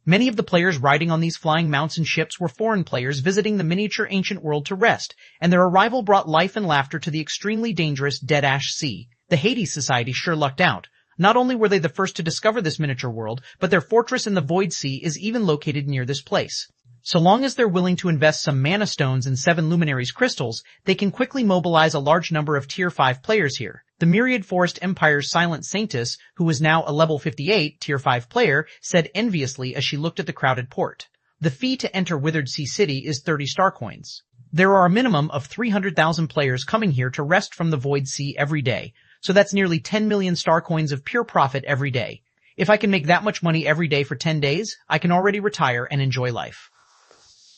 Many of the players riding on these flying mounts and ships were foreign players visiting the miniature ancient world to rest, and their arrival brought life and laughter to the extremely dangerous Dead Ash Sea. The Hades Society sure lucked out. Not only were they the first to discover this miniature world, but their fortress in the Void Sea is even located near this place. So long as they're willing to invest some mana stones and 7 luminaries crystals, they can quickly mobilize a large number of Tier 5 players here. The Myriad Forest Empire's Silent Saintess, who is now a level 58 Tier 5 player, said enviously as she looked at the crowded port. The fee to enter Withered Sea City is 30 star coins. There are a minimum of 300,000 players coming here to rest from the Void Sea every day. So that's nearly 10 million star coins of pure profit every day. If I can make that much money every day for 10 days, I can already retire and enjoy life.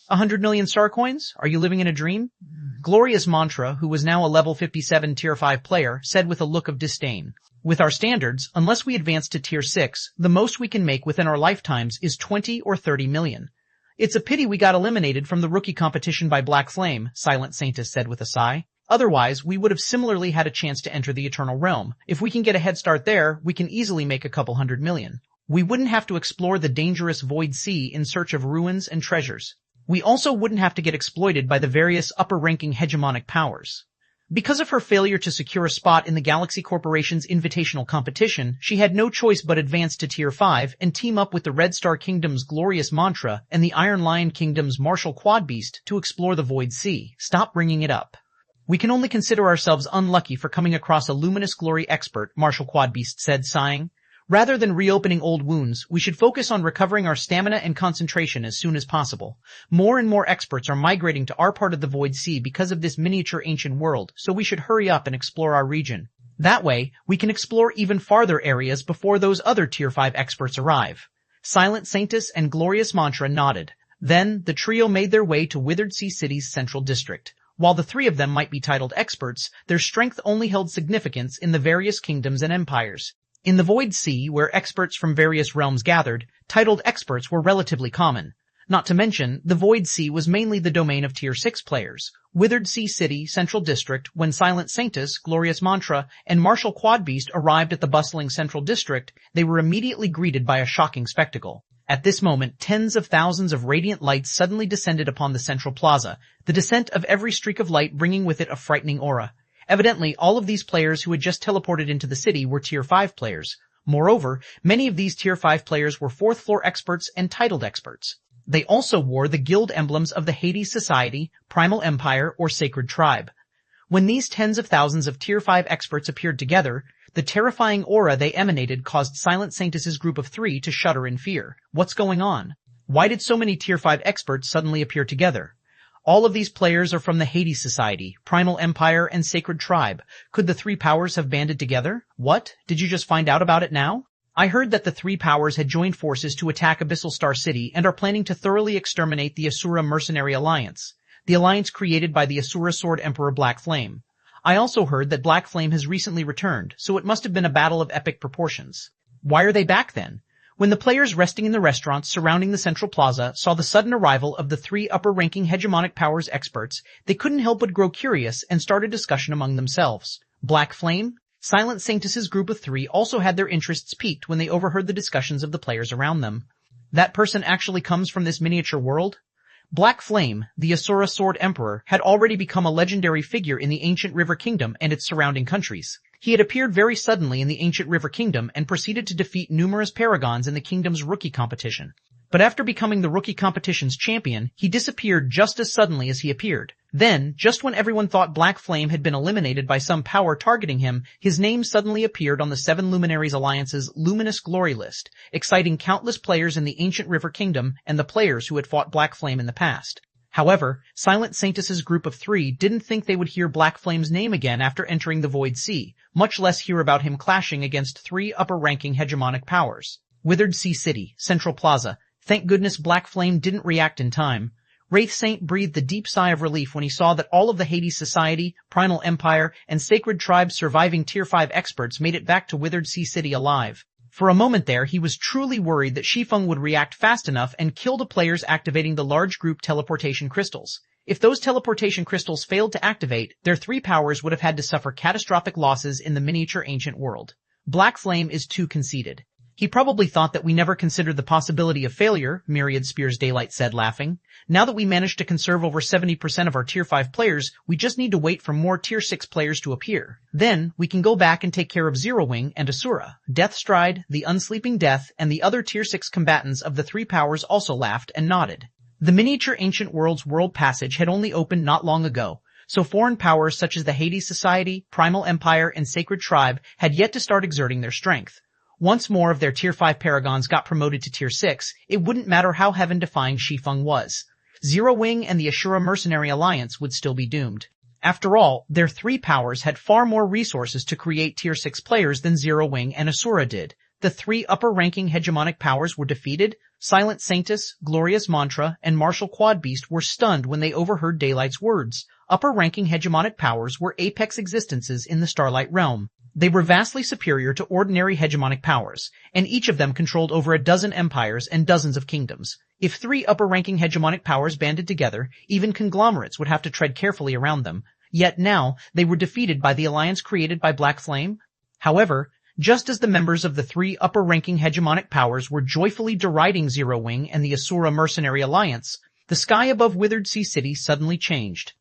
100 million star coins? Are you living in a dream? Glorious Mantra, who was now a level 57 Tier 5 player, said with a look of disdain. With our standards, unless we advance to Tier 6, the most we can make within our lifetimes is 20 or 30 million. It's a pity we got eliminated from the rookie competition by Black Flame, Silent Saintess said with a sigh. Otherwise, we would have similarly had a chance to enter the Eternal Realm. If we can get a head start there, we can easily make a couple 100 million. We wouldn't have to explore the dangerous Void Sea in search of ruins and treasures. We also wouldn't have to get exploited by the various upper-ranking hegemonic powers. Because of her failure to secure a spot in the Galaxy Corporation's invitational competition, she had no choice but advance to Tier 5 and team up with the Red Star Kingdom's Glorious Mantra and the Iron Lion Kingdom's Martial Quadbeast to explore the Void Sea. Stop bringing it up. We can only consider ourselves unlucky for coming across a luminous glory expert, Martial Quadbeast said, sighing. Rather than reopening old wounds, we should focus on recovering our stamina and concentration as soon as possible. More and more experts are migrating to our part of the Void Sea because of this miniature ancient world, so we should hurry up and explore our region. That way, we can explore even farther areas before those other Tier 5 experts arrive. Silent Saintess and Glorious Mantra nodded. Then, the trio made their way to Withered Sea City's central district. While the 3 of them might be titled experts, their strength only held significance in the various kingdoms and empires. In the Void Sea, where experts from various realms gathered, titled experts were relatively common. Not to mention, the Void Sea was mainly the domain of Tier 6 players. Withered Sea City, Central District, when Silent Saintess, Glorious Mantra, and Martial Quadbeast arrived at the bustling Central District, they were immediately greeted by a shocking spectacle. At this moment, tens of thousands of radiant lights suddenly descended upon the central plaza, the descent of every streak of light bringing with it a frightening aura. Evidently, all of these players who had just teleported into the city were Tier 5 players. Moreover, many of these Tier 5 players were 4th floor experts and titled experts. They also wore the guild emblems of the Hades Society, Primal Empire, or Sacred Tribe. When these tens of thousands of Tier 5 experts appeared together, the terrifying aura they emanated caused Silent Saintess's group of 3 to shudder in fear. What's going on? Why did so many Tier 5 experts suddenly appear together? All of these players are from the Hades Society, Primal Empire, and Sacred Tribe. Could the 3 powers have banded together? What? Did you just find out about it now? I heard that the 3 powers had joined forces to attack Abyssal Star City and are planning to thoroughly exterminate the Asura Mercenary Alliance, the alliance created by the Asura Sword Emperor Black Flame. I also heard that Black Flame has recently returned, so it must have been a battle of epic proportions. Why are they back then? When the players resting in the restaurants surrounding the central plaza saw the sudden arrival of the 3 upper-ranking hegemonic powers experts, they couldn't help but grow curious and start a discussion among themselves. Black Flame? Silent Saintess's group of 3 also had their interests piqued when they overheard the discussions of the players around them. That person actually comes from this miniature world? Black Flame, the Asura Sword Emperor, had already become a legendary figure in the ancient River Kingdom and its surrounding countries. He had appeared very suddenly in the ancient River Kingdom and proceeded to defeat numerous paragons in the kingdom's rookie competition. But after becoming the rookie competition's champion, he disappeared just as suddenly as he appeared. Then, just when everyone thought Black Flame had been eliminated by some power targeting him, his name suddenly appeared on the Seven Luminaries Alliance's Luminous Glory list, exciting countless players in the Ancient River Kingdom and the players who had fought Black Flame in the past. However, Silent Saintus's group of 3 didn't think they would hear Black Flame's name again after entering the Void Sea, much less hear about him clashing against 3 upper-ranking hegemonic powers. Withered Sea City, Central Plaza. Thank goodness Black Flame didn't react in time. Wraith Saint breathed a deep sigh of relief when he saw that all of the Hades Society, Primal Empire, and Sacred Tribe's surviving Tier 5 experts made it back to Withered Sea City alive. For a moment there, he was truly worried that Shi Feng would react fast enough and kill the players activating the large group teleportation crystals. If those teleportation crystals failed to activate, their 3 powers would have had to suffer catastrophic losses in the miniature ancient world. Black Flame is too conceited. He probably thought that we never considered the possibility of failure, Myriad Spears Daylight said, laughing. Now that we managed to conserve over 70% of our Tier 5 players, we just need to wait for more Tier 6 players to appear. Then, we can go back and take care of Zero Wing and Asura. Deathstride, the Unsleeping Death, and the other Tier 6 combatants of the 3 powers also laughed and nodded. The miniature ancient world's world passage had only opened not long ago, so foreign powers such as the Hades Society, Primal Empire, and Sacred Tribe had yet to start exerting their strength. Once more of their Tier 5 paragons got promoted to Tier 6, it wouldn't matter how heaven-defying Shi Feng was. Zero Wing and the Ashura Mercenary Alliance would still be doomed. After all, their 3 powers had far more resources to create Tier 6 players than Zero Wing and Asura did. The 3 upper-ranking hegemonic powers were defeated. Silent Saintus, Glorious Mantra, and Martial Quadbeast were stunned when they overheard Daylight's words. Upper-ranking hegemonic powers were apex existences in the Starlight Realm. They were vastly superior to ordinary hegemonic powers, and each of them controlled over a dozen empires and dozens of kingdoms. If 3 upper-ranking hegemonic powers banded together, even conglomerates would have to tread carefully around them. Yet now, they were defeated by the alliance created by Black Flame. However, just as the members of the 3 upper-ranking hegemonic powers were joyfully deriding Zero Wing and the Asura Mercenary Alliance, the sky above Withered Sea City suddenly changed.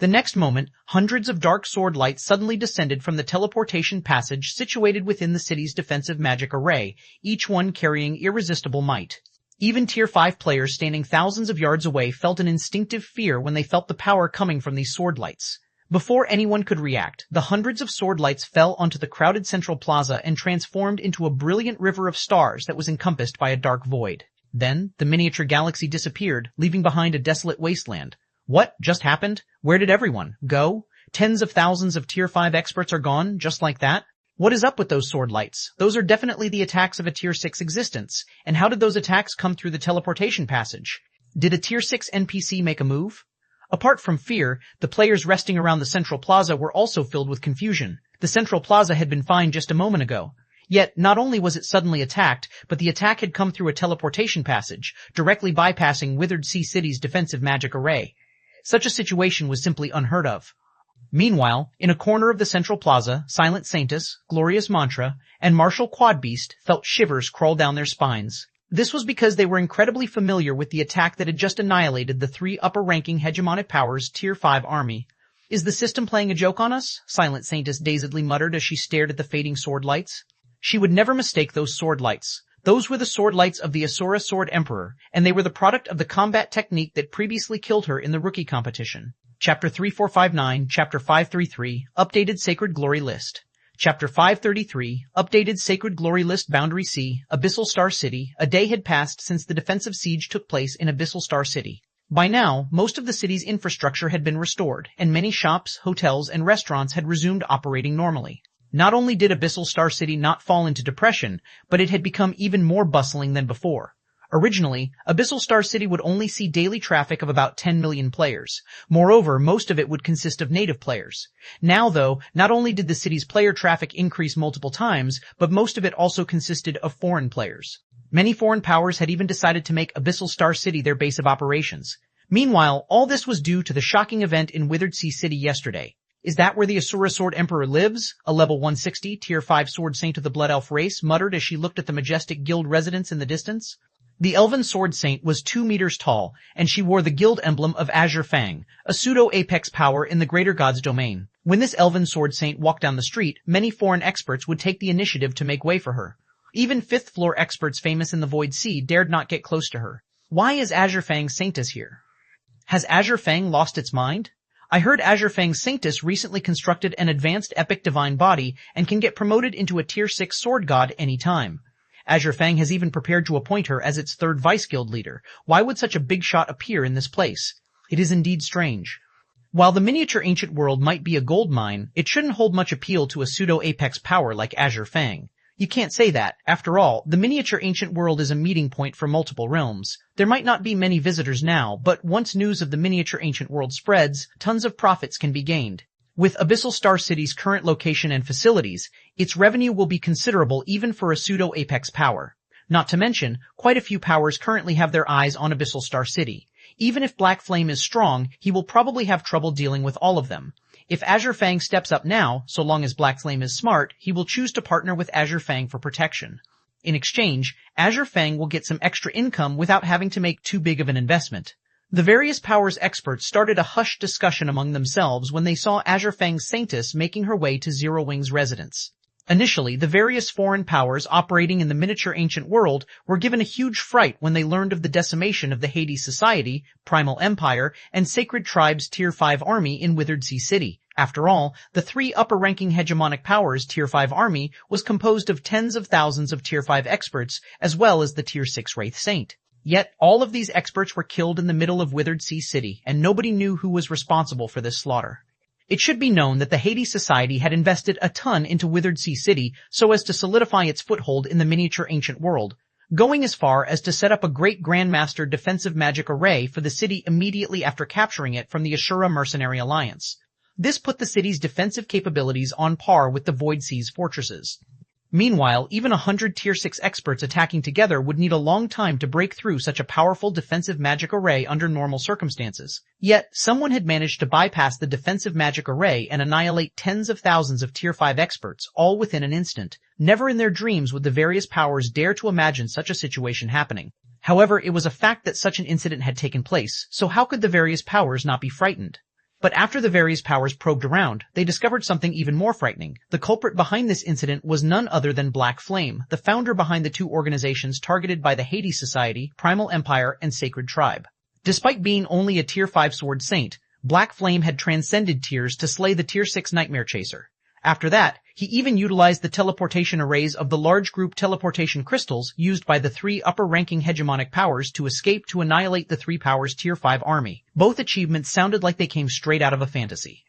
The next moment, hundreds of dark sword lights suddenly descended from the teleportation passage situated within the city's defensive magic array, each one carrying irresistible might. Even Tier 5 players standing thousands of yards away felt an instinctive fear when they felt the power coming from these sword lights. Before anyone could react, the hundreds of sword lights fell onto the crowded central plaza and transformed into a brilliant river of stars that was encompassed by a dark void. Then, the miniature galaxy disappeared, leaving behind a desolate wasteland. What just happened? Where did everyone go? Tens of thousands of Tier 5 experts are gone, just like that? What is up with those sword lights? Those are definitely the attacks of a Tier 6 existence. And how did those attacks come through the teleportation passage? Did a Tier 6 NPC make a move? Apart from fear, the players resting around the central plaza were also filled with confusion. The central plaza had been fine just a moment ago. Yet, not only was it suddenly attacked, but the attack had come through a teleportation passage, directly bypassing Withered Sea City's defensive magic array. Such a situation was simply unheard of. Meanwhile, in a corner of the central plaza, Silent Saintus, Glorious Mantra, and Martial Quadbeast felt shivers crawl down their spines. This was because they were incredibly familiar with the attack that had just annihilated the 3 upper-ranking hegemonic powers' Tier 5 army. Is the system playing a joke on us? Silent Saintus dazedly muttered as she stared at the fading sword lights. She would never mistake those sword lights. Those were the sword lights of the Asura Sword Emperor, and they were the product of the combat technique that previously killed her in the rookie competition. Chapter 3459, Chapter 533, Updated Sacred Glory List. Chapter 533, Updated Sacred Glory List. Boundary Sea, Abyssal Star City. A day had passed since the defensive siege took place in Abyssal Star City. By now, most of the city's infrastructure had been restored, and many shops, hotels, and restaurants had resumed operating normally. Not only did Abyssal Star City not fall into depression, but it had become even more bustling than before. Originally, Abyssal Star City would only see daily traffic of about 10 million players. Moreover, most of it would consist of native players. Now, though, not only did the city's player traffic increase multiple times, but most of it also consisted of foreign players. Many foreign powers had even decided to make Abyssal Star City their base of operations. Meanwhile, all this was due to the shocking event in Withered Sea City yesterday. Is that where the Asura Sword Emperor lives? A level 160, Tier 5 Sword Saint of the Blood Elf race muttered as she looked at the majestic guild residence in the distance. The Elven Sword Saint was 2 meters tall, and she wore the guild emblem of Azure Fang, a pseudo-apex power in the Greater God's domain. When this Elven Sword Saint walked down the street, many foreign experts would take the initiative to make way for her. Even fifth-floor experts famous in the Void Sea dared not get close to her. Why is Azure Fang Sanctus here? Has Azure Fang lost its mind? I heard Azure Fang Sanctus recently constructed an advanced epic divine body and can get promoted into a tier 6 sword god anytime. Azure Fang has even prepared to appoint her as its third vice guild leader. Why would such a big shot appear in this place? It is indeed strange. While the miniature ancient world might be a gold mine, it shouldn't hold much appeal to a pseudo-apex power like Azure Fang. You can't say that. After all, the miniature ancient world is a meeting point for multiple realms. There might not be many visitors now, but once news of the miniature ancient world spreads, tons of profits can be gained. With Abyssal Star City's current location and facilities, its revenue will be considerable even for a pseudo-apex power. Not to mention, quite a few powers currently have their eyes on Abyssal Star City. Even if Black Flame is strong, he will probably have trouble dealing with all of them. If Azure Fang steps up now, so long as Black Flame is smart, he will choose to partner with Azure Fang for protection. In exchange, Azure Fang will get some extra income without having to make too big of an investment. The various powers experts started a hushed discussion among themselves when they saw Azure Fang Sanctus making her way to Zero Wing's residence. Initially, the various foreign powers operating in the miniature ancient world were given a huge fright when they learned of the decimation of the Hades Society, Primal Empire, and Sacred Tribe's Tier 5 army in Withered Sea City. After all, the three upper-ranking hegemonic powers' Tier 5 army was composed of tens of thousands of Tier 5 experts, as well as the Tier 6 Wraith Saint. Yet, all of these experts were killed in the middle of Withered Sea City, and nobody knew who was responsible for this slaughter. It should be known that the Hades Society had invested a ton into Withered Sea City so as to solidify its foothold in the miniature ancient world, going as far as to set up a great Grandmaster defensive magic array for the city immediately after capturing it from the Ashura Mercenary Alliance. This put the city's defensive capabilities on par with the Void Sea's fortresses. Meanwhile, even 100 Tier 6 experts attacking together would need a long time to break through such a powerful defensive magic array under normal circumstances. Yet, someone had managed to bypass the defensive magic array and annihilate tens of thousands of Tier 5 experts, all within an instant. Never in their dreams would the various powers dare to imagine such a situation happening. However, it was a fact that such an incident had taken place, so how could the various powers not be frightened? But after the various powers probed around, they discovered something even more frightening. The culprit behind this incident was none other than Black Flame, the founder behind the two organizations targeted by the Hades Society, Primal Empire, and Sacred Tribe. Despite being only a Tier 5 Sword Saint, Black Flame had transcended tiers to slay the Tier 6 Nightmare Chaser. After that, he even utilized the teleportation arrays of the large group teleportation crystals used by the three upper-ranking hegemonic powers to escape to annihilate the three powers' Tier 5 army. Both achievements sounded like they came straight out of a fantasy.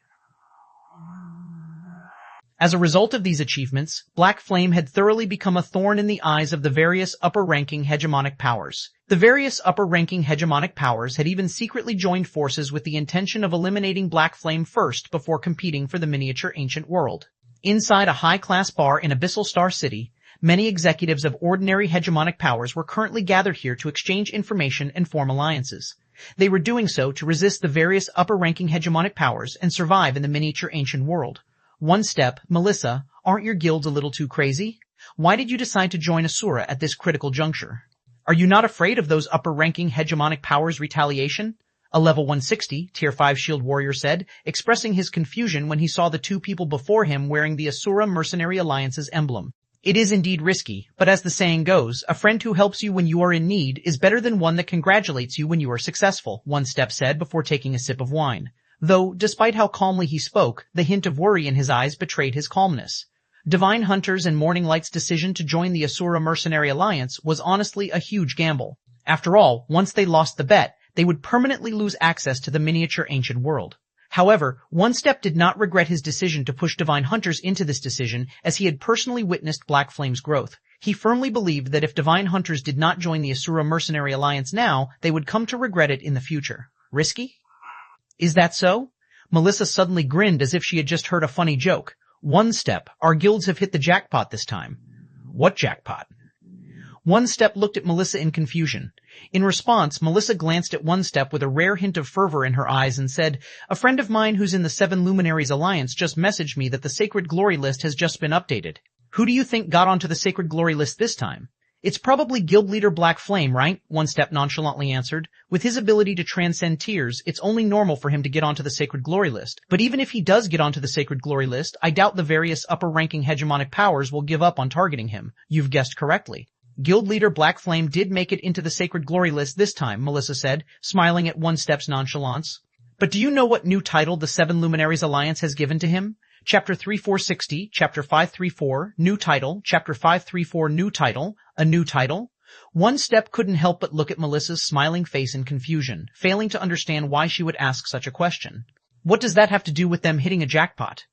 As a result of these achievements, Black Flame had thoroughly become a thorn in the eyes of the various upper-ranking hegemonic powers. The various upper-ranking hegemonic powers had even secretly joined forces with the intention of eliminating Black Flame first before competing for the miniature ancient world. Inside a high-class bar in Abyssal Star City, many executives of ordinary hegemonic powers were currently gathered here to exchange information and form alliances. They were doing so to resist the various upper-ranking hegemonic powers and survive in the miniature ancient world. One step, Melissa, aren't your guilds a little too crazy? Why did you decide to join Asura at this critical juncture? Are you not afraid of those upper-ranking hegemonic powers' retaliation? A level 160, Tier 5 Shield Warrior said, expressing his confusion when he saw the two people before him wearing the Asura Mercenary Alliance's emblem. It is indeed risky, but as the saying goes, a friend who helps you when you are in need is better than one that congratulates you when you are successful, One Step said before taking a sip of wine. Though, despite how calmly he spoke, the hint of worry in his eyes betrayed his calmness. Divine Hunter's and Morning Light's decision to join the Asura Mercenary Alliance was honestly a huge gamble. After all, once they lost the bet, they would permanently lose access to the miniature ancient world. However, One Step did not regret his decision to push Divine Hunters into this decision as he had personally witnessed Black Flame's growth. He firmly believed that if Divine Hunters did not join the Asura Mercenary Alliance now, they would come to regret it in the future. Risky? Is that so? Melissa suddenly grinned as if she had just heard a funny joke. One Step, our guilds have hit the jackpot this time. What jackpot? One Step looked at Melissa in confusion. In response, Melissa glanced at One Step with a rare hint of fervor in her eyes and said, "A friend of mine who's in the Seven Luminaries Alliance just messaged me that the Sacred Glory list has just been updated. Who do you think got onto the Sacred Glory list this time? It's probably guild leader Black Flame, right? One Step nonchalantly answered. With his ability to transcend tiers, it's only normal for him to get onto the Sacred Glory list. But even if he does get onto the Sacred Glory list, I doubt the various upper-ranking hegemonic powers will give up on targeting him. You've guessed correctly. Guild leader Black Flame did make it into the Sacred Glory list this time, Melissa said, smiling at One Step's nonchalance. But do you know what new title the Seven Luminaries Alliance has given to him? Chapter 3460, Chapter 534, new title, Chapter 534, new title, a new title? One Step couldn't help but look at Melissa's smiling face in confusion, failing to understand why she would ask such a question. What does that have to do with them hitting a jackpot?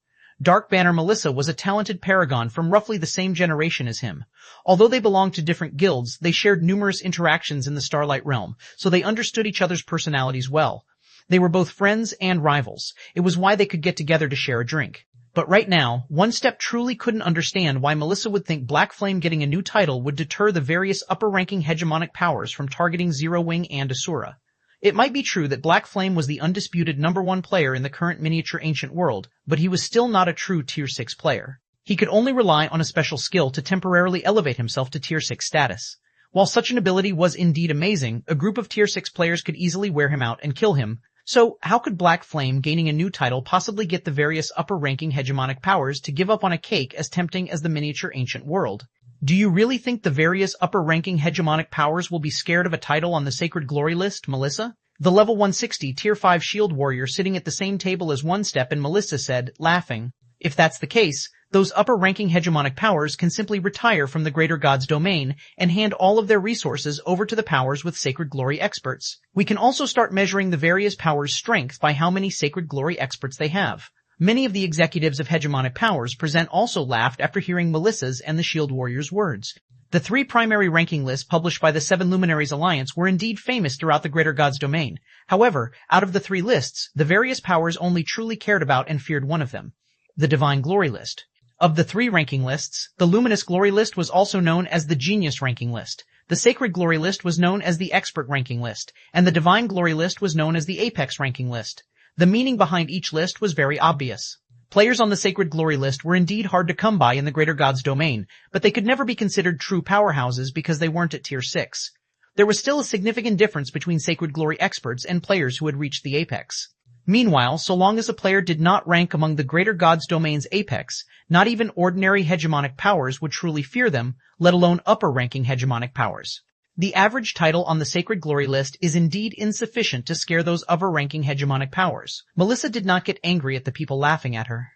Dark Banner Melissa was a talented paragon from roughly the same generation as him. Although they belonged to different guilds, they shared numerous interactions in the Starlight Realm, so they understood each other's personalities well. They were both friends and rivals. It was why they could get together to share a drink. But right now, One Step truly couldn't understand why Melissa would think Black Flame getting a new title would deter the various upper-ranking hegemonic powers from targeting Zero Wing and Asura. It might be true that Black Flame was the undisputed #1 player in the current miniature ancient world, but he was still not a true Tier 6 player. He could only rely on a special skill to temporarily elevate himself to Tier 6 status. While such an ability was indeed amazing, a group of Tier 6 players could easily wear him out and kill him. So, how could Black Flame gaining a new title possibly get the various upper-ranking hegemonic powers to give up on a cake as tempting as the miniature ancient world? Do you really think the various upper-ranking hegemonic powers will be scared of a title on the Sacred Glory list, Melissa? The level 160 Tier 5 Shield Warrior sitting at the same table as One Step and Melissa said, laughing. If that's the case, those upper-ranking hegemonic powers can simply retire from the Greater God's domain and hand all of their resources over to the powers with Sacred Glory experts. We can also start measuring the various powers' strength by how many Sacred Glory experts they have. Many of the executives of hegemonic powers present also laughed after hearing Melissa's and the Shield Warrior's words. The 3 primary ranking lists published by the Seven Luminaries Alliance were indeed famous throughout the Greater God's domain. However, out of the 3 lists, the various powers only truly cared about and feared one of them. The Divine Glory list. Of the 3 ranking lists, the Luminous Glory list was also known as the Genius ranking list. The Sacred Glory list was known as the Expert ranking list, and the Divine Glory list was known as the Apex ranking list. The meaning behind each list was very obvious. Players on the Sacred Glory list were indeed hard to come by in the Greater God's domain, but they could never be considered true powerhouses because they weren't at Tier 6. There was still a significant difference between Sacred Glory experts and players who had reached the apex. Meanwhile, so long as a player did not rank among the Greater God's domain's apex, not even ordinary hegemonic powers would truly fear them, let alone upper-ranking hegemonic powers. The average title on the Sacred Glory list is indeed insufficient to scare those upper-ranking hegemonic powers. Melissa did not get angry at the people laughing at her.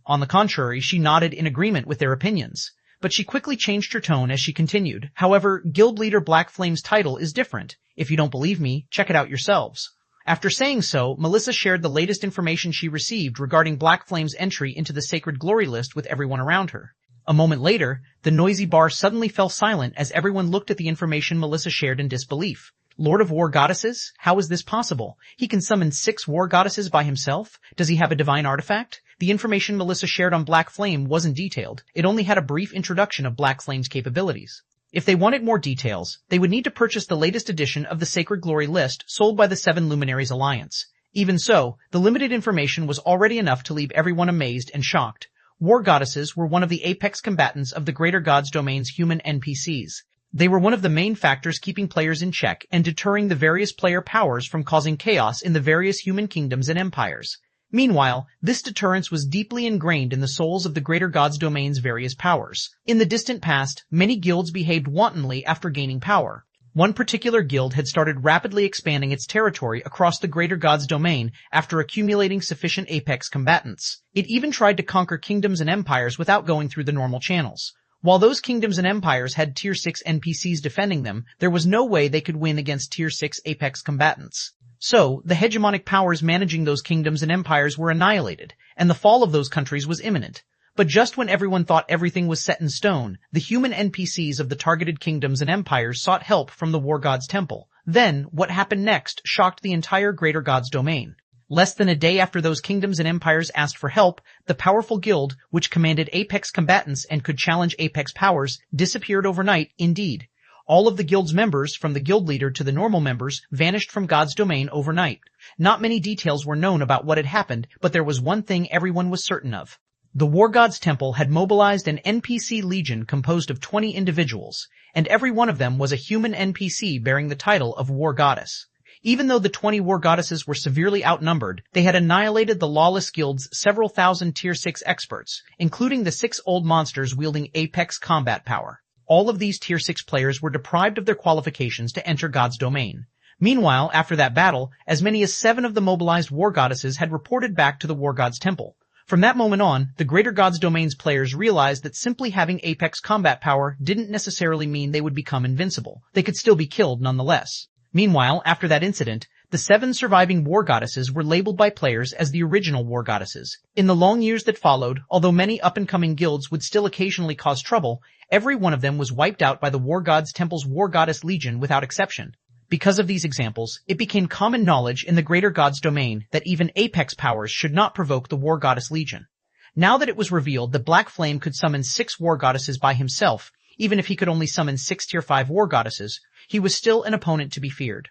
On the contrary, she nodded in agreement with their opinions. But she quickly changed her tone as she continued. However, Guild Leader Black Flame's title is different. If you don't believe me, check it out yourselves. After saying so, Melissa shared the latest information she received regarding Black Flame's entry into the Sacred Glory list with everyone around her. A moment later, the noisy bar suddenly fell silent as everyone looked at the information Melissa shared in disbelief. Lord of War Goddesses? How is this possible? He can summon 6 war goddesses by himself? Does he have a divine artifact? The information Melissa shared on Black Flame wasn't detailed. It only had a brief introduction of Black Flame's capabilities. If they wanted more details, they would need to purchase the latest edition of the Sacred Glory list sold by the Seven Luminaries Alliance. Even so, the limited information was already enough to leave everyone amazed and shocked. War goddesses were one of the apex combatants of the Greater God's domain's human NPCs. They were one of the main factors keeping players in check and deterring the various player powers from causing chaos in the various human kingdoms and empires. Meanwhile, this deterrence was deeply ingrained in the souls of the Greater God's domain's various powers. In the distant past, many guilds behaved wantonly after gaining power. One particular guild had started rapidly expanding its territory across the Greater God's domain after accumulating sufficient apex combatants. It even tried to conquer kingdoms and empires without going through the normal channels. While those kingdoms and empires had Tier 6 NPCs defending them, there was no way they could win against Tier 6 apex combatants. So, the hegemonic powers managing those kingdoms and empires were annihilated, and the fall of those countries was imminent. But just when everyone thought everything was set in stone, the human NPCs of the targeted kingdoms and empires sought help from the War God's temple. Then, what happened next shocked the entire Greater God's domain. Less than a day after those kingdoms and empires asked for help, the powerful guild, which commanded apex combatants and could challenge apex powers, disappeared overnight indeed. All of the guild's members, from the guild leader to the normal members, vanished from God's domain overnight. Not many details were known about what had happened, but there was one thing everyone was certain of. The War God's Temple had mobilized an NPC legion composed of 20 individuals, and every one of them was a human NPC bearing the title of War Goddess. Even though the 20 War Goddesses were severely outnumbered, they had annihilated the Lawless Guild's several thousand Tier 6 experts, including the 6 old monsters wielding apex combat power. All of these Tier 6 players were deprived of their qualifications to enter God's domain. Meanwhile, after that battle, as many as 7 of the mobilized War Goddesses had reported back to the War God's Temple. From that moment on, the Greater God's Domain's players realized that simply having apex combat power didn't necessarily mean they would become invincible. They could still be killed nonetheless. Meanwhile, after that incident, the 7 surviving War Goddesses were labeled by players as the original War Goddesses. In the long years that followed, although many up-and-coming guilds would still occasionally cause trouble, every one of them was wiped out by the War God's Temple's War Goddess Legion without exception. Because of these examples, it became common knowledge in the Greater God's Domain that even apex powers should not provoke the War Goddess Legion. Now that it was revealed that Black Flame could summon 6 War Goddesses by himself, even if he could only summon 6 Tier 5 War Goddesses, he was still an opponent to be feared.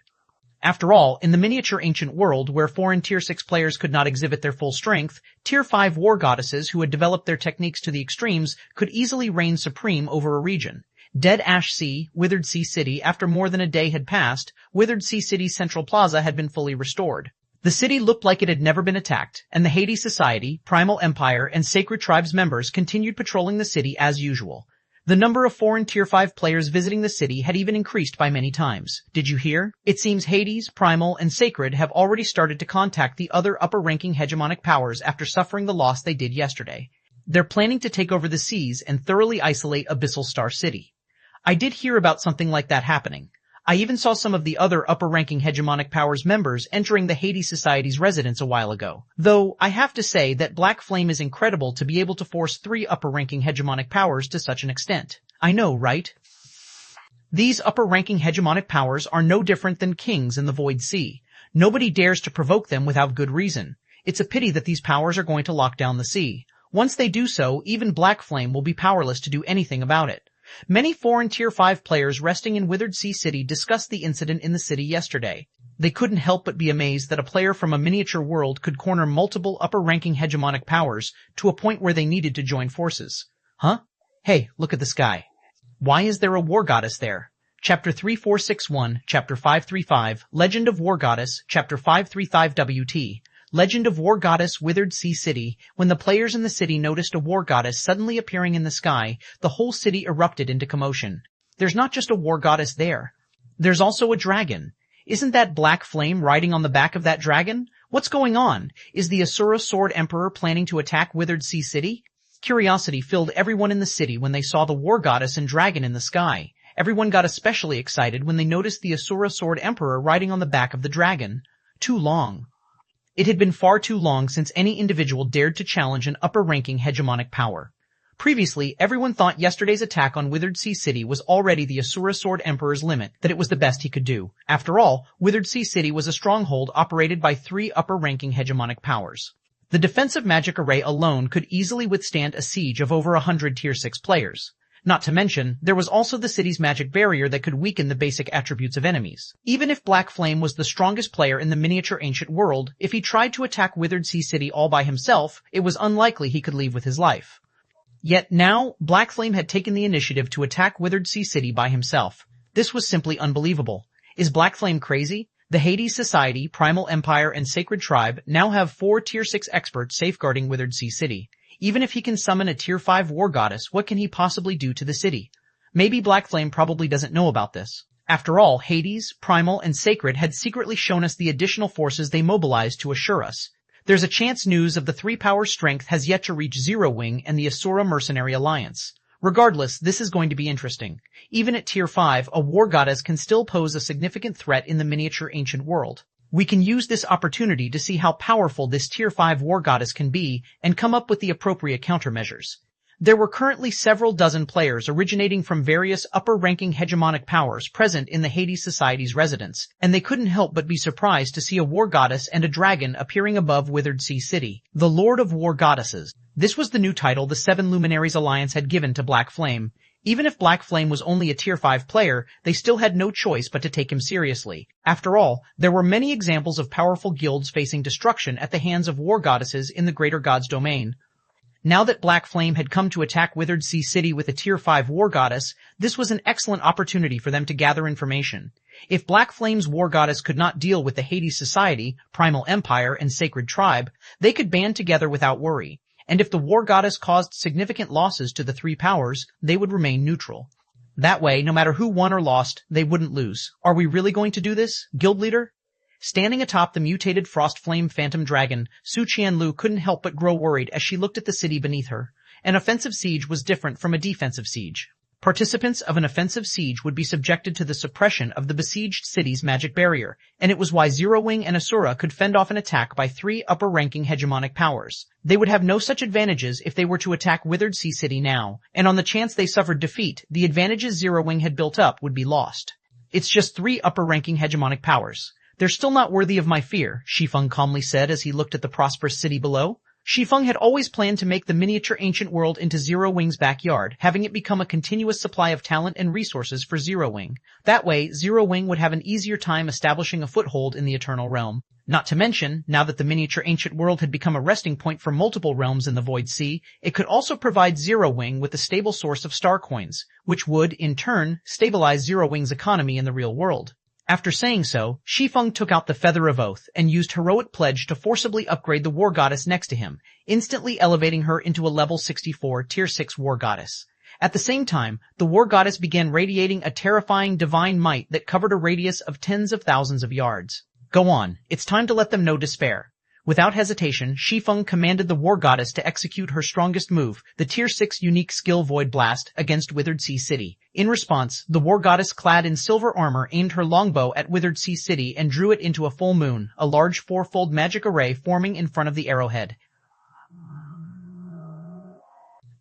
After all, in the miniature ancient world where foreign Tier 6 players could not exhibit their full strength, Tier 5 War Goddesses who had developed their techniques to the extremes could easily reign supreme over a region. Dead Ash Sea, Withered Sea City, after more than a day had passed, Withered Sea City's central plaza had been fully restored. The city looked like it had never been attacked, and the Hades Society, Primal Empire, and Sacred Tribes members continued patrolling the city as usual. The number of foreign Tier 5 players visiting the city had even increased by many times. Did you hear? It seems Hades, Primal, and Sacred have already started to contact the other upper-ranking hegemonic powers after suffering the loss they did yesterday. They're planning to take over the seas and thoroughly isolate Abyssal Star City. I did hear about something like that happening. I even saw some of the other upper-ranking hegemonic powers members entering the Hades Society's residence a while ago. Though, I have to say that Black Flame is incredible to be able to force 3 upper-ranking hegemonic powers to such an extent. I know, right? These upper-ranking hegemonic powers are no different than kings in the Void Sea. Nobody dares to provoke them without good reason. It's a pity that these powers are going to lock down the sea. Once they do so, even Black Flame will be powerless to do anything about it. Many foreign Tier 5 players resting in Withered Sea City discussed the incident in the city yesterday. They couldn't help but be amazed that a player from a miniature world could corner multiple upper-ranking hegemonic powers to a point where they needed to join forces. Huh? Hey, look at the sky. Why is there a War Goddess there? Chapter 3461, Chapter 535, Legend of War Goddess, Chapter 535 WT. Legend of War Goddess Withered Sea City. When the players in the city noticed a War Goddess suddenly appearing in the sky, the whole city erupted into commotion. There's not just a War Goddess there. There's also a dragon. Isn't that Black Flame riding on the back of that dragon? What's going on? Is the Asura Sword Emperor planning to attack Withered Sea City? Curiosity filled everyone in the city when they saw the War Goddess and dragon in the sky. Everyone got especially excited when they noticed the Asura Sword Emperor riding on the back of the dragon. Too long. It had been far too long since any individual dared to challenge an upper-ranking hegemonic power. Previously, everyone thought yesterday's attack on Withered Sea City was already the Asura Sword Emperor's limit, that it was the best he could do. After all, Withered Sea City was a stronghold operated by 3 upper-ranking hegemonic powers. The defensive magic array alone could easily withstand a siege of over 100 Tier 6 players. Not to mention, there was also the city's magic barrier that could weaken the basic attributes of enemies. Even if Black Flame was the strongest player in the miniature ancient world, if he tried to attack Withered Sea City all by himself, it was unlikely he could leave with his life. Yet now, Black Flame had taken the initiative to attack Withered Sea City by himself. This was simply unbelievable. Is Black Flame crazy? The Hades Society, Primal Empire, and Sacred Tribe now have 4 Tier 6 experts safeguarding Withered Sea City. Even if he can summon a Tier 5 War Goddess, what can he possibly do to the city? Maybe Black Flame probably doesn't know about this. After all, Hades, Primal, and Sacred had secretly shown us the additional forces they mobilized to assure us. There's a chance news of the 3-power strength has yet to reach Zero Wing and the Asura Mercenary Alliance. Regardless, this is going to be interesting. Even at Tier 5, a War Goddess can still pose a significant threat in the miniature ancient world. We can use this opportunity to see how powerful this Tier 5 War Goddess can be and come up with the appropriate countermeasures. There were currently several dozen players originating from various upper-ranking hegemonic powers present in the Hades Society's residence, and they couldn't help but be surprised to see a War Goddess and a dragon appearing above Withered Sea City. The Lord of War Goddesses. This was the new title the 7 Luminaries Alliance had given to Black Flame. Even if Black Flame was only a Tier 5 player, they still had no choice but to take him seriously. After all, there were many examples of powerful guilds facing destruction at the hands of War Goddesses in the Greater God's Domain. Now that Black Flame had come to attack Withered Sea City with a Tier 5 War Goddess, this was an excellent opportunity for them to gather information. If Black Flame's War Goddess could not deal with the Hades Society, Primal Empire, and Sacred Tribe, they could band together without worry. And if the War Goddess caused significant losses to the three powers, they would remain neutral. That way, no matter who won or lost, they wouldn't lose. Are we really going to do this, Guild Leader? Standing atop the mutated Frost Flame Phantom Dragon, Su Qianlu couldn't help but grow worried as she looked at the city beneath her. An offensive siege was different from a defensive siege. Participants of an offensive siege would be subjected to the suppression of the besieged city's magic barrier, and it was why Zero Wing and Asura could fend off an attack by three upper-ranking hegemonic powers. They would have no such advantages if they were to attack Withered Sea City now, and on the chance they suffered defeat, the advantages Zero Wing had built up would be lost. It's just three upper-ranking hegemonic powers. They're still not worthy of my fear, Shi Feng calmly said as he looked at the prosperous city below. Shi Feng had always planned to make the miniature ancient world into Zero Wing's backyard, having it become a continuous supply of talent and resources for Zero Wing. That way, Zero Wing would have an easier time establishing a foothold in the Eternal Realm. Not to mention, now that the miniature ancient world had become a resting point for multiple realms in the Void Sea, it could also provide Zero Wing with a stable source of star coins, which would, in turn, stabilize Zero Wing's economy in the real world. After saying so, Shi Feng took out the Feather of Oath and used Heroic Pledge to forcibly upgrade the War Goddess next to him, instantly elevating her into a level 64 Tier 6 War Goddess. At the same time, the War Goddess began radiating a terrifying divine might that covered a radius of tens of thousands of yards. Go on, it's time to let them know despair. Without hesitation, Shi Feng commanded the War Goddess to execute her strongest move, the Tier 6 unique skill Void Blast, against Withered Sea City. In response, the War Goddess clad in silver armor aimed her longbow at Withered Sea City and drew it into a full moon, a large fourfold magic array forming in front of the arrowhead.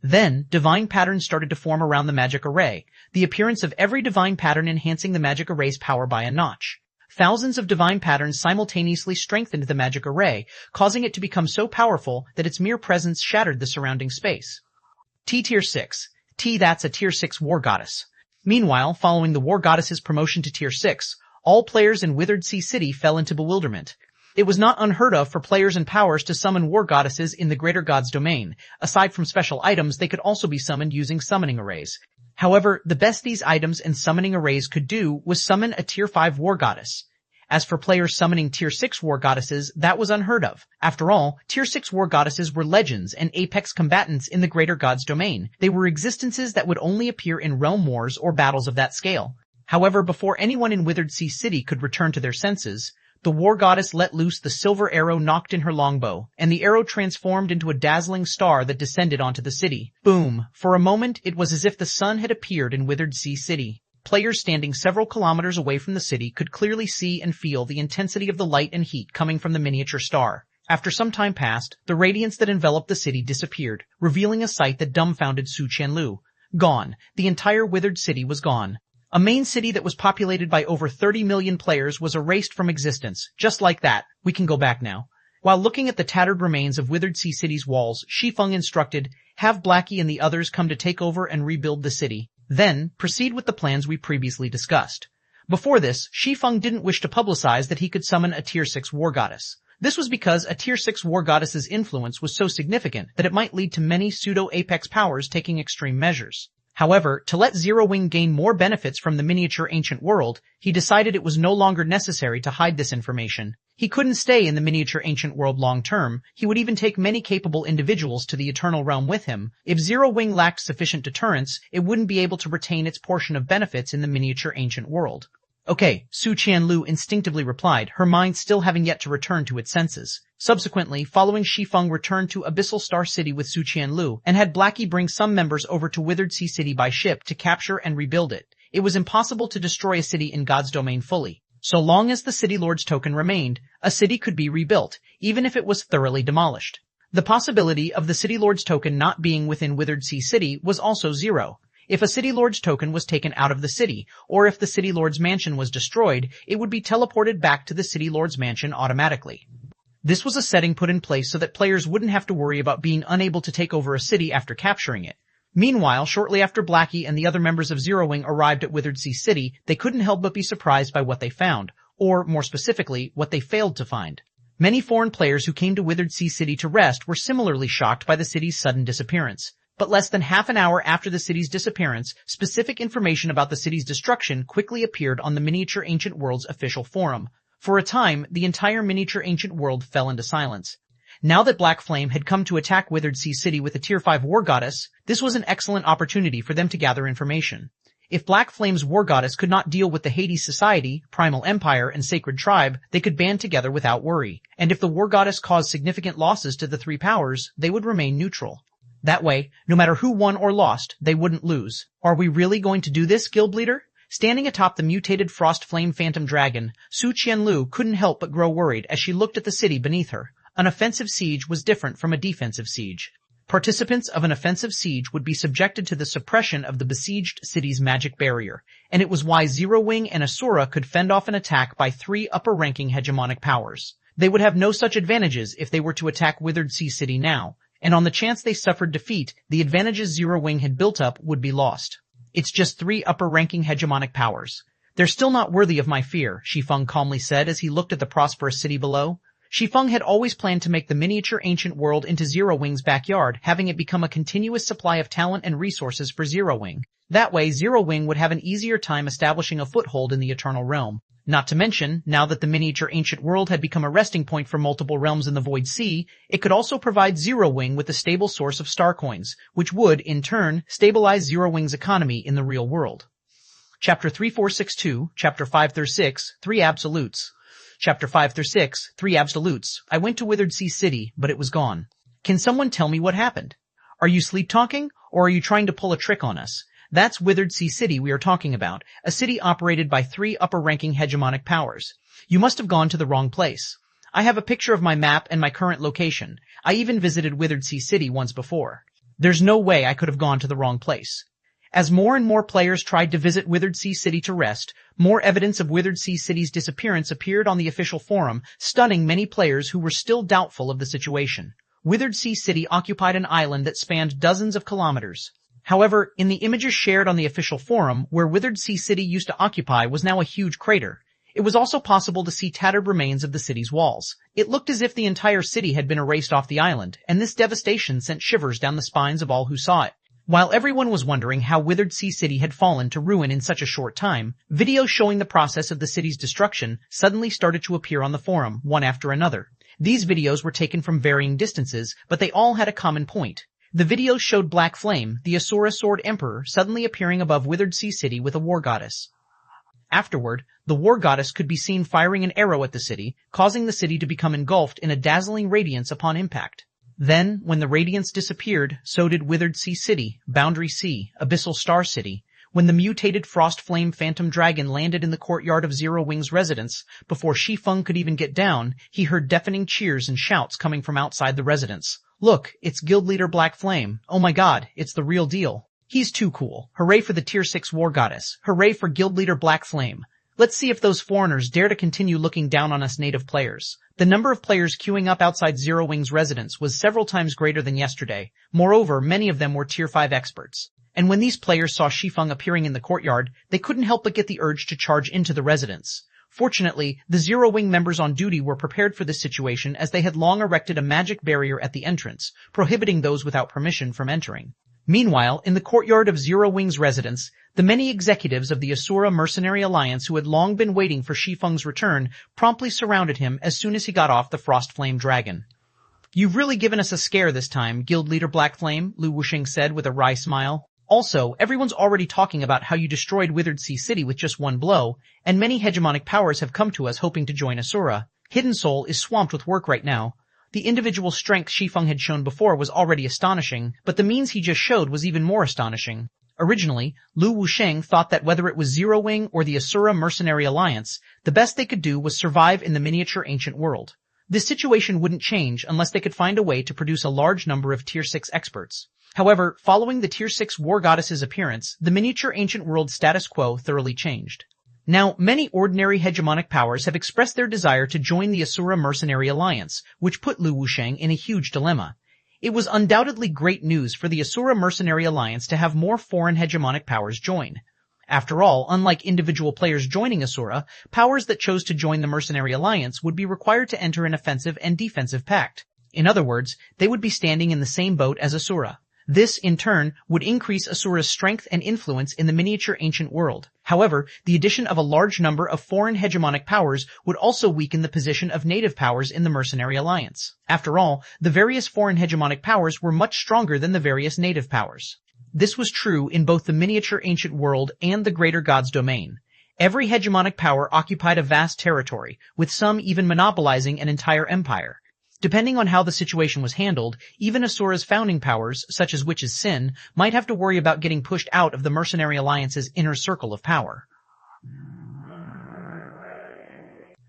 Then, divine patterns started to form around the magic array, the appearance of every divine pattern enhancing the magic array's power by a notch. Thousands of divine patterns simultaneously strengthened the magic array, causing it to become so powerful that its mere presence shattered the surrounding space. Tier 6. That's a Tier 6 War Goddess. Meanwhile, following the War Goddess's promotion to Tier 6, all players in Withered Sea City fell into bewilderment. It was not unheard of for players and powers to summon War Goddesses in the Greater God's domain. Aside from special items, they could also be summoned using summoning arrays. However, the best these items and summoning arrays could do was summon a Tier 5 War Goddess. As for players summoning Tier 6 War Goddesses, that was unheard of. After all, Tier 6 War Goddesses were legends and apex combatants in the Greater God's domain. They were existences that would only appear in realm wars or battles of that scale. However, before anyone in Withered Sea City could return to their senses, the War Goddess let loose the silver arrow nocked in her longbow, and the arrow transformed into a dazzling star that descended onto the city. Boom! For a moment, it was as if the sun had appeared in Withered Sea City. Players standing several kilometers away from the city could clearly see and feel the intensity of the light and heat coming from the miniature star. After some time passed, the radiance that enveloped the city disappeared, revealing a sight that dumbfounded Su Qianlu. Gone. The entire Withered City was gone. A main city that was populated by over 30 million players was erased from existence. Just like that, we can go back now. While looking at the tattered remains of Withered Sea City's walls, Shi Feng instructed, have Blackie and the others come to take over and rebuild the city. Then, proceed with the plans we previously discussed. Before this, Shi Feng didn't wish to publicize that he could summon a Tier 6 War Goddess. This was because a Tier 6 War Goddess's influence was so significant that it might lead to many pseudo-apex powers taking extreme measures. However, to let Zero Wing gain more benefits from the miniature ancient world, he decided it was no longer necessary to hide this information. He couldn't stay in the miniature ancient world long term. He would even take many capable individuals to the Eternal Realm with him. If Zero Wing lacked sufficient deterrence, it wouldn't be able to retain its portion of benefits in the miniature ancient world. Okay, Su Qianlu instinctively replied, her mind still having yet to return to its senses. Subsequently, following Shi Feng returned to Abyssal Star City with Su Qianlu and had Blackie bring some members over to Withered Sea City by ship to capture and rebuild it. It was impossible to destroy a city in God's domain fully. So long as the City Lord's token remained, a city could be rebuilt, even if it was thoroughly demolished. The possibility of the City Lord's token not being within Withered Sea City was also zero. If a City Lord's token was taken out of the city, or if the City Lord's mansion was destroyed, it would be teleported back to the City Lord's mansion automatically. This was a setting put in place so that players wouldn't have to worry about being unable to take over a city after capturing it. Meanwhile, shortly after Blackie and the other members of Zero Wing arrived at Withered Sea City, they couldn't help but be surprised by what they found, or, more specifically, what they failed to find. Many foreign players who came to Withered Sea City to rest were similarly shocked by the city's sudden disappearance. But less than half an hour after the city's disappearance, specific information about the city's destruction quickly appeared on the Miniature Ancient World's official forum. For a time, the entire Miniature Ancient World fell into silence. Now that Black Flame had come to attack Withered Sea City with a Tier 5 War Goddess, this was an excellent opportunity for them to gather information. If Black Flame's War Goddess could not deal with the Hades Society, Primal Empire, and Sacred Tribe, they could band together without worry. And if the War Goddess caused significant losses to the three powers, they would remain neutral. That way, no matter who won or lost, they wouldn't lose. Are we really going to do this, Guild Leader? Standing atop the mutated Frost Flame Phantom Dragon, Su Qianlu couldn't help but grow worried as she looked at the city beneath her. An offensive siege was different from a defensive siege. Participants of an offensive siege would be subjected to the suppression of the besieged city's magic barrier, and it was why Zero Wing and Asura could fend off an attack by three upper-ranking hegemonic powers. They would have no such advantages if they were to attack Withered Sea City now, and on the chance they suffered defeat, the advantages Zero Wing had built up would be lost. It's just three upper-ranking hegemonic powers. They're still not worthy of my fear, Shi Feng calmly said as he looked at the prosperous city below. Shi Feng had always planned to make the Miniature Ancient World into Zero Wing's backyard, having it become a continuous supply of talent and resources for Zero Wing. That way, Zero Wing would have an easier time establishing a foothold in the Eternal Realm. Not to mention, now that the Miniature Ancient World had become a resting point for multiple realms in the Void Sea, it could also provide Zero Wing with a stable source of star coins, which would, in turn, stabilize Zero Wing's economy in the real world. Chapter 3462, Chapter 536, 3 Absolutes. Chapter 536, 3 Absolutes. I went to Withered Sea City, but it was gone. Can someone tell me what happened? Are you sleep-talking, or are you trying to pull a trick on us? That's Withered Sea City we are talking about, a city operated by three upper-ranking hegemonic powers. You must have gone to the wrong place. I have a picture of my map and my current location. I even visited Withered Sea City once before. There's no way I could have gone to the wrong place. As more and more players tried to visit Withered Sea City to rest, more evidence of Withered Sea City's disappearance appeared on the official forum, stunning many players who were still doubtful of the situation. Withered Sea City occupied an island that spanned dozens of kilometers. However, in the images shared on the official forum, where Withered Sea City used to occupy was now a huge crater. It was also possible to see tattered remains of the city's walls. It looked as if the entire city had been erased off the island, and this devastation sent shivers down the spines of all who saw it. While everyone was wondering how Withered Sea City had fallen to ruin in such a short time, videos showing the process of the city's destruction suddenly started to appear on the forum, one after another. These videos were taken from varying distances, but they all had a common point. The videos showed Black Flame, the Asura Sword Emperor, suddenly appearing above Withered Sea City with a War Goddess. Afterward, the War Goddess could be seen firing an arrow at the city, causing the city to become engulfed in a dazzling radiance upon impact. Then, when the radiance disappeared, so did Withered Sea City, Boundary Sea, Abyssal Star City. When the mutated Frost Flame Phantom Dragon landed in the courtyard of Zero Wing's residence, before Shi Feng could even get down, he heard deafening cheers and shouts coming from outside the residence. Look, it's Guild Leader Black Flame. Oh my god, it's the real deal. He's too cool. Hooray for the Tier 6 War Goddess. Hooray for Guild Leader Black Flame. Let's see if those foreigners dare to continue looking down on us native players. The number of players queuing up outside Zero Wing's residence was several times greater than yesterday. Moreover, many of them were Tier 5 experts. And when these players saw Shi Feng appearing in the courtyard, they couldn't help but get the urge to charge into the residence. Fortunately, the Zero Wing members on duty were prepared for this situation as they had long erected a magic barrier at the entrance, prohibiting those without permission from entering. Meanwhile, in the courtyard of Zero Wing's residence, the many executives of the Asura Mercenary Alliance who had long been waiting for Shi Feng's return promptly surrounded him as soon as he got off the Frost Flame Dragon. You've really given us a scare this time, Guild Leader Black Flame, Lu Wusheng said with a wry smile. Also, everyone's already talking about how you destroyed Withered Sea City with just one blow, and many hegemonic powers have come to us hoping to join Asura. Hidden Soul is swamped with work right now. The individual strength Shi Feng had shown before was already astonishing, but the means he just showed was even more astonishing. Originally, Lu Wusheng thought that whether it was Zero Wing or the Asura Mercenary Alliance, the best they could do was survive in the Miniature Ancient World. This situation wouldn't change unless they could find a way to produce a large number of Tier 6 experts. However, following the Tier 6 War Goddess's appearance, the Miniature Ancient World status quo thoroughly changed. Now, many ordinary hegemonic powers have expressed their desire to join the Asura Mercenary Alliance, which put Lu Wusheng in a huge dilemma. It was undoubtedly great news for the Asura Mercenary Alliance to have more foreign hegemonic powers join. After all, unlike individual players joining Asura, powers that chose to join the Mercenary Alliance would be required to enter an offensive and defensive pact. In other words, they would be standing in the same boat as Asura. This, in turn, would increase Asura's strength and influence in the miniature ancient world. However, the addition of a large number of foreign hegemonic powers would also weaken the position of native powers in the Mercenary Alliance. After all, the various foreign hegemonic powers were much stronger than the various native powers. This was true in both the miniature ancient world and the greater god's domain. Every hegemonic power occupied a vast territory, with some even monopolizing an entire empire. Depending on how the situation was handled, even Asura's founding powers, such as Witch's Sin, might have to worry about getting pushed out of the Mercenary Alliance's inner circle of power.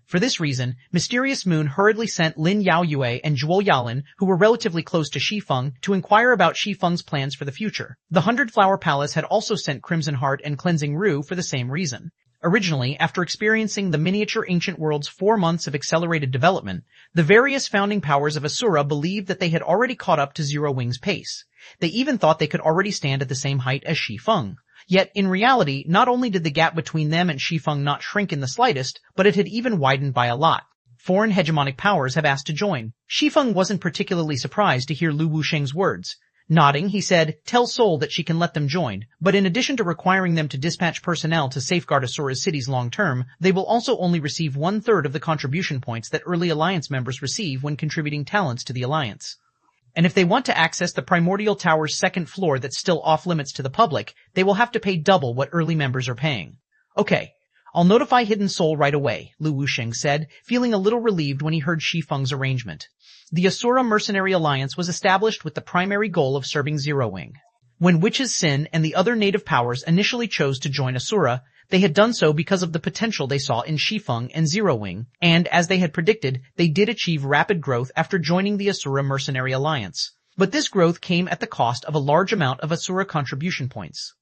For this reason, Mysterious Moon hurriedly sent Lin Yaoyue and Zhuo Yalin, who were relatively close to Shi Feng, to inquire about Shi Feng's plans for the future. The 100-Flower Palace had also sent Crimson Heart and Cleansing Rue for the same reason. Originally, after experiencing the miniature ancient world's 4 months of accelerated development, the various founding powers of Asura believed that they had already caught up to Zero Wing's pace. They even thought they could already stand at the same height as Shi Feng. Yet, in reality, not only did the gap between them and Shi Feng not shrink in the slightest, but it had even widened by a lot. Foreign hegemonic powers have asked to join. Shi Feng wasn't particularly surprised to hear Lu Wusheng's words. Nodding, he said, "Tell Sol that she can let them join, but in addition to requiring them to dispatch personnel to safeguard Asura's cities long term, they will also only receive 1/3 of the contribution points that early Alliance members receive when contributing talents to the Alliance. And if they want to access the Primordial Tower's second floor that's still off-limits to the public, they will have to pay double what early members are paying." "Okay, I'll notify Hidden Soul right away," Lu Wusheng said, feeling a little relieved when he heard Shi Feng's arrangement. The Asura Mercenary Alliance was established with the primary goal of serving Zero Wing. When Witch's Sin and the other native powers initially chose to join Asura, they had done so because of the potential they saw in Shi Feng and Zero Wing, and as they had predicted, they did achieve rapid growth after joining the Asura Mercenary Alliance. But this growth came at the cost of a large amount of Asura contribution points.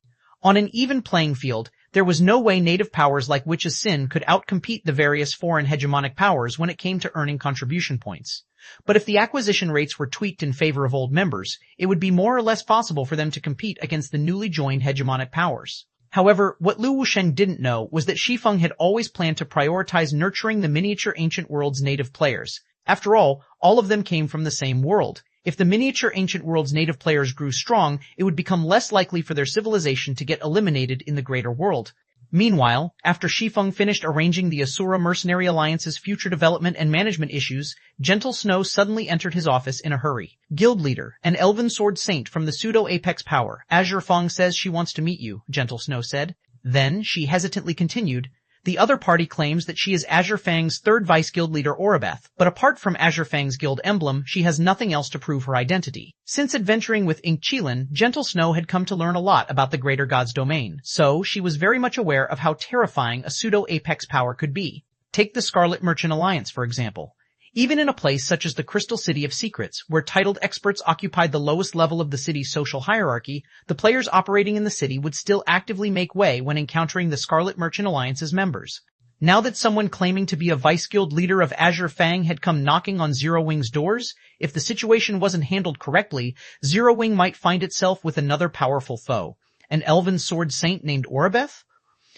On an even playing field, there was no way native powers like Witch's Sin could outcompete the various foreign hegemonic powers when it came to earning contribution points. But if the acquisition rates were tweaked in favor of old members, it would be more or less possible for them to compete against the newly joined hegemonic powers. However, what Lu Wusheng didn't know was that Shi Feng had always planned to prioritize nurturing the miniature ancient world's native players. After all of them came from the same world. If the miniature ancient world's native players grew strong, it would become less likely for their civilization to get eliminated in the greater world. Meanwhile, after Shi Feng finished arranging the Asura Mercenary Alliance's future development and management issues, Gentle Snow suddenly entered his office in a hurry. "Guild leader, an elven sword saint from the pseudo-apex power, Azure Feng says she wants to meet you," Gentle Snow said. Then, she hesitantly continued, "The other party claims that she is Azure Fang's third vice-guild leader Oribeth, but apart from Azure Fang's guild emblem, she has nothing else to prove her identity." Since adventuring with Ink Qilin, Gentle Snow had come to learn a lot about the greater god's domain, so she was very much aware of how terrifying a pseudo-apex power could be. Take the Scarlet Merchant Alliance, for example. Even in a place such as the Crystal City of Secrets, where titled experts occupied the lowest level of the city's social hierarchy, the players operating in the city would still actively make way when encountering the Scarlet Merchant Alliance's members. Now that someone claiming to be a vice-guild leader of Azure Fang had come knocking on Zero Wing's doors, if the situation wasn't handled correctly, Zero Wing might find itself with another powerful foe. An elven sword saint named Oribeth?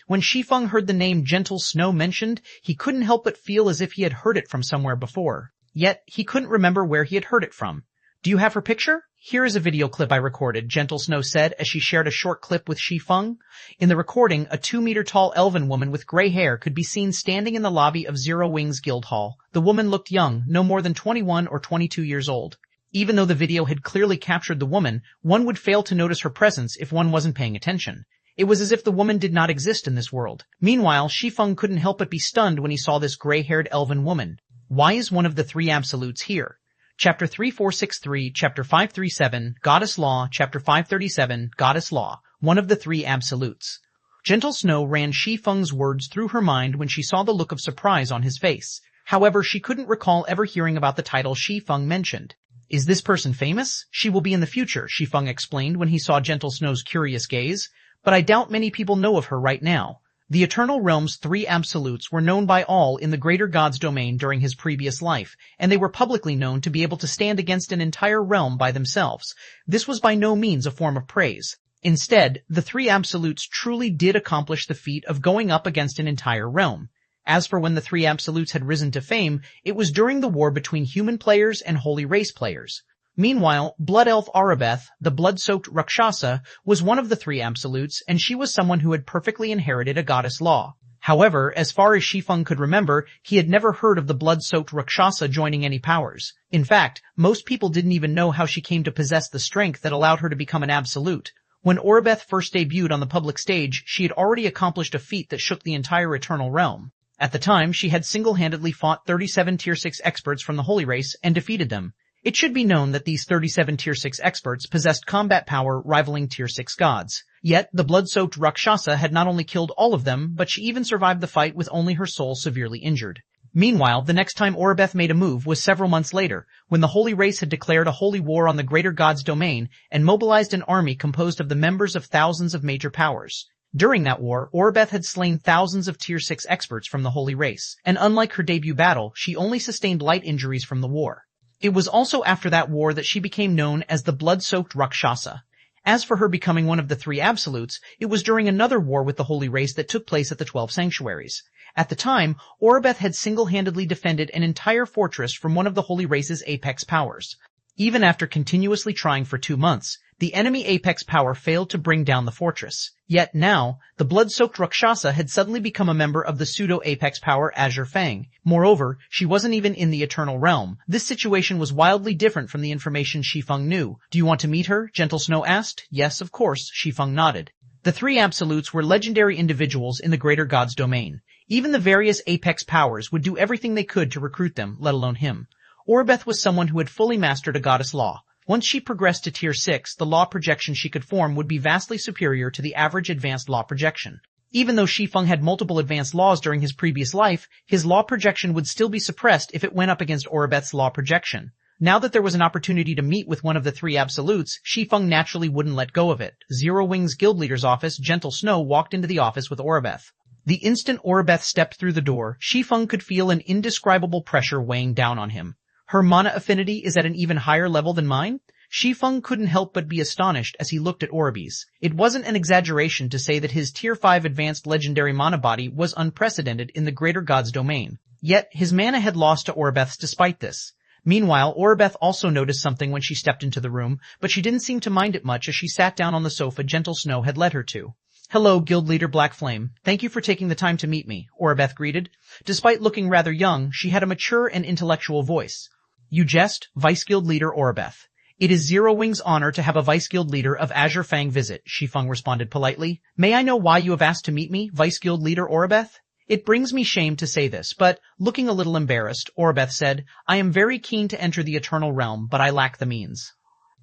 When Shi Feng heard the name Gentle Snow mentioned, he couldn't help but feel as if he had heard it from somewhere before. Yet, he couldn't remember where he had heard it from. "Do you have her picture? Here is a video clip I recorded," Gentle Snow said as she shared a short clip with Shi Feng. In the recording, a 2-meter-tall elven woman with gray hair could be seen standing in the lobby of Zero Wing's guild hall. The woman looked young, no more than 21 or 22 years old. Even though the video had clearly captured the woman, one would fail to notice her presence if one wasn't paying attention. It was as if the woman did not exist in this world. Meanwhile, Shi Feng couldn't help but be stunned when he saw this gray-haired elven woman. Why is one of the 3 absolutes here? Chapter 3463, Chapter 537, Goddess Law, Chapter 537, Goddess Law, one of the 3 absolutes. Gentle Snow ran Shi Feng's words through her mind when she saw the look of surprise on his face. However, she couldn't recall ever hearing about the title Shi Feng mentioned. "Is this person famous? She will be in the future," Shi Feng explained when he saw Gentle Snow's curious gaze. "But I doubt many people know of her right now." The Eternal Realm's 3 absolutes were known by all in the greater god's domain during his previous life, and they were publicly known to be able to stand against an entire realm by themselves. This was by no means a form of praise. Instead, the three absolutes truly did accomplish the feat of going up against an entire realm. As for when the three absolutes had risen to fame, it was during the war between human players and holy race players. Meanwhile, Blood Elf Arabeth, the blood-soaked Rakshasa, was one of the three absolutes, and she was someone who had perfectly inherited a goddess law. However, as far as Shi Feng could remember, he had never heard of the blood-soaked Rakshasa joining any powers. In fact, most people didn't even know how she came to possess the strength that allowed her to become an absolute. When Arabeth first debuted on the public stage, she had already accomplished a feat that shook the entire Eternal Realm. At the time, she had single-handedly fought 37 Tier 6 experts from the Holy Race and defeated them. It should be known that these 37 Tier 6 experts possessed combat power rivaling Tier 6 gods. Yet, the blood-soaked Rakshasa had not only killed all of them, but she even survived the fight with only her soul severely injured. Meanwhile, the next time Arabeth made a move was several months later, when the Holy Race had declared a holy war on the greater god's domain and mobilized an army composed of the members of thousands of major powers. During that war, Arabeth had slain thousands of Tier 6 experts from the Holy Race, and unlike her debut battle, she only sustained light injuries from the war. It was also after that war that she became known as the blood-soaked Rakshasa. As for her becoming one of the three absolutes, it was during another war with the Holy Race that took place at the 12 Sanctuaries. At the time, Arabeth had single-handedly defended an entire fortress from one of the Holy Race's apex powers. Even after continuously trying for 2 months, the enemy apex power failed to bring down the fortress. Yet now, the blood-soaked Rakshasa had suddenly become a member of the pseudo-apex power Shi Feng. Moreover, she wasn't even in the Eternal Realm. This situation was wildly different from the information Shi Feng knew. "Do you want to meet her?" Gentle Snow asked. "Yes, of course," Shi Feng nodded. The three absolutes were legendary individuals in the greater god's domain. Even the various apex powers would do everything they could to recruit them, let alone him. Arabeth was someone who had fully mastered a goddess law. Once she progressed to Tier 6, the law projection she could form would be vastly superior to the average advanced law projection. Even though Shi Feng had multiple advanced laws during his previous life, his law projection would still be suppressed if it went up against Arabeth's law projection. Now that there was an opportunity to meet with one of the three absolutes, Shi Feng naturally wouldn't let go of it. Zero Wing's guild leader's office, Gentle Snow, walked into the office with Arabeth. The instant Arabeth stepped through the door, Shi Feng could feel an indescribable pressure weighing down on him. Her mana affinity is at an even higher level than mine? Shi Feng couldn't help but be astonished as he looked at Orbeez. It wasn't an exaggeration to say that his Tier 5 advanced legendary mana body was unprecedented in the greater god's domain. Yet, his mana had lost to Arabeth's despite this. Meanwhile, Arabeth also noticed something when she stepped into the room, but she didn't seem to mind it much as she sat down on the sofa Gentle Snow had led her to. "Hello, Guild Leader Black Flame. Thank you for taking the time to meet me," Arabeth greeted. Despite looking rather young, she had a mature and intellectual voice. "You jest, Vice Guild Leader Arabeth. It is Zero Wing's honor to have a Vice Guild Leader of Shi Feng visit," Shi Feng responded politely. "May I know why you have asked to meet me, Vice Guild Leader Arabeth?" "It brings me shame to say this, but," looking a little embarrassed, Arabeth said, "I am very keen to enter the Eternal Realm, but I lack the means.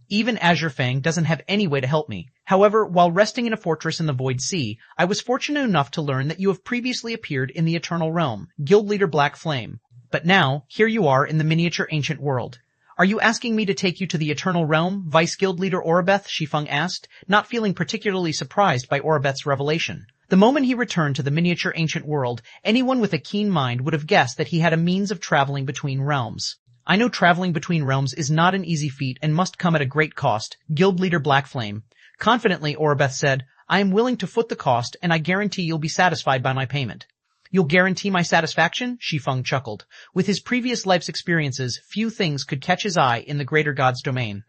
Even Shi Feng doesn't have any way to help me. However, while resting in a fortress in the Void Sea, I was fortunate enough to learn that you have previously appeared in the Eternal Realm, Guild Leader Black Flame. But now, here you are in the miniature ancient world. Are you asking me to take you to the Eternal Realm, Vice Guild Leader Arabeth?" Shi Feng asked, not feeling particularly surprised by Arabeth's revelation. The moment he returned to the miniature ancient world, anyone with a keen mind would have guessed that he had a means of traveling between realms. "I know traveling between realms is not an easy feat and must come at a great cost, Guild Leader Black Flame." Confidently, Arabeth said, "I am willing to foot the cost, and I guarantee you'll be satisfied by my payment." "You'll guarantee my satisfaction?" Shi Feng chuckled. With his previous life's experiences, few things could catch his eye in the greater god's domain.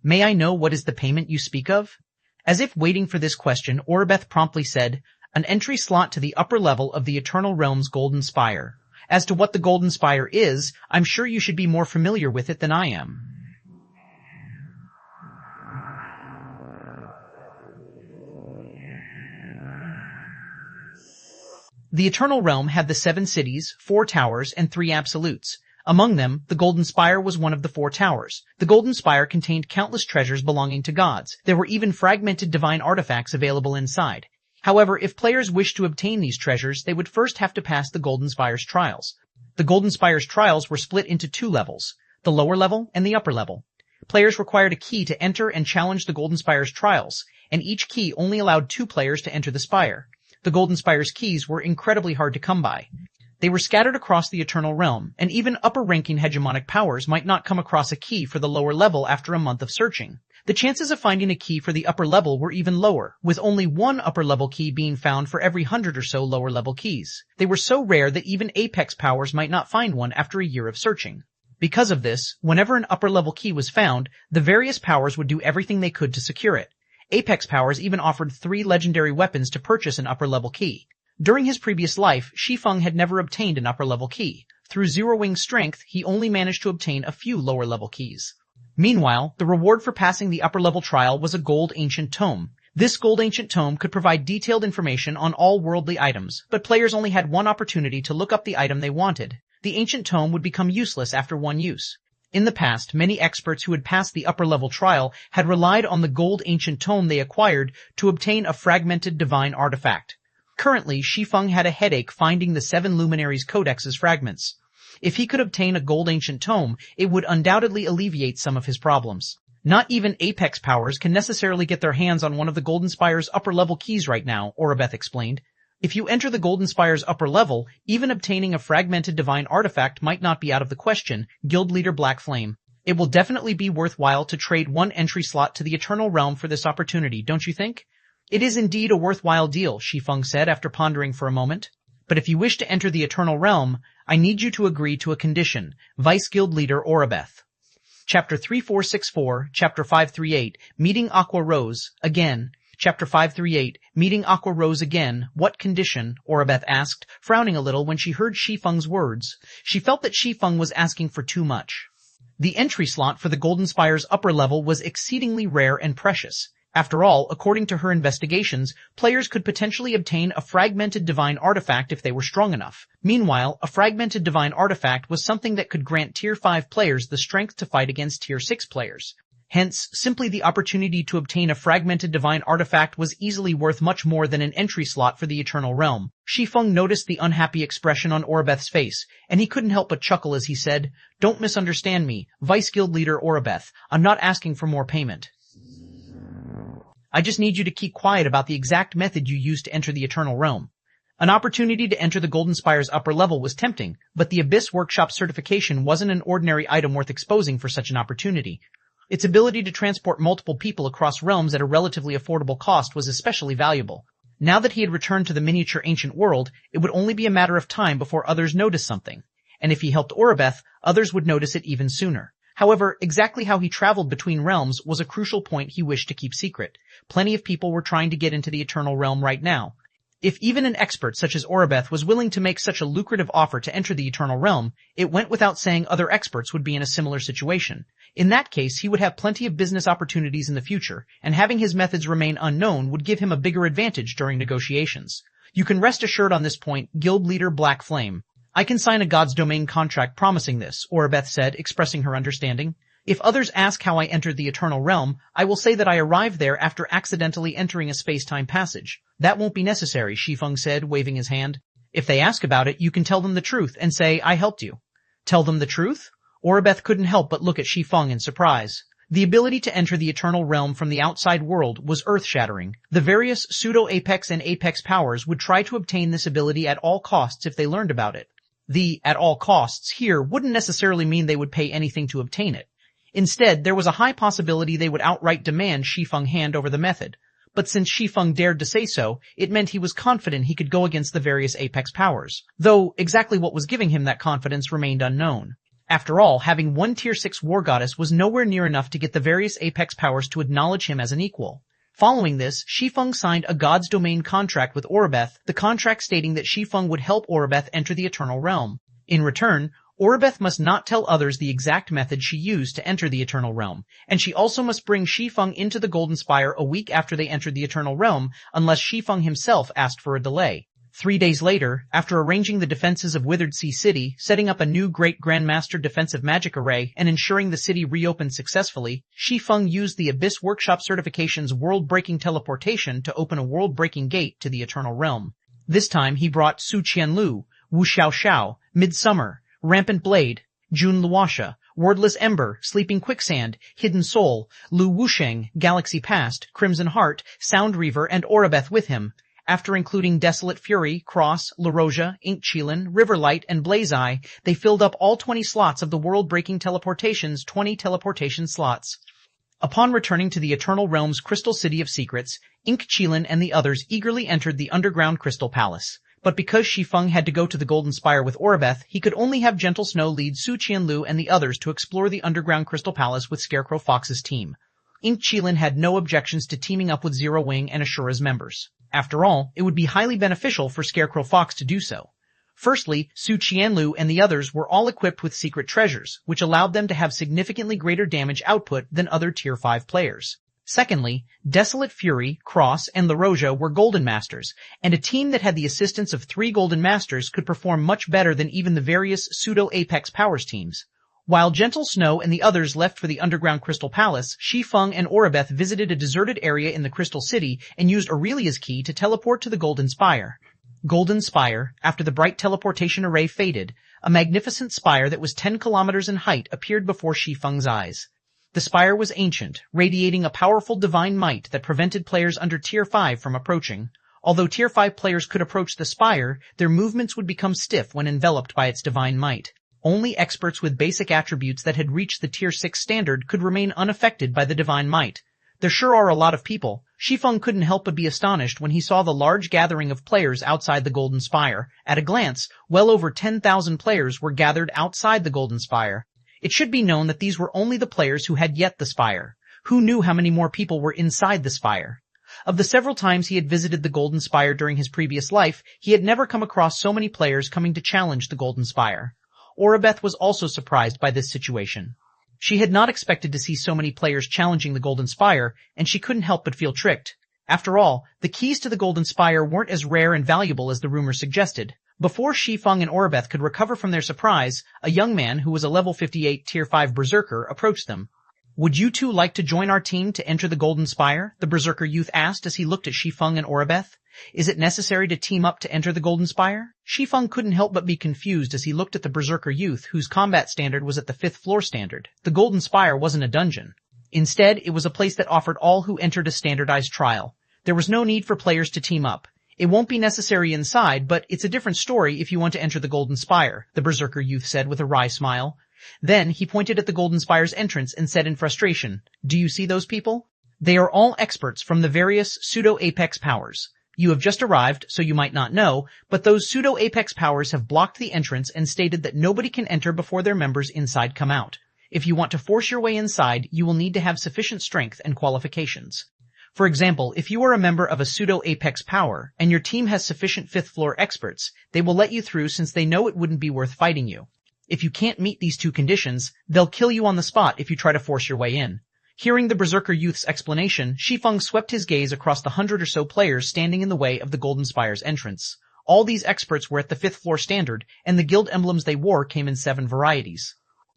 "May I know what is the payment you speak of?" As if waiting for this question, Arabeth promptly said, "An entry slot to the upper level of the Eternal Realm's Golden Spire. As to what the Golden Spire is, I'm sure you should be more familiar with it than I am." The Eternal Realm had the 7 cities, 4 towers, and 3 absolutes. Among them, the Golden Spire was one of the 4 towers. The Golden Spire contained countless treasures belonging to gods. There were even fragmented divine artifacts available inside. However, if players wished to obtain these treasures, they would first have to pass the Golden Spire's trials. The Golden Spire's trials were split into 2 levels, the lower level and the upper level. Players required a key to enter and challenge the Golden Spire's trials, and each key only allowed 2 players to enter the spire. The Golden Spire's keys were incredibly hard to come by. They were scattered across the Eternal Realm, and even upper-ranking hegemonic powers might not come across a key for the lower level after a month of searching. The chances of finding a key for the upper level were even lower, with only one upper-level key being found for every 100 or so lower-level keys. They were so rare that even apex powers might not find one after a year of searching. Because of this, whenever an upper-level key was found, the various powers would do everything they could to secure it. Apex powers even offered 3 legendary weapons to purchase an upper-level key. During his previous life, Shi Feng had never obtained an upper-level key. Through zero-wing strength, he only managed to obtain a few lower-level keys. Meanwhile, the reward for passing the upper-level trial was a gold ancient tome. This gold ancient tome could provide detailed information on all worldly items, but players only had one opportunity to look up the item they wanted. The ancient tome would become useless after one use. In the past, many experts who had passed the upper-level trial had relied on the gold ancient tome they acquired to obtain a fragmented divine artifact. Currently, Shi Feng had a headache finding the 7 Luminaries' Codex's fragments. If he could obtain a gold ancient tome, it would undoubtedly alleviate some of his problems. Not even apex powers can necessarily get their hands on one of the Golden Spire's upper-level keys right now, Orabeth explained. If you enter the Golden Spire's upper level, even obtaining a fragmented divine artifact might not be out of the question, Guild Leader Black Flame. It will definitely be worthwhile to trade one entry slot to the Eternal Realm for this opportunity, don't you think? It is indeed a worthwhile deal, Shi Feng said after pondering for a moment. But if you wish to enter the Eternal Realm, I need you to agree to a condition. Vice Guild Leader Orabeth. Chapter 3464, Chapter 538, Meeting Aqua Rose, again. Chapter 538, Meeting Aqua Rose again. What condition? Orabeth asked, frowning a little when she heard Shi Feng's words. She felt that Shi Feng was asking for too much. The entry slot for the Golden Spire's upper level was exceedingly rare and precious. After all, according to her investigations, players could potentially obtain a fragmented divine artifact if they were strong enough. Meanwhile, a fragmented divine artifact was something that could grant Tier 5 players the strength to fight against Tier 6 players. Hence, simply the opportunity to obtain a fragmented divine artifact was easily worth much more than an entry slot for the Eternal Realm. Shi Feng noticed the unhappy expression on Orabeth's face, and he couldn't help but chuckle as he said, "Don't misunderstand me, Vice Guild Leader Orabeth. I'm not asking for more payment. I just need you to keep quiet about the exact method you used to enter the Eternal Realm." An opportunity to enter the Golden Spire's upper level was tempting, but the Abyss Workshop certification wasn't an ordinary item worth exposing for such an opportunity. Its ability to transport multiple people across realms at a relatively affordable cost was especially valuable. Now that he had returned to the miniature ancient world, it would only be a matter of time before others noticed something. And if he helped Orabeth, others would notice it even sooner. However, exactly how he traveled between realms was a crucial point he wished to keep secret. Plenty of people were trying to get into the Eternal Realm right now. If even an expert such as Orabeth was willing to make such a lucrative offer to enter the Eternal Realm, it went without saying other experts would be in a similar situation. In that case, he would have plenty of business opportunities in the future, and having his methods remain unknown would give him a bigger advantage during negotiations. You can rest assured on this point, Guild Leader Black Flame. I can sign a God's Domain contract promising this, Orabeth said, expressing her understanding. If others ask how I entered the Eternal Realm, I will say that I arrived there after accidentally entering a space-time passage. That won't be necessary, Shi Feng said, waving his hand. If they ask about it, you can tell them the truth and say, I helped you. Tell them the truth? Orabeth couldn't help but look at Shi Feng in surprise. The ability to enter the Eternal Realm from the outside world was earth-shattering. The various pseudo-apex and apex powers would try to obtain this ability at all costs if they learned about it. The at all costs here wouldn't necessarily mean they would pay anything to obtain it. Instead, there was a high possibility they would outright demand Shi Feng hand over the method. But since Shi Feng dared to say so, it meant he was confident he could go against the various apex powers. Though, exactly what was giving him that confidence remained unknown. After all, having one Tier 6 war goddess was nowhere near enough to get the various apex powers to acknowledge him as an equal. Following this, Shi Feng signed a God's Domain contract with Orabeth, the contract stating that Shi Feng would help Orabeth enter the Eternal Realm. In return, Orabeth must not tell others the exact method she used to enter the Eternal Realm, and she also must bring Shi Feng into the Golden Spire a week after they entered the Eternal Realm, unless Shi Feng himself asked for a delay. 3 days later, after arranging the defenses of Withered Sea City, setting up a new Great Grandmaster defensive magic array, and ensuring the city reopened successfully, Shi Feng used the Abyss Workshop Certification's world-breaking teleportation to open a world-breaking gate to the Eternal Realm. This time he brought Su Qianlu, Wu Xiaoxiao, Midsummer, Rampant Blade, Jun Luosha, Wordless Ember, Sleeping Quicksand, Hidden Soul, Lu Wusheng, Galaxy Past, Crimson Heart, Sound Reaver, and Orabeth with him. After including Desolate Fury, Cross, La Roja, Inkchilin, Riverlight, and Blaze-Eye, they filled up all 20 slots of the world-breaking teleportation's 20 teleportation slots. Upon returning to the Eternal Realm's Crystal City of Secrets, Inkchilin and the others eagerly entered the underground Crystal Palace. But because Shi Feng had to go to the Golden Spire with Oribeth, he could only have Gentle Snow lead Su Qianlu and the others to explore the underground Crystal Palace with Scarecrow Fox's team. Inkchilin had no objections to teaming up with Zero Wing and Ashura's members. After all, it would be highly beneficial for Scarecrow Fox to do so. Firstly, Su Qianlu and the others were all equipped with secret treasures, which allowed them to have significantly greater damage output than other Tier 5 players. Secondly, Desolate Fury, Cross, and La Roja were Golden Masters, and a team that had the assistance of 3 Golden Masters could perform much better than even the various pseudo-Apex Powers teams. While Gentle Snow and the others left for the underground Crystal Palace, Shi Feng and Oribeth visited a deserted area in the Crystal City and used Aurelia's key to teleport to the Golden Spire. Golden Spire, after the bright teleportation array faded, a magnificent spire that was 10 kilometers in height appeared before Shi Feng's eyes. The spire was ancient, radiating a powerful divine might that prevented players under Tier 5 from approaching. Although Tier 5 players could approach the spire, their movements would become stiff when enveloped by its divine might. Only experts with basic attributes that had reached the Tier 6 standard could remain unaffected by the divine might. There sure are a lot of people. Shi Feng couldn't help but be astonished when he saw the large gathering of players outside the Golden Spire. At a glance, well over 10,000 players were gathered outside the Golden Spire. It should be known that these were only the players who had yet the Spire. Who knew how many more people were inside the Spire? Of the several times he had visited the Golden Spire during his previous life, he had never come across so many players coming to challenge the Golden Spire. Oribeth was also surprised by this situation. She had not expected to see so many players challenging the Golden Spire, and she couldn't help but feel tricked. After all, the keys to the Golden Spire weren't as rare and valuable as the rumors suggested. Before Shi Feng and Oribeth could recover from their surprise, a young man who was a level 58 Tier 5 Berserker approached them. "Would you two like to join our team to enter the Golden Spire?" the Berserker youth asked as he looked at Shi Feng and Oribeth. "Is it necessary to team up to enter the Golden Spire?" Shi Feng couldn't help but be confused as he looked at the Berserker youth whose combat standard was at the 5th floor standard. The Golden Spire wasn't a dungeon. Instead, it was a place that offered all who entered a standardized trial. There was no need for players to team up. "It won't be necessary inside, but it's a different story if you want to enter the Golden Spire," the Berserker youth said with a wry smile. Then he pointed at the Golden Spire's entrance and said in frustration, "Do you see those people? They are all experts from the various pseudo-Apex Powers. You have just arrived, so you might not know, but those pseudo-Apex Powers have blocked the entrance and stated that nobody can enter before their members inside come out. If you want to force your way inside, you will need to have sufficient strength and qualifications. For example, if you are a member of a pseudo-Apex Power, and your team has sufficient 5th floor experts, they will let you through since they know it wouldn't be worth fighting you. If you can't meet these 2 conditions, they'll kill you on the spot if you try to force your way in." Hearing the Berserker youth's explanation, Shi Feng swept his gaze across the 100 or so players standing in the way of the Golden Spire's entrance. All these experts were at the 5th floor standard, and the guild emblems they wore came in 7 varieties.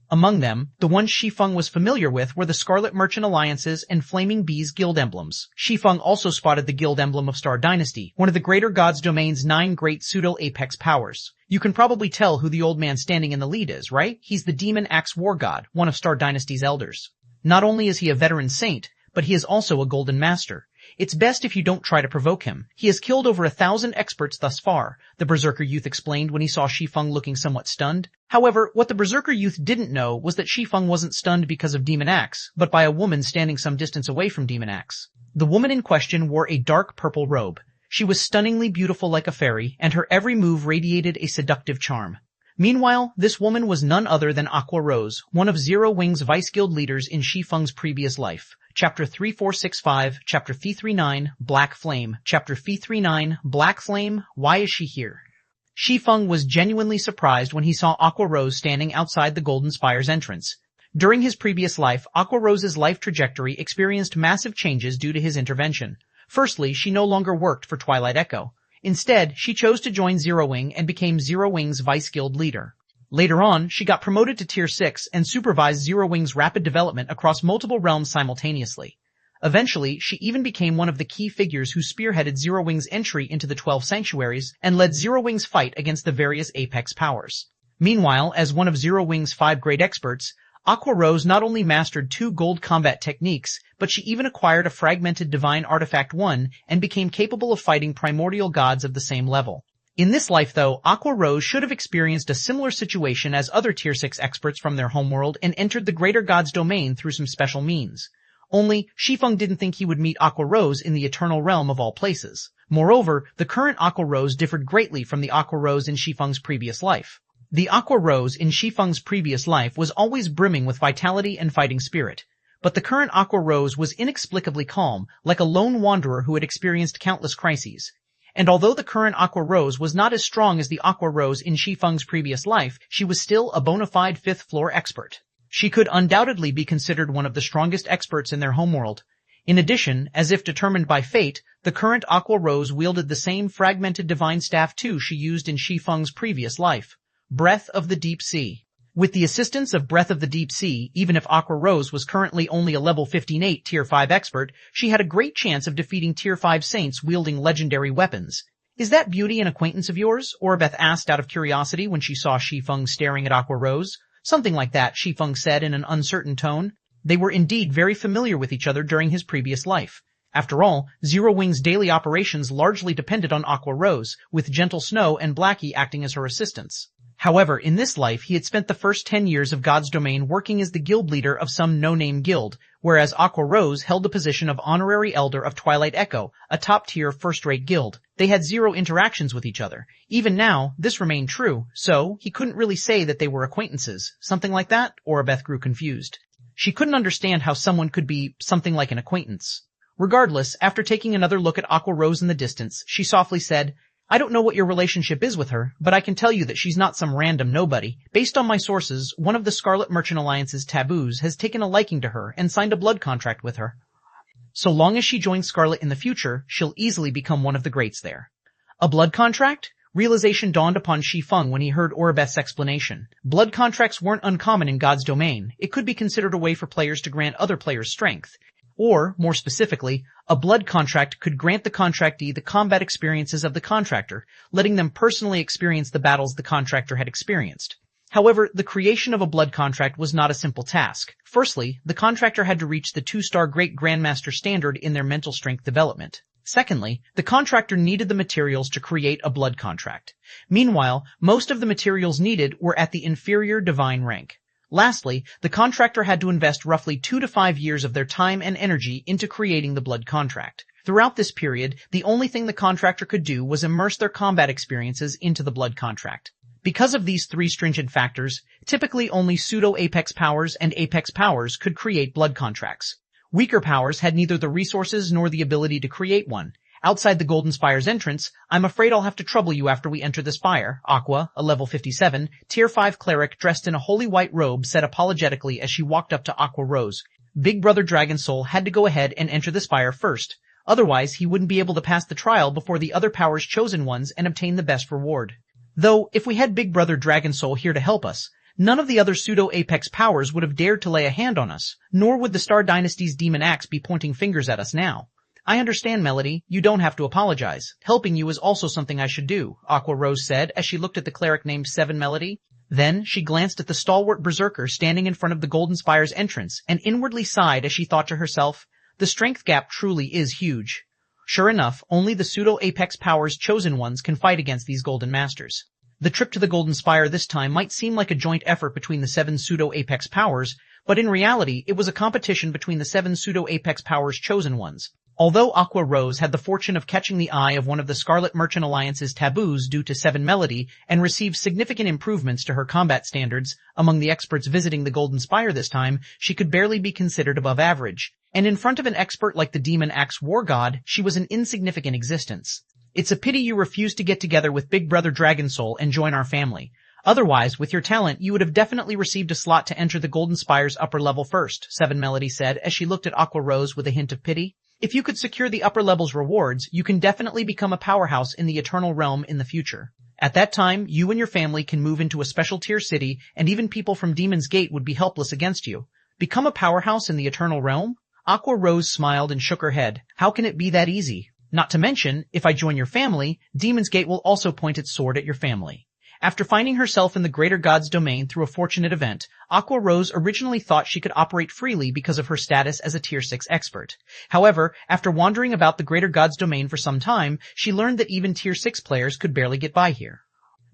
Among them, the ones Shi Feng was familiar with were the Scarlet Merchant Alliance's and Flaming Bee's guild emblems. Shi Feng also spotted the guild emblem of Star Dynasty, one of the Greater Gods Domain's 9 great pseudo-Apex Powers. You can probably tell who the old man standing in the lead is, right? He's the Demon Axe War God, one of Star Dynasty's elders. Not only is he a veteran saint, but he is also a Golden Master. It's best if you don't try to provoke him. He has killed over 1,000 experts thus far, the Berserker youth explained when he saw Shi Feng looking somewhat stunned. However, what the Berserker youth didn't know was that Shi Feng wasn't stunned because of Demon Axe, but by a woman standing some distance away from Demon Axe. The woman in question wore a dark purple robe. She was stunningly beautiful like a fairy, and her every move radiated a seductive charm. Meanwhile, this woman was none other than Aqua Rose, one of Zero Wing's Vice Guild leaders in Shi Feng's previous life. Chapter 3465, Chapter F39, Black Flame. Chapter F39, Black Flame, Why is she here? Shi Feng was genuinely surprised when he saw Aqua Rose standing outside the Golden Spire's entrance. During his previous life, Aqua Rose's life trajectory experienced massive changes due to his intervention. Firstly, she no longer worked for Twilight Echo. Instead, she chose to join Zero Wing and became Zero Wing's Vice Guild leader. Later on, she got promoted to Tier 6 and supervised Zero Wing's rapid development across multiple realms simultaneously. Eventually, she even became one of the key figures who spearheaded Zero Wing's entry into the 12 Sanctuaries and led Zero Wing's fight against the various Apex Powers. Meanwhile, as one of Zero Wing's 5 great experts, Aqua Rose not only mastered 2 gold combat techniques, but she even acquired a fragmented divine artifact 1 and became capable of fighting primordial gods of the same level. In this life though, Aqua Rose should have experienced a similar situation as other Tier 6 experts from their homeworld and entered the greater god's domain through some special means. Only, Shi Feng didn't think he would meet Aqua Rose in the eternal realm of all places. Moreover, the current Aqua Rose differed greatly from the Aqua Rose in Shi Feng's previous life. The Aqua Rose in Shi Feng's previous life was always brimming with vitality and fighting spirit. But the current Aqua Rose was inexplicably calm, like a lone wanderer who had experienced countless crises. And although the current Aqua Rose was not as strong as the Aqua Rose in Shi Feng's previous life, she was still a bona fide 5th floor expert. She could undoubtedly be considered one of the strongest experts in their homeworld. In addition, as if determined by fate, the current Aqua Rose wielded the same fragmented divine staff too she used in Shi Feng's previous life. Breath of the Deep Sea. With the assistance of Breath of the Deep Sea, even if Aqua Rose was currently only a level 15-8 Tier 5 expert, she had a great chance of defeating Tier 5 saints wielding legendary weapons. Is that beauty an acquaintance of yours? Orbeth asked out of curiosity when she saw Shi Feng staring at Aqua Rose. Something like that, Shi Feng said in an uncertain tone. They were indeed very familiar with each other during his previous life. After all, Zero Wing's daily operations largely depended on Aqua Rose, with Gentle Snow and Blackie acting as her assistants. However, in this life he had spent the first 10 years of God's domain working as the guild leader of some no-name guild, whereas Aqua Rose held the position of honorary elder of Twilight Echo, a top-tier first-rate guild. They had 0 interactions with each other. Even now, this remained true, so he couldn't really say that they were acquaintances. Something like that? Orabeth grew confused. She couldn't understand how someone could be something like an acquaintance. Regardless, after taking another look at Aqua Rose in the distance, she softly said, I don't know what your relationship is with her, but I can tell you that she's not some random nobody. Based on my sources, one of the Scarlet Merchant Alliance's taboos has taken a liking to her and signed a blood contract with her. So long as she joins Scarlet in the future, she'll easily become one of the greats there. A blood contract? Realization dawned upon Shi Feng when he heard Orabeth's explanation. Blood contracts weren't uncommon in God's domain. It could be considered a way for players to grant other players strength. Or, more specifically, a blood contract could grant the contractee the combat experiences of the contractor, letting them personally experience the battles the contractor had experienced. However, the creation of a blood contract was not a simple task. Firstly, the contractor had to reach the 2-star Great Grandmaster standard in their mental strength development. Secondly, the contractor needed the materials to create a blood contract. Meanwhile, most of the materials needed were at the inferior divine rank. Lastly, the contractor had to invest roughly 2 to 5 years of their time and energy into creating the blood contract. Throughout this period, the only thing the contractor could do was immerse their combat experiences into the blood contract. Because of these 3 stringent factors, typically only pseudo-apex powers and apex powers could create blood contracts. Weaker powers had neither the resources nor the ability to create one. Outside the Golden Spire's entrance, I'm afraid I'll have to trouble you after we enter the spire. Aqua, a level 57, Tier 5 cleric dressed in a holy white robe, said apologetically as she walked up to Aqua Rose. Big Brother Dragon Soul had to go ahead and enter the spire first. Otherwise, he wouldn't be able to pass the trial before the other powers' chosen ones and obtain the best reward. Though, if we had Big Brother Dragon Soul here to help us, none of the other pseudo-apex powers would have dared to lay a hand on us, nor would the Star Dynasty's Demon Axe be pointing fingers at us now. I understand, Melody. You don't have to apologize. Helping you is also something I should do, Aqua Rose said as she looked at the cleric named Seven Melody. Then she glanced at the stalwart berserker standing in front of the Golden Spire's entrance and inwardly sighed as she thought to herself, the strength gap truly is huge. Sure enough, only the pseudo-apex powers' chosen ones can fight against these Golden Masters. The trip to the Golden Spire this time might seem like a joint effort between the 7 pseudo-apex powers, but in reality it was a competition between the 7 pseudo-apex powers' chosen ones. Although Aqua Rose had the fortune of catching the eye of one of the Scarlet Merchant Alliance's taboos due to Seven Melody and received significant improvements to her combat standards among the experts visiting the Golden Spire this time, she could barely be considered above average. And in front of an expert like the Demon Axe War God, she was an insignificant existence. It's a pity you refused to get together with Big Brother Dragon Soul and join our family. Otherwise, with your talent, you would have definitely received a slot to enter the Golden Spire's upper level first, Seven Melody said as she looked at Aqua Rose with a hint of pity. If you could secure the upper level's rewards, you can definitely become a powerhouse in the Eternal Realm in the future. At that time, you and your family can move into a special tier city, and even people from Demon's Gate would be helpless against you. Become a powerhouse in the Eternal Realm? Aqua Rose smiled and shook her head. How can it be that easy? Not to mention, if I join your family, Demon's Gate will also point its sword at your family. After finding herself in the Greater God's domain through a fortunate event, Aqua Rose originally thought she could operate freely because of her status as a Tier 6 expert. However, after wandering about the Greater God's domain for some time, she learned that even Tier 6 players could barely get by here.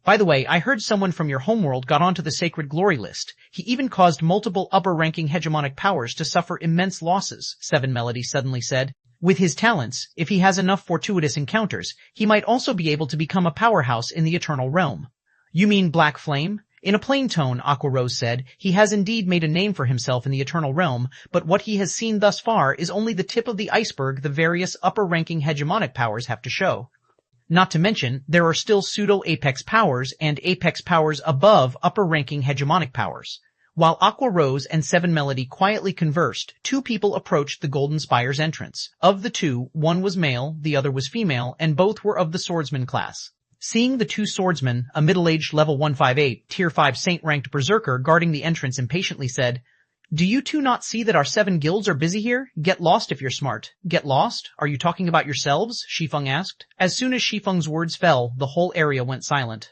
By the way, I heard someone from your homeworld got onto the Sacred Glory list. He even caused multiple upper-ranking hegemonic powers to suffer immense losses, Seven Melody suddenly said. With his talents, if he has enough fortuitous encounters, he might also be able to become a powerhouse in the Eternal Realm. You mean Black Flame? In a plain tone, Aqua Rose said, he has indeed made a name for himself in the Eternal Realm, but what he has seen thus far is only the tip of the iceberg the various upper-ranking hegemonic powers have to show. Not to mention, there are still pseudo-apex powers and apex powers above upper-ranking hegemonic powers. While Aqua Rose and Seven Melody quietly conversed, two people approached the Golden Spire's entrance. Of the two, one was male, the other was female, and both were of the swordsman class. Seeing the two swordsmen, a middle-aged level 158, tier 5 saint-ranked berserker guarding the entrance impatiently said, "Do you two not see that our 7 guilds are busy here? Get lost if you're smart." "Get lost? Are you talking about yourselves?" Shi Feng asked. As soon as Shi Feng's words fell, the whole area went silent.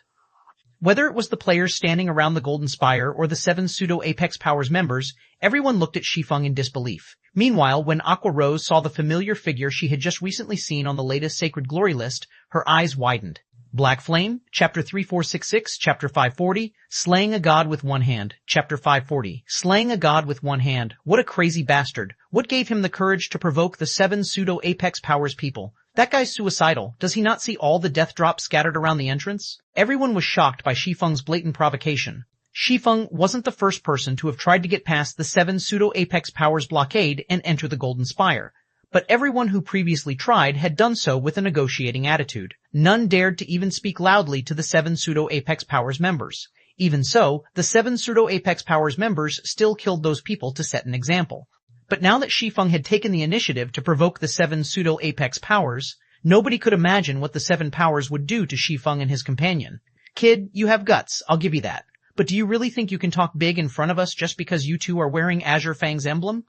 Whether it was the players standing around the Golden Spire or the 7 pseudo-Apex Powers members, everyone looked at Shi Feng in disbelief. Meanwhile, when Aqua Rose saw the familiar figure she had just recently seen on the latest Sacred Glory list, her eyes widened. Black Flame, Chapter 3466, Chapter 540, Slaying a God with One Hand, Chapter 540, Slaying a God with One Hand. What a crazy bastard. What gave him the courage to provoke the 7 pseudo-Apex Powers people? That guy's suicidal. Does he not see all the death drops scattered around the entrance? Everyone was shocked by Shi Feng's blatant provocation. Shi Feng wasn't the first person to have tried to get past the 7 pseudo-Apex Powers blockade and enter the Golden Spire. But everyone who previously tried had done so with a negotiating attitude. None dared to even speak loudly to the 7 pseudo-Apex Powers members. Even so, the 7 pseudo-Apex Powers members still killed those people to set an example. But now that Shi Feng had taken the initiative to provoke the 7 pseudo-Apex Powers, nobody could imagine what the 7 powers would do to Shi Feng and his companion. Kid, you have guts, I'll give you that. But do you really think you can talk big in front of us just because you two are wearing Azure Fang's emblem?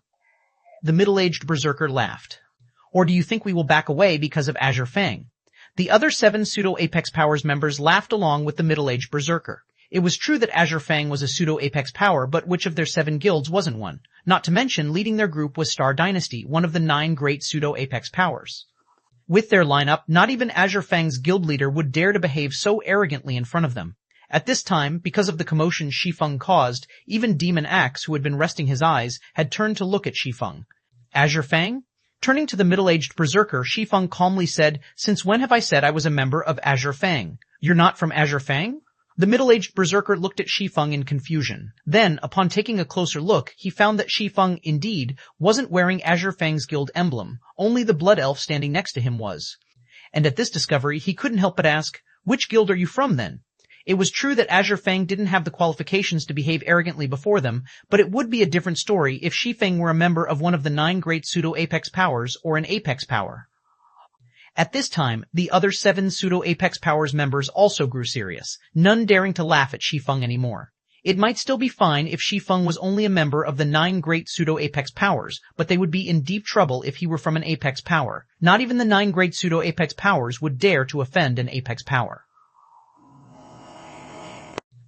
The middle-aged berserker laughed. Or do you think we will back away because of Azure Fang? The other 7 pseudo-Apex Powers members laughed along with the middle-aged berserker. It was true that Azure Fang was a pseudo-Apex power, but which of their 7 guilds wasn't one? Not to mention, leading their group was Star Dynasty, one of the 9 great pseudo-Apex powers. With their lineup, not even Azure Fang's guild leader would dare to behave so arrogantly in front of them. At this time, because of the commotion Shi Feng caused, even Demon Axe, who had been resting his eyes, had turned to look at Shi Feng. Azure Fang? Turning to the middle-aged berserker, Shi Feng calmly said, "Since when have I said I was a member of Azure Fang? You're not from Azure Fang?" The middle-aged berserker looked at Shi Feng in confusion. Then, upon taking a closer look, he found that Shi Feng, indeed, wasn't wearing Azure Fang's guild emblem. Only the blood elf standing next to him was. And at this discovery, he couldn't help but ask, "Which guild are you from, then?" It was true that Azure Fang didn't have the qualifications to behave arrogantly before them, but it would be a different story if Shi Feng were a member of one of the 9 great pseudo-Apex powers or an Apex power. At this time, the other 7 pseudo-Apex Powers members also grew serious, none daring to laugh at Shi Feng anymore. It might still be fine if Shi Feng was only a member of the 9 great pseudo-Apex Powers, but they would be in deep trouble if he were from an Apex power. Not even the 9 great pseudo-Apex Powers would dare to offend an Apex power.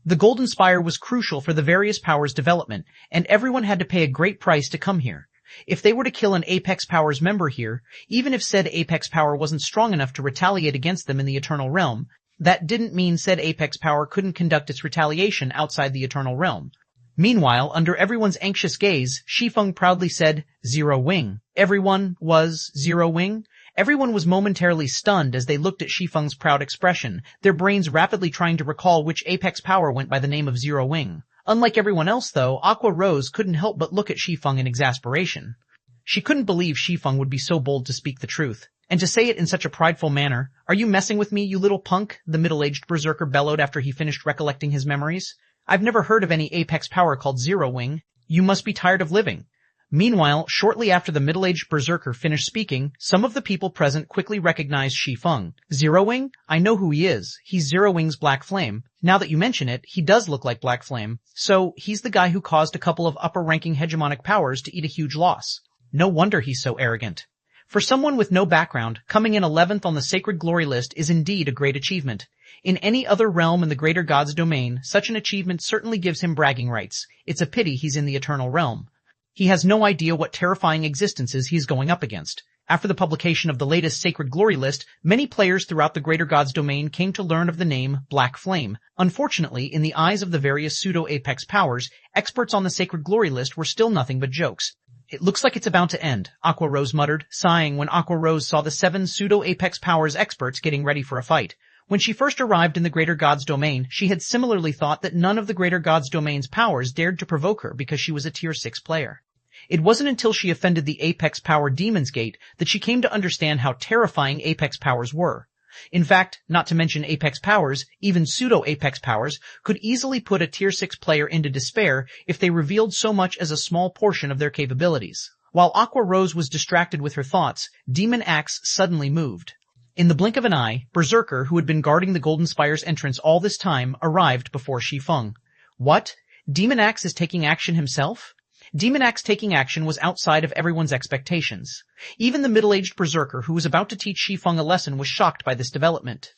The Golden Spire was crucial for the various powers' development, and everyone had to pay a great price to come here. If they were to kill an Apex Powers member here, even if said Apex Power wasn't strong enough to retaliate against them in the Eternal Realm, that didn't mean said Apex Power couldn't conduct its retaliation outside the Eternal Realm. Meanwhile, under everyone's anxious gaze, Shi Feng proudly said, "Zero Wing." Everyone was Zero Wing? Everyone was momentarily stunned as they looked at Shi Feng's proud expression, their brains rapidly trying to recall which Apex power went by the name of Zero Wing. Unlike everyone else, though, Aqua Rose couldn't help but look at Shi Feng in exasperation. She couldn't believe Shi Feng would be so bold to speak the truth, and to say it in such a prideful manner. "Are you messing with me, you little punk?" the middle-aged berserker bellowed after he finished recollecting his memories. "I've never heard of any Apex power called Zero Wing. You must be tired of living." Meanwhile, shortly after the middle-aged berserker finished speaking, some of the people present quickly recognized Shi Feng. "Zero Wing? I know who he is. He's Zero Wing's Black Flame. Now that you mention it, he does look like Black Flame. So, he's the guy who caused a couple of upper-ranking hegemonic powers to eat a huge loss. No wonder he's so arrogant." For someone with no background, coming in 11th on the Sacred Glory list is indeed a great achievement. In any other realm in the greater god's domain, such an achievement certainly gives him bragging rights. It's a pity he's in the Eternal Realm. He has no idea what terrifying existences he's going up against. After the publication of the latest Sacred Glory list, many players throughout the greater god's domain came to learn of the name Black Flame. Unfortunately, in the eyes of the various pseudo-apex powers, experts on the Sacred Glory list were still nothing but jokes. It looks like it's about to end, Aqua Rose muttered, sighing when Aqua Rose saw the 7 pseudo-apex powers experts getting ready for a fight. When she first arrived in the greater god's domain, she had similarly thought that none of the greater god's domain's powers dared to provoke her because she was a tier 6 player. It wasn't until she offended the Apex Power Demon's Gate that she came to understand how terrifying Apex powers were. In fact, not to mention Apex powers, even pseudo-Apex powers could easily put a tier 6 player into despair if they revealed so much as a small portion of their capabilities. While Aqua Rose was distracted with her thoughts, Demon Axe suddenly moved. In the blink of an eye, Berserker, who had been guarding the Golden Spire's entrance all this time, arrived before Shi Feng. What? Demon Axe is taking action himself? Demon Axe taking action was outside of everyone's expectations. Even the middle-aged Berserker who was about to teach Shi Feng a lesson was shocked by this development.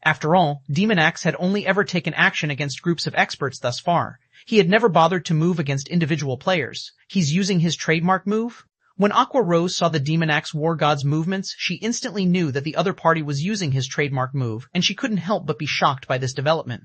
After all, Demon Axe had only ever taken action against groups of experts thus far. He had never bothered to move against individual players. He's using his trademark move? When Aqua Rose saw the Demon Axe War God's movements, she instantly knew that the other party was using his trademark move, and she couldn't help but be shocked by this development.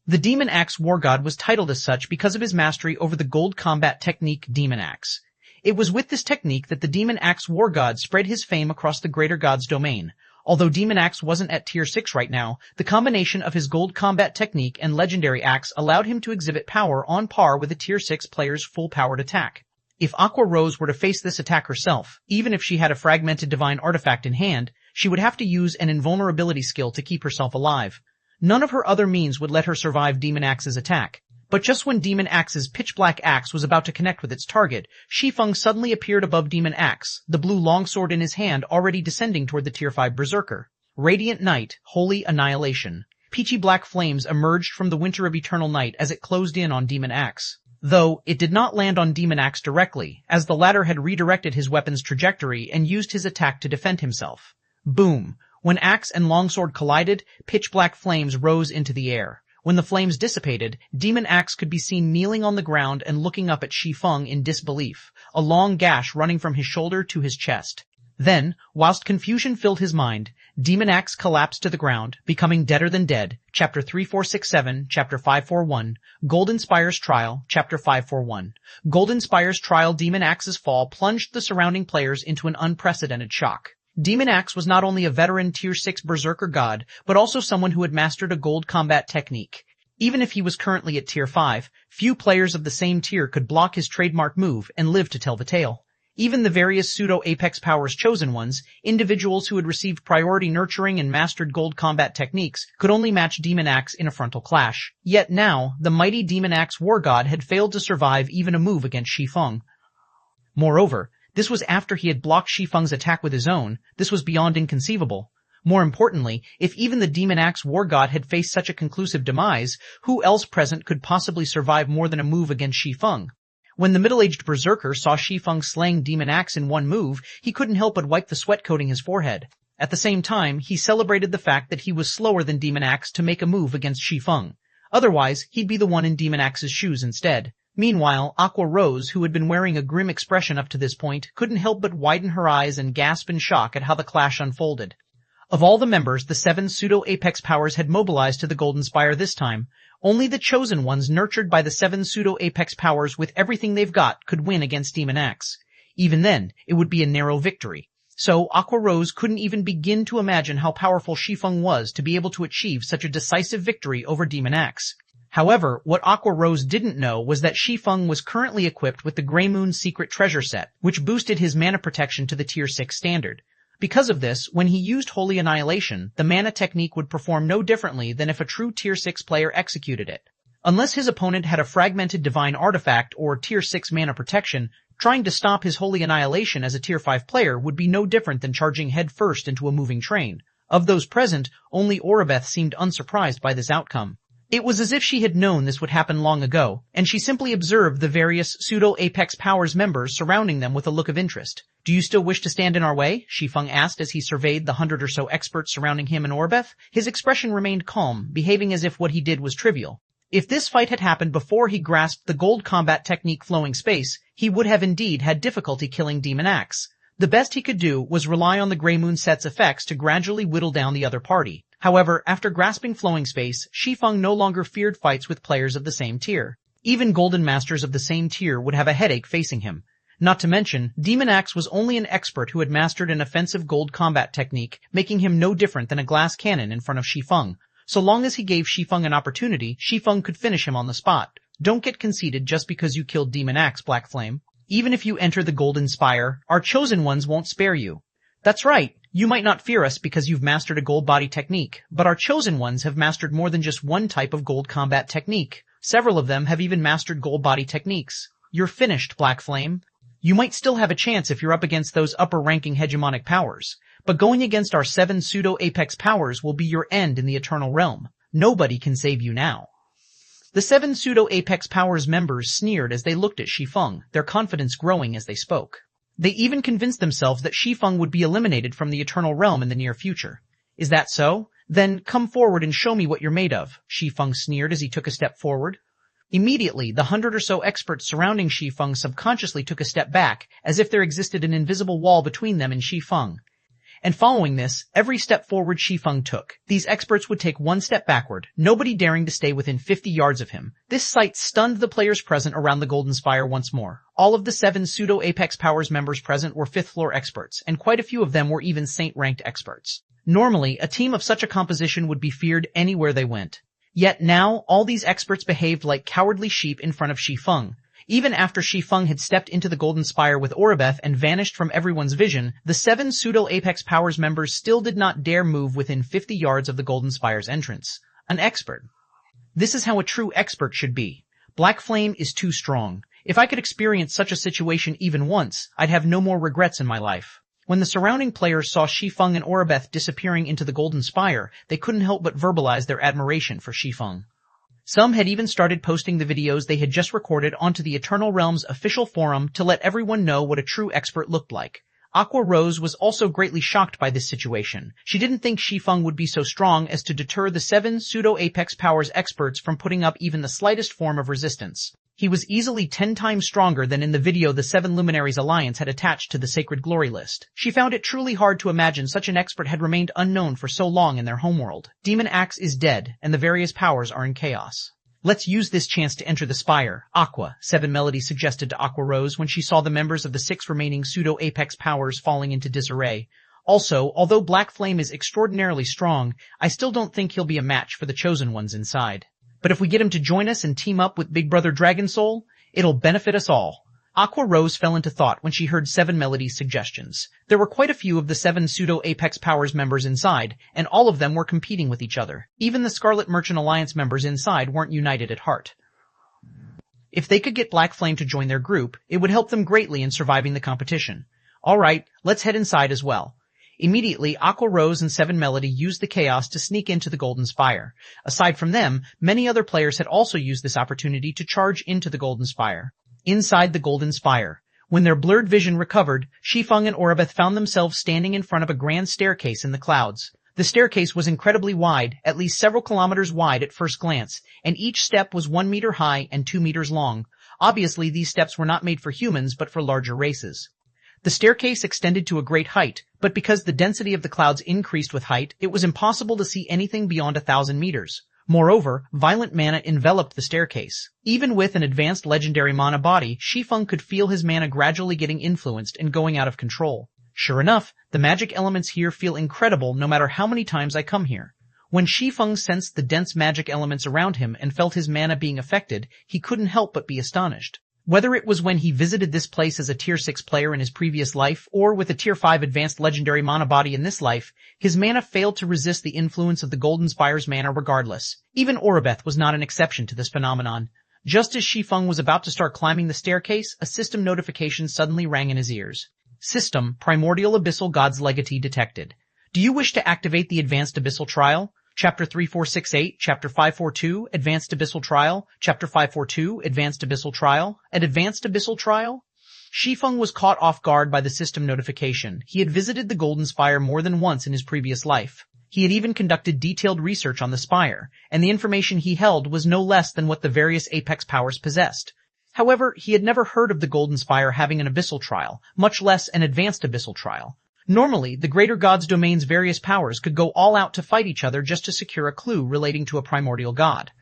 The Demon Axe War God was titled as such because of his mastery over the gold combat technique Demon Axe. It was with this technique that the Demon Axe War God spread his fame across the greater god's domain. Although Demon Axe wasn't at tier 6 right now, the combination of his gold combat technique and legendary axe allowed him to exhibit power on par with a tier 6 player's full-powered attack. If Aqua Rose were to face this attack herself, even if she had a fragmented divine artifact in hand, she would have to use an invulnerability skill to keep herself alive. None of her other means would let her survive Demon Axe's attack. But just when Demon Axe's pitch-black axe was about to connect with its target, Shi Feng suddenly appeared above Demon Axe, the blue longsword in his hand already descending toward the tier 5 Berserker. Radiant Night, Holy Annihilation. Peachy black flames emerged from the Winter of Eternal Night as it closed in on Demon Axe. Though, it did not land on Demon Axe directly, as the latter had redirected his weapon's trajectory and used his attack to defend himself. Boom! When axe and longsword collided, pitch-black flames rose into the air. When the flames dissipated, Demon Axe could be seen kneeling on the ground and looking up at Shi Feng in disbelief, a long gash running from his shoulder to his chest. Then, whilst confusion filled his mind, Demon Axe collapsed to the ground, becoming deader than dead. Chapter 3467, Chapter 541, Golden Spire's Trial, Chapter 541. Golden Spire's Trial. Demon Axe's fall plunged the surrounding players into an unprecedented shock. Demon Axe was not only a veteran tier 6 Berserker god, but also someone who had mastered a gold combat technique. Even if he was currently at tier 5, few players of the same tier could block his trademark move and live to tell the tale. Even the various pseudo-Apex powers chosen ones, individuals who had received priority nurturing and mastered gold combat techniques, could only match Demon Axe in a frontal clash. Yet now, the mighty Demon Axe War God had failed to survive even a move against Shi Feng. Moreover, this was after he had blocked Shi Feng's attack with his own. This was beyond inconceivable. More importantly, if even the Demon Axe War God had faced such a conclusive demise, who else present could possibly survive more than a move against Shi Feng? When the middle-aged Berserker saw Shi Feng slaying Demon Axe in one move, he couldn't help but wipe the sweat coating his forehead. At the same time, he celebrated the fact that he was slower than Demon Axe to make a move against Shi Feng. Otherwise, he'd be the one in Demon Axe's shoes instead. Meanwhile, Aqua Rose, who had been wearing a grim expression up to this point, couldn't help but widen her eyes and gasp in shock at how the clash unfolded. Of all the members the 7 pseudo-Apex powers had mobilized to the Golden Spire this time, only the chosen ones nurtured by the 7 pseudo-Apex powers with everything they've got could win against Demon Axe. Even then, it would be a narrow victory. So Aqua Rose couldn't even begin to imagine how powerful Shi Feng was to be able to achieve such a decisive victory over Demon Axe. However, what Aqua Rose didn't know was that Shi Feng was currently equipped with the Grey Moon Secret Treasure Set, which boosted his mana protection to the Tier 6 standard. Because of this, when he used Holy Annihilation, the mana technique would perform no differently than if a true Tier 6 player executed it. Unless his opponent had a fragmented divine artifact or Tier 6 mana protection, trying to stop his Holy Annihilation as a Tier 5 player would be no different than charging headfirst into a moving train. Of those present, only Oribeth seemed unsurprised by this outcome. It was as if she had known this would happen long ago, and she simply observed the various pseudo-Apex Powers members surrounding them with a look of interest. "Do you still wish to stand in our way?" Shi Feng asked as he surveyed the 100 or so experts surrounding him and Orbeth. His expression remained calm, behaving as if what he did was trivial. If this fight had happened before he grasped the gold combat technique Flowing Space, he would have indeed had difficulty killing Demon Axe. The best he could do was rely on the Grey Moon set's effects to gradually whittle down the other party. However, after grasping Flowing Space, Shi Feng no longer feared fights with players of the same tier. Even Golden Masters of the same tier would have a headache facing him. Not to mention, Demon Axe was only an expert who had mastered an offensive gold combat technique, making him no different than a glass cannon in front of Shi Feng. So long as he gave Shi Feng an opportunity, Shi Feng could finish him on the spot. Don't get conceited just because you killed Demon Axe, Black Flame. Even if you enter the Golden Spire, our chosen ones won't spare you. That's right. You might not fear us because you've mastered a gold body technique, but our chosen ones have mastered more than just one type of gold combat technique. Several of them have even mastered gold body techniques. You're finished, Black Flame. You might still have a chance if you're up against those upper-ranking hegemonic powers, but going against our 7 pseudo-Apex powers will be your end in the Eternal Realm. Nobody can save you now. The 7 pseudo-Apex powers members sneered as they looked at Shi Feng, their confidence growing as they spoke. They even convinced themselves that Shi Feng would be eliminated from the Eternal Realm in the near future. Is that so? Then come forward and show me what you're made of, Shi Feng sneered as he took a step forward. Immediately, the 100 or so experts surrounding Shi Feng subconsciously took a step back, as if there existed an invisible wall between them and Shi Feng. And following this, every step forward Shi Feng took, these experts would take one step backward, nobody daring to stay within 50 yards of him. This sight stunned the players present around the Golden Spire once more. All of the 7 pseudo-Apex Powers members present were 5th floor experts, and quite a few of them were even Saint-ranked experts. Normally, a team of such a composition would be feared anywhere they went. Yet now, all these experts behaved like cowardly sheep in front of Shi Feng. Even after Shi Feng had stepped into the Golden Spire with Orbeth and vanished from everyone's vision, the 7 pseudo-Apex Powers members still did not dare move within 50 yards of the Golden Spire's entrance. An expert. This is how a true expert should be. Black Flame is too strong. If I could experience such a situation even once, I'd have no more regrets in my life. When the surrounding players saw Shi Feng and Orbeth disappearing into the Golden Spire, they couldn't help but verbalize their admiration for Shi Feng. Some had even started posting the videos they had just recorded onto the Eternal Realm's official forum to let everyone know what a true expert looked like. Aqua Rose was also greatly shocked by this situation. She didn't think Shi Feng would be so strong as to deter the 7 pseudo-Apex Powers experts from putting up even the slightest form of resistance. He was easily 10 times stronger than in the video the 7 Luminaries Alliance had attached to the Sacred Glory list. She found it truly hard to imagine such an expert had remained unknown for so long in their homeworld. Demon Axe is dead, and the various powers are in chaos. Let's use this chance to enter the Spire, Aqua, 7 Melody suggested to Aqua Rose when she saw the members of the 6 remaining pseudo-Apex powers falling into disarray. Also, although Black Flame is extraordinarily strong, I still don't think he'll be a match for the chosen ones inside. But if we get him to join us and team up with Big Brother Dragon Soul, it'll benefit us all. Aqua Rose fell into thought when she heard 7 Melody's suggestions. There were quite a few of the 7 pseudo-Apex Powers members inside, and all of them were competing with each other. Even the Scarlet Merchant Alliance members inside weren't united at heart. If they could get Black Flame to join their group, it would help them greatly in surviving the competition. Alright, let's head inside as well. Immediately, Aqua Rose and 7 Melody used the chaos to sneak into the Golden Spire. Aside from them, many other players had also used this opportunity to charge into the Golden Spire. Inside the Golden Spire, when their blurred vision recovered, Shi Feng and Orbeth found themselves standing in front of a grand staircase in the clouds. The staircase was incredibly wide, at least several kilometers wide at first glance, and each step was 1 meter high and 2 meters long. Obviously, these steps were not made for humans but for larger races. The staircase extended to a great height, but because the density of the clouds increased with height, it was impossible to see anything beyond 1,000 meters. Moreover, violent mana enveloped the staircase. Even with an advanced legendary mana body, Shi Feng could feel his mana gradually getting influenced and going out of control. Sure enough, the magic elements here feel incredible no matter how many times I come here. When Shi Feng sensed the dense magic elements around him and felt his mana being affected, he couldn't help but be astonished. Whether it was when he visited this place as a Tier 6 player in his previous life, or with a Tier 5 advanced legendary mana body in this life, his mana failed to resist the influence of the Golden Spire's mana regardless. Even Orbeth was not an exception to this phenomenon. Just as Shi Feng was about to start climbing the staircase, a system notification suddenly rang in his ears. System, Primordial Abyssal God's Legatee detected. Do you wish to activate the Advanced Abyssal Trial? Chapter 3468, Chapter 542, Advanced Abyssal Trial, Chapter 542, Advanced Abyssal Trial, an Advanced Abyssal Trial? Shi Feng was caught off guard by the system notification. He had visited the Golden Spire more than once in his previous life. He had even conducted detailed research on the spire, and the information he held was no less than what the various apex powers possessed. However, he had never heard of the Golden Spire having an abyssal trial, much less an advanced abyssal trial. Normally, the greater god's domain's various powers could go all out to fight each other just to secure a clue relating to a primordial god.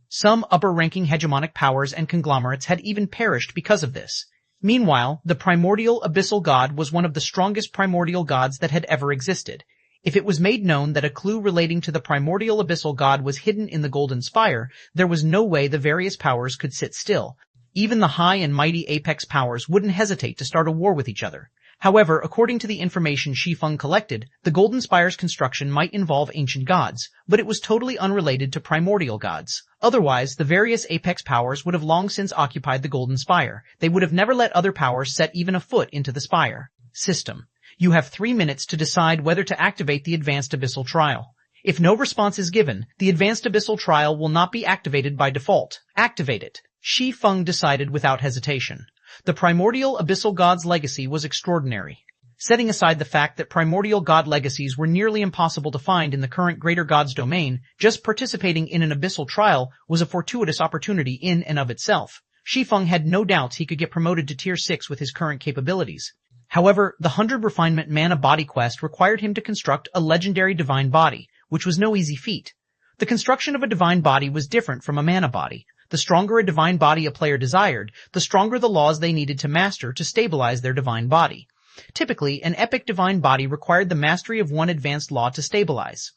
Some upper-ranking hegemonic powers and conglomerates had even perished because of this. Meanwhile, the primordial abyssal god was one of the strongest primordial gods that had ever existed. If it was made known that a clue relating to the primordial abyssal god was hidden in the Golden Spire, there was no way the various powers could sit still. Even the high and mighty apex powers wouldn't hesitate to start a war with each other. However, according to the information Shi Feng collected, the Golden Spire's construction might involve ancient gods, but it was totally unrelated to primordial gods. Otherwise, the various apex powers would have long since occupied the Golden Spire. They would have never let other powers set even a foot into the spire. System. You have 3 minutes to decide whether to activate the Advanced Abyssal Trial. If no response is given, the Advanced Abyssal Trial will not be activated by default. Activate it. Shi Feng decided without hesitation. The primordial abyssal god's legacy was extraordinary. Setting aside the fact that primordial god legacies were nearly impossible to find in the current greater god's domain, just participating in an abyssal trial was a fortuitous opportunity in and of itself. Shi Feng had no doubts he could get promoted to Tier 6 with his current capabilities. However, the 100 Refinement Mana Body quest required him to construct a legendary divine body, which was no easy feat. The construction of a divine body was different from a mana body. The stronger a divine body a player desired, the stronger the laws they needed to master to stabilize their divine body. Typically, an epic divine body required the mastery of one advanced law to stabilize.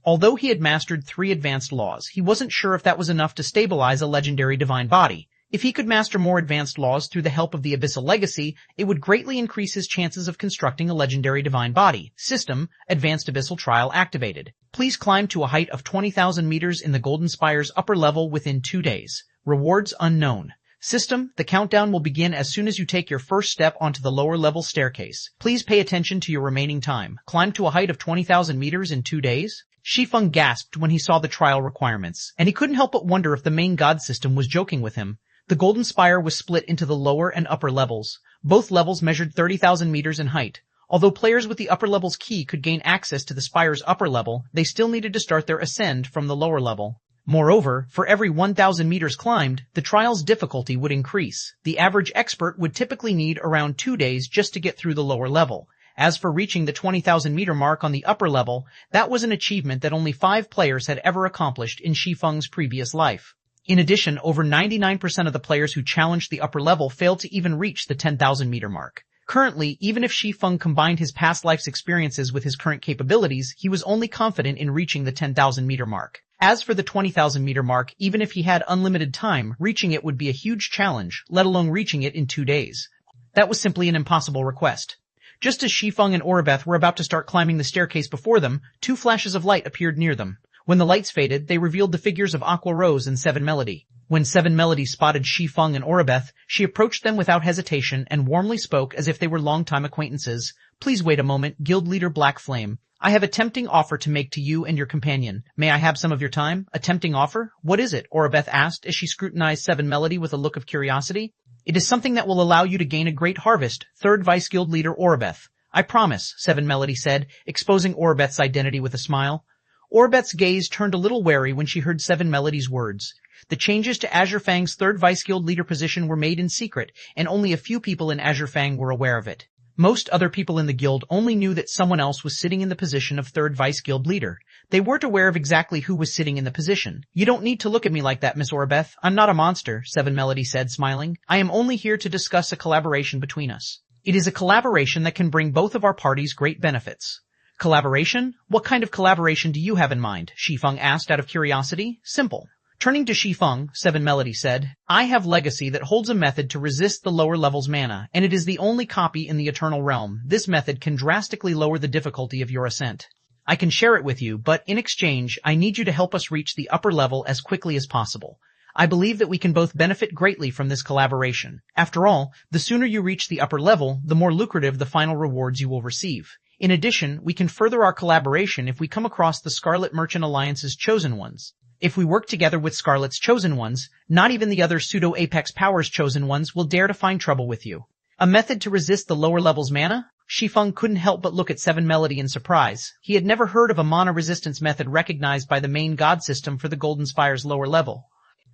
Although he had mastered 3 advanced laws, he wasn't sure if that was enough to stabilize a legendary divine body. If he could master more advanced laws through the help of the Abyssal Legacy, it would greatly increase his chances of constructing a legendary divine body. System, Advanced Abyssal Trial activated. Please climb to a height of 20,000 meters in the Golden Spire's upper level within 2 days. Rewards unknown. System, the countdown will begin as soon as you take your first step onto the lower level staircase. Please pay attention to your remaining time. Climb to a height of 20,000 meters in 2 days? Shi Feng gasped when he saw the trial requirements, and he couldn't help but wonder if the main god system was joking with him. The Golden Spire was split into the lower and upper levels. Both levels measured 30,000 meters in height. Although players with the upper level's key could gain access to the spire's upper level, they still needed to start their ascend from the lower level. Moreover, for every 1,000 meters climbed, the trial's difficulty would increase. The average expert would typically need around 2 days just to get through the lower level. As for reaching the 20,000 meter mark on the upper level, that was an achievement that only 5 players had ever accomplished in Shi Feng's previous life. In addition, over 99% of the players who challenged the upper level failed to even reach the 10,000 meter mark. Currently, even if Shi Feng combined his past life's experiences with his current capabilities, he was only confident in reaching the 10,000 meter mark. As for the 20,000 meter mark, even if he had unlimited time, reaching it would be a huge challenge, let alone reaching it in 2 days. That was simply an impossible request. Just as Shi Feng and Oribeth were about to start climbing the staircase before them, 2 flashes of light appeared near them. When the lights faded, they revealed the figures of Aqua Rose and Seven Melody. When Seven Melody spotted Shi Feng and Oribeth, she approached them without hesitation and warmly spoke as if they were longtime acquaintances. Please wait a moment, Guild Leader Black Flame. I have a tempting offer to make to you and your companion. May I have some of your time? A tempting offer? What is it? Oribeth asked as she scrutinized Seven Melody with a look of curiosity. It is something that will allow you to gain a great harvest, 3rd Vice Guild Leader Oribeth. I promise, Seven Melody said, exposing Oribeth's identity with a smile. Oribeth's gaze turned a little wary when she heard Seven Melody's words. The changes to Azure Fang's 3rd Vice Guild Leader position were made in secret, and only a few people in Azure Fang were aware of it. Most other people in the guild only knew that someone else was sitting in the position of 3rd Vice Guild Leader. They weren't aware of exactly who was sitting in the position. You don't need to look at me like that, Miss Oribeth. I'm not a monster, Seven Melody said, smiling. I am only here to discuss a collaboration between us. It is a collaboration that can bring both of our parties great benefits. Collaboration? What kind of collaboration do you have in mind? Shi Feng asked out of curiosity. Simple. Turning to Shi Feng, Seven Melody said, I have Legacy that holds a method to resist the lower level's mana, and it is the only copy in the Eternal Realm. This method can drastically lower the difficulty of your ascent. I can share it with you, but in exchange, I need you to help us reach the upper level as quickly as possible. I believe that we can both benefit greatly from this collaboration. After all, the sooner you reach the upper level, the more lucrative the final rewards you will receive. In addition, we can further our collaboration if we come across the Scarlet Merchant Alliance's Chosen Ones. If we work together with Scarlet's Chosen Ones, not even the other pseudo-Apex Powers Chosen Ones will dare to find trouble with you. A method to resist the lower levels mana? Shi Feng couldn't help but look at Seven Melody in surprise. He had never heard of a mana resistance method recognized by the main god system for the Golden Spire's lower level.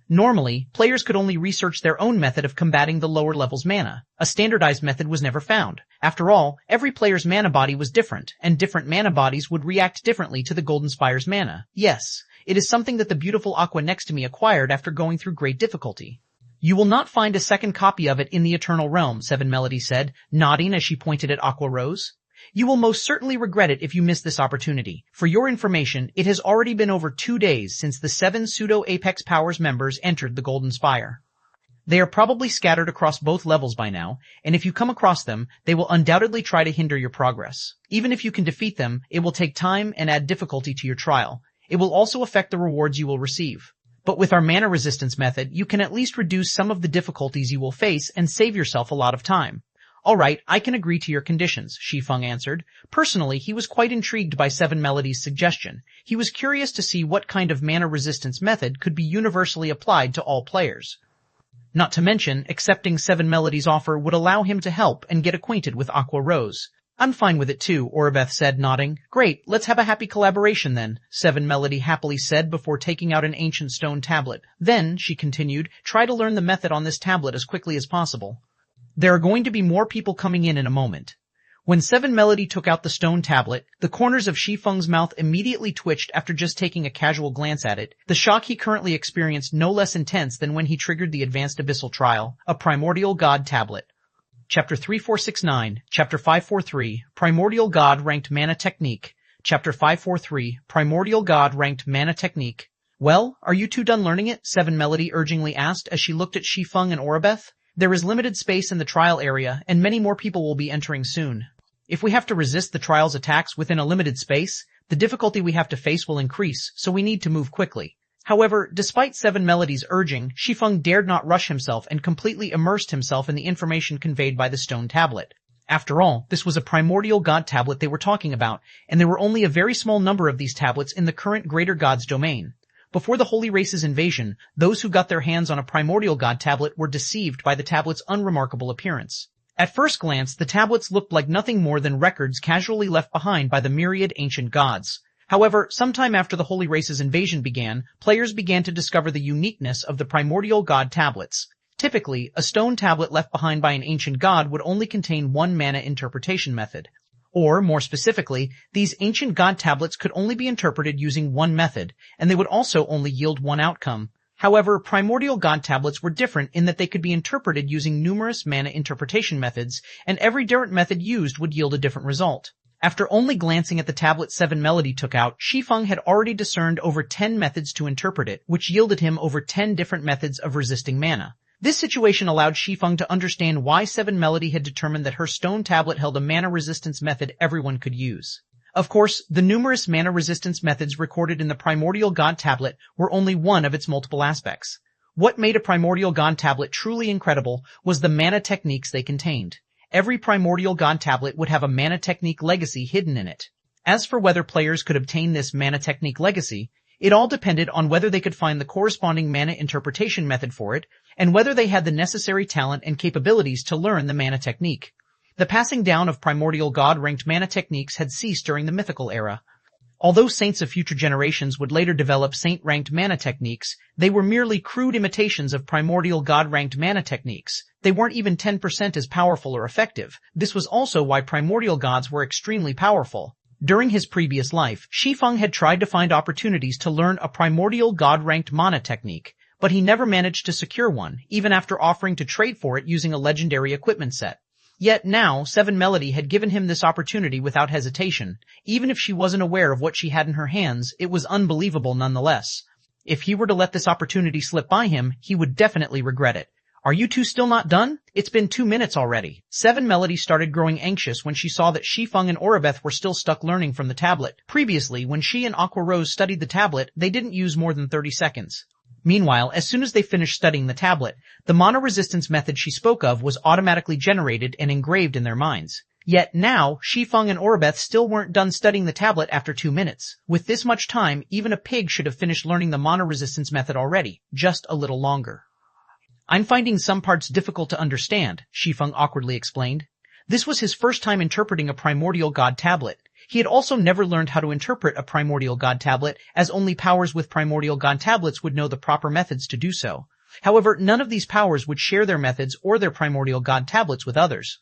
Normally, players could only research their own method of combating the lower levels mana. A standardized method was never found. After all, every player's mana body was different, and different mana bodies would react differently to the Golden Spire's mana. Yes, it is something that the beautiful Aqua next to me acquired after going through great difficulty. You will not find a second copy of it in the Eternal Realm, Seven Melody said, nodding as she pointed at Aqua Rose. You will most certainly regret it if you miss this opportunity. For your information, it has already been over 2 days since the 7 pseudo-Apex Powers members entered the Golden Spire. They are probably scattered across both levels by now, and if you come across them, they will undoubtedly try to hinder your progress. Even if you can defeat them, it will take time and add difficulty to your trial. It will also affect the rewards you will receive. But with our mana resistance method, you can at least reduce some of the difficulties you will face and save yourself a lot of time. Alright, I can agree to your conditions, Shi Feng answered. Personally, he was quite intrigued by Seven Melody's suggestion. He was curious to see what kind of mana resistance method could be universally applied to all players. Not to mention, accepting Seven Melody's offer would allow him to help and get acquainted with Aqua Rose. I'm fine with it too, Oribeth said, nodding. Great, let's have a happy collaboration then, Seven Melody happily said before taking out an ancient stone tablet. Then, she continued, try to learn the method on this tablet as quickly as possible. There are going to be more people coming in a moment. When Seven Melody took out the stone tablet, the corners of Shi Feng's mouth immediately twitched after just taking a casual glance at it, the shock he currently experienced no less intense than when he triggered the Advanced Abyssal Trial, a Primordial God tablet. Chapter 3469, Chapter 543, Primordial God Ranked Mana Technique. Chapter 543, Primordial God Ranked Mana Technique. Well, are you two done learning it? Seven Melody urgingly asked as she looked at Shi Feng and Oribeth. There is limited space in the trial area, and many more people will be entering soon. If we have to resist the trial's attacks within a limited space, the difficulty we have to face will increase, so we need to move quickly. However, despite Seven Melody's urging, Shi Feng dared not rush himself and completely immersed himself in the information conveyed by the stone tablet. After all, this was a primordial god tablet they were talking about, and there were only a very small number of these tablets in the current Greater God's domain. Before the Holy Race's invasion, those who got their hands on a primordial god tablet were deceived by the tablet's unremarkable appearance. At first glance, the tablets looked like nothing more than records casually left behind by the myriad ancient gods. However, sometime after the Holy Race's invasion began, players began to discover the uniqueness of the primordial god tablets. Typically, a stone tablet left behind by an ancient god would only contain one mana interpretation method. Or, more specifically, these ancient god tablets could only be interpreted using one method, and they would also only yield one outcome. However, primordial god tablets were different in that they could be interpreted using numerous mana interpretation methods, and every different method used would yield a different result. After only glancing at the tablet Seven Melody took out, Shi Feng had already discerned over 10 methods to interpret it, which yielded him over 10 different methods of resisting mana. This situation allowed Shi Feng to understand why Seven Melody had determined that her stone tablet held a mana resistance method everyone could use. Of course, the numerous mana resistance methods recorded in the Primordial God tablet were only one of its multiple aspects. What made a Primordial God tablet truly incredible was the mana techniques they contained. Every Primordial God tablet would have a mana technique legacy hidden in it. As for whether players could obtain this mana technique legacy, it all depended on whether they could find the corresponding mana interpretation method for it, and whether they had the necessary talent and capabilities to learn the mana technique. The passing down of Primordial God-ranked mana techniques had ceased during the Mythical era. Although saints of future generations would later develop saint-ranked mana techniques, they were merely crude imitations of Primordial God-ranked mana techniques. They weren't even 10% as powerful or effective. This was also why Primordial Gods were extremely powerful. During his previous life, Shi Feng had tried to find opportunities to learn a Primordial God-ranked mana technique, but he never managed to secure one, even after offering to trade for it using a legendary equipment set. Yet now, Seven Melody had given him this opportunity without hesitation. Even if she wasn't aware of what she had in her hands, it was unbelievable nonetheless. If he were to let this opportunity slip by him, he would definitely regret it. Are you two still not done? It's been 2 minutes already. Seven Melody started growing anxious when she saw that Shi Feng and Oribeth were still stuck learning from the tablet. Previously, when she and Aqua Rose studied the tablet, they didn't use more than 30 seconds. Meanwhile, as soon as they finished studying the tablet, the mana resistance method she spoke of was automatically generated and engraved in their minds. Yet now, Shi Feng and Orabeth still weren't done studying the tablet after 2 minutes. With this much time, even a pig should have finished learning the mana resistance method already, just a little longer. I'm finding some parts difficult to understand, Shi Feng awkwardly explained. This was his first time interpreting a primordial god tablet. He had also never learned how to interpret a primordial god tablet, as only powers with primordial god tablets would know the proper methods to do so. However, none of these powers would share their methods or their primordial god tablets with others.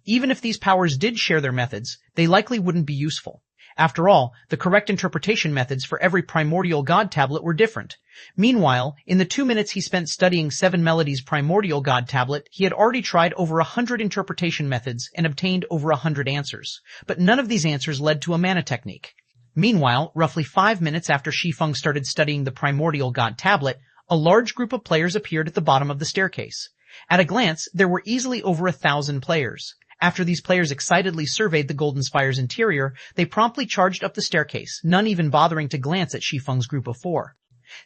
Even if these powers did share their methods, they likely wouldn't be useful. After all, the correct interpretation methods for every primordial god tablet were different. Meanwhile, in the 2 minutes he spent studying Seven Melodies' primordial god tablet, he had already tried over 100 interpretation methods and obtained over 100 answers. But none of these answers led to a mana technique. Meanwhile, roughly 5 minutes after Shi Feng started studying the primordial god tablet, a large group of players appeared at the bottom of the staircase. At a glance, there were easily over 1,000 players. After these players excitedly surveyed the Golden Spire's interior, they promptly charged up the staircase, none even bothering to glance at Shi Feng's group of 4.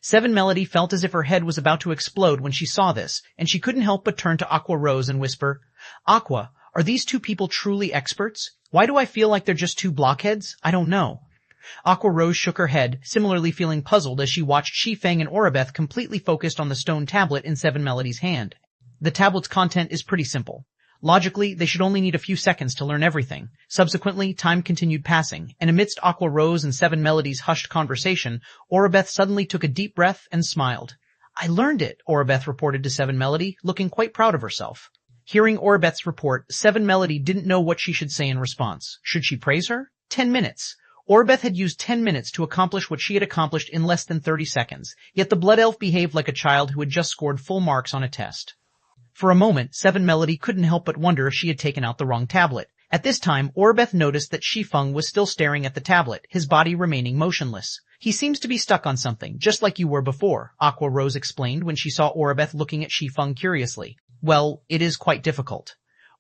Seven Melody felt as if her head was about to explode when she saw this, and she couldn't help but turn to Aqua Rose and whisper, "Aqua, are these 2 people truly experts? Why do I feel like they're just 2 blockheads? I don't know." Aqua Rose shook her head, similarly feeling puzzled as she watched Shi Feng and Orabeth completely focused on the stone tablet in Seven Melody's hand. The tablet's content is pretty simple. Logically, they should only need a few seconds to learn everything. Subsequently, time continued passing, and amidst Aqua Rose and Seven Melody's hushed conversation, Orabeth suddenly took a deep breath and smiled. "I learned it," Orabeth reported to Seven Melody, looking quite proud of herself. Hearing Orabeth's report, Seven Melody didn't know what she should say in response. Should she praise her? 10 minutes. Orabeth had used 10 minutes to accomplish what she had accomplished in less than 30 seconds, yet the Blood Elf behaved like a child who had just scored full marks on a test. For a moment, Seven Melody couldn't help but wonder if she had taken out the wrong tablet. At this time, Orabeth noticed that Shi Feng was still staring at the tablet, his body remaining motionless. "He seems to be stuck on something, just like you were before," Aqua Rose explained when she saw Orabeth looking at Shi Feng curiously. "Well, it is quite difficult."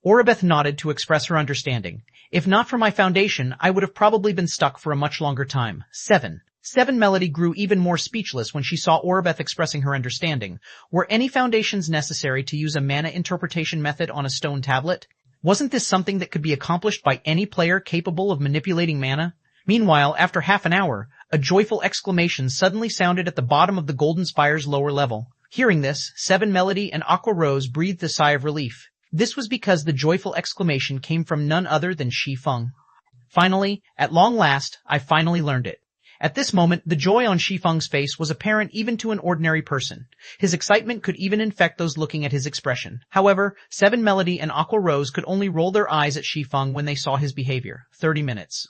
Orabeth nodded to express her understanding. "If not for my foundation, I would have probably been stuck for a much longer time." Seven Melody grew even more speechless when she saw Orabeth expressing her understanding. Were any foundations necessary to use a mana interpretation method on a stone tablet? Wasn't this something that could be accomplished by any player capable of manipulating mana? Meanwhile, after half an hour, a joyful exclamation suddenly sounded at the bottom of the Golden Spire's lower level. Hearing this, Seven Melody and Aqua Rose breathed a sigh of relief. This was because the joyful exclamation came from none other than Shi Feng. "Finally, at long last, I finally learned it." At this moment, the joy on Shi Feng's face was apparent even to an ordinary person. His excitement could even infect those looking at his expression. However, Seven Melody and Aqua Rose could only roll their eyes at Shi Feng when they saw his behavior. 30 minutes.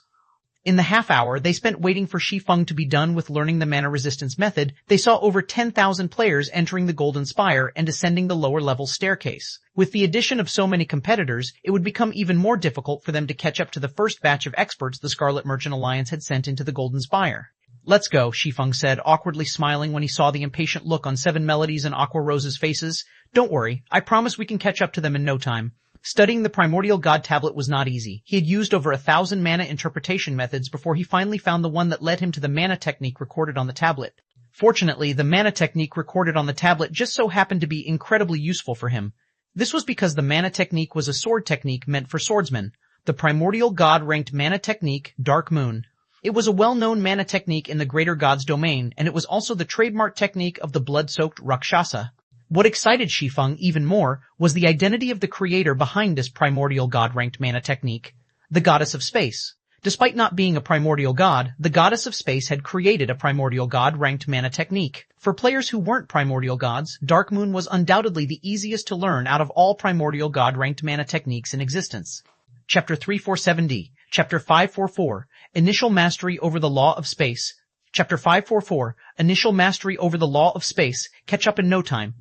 In the half hour they spent waiting for Shi Feng to be done with learning the mana resistance method, they saw over 10,000 players entering the Golden Spire and ascending the lower level staircase. With the addition of so many competitors, it would become even more difficult for them to catch up to the first batch of experts the Scarlet Merchant Alliance had sent into the Golden Spire. "Let's go," Shi Feng said, awkwardly smiling when he saw the impatient look on Seven Melodies and Aqua Rose's faces. "Don't worry, I promise we can catch up to them in no time." Studying the primordial god tablet was not easy. He had used over 1,000 mana interpretation methods before he finally found the one that led him to the mana technique recorded on the tablet. Fortunately, the mana technique recorded on the tablet just so happened to be incredibly useful for him. This was because the mana technique was a sword technique meant for swordsmen. The primordial god-ranked mana technique, Dark Moon. It was a well-known mana technique in the Greater God's domain, and it was also the trademark technique of the blood-soaked Rakshasa. What excited Shi Feng even more was the identity of the creator behind this primordial god-ranked mana technique, the Goddess of Space. Despite not being a primordial god, the Goddess of Space had created a primordial god-ranked mana technique. For players who weren't primordial gods, Dark Moon was undoubtedly the easiest to learn out of all primordial god-ranked mana techniques in existence. Chapter 347D, Chapter 544, Initial Mastery over the Law of Space. Chapter 544, Initial Mastery over the Law of Space, catch up in no time.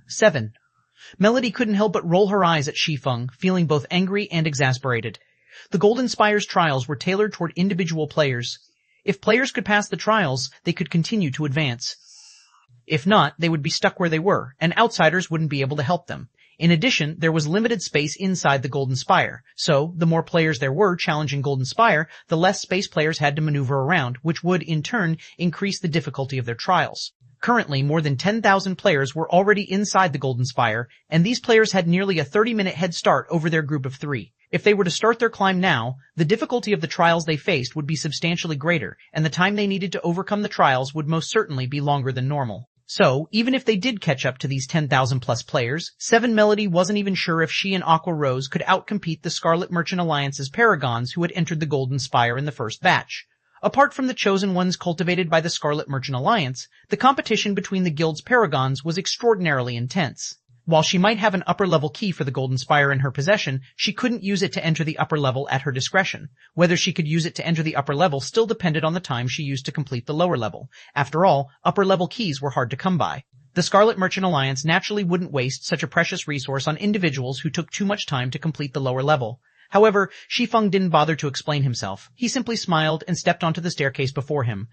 7. Melody couldn't help but roll her eyes at Shi Feng, feeling both angry and exasperated. The Golden Spire's trials were tailored toward individual players. If players could pass the trials, they could continue to advance. If not, they would be stuck where they were, and outsiders wouldn't be able to help them. In addition, there was limited space inside the Golden Spire, so the more players there were challenging Golden Spire, the less space players had to maneuver around, which would, in turn, increase the difficulty of their trials. Currently, more than 10,000 players were already inside the Golden Spire, and these players had nearly a 30-minute head start over their group of 3. If they were to start their climb now, the difficulty of the trials they faced would be substantially greater, and the time they needed to overcome the trials would most certainly be longer than normal. So, even if they did catch up to these 10,000 plus players, Seven Melody wasn't even sure if she and Aqua Rose could outcompete the Scarlet Merchant Alliance's Paragons who had entered the Golden Spire in the first batch. Apart from the chosen ones cultivated by the Scarlet Merchant Alliance, the competition between the guild's Paragons was extraordinarily intense. While she might have an upper-level key for the Golden Spire in her possession, she couldn't use it to enter the upper level at her discretion. Whether she could use it to enter the upper level still depended on the time she used to complete the lower level. After all, upper-level keys were hard to come by. The Scarlet Merchant Alliance naturally wouldn't waste such a precious resource on individuals who took too much time to complete the lower level. However, Shi Feng didn't bother to explain himself. He simply smiled and stepped onto the staircase before him.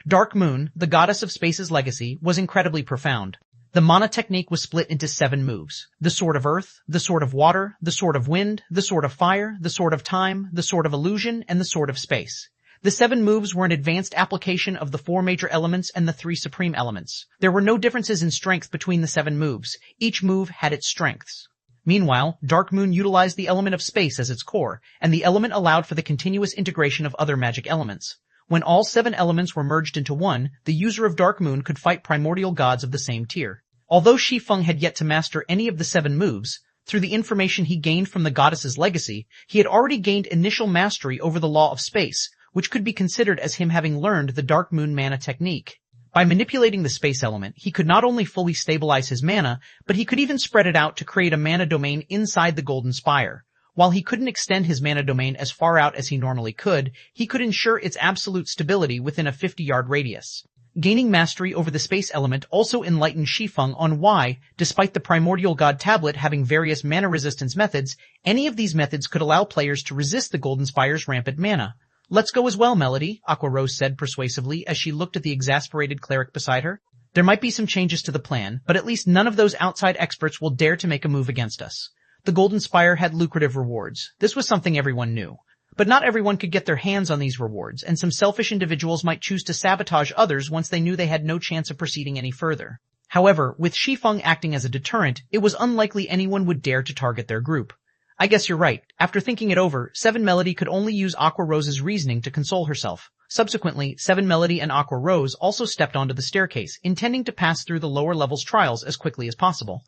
Dark Moon, the goddess of space's legacy, was incredibly profound. The mana technique was split into 7 moves. The Sword of Earth, the Sword of Water, the Sword of Wind, the Sword of Fire, the Sword of Time, the Sword of Illusion, and the Sword of Space. The 7 moves were an advanced application of the 4 major elements and the 3 supreme elements. There were no differences in strength between the 7 moves. Each move had its strengths. Meanwhile, Dark Moon utilized the element of space as its core, and the element allowed for the continuous integration of other magic elements. When all 7 elements were merged into one, the user of Dark Moon could fight primordial gods of the same tier. Although Shi Feng had yet to master any of the 7 moves, through the information he gained from the goddess's legacy, he had already gained initial mastery over the law of space, which could be considered as him having learned the Dark Moon mana technique. By manipulating the space element, he could not only fully stabilize his mana, but he could even spread it out to create a mana domain inside the Golden Spire. While he couldn't extend his mana domain as far out as he normally could, he could ensure its absolute stability within a 50-yard radius. Gaining mastery over the space element also enlightened Shi Feng on why, despite the Primordial God Tablet having various mana resistance methods, any of these methods could allow players to resist the Golden Spire's rampant mana. "Let's go as well, Melody," Aqua Rose said persuasively as she looked at the exasperated cleric beside her. "There might be some changes to the plan, but at least none of those outside experts will dare to make a move against us." The Golden Spire had lucrative rewards. This was something everyone knew. But not everyone could get their hands on these rewards, and some selfish individuals might choose to sabotage others once they knew they had no chance of proceeding any further. However, with Shi Feng acting as a deterrent, it was unlikely anyone would dare to target their group. "I guess you're right." After thinking it over, Seven Melody could only use Aqua Rose's reasoning to console herself. Subsequently, Seven Melody and Aqua Rose also stepped onto the staircase, intending to pass through the lower levels trials as quickly as possible.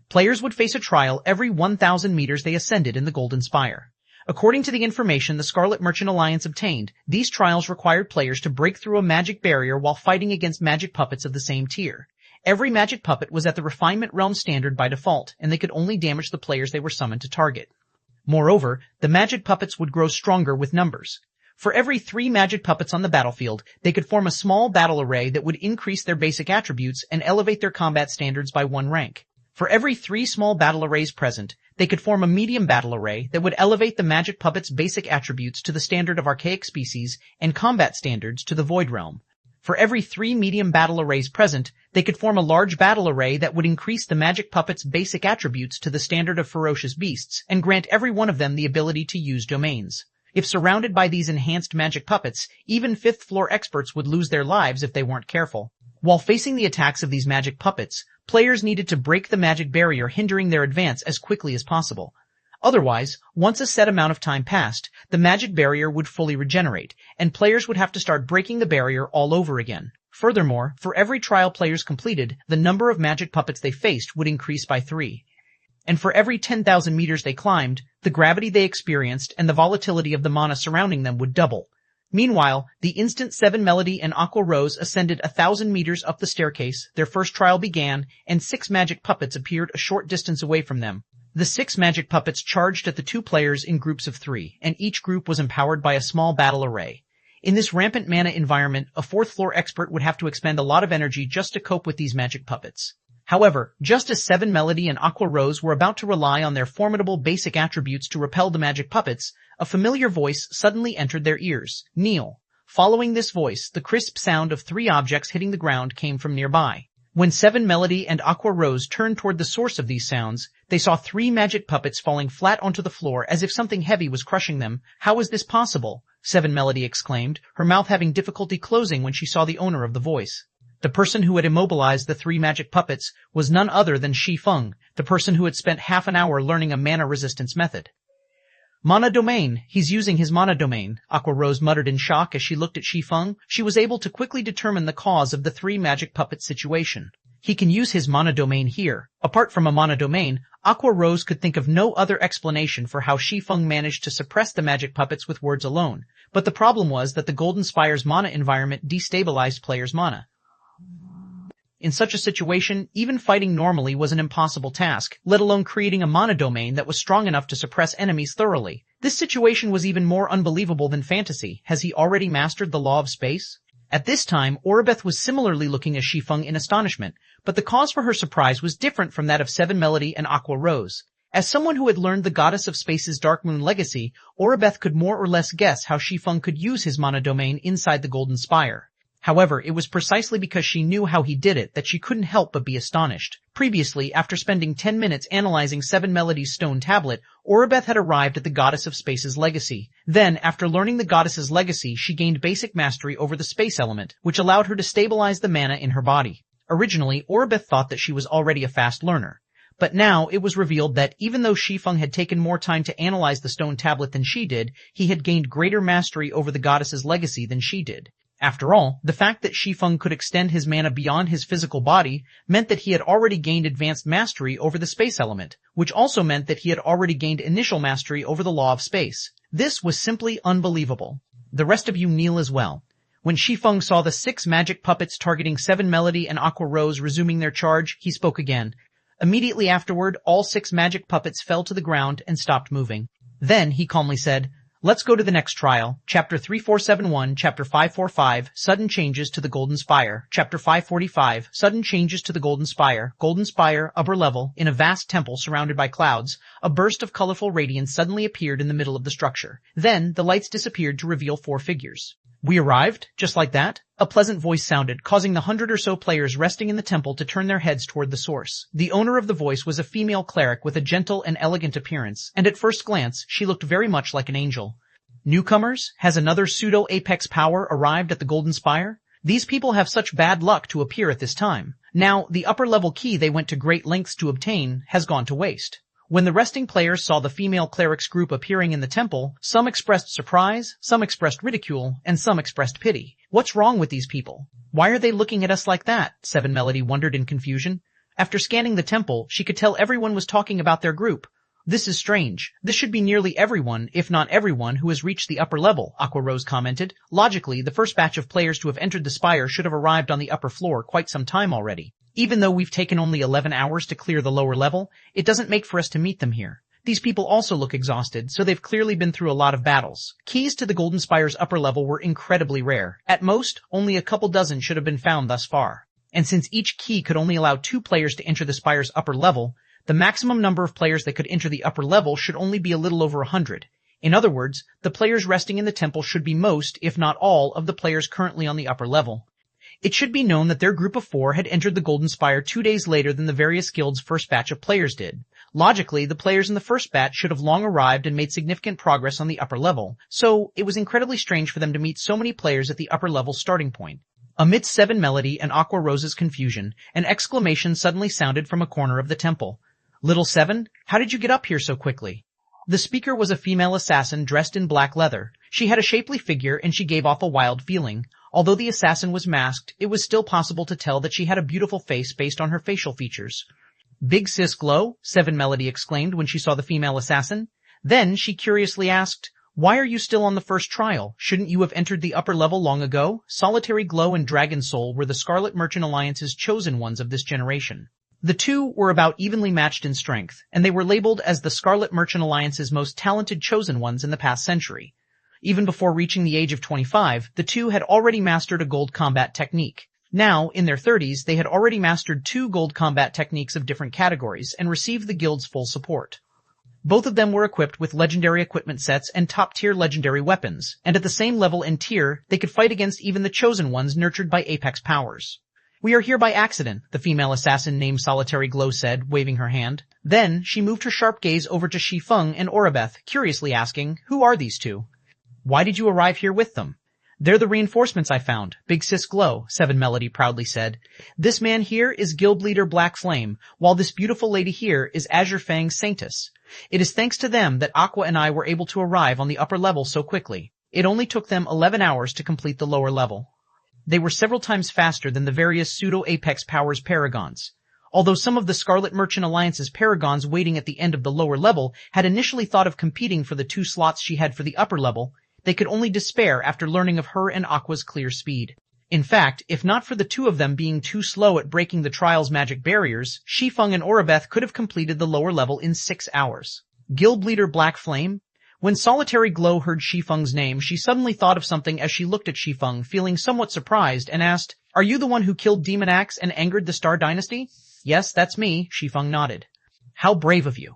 Players would face a trial every 1,000 meters they ascended in the Golden Spire. According to the information the Scarlet Merchant Alliance obtained, these trials required players to break through a magic barrier while fighting against magic puppets of the same tier. Every magic puppet was at the Refinement Realm standard by default, and they could only damage the players they were summoned to target. Moreover, the magic puppets would grow stronger with numbers. For every 3 magic puppets on the battlefield, they could form a small battle array that would increase their basic attributes and elevate their combat standards by 1 rank. For every 3 small battle arrays present, they could form a medium battle array that would elevate the magic puppet's basic attributes to the standard of archaic species and combat standards to the Void Realm. For every 3 medium battle arrays present, they could form a large battle array that would increase the magic puppet's basic attributes to the standard of ferocious beasts and grant every one of them the ability to use domains. If surrounded by these enhanced magic puppets, even 5th floor experts would lose their lives if they weren't careful. While facing the attacks of these magic puppets, players needed to break the magic barrier hindering their advance as quickly as possible. Otherwise, once a set amount of time passed, the magic barrier would fully regenerate, and players would have to start breaking the barrier all over again. Furthermore, for every trial players completed, the number of magic puppets they faced would increase by 3. And for every 10,000 meters they climbed, the gravity they experienced and the volatility of the mana surrounding them would double. Meanwhile, the instant Seven Melody and Aqua Rose ascended 1,000 meters up the staircase, their first trial began, and 6 magic puppets appeared a short distance away from them. The 6 magic puppets charged at the 2 players in groups of 3, and each group was empowered by a small battle array. In this rampant mana environment, a 4th floor expert would have to expend a lot of energy just to cope with these magic puppets. However, just as Seven Melody and Aqua Rose were about to rely on their formidable basic attributes to repel the magic puppets, a familiar voice suddenly entered their ears. "Kneel." Following this voice, the crisp sound of 3 objects hitting the ground came from nearby. When Seven Melody and Aqua Rose turned toward the source of these sounds, they saw 3 magic puppets falling flat onto the floor as if something heavy was crushing them. "How is this possible?" Seven Melody exclaimed, her mouth having difficulty closing when she saw the owner of the voice. The person who had immobilized the 3 magic puppets was none other than Shi Feng, the person who had spent half an hour learning a mana resistance method. Mana domain. He's using his mana domain, Aqua Rose muttered in shock as she looked at Shi Feng. She was able to quickly determine the cause of the 3 magic puppet situation. He can use his mana domain here. Apart from a mana domain, Aqua Rose could think of no other explanation for how Shi Feng managed to suppress the magic puppets with words alone. But the problem was that the Golden Spire's mana environment destabilized players' mana. In such a situation, even fighting normally was an impossible task, let alone creating a mana domain that was strong enough to suppress enemies thoroughly. This situation was even more unbelievable than fantasy. Has he already mastered the law of space? At this time, Oribeth was similarly looking at Shi Feng in astonishment, but the cause for her surprise was different from that of Seven Melody and Aqua Rose. As someone who had learned the Goddess of Space's Dark Moon legacy, Oribeth could more or less guess how Shi Feng could use his mana domain inside the Golden Spire. However, it was precisely because she knew how he did it that she couldn't help but be astonished. Previously, after spending 10 minutes analyzing Seven Melody's stone tablet, Oribeth had arrived at the Goddess of Space's legacy. Then, after learning the Goddess's legacy, she gained basic mastery over the space element, which allowed her to stabilize the mana in her body. Originally, Oribeth thought that she was already a fast learner. But now it was revealed that even though Shi Feng had taken more time to analyze the stone tablet than she did, he had gained greater mastery over the Goddess's legacy than she did. After all, the fact that Shi Feng could extend his mana beyond his physical body meant that he had already gained advanced mastery over the space element, which also meant that he had already gained initial mastery over the law of space. This was simply unbelievable. The rest of you kneel as well. When Shi Feng saw the 6 magic puppets targeting Seven Melody and Aqua Rose resuming their charge, he spoke again. Immediately afterward, all 6 magic puppets fell to the ground and stopped moving. Then he calmly said, "Let's go to the next trial. Chapter 3471, Chapter 545, Sudden Changes to the Golden Spire. Chapter 545, Sudden Changes to the Golden Spire. Golden Spire, upper level, in a vast temple surrounded by clouds. A burst of colorful radiance suddenly appeared in the middle of the structure. Then, the lights disappeared to reveal 4 figures. We arrived, just like that." A pleasant voice sounded, causing the 100 or so players resting in the temple to turn their heads toward the source. The owner of the voice was a female cleric with a gentle and elegant appearance, and at first glance, she looked very much like an angel. "Newcomers, has another pseudo-apex power arrived at the Golden Spire? These people have such bad luck to appear at this time. Now, the upper-level key they went to great lengths to obtain has gone to waste." When the resting players saw the female cleric's group appearing in the temple, some expressed surprise, some expressed ridicule, and some expressed pity. "What's wrong with these people? Why are they looking at us like that?" Seven Melody wondered in confusion. After scanning the temple, she could tell everyone was talking about their group. "This is strange. This should be nearly everyone, if not everyone, who has reached the upper level," Aqua Rose commented. "Logically, the first batch of players to have entered the spire should have arrived on the upper floor quite some time already. Even though we've taken only 11 hours to clear the lower level, it doesn't make for us to meet them here. These people also look exhausted, so they've clearly been through a lot of battles." Keys to the Golden Spire's upper level were incredibly rare. At most, only a couple dozen should have been found thus far. And since each key could only allow 2 players to enter the spire's upper level, the maximum number of players that could enter the upper level should only be a little over 100. In other words, the players resting in the temple should be most, if not all, of the players currently on the upper level. It should be known that their group of 4 had entered the Golden Spire 2 days later than the various guilds' first batch of players did. Logically, the players in the first batch should have long arrived and made significant progress on the upper level, so it was incredibly strange for them to meet so many players at the upper level starting point. Amidst Seven Melody and Aqua Rose's confusion, an exclamation suddenly sounded from a corner of the temple. "Little Seven, how did you get up here so quickly?" The speaker was a female assassin dressed in black leather. She had a shapely figure and she gave off a wild feeling. Although the assassin was masked, it was still possible to tell that she had a beautiful face based on her facial features. "Big sis glow?" Seven Melody exclaimed when she saw the female assassin. Then she curiously asked, "Why are you still on the first trial? Shouldn't you have entered the upper level long ago?" Solitary Glow and Dragon Soul were the Scarlet Merchant Alliance's chosen ones of this generation. The 2 were about evenly matched in strength, and they were labeled as the Scarlet Merchant Alliance's most talented chosen ones in the past century. Even before reaching the age of 25, the 2 had already mastered a gold combat technique. Now, in their 30s, they had already mastered 2 gold combat techniques of different categories and received the guild's full support. Both of them were equipped with legendary equipment sets and top-tier legendary weapons, and at the same level and tier, they could fight against even the chosen ones nurtured by apex powers. "We are here by accident," the female assassin named Solitary Glow said, waving her hand. Then, she moved her sharp gaze over to Shi Feng and Oribeth, curiously asking, "Who are these 2? Why did you arrive here with them?" They're the reinforcements I found, Big Sis Glow, Seven Melody proudly said. This man here is Guild Leader Black Flame, while this beautiful lady here is Azure Fang Sanctus. It is thanks to them that Aqua and I were able to arrive on the upper level so quickly. It only took them 11 hours to complete the lower level. They were several times faster than the various pseudo-Apex Powers Paragons. Although some of the Scarlet Merchant Alliance's Paragons waiting at the end of the lower level had initially thought of competing for the 2 slots she had for the upper level, they could only despair after learning of her and Aqua's clear speed. In fact, if not for the 2 of them being too slow at breaking the trial's magic barriers, Shi Feng and Orabeth could have completed the lower level in 6 hours. Guild Leader Black Flame? When Solitary Glow heard Shi Feng's name, she suddenly thought of something as she looked at Shi Feng, feeling somewhat surprised, and asked, "Are you the one who killed Demon Axe and angered the Star Dynasty?" "Yes, that's me," Shi Feng nodded. "How brave of you."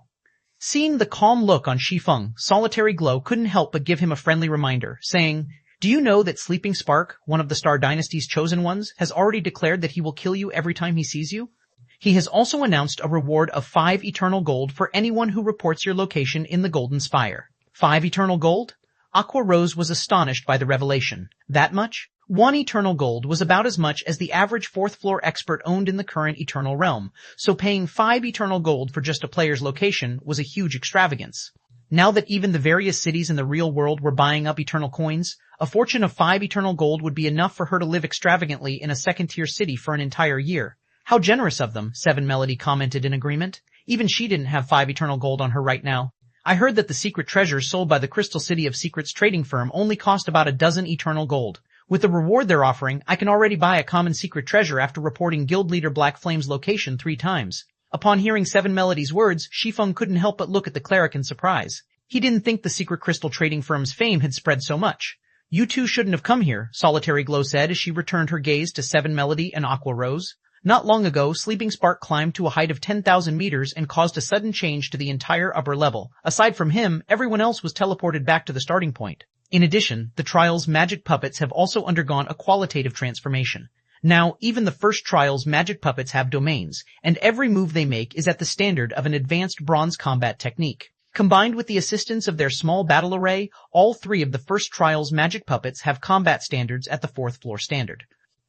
Seeing the calm look on Shi Feng, Solitary Glow couldn't help but give him a friendly reminder, saying, "Do you know that Sleeping Spark, one of the Star Dynasty's chosen ones, has already declared that he will kill you every time he sees you? He has also announced a reward of 5 eternal gold for anyone who reports your location in the Golden Spire." 5 eternal gold? Aqua Rose was astonished by the revelation. That much? 1 eternal gold was about as much as the average 4th floor expert owned in the current Eternal Realm, so paying 5 eternal gold for just a player's location was a huge extravagance. Now that even the various cities in the real world were buying up eternal coins, a fortune of 5 eternal gold would be enough for her to live extravagantly in a second-tier city for an entire year. How generous of them, Seven Melody commented in agreement. Even she didn't have 5 eternal gold on her right now. I heard that the secret treasures sold by the Crystal City of Secrets trading firm only cost about a dozen eternal gold. With the reward they're offering, I can already buy a common secret treasure after reporting Guild Leader Black Flame's location 3 times. Upon hearing Seven Melody's words, Shi Feng couldn't help but look at the cleric in surprise. He didn't think the secret crystal trading firm's fame had spread so much. "You two shouldn't have come here," Solitary Glow said as she returned her gaze to Seven Melody and Aqua Rose. Not long ago, Sleeping Spark climbed to a height of 10,000 meters and caused a sudden change to the entire upper level. Aside from him, everyone else was teleported back to the starting point. In addition, the trial's magic puppets have also undergone a qualitative transformation. Now, even the first trial's magic puppets have domains, and every move they make is at the standard of an advanced bronze combat technique. Combined with the assistance of their small battle array, all 3 of the first trial's magic puppets have combat standards at the 4th floor standard.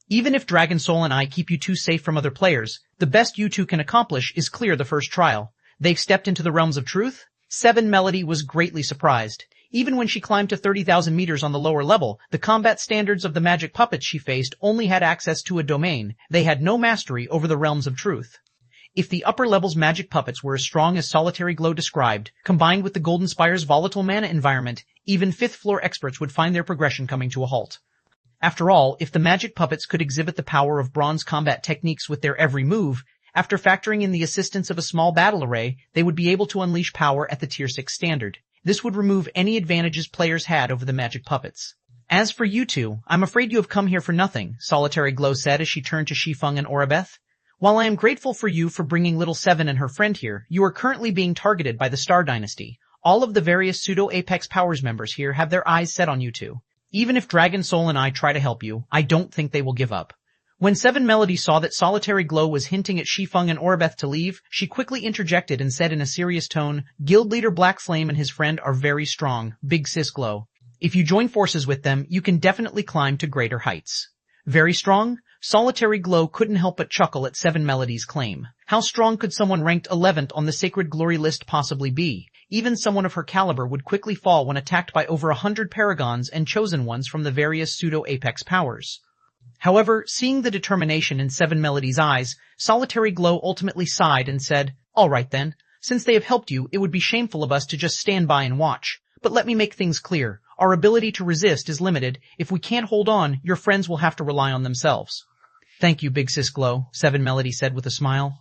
Even if Dragon Soul and I keep you two safe from other players, the best you two can accomplish is clear the first trial. They've stepped into the realms of truth? Seven Melody was greatly surprised. Even when she climbed to 30,000 meters on the lower level, the combat standards of the magic puppets she faced only had access to a domain. They had no mastery over the realms of truth. If the upper level's magic puppets were as strong as Solitary Glow described, combined with the Golden Spire's volatile mana environment, even 5th floor experts would find their progression coming to a halt. After all, if the magic puppets could exhibit the power of bronze combat techniques with their every move, after factoring in the assistance of a small battle array, they would be able to unleash power at the Tier 6 standard. This would remove any advantages players had over the magic puppets. "As for you two, I'm afraid you have come here for nothing," Solitary Glow said as she turned to Shi Feng and Orabeth. "While I am grateful for you for bringing Little Seven and her friend here, you are currently being targeted by the Star Dynasty. All of the various pseudo-Apex Powers members here have their eyes set on you two. Even if Dragon Soul and I try to help you, I don't think they will give up." When Seven Melody saw that Solitary Glow was hinting at Shi Feng and Orabeth to leave, she quickly interjected and said in a serious tone, "Guild Leader Black Flame and his friend are very strong, Big Sis Glow. If you join forces with them, you can definitely climb to greater heights." Very strong? Solitary Glow couldn't help but chuckle at Seven Melody's claim. How strong could someone ranked 11th on the Sacred Glory list possibly be? Even someone of her caliber would quickly fall when attacked by over 100 paragons and chosen ones from the various pseudo-Apex powers. However, seeing the determination in Seven Melody's eyes, Solitary Glow ultimately sighed and said, "All right then. Since they have helped you, it would be shameful of us to just stand by and watch. But let me make things clear. Our ability to resist is limited. If we can't hold on, your friends will have to rely on themselves." "Thank you, Big Sis Glow," Seven Melody said with a smile.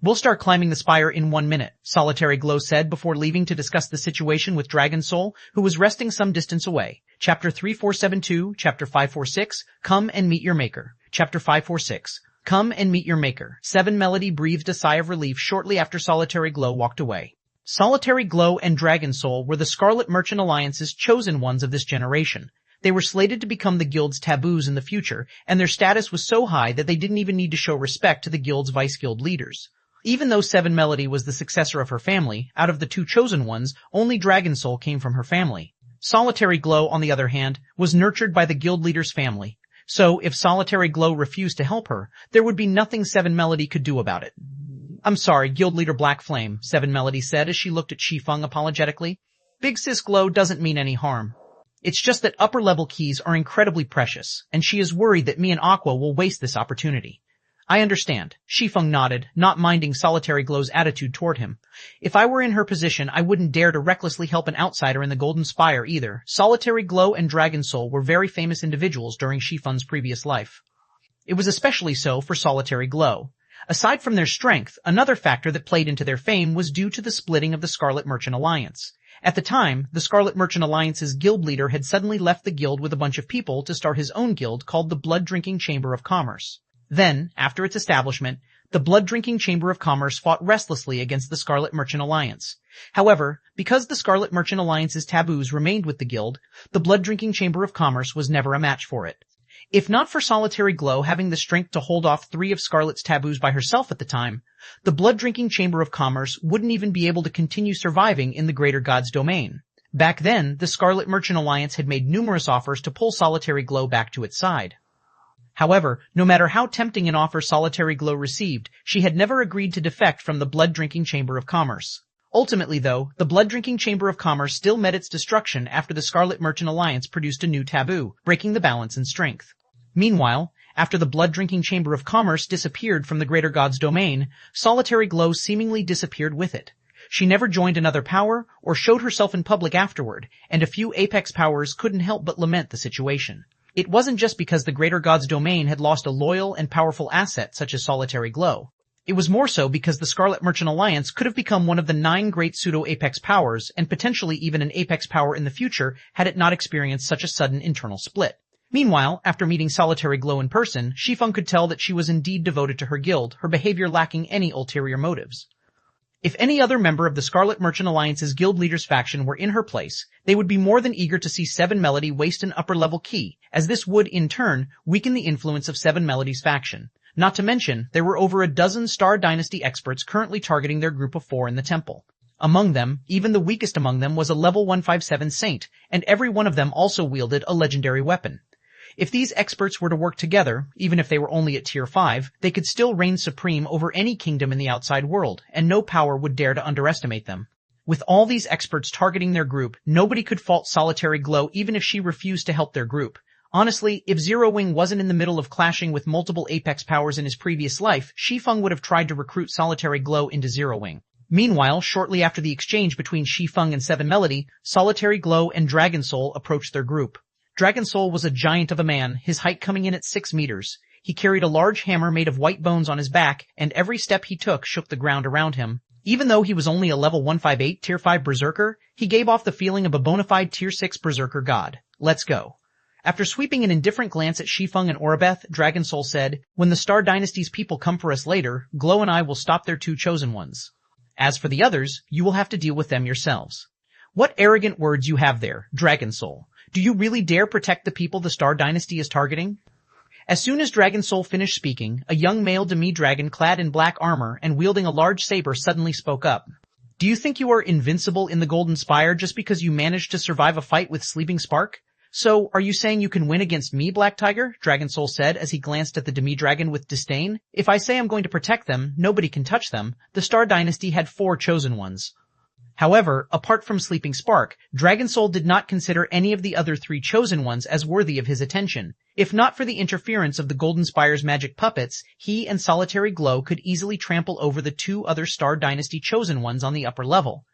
"We'll start climbing the spire in 1 minute," Solitary Glow said before leaving to discuss the situation with Dragon Soul, who was resting some distance away. Chapter 3472, Chapter 546, Come and Meet Your Maker. Chapter 546, Come and Meet Your Maker. Seven Melody breathed a sigh of relief shortly after Solitary Glow walked away. Solitary Glow and Dragon Soul were the Scarlet Merchant Alliance's chosen ones of this generation. They were slated to become the guild's taboos in the future, and their status was so high that they didn't even need to show respect to the guild's vice-guild leaders. Even though Seven Melody was the successor of her family, out of the 2 chosen ones, only Dragon Soul came from her family. Solitary Glow, on the other hand, was nurtured by the guild leader's family. So, if Solitary Glow refused to help her, there would be nothing Seven Melody could do about it. I'm sorry, Guild Leader Black Flame, Seven Melody said as she looked at Shi Feng apologetically. Big Sis Glow doesn't mean any harm. It's just that upper-level keys are incredibly precious, and she is worried that me and Aqua will waste this opportunity. I understand. Shi Feng nodded, not minding Solitary Glow's attitude toward him. If I were in her position, I wouldn't dare to recklessly help an outsider in the Golden Spire either. Solitary Glow and Dragon Soul were very famous individuals during Shi Feng's previous life. It was especially so for Solitary Glow. Aside from their strength, another factor that played into their fame was due to the splitting of the Scarlet Merchant Alliance. At the time, the Scarlet Merchant Alliance's guild leader had suddenly left the guild with a bunch of people to start his own guild called the Blood-Drinking Chamber of Commerce. Then, after its establishment, the Blood-Drinking Chamber of Commerce fought restlessly against the Scarlet Merchant Alliance. However, because the Scarlet Merchant Alliance's taboos remained with the guild, the Blood-Drinking Chamber of Commerce was never a match for it. If not for Solitary Glow having the strength to hold off 3 of Scarlet's taboos by herself at the time, the Blood-Drinking Chamber of Commerce wouldn't even be able to continue surviving in the Greater God's domain. Back then, the Scarlet Merchant Alliance had made numerous offers to pull Solitary Glow back to its side. However, no matter how tempting an offer Solitary Glow received, she had never agreed to defect from the Blood-Drinking Chamber of Commerce. Ultimately, though, the Blood-Drinking Chamber of Commerce still met its destruction after the Scarlet Merchant Alliance produced a new taboo, breaking the balance in strength. Meanwhile, after the Blood-Drinking Chamber of Commerce disappeared from the Greater God's domain, Solitary Glow seemingly disappeared with it. She never joined another power or showed herself in public afterward, and a few Apex powers couldn't help but lament the situation. It wasn't just because the Greater God's domain had lost a loyal and powerful asset such as Solitary Glow. It was more so because the Scarlet Merchant Alliance could have become one of the 9 great pseudo-Apex powers, and potentially even an Apex power in the future had it not experienced such a sudden internal split. Meanwhile, after meeting Solitary Glow in person, Shi Feng could tell that she was indeed devoted to her guild, her behavior lacking any ulterior motives. If any other member of the Scarlet Merchant Alliance's guild leader's faction were in her place, they would be more than eager to see Seven Melody waste an upper-level key, as this would, in turn, weaken the influence of Seven Melody's faction. Not to mention, there were over a dozen Star Dynasty experts currently targeting their group of 4 in the temple. Among them, even the weakest among them was a level 157 saint, and every one of them also wielded a legendary weapon. If these experts were to work together, even if they were only at Tier 5, they could still reign supreme over any kingdom in the outside world, and no power would dare to underestimate them. With all these experts targeting their group, nobody could fault Solitary Glow even if she refused to help their group. Honestly, if Zero Wing wasn't in the middle of clashing with multiple Apex powers in his previous life, Shi Feng would have tried to recruit Solitary Glow into Zero Wing. Meanwhile, shortly after the exchange between Shi Feng and Seven Melody, Solitary Glow and Dragon Soul approached their group. Dragon Soul was a giant of a man, his height coming in at 6 meters. He carried a large hammer made of white bones on his back, and every step he took shook the ground around him. Even though he was only a level 158 Tier 5 Berserker, he gave off the feeling of a bona fide Tier 6 Berserker god. Let's go. After sweeping an indifferent glance at Shi Feng and Orabeth, Dragon Soul said, "When the Star Dynasty's people come for us later, Glow and I will stop their 2 chosen ones. As for the others, you will have to deal with them yourselves." What arrogant words you have there, Dragon Soul. Do you really dare protect the people the Star Dynasty is targeting? As soon as Dragon Soul finished speaking, a young male demi-dragon clad in black armor and wielding a large saber suddenly spoke up. Do you think you are invincible in the Golden Spire just because you managed to survive a fight with Sleeping Spark? So, are you saying you can win against me, Black Tiger? Dragon Soul said as he glanced at the demi-dragon with disdain. If I say I'm going to protect them, nobody can touch them. The Star Dynasty had 4 chosen ones. However, apart from Sleeping Spark, Dragon Soul did not consider any of the other 3 chosen ones as worthy of his attention. If not for the interference of the Golden Spire's magic puppets, he and Solitary Glow could easily trample over the 2 other Star Dynasty chosen ones on the upper level.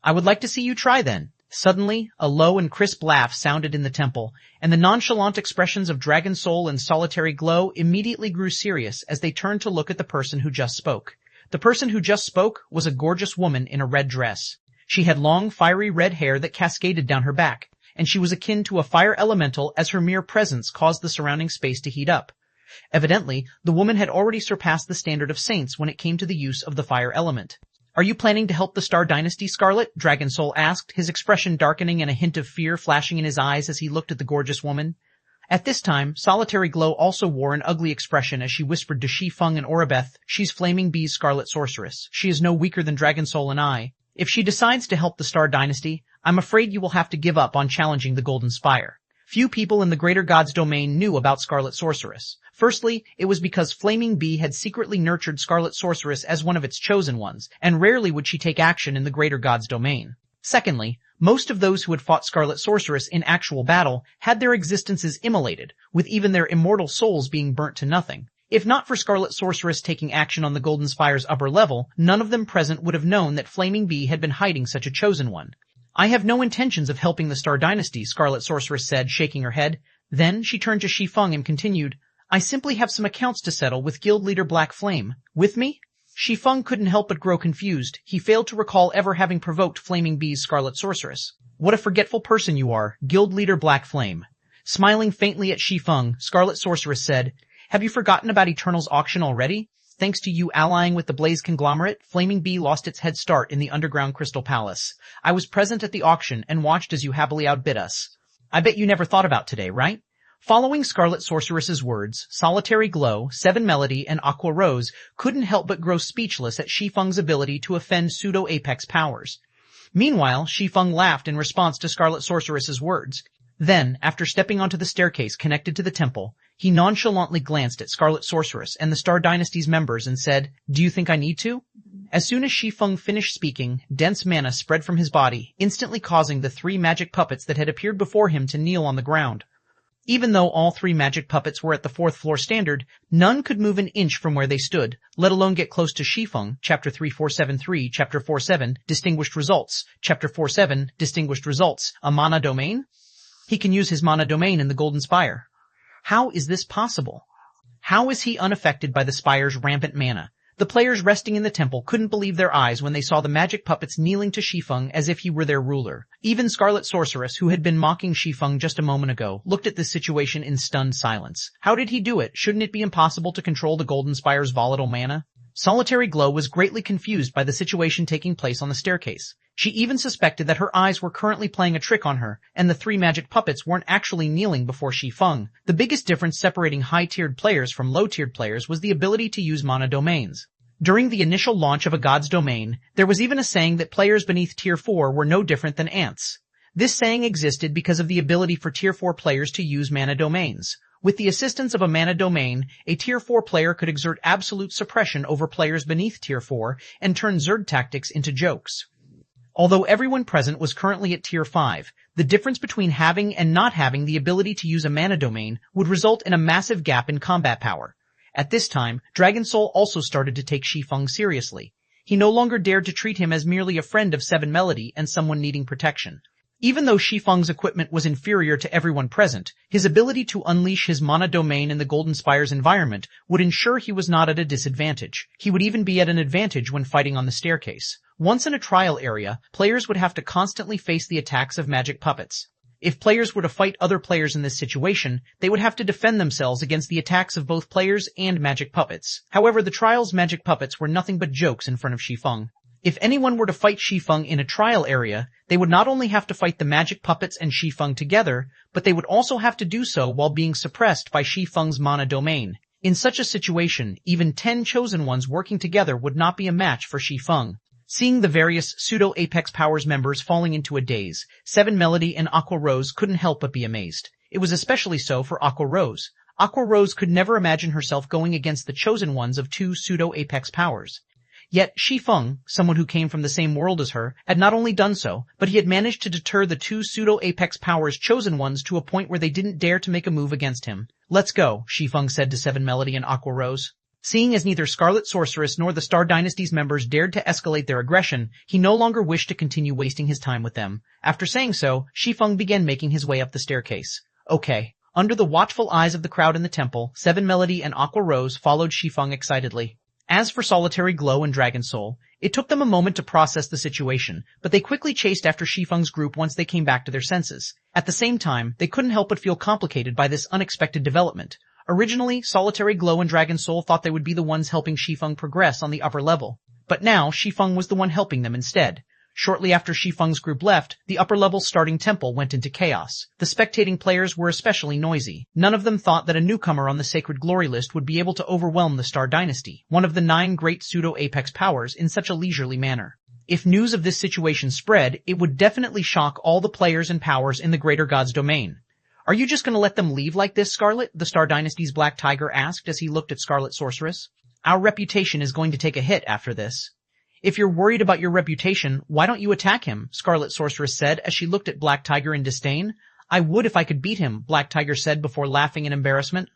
I would like to see you try then. Suddenly, a low and crisp laugh sounded in the temple, and the nonchalant expressions of Dragon Soul and Solitary Glow immediately grew serious as they turned to look at the person who just spoke. The person who just spoke was a gorgeous woman in a red dress. She had long, fiery red hair that cascaded down her back, and she was akin to a fire elemental as her mere presence caused the surrounding space to heat up. Evidently, the woman had already surpassed the standard of saints when it came to the use of the fire element. Are you planning to help the Star Dynasty, Scarlet? Dragon Soul asked, his expression darkening and a hint of fear flashing in his eyes as he looked at the gorgeous woman. At this time, Solitary Glow also wore an ugly expression as she whispered to Shi Feng and Orabeth, "She's Flaming Bee's Scarlet Sorceress. She is no weaker than Dragon Soul and I. If she decides to help the Star Dynasty, I'm afraid you will have to give up on challenging the Golden Spire. Few people in the Greater God's domain knew about Scarlet Sorceress. Firstly, it was because Flaming Bee had secretly nurtured Scarlet Sorceress as one of its chosen ones, and rarely would she take action in the Greater God's domain. Secondly, most of those who had fought Scarlet Sorceress in actual battle had their existences immolated, with even their immortal souls being burnt to nothing. If not for Scarlet Sorceress taking action on the Golden Spire's upper level, none of them present would have known that Flaming Bee had been hiding such a chosen one. I have no intentions of helping the Star Dynasty, Scarlet Sorceress said, shaking her head. Then she turned to Shi Feng and continued, I simply have some accounts to settle with Guild Leader Black Flame. With me? Shi Feng couldn't help but grow confused. He failed to recall ever having provoked Flaming Bee's Scarlet Sorceress. What a forgetful person you are, Guild Leader Black Flame. Smiling faintly at Shi Feng, Scarlet Sorceress said, Have you forgotten about Eternal's auction already? Thanks to you allying with the Blaze conglomerate, Flaming Bee lost its head start in the underground Crystal Palace. I was present at the auction and watched as you happily outbid us. I bet you never thought about today, right? Following Scarlet Sorceress's words, Solitary Glow, Seven Melody, and Aqua Rose couldn't help but grow speechless at Shi Feng's ability to offend pseudo-apex powers. Meanwhile, Shi Feng laughed in response to Scarlet Sorceress's words. Then, after stepping onto the staircase connected to the temple, he nonchalantly glanced at Scarlet Sorceress and the Star Dynasty's members and said, Do you think I need to? As soon as Shi Feng finished speaking, dense mana spread from his body, instantly causing the 3 magic puppets that had appeared before him to kneel on the ground. Even though all 3 magic puppets were at the 4th floor standard, none could move an inch from where they stood, let alone get close to Shi Feng. Chapter 3473, Chapter 47, Distinguished Results. Chapter 47, Distinguished Results. A mana domain? He can use his mana domain in the Golden Spire. How is this possible? How is he unaffected by the Spire's rampant mana? The players resting in the temple couldn't believe their eyes when they saw the magic puppets kneeling to Shi Feng as if he were their ruler. Even Scarlet Sorceress, who had been mocking Shi Feng just a moment ago, looked at this situation in stunned silence. How did he do it? Shouldn't it be impossible to control the Golden Spire's volatile mana? Solitary Glow was greatly confused by the situation taking place on the staircase. She even suspected that her eyes were currently playing a trick on her, and the 3 magic puppets weren't actually kneeling before Shi Feng. The biggest difference separating high-tiered players from low-tiered players was the ability to use mana domains. During the initial launch of a god's domain, there was even a saying that players beneath Tier 4 were no different than ants. This saying existed because of the ability for Tier 4 players to use mana domains. With the assistance of a mana domain, a Tier 4 player could exert absolute suppression over players beneath Tier 4 and turn Zerg tactics into jokes. Although everyone present was currently at Tier 5, the difference between having and not having the ability to use a mana domain would result in a massive gap in combat power. At this time, Dragon Soul also started to take Shi Feng seriously. He no longer dared to treat him as merely a friend of Seven Melody and someone needing protection. Even though Shi Feng's equipment was inferior to everyone present, his ability to unleash his mana domain in the Golden Spire's environment would ensure he was not at a disadvantage. He would even be at an advantage when fighting on the staircase. Once in a trial area, players would have to constantly face the attacks of magic puppets. If players were to fight other players in this situation, they would have to defend themselves against the attacks of both players and magic puppets. However, the trial's magic puppets were nothing but jokes in front of Shi Feng. If anyone were to fight Shi Feng in a trial area, they would not only have to fight the magic puppets and Shi Feng together, but they would also have to do so while being suppressed by Shi Feng's mana domain. In such a situation, even 10 chosen ones working together would not be a match for Shi Feng. Seeing the various pseudo-Apex Powers members falling into a daze, Seven Melody and Aqua Rose couldn't help but be amazed. It was especially so for Aqua Rose. Aqua Rose could never imagine herself going against the chosen ones of 2 pseudo-Apex Powers. Yet Shi Feng, someone who came from the same world as her, had not only done so, but he had managed to deter the 2 pseudo-Apex Powers chosen ones to a point where they didn't dare to make a move against him. Let's go, Shi Feng said to Seven Melody and Aqua Rose. Seeing as neither Scarlet Sorceress nor the Star Dynasty's members dared to escalate their aggression, he no longer wished to continue wasting his time with them. After saying so, Shi Feng began making his way up the staircase. Okay. Under the watchful eyes of the crowd in the temple, Seven Melody and Aqua Rose followed Shi Feng excitedly. As for Solitary Glow and Dragon Soul, it took them a moment to process the situation, but they quickly chased after Shi Feng's group once they came back to their senses. At the same time, they couldn't help but feel complicated by this unexpected development. Originally, Solitary Glow and Dragon Soul thought they would be the ones helping Shi Feng progress on the upper level. But now, Shi Feng was the one helping them instead. Shortly after Shi Feng's group left, the upper-level starting temple went into chaos. The spectating players were especially noisy. None of them thought that a newcomer on the Sacred Glory list would be able to overwhelm the Star Dynasty, one of the 9 great pseudo-Apex powers, in such a leisurely manner. If news of this situation spread, it would definitely shock all the players and powers in the Greater God's domain. Are you just going to let them leave like this, Scarlet? The Star Dynasty's Black Tiger asked as he looked at Scarlet Sorceress. Our reputation is going to take a hit after this. If you're worried about your reputation, why don't you attack him? Scarlet Sorceress said as she looked at Black Tiger in disdain. I would if I could beat him, Black Tiger said before laughing in embarrassment.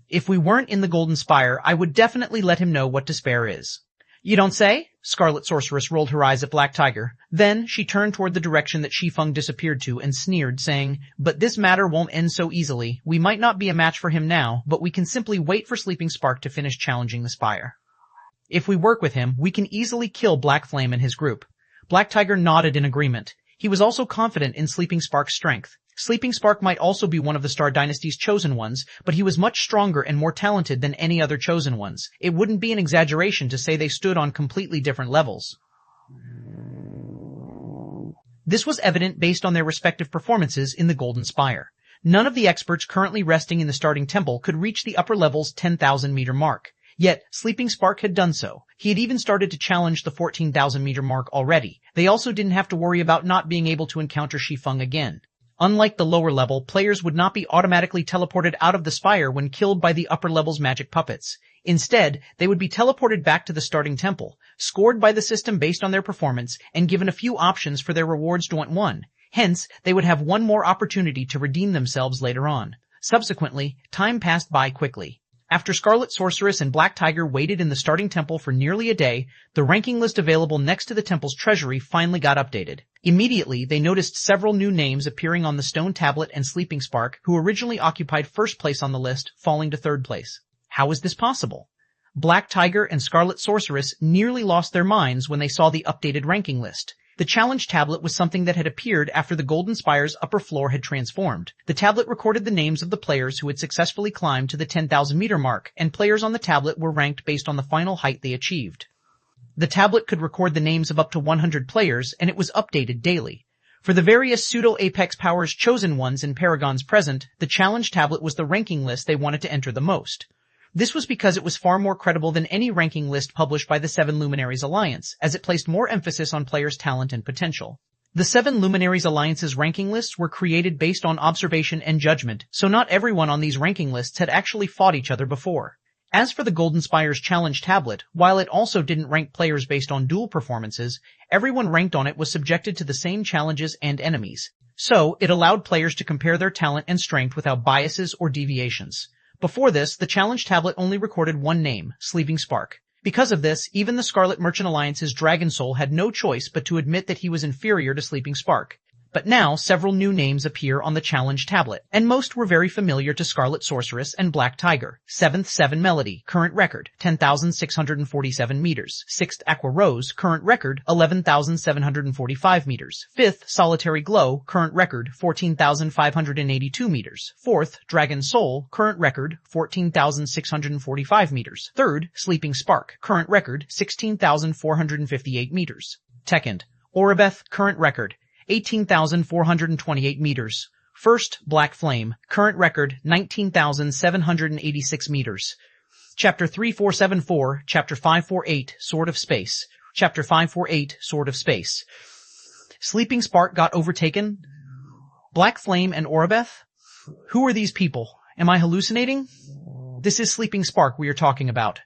If we weren't in the Golden Spire, I would definitely let him know what despair is. You don't say? Scarlet Sorceress rolled her eyes at Black Tiger. Then she turned toward the direction that Shi Feng disappeared to and sneered, saying, But this matter won't end so easily. We might not be a match for him now, but we can simply wait for Sleeping Spark to finish challenging the Spire. If we work with him, we can easily kill Black Flame and his group. Black Tiger nodded in agreement. He was also confident in Sleeping Spark's strength. Sleeping Spark might also be one of the Star Dynasty's chosen ones, but he was much stronger and more talented than any other chosen ones. It wouldn't be an exaggeration to say they stood on completely different levels. This was evident based on their respective performances in the Golden Spire. None of the experts currently resting in the starting temple could reach the upper level's 10,000-meter mark. Yet, Sleeping Spark had done so. He had even started to challenge the 14,000-meter mark already. They also didn't have to worry about not being able to encounter Shi Feng again. Unlike the lower level, players would not be automatically teleported out of the spire when killed by the upper level's magic puppets. Instead, they would be teleported back to the starting temple, scored by the system based on their performance, and given a few options for their rewards to want one. Hence, they would have one more opportunity to redeem themselves later on. Subsequently, time passed by quickly. After Scarlet Sorceress and Black Tiger waited in the starting temple for nearly a day, the ranking list available next to the temple's treasury finally got updated. Immediately, they noticed several new names appearing on the stone tablet and Sleeping Spark, who originally occupied first place on the list, falling to third place. How is this possible? Black Tiger and Scarlet Sorceress nearly lost their minds when they saw the updated ranking list. The challenge tablet was something that had appeared after the Golden Spire's upper floor had transformed. The tablet recorded the names of the players who had successfully climbed to the 10,000-meter mark, and players on the tablet were ranked based on the final height they achieved. The tablet could record the names of up to 100 players, and it was updated daily. For the various pseudo-Apex Powers chosen ones in Paragon's present, the challenge tablet was the ranking list they wanted to enter the most. This was because it was far more credible than any ranking list published by the Seven Luminaries Alliance, as it placed more emphasis on players' talent and potential. The Seven Luminaries Alliance's ranking lists were created based on observation and judgment, so not everyone on these ranking lists had actually fought each other before. As for the Golden Spire's challenge tablet, while it also didn't rank players based on duel performances, everyone ranked on it was subjected to the same challenges and enemies. So, it allowed players to compare their talent and strength without biases or deviations. Before this, the challenge tablet only recorded one name, Sleeping Spark. Because of this, even the Scarlet Merchant Alliance's Dragon Soul had no choice but to admit that he was inferior to Sleeping Spark. But now, several new names appear on the challenge tablet, and most were very familiar to Scarlet Sorceress and Black Tiger. 7th Seven Melody, current record, 10,647 meters. 6th Aqua Rose, current record, 11,745 meters. 5th Solitary Glow, current record, 14,582 meters. 4th Dragon Soul, current record, 14,645 meters. 3rd Sleeping Spark, current record, 16,458 meters. 2nd Oribeth, current record, 18,428 meters. 1st Black Flame, current record, 19,786 meters. Chapter 3474, Chapter 548, Sword of Space. Chapter 548, Sword of Space. Sleeping Spark got overtaken? Black Flame and Oribeth? Who are these people? Am I hallucinating? This is Sleeping Spark we are talking about.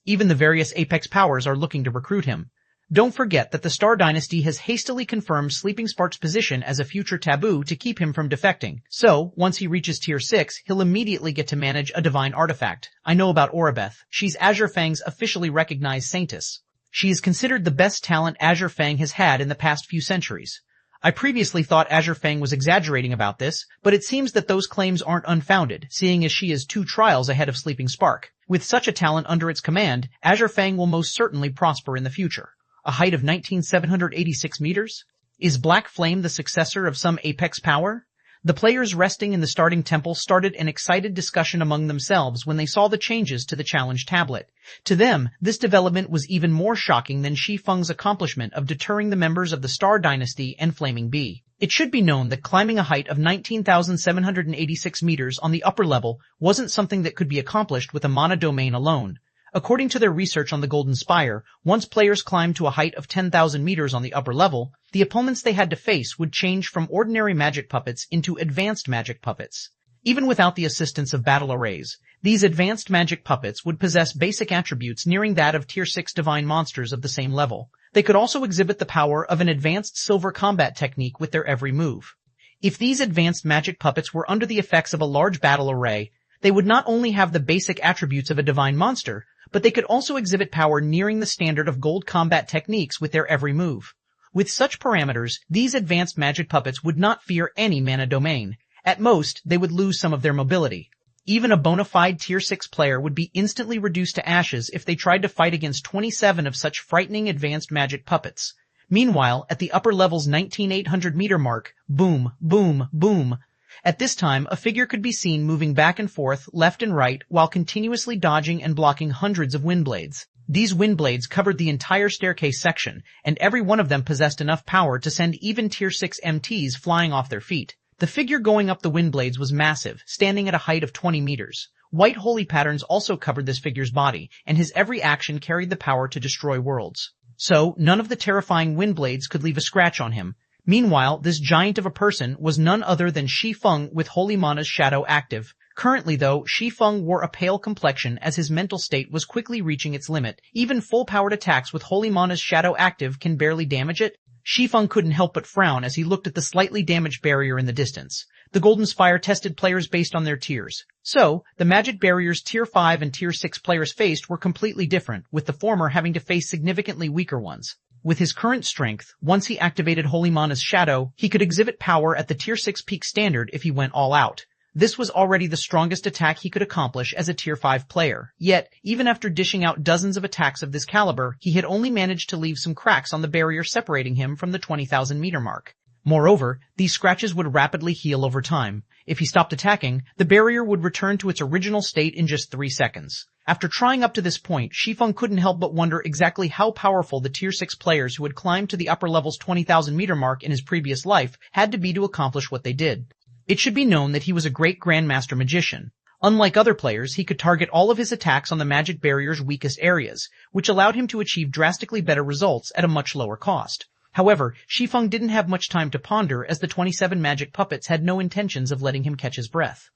Even the various Apex Powers are looking to recruit him. Don't forget that the Star Dynasty has hastily confirmed Sleeping Spark's position as a future taboo to keep him from defecting. So, once he reaches Tier 6, he'll immediately get to manage a divine artifact. I know about Oribeth. She's Azure Fang's officially recognized saintess. She is considered the best talent Azure Fang has had in the past few centuries. I previously thought Azure Fang was exaggerating about this, but it seems that those claims aren't unfounded, seeing as she is 2 trials ahead of Sleeping Spark. With such a talent under its command, Azure Fang will most certainly prosper in the future. A height of 19,786 meters? Is Black Flame the successor of some Apex power? The players resting in the starting temple started an excited discussion among themselves when they saw the changes to the challenge tablet. To them, this development was even more shocking than Shi Feng's accomplishment of deterring the members of the Star Dynasty and Flaming Bee. It should be known that climbing a height of 19,786 meters on the upper level wasn't something that could be accomplished with a mana domain alone. According to their research on the Golden Spire, once players climbed to a height of 10,000 meters on the upper level, the opponents they had to face would change from ordinary magic puppets into advanced magic puppets. Even without the assistance of battle arrays, these advanced magic puppets would possess basic attributes nearing that of Tier 6 divine monsters of the same level. They could also exhibit the power of an advanced silver combat technique with their every move. If these advanced magic puppets were under the effects of a large battle array, they would not only have the basic attributes of a divine monster, but they could also exhibit power nearing the standard of gold combat techniques with their every move. With such parameters, these advanced magic puppets would not fear any mana domain. At most, they would lose some of their mobility. Even a bona fide Tier 6 player would be instantly reduced to ashes if they tried to fight against 27 of such frightening advanced magic puppets. Meanwhile, at the upper level's 19,800 meter mark, boom, boom, boom. At this time, a figure could be seen moving back and forth, left and right, while continuously dodging and blocking hundreds of wind blades. These wind blades covered the entire staircase section, and every one of them possessed enough power to send even Tier 6 MTs flying off their feet. The figure going up the wind blades was massive, standing at a height of 20 meters. White holy patterns also covered this figure's body, and his every action carried the power to destroy worlds. So, none of the terrifying wind blades could leave a scratch on him. Meanwhile, this giant of a person was none other than Shi Feng with Holy Mana's shadow active. Currently though, Shi Feng wore a pale complexion as his mental state was quickly reaching its limit. Even full-powered attacks with Holy Mana's shadow active can barely damage it. Shi Feng couldn't help but frown as he looked at the slightly damaged barrier in the distance. The Golden Spire tested players based on their tiers. So, the magic barriers Tier 5 and Tier 6 players faced were completely different, with the former having to face significantly weaker ones. With his current strength, once he activated Holy Mana's shadow, he could exhibit power at the Tier 6 peak standard if he went all out. This was already the strongest attack he could accomplish as a Tier 5 player. Yet, even after dishing out dozens of attacks of this caliber, he had only managed to leave some cracks on the barrier separating him from the 20,000 meter mark. Moreover, these scratches would rapidly heal over time. If he stopped attacking, the barrier would return to its original state in just 3 seconds. After trying up to this point, Shi Feng couldn't help but wonder exactly how powerful the Tier 6 players who had climbed to the upper level's 20,000 meter mark in his previous life had to be to accomplish what they did. It should be known that he was a great Grandmaster Magician. Unlike other players, he could target all of his attacks on the magic barrier's weakest areas, which allowed him to achieve drastically better results at a much lower cost. However, Shi Feng didn't have much time to ponder as the 27 magic puppets had no intentions of letting him catch his breath.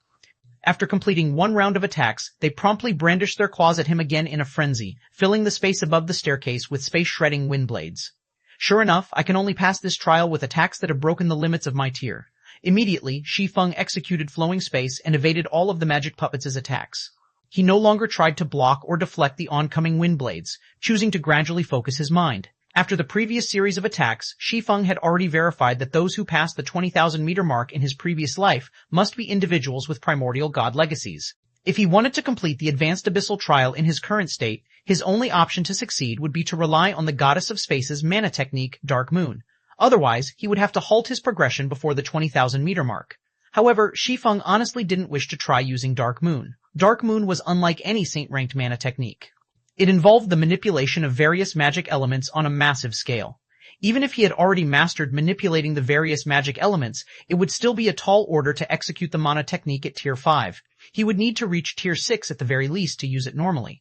After completing one round of attacks, they promptly brandished their claws at him again in a frenzy, filling the space above the staircase with space-shredding wind blades. Sure enough, I can only pass this trial with attacks that have broken the limits of my tier. Immediately, Shi Feng executed flowing space and evaded all of the magic puppets' attacks. He no longer tried to block or deflect the oncoming wind blades, choosing to gradually focus his mind. After the previous series of attacks, Shi Feng had already verified that those who passed the 20,000 meter mark in his previous life must be individuals with primordial god legacies. If he wanted to complete the advanced abyssal trial in his current state, his only option to succeed would be to rely on the Goddess of Space's mana technique, Dark Moon. Otherwise, he would have to halt his progression before the 20,000 meter mark. However, Shi Feng honestly didn't wish to try using Dark Moon. Dark Moon was unlike any saint-ranked mana technique. It involved the manipulation of various magic elements on a massive scale. Even if he had already mastered manipulating the various magic elements, it would still be a tall order to execute the mana technique at Tier 5. He would need to reach Tier 6 at the very least to use it normally.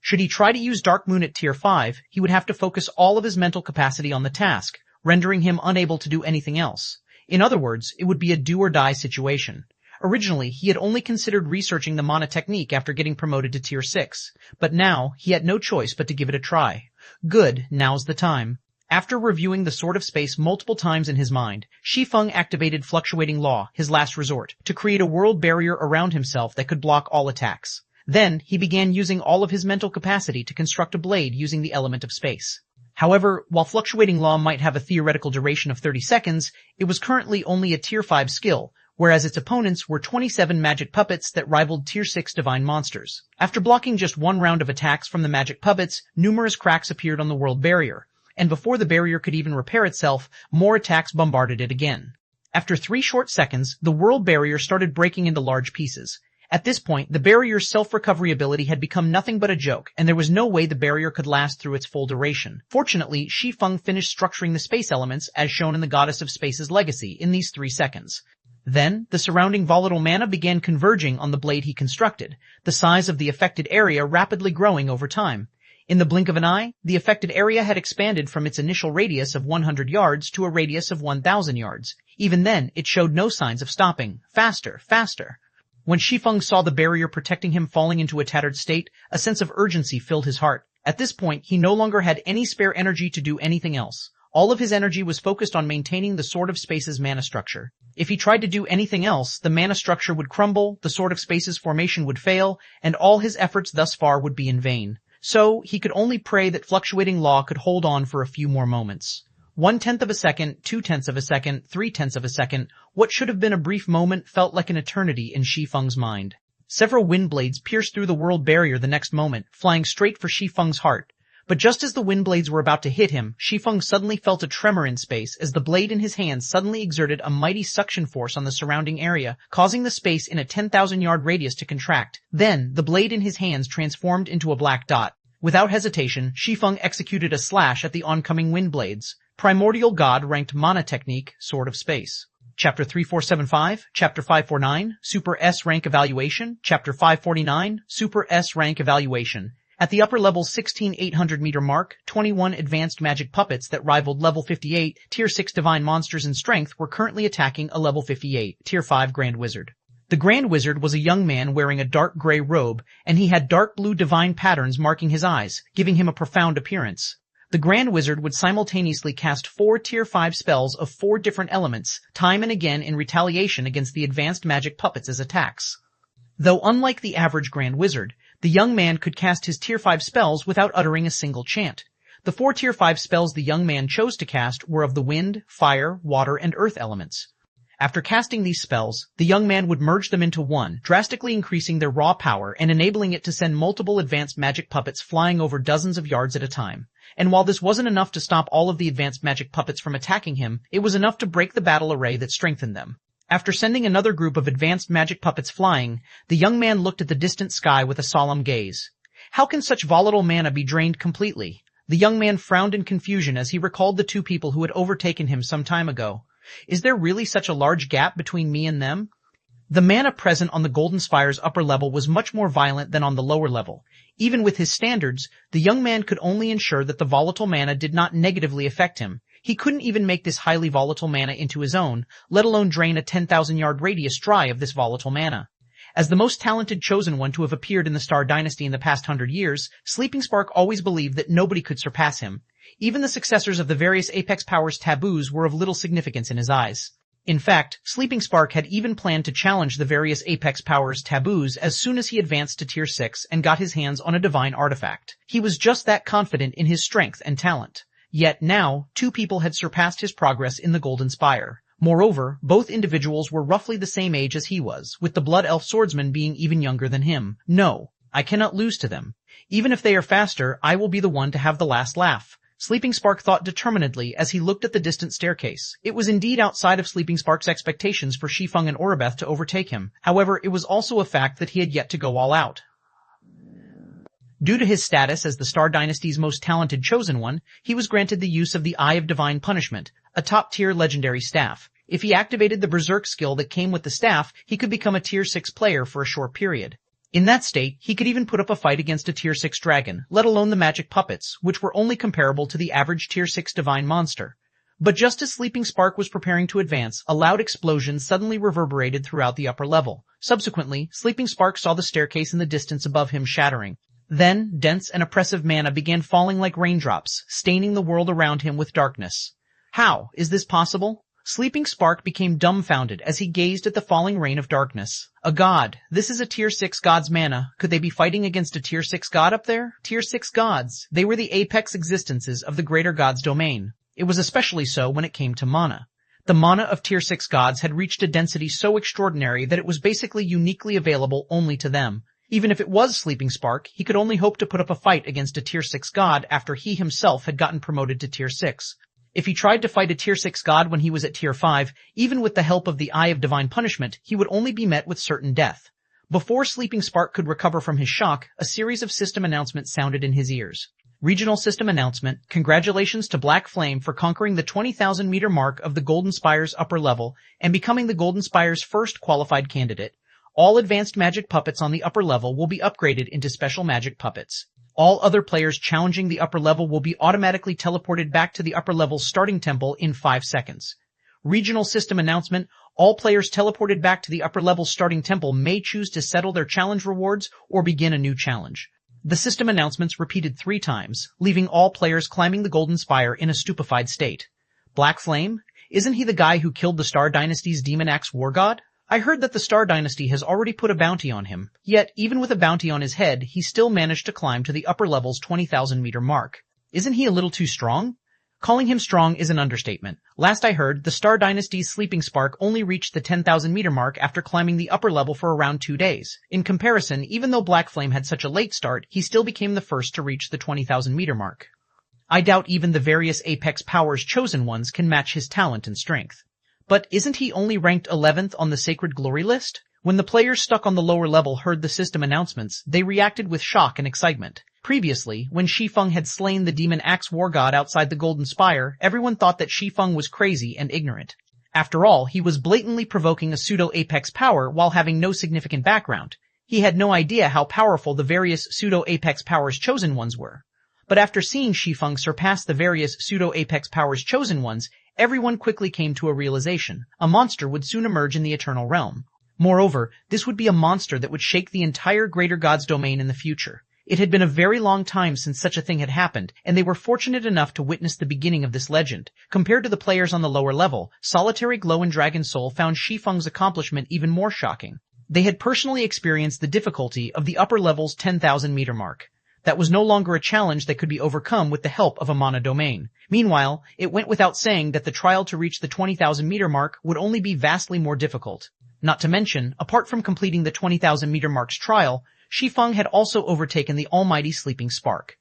Should he try to use Dark Moon at Tier 5, he would have to focus all of his mental capacity on the task, rendering him unable to do anything else. In other words, it would be a do-or-die situation. Originally, he had only considered researching the mana technique after getting promoted to Tier 6, but now he had no choice but to give it a try. Good, now's the time. After reviewing the Sword of Space multiple times in his mind, Shi Feng activated Fluctuating Law, his last resort, to create a world barrier around himself that could block all attacks. Then, he began using all of his mental capacity to construct a blade using the element of space. However, while Fluctuating Law might have a theoretical duration of 30 seconds, it was currently only a Tier 5 skill, whereas its opponents were 27 magic puppets that rivaled Tier 6 divine monsters. After blocking just one round of attacks from the magic puppets, numerous cracks appeared on the world barrier, and before the barrier could even repair itself, more attacks bombarded it again. After 3 short seconds, the world barrier started breaking into large pieces. At this point, the barrier's self-recovery ability had become nothing but a joke, and there was no way the barrier could last through its full duration. Fortunately, Shi Feng finished structuring the space elements, as shown in the Goddess of Space's legacy, in these 3 seconds. Then, the surrounding volatile mana began converging on the blade he constructed, the size of the affected area rapidly growing over time. In the blink of an eye, the affected area had expanded from its initial radius of 100 yards to a radius of 1,000 yards. Even then, it showed no signs of stopping. Faster, faster. When Shi Feng saw the barrier protecting him falling into a tattered state, a sense of urgency filled his heart. At this point, he no longer had any spare energy to do anything else. All of his energy was focused on maintaining the Sword of Space's mana structure. If he tried to do anything else, the mana structure would crumble, the Sword of Space's formation would fail, and all his efforts thus far would be in vain. So, he could only pray that fluctuating law could hold on for a few more moments. 1/10 of a second, 2/10 of a second, 3/10 of a second, what should have been a brief moment felt like an eternity in Shi Feng's mind. Several wind blades pierced through the world barrier the next moment, flying straight for Shi Feng's heart. But just as the wind blades were about to hit him, Shi Feng suddenly felt a tremor in space as the blade in his hand suddenly exerted a mighty suction force on the surrounding area, causing the space in a 10,000-yard radius to contract. Then, the blade in his hands transformed into a black dot. Without hesitation, Shi Feng executed a slash at the oncoming wind blades. Primordial God ranked mana technique, Sword of Space. Chapter 3475, Chapter 549, Super S rank evaluation, Chapter 549, Super S rank evaluation. At the upper level 16,800 meter mark, 21 advanced magic puppets that rivaled level 58 Tier 6 divine monsters in strength were currently attacking a level 58 Tier 5 Grand Wizard. The Grand Wizard was a young man wearing a dark gray robe, and he had dark blue divine patterns marking his eyes, giving him a profound appearance. The Grand Wizard would simultaneously cast 4 Tier 5 spells of 4 different elements, time and again in retaliation against the advanced magic puppets as attacks. Though unlike the average Grand Wizard, the young man could cast his Tier 5 spells without uttering a single chant. The 4 Tier 5 spells the young man chose to cast were of the wind, fire, water, and earth elements. After casting these spells, the young man would merge them into one, drastically increasing their raw power and enabling it to send multiple advanced magic puppets flying over dozens of yards at a time. And while this wasn't enough to stop all of the advanced magic puppets from attacking him, it was enough to break the battle array that strengthened them. After sending another group of advanced magic puppets flying, the young man looked at the distant sky with a solemn gaze. How can such volatile mana be drained completely? The young man frowned in confusion as he recalled the 2 people who had overtaken him some time ago. Is there really such a large gap between me and them? The mana present on the Golden Spire's upper level was much more violent than on the lower level. Even with his standards, the young man could only ensure that the volatile mana did not negatively affect him. He couldn't even make this highly volatile mana into his own, let alone drain a 10,000-yard radius dry of this volatile mana. As the most talented chosen one to have appeared in the Star Dynasty in the past 100 years, Sleeping Spark always believed that nobody could surpass him. Even the successors of the various Apex Powers taboos were of little significance in his eyes. In fact, Sleeping Spark had even planned to challenge the various Apex Powers taboos as soon as he advanced to Tier 6 and got his hands on a divine artifact. He was just that confident in his strength and talent. Yet now, 2 people had surpassed his progress in the Golden Spire. Moreover, both individuals were roughly the same age as he was, with the Blood Elf swordsman being even younger than him. No, I cannot lose to them. Even if they are faster, I will be the one to have the last laugh. Sleeping Spark thought determinedly as he looked at the distant staircase. It was indeed outside of Sleeping Spark's expectations for Shi Feng and Oribeth to overtake him. However, it was also a fact that he had yet to go all out. Due to his status as the Star Dynasty's most talented chosen one, he was granted the use of the Eye of Divine Punishment, a top-tier legendary staff. If he activated the Berserk skill that came with the staff, he could become a Tier 6 player for a short period. In that state, he could even put up a fight against a Tier 6 dragon, let alone the magic puppets, which were only comparable to the average Tier 6 divine monster. But just as Sleeping Spark was preparing to advance, a loud explosion suddenly reverberated throughout the upper level. Subsequently, Sleeping Spark saw the staircase in the distance above him shattering. Then, dense and oppressive mana began falling like raindrops, staining the world around him with darkness. How is this possible? Sleeping Spark became dumbfounded as he gazed at the falling rain of darkness. A god. This is a Tier 6 god's mana. Could they be fighting against a Tier 6 god up there? Tier 6 gods. They were the apex existences of the greater god's domain. It was especially so when it came to mana. The mana of Tier 6 gods had reached a density so extraordinary that it was basically uniquely available only to them. Even if it was Sleeping Spark, he could only hope to put up a fight against a Tier 6 god after he himself had gotten promoted to Tier 6. If he tried to fight a Tier 6 god when he was at Tier 5, even with the help of the Eye of Divine Punishment, he would only be met with certain death. Before Sleeping Spark could recover from his shock, a series of system announcements sounded in his ears. Regional System Announcement. Congratulations to Black Flame for conquering the 20,000 meter mark of the Golden Spire's upper level and becoming the Golden Spire's first qualified candidate. All advanced magic puppets on the upper level will be upgraded into special magic puppets. All other players challenging the upper level will be automatically teleported back to the upper level's starting temple in 5 seconds. Regional System Announcement. All players teleported back to the upper level's starting temple may choose to settle their challenge rewards or begin a new challenge. The system announcements repeated 3 times, leaving all players climbing the Golden Spire in a stupefied state. Black Flame? Isn't he the guy who killed the Star Dynasty's Demon Axe War God? I heard that the Star Dynasty has already put a bounty on him, yet even with a bounty on his head, he still managed to climb to the upper level's 20,000 meter mark. Isn't he a little too strong? Calling him strong is an understatement. Last I heard, the Star Dynasty's Sleeping Spark only reached the 10,000 meter mark after climbing the upper level for around 2 days. In comparison, even though Black Flame had such a late start, he still became the first to reach the 20,000 meter mark. I doubt even the various Apex Powers chosen ones can match his talent and strength. But isn't he only ranked 11th on the Sacred Glory list? When the players stuck on the lower level heard the system announcements, they reacted with shock and excitement. Previously, when Shi Feng had slain the Demon Axe War God outside the Golden Spire, everyone thought that Shi Feng was crazy and ignorant. After all, he was blatantly provoking a pseudo-Apex power while having no significant background. He had no idea how powerful the various pseudo-Apex powers chosen ones were. But after seeing Shi Feng surpass the various pseudo-Apex powers chosen ones, everyone quickly came to a realization. A monster would soon emerge in the Eternal Realm. Moreover, this would be a monster that would shake the entire Greater God's domain in the future. It had been a very long time since such a thing had happened, and they were fortunate enough to witness the beginning of this legend. Compared to the players on the lower level, Solitary Glow and Dragon Soul found Shi Feng's accomplishment even more shocking. They had personally experienced the difficulty of the upper level's 10,000 meter mark. That was no longer a challenge that could be overcome with the help of a mana domain. Meanwhile, it went without saying that the trial to reach the 20,000 meter mark would only be vastly more difficult. Not to mention, apart from completing the 20,000 meter mark's trial, Shi Feng had also overtaken the almighty Sleeping Spark.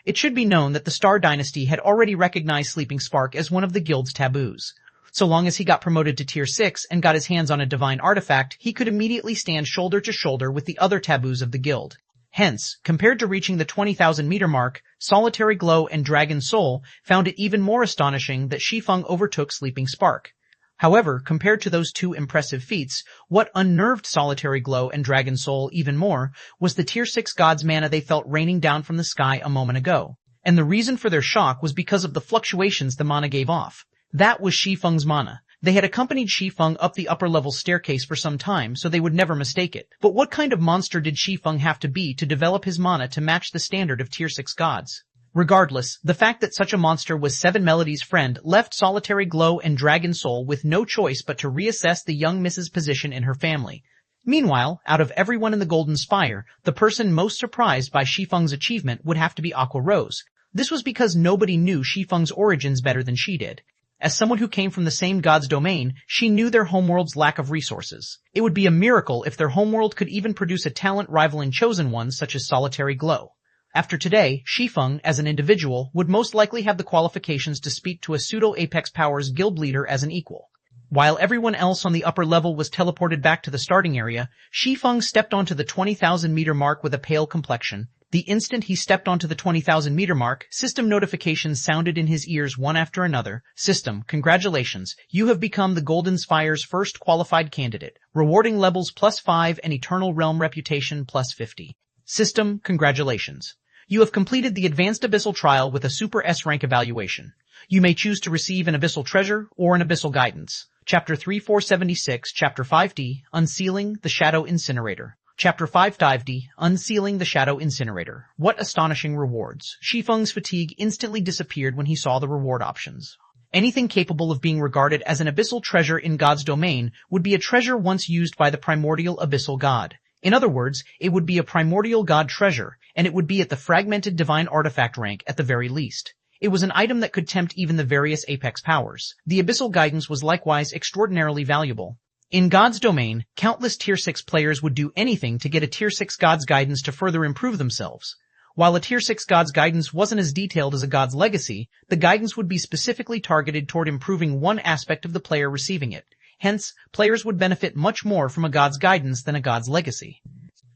It should be known that the Star Dynasty had already recognized Sleeping Spark as one of the guild's taboos. So long as he got promoted to Tier 6 and got his hands on a divine artifact, he could immediately stand shoulder to shoulder with the other taboos of the guild. Hence, compared to reaching the 20,000 meter mark, Solitary Glow and Dragon Soul found it even more astonishing that Shi Feng overtook Sleeping Spark. However, compared to those 2 impressive feats, what unnerved Solitary Glow and Dragon Soul even more was the Tier 6 God's mana they felt raining down from the sky a moment ago. And the reason for their shock was because of the fluctuations the mana gave off. That was Shi Feng's mana. They had accompanied Shi Feng up the upper level staircase for some time, so they would never mistake it. But what kind of monster did Shi Feng have to be to develop his mana to match the standard of Tier 6 gods? Regardless, the fact that such a monster was Seven Melody's friend left Solitary Glow and Dragon Soul with no choice but to reassess the young Miss's position in her family. Meanwhile, out of everyone in the Golden Spire, the person most surprised by Shi Feng's achievement would have to be Aqua Rose. This was because nobody knew Shi Feng's origins better than she did. As someone who came from the same god's domain, she knew their homeworld's lack of resources. It would be a miracle if their homeworld could even produce a talent rivaling chosen ones such as Solitary Glow. After today, Shi Feng, as an individual, would most likely have the qualifications to speak to a pseudo-Apex Powers guild leader as an equal. While everyone else on the upper level was teleported back to the starting area, Shi Feng stepped onto the 20,000 meter mark with a pale complexion. The instant he stepped onto the 20,000 meter mark, system notifications sounded in his ears one after another. System, congratulations, you have become the Golden Spire's first qualified candidate. Rewarding levels +5 and Eternal Realm reputation +50. System, congratulations. You have completed the Advanced Abyssal Trial with a Super S rank evaluation. You may choose to receive an Abyssal Treasure or an Abyssal Guidance. Chapter 3476, Chapter 5D, Unsealing the Shadow Incinerator. Chapter 5D, Unsealing the Shadow Incinerator. What astonishing rewards. Shi Feng's fatigue instantly disappeared when he saw the reward options. Anything capable of being regarded as an abyssal treasure in God's domain would be a treasure once used by the primordial abyssal god. In other words, it would be a primordial god treasure, and it would be at the fragmented divine artifact rank at the very least. It was an item that could tempt even the various apex powers. The abyssal guidance was likewise extraordinarily valuable. In God's domain, countless Tier 6 players would do anything to get a Tier 6 God's guidance to further improve themselves. While a Tier 6 God's guidance wasn't as detailed as a God's legacy, the guidance would be specifically targeted toward improving one aspect of the player receiving it. Hence, players would benefit much more from a God's guidance than a God's legacy.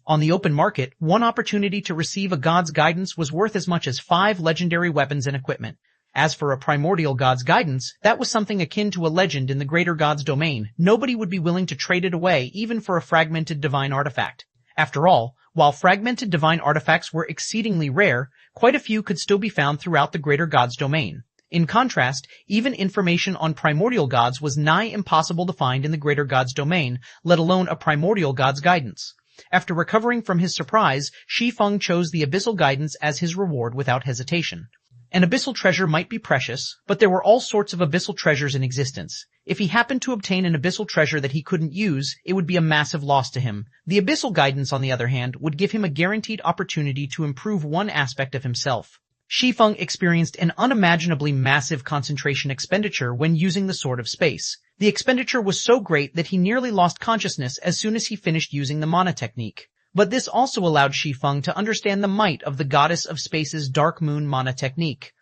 On the open market, one opportunity to receive a god's guidance was worth as much as 5 legendary weapons and equipment. As for a primordial god's guidance, that was something akin to a legend in the greater god's domain. Nobody would be willing to trade it away even for a fragmented divine artifact. After all, while fragmented divine artifacts were exceedingly rare, quite a few could still be found throughout the greater god's domain. In contrast, even information on primordial gods was nigh impossible to find in the greater god's domain, let alone a primordial god's guidance. After recovering from his surprise, Shi Feng chose the abyssal guidance as his reward without hesitation. An abyssal treasure might be precious, but there were all sorts of abyssal treasures in existence. If he happened to obtain an abyssal treasure that he couldn't use, it would be a massive loss to him. The abyssal guidance, on the other hand, would give him a guaranteed opportunity to improve one aspect of himself. Shi Feng experienced an unimaginably massive concentration expenditure when using the Sword of Space. The expenditure was so great that he nearly lost consciousness as soon as he finished using the mana technique. But this also allowed Shi Feng to understand the might of the Goddess of Space's Dark Moon mana technique.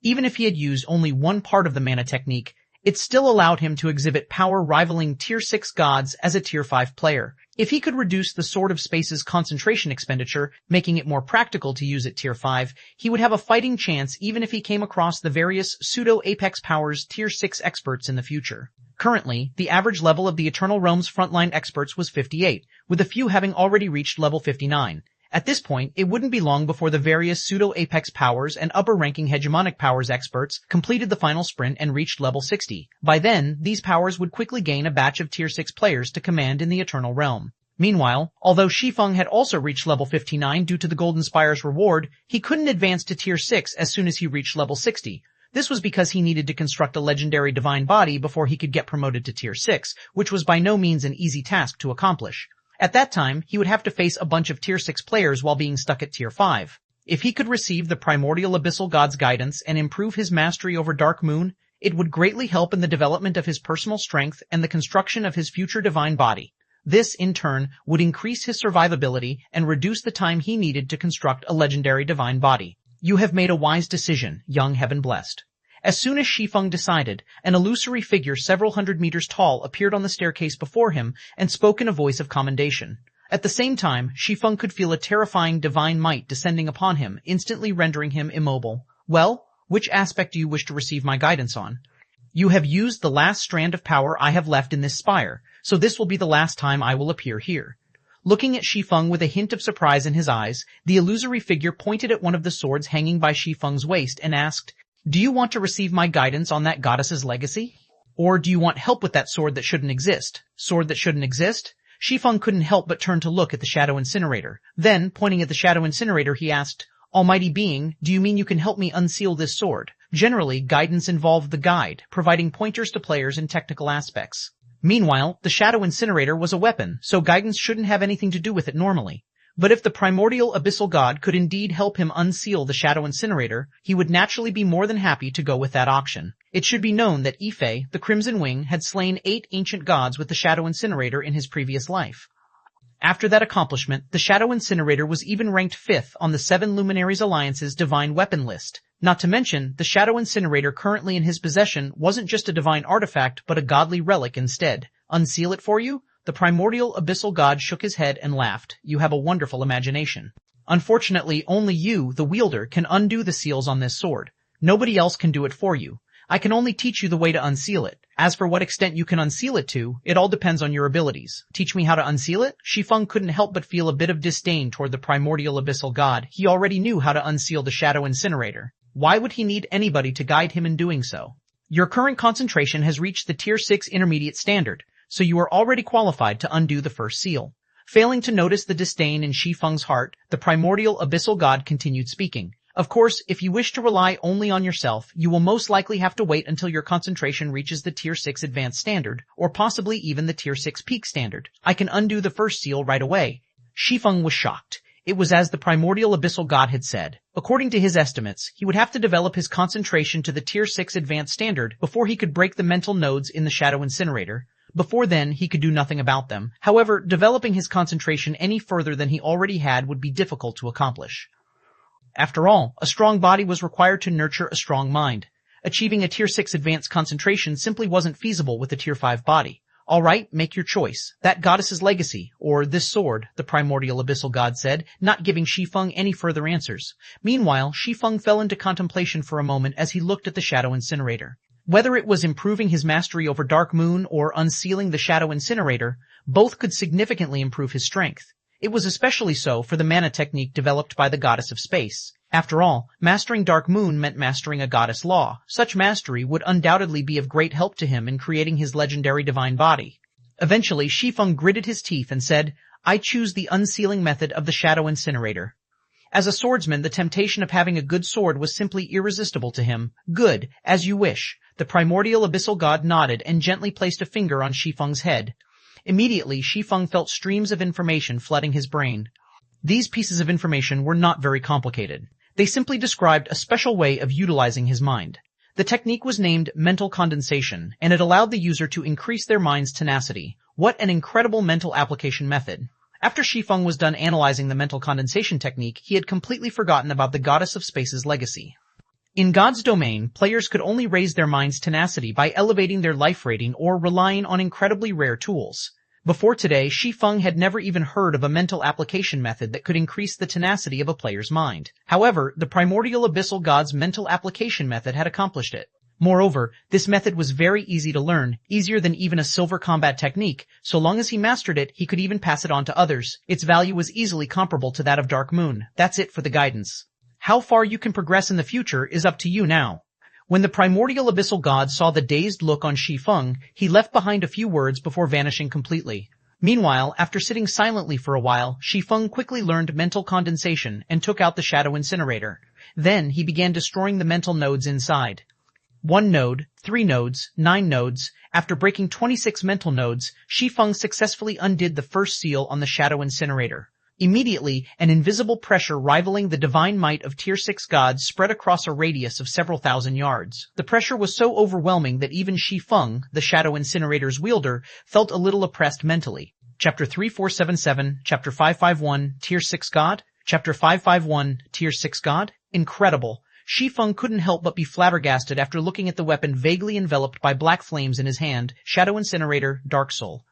Even if he had used only one part of the mana technique, it still allowed him to exhibit power rivaling Tier 6 gods as a Tier 5 player. If he could reduce the Sword of Space's concentration expenditure, making it more practical to use at Tier 5, he would have a fighting chance even if he came across the various pseudo-Apex Powers Tier 6 experts in the future. Currently, the average level of the Eternal Realm's frontline experts was 58, with a few having already reached level 59. At this point, it wouldn't be long before the various pseudo-Apex Powers and upper-ranking Hegemonic Powers experts completed the final sprint and reached level 60. By then, these powers would quickly gain a batch of Tier 6 players to command in the Eternal Realm. Meanwhile, although Shi Feng had also reached level 59 due to the Golden Spire's reward, he couldn't advance to Tier 6 as soon as he reached level 60. This was because he needed to construct a legendary divine body before he could get promoted to Tier 6, which was by no means an easy task to accomplish. At that time, he would have to face a bunch of Tier 6 players while being stuck at Tier 5. If he could receive the primordial abyssal god's guidance and improve his mastery over Dark Moon, it would greatly help in the development of his personal strength and the construction of his future divine body. This, in turn, would increase his survivability and reduce the time he needed to construct a legendary divine body. You have made a wise decision, young Heaven Blessed. As soon as Shi Feng decided, an illusory figure several hundred meters tall appeared on the staircase before him and spoke in a voice of commendation. At the same time, Shi Feng could feel a terrifying divine might descending upon him, instantly rendering him immobile. Well, which aspect do you wish to receive my guidance on? You have used the last strand of power I have left in this spire, so this will be the last time I will appear here. Looking at Shi Feng with a hint of surprise in his eyes, the illusory figure pointed at one of the swords hanging by Shi Feng's waist and asked, "Do you want to receive my guidance on that goddess's legacy? Or do you want help with that sword that shouldn't exist?" Sword that shouldn't exist? Shi Feng couldn't help but turn to look at the Shadow Incinerator. Then, pointing at the Shadow Incinerator, he asked, "Almighty Being, do you mean you can help me unseal this sword?" Generally, guidance involved the guide, providing pointers to players in technical aspects. Meanwhile, the Shadow Incinerator was a weapon, so guidance shouldn't have anything to do with it normally. But if the primordial abyssal god could indeed help him unseal the Shadow Incinerator, he would naturally be more than happy to go with that option. It should be known that Ife, the Crimson Wing, had slain 8 ancient gods with the Shadow Incinerator in his previous life. After that accomplishment, the Shadow Incinerator was even ranked 5th on the 7 Luminaries Alliance's divine weapon list. Not to mention, the Shadow Incinerator currently in his possession wasn't just a divine artifact, but a godly relic instead. Unseal it for you? The primordial abyssal god shook his head and laughed. You have a wonderful imagination. Unfortunately, only you, the wielder, can undo the seals on this sword. Nobody else can do it for you. I can only teach you the way to unseal it. As for what extent you can unseal it to, it all depends on your abilities. Teach me how to unseal it? Shi Feng couldn't help but feel a bit of disdain toward the primordial abyssal god. He already knew how to unseal the Shadow Incinerator. Why would he need anybody to guide him in doing so? Your current concentration has reached the Tier 6 intermediate standard, so you are already qualified to undo the first seal. Failing to notice the disdain in Shi Feng's heart, the primordial abyssal god continued speaking. Of course, if you wish to rely only on yourself, you will most likely have to wait until your concentration reaches the Tier 6 advanced standard, or possibly even the Tier 6 peak standard. I can undo the first seal right away. Shi Feng was shocked. It was as the primordial abyssal god had said. According to his estimates, he would have to develop his concentration to the Tier 6 advanced standard before he could break the mental nodes in the Shadow Incinerator. Before then, he could do nothing about them. However, developing his concentration any further than he already had would be difficult to accomplish. After all, a strong body was required to nurture a strong mind. Achieving a Tier 6 advanced concentration simply wasn't feasible with a Tier 5 body. All right, make your choice. That goddess's legacy, or this sword, the primordial abyssal god said, not giving Shi Feng any further answers. Meanwhile, Shi Feng fell into contemplation for a moment as he looked at the shadow incinerator. Whether it was improving his mastery over Dark Moon or unsealing the shadow incinerator, both could significantly improve his strength. It was especially so for the mana technique developed by the goddess of space. After all, mastering Dark Moon meant mastering a goddess law. Such mastery would undoubtedly be of great help to him in creating his legendary divine body. Eventually, Shi Feng gritted his teeth and said, I choose the unsealing method of the shadow incinerator. As a swordsman, the temptation of having a good sword was simply irresistible to him. Good, as you wish. The primordial abyssal god nodded and gently placed a finger on Shi Feng's head. Immediately, Shi Feng felt streams of information flooding his brain. These pieces of information were not very complicated. They simply described a special way of utilizing his mind. The technique was named mental condensation, and it allowed the user to increase their mind's tenacity. What an incredible mental application method. After Shi Feng was done analyzing the mental condensation technique, he had completely forgotten about the goddess of space's legacy. In God's domain, players could only raise their mind's tenacity by elevating their life rating or relying on incredibly rare tools. Before today, Shi Feng had never even heard of a mental application method that could increase the tenacity of a player's mind. However, the primordial abyssal god's mental application method had accomplished it. Moreover, this method was very easy to learn, easier than even a silver combat technique. So long as he mastered it, he could even pass it on to others. Its value was easily comparable to that of Dark Moon. That's it for the guidance. How far you can progress in the future is up to you now. When the primordial abyssal god saw the dazed look on Shi Feng, he left behind a few words before vanishing completely. Meanwhile, after sitting silently for a while, Shi Feng quickly learned mental condensation and took out the shadow incinerator. Then he began destroying the mental nodes inside. 1 node, 3 nodes, 9 nodes. After breaking 26 mental nodes, Shi Feng successfully undid the first seal on the shadow incinerator. Immediately, an invisible pressure rivaling the divine might of Tier 6 gods spread across a radius of several thousand yards. The pressure was so overwhelming that even Shi Feng, the shadow incinerator's wielder, felt a little oppressed mentally. Chapter 3477, Chapter 551, Tier 6 God? Chapter 551, Tier 6 God? Incredible. Shi Feng couldn't help but be flabbergasted after looking at the weapon vaguely enveloped by black flames in his hand, Shadow Incinerator, Dark Soul.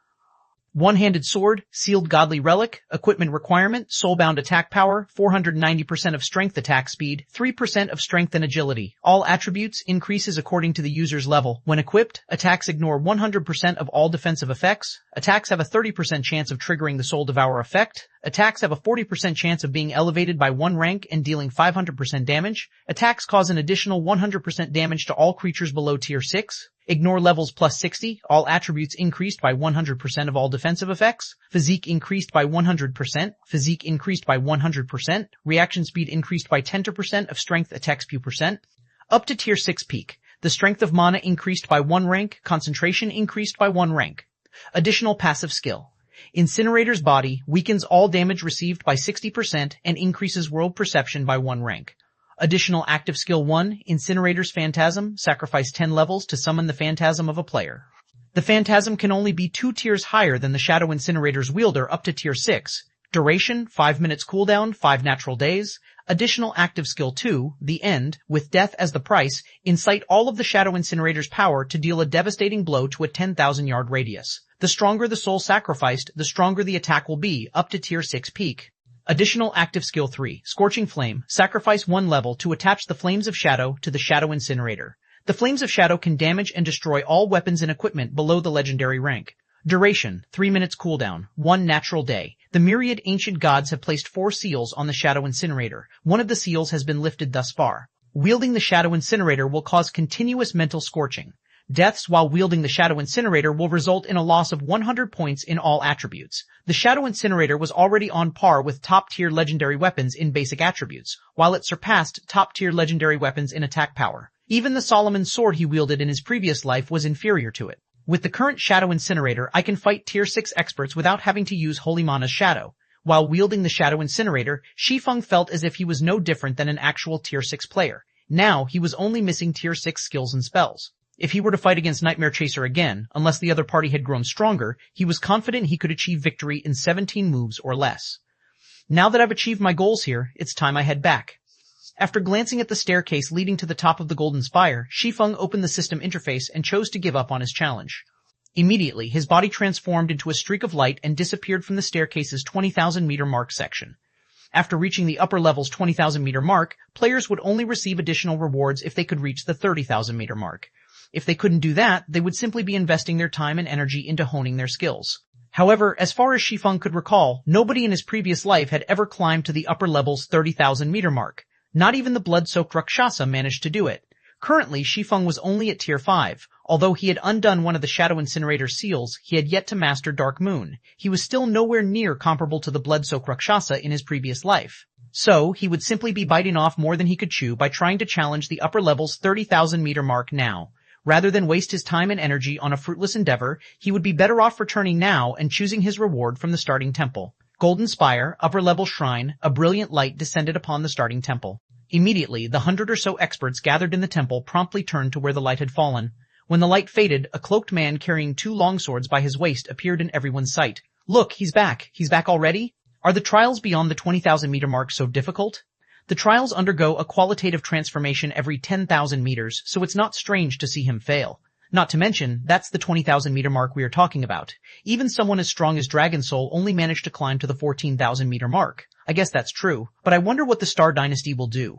One-handed sword, sealed godly relic, equipment requirement, soulbound attack power, 490% of strength attack speed, 3% of strength and agility. All attributes increases according to the user's level. When equipped, attacks ignore 100% of all defensive effects. Attacks have a 30% chance of triggering the Soul Devour effect. Attacks have a 40% chance of being elevated by 1 rank and dealing 500% damage. Attacks cause an additional 100% damage to all creatures below Tier 6. Ignore levels plus 60, all attributes increased by 100% of all defensive effects. Physique increased by 100%. Physique increased by 100%. Reaction speed increased by 10% of strength attack speed percent. Up to Tier 6 peak. The strength of mana increased by 1 rank. Concentration increased by 1 rank. Additional passive skill. Incinerator's body weakens all damage received by 60% and increases world perception by 1 rank. Additional active skill 1, Incinerator's Phantasm, sacrifice 10 levels to summon the phantasm of a player. The phantasm can only be 2 tiers higher than the Shadow Incinerator's wielder up to Tier 6. Duration, 5 minutes cooldown, 5 natural days. Additional active skill 2, The End, with death as the price, incite all of the Shadow Incinerator's power to deal a devastating blow to a 10,000-yard radius. The stronger the soul sacrificed, the stronger the attack will be, up to Tier 6 peak. Additional active skill 3, Scorching Flame, sacrifice 1 level to attach the Flames of Shadow to the Shadow Incinerator. The Flames of Shadow can damage and destroy all weapons and equipment below the legendary rank. Duration, 3 minutes cooldown, 1 natural day. The myriad ancient gods have placed 4 seals on the Shadow Incinerator. One of the seals has been lifted thus far. Wielding the Shadow Incinerator will cause continuous mental scorching. Deaths while wielding the Shadow Incinerator will result in a loss of 100 points in all attributes. The Shadow Incinerator was already on par with top-tier legendary weapons in basic attributes, while it surpassed top-tier legendary weapons in attack power. Even the Solomon's sword he wielded in his previous life was inferior to it. With the current Shadow Incinerator, I can fight Tier 6 experts without having to use Holy Mana's Shadow. While wielding the Shadow Incinerator, Shi Feng felt as if he was no different than an actual Tier 6 player. Now, he was only missing Tier 6 skills and spells. If he were to fight against Nightmare Chaser again, unless the other party had grown stronger, he was confident he could achieve victory in 17 moves or less. Now that I've achieved my goals here, it's time I head back. After glancing at the staircase leading to the top of the Golden Spire, Shi Feng opened the system interface and chose to give up on his challenge. Immediately, his body transformed into a streak of light and disappeared from the staircase's 20,000-meter mark section. After reaching the upper level's 20,000-meter mark, players would only receive additional rewards if they could reach the 30,000-meter mark. If they couldn't do that, they would simply be investing their time and energy into honing their skills. However, as far as Shi Feng could recall, nobody in his previous life had ever climbed to the upper level's 30,000-meter mark. Not even the blood-soaked Rakshasa managed to do it. Currently, Shi Feng was only at Tier 5. Although he had undone one of the Shadow Incinerator seals, he had yet to master Dark Moon. He was still nowhere near comparable to the blood-soaked Rakshasa in his previous life. So, he would simply be biting off more than he could chew by trying to challenge the upper level's 30,000-meter mark now. Rather than waste his time and energy on a fruitless endeavor, he would be better off returning now and choosing his reward from the starting temple. Golden Spire, upper-level shrine, a brilliant light descended upon the starting temple. Immediately, the 100 or so experts gathered in the temple promptly turned to where the light had fallen. When the light faded, a cloaked man carrying 2 longswords by his waist appeared in everyone's sight. Look, he's back. He's back already? Are the trials beyond the 20,000-meter mark so difficult? The trials undergo a qualitative transformation every 10,000 meters, so it's not strange to see him fail. Not to mention, that's the 20,000-meter mark we are talking about. Even someone as strong as Dragon Soul only managed to climb to the 14,000-meter mark. I guess that's true, but I wonder what the Star Dynasty will do.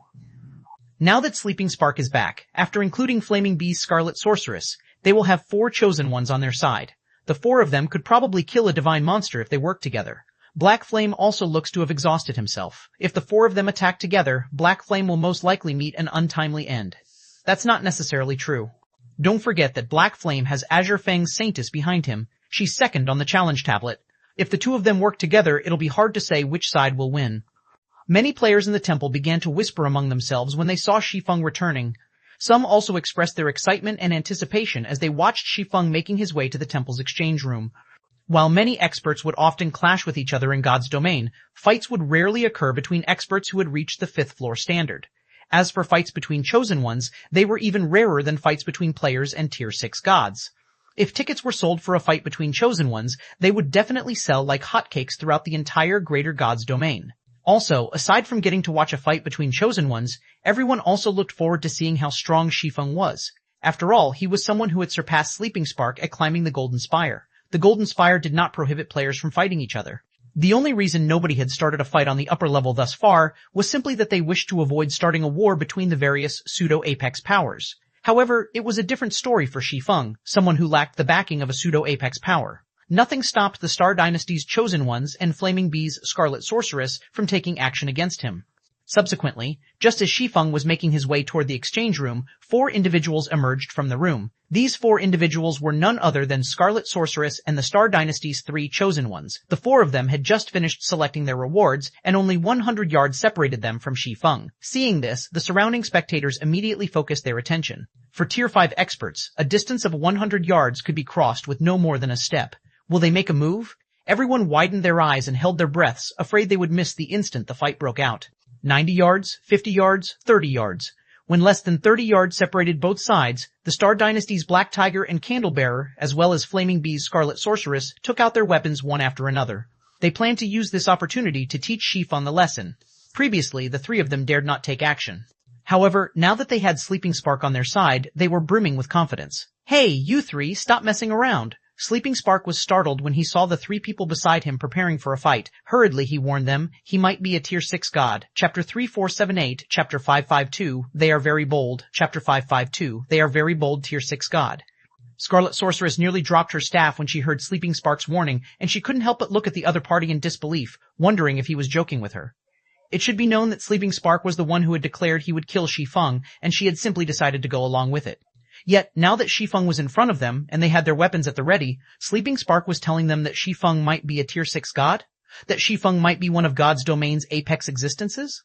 Now that Sleeping Spark is back, after including Flaming Bee's Scarlet Sorceress, they will have 4 chosen ones on their side. The 4 of them could probably kill a divine monster if they work together. Black Flame also looks to have exhausted himself. If the 4 of them attack together, Black Flame will most likely meet an untimely end. That's not necessarily true. Don't forget that Black Flame has Azure Fang's Saintess behind him. She's second on the challenge tablet. If the 2 of them work together, it'll be hard to say which side will win. Many players in the temple began to whisper among themselves when they saw Shi Feng returning. Some also expressed their excitement and anticipation as they watched Shi Feng making his way to the temple's exchange room. While many experts would often clash with each other in God's domain, fights would rarely occur between experts who had reached the 5th floor standard. As for fights between chosen ones, they were even rarer than fights between players and Tier 6 gods. If tickets were sold for a fight between chosen ones, they would definitely sell like hotcakes throughout the entire Greater God's domain. Also, aside from getting to watch a fight between chosen ones, everyone also looked forward to seeing how strong Shi Feng was. After all, he was someone who had surpassed Sleeping Spark at climbing the Golden Spire. The Golden Spire did not prohibit players from fighting each other. The only reason nobody had started a fight on the upper level thus far was simply that they wished to avoid starting a war between the various pseudo-apex powers. However, it was a different story for Shi Feng, someone who lacked the backing of a pseudo-apex power. Nothing stopped the Star Dynasty's Chosen Ones and Flaming Bee's Scarlet Sorceress from taking action against him. Subsequently, just as Shi Feng was making his way toward the exchange room, 4 individuals emerged from the room. These 4 individuals were none other than Scarlet Sorceress and the Star Dynasty's 3 Chosen Ones. The 4 of them had just finished selecting their rewards, and only 100 yards separated them from Shi Feng. Seeing this, the surrounding spectators immediately focused their attention. For Tier 5 experts, a distance of 100 yards could be crossed with no more than a step. Will they make a move? Everyone widened their eyes and held their breaths, afraid they would miss the instant the fight broke out. 90 yards, 50 yards, 30 yards. When less than 30 yards separated both sides, the Star Dynasty's Black Tiger and Candlebearer, as well as Flaming Bee's Scarlet Sorceress, took out their weapons one after another. They planned to use this opportunity to teach Shi Feng the lesson. Previously, the 3 of them dared not take action. However, now that they had Sleeping Spark on their side, they were brimming with confidence. Hey, you 3, stop messing around. Sleeping Spark was startled when he saw the 3 people beside him preparing for a fight. Hurriedly, he warned them, he might be a Tier 6 god. Chapter 3478, Chapter 552, they are very bold. Chapter 552, they are very bold Tier 6 god. Scarlet Sorceress nearly dropped her staff when she heard Sleeping Spark's warning, and she couldn't help but look at the other party in disbelief, wondering if he was joking with her. It should be known that Sleeping Spark was the one who had declared he would kill Shi Feng, and she had simply decided to go along with it. Yet, now that Shi Feng was in front of them, and they had their weapons at the ready, Sleeping Spark was telling them that Shi Feng might be a Tier 6 god? That Shi Feng might be one of God's domain's apex existences?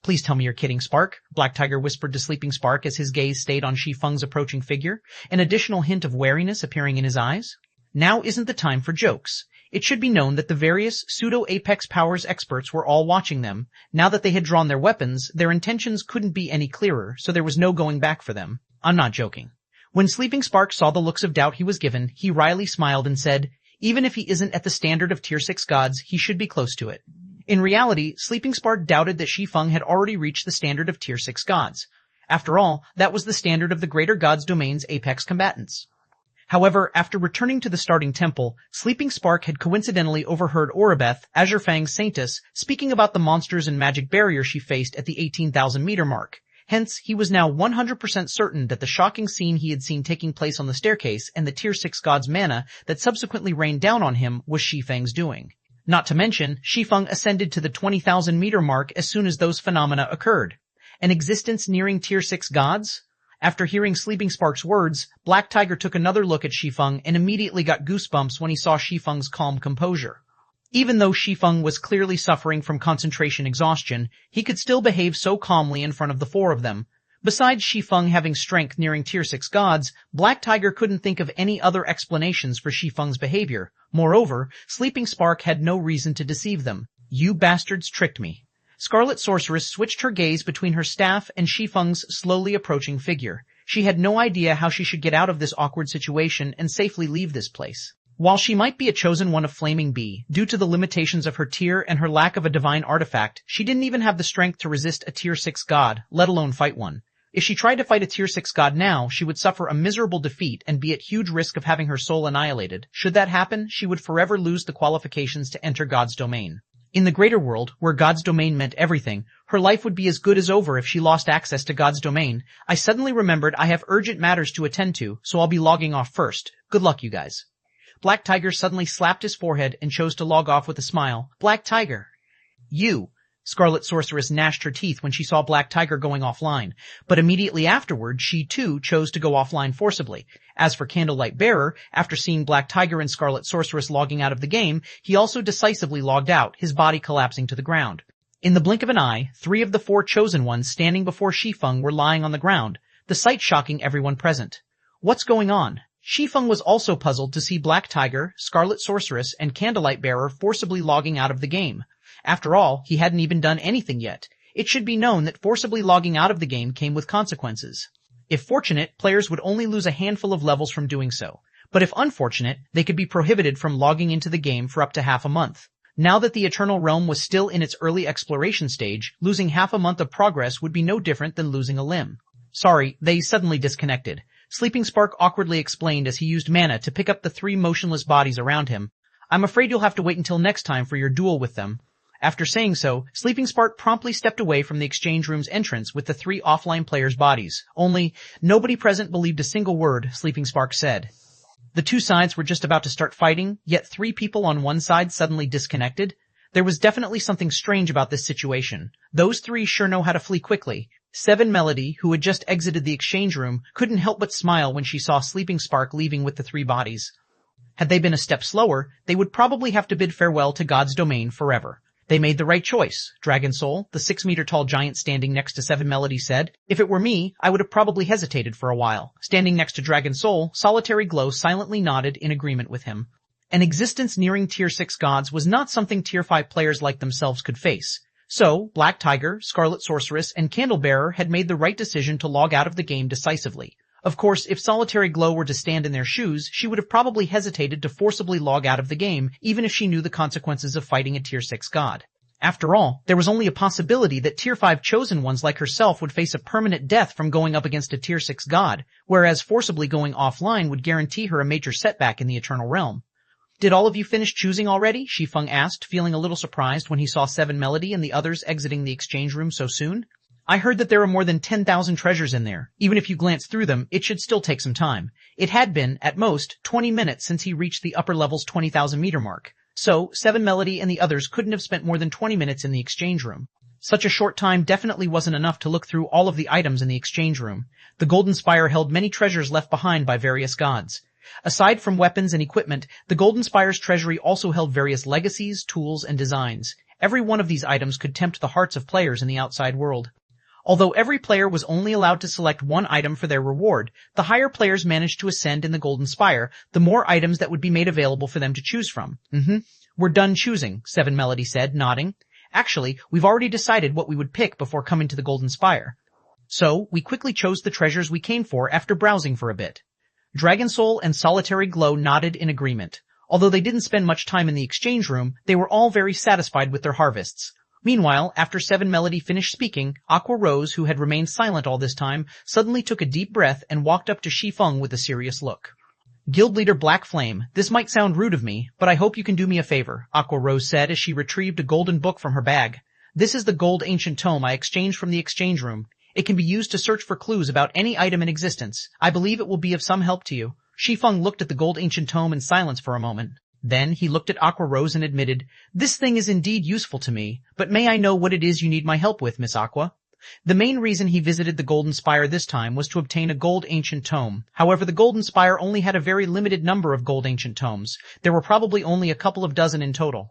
Please tell me you're kidding, Spark, Black Tiger whispered to Sleeping Spark as his gaze stayed on Shi Feng's approaching figure, an additional hint of wariness appearing in his eyes. Now isn't the time for jokes. It should be known that the various pseudo-apex powers experts were all watching them. Now that they had drawn their weapons, their intentions couldn't be any clearer, so there was no going back for them. I'm not joking. When Sleeping Spark saw the looks of doubt he was given, he wryly smiled and said, even if he isn't at the standard of Tier 6 gods, he should be close to it. In reality, Sleeping Spark doubted that Shi Feng had already reached the standard of Tier 6 gods. After all, that was the standard of the Greater God's domain's apex combatants. However, after returning to the starting temple, Sleeping Spark had coincidentally overheard Oribeth, Azure Fang's Saintess, speaking about the monsters and magic barrier she faced at the 18,000-meter mark. Hence, he was now 100% certain that the shocking scene he had seen taking place on the staircase and the Tier 6 god's mana that subsequently rained down on him was Shi Feng's doing. Not to mention, Shi Feng ascended to the 20,000-meter mark as soon as those phenomena occurred. An existence nearing Tier 6 gods? After hearing Sleeping Spark's words, Black Tiger took another look at Shi Feng and immediately got goosebumps when he saw Shi Feng's calm composure. Even though Shi Feng was clearly suffering from concentration exhaustion, he could still behave so calmly in front of the four of them. Besides Shi Feng having strength nearing Tier 6 gods, Black Tiger couldn't think of any other explanations for Shi Feng's behavior. Moreover, Sleeping Spark had no reason to deceive them. You bastards tricked me. Scarlet Sorceress switched her gaze between her staff and Shi Feng's slowly approaching figure. She had no idea how she should get out of this awkward situation and safely leave this place. While she might be a chosen one of Flaming Bee, due to the limitations of her tier and her lack of a divine artifact, she didn't even have the strength to resist a Tier 6 god, let alone fight one. If she tried to fight a Tier 6 god now, she would suffer a miserable defeat and be at huge risk of having her soul annihilated. Should that happen, she would forever lose the qualifications to enter God's domain. In the greater world, where God's domain meant everything, her life would be as good as over if she lost access to God's domain. I suddenly remembered I have urgent matters to attend to, so I'll be logging off first. Good luck, you guys. Black Tiger suddenly slapped his forehead and chose to log off with a smile. Black Tiger. You. Scarlet Sorceress gnashed her teeth when she saw Black Tiger going offline, but immediately afterward she too chose to go offline forcibly. As for Candlelight Bearer, after seeing Black Tiger and Scarlet Sorceress logging out of the game, he also decisively logged out, his body collapsing to the ground. In the blink of an eye, 3 of the 4 chosen ones standing before Shi Feng were lying on the ground, the sight shocking everyone present. What's going on? Shi Feng was also puzzled to see Black Tiger, Scarlet Sorceress, and Candlelight Bearer forcibly logging out of the game. After all, he hadn't even done anything yet. It should be known that forcibly logging out of the game came with consequences. If fortunate, players would only lose a handful of levels from doing so. But if unfortunate, they could be prohibited from logging into the game for up to half a month. Now that the Eternal Realm was still in its early exploration stage, losing half a month of progress would be no different than losing a limb. Sorry, they suddenly disconnected. Sleeping Spark awkwardly explained as he used mana to pick up the 3 motionless bodies around him. I'm afraid you'll have to wait until next time for your duel with them. After saying so, Sleeping Spark promptly stepped away from the exchange room's entrance with the 3 offline players' bodies. Only, nobody present believed a single word Sleeping Spark said. The 2 sides were just about to start fighting, yet 3 people on one side suddenly disconnected. There was definitely something strange about this situation. Those 3 sure know how to flee quickly. Seven Melody, who had just exited the exchange room, couldn't help but smile when she saw Sleeping Spark leaving with the 3 bodies. Had they been a step slower, they would probably have to bid farewell to God's domain forever. They made the right choice, Dragon Soul, the 6-meter-tall giant standing next to Seven Melody said. If it were me, I would have probably hesitated for a while. Standing next to Dragon Soul, Solitary Glow silently nodded in agreement with him. An existence nearing Tier 6 gods was not something Tier 5 players like themselves could face. So, Black Tiger, Scarlet Sorceress, and Candlebearer had made the right decision to log out of the game decisively. Of course, if Solitary Glow were to stand in their shoes, she would have probably hesitated to forcibly log out of the game, even if she knew the consequences of fighting a Tier 6 god. After all, there was only a possibility that Tier 5 chosen ones like herself would face a permanent death from going up against a Tier 6 god, whereas forcibly going offline would guarantee her a major setback in the Eternal Realm. Did all of you finish choosing already? Shi Feng asked, feeling a little surprised when he saw Seven Melody and the others exiting the exchange room so soon. I heard that there are more than 10,000 treasures in there. Even if you glance through them, it should still take some time. It had been, at most, 20 minutes since he reached the upper level's 20,000-meter mark. So, Seven Melody and the others couldn't have spent more than 20 minutes in the exchange room. Such a short time definitely wasn't enough to look through all of the items in the exchange room. The Golden Spire held many treasures left behind by various gods. Aside from weapons and equipment, the Golden Spire's treasury also held various legacies, tools, and designs. Every one of these items could tempt the hearts of players in the outside world. Although every player was only allowed to select one item for their reward, the higher players managed to ascend in the Golden Spire, the more items that would be made available for them to choose from. We're done choosing, Seven Melody said, nodding. Actually, we've already decided what we would pick before coming to the Golden Spire. So, we quickly chose the treasures we came for after browsing for a bit. Dragon Soul and Solitary Glow nodded in agreement. Although they didn't spend much time in the exchange room, they were all very satisfied with their harvests. Meanwhile, after Seven Melody finished speaking, Aqua Rose, who had remained silent all this time, suddenly took a deep breath and walked up to Shi Feng with a serious look. Guild leader Black Flame, this might sound rude of me, but I hope you can do me a favor, Aqua Rose said as she retrieved a golden book from her bag. This is the gold ancient tome I exchanged from the exchange room. It can be used to search for clues about any item in existence. I believe it will be of some help to you. Shi Feng looked at the gold ancient tome in silence for a moment. Then he looked at Aqua Rose and admitted, "This thing is indeed useful to me, but may I know what it is you need my help with, Miss Aqua?" The main reason he visited the Golden Spire this time was to obtain a gold ancient tome. However, the Golden Spire only had a very limited number of gold ancient tomes. There were probably only a couple of dozen in total.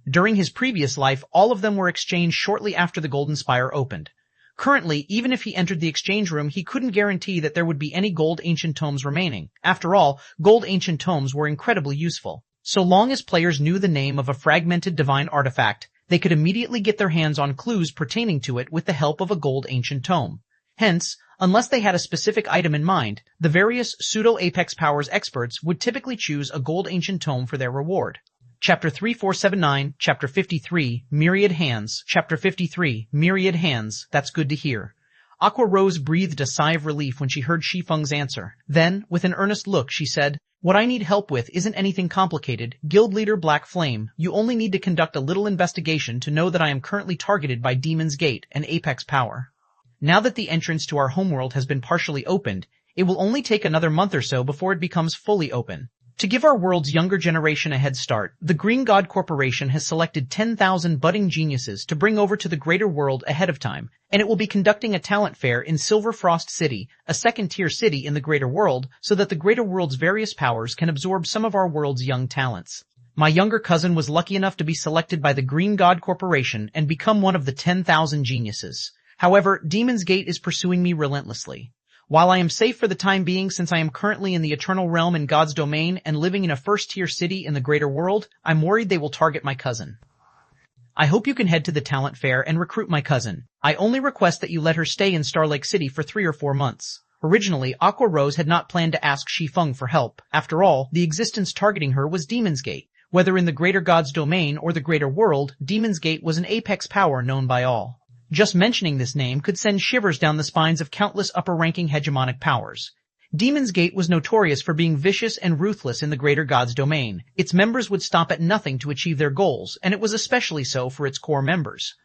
During his previous life, all of them were exchanged shortly after the Golden Spire opened. Currently, even if he entered the exchange room, he couldn't guarantee that there would be any gold ancient tomes remaining. After all, gold ancient tomes were incredibly useful. So long as players knew the name of a fragmented divine artifact, they could immediately get their hands on clues pertaining to it with the help of a gold ancient tome. Hence, unless they had a specific item in mind, the various pseudo-Apex Powers experts would typically choose a gold ancient tome for their reward. Chapter 3479, Chapter 53, Myriad Hands. Chapter 53, Myriad Hands. That's good to hear. Aqua Rose breathed a sigh of relief when she heard Shi Feng's answer. Then, with an earnest look, she said, "What I need help with isn't anything complicated. Guild leader Black Flame, you only need to conduct a little investigation to know that I am currently targeted by Demon's Gate, an Apex Power. Now that the entrance to our homeworld has been partially opened, it will only take another month or so before it becomes fully open. To give our world's younger generation a head start, the Green God Corporation has selected 10,000 budding geniuses to bring over to the greater world ahead of time, and it will be conducting a talent fair in Silver Frost City, a second-tier city in the greater world, so that the greater world's various powers can absorb some of our world's young talents. My younger cousin was lucky enough to be selected by the Green God Corporation and become one of the 10,000 geniuses. However, Demon's Gate is pursuing me relentlessly. While I am safe for the time being since I am currently in the Eternal Realm in God's domain and living in a first-tier city in the greater world, I'm worried they will target my cousin. I hope you can head to the talent fair and recruit my cousin. I only request that you let her stay in Star Lake City for 3 or 4 months. Originally, Aqua Rose had not planned to ask Shi Feng for help. After all, the existence targeting her was Demon's Gate. Whether in the greater God's domain or the greater world, Demon's Gate was an apex power known by all. Just mentioning this name could send shivers down the spines of countless upper-ranking hegemonic powers. Demon's Gate was notorious for being vicious and ruthless in the greater God's domain. Its members would stop at nothing to achieve their goals, and it was especially so for its core members.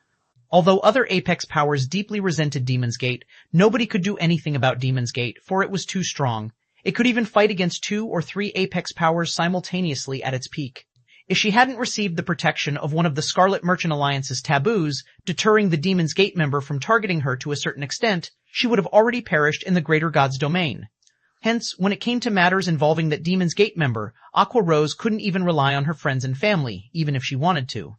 Although other apex powers deeply resented Demon's Gate, nobody could do anything about Demon's Gate, for it was too strong. It could even fight against 2 or 3 apex powers simultaneously at its peak. If she hadn't received the protection of one of the Scarlet Merchant Alliance's taboos, deterring the Demon's Gate member from targeting her to a certain extent, she would have already perished in the greater God's domain. Hence, when it came to matters involving that Demon's Gate member, Aqua Rose couldn't even rely on her friends and family, even if she wanted to.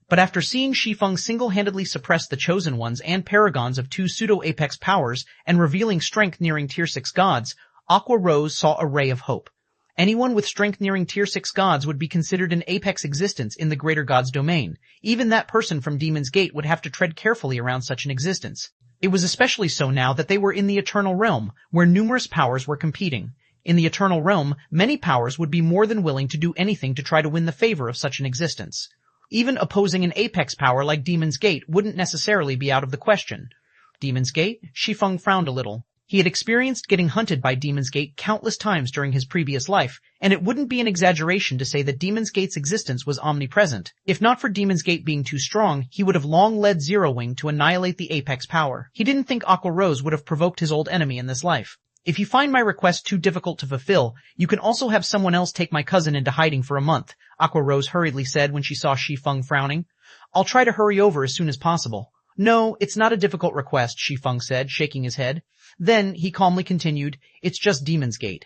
But after seeing Shi Feng single-handedly suppress the Chosen Ones and Paragons of 2 pseudo-apex powers and revealing strength nearing Tier 6 gods, Aqua Rose saw a ray of hope. Anyone with strength nearing Tier 6 gods would be considered an apex existence in the greater God's domain. Even that person from Demon's Gate would have to tread carefully around such an existence. It was especially so now that they were in the Eternal Realm, where numerous powers were competing. In the Eternal Realm, many powers would be more than willing to do anything to try to win the favor of such an existence. Even opposing an apex power like Demon's Gate wouldn't necessarily be out of the question. Demon's Gate? Shi Feng frowned a little. He had experienced getting hunted by Demon's Gate countless times during his previous life, and it wouldn't be an exaggeration to say that Demon's Gate's existence was omnipresent. If not for Demon's Gate being too strong, he would have long led Zero Wing to annihilate the apex power. He didn't think Aqua Rose would have provoked his old enemy in this life. If you find my request too difficult to fulfill, you can also have someone else take my cousin into hiding for a month, Aqua Rose hurriedly said when she saw Shi Feng frowning. I'll try to hurry over as soon as possible. No, it's not a difficult request, Shi Feng said, shaking his head. Then, he calmly continued, it's just Demon's Gate.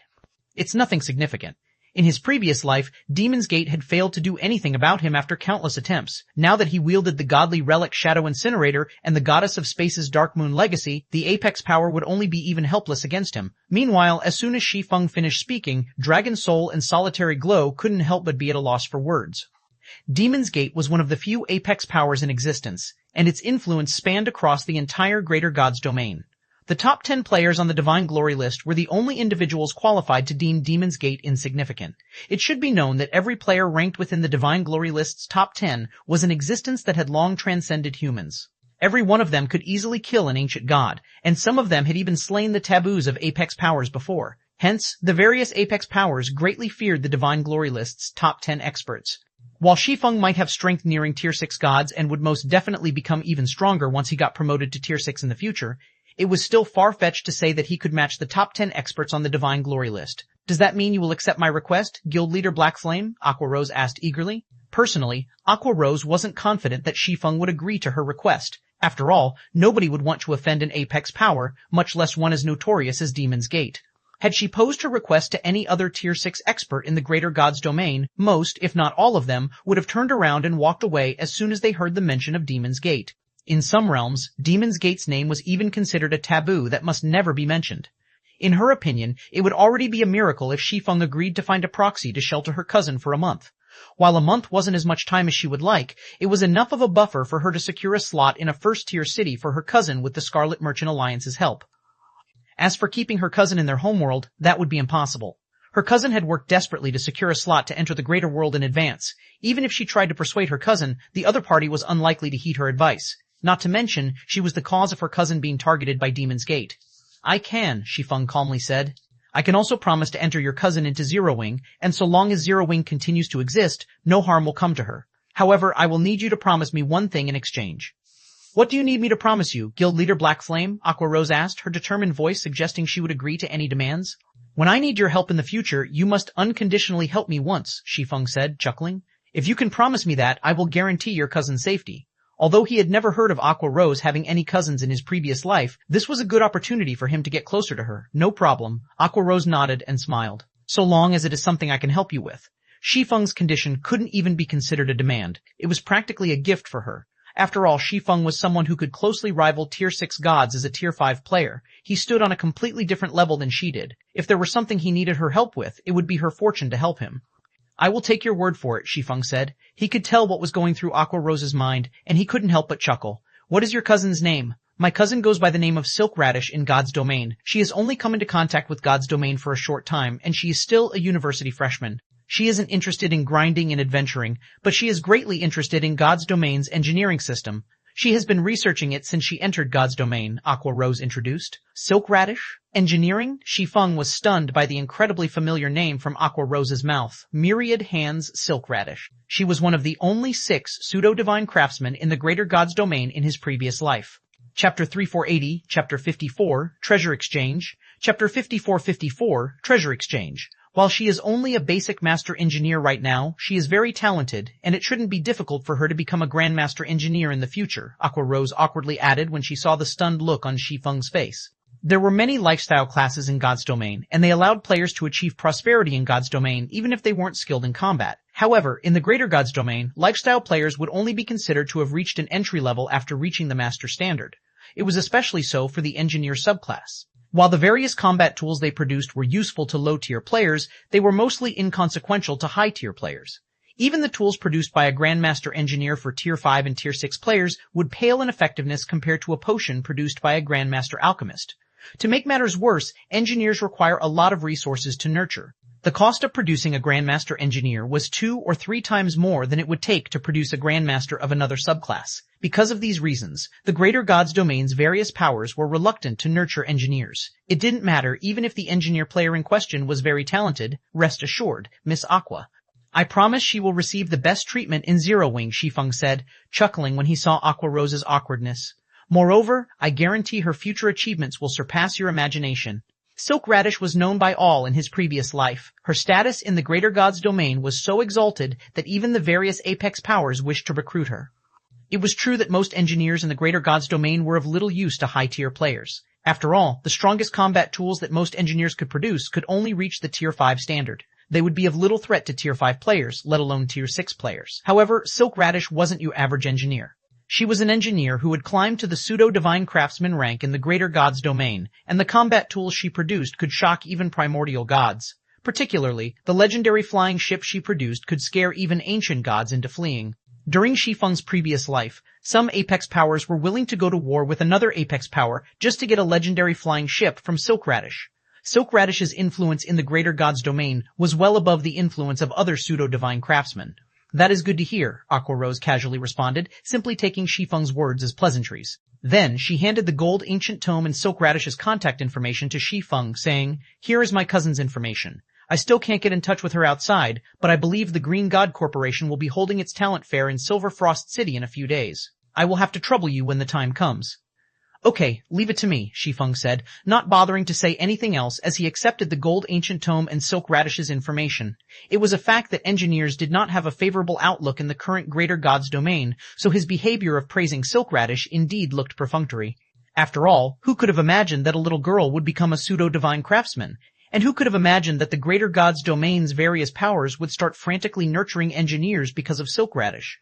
It's nothing significant. In his previous life, Demon's Gate had failed to do anything about him after countless attempts. Now that he wielded the godly relic Shadow Incinerator and the Goddess of Space's Dark Moon Legacy, the apex power would only be even helpless against him. Meanwhile, as soon as Shi Feng finished speaking, Dragon Soul and Solitary Glow couldn't help but be at a loss for words. Demon's Gate was one of the few apex powers in existence, and its influence spanned across the entire greater God's domain. The top 10 players on the Divine Glory list were the only individuals qualified to deem Demon's Gate insignificant. It should be known that every player ranked within the Divine Glory list's top 10 was an existence that had long transcended humans. Every one of them could easily kill an ancient god, and some of them had even slain the taboos of apex powers before. Hence, the various apex powers greatly feared the Divine Glory list's top 10 experts. While Shi Feng might have strength nearing Tier 6 gods and would most definitely become even stronger once he got promoted to Tier 6 in the future, it was still far-fetched to say that he could match the top 10 experts on the Divine Glory list. Does that mean you will accept my request, Guild Leader Black Flame? Aqua Rose asked eagerly. Personally, Aqua Rose wasn't confident that Shi Feng would agree to her request. After all, nobody would want to offend an apex power, much less one as notorious as Demon's Gate. Had she posed her request to any other Tier 6 expert in the Greater God's domain, most, if not all of them, would have turned around and walked away as soon as they heard the mention of Demon's Gate. In some realms, Demon's Gate's name was even considered a taboo that must never be mentioned. In her opinion, it would already be a miracle if Shi Feng agreed to find a proxy to shelter her cousin for a month. While a month wasn't as much time as she would like, it was enough of a buffer for her to secure a slot in a first-tier city for her cousin with the Scarlet Merchant Alliance's help. As for keeping her cousin in their homeworld, that would be impossible. Her cousin had worked desperately to secure a slot to enter the greater world in advance. Even if she tried to persuade her cousin, the other party was unlikely to heed her advice. Not to mention, she was the cause of her cousin being targeted by Demon's Gate. I can, Shi Feng calmly said. I can also promise to enter your cousin into Zero Wing, and so long as Zero Wing continues to exist, no harm will come to her. However, I will need you to promise me one thing in exchange. What do you need me to promise you, Guild Leader Black Flame? Aqua Rose asked, her determined voice suggesting she would agree to any demands. When I need your help in the future, you must unconditionally help me once, Shi Feng said, chuckling. If you can promise me that, I will guarantee your cousin's safety. Although he had never heard of Aqua Rose having any cousins in his previous life, this was a good opportunity for him to get closer to her. No problem. Aqua Rose nodded and smiled. So long as it is something I can help you with. Shi Feng's condition couldn't even be considered a demand. It was practically a gift for her. After all, Shi Feng was someone who could closely rival Tier 6 gods as a Tier 5 player. He stood on a completely different level than she did. If there were something he needed her help with, it would be her fortune to help him. I will take your word for it, Shi Feng said. He could tell what was going through Aqua Rose's mind, and he couldn't help but chuckle. What is your cousin's name? My cousin goes by the name of Silk Radish in God's Domain. She has only come into contact with God's Domain for a short time, and she is still a university freshman. She isn't interested in grinding and adventuring, but she is greatly interested in God's Domain's engineering system. She has been researching it since she entered God's Domain, Aqua Rose introduced. Silk Radish? Engineering? Shi Feng was stunned by the incredibly familiar name from Aqua Rose's mouth. Myriad Hands Silk Radish. She was one of the only 6 pseudo-divine craftsmen in the Greater God's Domain in his previous life. Chapter 3480, Chapter 54, Treasure Exchange. Chapter 5454, Treasure Exchange. While she is only a basic master engineer right now, she is very talented, and it shouldn't be difficult for her to become a grandmaster engineer in the future, Aqua Rose awkwardly added when she saw the stunned look on Shi Feng's face. There were many lifestyle classes in God's Domain, and they allowed players to achieve prosperity in God's Domain even if they weren't skilled in combat. However, in the Greater God's Domain, lifestyle players would only be considered to have reached an entry level after reaching the Master Standard. It was especially so for the Engineer subclass. While the various combat tools they produced were useful to low-tier players, they were mostly inconsequential to high-tier players. Even the tools produced by a Grandmaster Engineer for Tier 5 and Tier 6 players would pale in effectiveness compared to a potion produced by a Grandmaster Alchemist. To make matters worse, engineers require a lot of resources to nurture. The cost of producing a Grandmaster Engineer was 2 or 3 times more than it would take to produce a Grandmaster of another subclass. Because of these reasons, the Greater God's Domain's various powers were reluctant to nurture engineers. It didn't matter even if the engineer player in question was very talented. Rest assured, Miss Aqua. I promise she will receive the best treatment in Zero Wing, Shi Feng said, chuckling when he saw Aqua Rose's awkwardness. Moreover, I guarantee her future achievements will surpass your imagination. Silk Radish was known by all in his previous life. Her status in the Greater God's Domain was so exalted that even the various apex powers wished to recruit her. It was true that most engineers in the Greater God's Domain were of little use to high-tier players. After all, the strongest combat tools that most engineers could produce could only reach the Tier 5 standard. They would be of little threat to Tier 5 players, let alone Tier 6 players. However, Silk Radish wasn't your average engineer. She was an engineer who had climbed to the pseudo-divine craftsman rank in the Greater God's Domain, and the combat tools she produced could shock even primordial gods. Particularly, the legendary flying ship she produced could scare even ancient gods into fleeing. During Shi Feng's previous life, some apex powers were willing to go to war with another apex power just to get a legendary flying ship from Silk Radish. Silk Radish's influence in the Greater God's Domain was well above the influence of other pseudo-divine craftsmen. That is good to hear, Aqua Rose casually responded, simply taking Shi Feng's words as pleasantries. Then she handed the gold ancient tome and Silk Radish's contact information to Shi Feng, saying, "Here is my cousin's information. I still can't get in touch with her outside, but I believe the Green God Corporation will be holding its talent fair in Silver Frost City in a few days. I will have to trouble you when the time comes." "Okay, leave it to me," Shi Feng said, not bothering to say anything else as he accepted the gold ancient tome and Silk Radish's information. It was a fact that engineers did not have a favorable outlook in the current Greater God's domain, so his behavior of praising Silk Radish indeed looked perfunctory. After all, who could have imagined that a little girl would become a pseudo-divine craftsman? And who could have imagined that the Greater God's domain's various powers would start frantically nurturing engineers because of Silk Radish?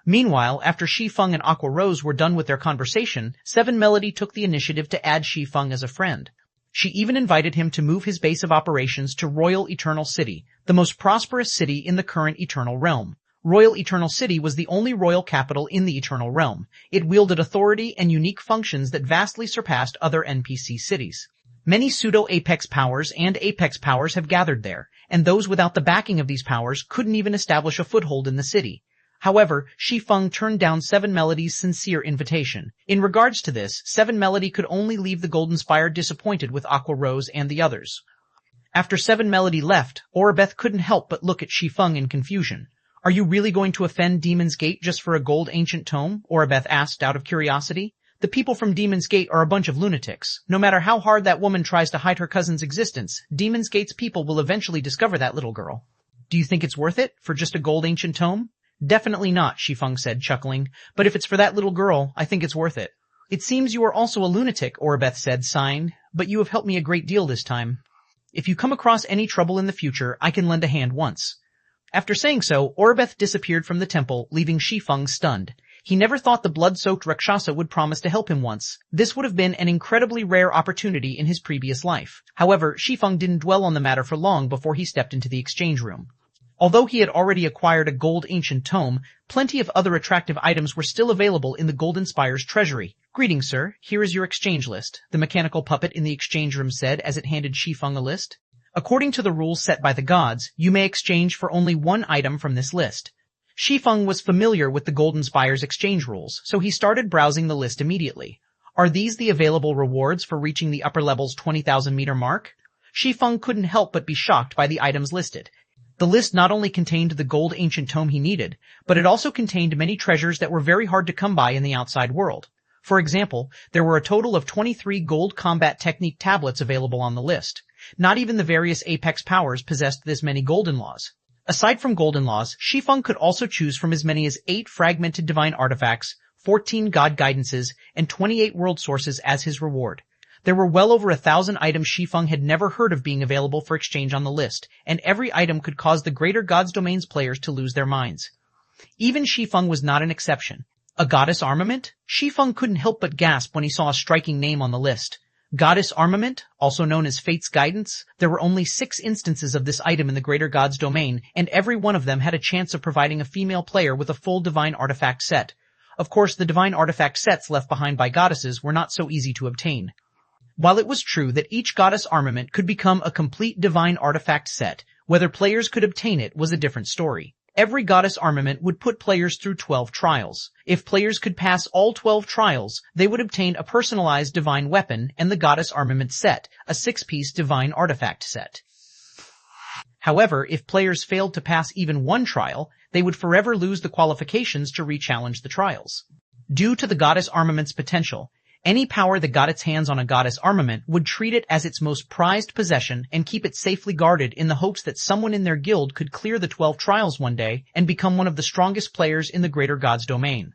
Meanwhile, after Shi Feng and Aqua Rose were done with their conversation, Seven Melody took the initiative to add Shi Feng as a friend. She even invited him to move his base of operations to Royal Eternal City, the most prosperous city in the current Eternal Realm. Royal Eternal City was the only royal capital in the Eternal Realm. It wielded authority and unique functions that vastly surpassed other NPC cities. Many pseudo-Apex powers and Apex powers have gathered there, and those without the backing of these powers couldn't even establish a foothold in the city. However, Shi Feng turned down Seven Melody's sincere invitation. In regards to this, Seven Melody could only leave the Golden Spire disappointed with Aqua Rose and the others. After Seven Melody left, Orabeth couldn't help but look at Shi Feng in confusion. "Are you really going to offend Demon's Gate just for a gold ancient tome?" Orabeth asked out of curiosity. "The people from Demon's Gate are a bunch of lunatics. No matter how hard that woman tries to hide her cousin's existence, Demon's Gate's people will eventually discover that little girl. Do you think it's worth it, for just a gold ancient tome?" "Definitely not," Shi Feng said, chuckling. "But if it's for that little girl, I think it's worth it." "It seems you are also a lunatic," Orabeth said, sighing, "but you have helped me a great deal this time. If you come across any trouble in the future, I can lend a hand once." After saying so, Orabeth disappeared from the temple, leaving Shi Feng stunned. He never thought the blood-soaked Rakshasa would promise to help him once. This would have been an incredibly rare opportunity in his previous life. However, Shi Feng didn't dwell on the matter for long before he stepped into the exchange room. Although he had already acquired a gold ancient tome, plenty of other attractive items were still available in the Golden Spire's treasury. "Greetings, sir. Here is your exchange list," the mechanical puppet in the exchange room said as it handed Shi Feng a list. "According to the rules set by the gods, you may exchange for only one item from this list." Shi Feng was familiar with the Golden Spire's exchange rules, so he started browsing the list immediately. Are these the available rewards for reaching the upper level's 20,000-meter mark? Shi Feng couldn't help but be shocked by the items listed. The list not only contained the gold ancient tome he needed, but it also contained many treasures that were very hard to come by in the outside world. For example, there were a total of 23 gold combat technique tablets available on the list. Not even the various Apex powers possessed this many golden laws. Aside from golden laws, Shi Feng could also choose from as many as 8 fragmented divine artifacts, 14 god guidances, and 28 world sources as his reward. There were well over 1,000 items Shi Feng had never heard of being available for exchange on the list, and every item could cause the Greater Gods Domain's players to lose their minds. Even Shi Feng was not an exception. A goddess armament? Shi Feng couldn't help but gasp when he saw a striking name on the list. Goddess armament, also known as Fate's Guidance. There were only 6 instances of this item in the Greater Gods Domain, and every one of them had a chance of providing a female player with a full divine artifact set. Of course, the divine artifact sets left behind by goddesses were not so easy to obtain. While it was true that each goddess armament could become a complete divine artifact set, whether players could obtain it was a different story. Every goddess armament would put players through 12 trials. If players could pass all 12 trials, they would obtain a personalized divine weapon and the goddess armament set, a 6-piece divine artifact set. However, if players failed to pass even one trial, they would forever lose the qualifications to re-challenge the trials. Due to the goddess armament's potential, any power that got its hands on a goddess armament would treat it as its most prized possession and keep it safely guarded in the hopes that someone in their guild could clear the 12 trials one day and become one of the strongest players in the Greater Gods Domain.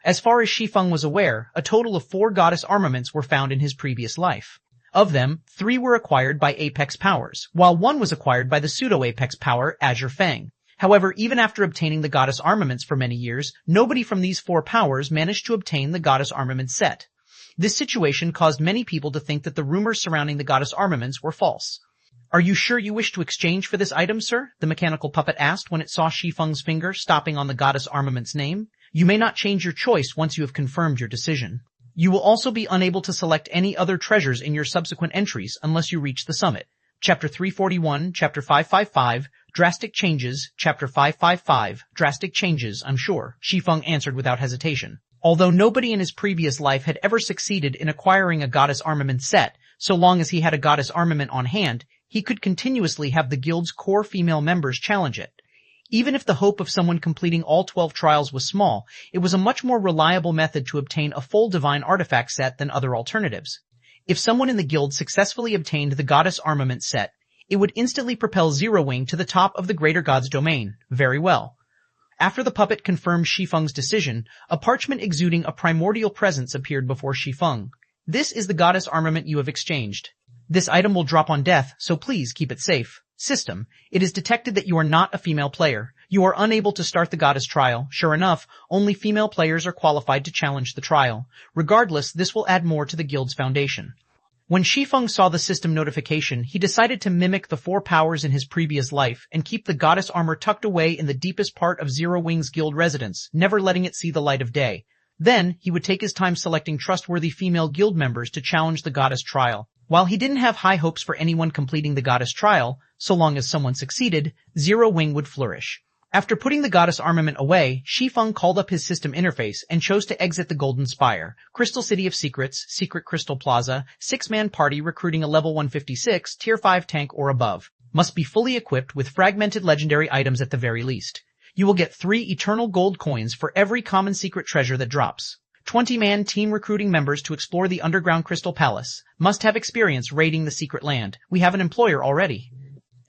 As far as Shi Feng was aware, a total of 4 goddess armaments were found in his previous life. Of them, 3 were acquired by Apex powers, while 1 was acquired by the pseudo-Apex power Azure Feng. However, even after obtaining the goddess armaments for many years, nobody from these 4 powers managed to obtain the goddess armament set. This situation caused many people to think that the rumors surrounding the goddess armaments were false. "Are you sure you wish to exchange for this item, sir?" the mechanical puppet asked when it saw Shi Feng's finger stopping on the goddess armament's name. "You may not change your choice once you have confirmed your decision. You will also be unable to select any other treasures in your subsequent entries unless you reach the summit. Chapter 341, Chapter 555, Drastic changes, Chapter 555, drastic changes, I'm sure, Shi Feng answered without hesitation. Although nobody in his previous life had ever succeeded in acquiring a goddess armament set, so long as he had a goddess armament on hand, he could continuously have the guild's core female members challenge it. Even if the hope of someone completing all 12 trials was small, it was a much more reliable method to obtain a full divine artifact set than other alternatives. If someone in the guild successfully obtained the goddess armament set, it would instantly propel Zero Wing to the top of the greater god's domain. Very well. After the puppet confirmed Shi Feng's decision, a parchment exuding a primordial presence appeared before Shi Feng. This is the goddess armament you have exchanged. This item will drop on death, so please keep it safe. System. It is detected that you are not a female player. You are unable to start the goddess trial. Sure enough, only female players are qualified to challenge the trial. Regardless, this will add more to the guild's foundation. When Shi Feng saw the system notification, he decided to mimic the 4 powers in his previous life and keep the goddess armor tucked away in the deepest part of Zero Wing's guild residence, never letting it see the light of day. Then, he would take his time selecting trustworthy female guild members to challenge the goddess trial. While he didn't have high hopes for anyone completing the goddess trial, so long as someone succeeded, Zero Wing would flourish. After putting the goddess armament away, Shi Feng called up his system interface and chose to exit the Golden Spire, Crystal City of Secrets, Secret Crystal Plaza, 6-man party recruiting a level 156, tier 5 tank or above. Must be fully equipped with fragmented legendary items at the very least. You will get 3 eternal gold coins for every common secret treasure that drops. 20-man team recruiting members to explore the underground Crystal Palace. Must have experience raiding the secret land. We have an employer already.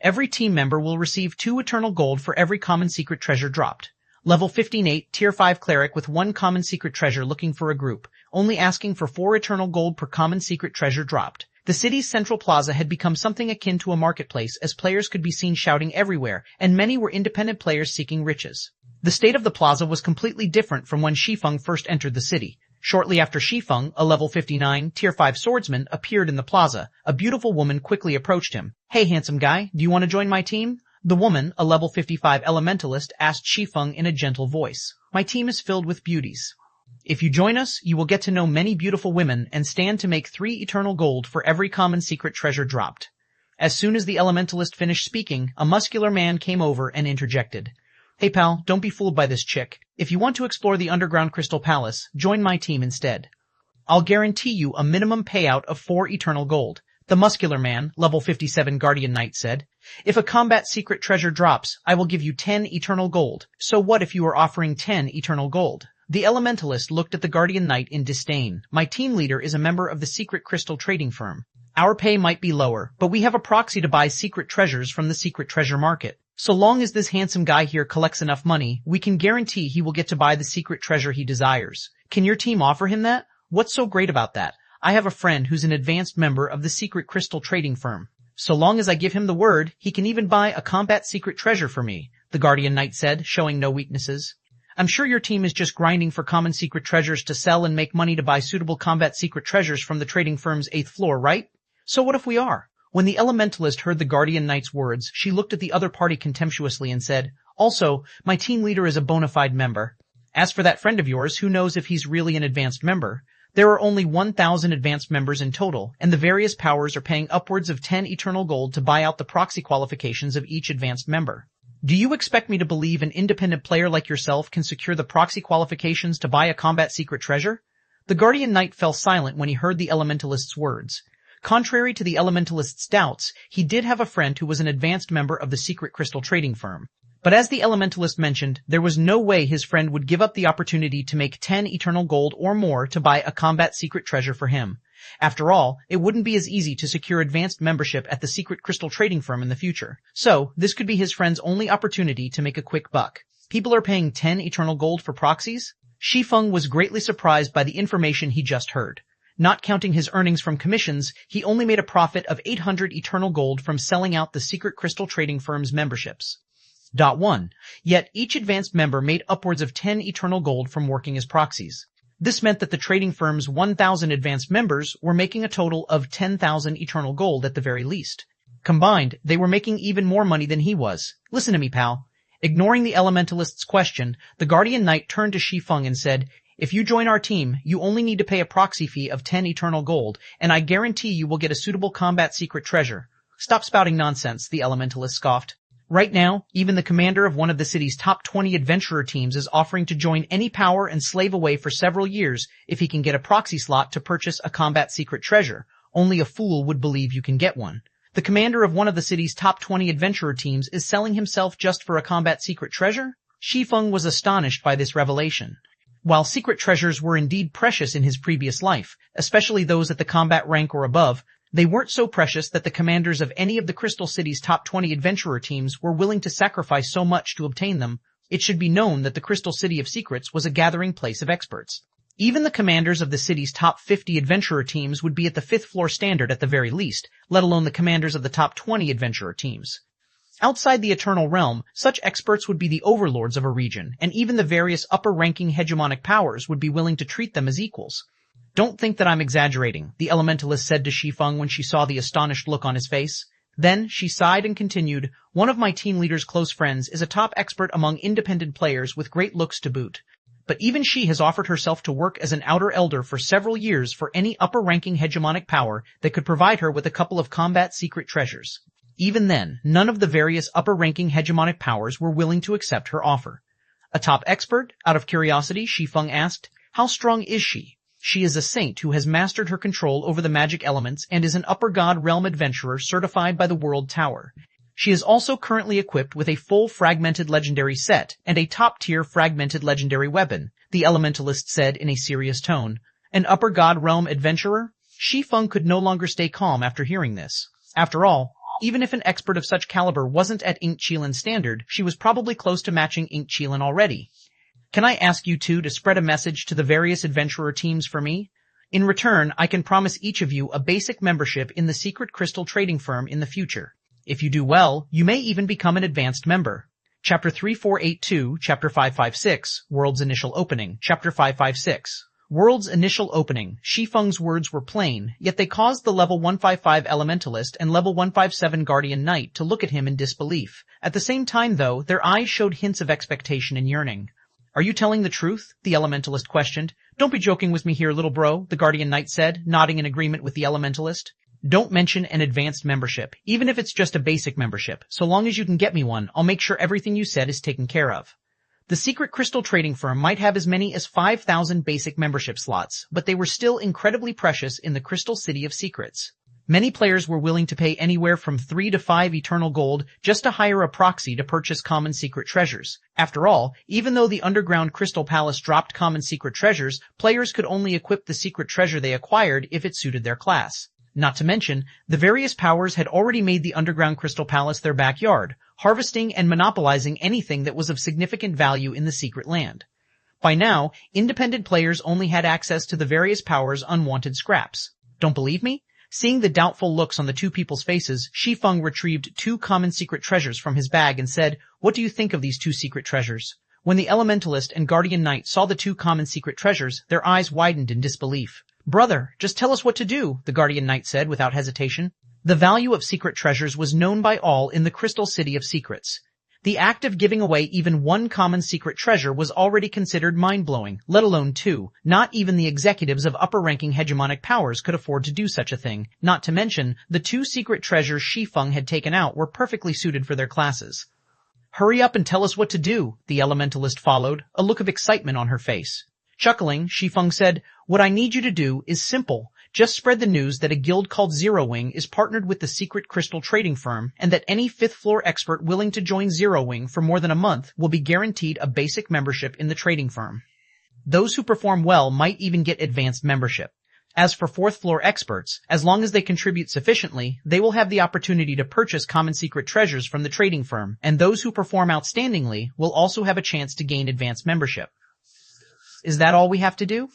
Every team member will receive 2 eternal gold for every common secret treasure dropped. Level 15-8, tier 5 cleric with 1 common secret treasure looking for a group, only asking for 4 eternal gold per common secret treasure dropped. The city's central plaza had become something akin to a marketplace as players could be seen shouting everywhere, and many were independent players seeking riches. The state of the plaza was completely different from when Shi Feng first entered the city. Shortly after Shi Feng, a level 59, tier 5 swordsman, appeared in the plaza, a beautiful woman quickly approached him. Hey handsome guy, do you want to join my team? The woman, a level 55 elementalist, asked Shi Feng in a gentle voice. My team is filled with beauties. If you join us, you will get to know many beautiful women and stand to make 3 eternal gold for every common secret treasure dropped. As soon as the elementalist finished speaking, a muscular man came over and interjected. Hey pal, don't be fooled by this chick. If you want to explore the underground Crystal Palace, join my team instead. I'll guarantee you a minimum payout of 4 eternal gold. The muscular man, level 57 Guardian Knight said. If a combat secret treasure drops, I will give you 10 eternal gold. So what if you are offering 10 eternal gold? The elementalist looked at the Guardian Knight in disdain. My team leader is a member of the secret crystal trading firm. Our pay might be lower, but we have a proxy to buy secret treasures from the secret treasure market. So long as this handsome guy here collects enough money, we can guarantee he will get to buy the secret treasure he desires. Can your team offer him that? What's so great about that? I have a friend who's an advanced member of the secret crystal trading firm. So long as I give him the word, he can even buy a combat secret treasure for me, the Guardian Knight said, showing no weaknesses. I'm sure your team is just grinding for common secret treasures to sell and make money to buy suitable combat secret treasures from the trading firm's 8th floor, right? So what if we are? When the elementalist heard the Guardian Knight's words, she looked at the other party contemptuously and said, Also, my team leader is a bona fide member. As for that friend of yours, who knows if he's really an advanced member? There are only 1,000 advanced members in total, and the various powers are paying upwards of 10 eternal gold to buy out the proxy qualifications of each advanced member. Do you expect me to believe an independent player like yourself can secure the proxy qualifications to buy a combat secret treasure? The Guardian Knight fell silent when he heard the elementalist's words. Contrary to the elementalist's doubts, he did have a friend who was an advanced member of the secret crystal trading firm. But as the elementalist mentioned, there was no way his friend would give up the opportunity to make 10 eternal gold or more to buy a combat secret treasure for him. After all, it wouldn't be as easy to secure advanced membership at the secret crystal trading firm in the future. So, this could be his friend's only opportunity to make a quick buck. People are paying 10 eternal gold for proxies? Shi Feng was greatly surprised by the information he just heard. Not counting his earnings from commissions, he only made a profit of 800 eternal gold from selling out the secret crystal trading firm's memberships. 1. Yet each advanced member made upwards of 10 eternal gold from working as proxies. This meant that the trading firm's 1,000 advanced members were making a total of 10,000 eternal gold at the very least. Combined, they were making even more money than he was. Listen to me, pal. Ignoring the elementalist's question, the Guardian Knight turned to Shi Feng and said, If you join our team, you only need to pay a proxy fee of 10 eternal gold, and I guarantee you will get a suitable combat secret treasure. Stop spouting nonsense, the elementalist scoffed. Right now, even the commander of one of the city's top 20 adventurer teams is offering to join any power and slave away for several years if he can get a proxy slot to purchase a combat secret treasure. Only a fool would believe you can get one. The commander of one of the city's top 20 adventurer teams is selling himself just for a combat secret treasure? Shi Feng was astonished by this revelation. While secret treasures were indeed precious in his previous life, especially those at the combat rank or above, they weren't so precious that the commanders of any of the Crystal City's top 20 adventurer teams were willing to sacrifice so much to obtain them. It should be known that the Crystal City of Secrets was a gathering place of experts. Even the commanders of the city's top 50 adventurer teams would be at the 5th floor standard at the very least, let alone the commanders of the top 20 adventurer teams. Outside the Eternal Realm, such experts would be the overlords of a region, and even the various upper-ranking hegemonic powers would be willing to treat them as equals. Don't think that I'm exaggerating, the elementalist said to Shi Feng when she saw the astonished look on his face. Then she sighed and continued, one of my team leader's close friends is a top expert among independent players with great looks to boot. But even she has offered herself to work as an outer elder for several years for any upper-ranking hegemonic power that could provide her with a couple of combat secret treasures. Even then, none of the various upper-ranking hegemonic powers were willing to accept her offer. A top expert? Out of curiosity, Shi Feng asked. How strong is she? She is a saint who has mastered her control over the magic elements and is an upper god realm adventurer certified by the World Tower. She is also currently equipped with a full fragmented legendary set and a top-tier fragmented legendary weapon, the elementalist said in a serious tone. An upper god realm adventurer? Shi Feng could no longer stay calm after hearing this. After all, even if an expert of such caliber wasn't at Ch475's standard, she was probably close to matching Ch475 already. Can I ask you two to spread a message to the various adventurer teams for me? In return, I can promise each of you a basic membership in the secret crystal trading firm in the future. If you do well, you may even become an advanced member. Chapter 3482, Chapter 556, World's Initial Opening, Chapter 556. World's Initial Opening. Shi Feng's words were plain, yet they caused the level 155 Elementalist and level 157 Guardian Knight to look at him in disbelief. At the same time, though, their eyes showed hints of expectation and yearning. Are you telling the truth? The Elementalist questioned. Don't be joking with me here, little bro, the Guardian Knight said, nodding in agreement with the Elementalist. Don't mention an advanced membership, even if it's just a basic membership. So long as you can get me one, I'll make sure everything you said is taken care of. The secret crystal trading firm might have as many as 5,000 basic membership slots, but they were still incredibly precious in the Crystal City of Secrets. Many players were willing to pay anywhere from 3 to 5 eternal gold just to hire a proxy to purchase common secret treasures. After all, even though the underground Crystal Palace dropped common secret treasures, players could only equip the secret treasure they acquired if it suited their class. Not to mention, the various powers had already made the underground Crystal Palace their backyard, harvesting and monopolizing anything that was of significant value in the secret land. By now, independent players only had access to the various powers' unwanted scraps. Don't believe me? Seeing the doubtful looks on the two people's faces, Shi Feng retrieved 2 common secret treasures from his bag and said, "What do you think of these 2 secret treasures?" When the Elementalist and Guardian Knight saw the 2 common secret treasures, their eyes widened in disbelief. "Brother, just tell us what to do," the Guardian Knight said without hesitation. The value of secret treasures was known by all in the Crystal City of Secrets. The act of giving away even 1 common secret treasure was already considered mind-blowing, let alone 2. Not even the executives of upper-ranking hegemonic powers could afford to do such a thing, not to mention, the 2 secret treasures Shi Feng had taken out were perfectly suited for their classes. "Hurry up and tell us what to do," the Elementalist followed, a look of excitement on her face. Chuckling, Shi Feng said, "What I need you to do is simple. Just spread the news that a guild called Zero Wing is partnered with the secret crystal trading firm, and that any 5th floor expert willing to join Zero Wing for more than a month will be guaranteed a basic membership in the trading firm. Those who perform well might even get advanced membership. As for 4th floor experts, as long as they contribute sufficiently, they will have the opportunity to purchase common secret treasures from the trading firm, and those who perform outstandingly will also have a chance to gain advanced membership." Is that all we have to do?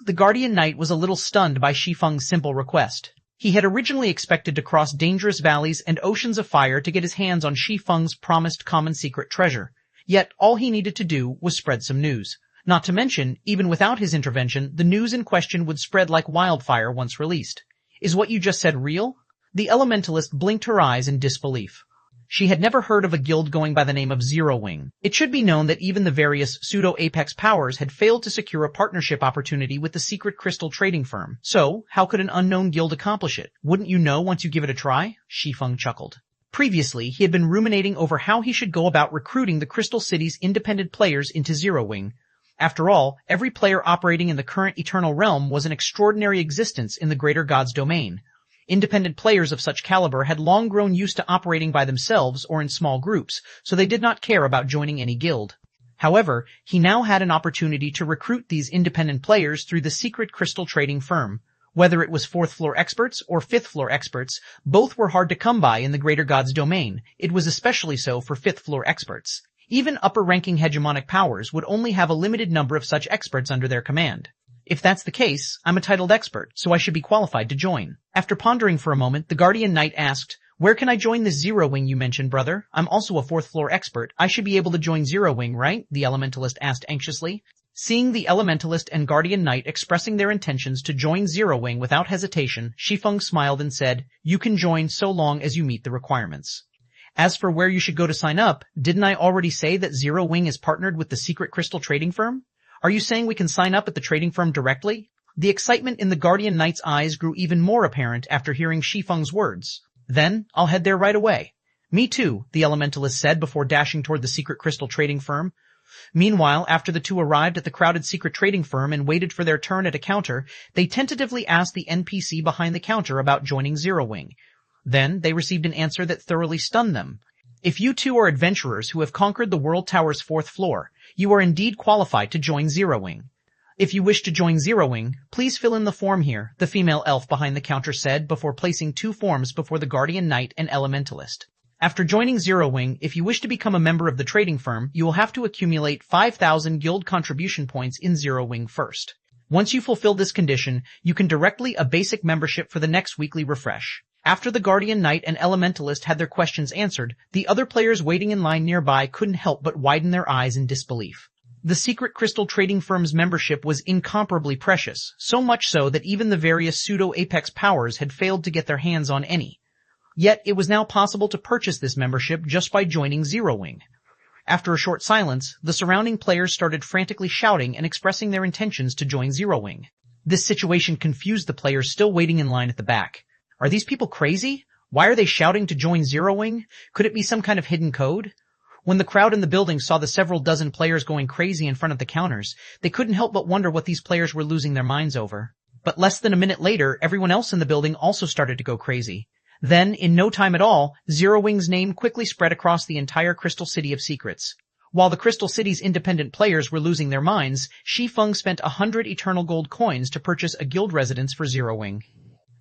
The Guardian Knight was a little stunned by Shi Feng's simple request. He had originally expected to cross dangerous valleys and oceans of fire to get his hands on Shi Feng's promised common secret treasure. Yet all he needed to do was spread some news. Not to mention, even without his intervention, the news in question would spread like wildfire once released. Is what you just said real? The Elementalist blinked her eyes in disbelief. she had never heard of a guild going by the name of Zero Wing. It should be known that even the various pseudo-apex powers had failed to secure a partnership opportunity with the secret crystal trading firm. So, how could an unknown guild accomplish it? Wouldn't you know once you give it a try? Shi Feng chuckled. Previously, he had been ruminating over how he should go about recruiting the Crystal City's independent players into Zero Wing. After all, every player operating in the current Eternal Realm was an extraordinary existence in the Greater God's domain. Independent players of such caliber had long grown used to operating by themselves or in small groups, so they did not care about joining any guild. However, he now had an opportunity to recruit these independent players through the secret crystal trading firm. Whether it was 4th floor experts or 5th floor experts, both were hard to come by in the Greater God's domain. It was especially so for 5th floor experts. Even upper-ranking hegemonic powers would only have a limited number of such experts under their command. If that's the case, I'm a titled expert, so I should be qualified to join. After pondering for a moment, the Guardian Knight asked, "Where can I join this Zero Wing you mentioned, brother? I'm also a 4th floor expert. I should be able to join Zero Wing, right?" the Elementalist asked anxiously. Seeing the Elementalist and Guardian Knight expressing their intentions to join Zero Wing without hesitation, Shi Feng smiled and said, "You can join so long as you meet the requirements." As for where you should go to sign up, didn't I already say that Zero Wing is partnered with the secret crystal trading firm? Are you saying we can sign up at the trading firm directly? The excitement in the Guardian Knight's eyes grew even more apparent after hearing Shi Feng's words. Then, I'll head there right away. Me too, the Elementalist said before dashing toward the secret crystal trading firm. Meanwhile, after the two arrived at the crowded secret trading firm and waited for their turn at a counter, they tentatively asked the NPC behind the counter about joining Zero Wing. Then, they received an answer that thoroughly stunned them. If you two are adventurers who have conquered the World Tower's 4th floor, you are indeed qualified to join Zero Wing. If you wish to join Zero Wing, please fill in the form here, the female elf behind the counter said before placing 2 forms before the Guardian Knight and Elementalist. After joining Zero Wing, if you wish to become a member of the trading firm, you will have to accumulate 5,000 guild contribution points in Zero Wing first. Once you fulfill this condition, you can directly a basic membership for the next weekly refresh. After the Guardian Knight and Elementalist had their questions answered, the other players waiting in line nearby couldn't help but widen their eyes in disbelief. The secret crystal trading firm's membership was incomparably precious, so much so that even the various pseudo-apex powers had failed to get their hands on any. Yet it was now possible to purchase this membership just by joining Zero Wing. After a short silence, the surrounding players started frantically shouting and expressing their intentions to join Zero Wing. This situation confused the players still waiting in line at the back. Are these people crazy? Why are they shouting to join Zero Wing? Could it be some kind of hidden code? When the crowd in the building saw the several dozen players going crazy in front of the counters, they couldn't help but wonder what these players were losing their minds over. But less than a minute later, everyone else in the building also started to go crazy. Then, in no time at all, Zero Wing's name quickly spread across the entire Crystal City of Secrets. While the Crystal City's independent players were losing their minds, Shi Feng spent 100 eternal gold coins to purchase a guild residence for Zero Wing.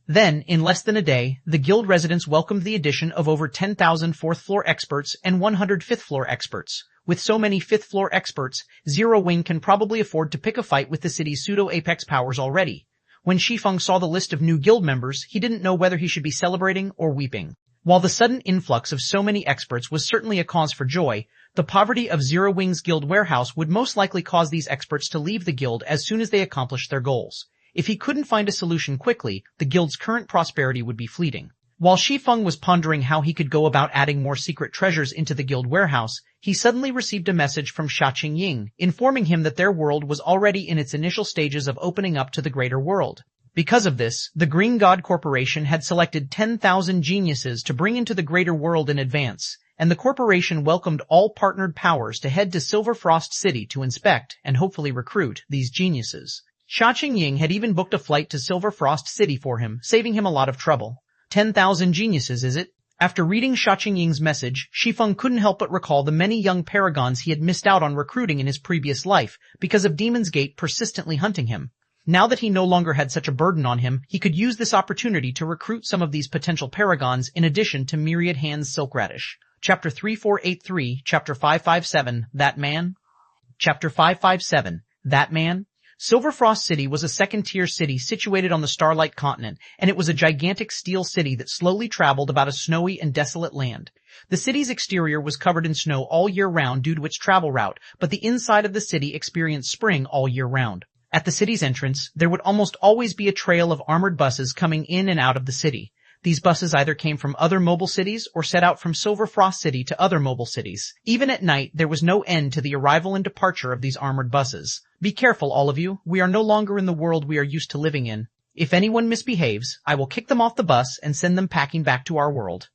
Then, in less than a day, the guild residents welcomed the addition of over 10,000 4th floor experts and 100 5th floor experts. With so many 5th floor experts, Zero Wing can probably afford to pick a fight with the city's pseudo-apex powers already. When Shi Feng saw the list of new guild members, he didn't know whether he should be celebrating or weeping. While the sudden influx of so many experts was certainly a cause for joy, the poverty of Zero Wing's guild warehouse would most likely cause these experts to leave the guild as soon as they accomplished their goals. If he couldn't find a solution quickly, the guild's current prosperity would be fleeting. While Shi Feng was pondering how he could go about adding more secret treasures into the guild warehouse, he suddenly received a message from Sha Qingying, informing him that their world was already in its initial stages of opening up to the greater world. Because of this, the Green God Corporation had selected 10,000 geniuses to bring into the greater world in advance, and the corporation welcomed all partnered powers to head to Silver Frost City to inspect and hopefully recruit these geniuses. Sha Qingying had even booked a flight to Silver Frost City for him, saving him a lot of trouble. 10,000 geniuses, is it? After reading Sha Qingying's message, Shi Feng couldn't help but recall the many young paragons he had missed out on recruiting in his previous life because of Demon's Gate persistently hunting him. Now that he no longer had such a burden on him, he could use this opportunity to recruit some of these potential paragons in addition to Myriad Hands Silkradish. Chapter 3483, Chapter 557, That Man? Chapter 557, That Man? Silver Frost City was a second-tier city situated on the Starlight Continent, and it was a gigantic steel city that slowly traveled about a snowy and desolate land. The city's exterior was covered in snow all year round due to its travel route, but the inside of the city experienced spring all year round. At the city's entrance, there would almost always be a trail of armored buses coming in and out of the city. These buses either came from other mobile cities or set out from Silver Frost City to other mobile cities. Even at night, there was no end to the arrival and departure of these armored buses. Be careful, all of you. We are no longer in the world we are used to living in. If anyone misbehaves, I will kick them off the bus and send them packing back to our world.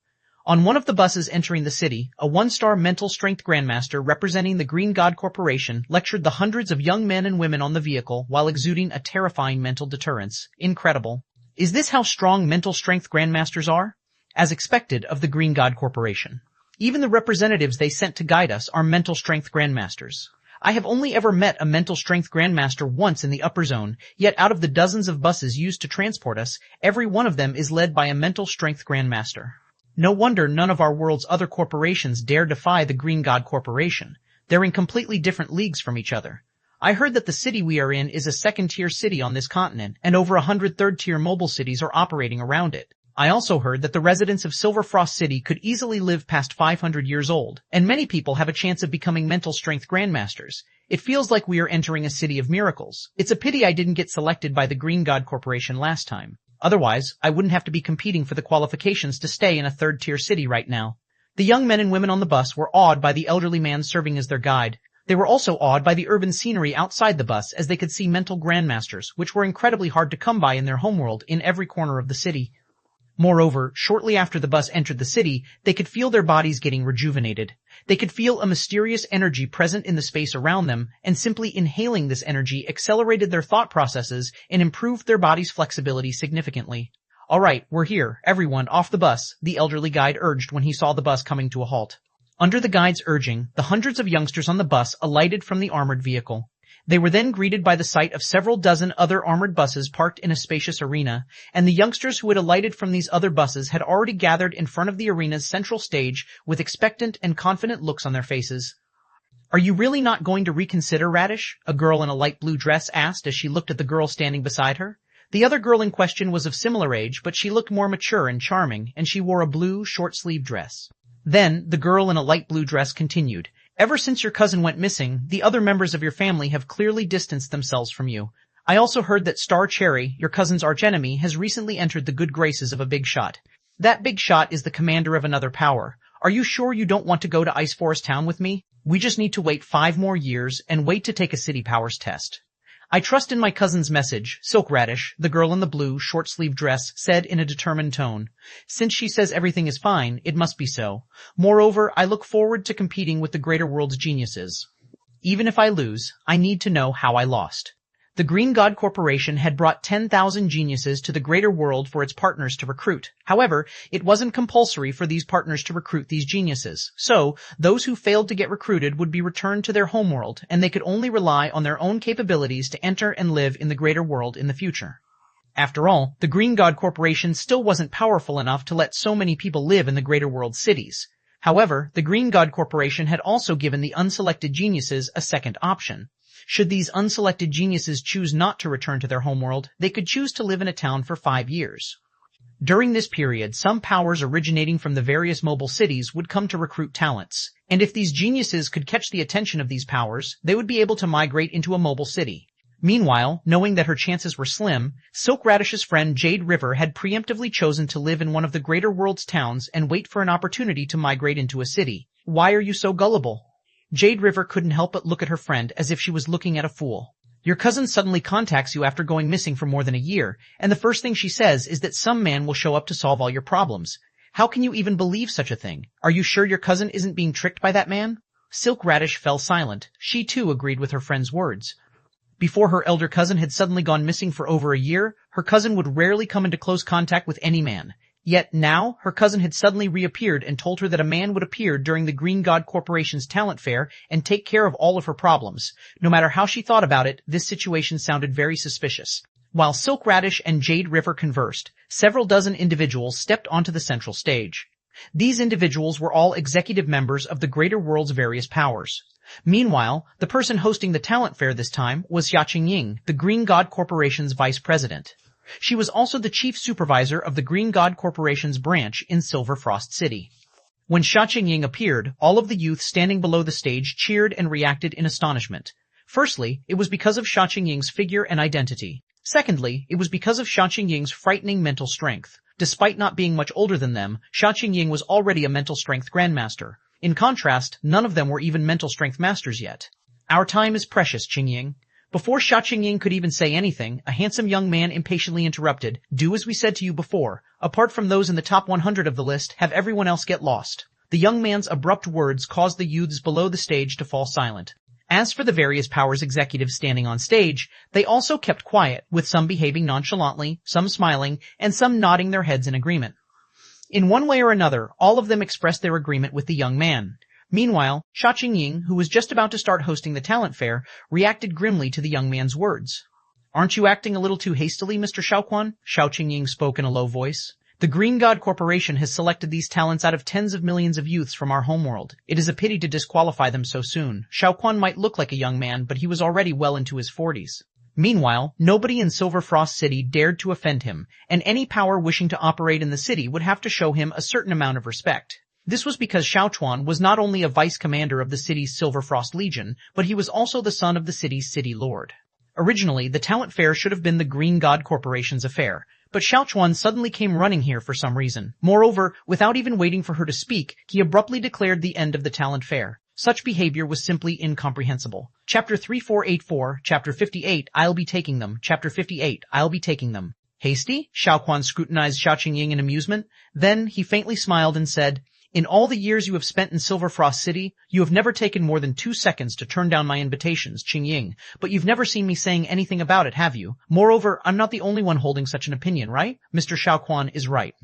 On one of the buses entering the city, a one-star mental strength grandmaster representing the Green God Corporation lectured the hundreds of young men and women on the vehicle while exuding a terrifying mental deterrence. Incredible. Is this how strong mental strength grandmasters are? As expected of the Green God Corporation. Even the representatives they sent to guide us are mental strength grandmasters. I have only ever met a mental strength grandmaster once in the upper zone, yet out of the dozens of buses used to transport us, every one of them is led by a mental strength grandmaster. No wonder none of our world's other corporations dare defy the Green God Corporation. They're in completely different leagues from each other. I heard that the city we are in is a second-tier city on this continent, and over 100 third-tier mobile cities are operating around it. I also heard that the residents of Silver Frost City could easily live past 500 years old, and many people have a chance of becoming mental strength grandmasters. It feels like we are entering a city of miracles. It's a pity I didn't get selected by the Green God Corporation last time. Otherwise, I wouldn't have to be competing for the qualifications to stay in a third-tier city right now. The young men and women on the bus were awed by the elderly man serving as their guide. They were also awed by the urban scenery outside the bus as they could see mental grandmasters, which were incredibly hard to come by in their homeworld in every corner of the city. Moreover, shortly after the bus entered the city, they could feel their bodies getting rejuvenated. They could feel a mysterious energy present in the space around them, and simply inhaling this energy accelerated their thought processes and improved their body's flexibility significantly. All right, we're here, everyone, off the bus, the elderly guide urged when he saw the bus coming to a halt. Under the guide's urging, the hundreds of youngsters on the bus alighted from the armored vehicle. They were then greeted by the sight of several dozen other armored buses parked in a spacious arena, and the youngsters who had alighted from these other buses had already gathered in front of the arena's central stage with expectant and confident looks on their faces. "Are you really not going to reconsider, Radish?" a girl in a light blue dress asked as she looked at the girl standing beside her. The other girl in question was of similar age, but she looked more mature and charming, and she wore a blue, short-sleeved dress. Then, the girl in a light blue dress continued. "Ever since your cousin went missing, the other members of your family have clearly distanced themselves from you. I also heard that Star Cherry, your cousin's archenemy, has recently entered the good graces of a big shot. That big shot is the commander of another power. Are you sure you don't want to go to Ice Forest Town with me? We just need to wait 5 more years and wait to take a city powers test." "I trust in my cousin's message, Silk Radish," the girl in the blue, short-sleeved dress said in a determined tone. "Since she says everything is fine, it must be so. Moreover, I look forward to competing with the greater world's geniuses. Even if I lose, I need to know how I lost." The Green God Corporation had brought 10,000 geniuses to the greater world for its partners to recruit. However, it wasn't compulsory for these partners to recruit these geniuses. So, those who failed to get recruited would be returned to their homeworld, and they could only rely on their own capabilities to enter and live in the greater world in the future. After all, the Green God Corporation still wasn't powerful enough to let so many people live in the greater world cities. However, the Green God Corporation had also given the unselected geniuses a second option. Should these unselected geniuses choose not to return to their homeworld, they could choose to live in a town for 5 years. During this period, some powers originating from the various mobile cities would come to recruit talents, and if these geniuses could catch the attention of these powers, they would be able to migrate into a mobile city. Meanwhile, knowing that her chances were slim, Silk Radish's friend Jade River had preemptively chosen to live in one of the greater world's towns and wait for an opportunity to migrate into a city. "Why are you so gullible?" Jade River couldn't help but look at her friend as if she was looking at a fool. "Your cousin suddenly contacts you after going missing for more than a year, and the first thing she says is that some man will show up to solve all your problems. How can you even believe such a thing? Are you sure your cousin isn't being tricked by that man?" Silk Radish fell silent. She too agreed with her friend's words. Before her elder cousin had suddenly gone missing for over a year, her cousin would rarely come into close contact with any man. Yet now, her cousin had suddenly reappeared and told her that a man would appear during the Green God Corporation's talent fair and take care of all of her problems. No matter how she thought about it, this situation sounded very suspicious. While Silk Radish and Jade River conversed, several dozen individuals stepped onto the central stage. These individuals were all executive members of the greater world's various powers. Meanwhile, the person hosting the talent fair this time was Xiaqing Ying, the Green God Corporation's vice president. She was also the chief supervisor of the Green God Corporation's branch in Silver Frost City. When Xiaqing Ying appeared, all of the youth standing below the stage cheered and reacted in astonishment. Firstly, it was because of Xiaqing Ying's figure and identity. Secondly, it was because of Xiaqing Ying's frightening mental strength. Despite not being much older than them, Sha Qingying was already a mental strength grandmaster. In contrast, none of them were even mental strength masters yet. Our time is precious, Qingying. Before Sha Qingying could even say anything, a handsome young man impatiently interrupted. Do as we said to you before. Apart from those in the top 100 of the list, have everyone else get lost. The young man's abrupt words caused the youths below the stage to fall silent. As for the various powers executives standing on stage, they also kept quiet, with some behaving nonchalantly, some smiling, and some nodding their heads in agreement. In one way or another, all of them expressed their agreement with the young man. Meanwhile, Sha Qingying, who was just about to start hosting the talent fair, reacted grimly to the young man's words. Aren't you acting a little too hastily, Mr. Xiaoquan? Sha Qingying spoke in a low voice. The Green God Corporation has selected these talents out of tens of millions of youths from our homeworld. It is a pity to disqualify them so soon. Xiaoquan might look like a young man, but he was already well into his 40s. Meanwhile, nobody in Silverfrost City dared to offend him, and any power wishing to operate in the city would have to show him a certain amount of respect. This was because Xiaoquan was not only a vice-commander of the city's Silverfrost Legion, but he was also the son of the city's city lord. Originally, the talent fair should have been the Green God Corporation's affair, but Xiaoquan suddenly came running here for some reason. Moreover, without even waiting for her to speak, he abruptly declared the end of the talent fair. Such behavior was simply incomprehensible. Chapter 3484, Chapter 58, I'll be taking them. Chapter 58, I'll be taking them. Hasty? Xiaoquan scrutinized Sha Qingying in amusement. Then he faintly smiled and said, in all the years you have spent in Silverfrost City, you have never taken more than 2 seconds to turn down my invitations, Qingying, but you've never seen me saying anything about it, have you? Moreover, I'm not the only one holding such an opinion, right? Mr. Xiaoquan is right.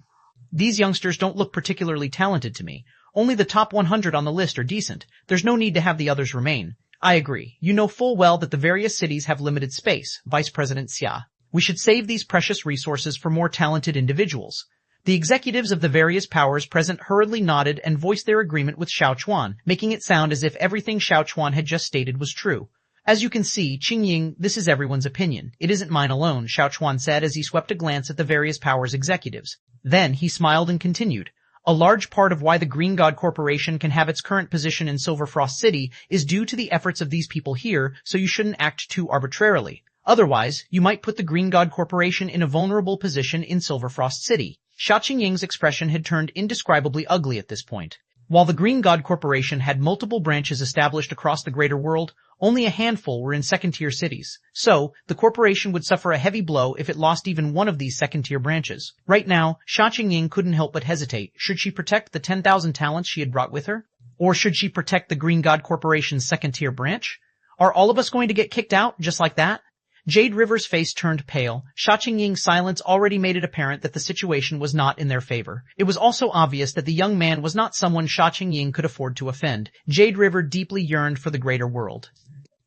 These youngsters don't look particularly talented to me. Only the top 100 on the list are decent. There's no need to have the others remain. I agree. You know full well that the various cities have limited space, Vice President Xia. We should save these precious resources for more talented individuals. The executives of the various powers present hurriedly nodded and voiced their agreement with Xiaoquan, making it sound as if everything Xiaoquan had just stated was true. As you can see, Qingying, this is everyone's opinion. It isn't mine alone, Xiaoquan said as he swept a glance at the various powers executives. Then he smiled and continued. A large part of why the Green God Corporation can have its current position in Silverfrost City is due to the efforts of these people here, so you shouldn't act too arbitrarily. Otherwise, you might put the Green God Corporation in a vulnerable position in Silverfrost City. Sha Qingying's expression had turned indescribably ugly at this point. While the Green God Corporation had multiple branches established across the greater world, only a handful were in second-tier cities. So, the corporation would suffer a heavy blow if it lost even one of these second-tier branches. Right now, Sha Qingying couldn't help but hesitate. Should she protect the 10,000 talents she had brought with her? Or should she protect the Green God Corporation's second-tier branch? Are all of us going to get kicked out just like that? Jade River's face turned pale. Sha Qingying's silence already made it apparent that the situation was not in their favor. It was also obvious that the young man was not someone Sha Qingying could afford to offend. Jade River deeply yearned for the greater world.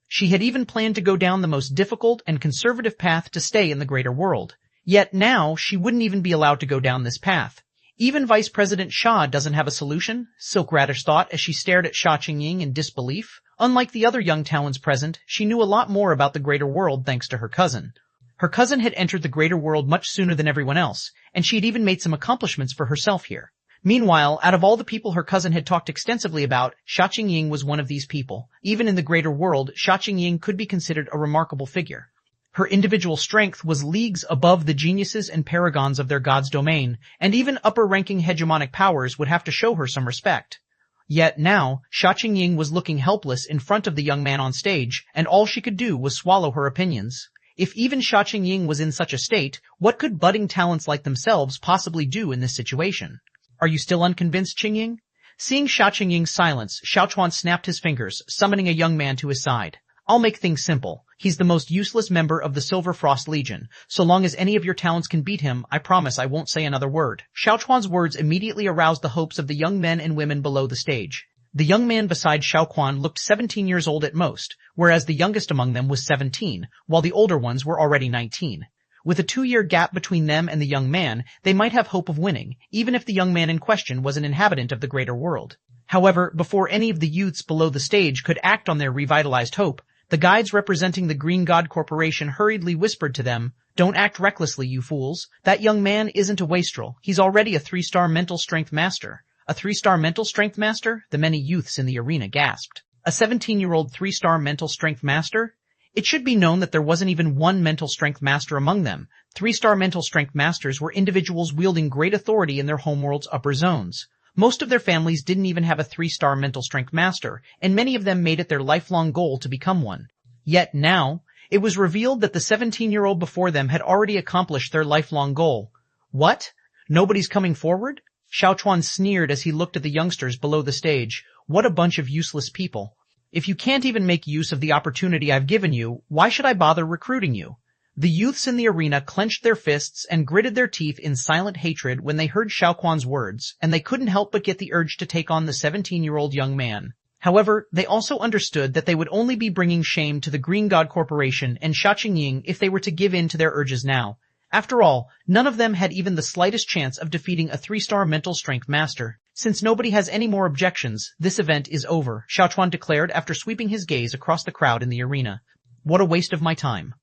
She had even planned to go down the most difficult and conservative path to stay in the greater world. Yet now, she wouldn't even be allowed to go down this path. Even Vice President Sha doesn't have a solution, Silk Radish thought as she stared at Sha Qingying in disbelief. Unlike the other young talents present, she knew a lot more about the greater world thanks to her cousin. Her cousin had entered the greater world much sooner than everyone else, and she had even made some accomplishments for herself here. Meanwhile, out of all the people her cousin had talked extensively about, Sha Qingying was one of these people. Even in the greater world, Sha Qingying could be considered a remarkable figure. Her individual strength was leagues above the geniuses and paragons of their god's domain, and even upper-ranking hegemonic powers would have to show her some respect. Yet now, Sha Qingying was looking helpless in front of the young man on stage, and all she could do was swallow her opinions. If even Sha Qingying was in such a state, what could budding talents like themselves possibly do in this situation? Are you still unconvinced, Qingying? Seeing Sha Qingying's silence, Xiaoquan snapped his fingers, summoning a young man to his side. I'll make things simple. He's the most useless member of the Silverfrost Legion. So long as any of your talents can beat him, I promise I won't say another word. Xiaoquan's words immediately aroused the hopes of the young men and women below the stage. The young man beside Xiaoquan looked 17 years old at most, whereas the youngest among them was 17, while the older ones were already 19. With a 2-year gap between them and the young man, they might have hope of winning, even if the young man in question was an inhabitant of the greater world. However, before any of the youths below the stage could act on their revitalized hope, the guides representing the Green God Corporation hurriedly whispered to them, "Don't act recklessly, you fools. That young man isn't a wastrel. He's already a 3-star mental strength master." A 3-star mental strength master? The many youths in the arena gasped. A 17-year-old 3-star mental strength master? It should be known that there wasn't even one mental strength master among them. 3-star mental strength masters were individuals wielding great authority in their homeworld's upper zones. Most of their families didn't even have a 3-star mental strength master, and many of them made it their lifelong goal to become one. Yet now, it was revealed that the 17-year-old before them had already accomplished their lifelong goal. What? Nobody's coming forward? Xiao Chuan sneered as he looked at the youngsters below the stage. What a bunch of useless people. If you can't even make use of the opportunity I've given you, why should I bother recruiting you? The youths in the arena clenched their fists and gritted their teeth in silent hatred when they heard Xiao Quan's words, and they couldn't help but get the urge to take on the 17-year-old young man. However, they also understood that they would only be bringing shame to the Green God Corporation and Sha Qingying if they were to give in to their urges now. After all, none of them had even the slightest chance of defeating a 3-star mental strength master. Since nobody has any more objections, this event is over, Xiao Chuan declared after sweeping his gaze across the crowd in the arena. What a waste of my time.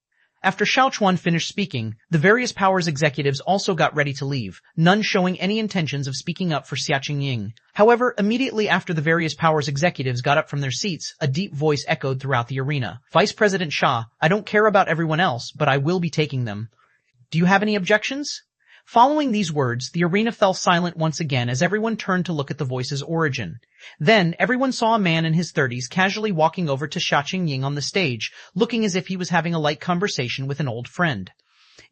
After Xiao Chuan finished speaking, the various powers executives also got ready to leave, none showing any intentions of speaking up for Xia Qingying. However, immediately after the various powers executives got up from their seats, a deep voice echoed throughout the arena. Vice President Sha, I don't care about everyone else, but I will be taking them. Do you have any objections? Following these words, the arena fell silent once again as everyone turned to look at the voice's origin. Then, everyone saw a man in his 30s casually walking over to Xia Qingying on the stage, looking as if he was having a light conversation with an old friend.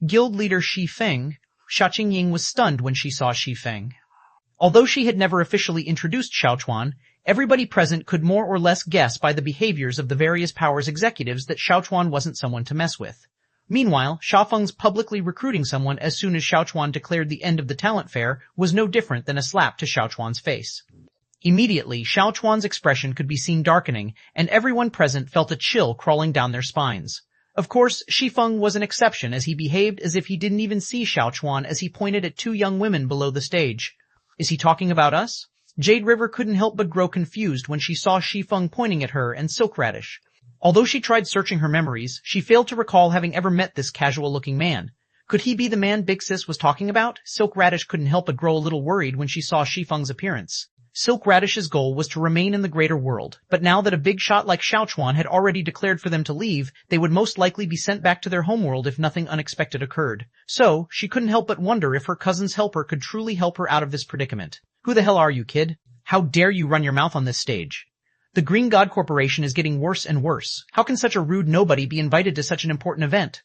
Guild leader Shi Feng. Xia Qingying was stunned when she saw Shi Feng. Although she had never officially introduced Xiao Chuan, everybody present could more or less guess by the behaviors of the various powers executives that Xiao Chuan wasn't someone to mess with. Meanwhile, Shi Feng's publicly recruiting someone as soon as Xiao Chuan declared the end of the talent fair was no different than a slap to Xiao Chuan's face. Immediately, Xiao Chuan's expression could be seen darkening, and everyone present felt a chill crawling down their spines. Of course, Shi Feng was an exception as he behaved as if he didn't even see Xiao Chuan as he pointed at 2 young women below the stage. Is he talking about us? Jade River couldn't help but grow confused when she saw Shi Feng pointing at her and Silk Radish. Although she tried searching her memories, she failed to recall having ever met this casual-looking man. Could he be the man Big Sis was talking about? Silk Radish couldn't help but grow a little worried when she saw Shi Feng's appearance. Silk Radish's goal was to remain in the greater world, but now that a big shot like Xiao Chuan had already declared for them to leave, they would most likely be sent back to their homeworld if nothing unexpected occurred. So, she couldn't help but wonder if her cousin's helper could truly help her out of this predicament. Who the hell are you, kid? How dare you run your mouth on this stage? The Green God Corporation is getting worse and worse. How can such a rude nobody be invited to such an important event?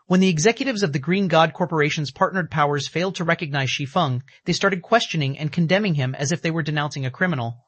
When the executives of the Green God Corporation's partnered powers failed to recognize Shi Feng, they started questioning and condemning him as if they were denouncing a criminal.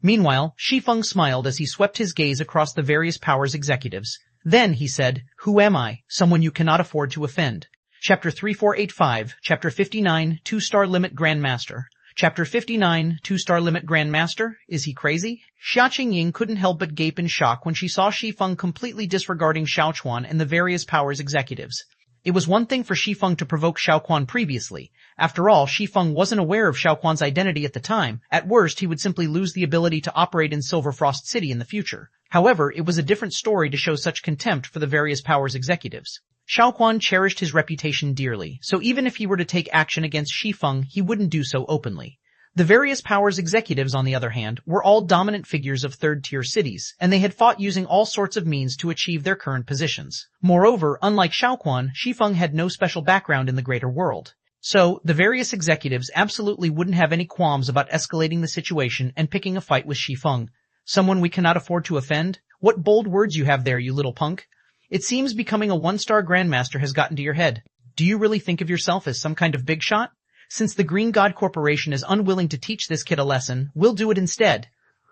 Meanwhile, Shi Feng smiled as he swept his gaze across the various powers executives. Then, he said, Who am I? Someone you cannot afford to offend. Chapter 3485, Chapter 59, 2-star limit Grandmaster. Chapter 59, 2-star limit Grandmaster? Is he crazy? Xia Qingying couldn't help but gape in shock when she saw Shi Feng completely disregarding Xiao Chuan and the various powers executives. It was one thing for Shi Feng to provoke Xiao Quan previously. After all, Shi Feng wasn't aware of Xiao Quan's identity at the time. At worst, he would simply lose the ability to operate in Silver Frost City in the future. However, it was a different story to show such contempt for the various powers executives. Xiao Quan cherished his reputation dearly, so even if he were to take action against Shi Feng, he wouldn't do so openly. The various powers executives, on the other hand, were all dominant figures of third-tier cities, and they had fought using all sorts of means to achieve their current positions. Moreover, unlike Xiao Quan, Shi Feng had no special background in the greater world. So, the various executives absolutely wouldn't have any qualms about escalating the situation and picking a fight with Shi Feng. Someone we cannot afford to offend? What bold words you have there, you little punk. It seems becoming a 1-star Grandmaster has gotten to your head. Do you really think of yourself as some kind of big shot? Since the Green God Corporation is unwilling to teach this kid a lesson, we'll do it instead.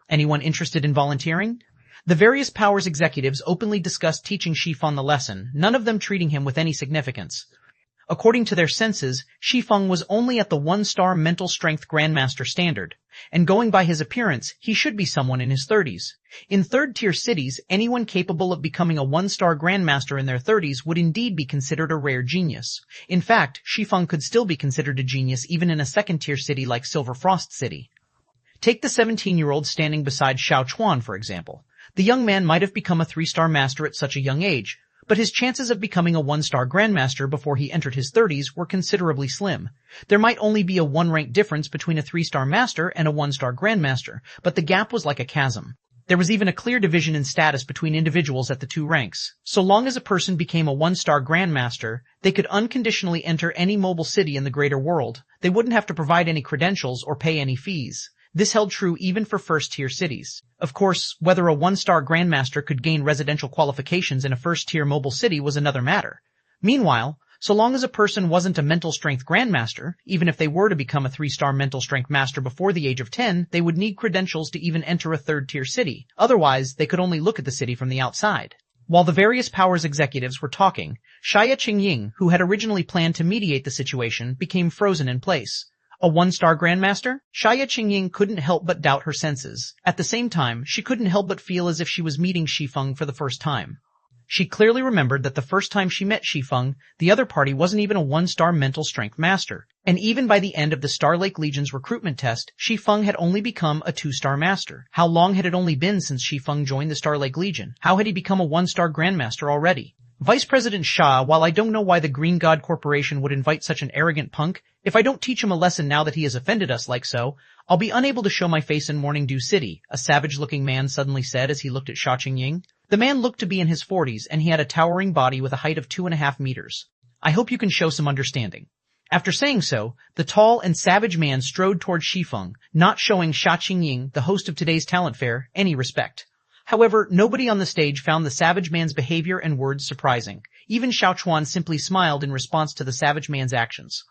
Anyone interested in volunteering? The various powers executives openly discussed teaching Shi Feng the lesson, none of them treating him with any significance. According to their senses, Shi Feng was only at the 1-star mental strength Grandmaster standard, and going by his appearance, he should be someone in his 30s. In third-tier cities, anyone capable of becoming a 1-star Grandmaster in their 30s would indeed be considered a rare genius. In fact, Shi Feng could still be considered a genius even in a second-tier city like Silver Frost City. Take the 17-year-old standing beside Xiao Chuan, for example. The young man might have become a 3-star master at such a young age, but his chances of becoming a 1-star Grandmaster before he entered his 30s were considerably slim. There might only be a 1-rank difference between a 3-star Master and a 1-star Grandmaster, but the gap was like a chasm. There was even a clear division in status between individuals at the two ranks. So long as a person became a one-star Grandmaster, they could unconditionally enter any mobile city in the greater world. They wouldn't have to provide any credentials or pay any fees. This held true even for first-tier cities. Of course, whether a one-star Grandmaster could gain residential qualifications in a first-tier mobile city was another matter. Meanwhile, so long as a person wasn't a mental strength Grandmaster, even if they were to become a 3-star mental strength master before the age of 10, they would need credentials to even enter a third-tier city. Otherwise, they could only look at the city from the outside. While the various powers executives were talking, Xia Qingying, who had originally planned to mediate the situation, became frozen in place. A 1-star Grandmaster? Xia Qingying couldn't help but doubt her senses. At the same time, she couldn't help but feel as if she was meeting Shi Feng for the first time. She clearly remembered that the first time she met Shi Feng, the other party wasn't even a 1-star mental strength master. And even by the end of the Star Lake Legion's recruitment test, Shi Feng had only become a 2-star master. How long had it only been since Shi Feng joined the Star Lake Legion? How had he become a 1-star Grandmaster already? Vice President Xia, while I don't know why the Green God Corporation would invite such an arrogant punk, if I don't teach him a lesson now that he has offended us like so, I'll be unable to show my face in Morning Dew City, a savage-looking man suddenly said as he looked at Xia Qingying. The man looked to be in his 40s, and he had a towering body with a height of 2.5 meters. I hope you can show some understanding. After saying so, the tall and savage man strode toward Shi Feng, not showing Xia Qingying, the host of today's talent fair, any respect. However, nobody on the stage found the savage man's behavior and words surprising. Even Xiao Chuan simply smiled in response to the savage man's actions.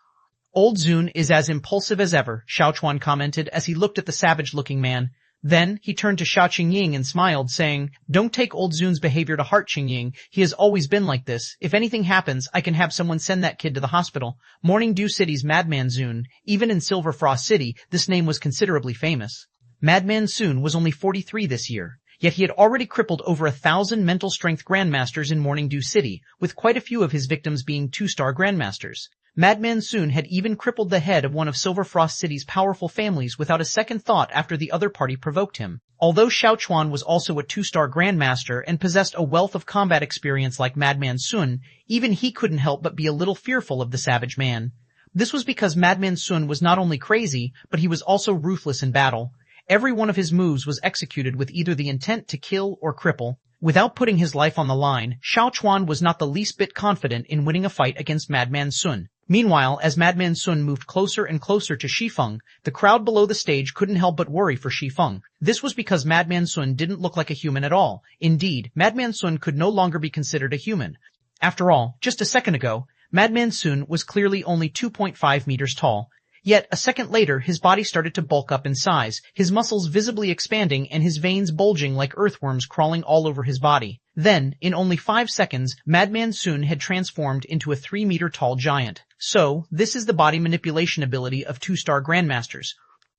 Old Zun is as impulsive as ever, Xiao Chuan commented as he looked at the savage-looking man. Then, he turned to Xia Qingying and smiled, saying, "Don't take old Zun's behavior to heart, Qingying. He has always been like this. If anything happens, I can have someone send that kid to the hospital." Morning Dew City's Madman Zun, even in Silver Frost City, this name was considerably famous. Madman Zun was only 43 this year. Yet he had already crippled over 1,000 mental strength Grandmasters in Morning Dew City, with quite a few of his victims being 2-star Grandmasters. Madman Sun had even crippled the head of one of Silver Frost City's powerful families without a second thought after the other party provoked him. Although Xiao Chuan was also a 2-star Grandmaster and possessed a wealth of combat experience like Madman Sun, even he couldn't help but be a little fearful of the savage man. This was because Madman Sun was not only crazy, but he was also ruthless in battle. Every one of his moves was executed with either the intent to kill or cripple. Without putting his life on the line, Xiao Chuan was not the least bit confident in winning a fight against Madman Sun. Meanwhile, as Madman Sun moved closer and closer to Shi Feng, the crowd below the stage couldn't help but worry for Shi Feng. This was because Madman Sun didn't look like a human at all. Indeed, Madman Sun could no longer be considered a human. After all, just a second ago, Madman Sun was clearly only 2.5 meters tall. Yet, a second later, his body started to bulk up in size, his muscles visibly expanding and his veins bulging like earthworms crawling all over his body. Then, in only 5 seconds, Madman Sun had transformed into a 3-meter-tall giant. So, this is the body manipulation ability of 2-star Grandmasters.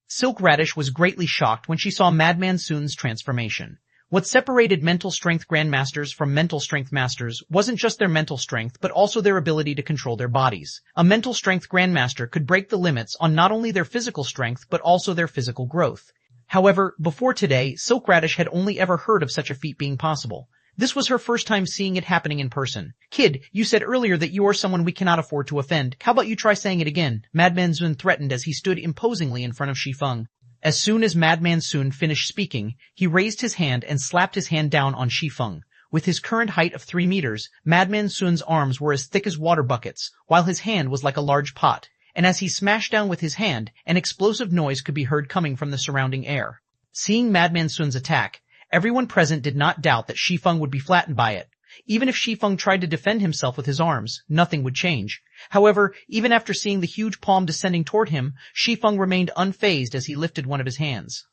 Silk Radish was greatly shocked when she saw Madman Sun's transformation. What separated mental strength Grandmasters from mental strength masters wasn't just their mental strength but also their ability to control their bodies. A mental strength Grandmaster could break the limits on not only their physical strength but also their physical growth. However, before today, Silk Radish had only ever heard of such a feat being possible. This was her first time seeing it happening in person. "Kid, you said earlier that you are someone we cannot afford to offend. How about you try saying it again?" Madman Sun threatened as he stood imposingly in front of Shi Feng. As soon as Madman Sun finished speaking, he raised his hand and slapped his hand down on Shi Feng. With his current height of 3 meters, Madman Sun's arms were as thick as water buckets, while his hand was like a large pot. And as he smashed down with his hand, an explosive noise could be heard coming from the surrounding air. Seeing Madman Sun's attack, everyone present did not doubt that Shi Feng would be flattened by it. Even if Shi Feng tried to defend himself with his arms, nothing would change. However, even after seeing the huge palm descending toward him, Shi Feng remained unfazed as he lifted one of his hands.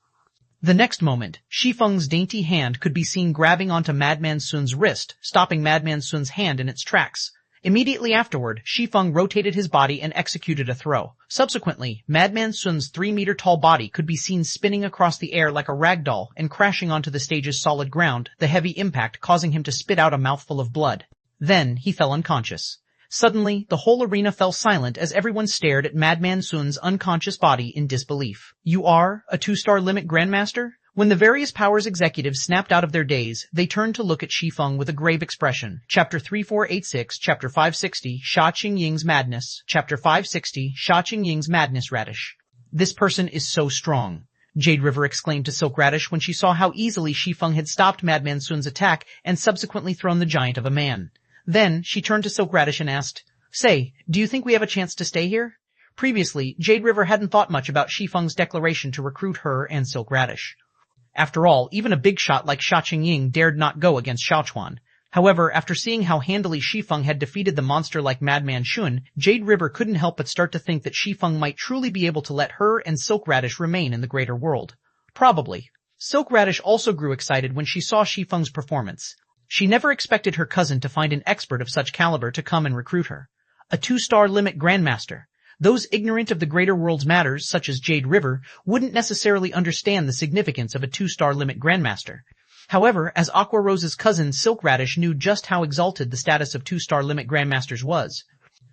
The next moment, Shi Feng's dainty hand could be seen grabbing onto Madman Sun's wrist, stopping Madman Sun's hand in its tracks. Immediately afterward, Shi Feng rotated his body and executed a throw. Subsequently, Madman Sun's 3-meter-tall body could be seen spinning across the air like a ragdoll and crashing onto the stage's solid ground, the heavy impact causing him to spit out a mouthful of blood. Then, he fell unconscious. Suddenly, the whole arena fell silent as everyone stared at Madman Sun's unconscious body in disbelief. "You are a 2-star limit Grandmaster?" When the various powers executives snapped out of their daze, they turned to look at Shi Feng with a grave expression. Chapter 3486, Chapter 560, Xia Qingying's Madness. Chapter 560, Xia Qingying's Madness Radish. This person is so strong. Jade River exclaimed to Silk Radish when she saw how easily Shi Feng had stopped Madman Sun's attack and subsequently thrown the giant of a man. Then, she turned to Silk Radish and asked, "Say, do you think we have a chance to stay here?" Previously, Jade River hadn't thought much about Shi Feng's declaration to recruit her and Silk Radish. After all, even a big shot like Sha Qingying dared not go against Xiaochuan. However, after seeing how handily Shi Feng had defeated the monster like Madman Shun, Jade River couldn't help but start to think that Shi Feng might truly be able to let her and Silk Radish remain in the greater world. Probably. Silk Radish also grew excited when she saw Shi Feng's performance. She never expected her cousin to find an expert of such caliber to come and recruit her. A 2-star limit grandmaster. Those ignorant of the greater world's matters, such as Jade River, wouldn't necessarily understand the significance of a 2-star limit grandmaster. However, as Aqua Rose's cousin Silk Radish knew just how exalted the status of 2-star limit grandmasters was.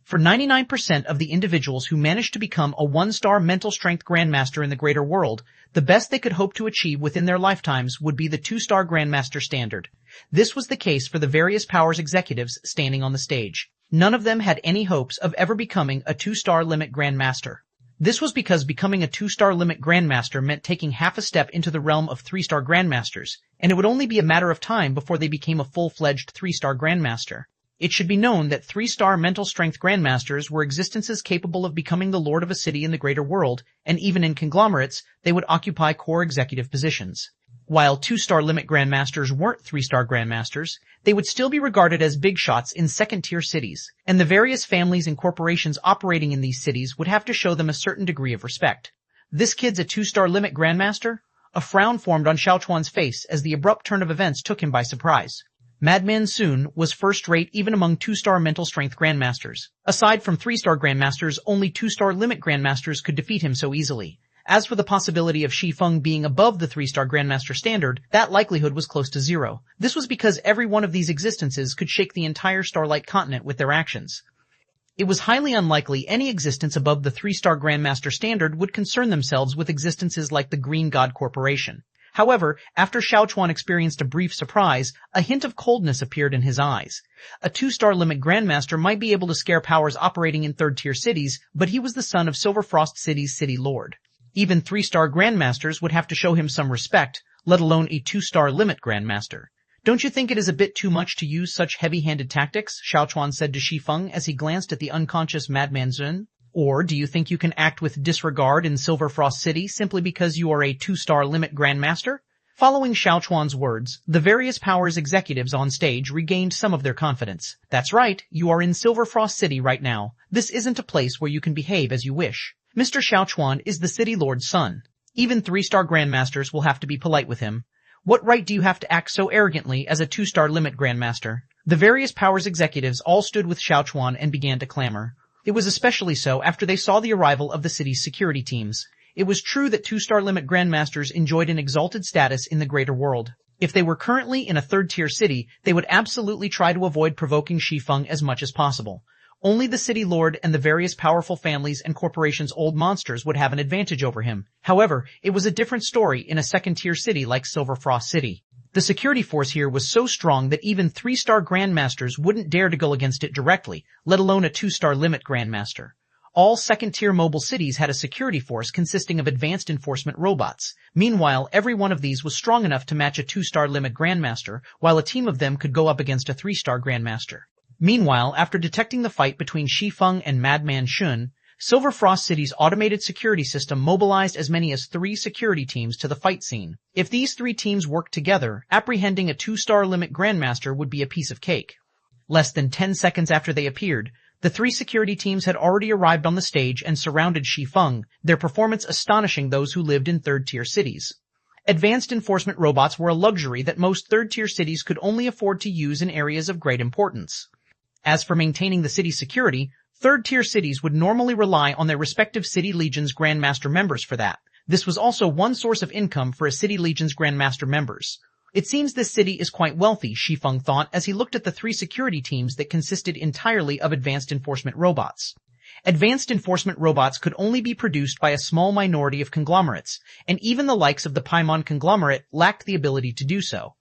For 99% of the individuals who managed to become a 1-star mental strength grandmaster in the greater world, the best they could hope to achieve within their lifetimes would be the 2-star grandmaster standard. This was the case for the various powers executives standing on the stage. None of them had any hopes of ever becoming a 2-star limit grandmaster. This was because becoming a 2-star limit grandmaster meant taking half a step into the realm of 3-star grandmasters, and it would only be a matter of time before they became a full-fledged 3-star grandmaster. It should be known that 3-star mental strength grandmasters were existences capable of becoming the lord of a city in the greater world, and even in conglomerates, they would occupy core executive positions. While 2-star limit grandmasters weren't 3-star grandmasters, they would still be regarded as big shots in second-tier cities, and the various families and corporations operating in these cities would have to show them a certain degree of respect. This kid's a 2-star limit grandmaster? A frown formed on Xiaochuan's face as the abrupt turn of events took him by surprise. Madman Sun was first-rate even among 2-star mental strength grandmasters. Aside from 3-star grandmasters, only 2-star limit grandmasters could defeat him so easily. As for the possibility of Shi Feng being above the 3-star grandmaster standard, that likelihood was close to zero. This was because every one of these existences could shake the entire Starlight continent with their actions. It was highly unlikely any existence above the 3-star grandmaster standard would concern themselves with existences like the Green God Corporation. However, after Xiaochuan experienced a brief surprise, a hint of coldness appeared in his eyes. A 2-star limit grandmaster might be able to scare powers operating in third-tier cities, but he was the son of Silverfrost City's city lord. Even 3-star grandmasters would have to show him some respect, let alone a 2-star limit grandmaster. "Don't you think it is a bit too much to use such heavy-handed tactics?" Xiaochuan said to Shi Feng as he glanced at the unconscious Madman Zun. "Or do you think you can act with disregard in Silverfrost City simply because you are a 2-star limit grandmaster?" Following Xiaochuan's words, the various powers executives on stage regained some of their confidence. "That's right, you are in Silverfrost City right now. This isn't a place where you can behave as you wish. Mr. Xiaochuan is the city lord's son. Even 3-star grandmasters will have to be polite with him. What right do you have to act so arrogantly as a 2-star limit grandmaster?" The various powers executives all stood with Xiaochuan and began to clamor. It was especially so after they saw the arrival of the city's security teams. It was true that 2-star limit grandmasters enjoyed an exalted status in the greater world. If they were currently in a third-tier city, they would absolutely try to avoid provoking Shi Feng as much as possible. Only the city lord and the various powerful families and corporations' old monsters would have an advantage over him. However, it was a different story in a second-tier city like Silverfrost City. The security force here was so strong that even 3-star grandmasters wouldn't dare to go against it directly, let alone a 2-star limit grandmaster. All second-tier mobile cities had a security force consisting of advanced enforcement robots. Meanwhile, every one of these was strong enough to match a 2-star limit grandmaster, while a team of them could go up against a 3-star grandmaster. Meanwhile, after detecting the fight between Shi Feng and Madman Shun, Silverfrost City's automated security system mobilized as many as 3 security teams to the fight scene. If these 3 teams worked together, apprehending a 2-star limit grandmaster would be a piece of cake. Less than 10 seconds after they appeared, the 3 security teams had already arrived on the stage and surrounded Shi Feng, their performance astonishing those who lived in third-tier cities. Advanced enforcement robots were a luxury that most third-tier cities could only afford to use in areas of great importance. As for maintaining the city's security, third-tier cities would normally rely on their respective City Legion's Grandmaster members for that. This was also one source of income for a City Legion's Grandmaster members. It seems this city is quite wealthy, Shi Feng thought as he looked at the 3 security teams that consisted entirely of advanced enforcement robots. Advanced enforcement robots could only be produced by a small minority of conglomerates, and even the likes of the Paimon conglomerate lacked the ability to do so.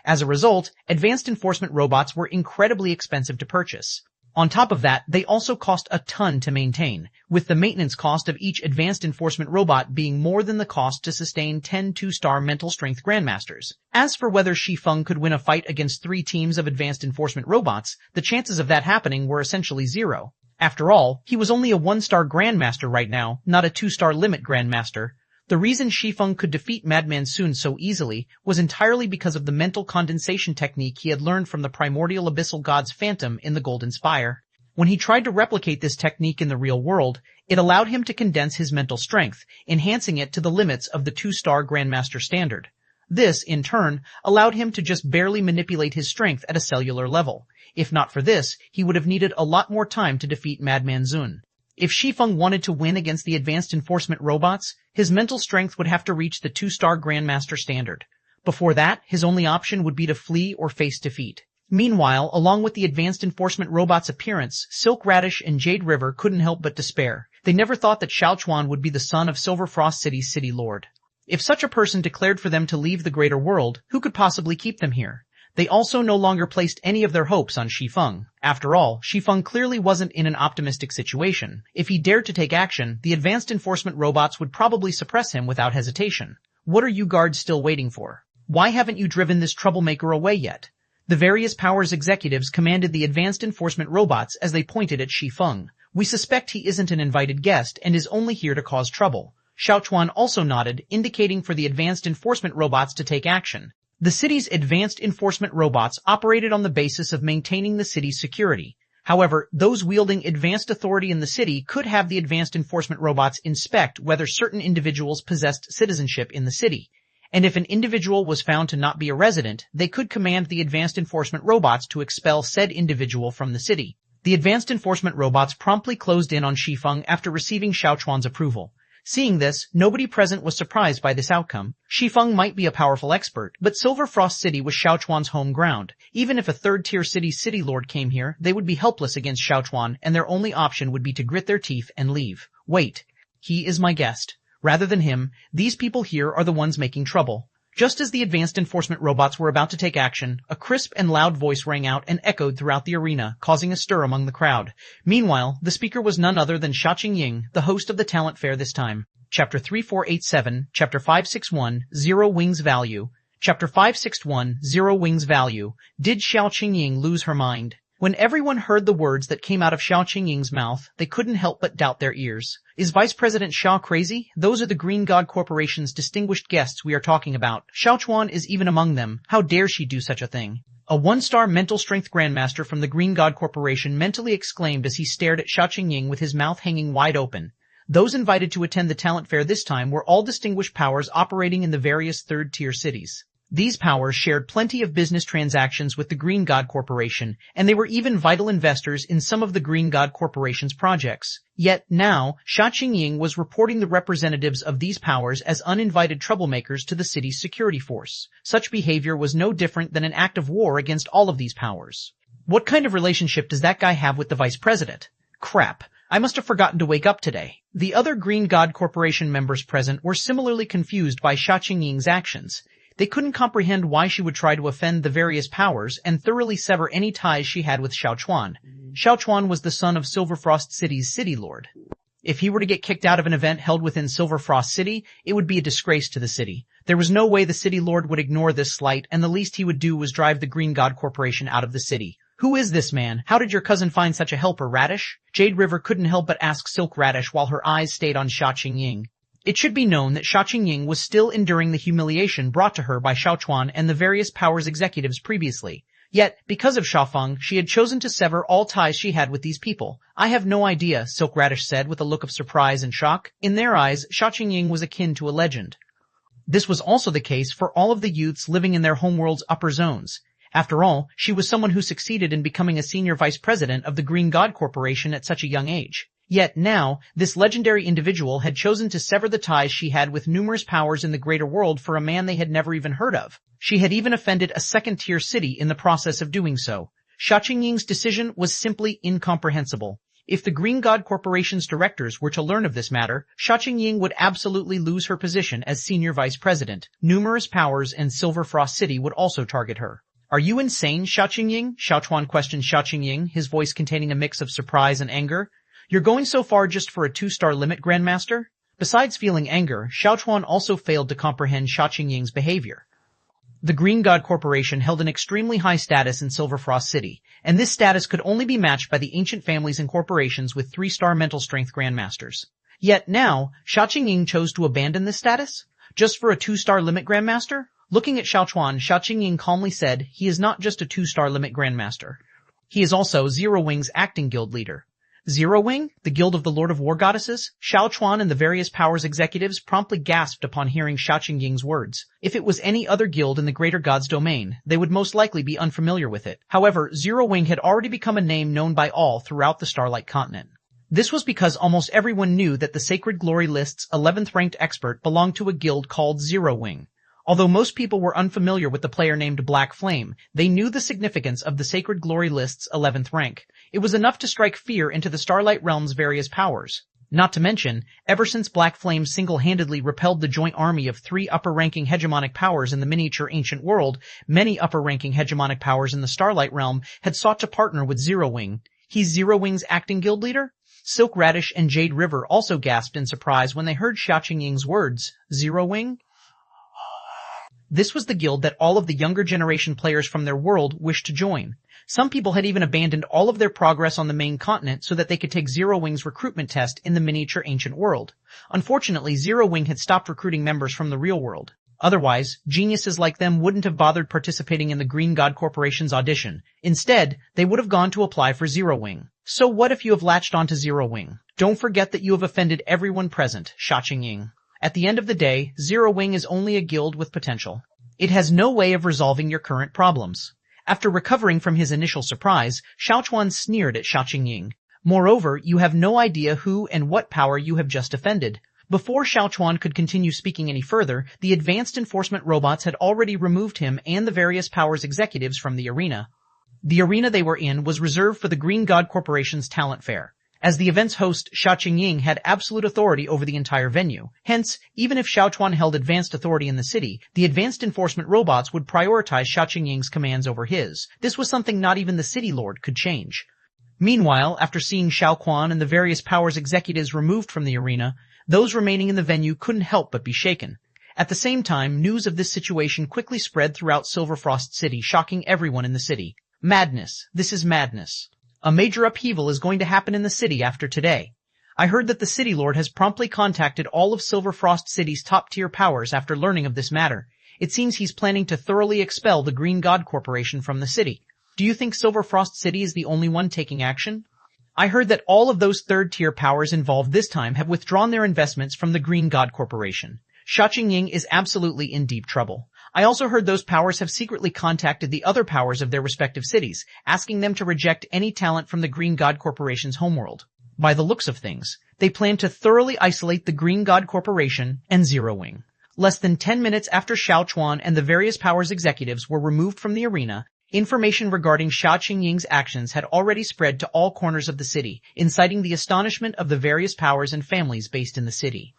As a result, advanced enforcement robots were incredibly expensive to purchase. On top of that, they also cost a ton to maintain, with the maintenance cost of each advanced enforcement robot being more than the cost to sustain 10 2-star mental strength grandmasters. As for whether Shi Feng could win a fight against 3 teams of advanced enforcement robots, the chances of that happening were essentially 0. After all, he was only a 1-star grandmaster right now, not a 2-star limit grandmaster. The reason Shi Feng could defeat Madman Sun so easily was entirely because of the mental condensation technique he had learned from the primordial abyssal god's phantom in the Golden Spire. When he tried to replicate this technique in the real world, it allowed him to condense his mental strength, enhancing it to the limits of the 2-star grandmaster standard. This, in turn, allowed him to just barely manipulate his strength at a cellular level. If not for this, he would have needed a lot more time to defeat Madman Sun. If Shi Feng wanted to win against the advanced enforcement robots, his mental strength would have to reach the 2-star grandmaster standard. Before that, his only option would be to flee or face defeat. Meanwhile, along with the advanced enforcement robot's appearance, Silk Radish and Jade River couldn't help but despair. They never thought that Xiaochuan would be the son of Silver Frost City's city lord. If such a person declared for them to leave the greater world, who could possibly keep them here? They also no longer placed any of their hopes on Shi Feng. After all, Shi Feng clearly wasn't in an optimistic situation. If he dared to take action, the advanced enforcement robots would probably suppress him without hesitation. What are you guards still waiting for? Why haven't you driven this troublemaker away yet? The various powers executives commanded the advanced enforcement robots as they pointed at Shi Feng. We suspect he isn't an invited guest and is only here to cause trouble. Xiaochuan also nodded, indicating for the advanced enforcement robots to take action. The city's advanced enforcement robots operated on the basis of maintaining the city's security. However, those wielding advanced authority in the city could have the advanced enforcement robots inspect whether certain individuals possessed citizenship in the city. And if an individual was found to not be a resident, they could command the advanced enforcement robots to expel said individual from the city. The advanced enforcement robots promptly closed in on Shi Feng after receiving Xiaochuan's approval. Seeing this, nobody present was surprised by this outcome. Shi Feng might be a powerful expert, but Silver Frost City was Xiaochuan's home ground. Even if a third-tier city lord came here, they would be helpless against Xiaochuan, and their only option would be to grit their teeth and leave. Wait. He is my guest. Rather than him, these people here are the ones making trouble. Just as the advanced enforcement robots were about to take action, a crisp and loud voice rang out and echoed throughout the arena, causing a stir among the crowd. Meanwhile, the speaker was none other than Xia Qingying, the host of the talent fair this time. Chapter 3487, Chapter 561, Zero Wings Value. Chapter 561, Zero Wings Value. Did Xia Qingying lose her mind? When everyone heard the words that came out of Xia Qingying's mouth, they couldn't help but doubt their ears. Is Vice President Xia crazy? Those are the Green God Corporation's distinguished guests we are talking about. Xiaochuan is even among them. How dare she do such a thing? A 1-star mental strength grandmaster from the Green God Corporation mentally exclaimed as he stared at Xia Qingying with his mouth hanging wide open. Those invited to attend the talent fair this time were all distinguished powers operating in the various third-tier cities. These powers shared plenty of business transactions with the Green God Corporation, and they were even vital investors in some of the Green God Corporation's projects. Yet now, Xia Qingying was reporting the representatives of these powers as uninvited troublemakers to the city's security force. Such behavior was no different than an act of war against all of these powers. What kind of relationship does that guy have with the vice president? Crap. I must have forgotten to wake up today. The other Green God Corporation members present were similarly confused by Xia Qingying's actions. They couldn't comprehend why she would try to offend the various powers and thoroughly sever any ties she had with Xiaochuan. Xiaochuan was the son of Silver Frost City's city lord. If he were to get kicked out of an event held within Silver Frost City, it would be a disgrace to the city. There was no way the city lord would ignore this slight, and the least he would do was drive the Green God Corporation out of the city. Who is this man? How did your cousin find such a helper, Radish? Jade River couldn't help but ask Silk Radish while her eyes stayed on Xia Qingying. It should be known that Xia Qingying was still enduring the humiliation brought to her by Xiaochuan and the various powers executives previously. Yet, because of Shi Feng, she had chosen to sever all ties she had with these people. I have no idea, Silk Radish said with a look of surprise and shock. In their eyes, Xia Qingying was akin to a legend. This was also the case for all of the youths living in their homeworld's upper zones. After all, she was someone who succeeded in becoming a senior vice president of the Green God Corporation at such a young age. Yet now, this legendary individual had chosen to sever the ties she had with numerous powers in the greater world for a man they had never even heard of. She had even offended a second-tier city in the process of doing so. Xia Qingying's decision was simply incomprehensible. If the Green God Corporation's directors were to learn of this matter, Xia Qingying would absolutely lose her position as senior vice president. Numerous powers and Silver Frost City would also target her. Are you insane, Xiao Qingying? Xiao Chuan questioned Xiao Qingying, his voice containing a mix of surprise and anger. You're going so far just for a 2-star limit, Grandmaster? Besides feeling anger, Xiao Chuan also failed to comprehend Xiao Qingying's behavior. The Green God Corporation held an extremely high status in Silverfrost City, and this status could only be matched by the ancient families and corporations with 3-star mental strength Grandmasters. Yet now, Xiao Qingying chose to abandon this status? Just for a 2-star limit, Grandmaster? Looking at Xiao Chuan, Xiao Qingying calmly said, he is not just a 2-star limit Grandmaster. He is also Zero Wing's acting guild leader. Zero Wing, the guild of the Lord of War Goddesses? Xiao Chuan and the various powers executives promptly gasped upon hearing Xiao Qingying's words. If it was any other guild in the greater god's domain, they would most likely be unfamiliar with it. However, Zero Wing had already become a name known by all throughout the Starlight Continent. This was because almost everyone knew that the Sacred Glory List's 11th ranked expert belonged to a guild called Zero Wing. Although most people were unfamiliar with the player named Black Flame, they knew the significance of the Sacred Glory List's 11th rank. It was enough to strike fear into the Starlight Realm's various powers. Not to mention, ever since Black Flame single-handedly repelled the joint army of 3 upper-ranking hegemonic powers in the miniature ancient world, many upper-ranking hegemonic powers in the Starlight Realm had sought to partner with Zero Wing. He's Zero Wing's acting guild leader? Silk Radish and Jade River also gasped in surprise when they heard Xiao Qingying's words. Zero Wing? This was the guild that all of the younger generation players from their world wished to join. Some people had even abandoned all of their progress on the main continent so that they could take Zero Wing's recruitment test in the miniature ancient world. Unfortunately, Zero Wing had stopped recruiting members from the real world. Otherwise, geniuses like them wouldn't have bothered participating in the Green God Corporation's audition. Instead, they would have gone to apply for Zero Wing. So what if you have latched onto Zero Wing? Don't forget that you have offended everyone present, Xiao Qingying. At the end of the day, Zero Wing is only a guild with potential. It has no way of resolving your current problems. After recovering from his initial surprise, Xiao Chuan sneered at Xiao Qingying. Moreover, you have no idea who and what power you have just offended. Before Xiao Chuan could continue speaking any further, the advanced enforcement robots had already removed him and the various powers executives from the arena. The arena they were in was reserved for the Green God Corporation's talent fair. As the event's host, Xiao Qingying had absolute authority over the entire venue. Hence, even if Xiao Chuan held advanced authority in the city, the advanced enforcement robots would prioritize Xiao Qingying's commands over his. This was something not even the city lord could change. Meanwhile, after seeing Xiao Quan and the various powers executives removed from the arena, those remaining in the venue couldn't help but be shaken. At the same time, news of this situation quickly spread throughout Silverfrost City, shocking everyone in the city. Madness. This is madness. A major upheaval is going to happen in the city after today. I heard that the City Lord has promptly contacted all of Silverfrost City's top-tier powers after learning of this matter. It seems he's planning to thoroughly expel the Green God Corporation from the city. Do you think Silverfrost City is the only one taking action? I heard that all of those third-tier powers involved this time have withdrawn their investments from the Green God Corporation. Xiao Qingying is absolutely in deep trouble. I also heard those powers have secretly contacted the other powers of their respective cities, asking them to reject any talent from the Green God Corporation's homeworld. By the looks of things, they plan to thoroughly isolate the Green God Corporation and Zero Wing. Less than 10 minutes after Xiao Chuan and the various powers executives were removed from the arena, information regarding Xiao Qingying's actions had already spread to all corners of the city, inciting the astonishment of the various powers and families based in the city.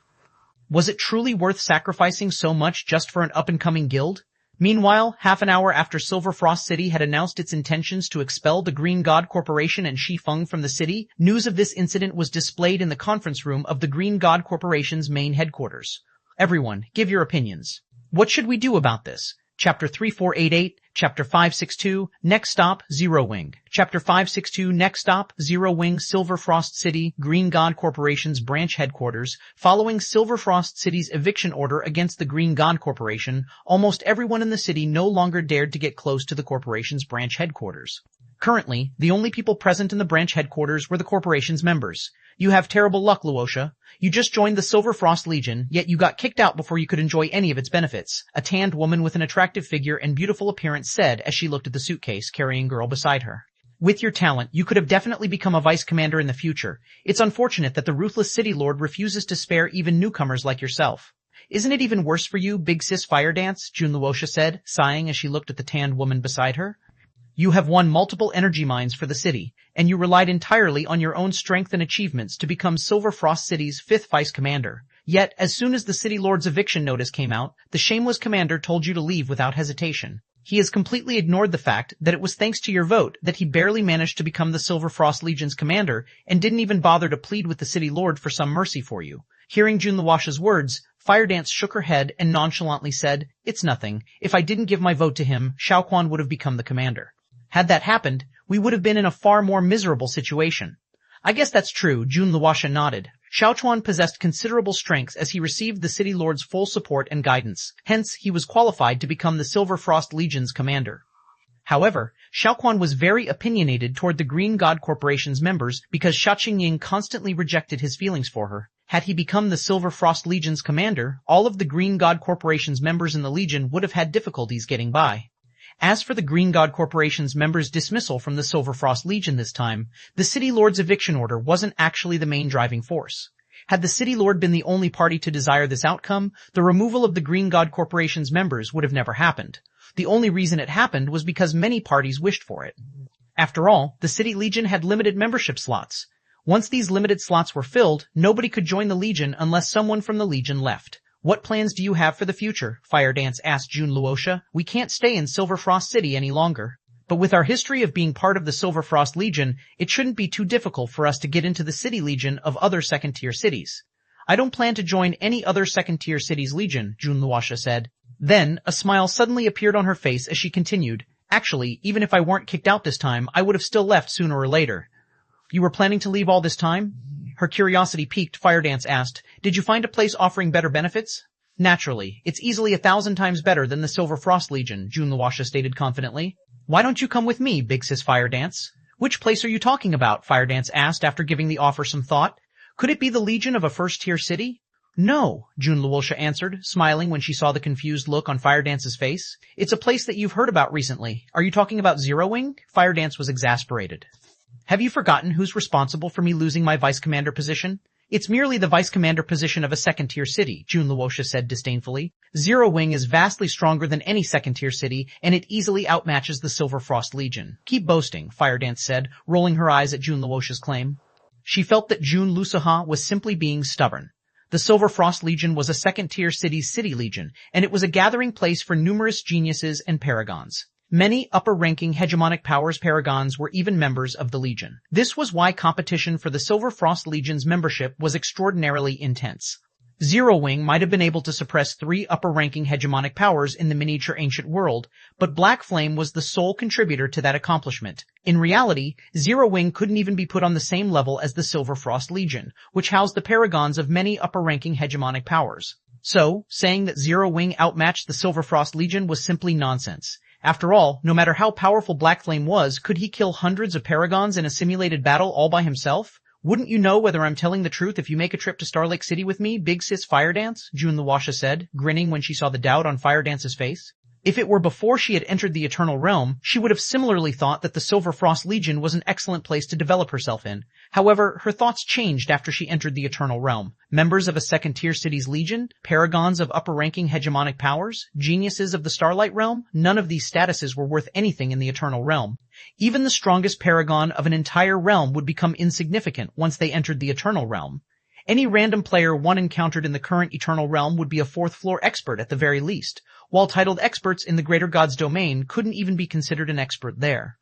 Was it truly worth sacrificing so much just for an up-and-coming guild? Meanwhile, half an hour after Silverfrost City had announced its intentions to expel the Green God Corporation and Shi Feng from the city, news of this incident was displayed in the conference room of the Green God Corporation's main headquarters. Everyone, give your opinions. What should we do about this? Chapter 3488, Chapter 562, Next Stop, Zero Wing. Chapter 562, Next Stop, Zero Wing, Silverfrost City, Green God Corporation's branch headquarters. Following Silverfrost City's eviction order against the Green God Corporation, almost everyone in the city no longer dared to get close to the corporation's branch headquarters. Currently, the only people present in the branch headquarters were the corporation's members. You have terrible luck, Luosha. You just joined the Silverfrost Legion, yet you got kicked out before you could enjoy any of its benefits, a tanned woman with an attractive figure and beautiful appearance said as she looked at the suitcase carrying girl beside her. With your talent, you could have definitely become a vice commander in the future. It's unfortunate that the ruthless city lord refuses to spare even newcomers like yourself. Isn't it even worse for you, Big Sis Fire Dance? June Luosha said, sighing as she looked at the tanned woman beside her. You have won multiple energy mines for the city, and you relied entirely on your own strength and achievements to become Silverfrost City's 5th vice commander. Yet, as soon as the city lord's eviction notice came out, the shameless commander told you to leave without hesitation. He has completely ignored the fact that it was thanks to your vote that he barely managed to become the Silver Frost Legion's commander and didn't even bother to plead with the city lord for some mercy for you. Hearing June Luosha's words, Firedance shook her head and nonchalantly said, "It's nothing. If I didn't give my vote to him, Xiaoquan would have become the commander. Had that happened, we would have been in a far more miserable situation." "I guess that's true," June Luosha nodded. Xiaoquan possessed considerable strengths as he received the city lord's full support and guidance. Hence, he was qualified to become the Silver Frost Legion's commander. However, Xiaoquan was very opinionated toward the Green God Corporation's members because Xia Qingying constantly rejected his feelings for her. Had he become the Silver Frost Legion's commander, all of the Green God Corporation's members in the Legion would have had difficulties getting by. As for the Green God Corporation's members' dismissal from the Silver Frost Legion this time, the City Lord's eviction order wasn't actually the main driving force. Had the City Lord been the only party to desire this outcome, the removal of the Green God Corporation's members would have never happened. The only reason it happened was because many parties wished for it. After all, the City Legion had limited membership slots. Once these limited slots were filled, nobody could join the Legion unless someone from the Legion left. "What plans do you have for the future?" Firedance asked June Luosha. "We can't stay in Silver Frost City any longer. But with our history of being part of the Silver Frost Legion, it shouldn't be too difficult for us to get into the City Legion of other second-tier cities." "I don't plan to join any other second-tier city's Legion," June Luosha said. Then, a smile suddenly appeared on her face as she continued, "Actually, even if I weren't kicked out this time, I would have still left sooner or later." "You were planning to leave all this time?" Her curiosity piqued, Firedance asked, "Did you find a place offering better benefits?" "Naturally. It's easily 1,000 times better than the Silver Frost Legion," June Luosha stated confidently. "Why don't you come with me, Big Sis Firedance?" "Which place are you talking about?" Firedance asked after giving the offer some thought. "Could it be the Legion of a first-tier city?" "No," June Luosha answered, smiling when she saw the confused look on Firedance's face. "It's a place that you've heard about recently. Are you talking about Zero Wing?" Firedance was exasperated. "Have you forgotten who's responsible for me losing my vice commander position?" "It's merely the vice commander position of a second-tier city," June Luosha said disdainfully. "Zero Wing is vastly stronger than any second-tier city, and it easily outmatches the Silver Frost Legion." "Keep boasting," Firedance said, rolling her eyes at June Luosha's claim. She felt that June Lusaha was simply being stubborn. The Silver Frost Legion was a second-tier city's city legion, and it was a gathering place for numerous geniuses and paragons. Many upper-ranking hegemonic powers paragons were even members of the Legion. This was why competition for the Silver Frost Legion's membership was extraordinarily intense. Zero Wing might have been able to suppress 3 upper-ranking hegemonic powers in the miniature ancient world, but Black Flame was the sole contributor to that accomplishment. In reality, Zero Wing couldn't even be put on the same level as the Silver Frost Legion, which housed the paragons of many upper-ranking hegemonic powers. So, saying that Zero Wing outmatched the Silver Frost Legion was simply nonsense. After all, no matter how powerful Black Flame was, could he kill hundreds of paragons in a simulated battle all by himself? "Wouldn't you know whether I'm telling the truth if you make a trip to Starlake City with me, Big Sis Firedance?" June Luosha said, grinning when she saw the doubt on Firedance's face. If it were before she had entered the Eternal Realm, she would have similarly thought that the Silver Frost Legion was an excellent place to develop herself in. However, her thoughts changed after she entered the Eternal Realm. Members of a second-tier city's Legion, paragons of upper-ranking hegemonic powers, geniuses of the Starlight Realm, none of these statuses were worth anything in the Eternal Realm. Even the strongest paragon of an entire realm would become insignificant once they entered the Eternal Realm. Any random player one encountered in the current Eternal Realm would be a 4th-floor expert at the very least, while titled experts in the Greater God's domain couldn't even be considered an expert there.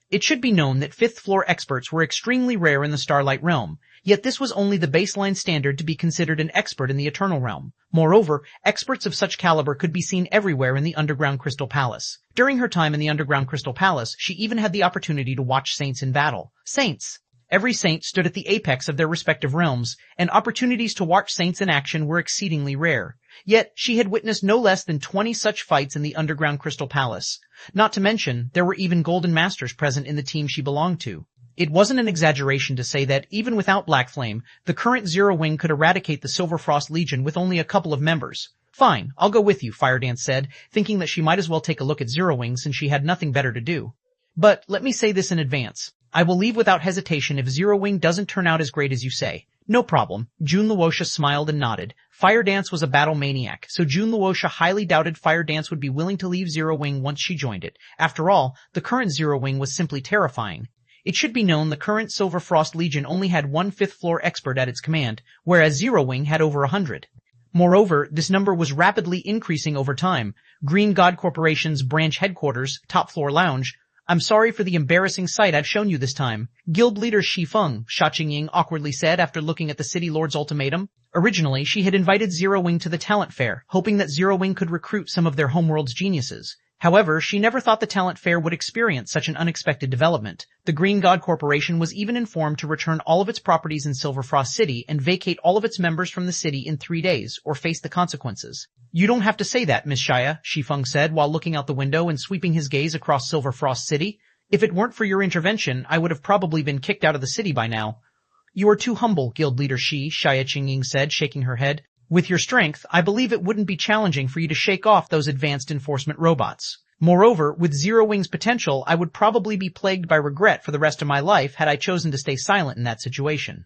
It should be known that 5th-floor experts were extremely rare in the Starlight Realm, yet this was only the baseline standard to be considered an expert in the Eternal Realm. Moreover, experts of such caliber could be seen everywhere in the Underground Crystal Palace. During her time in the Underground Crystal Palace, she even had the opportunity to watch saints in battle. Saints! Every saint stood at the apex of their respective realms, and opportunities to watch saints in action were exceedingly rare. Yet, she had witnessed no less than 20 such fights in the Underground Crystal Palace. Not to mention, there were even Golden Masters present in the team she belonged to. It wasn't an exaggeration to say that, even without Black Flame, the current Zero Wing could eradicate the Silver Frost Legion with only a couple of members. "Fine, I'll go with you," Firedance said, thinking that she might as well take a look at Zero Wing since she had nothing better to do. "But let me say this in advance. I will leave without hesitation if Zero Wing doesn't turn out as great as you say." "No problem." June Luosha smiled and nodded. Firedance was a battle maniac, so June Luosha highly doubted Firedance would be willing to leave Zero Wing once she joined it. After all, the current Zero Wing was simply terrifying. It should be known the current Silver Frost Legion only had 1 5th-floor expert at its command, whereas Zero Wing had over 100. Moreover, this number was rapidly increasing over time. Green God Corporation's branch headquarters, top floor lounge. I'm sorry for the embarrassing sight I've shown you this time. Guild leader Shi Feng, Sha Qingying awkwardly said after looking at the City Lord's ultimatum. Originally, she had invited Zero Wing to the talent fair, hoping that Zero Wing could recruit some of their homeworld's geniuses. However, she never thought the talent fair would experience such an unexpected development. The Green God Corporation was even informed to return all of its properties in Silverfrost City and vacate all of its members from the city in 3 days, or face the consequences. You don't have to say that, Miss Shia, Shi Feng said while looking out the window and sweeping his gaze across Silverfrost City. If it weren't for your intervention, I would have probably been kicked out of the city by now. You are too humble, Guild Leader Shi, Shia Qingying said, shaking her head. With your strength, I believe it wouldn't be challenging for you to shake off those advanced enforcement robots. Moreover, with Zero Wing's potential, I would probably be plagued by regret for the rest of my life had I chosen to stay silent in that situation.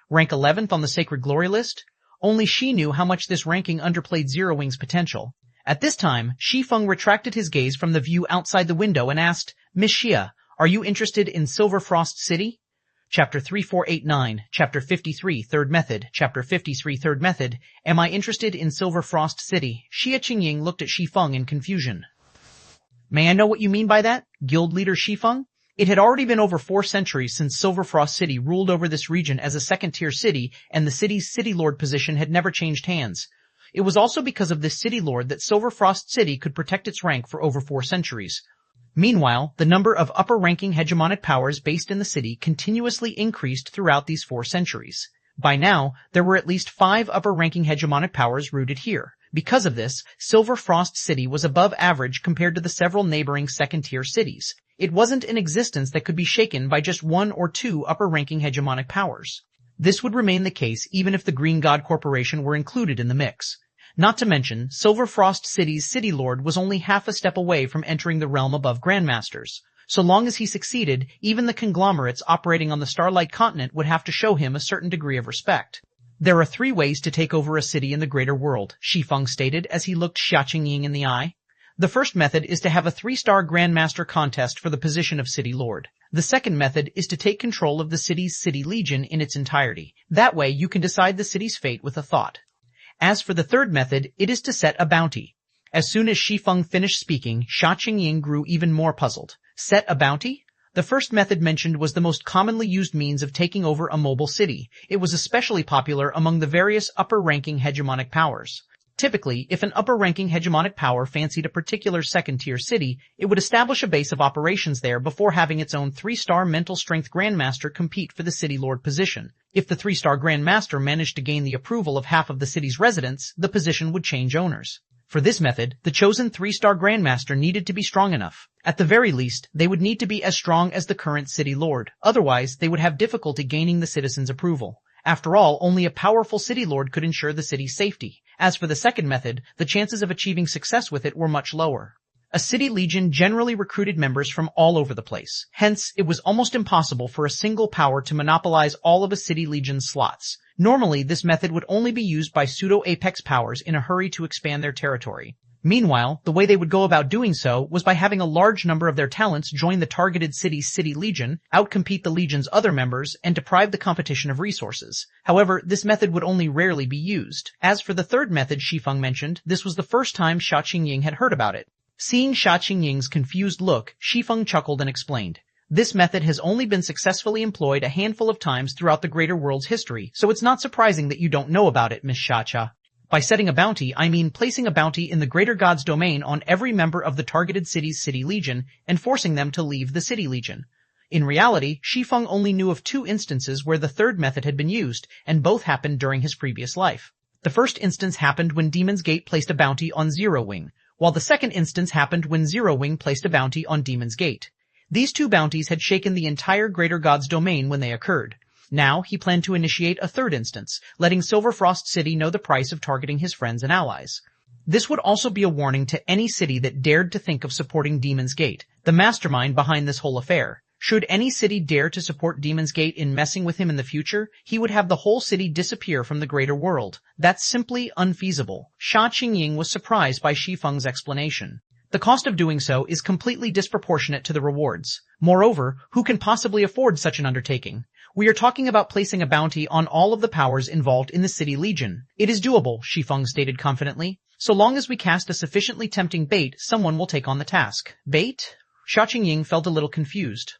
Rank 11th on the Sacred Glory list? Only she knew how much this ranking underplayed Zero Wing's potential. At this time, Shi Feng retracted his gaze from the view outside the window and asked, Miss Xia, are you interested in Silverfrost City? Chapter 3489, Chapter 53, Third Method, Chapter 53, Third Method. Am I interested in Silverfrost City? Xia Qingying looked at Shi Feng in confusion. May I know what you mean by that, Guild Leader Shi Feng? It had already been over 4 centuries since Silverfrost City ruled over this region as a second-tier city, and the city's City Lord position had never changed hands. It was also because of this City Lord that Silverfrost City could protect its rank for over 4 centuries. Meanwhile, the number of upper-ranking hegemonic powers based in the city continuously increased throughout these 4 centuries. By now, there were at least 5 upper-ranking hegemonic powers rooted here. Because of this, Silverfrost City was above average compared to the several neighboring second-tier cities. It wasn't an existence that could be shaken by just 1 or 2 upper-ranking hegemonic powers. This would remain the case even if the Green God Corporation were included in the mix. Not to mention, Silverfrost City's City Lord was only half a step away from entering the realm above Grandmasters. So long as he succeeded, even the conglomerates operating on the Starlight Continent would have to show him a certain degree of respect. There are 3 ways to take over a city in the greater world, Shi Feng stated as he looked Xia Qingying in the eye. The first method is to have a 3-star Grandmaster contest for the position of City Lord. The second method is to take control of the city's City Legion in its entirety. That way you can decide the city's fate with a thought. As for the third method, it is to set a bounty. As soon as Shi Feng finished speaking, Xia Qingying grew even more puzzled. Set a bounty? The first method mentioned was the most commonly used means of taking over a mobile city. It was especially popular among the various upper-ranking hegemonic powers. Typically, if an upper-ranking hegemonic power fancied a particular second-tier city, it would establish a base of operations there before having its own 3-star mental strength Grandmaster compete for the City Lord position. If the 3-star Grandmaster managed to gain the approval of half of the city's residents, the position would change owners. For this method, the chosen 3-star Grandmaster needed to be strong enough. At the very least, they would need to be as strong as the current City Lord. Otherwise, they would have difficulty gaining the citizens' approval. After all, only a powerful City Lord could ensure the city's safety. As for the second method, the chances of achieving success with it were much lower. A City Legion generally recruited members from all over the place. Hence, it was almost impossible for a single power to monopolize all of a City Legion's slots. Normally, this method would only be used by pseudo-apex powers in a hurry to expand their territory. Meanwhile, the way they would go about doing so was by having a large number of their talents join the targeted city's City Legion, outcompete the Legion's other members, and deprive the competition of resources. However, this method would only rarely be used. As for the third method Shi Feng mentioned, this was the first time Xia Qingying had heard about it. Seeing Xia Qingying's confused look, Shi Feng chuckled and explained. This method has only been successfully employed a handful of times throughout the greater world's history, so it's not surprising that you don't know about it, Miss Xia. By setting a bounty, I mean placing a bounty in the Greater God's domain on every member of the targeted city's City Legion and forcing them to leave the City Legion. In reality, Shi Feng only knew of 2 instances where the third method had been used, and both happened during his previous life. The first instance happened when Demon's Gate placed a bounty on Zero Wing, while the second instance happened when Zero Wing placed a bounty on Demon's Gate. These 2 bounties had shaken the entire Greater God's domain when they occurred. Now, he planned to initiate a third instance, letting Silverfrost City know the price of targeting his friends and allies. This would also be a warning to any city that dared to think of supporting Demon's Gate, the mastermind behind this whole affair. Should any city dare to support Demon's Gate in messing with him in the future, he would have the whole city disappear from the greater world. That's simply unfeasible. Xia Qingying was surprised by Shi Feng's explanation. The cost of doing so is completely disproportionate to the rewards. Moreover, who can possibly afford such an undertaking? We are talking about placing a bounty on all of the powers involved in the City Legion. It is doable, Shi Feng stated confidently. So long as we cast a sufficiently tempting bait, someone will take on the task. Bait? Xia Qingying felt a little confused.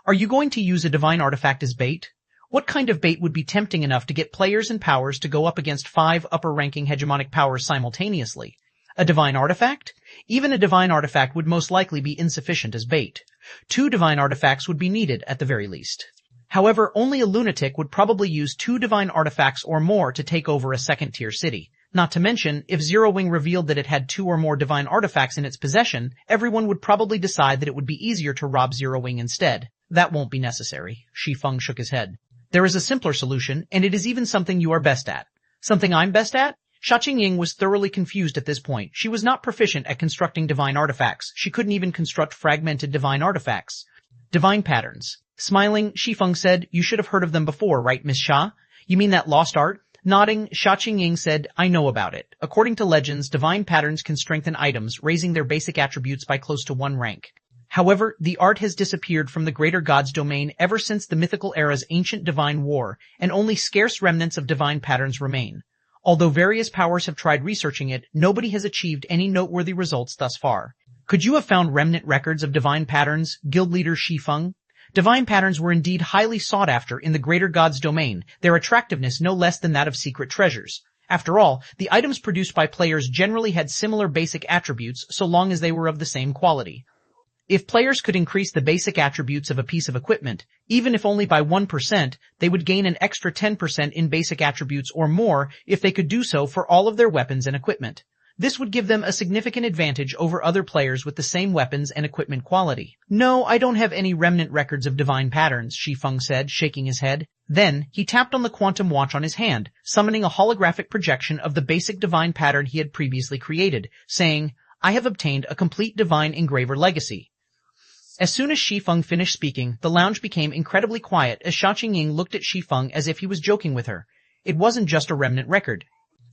Are you going to use a divine artifact as bait? What kind of bait would be tempting enough to get players and powers to go up against 5 upper-ranking hegemonic powers simultaneously? A divine artifact? Even a divine artifact would most likely be insufficient as bait. 2 divine artifacts would be needed at the very least. However, only a lunatic would probably use 2 divine artifacts or more to take over a second-tier city. Not to mention, if Zero Wing revealed that it had 2 or more divine artifacts in its possession, everyone would probably decide that it would be easier to rob Zero Wing instead. That won't be necessary. Shi Feng shook his head. There is a simpler solution, and it is even something you are best at. Something I'm best at? Xia Qingying was thoroughly confused at this point. She was not proficient at constructing divine artifacts. She couldn't even construct fragmented divine artifacts. Divine patterns. Smiling, Shi Feng said, "You should have heard of them before, right, Miss Xia? You mean that lost art?" Nodding, Xia Qingying said, "I know about it. According to legends, divine patterns can strengthen items, raising their basic attributes by close to 1 rank. However, the art has disappeared from the greater god's domain ever since the mythical era's ancient divine war, and only scarce remnants of divine patterns remain. Although various powers have tried researching it, nobody has achieved any noteworthy results thus far. Could you have found remnant records of divine patterns, guild leader Shi Feng?" Divine patterns were indeed highly sought after in the greater god's domain, their attractiveness no less than that of secret treasures. After all, the items produced by players generally had similar basic attributes so long as they were of the same quality. If players could increase the basic attributes of a piece of equipment, even if only by 1%, they would gain an extra 10% in basic attributes or more if they could do so for all of their weapons and equipment. This would give them a significant advantage over other players with the same weapons and equipment quality. "No, I don't have any remnant records of divine patterns," Shi Feng said, shaking his head. Then, he tapped on the quantum watch on his hand, summoning a holographic projection of the basic divine pattern he had previously created, saying, "I have obtained a complete divine engraver legacy." As soon as Shi Feng finished speaking, the lounge became incredibly quiet as Xia Qingying looked at Shi Feng as if he was joking with her. It wasn't just a remnant record.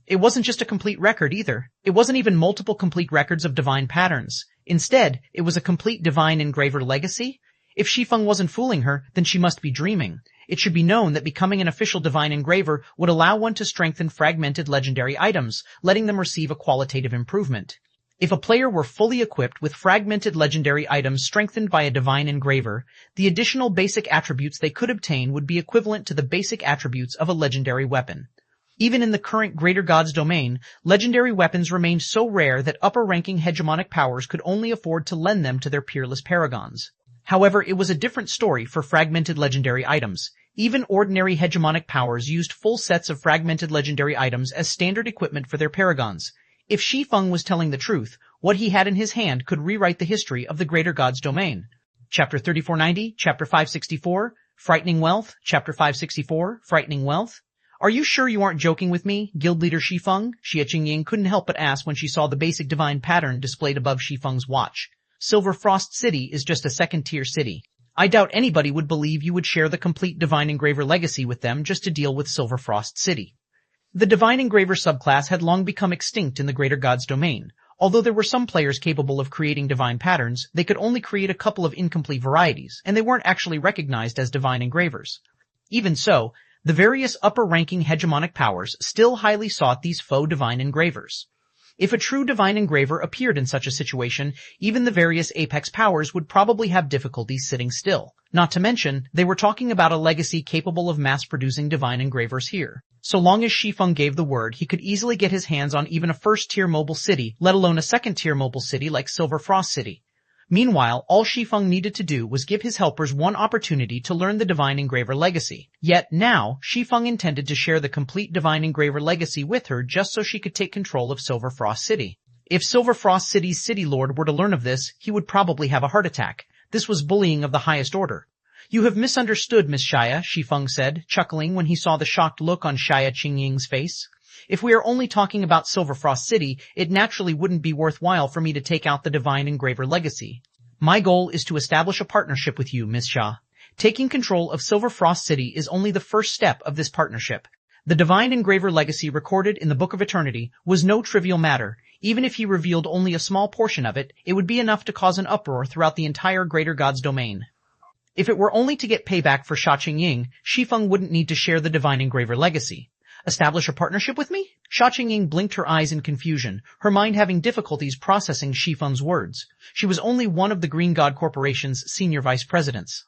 It wasn't just a complete record either. It wasn't even multiple complete records of divine patterns. Instead, it was a complete divine engraver legacy? If Shi Feng wasn't fooling her, then she must be dreaming. It should be known that becoming an official divine engraver would allow one to strengthen fragmented legendary items, letting them receive a qualitative improvement. If a player were fully equipped with fragmented legendary items strengthened by a divine engraver, the additional basic attributes they could obtain would be equivalent to the basic attributes of a legendary weapon. Even in the current Greater God's domain, legendary weapons remained so rare that upper-ranking hegemonic powers could only afford to lend them to their peerless paragons. However, it was a different story for fragmented legendary items. Even ordinary hegemonic powers used full sets of fragmented legendary items as standard equipment for their paragons. If Shi Feng was telling the truth, what he had in his hand could rewrite the history of the Greater God's domain. Chapter 3490, Chapter 564, Frightening Wealth, Chapter 564, Frightening Wealth. "Are you sure you aren't joking with me, Guild Leader Shi Feng?" Xia Qingying couldn't help but ask when she saw the basic divine pattern displayed above Shi Feng's watch. "Silver Frost City is just a second-tier city. I doubt anybody would believe you would share the complete divine engraver legacy with them just to deal with Silver Frost City." The divine engraver subclass had long become extinct in the Greater God's domain. Although there were some players capable of creating divine patterns, they could only create a couple of incomplete varieties, and they weren't actually recognized as divine engravers. Even so, the various upper-ranking hegemonic powers still highly sought these faux divine engravers. If a true divine engraver appeared in such a situation, even the various apex powers would probably have difficulties sitting still. Not to mention, they were talking about a legacy capable of mass-producing divine engravers here. So long as Shi Feng gave the word, he could easily get his hands on even a first-tier mobile city, let alone a second-tier mobile city like Silver Frost City. Meanwhile, all Shi Feng needed to do was give his helpers one opportunity to learn the divine engraver legacy. Yet now, Shi Feng intended to share the complete divine engraver legacy with her just so she could take control of Silver Frost City. If Silver Frost City's city lord were to learn of this, he would probably have a heart attack. This was bullying of the highest order. "You have misunderstood, Miss Xia," Shi Feng said, chuckling when he saw the shocked look on Xia Qingying's face. "If we are only talking about Silver Frost City, it naturally wouldn't be worthwhile for me to take out the divine engraver legacy. My goal is to establish a partnership with you, Miss Xia. Taking control of Silver Frost City is only the first step of this partnership." The divine engraver legacy recorded in the Book of Eternity was no trivial matter. Even if he revealed only a small portion of it, it would be enough to cause an uproar throughout the entire Greater God's domain. If it were only to get payback for Sha Qingying, Shi Feng wouldn't need to share the Divine Engraver legacy. Establish a partnership with me? Sha Qingying blinked her eyes in confusion, her mind having difficulties processing Shi Feng's words. She was only one of the Green God Corporation's senior vice presidents.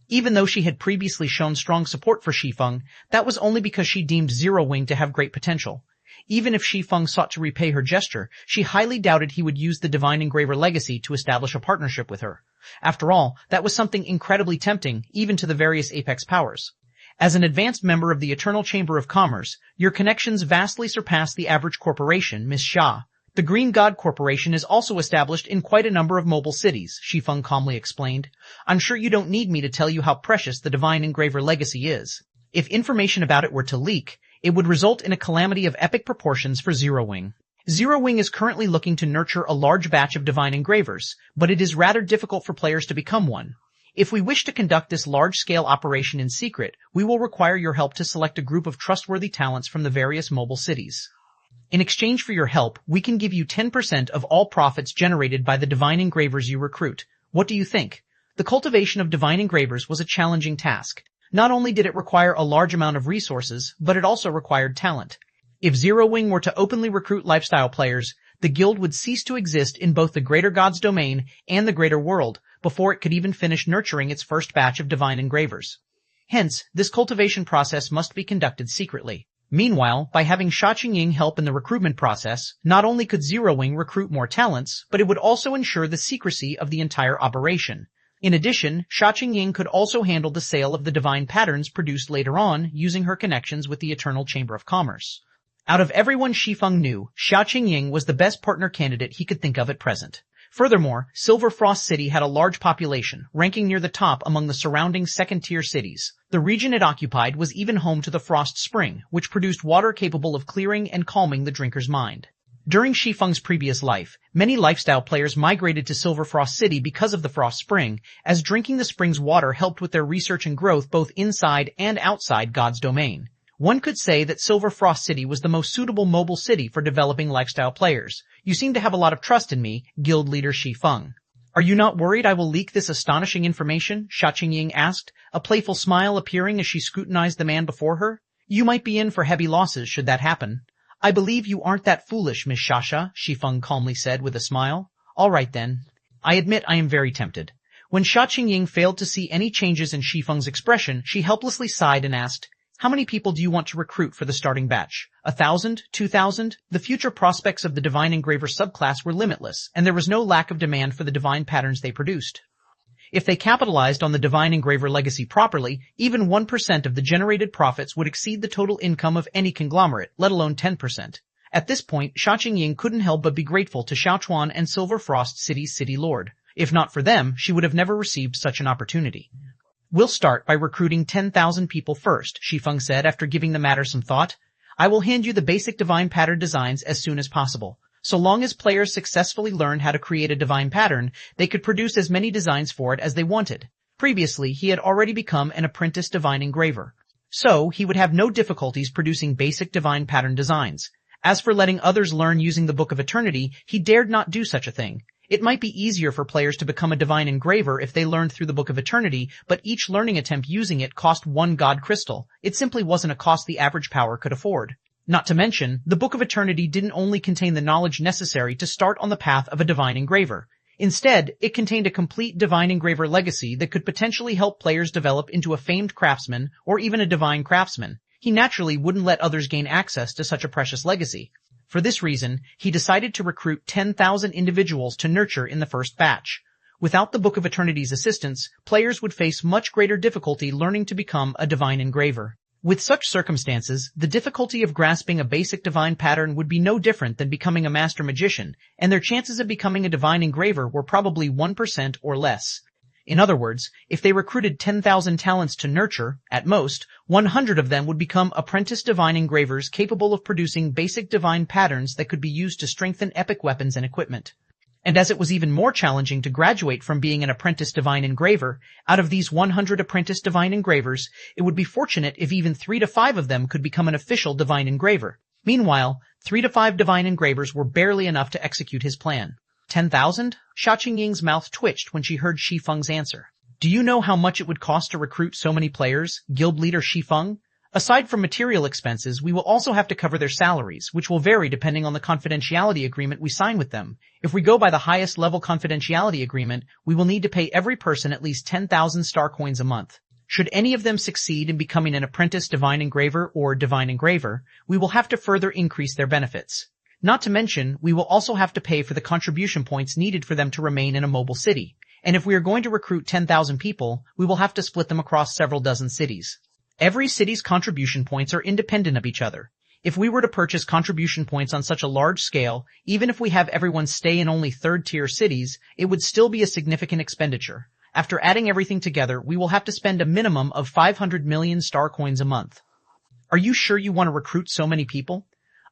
Even though she had previously shown strong support for Shi Feng, that was only because she deemed Zero Wing to have great potential. Even if Shi Feng sought to repay her gesture, she highly doubted he would use the Divine Engraver legacy to establish a partnership with her. After all, that was something incredibly tempting, even to the various Apex powers. As an advanced member of the Eternal Chamber of Commerce, your connections vastly surpass the average corporation, Miss Xia. The Green God Corporation is also established in quite a number of mobile cities, Shi Feng calmly explained. I'm sure you don't need me to tell you how precious the Divine Engraver legacy is. If information about it were to leak, it would result in a calamity of epic proportions for Zero Wing. Zero Wing is currently looking to nurture a large batch of Divine Engravers, but it is rather difficult for players to become one. If we wish to conduct this large-scale operation in secret, we will require your help to select a group of trustworthy talents from the various mobile cities. In exchange for your help, we can give you 10% of all profits generated by the Divine Engravers you recruit. What do you think? The cultivation of Divine Engravers was a challenging task. Not only did it require a large amount of resources, but it also required talent. If Zero Wing were to openly recruit lifestyle players, the guild would cease to exist in both the Greater Gods domain and the Greater World before it could even finish nurturing its first batch of Divine Engravers. Hence, this cultivation process must be conducted secretly. Meanwhile, by having Sha Qingying help in the recruitment process, not only could Zero Wing recruit more talents, but it would also ensure the secrecy of the entire operation. In addition, Sha Qingying could also handle the sale of the divine patterns produced later on using her connections with the Eternal Chamber of Commerce. Out of everyone Shi Feng knew, Sha Qingying was the best partner candidate he could think of at present. Furthermore, Silver Frost City had a large population, ranking near the top among the surrounding second-tier cities. The region it occupied was even home to the Frost Spring, which produced water capable of clearing and calming the drinker's mind. During Shi Feng's previous life, many lifestyle players migrated to Silver Frost City because of the Frost Spring, as drinking the spring's water helped with their research and growth both inside and outside God's domain. One could say that Silver Frost City was the most suitable mobile city for developing lifestyle players. You seem to have a lot of trust in me, guild leader Shi Feng. Are you not worried I will leak this astonishing information? Sha Qingying asked, a playful smile appearing as she scrutinized the man before her. You might be in for heavy losses should that happen. I believe you aren't that foolish, Miss Shasha, Shi Feng calmly said with a smile. All right then. I admit I am very tempted. When Sha Qingying failed to see any changes in Shi Feng's expression, she helplessly sighed and asked, how many people do you want to recruit for the starting batch? 1,000? 2,000? The future prospects of the Divine Engraver subclass were limitless, and there was no lack of demand for the divine patterns they produced. If they capitalized on the Divine Engraver legacy properly, even 1% of the generated profits would exceed the total income of any conglomerate, let alone 10%. At this point, Sha Qingying couldn't help but be grateful to Xiaochuan and Silver Frost City's city lord. If not for them, she would have never received such an opportunity. We'll start by recruiting 10,000 people first, Shi Feng said after giving the matter some thought. I will hand you the basic divine pattern designs as soon as possible. So long as players successfully learn how to create a divine pattern, they could produce as many designs for it as they wanted. Previously, he had already become an apprentice divine engraver. So, he would have no difficulties producing basic divine pattern designs. As for letting others learn using the Book of Eternity, he dared not do such a thing. It might be easier for players to become a divine engraver if they learned through the Book of Eternity, but each learning attempt using it cost 1 God Crystal. It simply wasn't a cost the average power could afford. Not to mention, the Book of Eternity didn't only contain the knowledge necessary to start on the path of a divine engraver. Instead, it contained a complete divine engraver legacy that could potentially help players develop into a famed craftsman or even a divine craftsman. He naturally wouldn't let others gain access to such a precious legacy. For this reason, he decided to recruit 10,000 individuals to nurture in the first batch. Without the Book of Eternity's assistance, players would face much greater difficulty learning to become a divine engraver. With such circumstances, the difficulty of grasping a basic divine pattern would be no different than becoming a master magician, and their chances of becoming a divine engraver were probably 1% or less. In other words, if they recruited 10,000 talents to nurture, at most, 100 of them would become apprentice divine engravers capable of producing basic divine patterns that could be used to strengthen epic weapons and equipment. And as it was even more challenging to graduate from being an apprentice divine engraver, out of these 100 apprentice divine engravers, it would be fortunate if even 3 to 5 of them could become an official divine engraver. Meanwhile, 3 to 5 divine engravers were barely enough to execute his plan. 10,000? Sha Qingying's mouth twitched when she heard Shi Feng's answer. Do you know how much it would cost to recruit so many players? Guild leader Shi Feng. Aside from material expenses, we will also have to cover their salaries, which will vary depending on the confidentiality agreement we sign with them. If we go by the highest level confidentiality agreement, we will need to pay every person at least 10,000 star coins a month. Should any of them succeed in becoming an apprentice divine engraver or divine engraver, we will have to further increase their benefits. Not to mention, we will also have to pay for the contribution points needed for them to remain in a mobile city. And if we are going to recruit 10,000 people, we will have to split them across several dozen cities. Every city's contribution points are independent of each other. If we were to purchase contribution points on such a large scale, even if we have everyone stay in only third-tier cities, it would still be a significant expenditure. After adding everything together, we will have to spend a minimum of 500 million star coins a month. Are you sure you want to recruit so many people?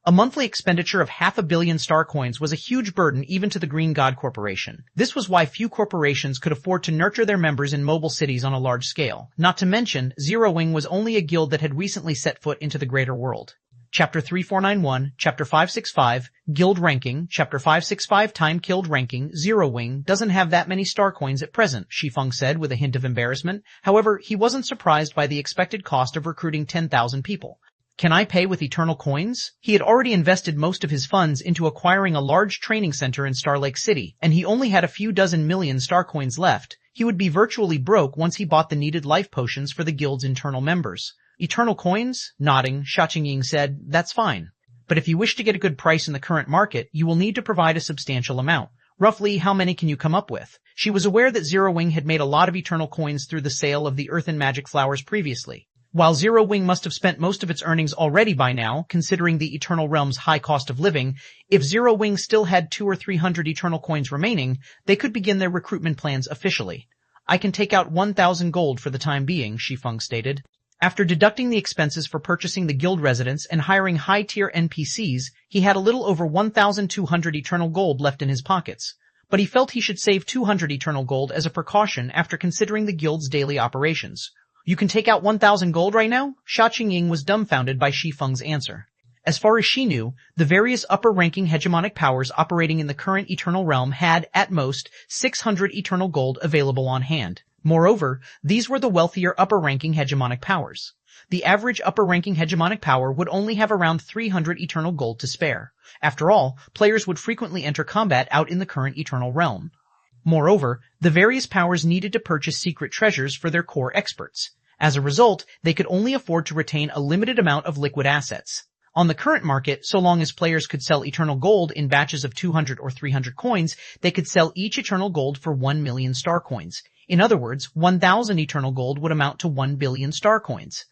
A monthly expenditure of 500 million star coins was a huge burden even to the Green God Corporation. This was why few corporations could afford to nurture their members in mobile cities on a large scale. Not to mention, Zero Wing was only a guild that had recently set foot into the greater world. Chapter 3491, Chapter 565, Guild Ranking, Chapter 565 Time Killed Ranking, Zero Wing doesn't have that many star coins at present, Shi Feng said with a hint of embarrassment. However, he wasn't surprised by the expected cost of recruiting 10,000 people. Can I pay with eternal coins? He had already invested most of his funds into acquiring a large training center in Star Lake City, and he only had a few dozen million star coins left. He would be virtually broke once he bought the needed life potions for the guild's internal members. Eternal coins? Nodding, Sha Qingying said, that's fine. But if you wish to get a good price in the current market, you will need to provide a substantial amount. Roughly, how many can you come up with? She was aware that Zero Wing had made a lot of eternal coins through the sale of the earth and magic flowers previously. While Zero Wing must have spent most of its earnings already by now, considering the Eternal Realm's high cost of living, if Zero Wing still had 200 or 300 eternal coins remaining, they could begin their recruitment plans officially. I can take out 1,000 gold for the time being, Shi Feng stated. After deducting the expenses for purchasing the guild residence and hiring high-tier NPCs, he had a little over 1,200 eternal gold left in his pockets. But he felt he should save 200 eternal gold as a precaution after considering the guild's daily operations. You can take out 1,000 gold right now? Sha Qingying was dumbfounded by Shi Feng's answer. As far as she knew, the various upper-ranking hegemonic powers operating in the current Eternal Realm had, at most, 600 eternal gold available on hand. Moreover, these were the wealthier upper-ranking hegemonic powers. The average upper-ranking hegemonic power would only have around 300 eternal gold to spare. After all, players would frequently enter combat out in the current Eternal Realm. Moreover, the various powers needed to purchase secret treasures for their core experts. As a result, they could only afford to retain a limited amount of liquid assets. On the current market, so long as players could sell eternal gold in batches of 200 or 300 coins, they could sell each eternal gold for 1 million star coins. In other words, 1,000 eternal gold would amount to 1 billion star coins.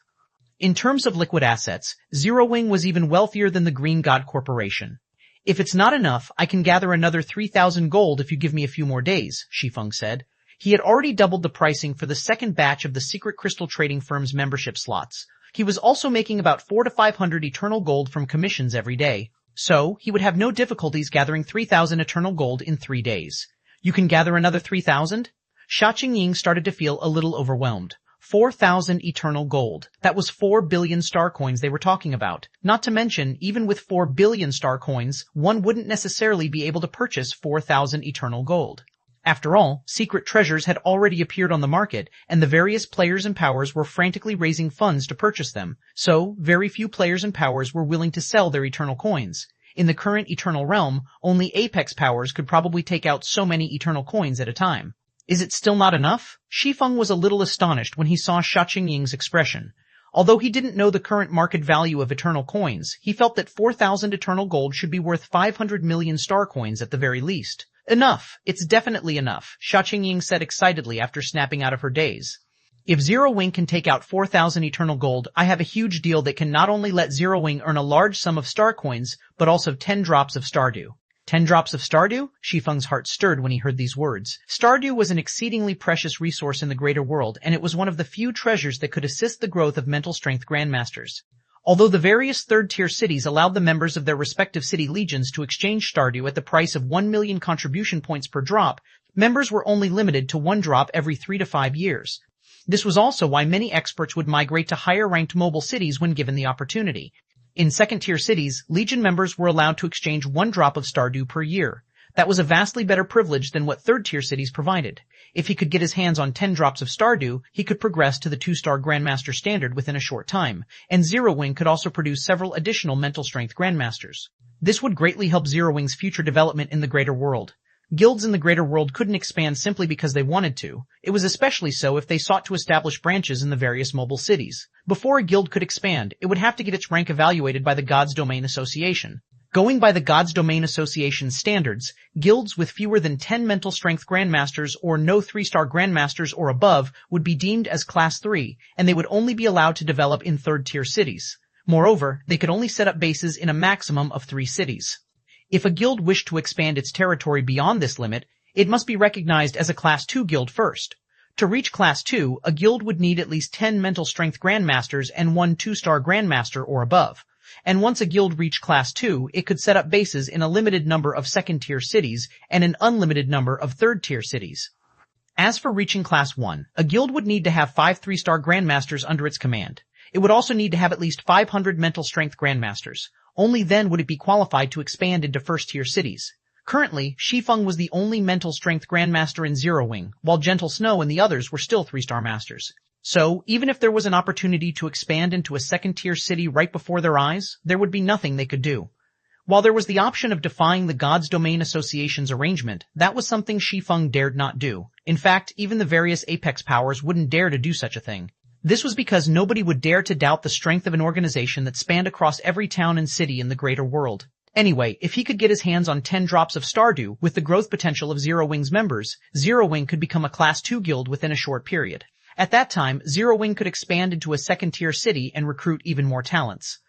In terms of liquid assets, Zero Wing was even wealthier than the Green God Corporation. If it's not enough, I can gather another 3,000 gold if you give me a few more days, Shi Feng said. He had already doubled the pricing for the second batch of the secret crystal trading firm's membership slots. He was also making about 400 to 500 eternal gold from commissions every day. So, he would have no difficulties gathering 3,000 eternal gold in 3 days. You can gather another 3,000? Sha Qingying started to feel a little overwhelmed. 4,000 eternal gold. That was 4 billion star coins they were talking about. Not to mention, even with 4 billion star coins, one wouldn't necessarily be able to purchase 4,000 eternal gold. After all, secret treasures had already appeared on the market, and the various players and powers were frantically raising funds to purchase them. So, very few players and powers were willing to sell their eternal coins. In the current Eternal Realm, only Apex powers could probably take out so many eternal coins at a time. Is it still not enough? Shi Feng was a little astonished when he saw Sha Qingying's expression. Although he didn't know the current market value of eternal coins, he felt that 4,000 eternal gold should be worth 500 million star coins at the very least. Enough! It's definitely enough, Sha Qingying said excitedly after snapping out of her daze. If Zero Wing can take out 4,000 eternal gold, I have a huge deal that can not only let Zero Wing earn a large sum of star coins, but also 10 drops of Stardew. 10 drops of Stardew? Shi Feng's heart stirred when he heard these words. Stardew was an exceedingly precious resource in the greater world, and it was one of the few treasures that could assist the growth of mental strength grandmasters. Although the various third-tier cities allowed the members of their respective city legions to exchange Stardew at the price of 1 million contribution points per drop, members were only limited to 1 drop every 3 to 5 years. This was also why many experts would migrate to higher-ranked mobile cities when given the opportunity. In second-tier cities, Legion members were allowed to exchange 1 drop of Stardew per year. That was a vastly better privilege than what third-tier cities provided. If he could get his hands on 10 drops of Stardew, he could progress to the 2-star Grandmaster standard within a short time, and Zero Wing could also produce several additional mental strength Grandmasters. This would greatly help Zero Wing's future development in the greater world. Guilds in the greater world couldn't expand simply because they wanted to. It was especially so if they sought to establish branches in the various mobile cities. Before a guild could expand, it would have to get its rank evaluated by the Gods Domain Association. Going by the Gods Domain Association standards, guilds with fewer than 10 mental strength Grandmasters or no 3-star Grandmasters or above would be deemed as Class 3, and they would only be allowed to develop in 3rd-tier cities. Moreover, they could only set up bases in a maximum of 3 cities. If a guild wished to expand its territory beyond this limit, it must be recognized as a Class 2 guild first. To reach Class 2, a guild would need at least 10 mental strength Grandmasters and 1 2-star Grandmaster or above. And once a guild reached Class 2, it could set up bases in a limited number of 2nd-tier cities and an unlimited number of 3rd-tier cities. As for reaching Class 1, a guild would need to have 5 3-star Grandmasters under its command. It would also need to have at least 500 mental strength Grandmasters. Only then would it be qualified to expand into 1st-tier cities. Currently, Shi Feng was the only mental strength Grandmaster in Zero Wing, while Gentle Snow and the others were still 3-star masters. So, even if there was an opportunity to expand into a 2nd-tier city right before their eyes, there would be nothing they could do. While there was the option of defying the Gods Domain Association's arrangement, that was something Shi Feng dared not do. In fact, even the various Apex powers wouldn't dare to do such a thing. This was because nobody would dare to doubt the strength of an organization that spanned across every town and city in the greater world. Anyway, if he could get his hands on 10 drops of Stardew with the growth potential of Zero Wing's members, Zero Wing could become a Class 2 guild within a short period. At that time, Zero Wing could expand into a 2nd-tier city and recruit even more talents.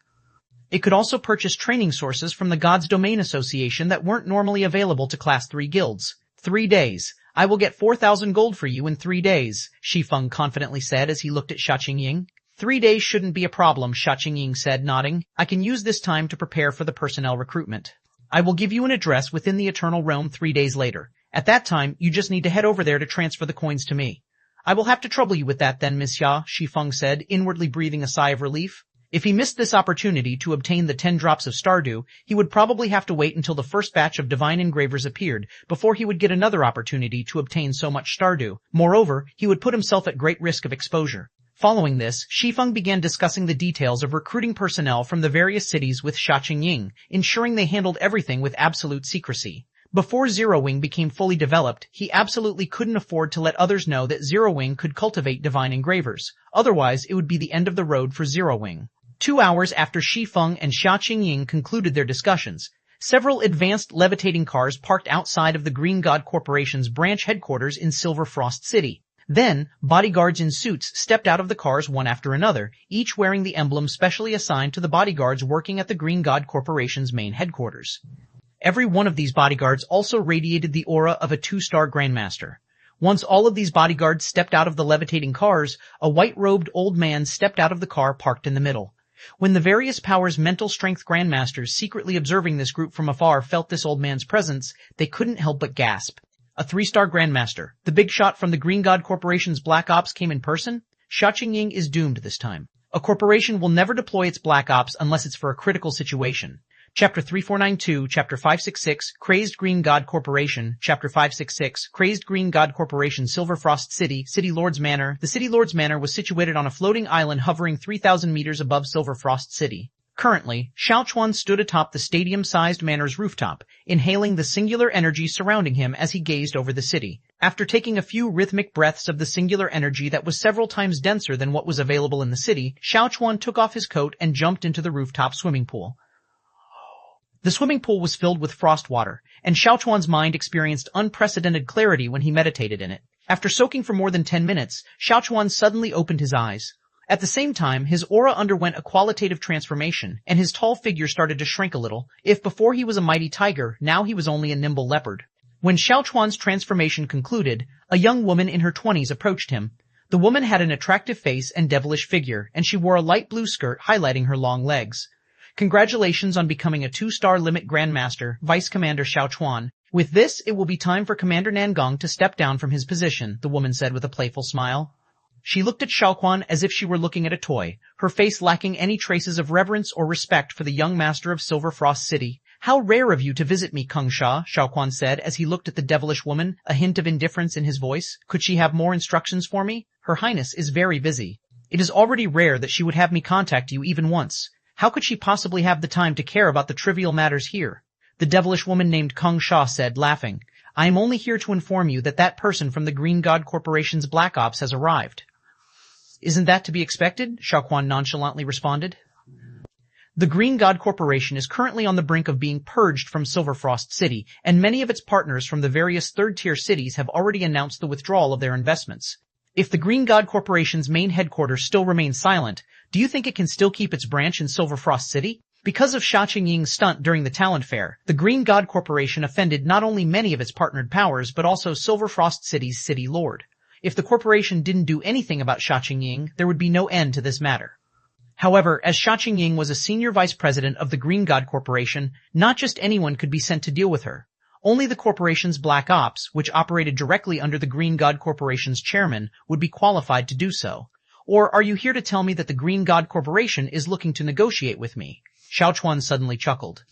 It could also purchase training sources from the Gods Domain Association that weren't normally available to Class 3 guilds. 3 days. I will get 4,000 gold for you in 3 days, Shi Feng confidently said as he looked at Sha Qingying. 3 days shouldn't be a problem, Sha Qingying said, nodding. I can use this time to prepare for the personnel recruitment. I will give you an address within the Eternal Realm 3 days later. At that time, you just need to head over there to transfer the coins to me. I will have to trouble you with that then, Miss Xia, Shi Feng said, inwardly breathing a sigh of relief. If he missed this opportunity to obtain the 10 drops of Stardew, he would probably have to wait until the first batch of divine engravers appeared before he would get another opportunity to obtain so much Stardew. Moreover, he would put himself at great risk of exposure. Following this, Shi Feng began discussing the details of recruiting personnel from the various cities with Sha Qingying, ensuring they handled everything with absolute secrecy. Before Zero Wing became fully developed, he absolutely couldn't afford to let others know that Zero Wing could cultivate divine engravers. Otherwise, it would be the end of the road for Zero Wing. 2 hours after Shi Feng and Sha Qingying concluded their discussions, several advanced levitating cars parked outside of the Green God Corporation's branch headquarters in Silver Frost City. Then, bodyguards in suits stepped out of the cars one after another, each wearing the emblem specially assigned to the bodyguards working at the Green God Corporation's main headquarters. Every one of these bodyguards also radiated the aura of a 2-star Grandmaster. Once all of these bodyguards stepped out of the levitating cars, a white-robed old man stepped out of the car parked in the middle. When the various powers' mental strength Grandmasters secretly observing this group from afar felt this old man's presence, they couldn't help but gasp. A 3-star Grandmaster, the big shot from the Green God Corporation's Black Ops came in person? Sha Qingying is doomed this time. A corporation will never deploy its Black Ops unless it's for a critical situation. Chapter 3492, Chapter 566, Crazed Green God Corporation, Chapter 566, Crazed Green God Corporation, Silver Frost City, City Lord's Manor. The City Lord's Manor was situated on a floating island hovering 3,000 meters above Silver Frost City. Currently, Xiaochuan stood atop the stadium-sized manor's rooftop, inhaling the singular energy surrounding him as he gazed over the city. After taking a few rhythmic breaths of the singular energy that was several times denser than what was available in the city, Xiaochuan took off his coat and jumped into the rooftop swimming pool. The swimming pool was filled with frost water, and Xiaochuan's mind experienced unprecedented clarity when he meditated in it. After soaking for more than 10 minutes, Xiaochuan suddenly opened his eyes. At the same time, his aura underwent a qualitative transformation, and his tall figure started to shrink a little. If before he was a mighty tiger, now he was only a nimble leopard. When Xiaochuan's transformation concluded, a young woman in her 20s approached him. The woman had an attractive face and devilish figure, and she wore a light blue skirt highlighting her long legs. Congratulations on becoming a 2-star limit Grandmaster, Vice Commander Xiaochuan. With this, it will be time for Commander Nangong to step down from his position, the woman said with a playful smile. She looked at Xiaochuan as if she were looking at a toy, her face lacking any traces of reverence or respect for the young master of Silver Frost City. How rare of you to visit me, Kung Sha, Xiaoquan said as he looked at the devilish woman, a hint of indifference in his voice. Could she have more instructions for me? Her Highness is very busy. It is already rare that she would have me contact you even once. How could she possibly have the time to care about the trivial matters here? The devilish woman named Kung Sha said, laughing. I am only here to inform you that that person from the Green God Corporation's Black Ops has arrived. Isn't that to be expected? Xiaoquan nonchalantly responded. The Green God Corporation is currently on the brink of being purged from Silverfrost City, and many of its partners from the various third-tier cities have already announced the withdrawal of their investments. If the Green God Corporation's main headquarters still remains silent, do you think it can still keep its branch in Silverfrost City? Because of Sha Qingying's stunt during the talent fair, the Green God Corporation offended not only many of its partnered powers but also Silverfrost City's city lord. If the corporation didn't do anything about Sha Qingying, there would be no end to this matter. However, as Sha Qingying was a senior vice president of the Green God Corporation, not just anyone could be sent to deal with her. Only the corporation's Black Ops, which operated directly under the Green God Corporation's chairman, would be qualified to do so. Or are you here to tell me that the Green God Corporation is looking to negotiate with me? Xiaoquan suddenly chuckled.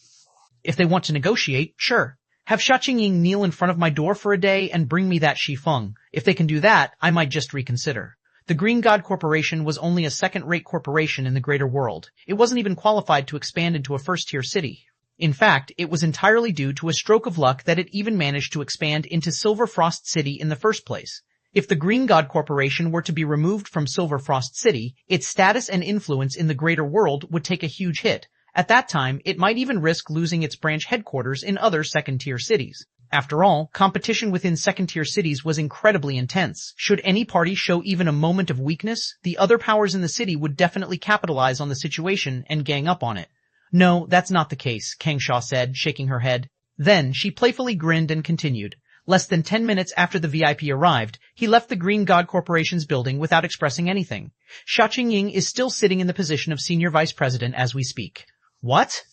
If they want to negotiate, sure. Have Sha Qingying kneel in front of my door for a day and bring me that Shi Feng. If they can do that, I might just reconsider. The Green God Corporation was only a second-rate corporation in the greater world. It wasn't even qualified to expand into a first-tier city. In fact, it was entirely due to a stroke of luck that it even managed to expand into Silverfrost City in the first place. If the Green God Corporation were to be removed from Silverfrost City, its status and influence in the greater world would take a huge hit. At that time, it might even risk losing its branch headquarters in other second-tier cities. After all, competition within second-tier cities was incredibly intense. Should any party show even a moment of weakness, the other powers in the city would definitely capitalize on the situation and gang up on it. No, that's not the case, Kang Sha said, shaking her head. Then, she playfully grinned and continued. Less than 10 minutes after the VIP arrived, he left the Green God Corporation's building without expressing anything. Sha Qingying is still sitting in the position of senior vice president as we speak. What?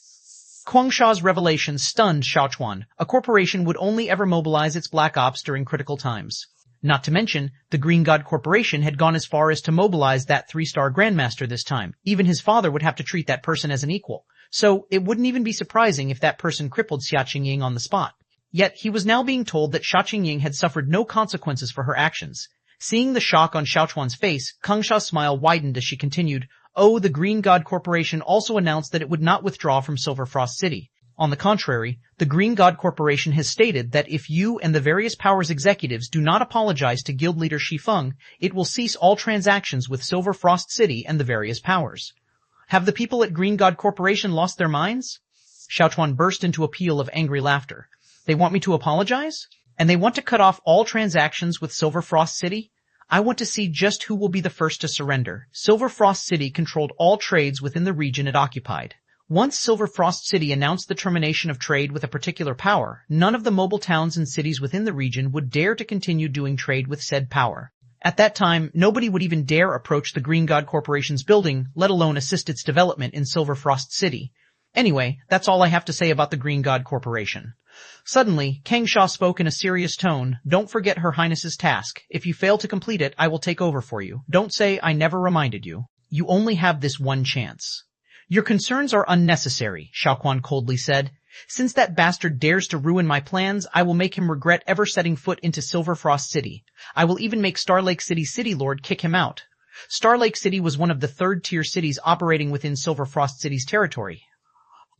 Kung Sha's revelation stunned Xiaoquan. A corporation would only ever mobilize its Black Ops during critical times. Not to mention, the Green God Corporation had gone as far as to mobilize that 3-star Grandmaster this time. Even his father would have to treat that person as an equal. So, it wouldn't even be surprising if that person crippled Sha Qingying on the spot. Yet, he was now being told that Sha Qingying had suffered no consequences for her actions. Seeing the shock on Xiaoquan's face, Kung Sha's smile widened as she continued, Oh, the Green God Corporation also announced that it would not withdraw from Silverfrost City. On the contrary, the Green God Corporation has stated that if you and the various powers executives do not apologize to guild leader Shi Feng, it will cease all transactions with Silverfrost City and the various powers. Have the people at Green God Corporation lost their minds? Xiaoquan burst into a peal of angry laughter. They want me to apologize? And they want to cut off all transactions with Silverfrost City? I want to see just who will be the first to surrender. Silverfrost City controlled all trades within the region it occupied. Once Silverfrost City announced the termination of trade with a particular power, none of the mobile towns and cities within the region would dare to continue doing trade with said power. At that time, nobody would even dare approach the Green God Corporation's building, let alone assist its development in Silverfrost City. Anyway, that's all I have to say about the Green God Corporation. Suddenly, Kang Sha spoke in a serious tone. Don't forget Her Highness's task. If you fail to complete it, I will take over for you. Don't say I never reminded you. You only have this one chance. Your concerns are unnecessary, Xiaoquan coldly said. Since that bastard dares to ruin my plans, I will make him regret ever setting foot into Silverfrost City. I will even make Starlake City's city lord kick him out. Starlake City was one of the third-tier cities operating within Silverfrost City's territory.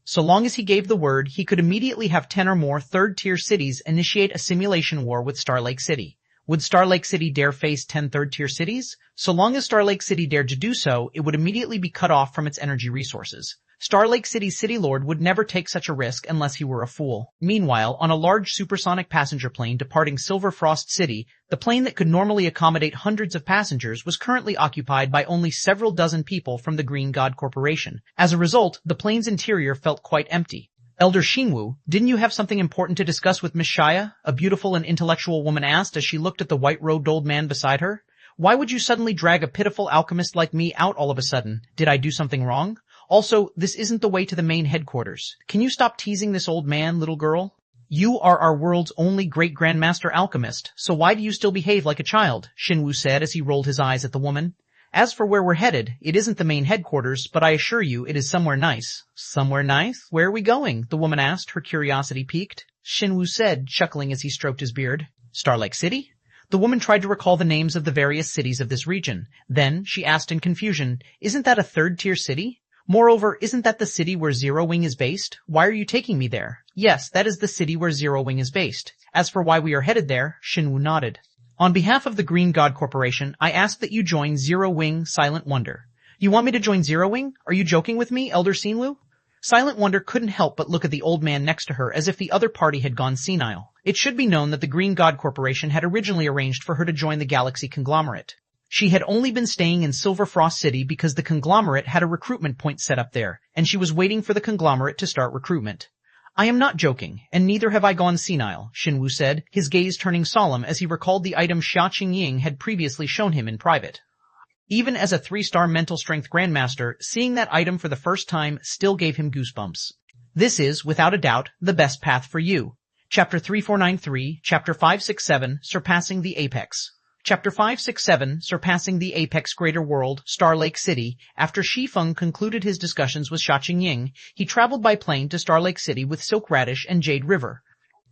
So long as he gave the word, he could immediately have 10 or more third-tier cities initiate a simulation war with Starlake City. Would Starlake City dare face 10 third-tier cities? So long as Starlake City dared to do so, it would immediately be cut off from its energy resources. Starlake City's city lord would never take such a risk unless he were a fool. Meanwhile, on a large supersonic passenger plane departing Silverfrost City, the plane that could normally accommodate hundreds of passengers was currently occupied by only several dozen people from the Green God Corporation. As a result, the plane's interior felt quite empty. Elder Xinwu, didn't you have something important to discuss with Miss Shia? A beautiful and intellectual woman asked as she looked at the white-robed old man beside her. Why would you suddenly drag a pitiful alchemist like me out all of a sudden? Did I do something wrong? Also, this isn't the way to the main headquarters. Can you stop teasing this old man, little girl? You are our world's only great-grandmaster alchemist, so why do you still behave like a child? Xinwu said as he rolled his eyes at the woman. As for where we're headed, it isn't the main headquarters, but I assure you it is somewhere nice. Somewhere nice? Where are we going? The woman asked, her curiosity piqued. Shinwu said, chuckling as he stroked his beard. Starlake City? The woman tried to recall the names of the various cities of this region. Then, she asked in confusion, isn't that a third-tier city? Moreover, isn't that the city where Zero Wing is based? Why are you taking me there? Yes, that is the city where Zero Wing is based. As for why we are headed there, Shinwu nodded. On behalf of the Green God Corporation, I ask that you join Zero Wing Silent Wonder. You want me to join Zero Wing? Are you joking with me, Elder Xinlu? Silent Wonder couldn't help but look at the old man next to her as if the other party had gone senile. It should be known that the Green God Corporation had originally arranged for her to join the Galaxy Conglomerate. She had only been staying in Silver Frost City because the conglomerate had a recruitment point set up there, and she was waiting for the conglomerate to start recruitment. I am not joking, and neither have I gone senile, Shinwu said, his gaze turning solemn as he recalled the item Xia Qingying had previously shown him in private. Even as a 3-star mental strength grandmaster, seeing that item for the first time still gave him goosebumps. This is, without a doubt, the best path for you. Chapter 3493, Chapter 567, Surpassing the Apex. Chapter 567, Surpassing the Apex Greater World, Starlake City. After Shi Feng concluded his discussions with Xia Qingying, he traveled by plane to Starlake City with Silk Radish and Jade River.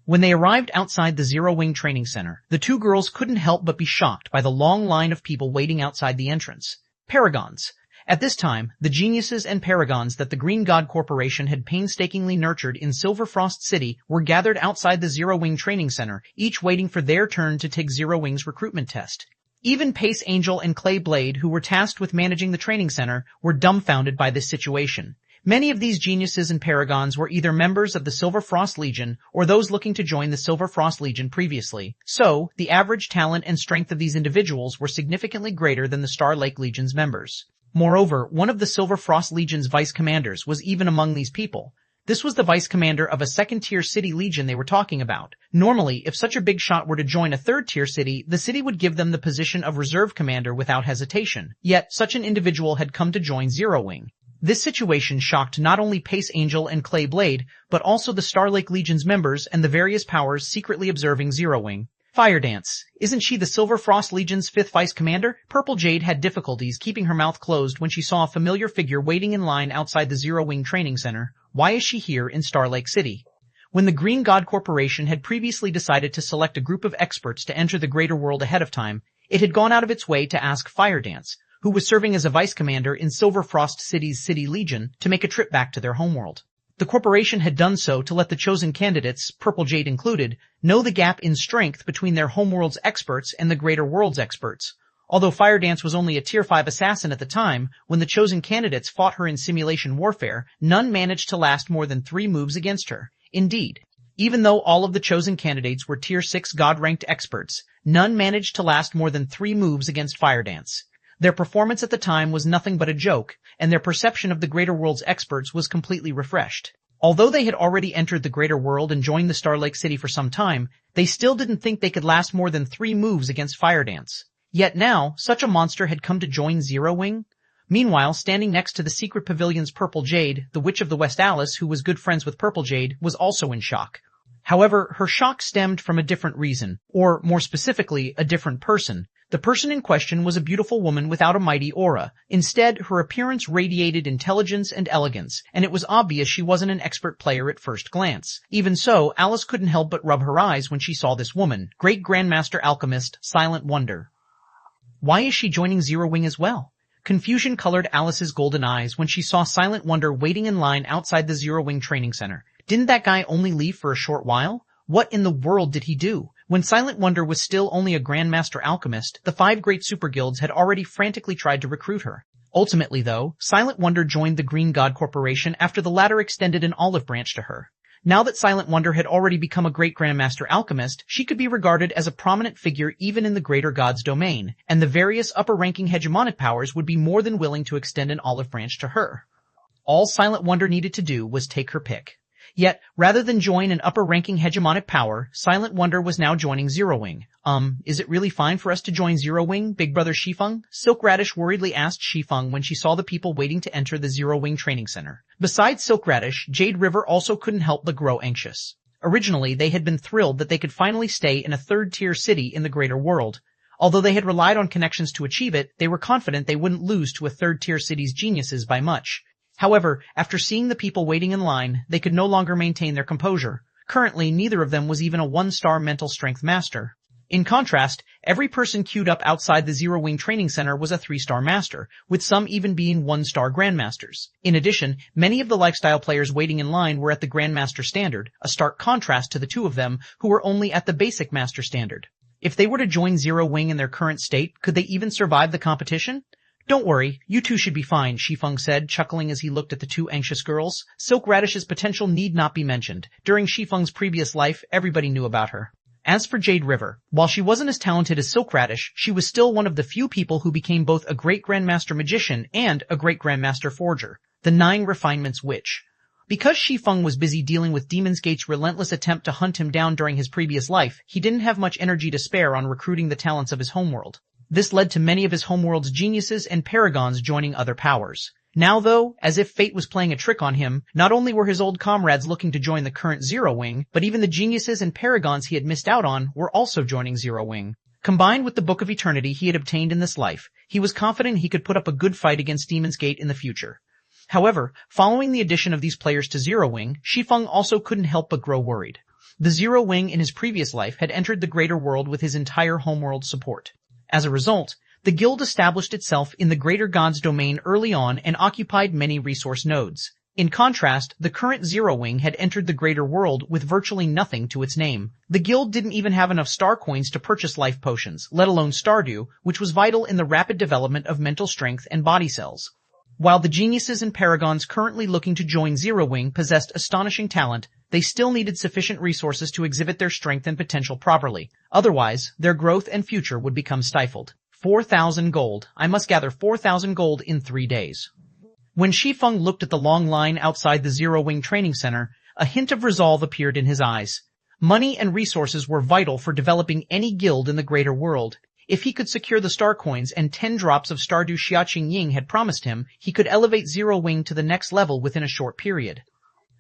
When they arrived outside the Zero Wing Training Center, the two girls couldn't help but be shocked by the long line of people waiting outside the entrance. Paragons. At this time, the geniuses and paragons that the Green God Corporation had painstakingly nurtured in Silver Frost City were gathered outside the Zero Wing Training Center, each waiting for their turn to take Zero Wing's recruitment test. Even Pace Angel and Clay Blade, who were tasked with managing the training center, were dumbfounded by this situation. Many of these geniuses and paragons were either members of the Silver Frost Legion or those looking to join the Silver Frost Legion previously. So, the average talent and strength of these individuals were significantly greater than the Star Lake Legion's members. Moreover, one of the Silver Frost Legion's vice commanders was even among these people. This was the vice commander of a second-tier city legion they were talking about. Normally, if such a big shot were to join a third-tier city, the city would give them the position of reserve commander without hesitation. Yet, such an individual had come to join Zero Wing. This situation shocked not only Pace Angel and Clay Blade, but also the Starlake Legion's members and the various powers secretly observing Zero Wing. Fire Dance. Isn't she the Silver Frost Legion's 5th Vice Commander? Purple Jade had difficulties keeping her mouth closed when she saw a familiar figure waiting in line outside the Zero Wing Training Center. Why is she here in Starlake City? When the Green God Corporation had previously decided to select a group of experts to enter the greater world ahead of time, it had gone out of its way to ask Fire Dance, who was serving as a vice commander in Silver Frost City's City Legion, to make a trip back to their homeworld. The corporation had done so to let the chosen candidates, Purple Jade included, know the gap in strength between their homeworld's experts and the greater world's experts. Although Fire Dance was only a Tier 5 assassin at the time, when the chosen candidates fought her in simulation warfare, none managed to last more than 3 moves against her. Indeed, even though all of the chosen candidates were Tier 6 God-ranked experts, none managed to last more than 3 moves against Fire Dance. Their performance at the time was nothing but a joke, and their perception of the greater world's experts was completely refreshed. Although they had already entered the greater world and joined the Starlake City for some time, they still didn't think they could last more than 3 moves against Fire Dance. Yet now, such a monster had come to join Zero Wing? Meanwhile, standing next to the secret pavilion's Purple Jade, the Witch of the West Alice, who was good friends with Purple Jade, was also in shock. However, her shock stemmed from a different reason, or more specifically, a different person. The person in question was a beautiful woman without a mighty aura. Instead, her appearance radiated intelligence and elegance, and it was obvious she wasn't an expert player at first glance. Even so, Alice couldn't help but rub her eyes when she saw this woman, Great Grandmaster Alchemist, Silent Wonder. Why is she joining Zero Wing as well? Confusion colored Alice's golden eyes when she saw Silent Wonder waiting in line outside the Zero Wing Training Center. Didn't that guy only leave for a short while? What in the world did he do? When Silent Wonder was still only a Grandmaster Alchemist, the 5 great super guilds had already frantically tried to recruit her. Ultimately, though, Silent Wonder joined the Green God Corporation after the latter extended an olive branch to her. Now that Silent Wonder had already become a great Grandmaster Alchemist, she could be regarded as a prominent figure even in the Greater God's domain, and the various upper-ranking hegemonic powers would be more than willing to extend an olive branch to her. All Silent Wonder needed to do was take her pick. Yet, rather than join an upper-ranking hegemonic power, Silent Wonder was now joining Zero Wing. Is it really fine for us to join Zero Wing, Big Brother Shi Feng? Silk Radish worriedly asked Shi Feng when she saw the people waiting to enter the Zero Wing Training Center. Besides Silk Radish, Jade River also couldn't help but grow anxious. Originally, they had been thrilled that they could finally stay in a third-tier city in the greater world. Although they had relied on connections to achieve it, they were confident they wouldn't lose to a third-tier city's geniuses by much. However, after seeing the people waiting in line, they could no longer maintain their composure. Currently, neither of them was even a one-star mental strength master. In contrast, every person queued up outside the Zero Wing Training Center was a 3-star master, with some even being 1-star grandmasters. In addition, many of the lifestyle players waiting in line were at the grandmaster standard, a stark contrast to the two of them who were only at the basic master standard. If they were to join Zero Wing in their current state, could they even survive the competition? Don't worry, you two should be fine, Shi Feng said, chuckling as he looked at the two anxious girls. Silk Radish's potential need not be mentioned. During Shi Feng's previous life, everybody knew about her. As for Jade River, while she wasn't as talented as Silk Radish, she was still one of the few people who became both a great Grandmaster Magician and a great Grandmaster Forger, the 9 Refinements Witch. Because Shi Feng was busy dealing with Demon's Gate's relentless attempt to hunt him down during his previous life, he didn't have much energy to spare on recruiting the talents of his homeworld. This led to many of his homeworld's geniuses and paragons joining other powers. Now though, as if fate was playing a trick on him, not only were his old comrades looking to join the current Zero Wing, but even the geniuses and paragons he had missed out on were also joining Zero Wing. Combined with the Book of Eternity he had obtained in this life, he was confident he could put up a good fight against Demon's Gate in the future. However, following the addition of these players to Zero Wing, Shi Feng also couldn't help but grow worried. The Zero Wing in his previous life had entered the greater world with his entire homeworld support. As a result, the guild established itself in the Greater God's domain early on and occupied many resource nodes. In contrast, the current Zero Wing had entered the greater world with virtually nothing to its name. The guild didn't even have enough star coins to purchase life potions, let alone Stardew, which was vital in the rapid development of mental strength and body cells. While the geniuses and paragons currently looking to join Zero Wing possessed astonishing talent, they still needed sufficient resources to exhibit their strength and potential properly. Otherwise, their growth and future would become stifled. 4,000 gold. I must gather 4,000 gold in 3 days. When Shi Feng looked at the long line outside the Zero Wing Training Center, a hint of resolve appeared in his eyes. Money and resources were vital for developing any guild in the greater world. If he could secure the star coins and 10 drops of Stardew Xiaqing Ying had promised him, he could elevate Zero Wing to the next level within a short period.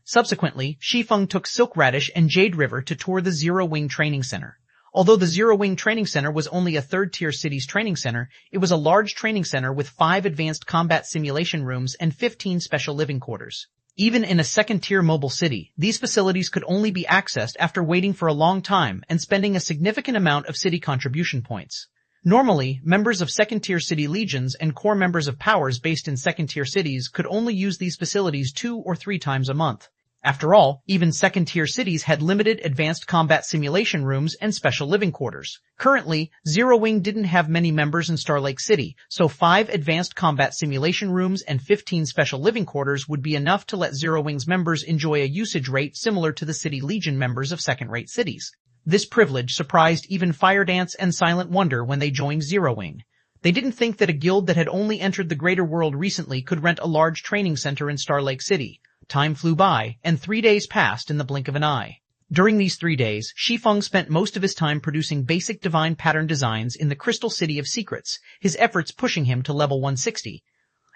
Subsequently, Shi Feng took Silk Radish and Jade River to tour the Zero Wing Training Center. Although the Zero Wing Training Center was only a third-tier city's training center, it was a large training center with 5 advanced combat simulation rooms and 15 special living quarters. Even in a second-tier mobile city, these facilities could only be accessed after waiting for a long time and spending a significant amount of city contribution points. Normally, members of second-tier city legions and core members of powers based in second-tier cities could only use these facilities 2 or 3 times a month. After all, even second-tier cities had limited advanced combat simulation rooms and special living quarters. Currently, Zero Wing didn't have many members in Star Lake City, so 5 advanced combat simulation rooms and 15 special living quarters would be enough to let Zero Wing's members enjoy a usage rate similar to the City Legion members of second-rate cities. This privilege surprised even Fire Dance and Silent Wonder when they joined Zero Wing. They didn't think that a guild that had only entered the greater world recently could rent a large training center in Star Lake City. Time flew by, and 3 days passed in the blink of an eye. During these 3 days, Shi Feng spent most of his time producing basic divine pattern designs in the Crystal City of Secrets, his efforts pushing him to level 160.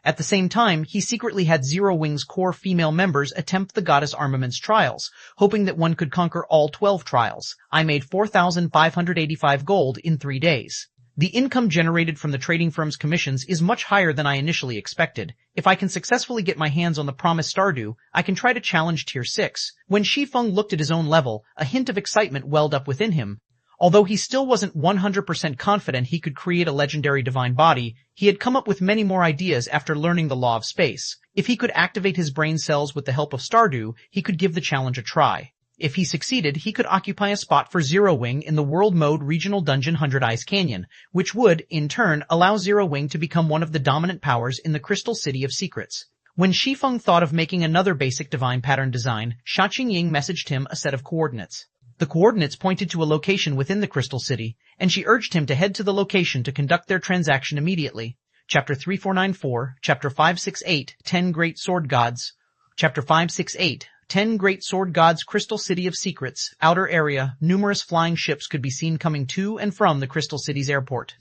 At the same time, he secretly had Zero Wing's core female members attempt the Goddess Armaments trials, hoping that one could conquer all 12 trials. I made 4,585 gold in 3 days. The income generated from the trading firm's commissions is much higher than I initially expected. If I can successfully get my hands on the promised Stardew, I can try to challenge Tier 6. When Shi Feng looked at his own level, a hint of excitement welled up within him. Although he still wasn't 100% confident he could create a legendary divine body, he had come up with many more ideas after learning the law of space. If he could activate his brain cells with the help of Stardew, he could give the challenge a try. If he succeeded, he could occupy a spot for Zero Wing in the World Mode Regional Dungeon 100 Ice Canyon, which would, in turn, allow Zero Wing to become one of the dominant powers in the Crystal City of Secrets. When Shi Feng thought of making another basic divine pattern design, Xiaqing Ying messaged him a set of coordinates. The coordinates pointed to a location within the Crystal City, and she urged him to head to the location to conduct their transaction immediately. Chapter 3494, Chapter 568, 10 Great Sword Gods. Chapter 568, 10 Great Sword Gods Crystal City of Secrets, Outer Area. Numerous flying ships could be seen coming to and from the Crystal City's airport.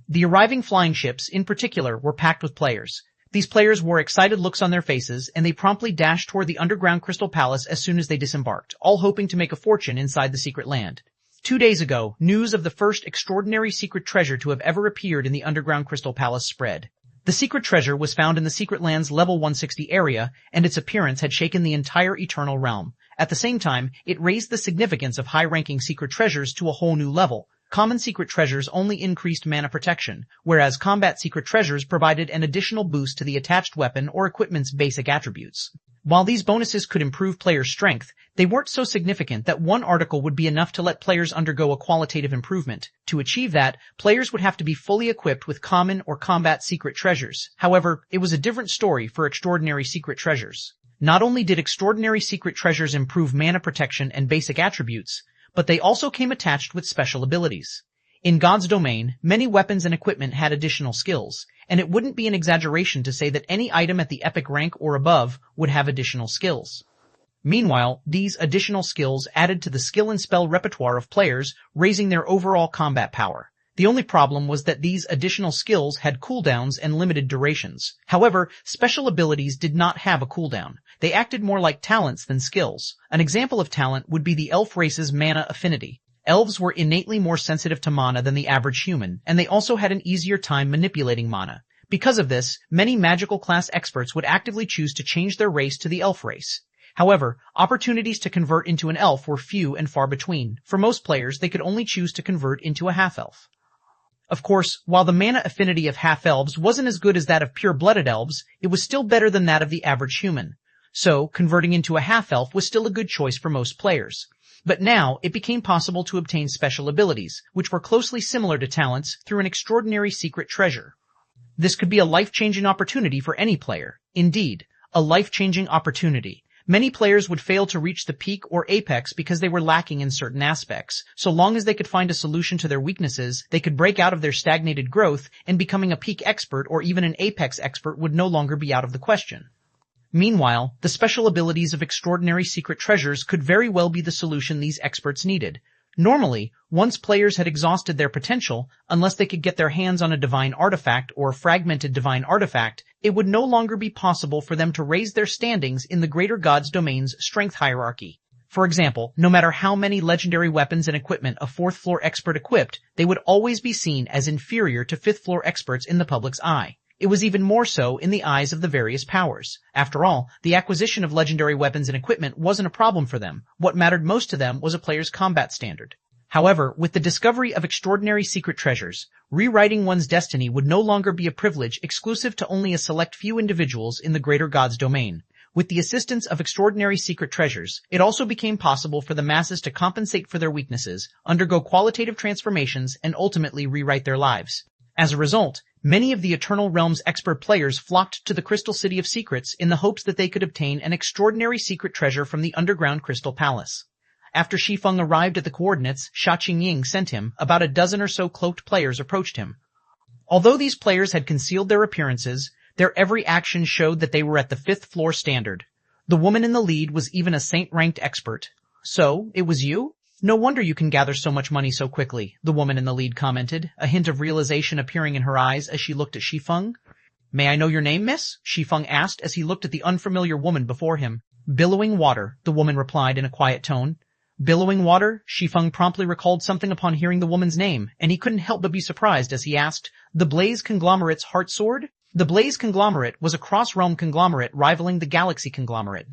The arriving flying ships, in particular, were packed with players. These players wore excited looks on their faces, and they promptly dashed toward the underground Crystal Palace as soon as they disembarked, all hoping to make a fortune inside the secret land. 2 days ago, news of the first extraordinary secret treasure to have ever appeared in the underground Crystal Palace spread. The secret treasure was found in the Secret Lands Level 160 area, and its appearance had shaken the entire Eternal Realm. At the same time, it raised the significance of high-ranking secret treasures to a whole new level. Common secret treasures only increased mana protection, whereas combat secret treasures provided an additional boost to the attached weapon or equipment's basic attributes. While these bonuses could improve players' strength, they weren't so significant that one article would be enough to let players undergo a qualitative improvement. To achieve that, players would have to be fully equipped with common or combat secret treasures. However, it was a different story for extraordinary secret treasures. Not only did extraordinary secret treasures improve mana protection and basic attributes, but they also came attached with special abilities. In God's domain, many weapons and equipment had additional skills, and it wouldn't be an exaggeration to say that any item at the epic rank or above would have additional skills. Meanwhile, these additional skills added to the skill and spell repertoire of players, raising their overall combat power. The only problem was that these additional skills had cooldowns and limited durations. However, special abilities did not have a cooldown. They acted more like talents than skills. An example of talent would be the elf race's mana affinity. Elves were innately more sensitive to mana than the average human, and they also had an easier time manipulating mana. Because of this, many magical class experts would actively choose to change their race to the elf race. However, opportunities to convert into an elf were few and far between. For most players, they could only choose to convert into a half-elf. Of course, while the mana affinity of half-elves wasn't as good as that of pure-blooded elves, it was still better than that of the average human. So, converting into a half-elf was still a good choice for most players. But now, it became possible to obtain special abilities, which were closely similar to talents, through an extraordinary secret treasure. This could be a life-changing opportunity for any player. Indeed, a life-changing opportunity. Many players would fail to reach the peak or apex because they were lacking in certain aspects. So long as they could find a solution to their weaknesses, they could break out of their stagnated growth, and becoming a peak expert or even an apex expert would no longer be out of the question. Meanwhile, the special abilities of extraordinary secret treasures could very well be the solution these experts needed. Normally, once players had exhausted their potential, unless they could get their hands on a divine artifact or a fragmented divine artifact, it would no longer be possible for them to raise their standings in the greater God's domain's strength hierarchy. For example, no matter how many legendary weapons and equipment a 4th floor expert equipped, they would always be seen as inferior to 5th floor experts in the public's eye. It was even more so in the eyes of the various powers. After all, the acquisition of legendary weapons and equipment wasn't a problem for them. What mattered most to them was a player's combat standard. However, with the discovery of extraordinary secret treasures, rewriting one's destiny would no longer be a privilege exclusive to only a select few individuals in the greater God's domain. With the assistance of extraordinary secret treasures, it also became possible for the masses to compensate for their weaknesses, undergo qualitative transformations, and ultimately rewrite their lives. As a result, many of the Eternal Realm's expert players flocked to the Crystal City of Secrets in the hopes that they could obtain an extraordinary secret treasure from the underground Crystal Palace. After Shi Feng arrived at the coordinates Sha Qingying sent him, about a dozen or so cloaked players approached him. Although these players had concealed their appearances, their every action showed that they were at the 5th floor standard. The woman in the lead was even a saint-ranked expert. "So, it was you? No wonder you can gather so much money so quickly," the woman in the lead commented, a hint of realization appearing in her eyes as she looked at Shi Feng. "May I know your name, miss?" Shi Feng asked as he looked at the unfamiliar woman before him. "Billowing Water," the woman replied in a quiet tone. Billowing Water? Shi Feng promptly recalled something upon hearing the woman's name, and he couldn't help but be surprised as he asked, "The Blaze Conglomerate's Heart Sword?" The Blaze Conglomerate was a cross-realm conglomerate rivaling the Galaxy Conglomerate.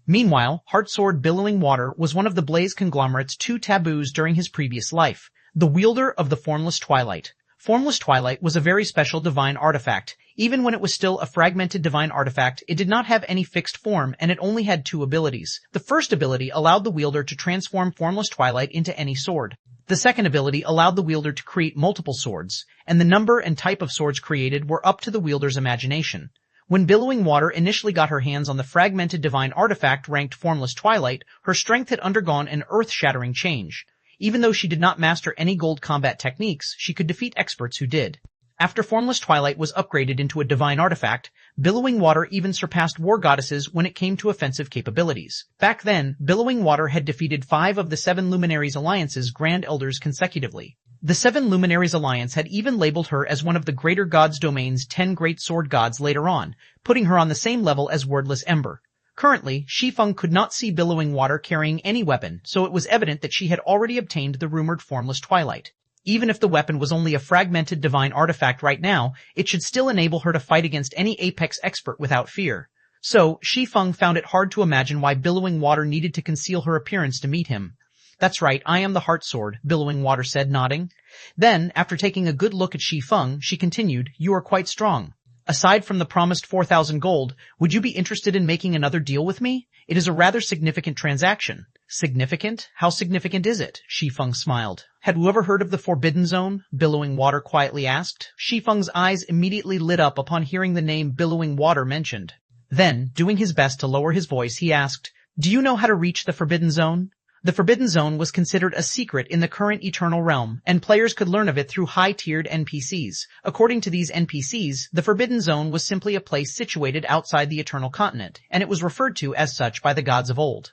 Meanwhile, Heart Sword Billowing Water was one of the Blaze Conglomerate's 2 taboos during his previous life, the wielder of the Formless Twilight. Formless Twilight was a very special divine artifact. Even when it was still a fragmented divine artifact, it did not have any fixed form, and it only had 2 abilities. The first ability allowed the wielder to transform Formless Twilight into any sword. The second ability allowed the wielder to create multiple swords, and the number and type of swords created were up to the wielder's imagination. When Billowing Water initially got her hands on the fragmented divine artifact ranked Formless Twilight, her strength had undergone an earth-shattering change. Even though she did not master any gold combat techniques, she could defeat experts who did. After Formless Twilight was upgraded into a divine artifact, Billowing Water even surpassed war goddesses when it came to offensive capabilities. Back then, Billowing Water had defeated 5 of the 7 Luminaries Alliance's Grand Elders consecutively. The 7 Luminaries Alliance had even labeled her as one of the Greater Gods Domain's 10 Great Sword Gods later on, putting her on the same level as Wordless Ember. Currently, Shi Feng could not see billowing water carrying any weapon, so it was evident that she had already obtained the rumored formless twilight. Even if the weapon was only a fragmented divine artifact right now, it should still enable her to fight against any apex expert without fear. So, Shi Feng found it hard to imagine why billowing water needed to conceal her appearance to meet him. That's right, I am the Heart Sword, billowing water said, nodding. Then, after taking a good look at Shi Feng, she continued, you are quite strong. Aside from the promised 4,000 gold, would you be interested in making another deal with me? It is a rather significant transaction. Significant? How significant is it? Shi Feng smiled. Had you ever heard of the Forbidden Zone? Billowing Water quietly asked. Shi Feng's eyes immediately lit up upon hearing the name Billowing Water mentioned. Then, doing his best to lower his voice, he asked, do you know how to reach the Forbidden Zone? The Forbidden Zone was considered a secret in the current Eternal Realm, and players could learn of it through high-tiered NPCs. According to these NPCs, the Forbidden Zone was simply a place situated outside the Eternal Continent, and it was referred to as such by the gods of old.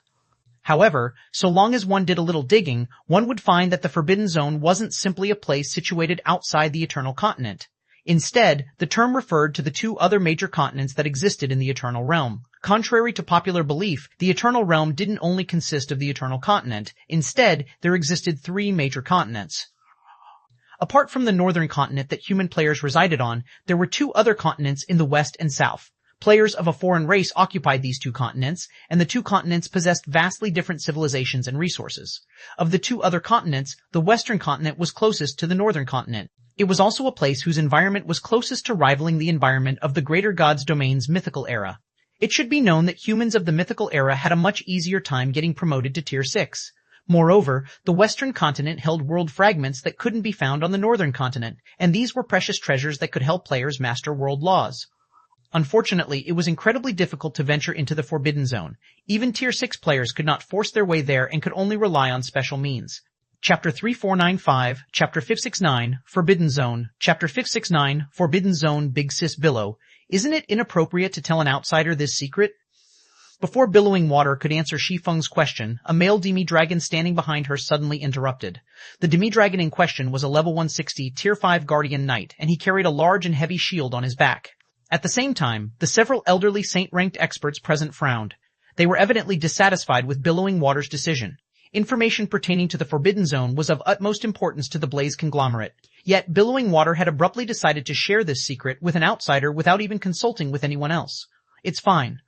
However, so long as one did a little digging, one would find that the Forbidden Zone wasn't simply a place situated outside the Eternal Continent. Instead, the term referred to the two other major continents that existed in the Eternal Realm. Contrary to popular belief, the Eternal Realm didn't only consist of the Eternal Continent. Instead, there existed three major continents. Apart from the northern continent that human players resided on, there were two other continents in the west and south. Players of a foreign race occupied these two continents, and the two continents possessed vastly different civilizations and resources. Of the two other continents, the western continent was closest to the northern continent. It was also a place whose environment was closest to rivaling the environment of the Greater Gods Domain's mythical era. It should be known that humans of the mythical era had a much easier time getting promoted to Tier 6. Moreover, the western continent held world fragments that couldn't be found on the northern continent, and these were precious treasures that could help players master world laws. Unfortunately, it was incredibly difficult to venture into the Forbidden Zone. Even Tier 6 players could not force their way there and could only rely on special means. Chapter 3495, Chapter 569, Forbidden Zone, Chapter 569, Forbidden Zone, Big Sis Billow. Isn't it inappropriate to tell an outsider this secret? Before Billowing Water could answer Shi Feng's question, a male demi-dragon standing behind her suddenly interrupted. The demi-dragon in question was a level 160 Tier 5 Guardian Knight, and he carried a large and heavy shield on his back. At the same time, the several elderly saint-ranked experts present frowned. They were evidently dissatisfied with Billowing Water's decision. Information pertaining to the Forbidden Zone was of utmost importance to the Blaze conglomerate. Yet Billowing Water had abruptly decided to share this secret with an outsider without even consulting with anyone else. It's fine.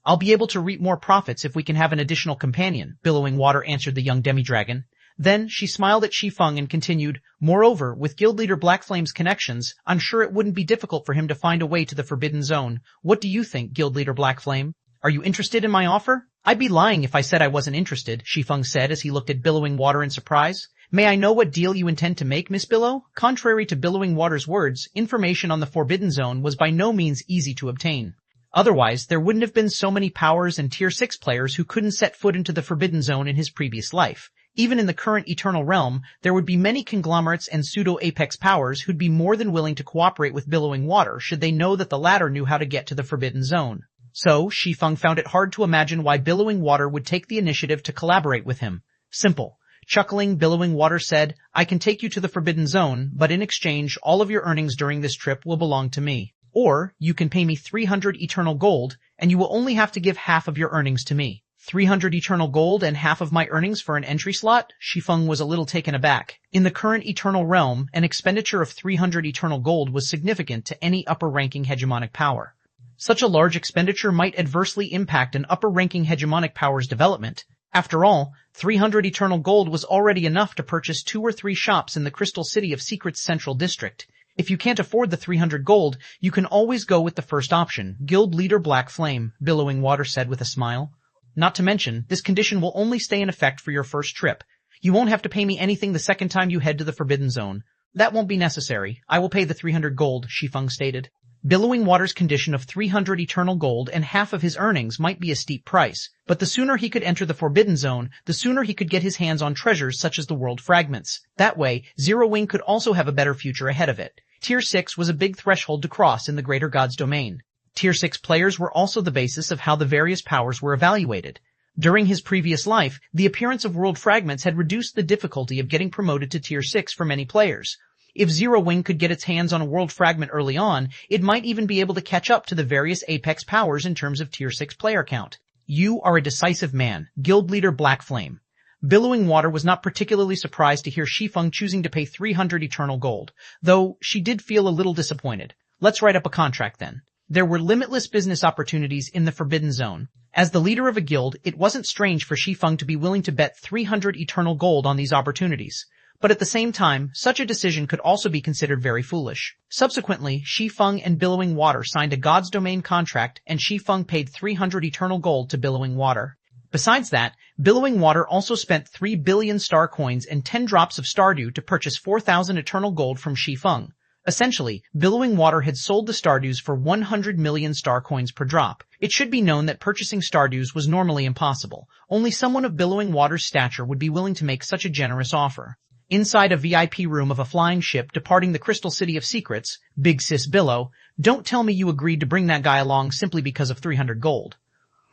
I'll be able to reap more profits if we can have an additional companion, Billowing Water answered the young demi-dragon. Then she smiled at Shi Feng and continued, moreover, with Guild Leader Black Flame's connections, I'm sure it wouldn't be difficult for him to find a way to the Forbidden Zone. What do you think, Guild Leader Black Flame? Are you interested in my offer? I'd be lying if I said I wasn't interested, Shi Feng said as he looked at Billowing Water in surprise. May I know what deal you intend to make, Miss Billow? Contrary to Billowing Water's words, information on the Forbidden Zone was by no means easy to obtain. Otherwise, there wouldn't have been so many powers and Tier 6 players who couldn't set foot into the Forbidden Zone in his previous life. Even in the current Eternal Realm, there would be many conglomerates and pseudo-apex powers who'd be more than willing to cooperate with Billowing Water should they know that the latter knew how to get to the Forbidden Zone. So, Shi Feng found it hard to imagine why Billowing Water would take the initiative to collaborate with him. Simple. Chuckling, Billowing Water said, I can take you to the Forbidden Zone, but in exchange, all of your earnings during this trip will belong to me. Or, you can pay me 300 eternal gold, and you will only have to give half of your earnings to me. 300 eternal gold and half of my earnings for an entry slot? Shi Feng was a little taken aback. In the current Eternal Realm, an expenditure of 300 eternal gold was significant to any upper-ranking hegemonic power. Such a large expenditure might adversely impact an upper-ranking hegemonic power's development. After all, 300 eternal gold was already enough to purchase 2 or 3 shops in the Crystal City of Secret's Central District. If you can't afford the 300 gold, you can always go with the first option, Guild Leader Black Flame, Billowing Water said with a smile. Not to mention, this condition will only stay in effect for your first trip. You won't have to pay me anything the second time you head to the Forbidden Zone. That won't be necessary. I will pay the 300 gold, Shi Feng stated. Billowing Water's condition of 300 eternal gold and half of his earnings might be a steep price, but the sooner he could enter the Forbidden Zone, the sooner he could get his hands on treasures such as the world fragments. That way, Zero Wing could also have a better future ahead of it. Tier 6 was a big threshold to cross in the Greater God's domain. Tier 6 players were also the basis of how the various powers were evaluated. During his previous life, the appearance of world fragments had reduced the difficulty of getting promoted to Tier 6 for many players. If Zero Wing could get its hands on a world fragment early on, it might even be able to catch up to the various Apex powers in terms of Tier 6 player count. You are a decisive man, guild leader Black Flame. Billowing Water was not particularly surprised to hear Shi Feng choosing to pay 300 eternal gold, though she did feel a little disappointed. Let's write up a contract then. There were limitless business opportunities in the Forbidden Zone. As the leader of a guild, it wasn't strange for Shi Feng to be willing to bet 300 eternal gold on these opportunities. But at the same time, such a decision could also be considered very foolish. Subsequently, Shi Feng and Billowing Water signed a God's Domain contract, and Shi Feng paid 300 eternal gold to Billowing Water. Besides that, Billowing Water also spent 3 billion star coins and 10 drops of Stardew to purchase 4,000 eternal gold from Shi Feng. Essentially, Billowing Water had sold the Stardews for 100 million star coins per drop. It should be known that purchasing Stardews was normally impossible. Only someone of Billowing Water's stature would be willing to make such a generous offer. Inside a VIP room of a flying ship departing the Crystal City of Secrets, Big Sis Billow, don't tell me you agreed to bring that guy along simply because of 300 gold.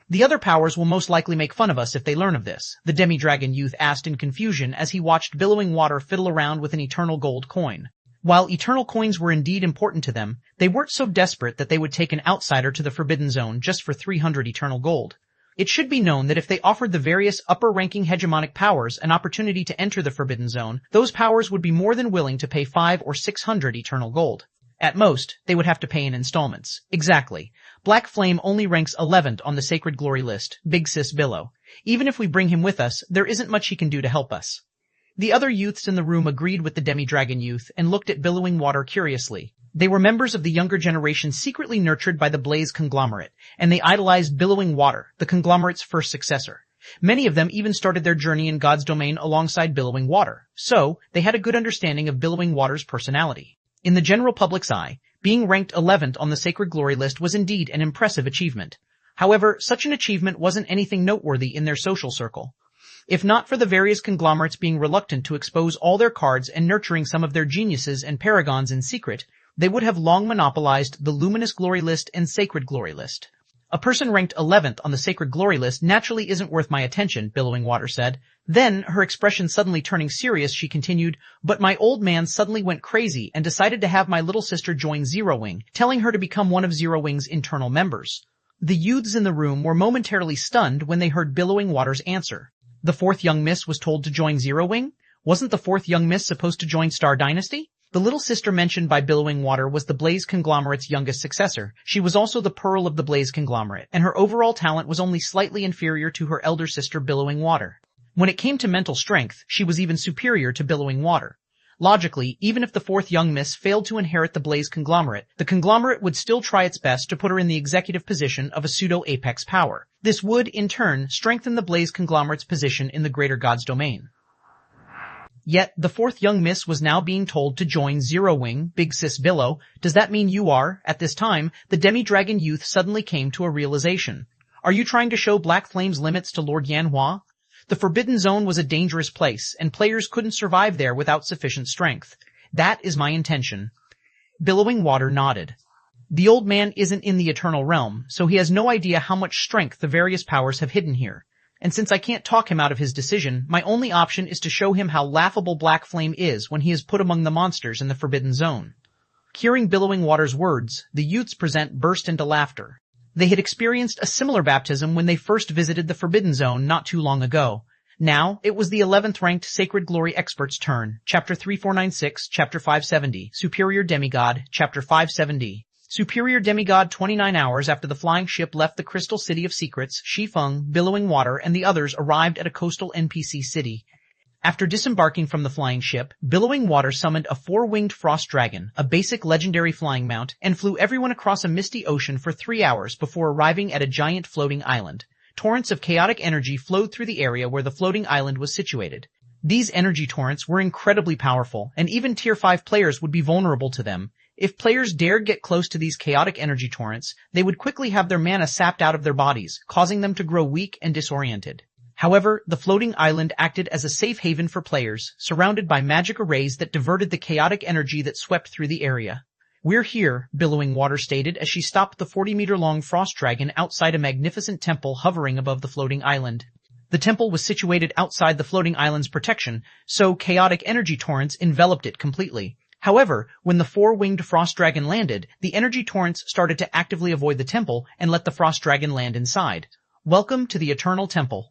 The other powers will most likely make fun of us if they learn of this, the demi-dragon youth asked in confusion as he watched Billowing Water fiddle around with an eternal gold coin. While eternal coins were indeed important to them, they weren't so desperate that they would take an outsider to the Forbidden Zone just for 300 eternal gold. It should be known that if they offered the various upper-ranking hegemonic powers an opportunity to enter the Forbidden Zone, those powers would be more than willing to pay 500 or 600 eternal gold. At most, they would have to pay in installments. Exactly. Black Flame only ranks 11th on the Sacred Glory list, Big Sis Billow. Even if we bring him with us, there isn't much he can do to help us. The other youths in the room agreed with the demi-dragon youth and looked at Billowing Water curiously. They were members of the younger generation secretly nurtured by the Blaze conglomerate, and they idolized Billowing Water, the conglomerate's first successor. Many of them even started their journey in God's domain alongside Billowing Water, so they had a good understanding of Billowing Water's personality. In the general public's eye, being ranked 11th on the Sacred Glory list was indeed an impressive achievement. However, such an achievement wasn't anything noteworthy in their social circle. If not for the various conglomerates being reluctant to expose all their cards and nurturing some of their geniuses and paragons in secret, they would have long monopolized the Luminous Glory list and Sacred Glory list. A person ranked 11th on the Sacred Glory list naturally isn't worth my attention, Billowing Water said. Then, her expression suddenly turning serious, she continued, but my old man suddenly went crazy and decided to have my little sister join Zero Wing, telling her to become one of Zero Wing's internal members. The youths in the room were momentarily stunned when they heard Billowing Water's answer. The fourth young miss was told to join Zero Wing? Wasn't the fourth young miss supposed to join Star Dynasty? The little sister mentioned by Billowing Water was the Blaze conglomerate's youngest successor. She was also the pearl of the Blaze conglomerate, and her overall talent was only slightly inferior to her elder sister Billowing Water. When it came to mental strength, she was even superior to Billowing Water. Logically, even if the fourth young miss failed to inherit the Blaze conglomerate, the conglomerate would still try its best to put her in the executive position of a pseudo-apex power. This would, in turn, strengthen the Blaze conglomerate's position in the greater God's domain. Yet, the fourth young miss was now being told to join Zero Wing, Big Sis Billow. Does that mean you are, at this time, the demi-dragon youth suddenly came to a realization? Are you trying to show Black Flame's limits to Lord Yanhua? The Forbidden Zone was a dangerous place, and players couldn't survive there without sufficient strength. That is my intention. Billowing Water nodded. The old man isn't in the Eternal Realm, so he has no idea how much strength the various powers have hidden here. And since I can't talk him out of his decision, my only option is to show him how laughable Black Flame is when he is put among the monsters in the Forbidden Zone. Hearing Billowing Water's words, the youths present burst into laughter. They had experienced a similar baptism when they first visited the Forbidden Zone not too long ago. Now, it was the 11th ranked Sacred Glory expert's turn. Chapter 3496, Chapter 570, Superior Demigod, Chapter 570. Superior Demigod 29 hours after the flying ship left the Crystal City of Secrets, Shi Feng, Billowing Water, and the others arrived at a coastal NPC city. After disembarking from the flying ship, Billowing Water summoned a four-winged frost dragon, a basic legendary flying mount, and flew everyone across a misty ocean for 3 hours before arriving at a giant floating island. Torrents of chaotic energy flowed through the area where the floating island was situated. These energy torrents were incredibly powerful, and even Tier 5 players would be vulnerable to them. If players dared get close to these chaotic energy torrents, they would quickly have their mana sapped out of their bodies, causing them to grow weak and disoriented. However, the floating island acted as a safe haven for players, surrounded by magic arrays that diverted the chaotic energy that swept through the area. We're here, Billowing Water stated as she stopped the 40-meter-long frost dragon outside a magnificent temple hovering above the floating island. The temple was situated outside the floating island's protection, so chaotic energy torrents enveloped it completely. However, when the four-winged frost dragon landed, the energy torrents started to actively avoid the temple and let the frost dragon land inside. Welcome to the Eternal Temple.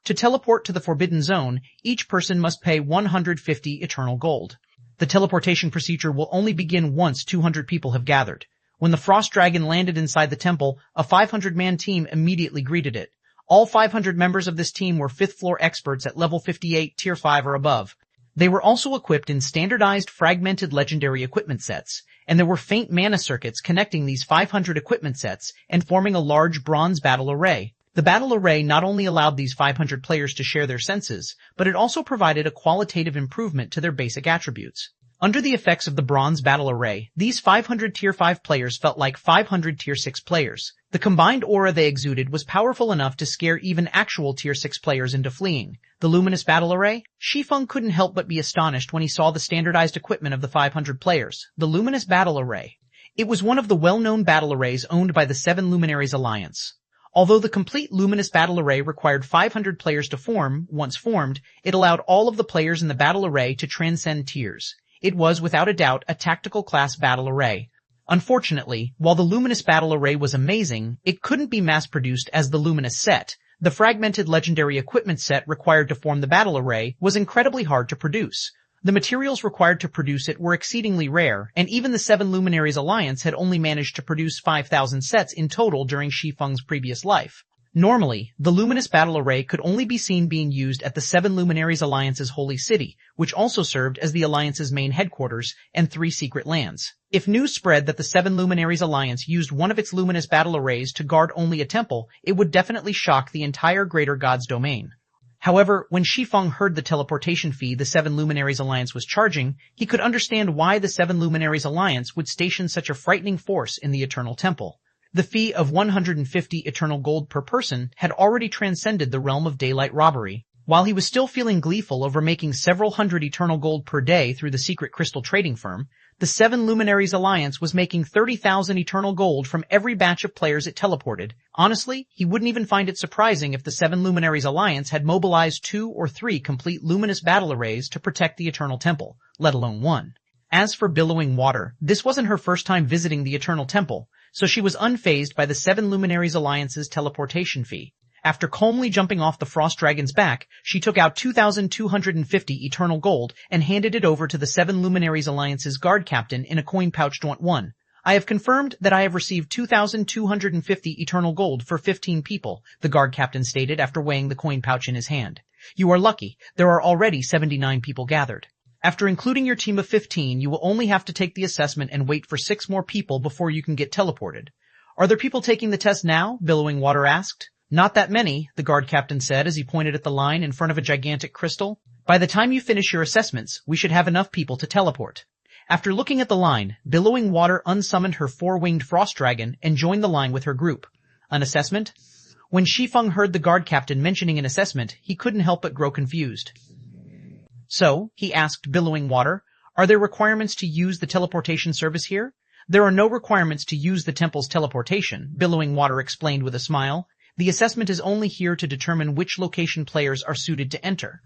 To teleport to the Forbidden Zone, each person must pay 150 eternal gold. The teleportation procedure will only begin once 200 people have gathered. When the Frost Dragon landed inside the temple, a 500-man team immediately greeted it. All 500 members of this team were 5th floor experts at level 58, tier 5 or above. They were also equipped in standardized fragmented legendary equipment sets, and there were faint mana circuits connecting these 500 equipment sets and forming a large bronze battle array. The battle array not only allowed these 500 players to share their senses, but it also provided a qualitative improvement to their basic attributes. Under the effects of the bronze battle array, these 500 tier 5 players felt like 500 tier 6 players. The combined aura they exuded was powerful enough to scare even actual tier 6 players into fleeing. The luminous battle array? Shi Feng couldn't help but be astonished when he saw the standardized equipment of the 500 players. The luminous battle array. It was one of the well-known battle arrays owned by the Seven Luminaries Alliance. Although the complete luminous battle array required 500 players to form, once formed, it allowed all of the players in the battle array to transcend tiers. It was, without a doubt, a tactical class battle array. Unfortunately, while the luminous battle array was amazing, it couldn't be mass-produced as the luminous set. The fragmented legendary equipment set required to form the battle array was incredibly hard to produce. The materials required to produce it were exceedingly rare, and even the Seven Luminaries Alliance had only managed to produce 5,000 sets in total during Shi Feng's previous life. Normally, the luminous battle array could only be seen being used at the Seven Luminaries Alliance's holy city, which also served as the Alliance's main headquarters and 3 secret lands. If news spread that the Seven Luminaries Alliance used one of its luminous battle arrays to guard only a temple, it would definitely shock the entire Greater God's domain. However, when Shi Feng heard the teleportation fee the Seven Luminaries Alliance was charging, he could understand why the Seven Luminaries Alliance would station such a frightening force in the Eternal Temple. The fee of 150 eternal gold per person had already transcended the realm of daylight robbery. While he was still feeling gleeful over making several hundred eternal gold per day through the secret crystal trading firm, the Seven Luminaries Alliance was making 30,000 eternal gold from every batch of players it teleported. Honestly, he wouldn't even find it surprising if the Seven Luminaries Alliance had mobilized 2 or 3 complete luminous battle arrays to protect the Eternal Temple, let alone one. As for Billowing Water, this wasn't her first time visiting the Eternal Temple, so she was unfazed by the Seven Luminaries Alliance's teleportation fee. After calmly jumping off the Frost Dragon's back, she took out 2,250 eternal gold and handed it over to the Seven Luminaries Alliance's guard captain in a coin pouch. 1. I have confirmed that I have received 2,250 eternal gold for 15 people, the guard captain stated after weighing the coin pouch in his hand. You are lucky. There are already 79 people gathered. After including your team of 15, you will only have to take the assessment and wait for 6 more people before you can get teleported. Are there people taking the test now? Billowing Water asked. Not that many, the guard captain said as he pointed at the line in front of a gigantic crystal. By the time you finish your assessments, we should have enough people to teleport. After looking at the line, Billowing Water unsummoned her 4-winged frost dragon and joined the line with her group. An assessment? When Shi Feng heard the guard captain mentioning an assessment, he couldn't help but grow confused. So, he asked Billowing Water, are there requirements to use the teleportation service here? There are no requirements to use the temple's teleportation, Billowing Water explained with a smile. The assessment is only here to determine which location players are suited to enter.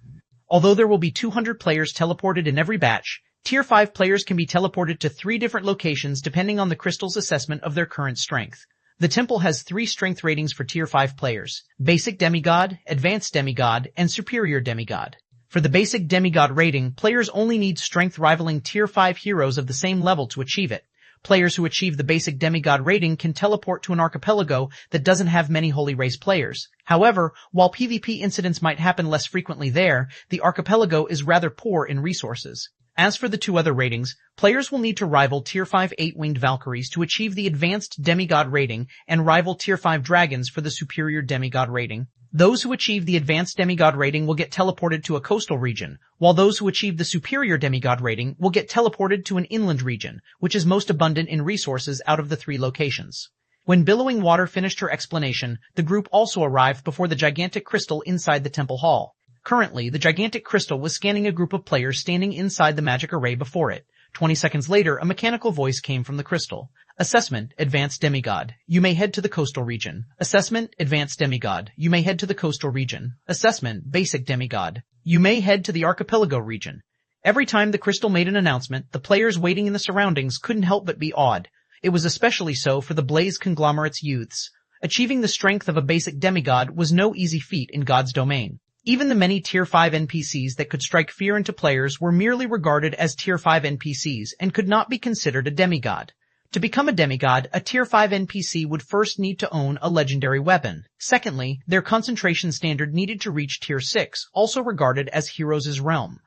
Although there will be 200 players teleported in every batch, Tier 5 players can be teleported to 3 different locations depending on the crystal's assessment of their current strength. The temple has 3 strength ratings for Tier 5 players: Basic Demigod, Advanced Demigod, and Superior Demigod. For the Basic Demigod rating, players only need strength rivaling Tier 5 heroes of the same level to achieve it. Players who achieve the Basic Demigod rating can teleport to an archipelago that doesn't have many Holy Race players. However, while PvP incidents might happen less frequently there, the archipelago is rather poor in resources. As for the 2 other ratings, players will need to rival Tier 5 8-winged Valkyries to achieve the Advanced Demigod rating and rival Tier 5 Dragons for the Superior Demigod rating. Those who achieve the Advanced Demigod rating will get teleported to a coastal region, while those who achieve the Superior Demigod rating will get teleported to an inland region, which is most abundant in resources out of the 3 locations. When Billowing Water finished her explanation, the group also arrived before the gigantic crystal inside the temple hall. Currently, the gigantic crystal was scanning a group of players standing inside the magic array before it. 20 seconds later, a mechanical voice came from the crystal. Assessment, Advanced Demigod. You may head to the coastal region. Assessment, Advanced Demigod. You may head to the coastal region. Assessment, Basic Demigod. You may head to the archipelago region. Every time the crystal made an announcement, the players waiting in the surroundings couldn't help but be awed. It was especially so for the Blaze Conglomerate's youths. Achieving the strength of a basic demigod was no easy feat in God's domain. Even the many Tier 5 NPCs that could strike fear into players were merely regarded as Tier 5 NPCs and could not be considered a demigod. To become a demigod, a Tier 5 NPC would first need to own a legendary weapon. Secondly, their concentration standard needed to reach Tier 6, also regarded as Heroes' Realm.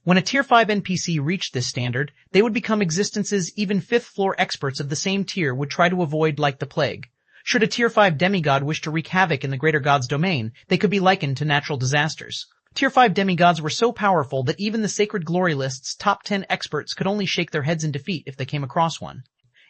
When a Tier 5 NPC reached this standard, they would become existence's even 5th floor experts of the same tier would try to avoid like the plague. Should a Tier 5 demigod wish to wreak havoc in the greater god's domain, they could be likened to natural disasters. Tier 5 demigods were so powerful that even the Sacred Glory List's top 10 experts could only shake their heads in defeat if they came across one.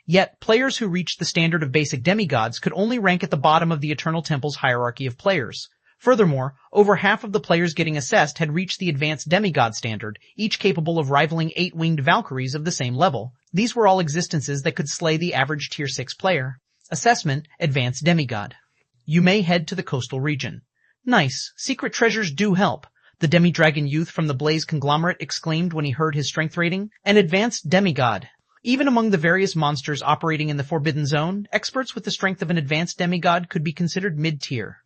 Yet, players who reached the standard of basic demigods could only rank at the bottom of the Eternal Temple's hierarchy of players. Furthermore, over half of the players getting assessed had reached the advanced demigod standard, each capable of rivaling 8-winged Valkyries of the same level. These were all existences that could slay the average Tier 6 player. Assessment, Advanced Demigod. You may head to the coastal region. Nice, secret treasures do help, the demi-dragon youth from the Blaze conglomerate exclaimed when he heard his strength rating. An advanced demigod. Even among the various monsters operating in the Forbidden Zone, experts with the strength of an advanced demigod could be considered mid-tier.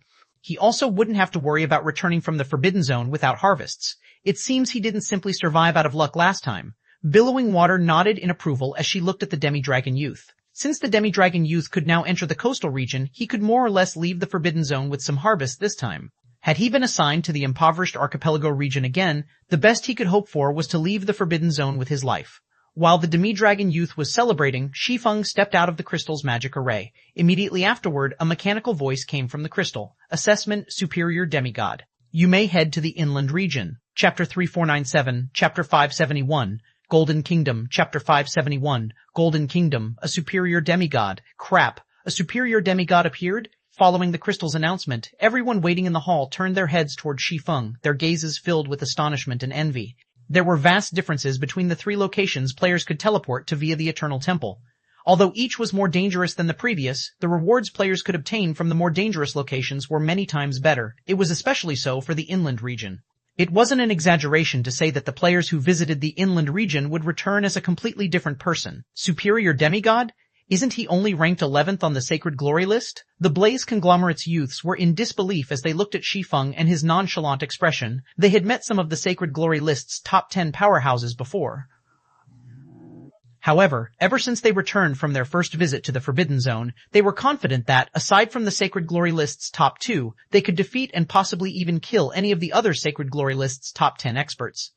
He also wouldn't have to worry about returning from the Forbidden Zone without harvests. It seems he didn't simply survive out of luck last time. Billowing Water nodded in approval as she looked at the demi-dragon youth. Since the demi-dragon youth could now enter the coastal region, he could more or less leave the Forbidden Zone with some harvest this time. Had he been assigned to the impoverished archipelago region again, the best he could hope for was to leave the Forbidden Zone with his life. While the demi-dragon youth was celebrating, Shi Feng stepped out of the crystal's magic array. Immediately afterward, a mechanical voice came from the crystal. Assessment, Superior Demigod. You may head to the inland region. Chapter 3497, Chapter 571. Golden Kingdom, Chapter 571, Golden Kingdom, a superior demigod. Crap, a superior demigod appeared? Following the crystal's announcement, everyone waiting in the hall turned their heads toward Shi Feng, their gazes filled with astonishment and envy. There were vast differences between the 3 locations players could teleport to via the Eternal Temple. Although each was more dangerous than the previous, the rewards players could obtain from the more dangerous locations were many times better. It was especially so for the inland region. It wasn't an exaggeration to say that the players who visited the inland region would return as a completely different person. Superior demigod? Isn't he only ranked 11th on the Sacred Glory list? The Blaze conglomerate's youths were in disbelief as they looked at Shi Feng and his nonchalant expression. They had met some of the Sacred Glory list's top 10 powerhouses before. However, ever since they returned from their first visit to the Forbidden Zone, they were confident that, aside from the Sacred Glory list's top 2, they could defeat and possibly even kill any of the other Sacred Glory list's top 10 experts.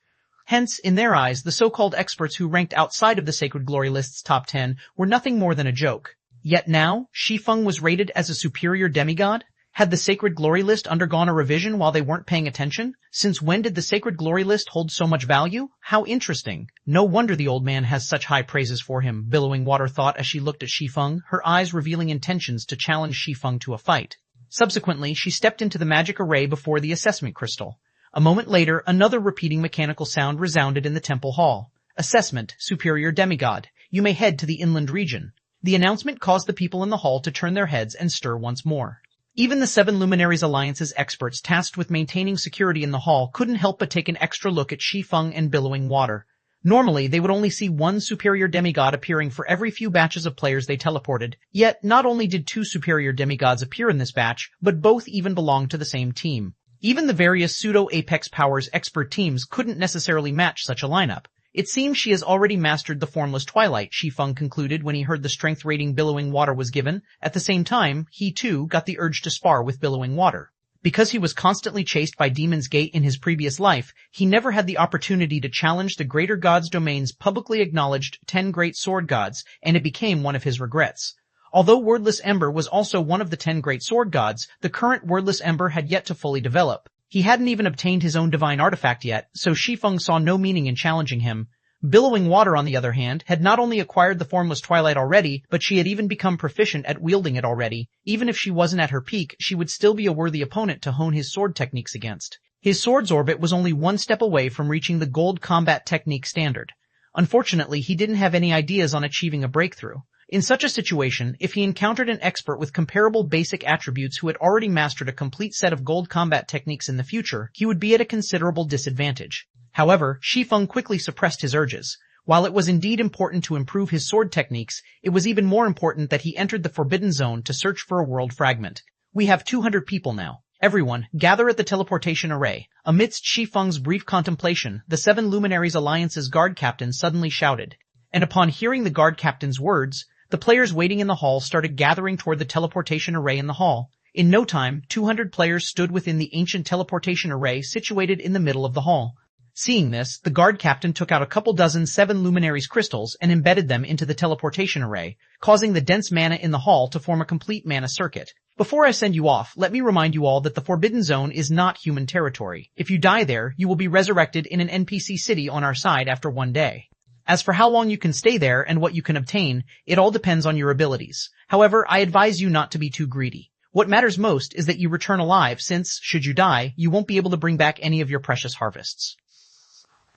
Hence, in their eyes, the so-called experts who ranked outside of the Sacred Glory list's top 10 were nothing more than a joke. Yet now, Shi Feng was rated as a superior demigod? Had the Sacred Glory list undergone a revision while they weren't paying attention? Since when did the Sacred Glory list hold so much value? How interesting. No wonder the old man has such high praises for him, Billowing Water thought as she looked at Shi Feng, her eyes revealing intentions to challenge Shi Feng to a fight. Subsequently, she stepped into the magic array before the assessment crystal. A moment later, another repeating mechanical sound resounded in the temple hall. Assessment, Superior Demigod. You may head to the inland region. The announcement caused the people in the hall to turn their heads and stir once more. Even the 7 Luminaries Alliance's experts tasked with maintaining security in the hall couldn't help but take an extra look at Shi Feng and Billowing Water. Normally, they would only see one superior demigod appearing for every few batches of players they teleported, yet not only did 2 superior demigods appear in this batch, but both even belonged to the same team. Even the various pseudo-Apex Powers expert teams couldn't necessarily match such a lineup. It seems she has already mastered the Formless Twilight, Shi Feng concluded when he heard the strength rating Billowing Water was given. At the same time, he too got the urge to spar with Billowing Water. Because he was constantly chased by Demon's Gate in his previous life, he never had the opportunity to challenge the Greater God's domain's publicly acknowledged 10 Great Sword Gods, and it became one of his regrets. Although Wordless Ember was also one of the 10 Great Sword Gods, the current Wordless Ember had yet to fully develop. He hadn't even obtained his own divine artifact yet, so Shi Feng saw no meaning in challenging him. Billowing Water, on the other hand, had not only acquired the Formless Twilight already, but she had even become proficient at wielding it already. Even if she wasn't at her peak, she would still be a worthy opponent to hone his sword techniques against. His sword's orbit was only one step away from reaching the Gold Combat Technique standard. Unfortunately, he didn't have any ideas on achieving a breakthrough. In such a situation, if he encountered an expert with comparable basic attributes who had already mastered a complete set of gold combat techniques in the future, he would be at a considerable disadvantage. However, Shi Feng quickly suppressed his urges. While it was indeed important to improve his sword techniques, it was even more important that he entered the Forbidden Zone to search for a world fragment. We have 200 people now. Everyone, gather at the teleportation array. Amidst Shi Feng's brief contemplation, the Seven Luminaries Alliance's guard captain suddenly shouted. And upon hearing the guard captain's words, the players waiting in the hall started gathering toward the teleportation array in the hall. In no time, 200 players stood within the ancient teleportation array situated in the middle of the hall. Seeing this, the guard captain took out a couple dozen Seven Luminaries crystals and embedded them into the teleportation array, causing the dense mana in the hall to form a complete mana circuit. Before I send you off, let me remind you all that the Forbidden Zone is not human territory. If you die there, you will be resurrected in an NPC city on our side after 1 day. As for how long you can stay there and what you can obtain, it all depends on your abilities. However, I advise you not to be too greedy. What matters most is that you return alive since, should you die, you won't be able to bring back any of your precious harvests.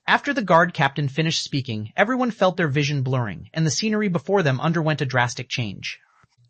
After the guard captain finished speaking, everyone felt their vision blurring, and the scenery before them underwent a drastic change.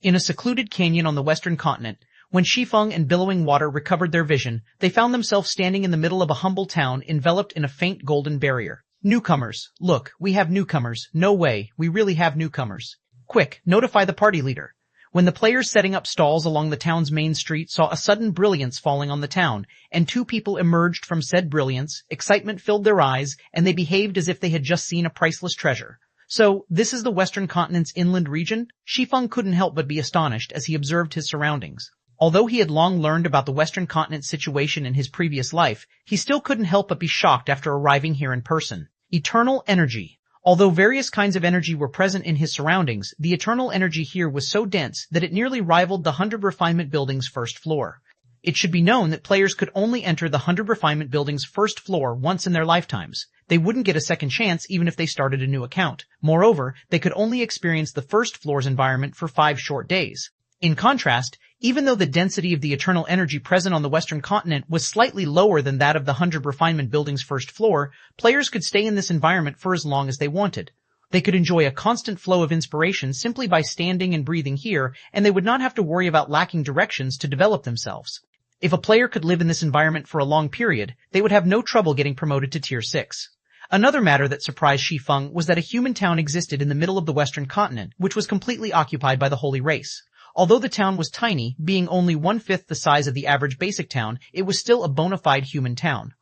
In a secluded canyon on the western continent, when Shi Feng and billowing water recovered their vision, they found themselves standing in the middle of a humble town enveloped in a faint golden barrier. Newcomers. Look, we have newcomers. No way, we really have newcomers. Quick, notify the party leader. When the players setting up stalls along the town's main street saw a sudden brilliance falling on the town, and 2 people emerged from said brilliance, excitement filled their eyes, and they behaved as if they had just seen a priceless treasure. So, this is the western continent's inland region? Shi Feng couldn't help but be astonished as he observed his surroundings. Although he had long learned about the western continent's situation in his previous life, he still couldn't help but be shocked after arriving here in person. Eternal energy. Although various kinds of energy were present in his surroundings, the eternal energy here was so dense that it nearly rivaled the 100 Refinement Building's first floor. It should be known that players could only enter the 100 Refinement Building's first floor once in their lifetimes. They wouldn't get a second chance even if they started a new account. Moreover, they could only experience the first floor's environment for 5 short days. In contrast, even though the density of the eternal energy present on the western continent was slightly lower than that of the 100 Refinement Building's first floor, players could stay in this environment for as long as they wanted. They could enjoy a constant flow of inspiration simply by standing and breathing here, and they would not have to worry about lacking directions to develop themselves. If a player could live in this environment for a long period, they would have no trouble getting promoted to Tier 6. Another matter that surprised Shi Feng was that a human town existed in the middle of the western continent, which was completely occupied by the holy race. Although the town was tiny, being only 1/5 the size of the average basic town, it was still a bona fide human town.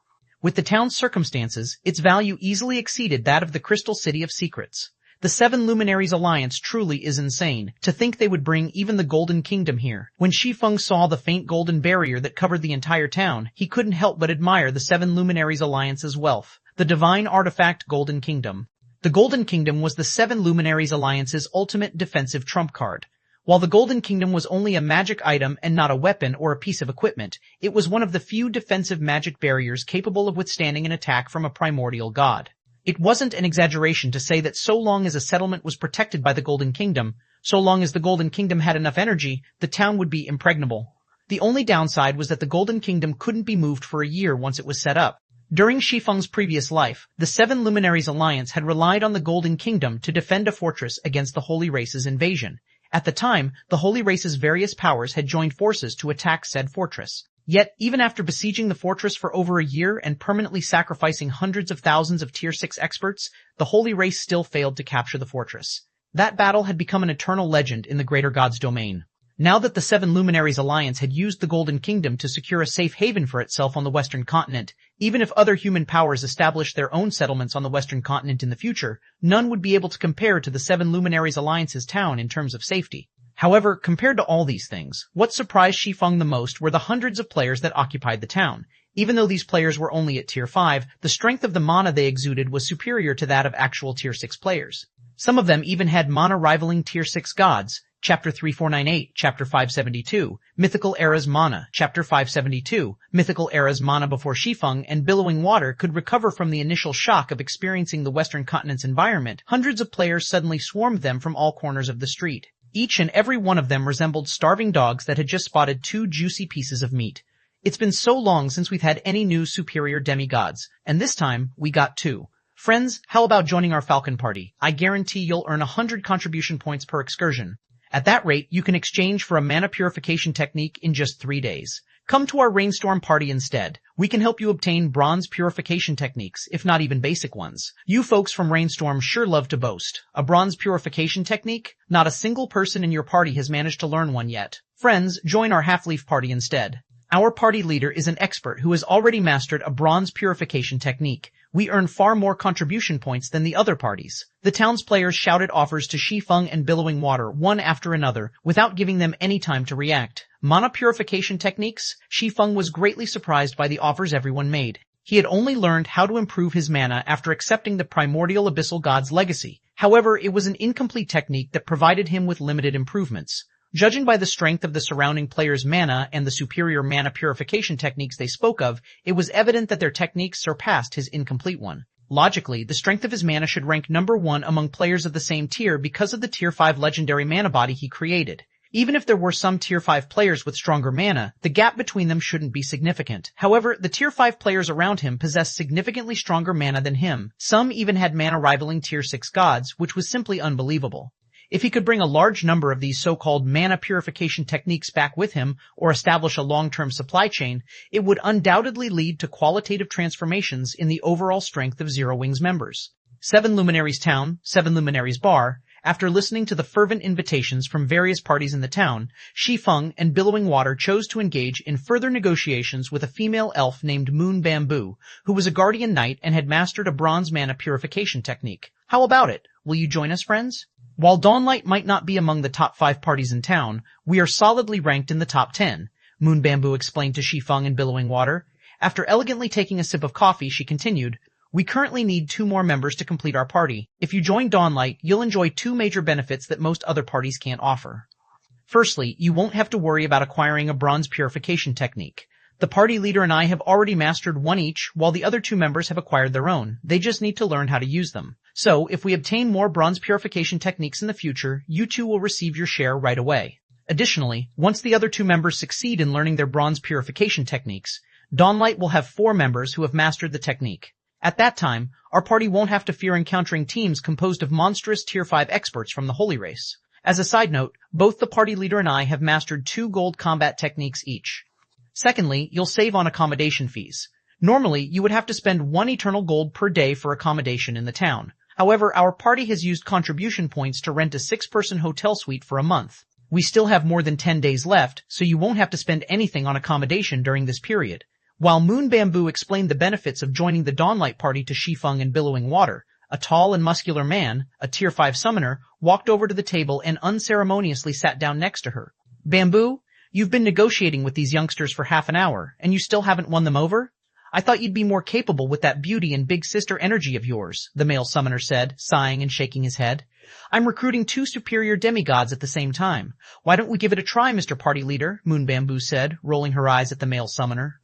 With the town's circumstances, its value easily exceeded that of the Crystal City of Secrets. The Seven Luminaries Alliance truly is insane. To think they would bring even the Golden Kingdom here. When Shi Feng saw the faint golden barrier that covered the entire town, he couldn't help but admire the Seven Luminaries Alliance's wealth. The divine artifact Golden Kingdom. The Golden Kingdom was the Seven Luminaries Alliance's ultimate defensive trump card. While the Golden Kingdom was only a magic item and not a weapon or a piece of equipment, it was one of the few defensive magic barriers capable of withstanding an attack from a primordial god. It wasn't an exaggeration to say that so long as a settlement was protected by the Golden Kingdom, so long as the Golden Kingdom had enough energy, the town would be impregnable. The only downside was that the Golden Kingdom couldn't be moved for a year once it was set up. During Shi Feng's previous life, the Seven Luminaries Alliance had relied on the Golden Kingdom to defend a fortress against the Holy Race's invasion. At the time, the Holy Race's various powers had joined forces to attack said fortress. Yet, even after besieging the fortress for over a year and permanently sacrificing hundreds of thousands of Tier 6 experts, the Holy Race still failed to capture the fortress. That battle had become an eternal legend in the Greater God's domain. Now that the Seven Luminaries Alliance had used the Golden Kingdom to secure a safe haven for itself on the Western Continent, even if other human powers established their own settlements on the Western Continent in the future, none would be able to compare to the Seven Luminaries Alliance's town in terms of safety. However, compared to all these things, what surprised Shi Feng the most were the hundreds of players that occupied the town. Even though these players were only at Tier 5, the strength of the mana they exuded was superior to that of actual Tier 6 players. Some of them even had mana rivaling Tier 6 gods. Chapter 3498, Chapter 572, Mythical Era's Mana, Chapter 572, Mythical Era's Mana before Shi Feng and Billowing Water could recover from the initial shock of experiencing the Western Continent's environment. Hundreds of players suddenly swarmed them from all corners of the street. Each and every one of them resembled starving dogs that had just spotted 2 juicy pieces of meat. It's been so long since we've had any new superior demigods, and this time, we got 2. Friends, how about joining our Falcon Party? I guarantee you'll earn 100 contribution points per excursion. At that rate, you can exchange for a mana purification technique in just 3 days. Come to our rainstorm party instead. We can help you obtain bronze purification techniques, if not even basic ones. You folks from Rainstorm sure love to boast. A bronze purification technique? Not a single person in your party has managed to learn one yet. Friends, join our half-leaf party instead. Our party leader is an expert who has already mastered a bronze purification technique. We earn far more contribution points than the other parties. The town's players shouted offers to Shi Feng and Billowing Water one after another without giving them any time to react. Mana purification techniques? Shi Feng was greatly surprised by the offers everyone made. He had only learned how to improve his mana after accepting the primordial abyssal god's legacy. However, it was an incomplete technique that provided him with limited improvements. Judging by the strength of the surrounding players' mana and the superior mana purification techniques they spoke of, it was evident that their techniques surpassed his incomplete one. Logically, the strength of his mana should rank number 1 among players of the same tier because of the tier 5 legendary mana body he created. Even if there were some tier 5 players with stronger mana, the gap between them shouldn't be significant. However, the tier 5 players around him possessed significantly stronger mana than him. Some even had mana rivaling tier 6 gods, which was simply unbelievable. If he could bring a large number of these so-called mana purification techniques back with him or establish a long-term supply chain, it would undoubtedly lead to qualitative transformations in the overall strength of Zero Wing's members. 7 Luminaries Town, 7 Luminaries Bar. After listening to the fervent invitations from various parties in the town, Shi Feng and Billowing Water chose to engage in further negotiations with a female elf named Moon Bamboo, who was a guardian knight and had mastered a bronze mana purification technique. How about it? Will you join us, friends? While Dawnlight might not be among the top 5 parties in town, we are solidly ranked in the top 10, Moon Bamboo explained to Shi Feng and Billowing Water. After elegantly taking a sip of coffee, she continued, we currently need 2 more members to complete our party. If you join Dawnlight, you'll enjoy 2 major benefits that most other parties can't offer. Firstly, you won't have to worry about acquiring a bronze purification technique. The party leader and I have already mastered one each, while the other 2 members have acquired their own. They just need to learn how to use them. So, if we obtain more bronze purification techniques in the future, you 2 will receive your share right away. Additionally, once the other 2 members succeed in learning their bronze purification techniques, Dawnlight will have 4 members who have mastered the technique. At that time, our party won't have to fear encountering teams composed of monstrous tier 5 experts from the Holy Race. As a side note, both the party leader and I have mastered 2 gold combat techniques each. Secondly, you'll save on accommodation fees. Normally, you would have to spend 1 eternal gold per day for accommodation in the town. However, our party has used contribution points to rent a 6-person hotel suite for a month. We still have more than 10 days left, so you won't have to spend anything on accommodation during this period. While Moon Bamboo explained the benefits of joining the Dawnlight party to Shi Feng and Billowing Water, a tall and muscular man, a tier 5 summoner, walked over to the table and unceremoniously sat down next to her. Bamboo, you've been negotiating with these youngsters for half an hour, and you still haven't won them over? I thought you'd be more capable with that beauty and big sister energy of yours, the male summoner said, sighing and shaking his head. I'm recruiting 2 superior demigods at the same time. Why don't we give it a try, Mr. Party Leader? Moon Bamboo said, rolling her eyes at the male summoner.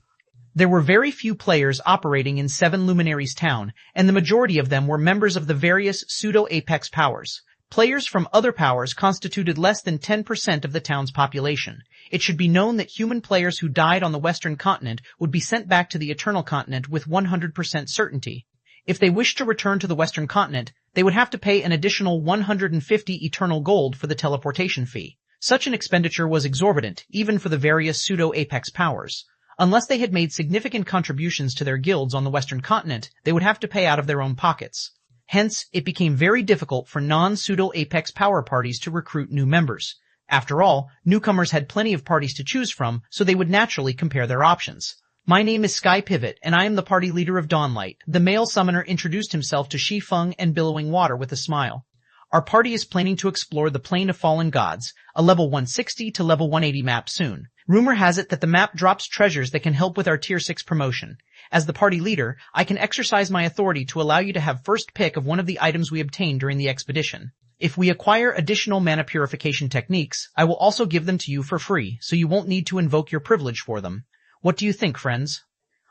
There were very few players operating in 7 Luminaries Town, and the majority of them were members of the various pseudo-apex powers. Players from other powers constituted less than 10% of the town's population. It should be known that human players who died on the Western Continent would be sent back to the Eternal Continent with 100% certainty. If they wished to return to the Western Continent, they would have to pay an additional 150 eternal gold for the teleportation fee. Such an expenditure was exorbitant, even for the various pseudo-apex powers. Unless they had made significant contributions to their guilds on the Western Continent, they would have to pay out of their own pockets. Hence, it became very difficult for non-pseudo-apex power parties to recruit new members. After all, newcomers had plenty of parties to choose from, so they would naturally compare their options. My name is Sky Pivot, and I am the party leader of Dawnlight. The male summoner introduced himself to Shi Feng and Billowing Water with a smile. Our party is planning to explore the Plane of Fallen Gods, a level 160 to level 180 map soon. Rumor has it that the map drops treasures that can help with our tier 6 promotion. As the party leader, I can exercise my authority to allow you to have first pick of one of the items we obtain during the expedition. If we acquire additional mana purification techniques, I will also give them to you for free, so you won't need to invoke your privilege for them. What do you think, friends?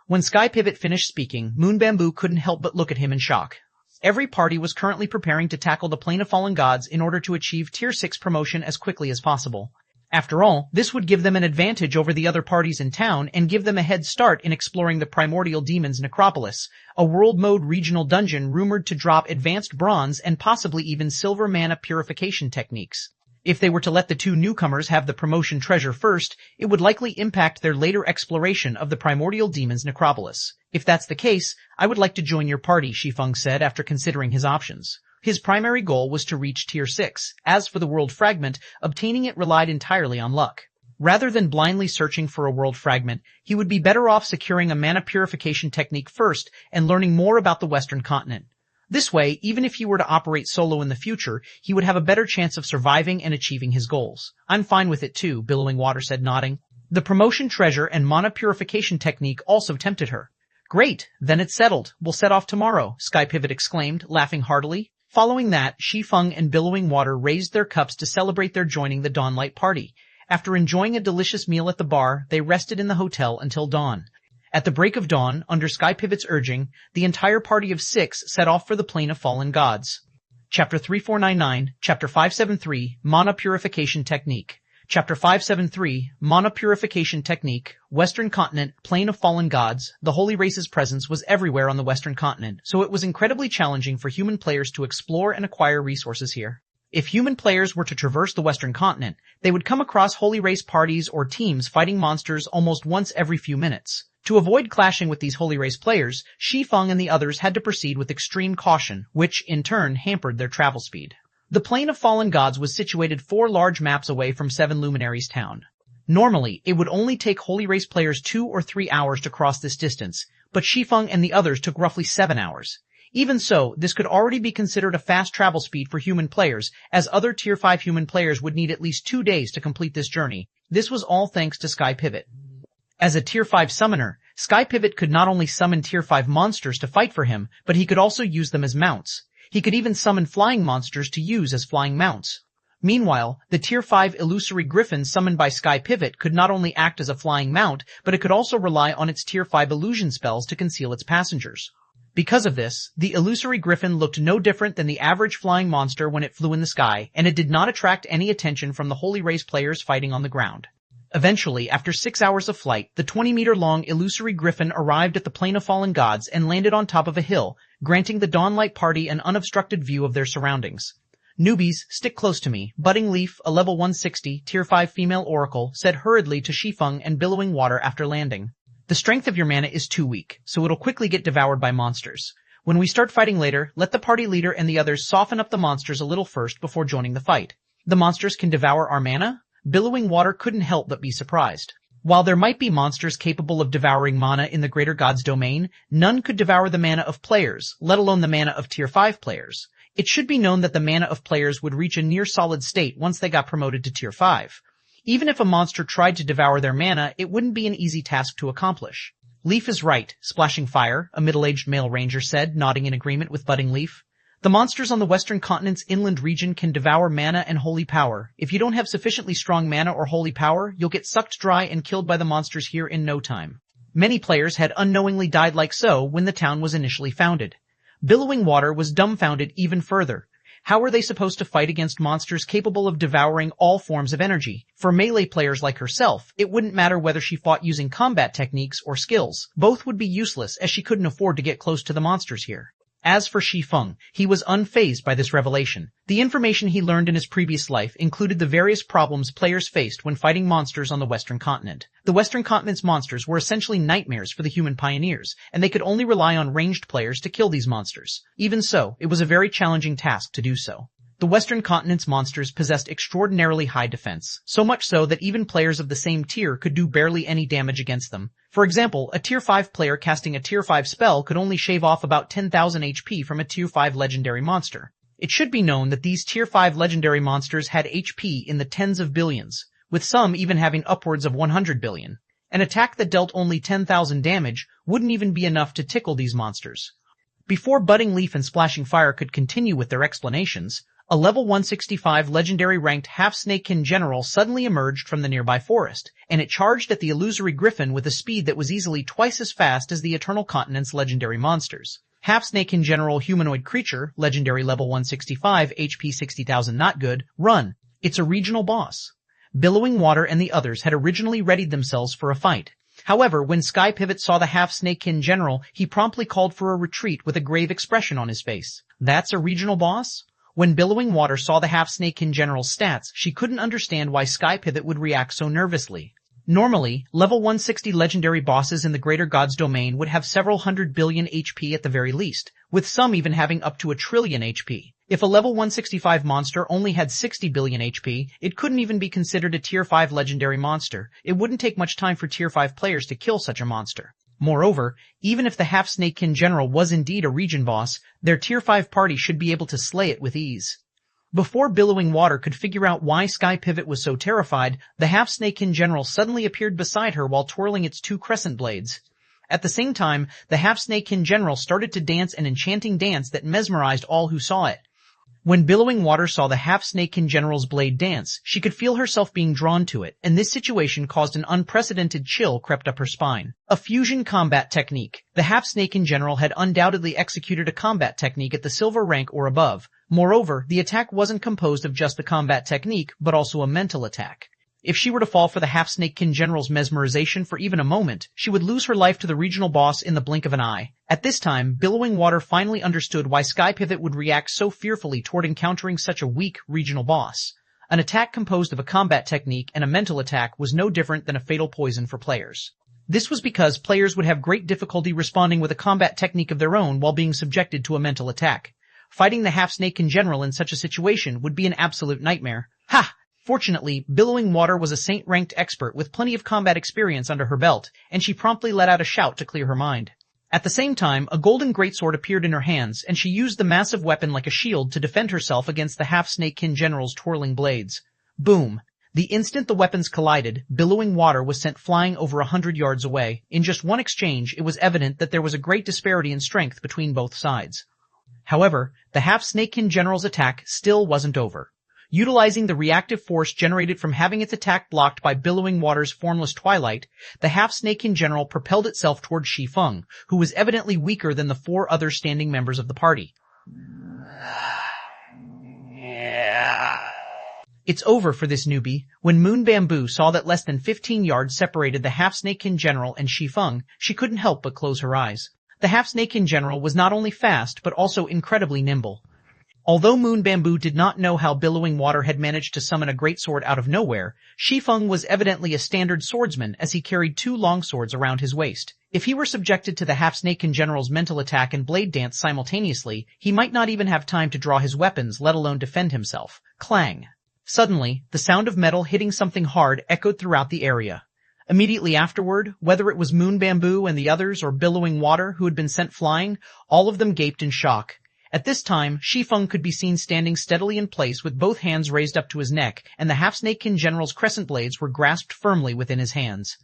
When Sky Pivot finished speaking, Moon Bamboo couldn't help but look at him in shock. Every party was currently preparing to tackle the Plane of Fallen Gods in order to achieve tier 6 promotion as quickly as possible. After all, this would give them an advantage over the other parties in town and give them a head start in exploring the Primordial Demon's Necropolis, a world mode regional dungeon rumored to drop advanced bronze and possibly even silver mana purification techniques. If they were to let the two newcomers have the promotion treasure first, it would likely impact their later exploration of the primordial demon's necropolis. If that's the case, I would like to join your party, Shi Feng said after considering his options. His primary goal was to reach Tier 6. As for the world fragment, obtaining it relied entirely on luck. Rather than blindly searching for a world fragment, he would be better off securing a mana purification technique first and learning more about the Western continent. This way, even if he were to operate solo in the future, he would have a better chance of surviving and achieving his goals. I'm fine with it too, Billowing Water said, nodding. The promotion treasure and mana purification technique also tempted her. Great, then it's settled. We'll set off tomorrow, Sky Pivot exclaimed, laughing heartily. Following that, Shi Feng and Billowing Water raised their cups to celebrate their joining the Dawnlight party. After enjoying a delicious meal at the bar, they rested in the hotel until dawn. At the break of dawn, under Sky Pivot's urging, the entire party of 6 set off for the Plane of Fallen Gods. Chapter 3499, Chapter 573, Mana Purification Technique. Chapter 573, Mana Purification Technique, Western Continent, Plane of Fallen Gods. The Holy Race's presence was everywhere on the Western Continent, so it was incredibly challenging for human players to explore and acquire resources here. If human players were to traverse the Western Continent, they would come across Holy Race parties or teams fighting monsters almost once every few minutes. To avoid clashing with these Holy Race players, Shi Feng and the others had to proceed with extreme caution, which, in turn, hampered their travel speed. The Plane of Fallen Gods was situated 4 large maps away from 7 Luminaries Town. Normally, it would only take Holy Race players 2 or 3 hours to cross this distance, but Shi Feng and the others took roughly 7 hours. Even so, this could already be considered a fast travel speed for human players, as other Tier 5 human players would need at least 2 days to complete this journey. This was all thanks to Sky Pivot. As a Tier 5 summoner, Sky Pivot could not only summon Tier 5 monsters to fight for him, but he could also use them as mounts. He could even summon flying monsters to use as flying mounts. Meanwhile, the Tier 5 illusory griffin summoned by Sky Pivot could not only act as a flying mount, but it could also rely on its Tier 5 illusion spells to conceal its passengers. Because of this, the illusory griffin looked no different than the average flying monster when it flew in the sky, and it did not attract any attention from the Holy Race players fighting on the ground. Eventually, after 6 hours of flight, the 20-meter-long illusory griffin arrived at the Plane of Fallen Gods and landed on top of a hill, granting the Dawnlight party an unobstructed view of their surroundings. Newbies, stick close to me, Budding Leaf, a level 160, Tier 5 female oracle, said hurriedly to Shi Feng and Billowing Water after landing. The strength of your mana is too weak, so it'll quickly get devoured by monsters. When we start fighting later, let the party leader and the others soften up the monsters a little first before joining the fight. The monsters can devour our mana? Billowing Water couldn't help but be surprised. While there might be monsters capable of devouring mana in the Greater God's domain, none could devour the mana of players, let alone the mana of Tier 5 players. It should be known that the mana of players would reach a near-solid state once they got promoted to Tier 5. Even if a monster tried to devour their mana, it wouldn't be an easy task to accomplish. Leaf is right, Splashing Fire, a middle-aged male ranger said, nodding in agreement with Budding Leaf. The monsters on the Western Continent's inland region can devour mana and holy power. If you don't have sufficiently strong mana or holy power, you'll get sucked dry and killed by the monsters here in no time. Many players had unknowingly died like so when the town was initially founded. Billowing Water was dumbfounded even further. How were they supposed to fight against monsters capable of devouring all forms of energy? For melee players like herself, it wouldn't matter whether she fought using combat techniques or skills. Both would be useless as she couldn't afford to get close to the monsters here. As for Shi Feng, he was unfazed by this revelation. The information he learned in his previous life included the various problems players faced when fighting monsters on the Western Continent. The Western Continent's monsters were essentially nightmares for the human pioneers, and they could only rely on ranged players to kill these monsters. Even so, it was a very challenging task to do so. The Western Continent's monsters possessed extraordinarily high defense, so much so that even players of the same tier could do barely any damage against them. For example, a Tier 5 player casting a Tier 5 spell could only shave off about 10,000 HP from a Tier 5 legendary monster. It should be known that these Tier 5 legendary monsters had HP in the tens of billions, with some even having upwards of 100 billion. An attack that dealt only 10,000 damage wouldn't even be enough to tickle these monsters. Before Budding Leaf and Splashing Fire could continue with their explanations, a level 165 legendary ranked half-snakekin general suddenly emerged from the nearby forest, and it charged at the illusory griffin with a speed that was easily twice as fast as the Eternal Continent's legendary monsters. Half-snakekin general humanoid creature, legendary level 165, HP 60,000 not good, run. It's a regional boss. Billowing Water and the others had originally readied themselves for a fight. However, when Sky Pivot saw the half-snakekin general, he promptly called for a retreat with a grave expression on his face. That's a regional boss? When Billowing Water saw the half-snakekin general's stats, she couldn't understand why Sky Pivot would react so nervously. Normally, level 160 legendary bosses in the Greater Gods domain would have several hundred billion HP at the very least, with some even having up to 1 trillion HP. If a level 165 monster only had 60 billion HP, it couldn't even be considered a tier 5 legendary monster. It wouldn't take much time for tier 5 players to kill such a monster. Moreover, even if the half-snakekin general was indeed a region boss, their tier 5 party should be able to slay it with ease. Before Billowing Water could figure out why Sky Pivot was so terrified, the half-snakekin general suddenly appeared beside her while twirling its 2 crescent blades. At the same time, the half-snakekin general started to dance an enchanting dance that mesmerized all who saw it. When Billowing Water saw the half-snakekin general's blade dance, she could feel herself being drawn to it, and this situation caused an unprecedented chill crept up her spine. A fusion combat technique. The half-snakekin general had undoubtedly executed a combat technique at the silver rank or above. Moreover, the attack wasn't composed of just the combat technique, but also a mental attack. If she were to fall for the half-snakekin general's mesmerization for even a moment, she would lose her life to the regional boss in the blink of an eye. At this time, Billowing Water finally understood why Sky Pivot would react so fearfully toward encountering such a weak regional boss. An attack composed of a combat technique and a mental attack was no different than a fatal poison for players. This was because players would have great difficulty responding with a combat technique of their own while being subjected to a mental attack. Fighting the half-snakekin general in such a situation would be an absolute nightmare. Ha! Fortunately, Billowing Water was a saint-ranked expert with plenty of combat experience under her belt, and she promptly let out a shout to clear her mind. At the same time, a golden greatsword appeared in her hands, and she used the massive weapon like a shield to defend herself against the half-snakekin general's twirling blades. Boom! The instant the weapons collided, Billowing Water was sent flying over 100 yards away. In just one exchange, it was evident that there was a great disparity in strength between both sides. However, the half-snakekin general's attack still wasn't over. Utilizing the reactive force generated from having its attack blocked by Billowing Water's formless twilight, the half-snakekin general propelled itself toward Shi Feng, who was evidently weaker than the 4 other standing members of the party. It's over for this newbie. When Moon Bamboo saw that less than 15 yards separated the half-snakekin general and Shi Feng, she couldn't help but close her eyes. The half-snakekin general was not only fast but also incredibly nimble. Although Moon Bamboo did not know how Billowing Water had managed to summon a greatsword out of nowhere, Shi Feng was evidently a standard swordsman as he carried 2 long swords around his waist. If he were subjected to the half-snakekin general's mental attack and blade dance simultaneously, he might not even have time to draw his weapons, let alone defend himself. Clang! Suddenly, the sound of metal hitting something hard echoed throughout the area. Immediately afterward, whether it was Moon Bamboo and the others or Billowing Water who had been sent flying, all of them gaped in shock. At this time, Shi Feng could be seen standing steadily in place with both hands raised up to his neck, and the half-snakekin general's crescent blades were grasped firmly within his hands.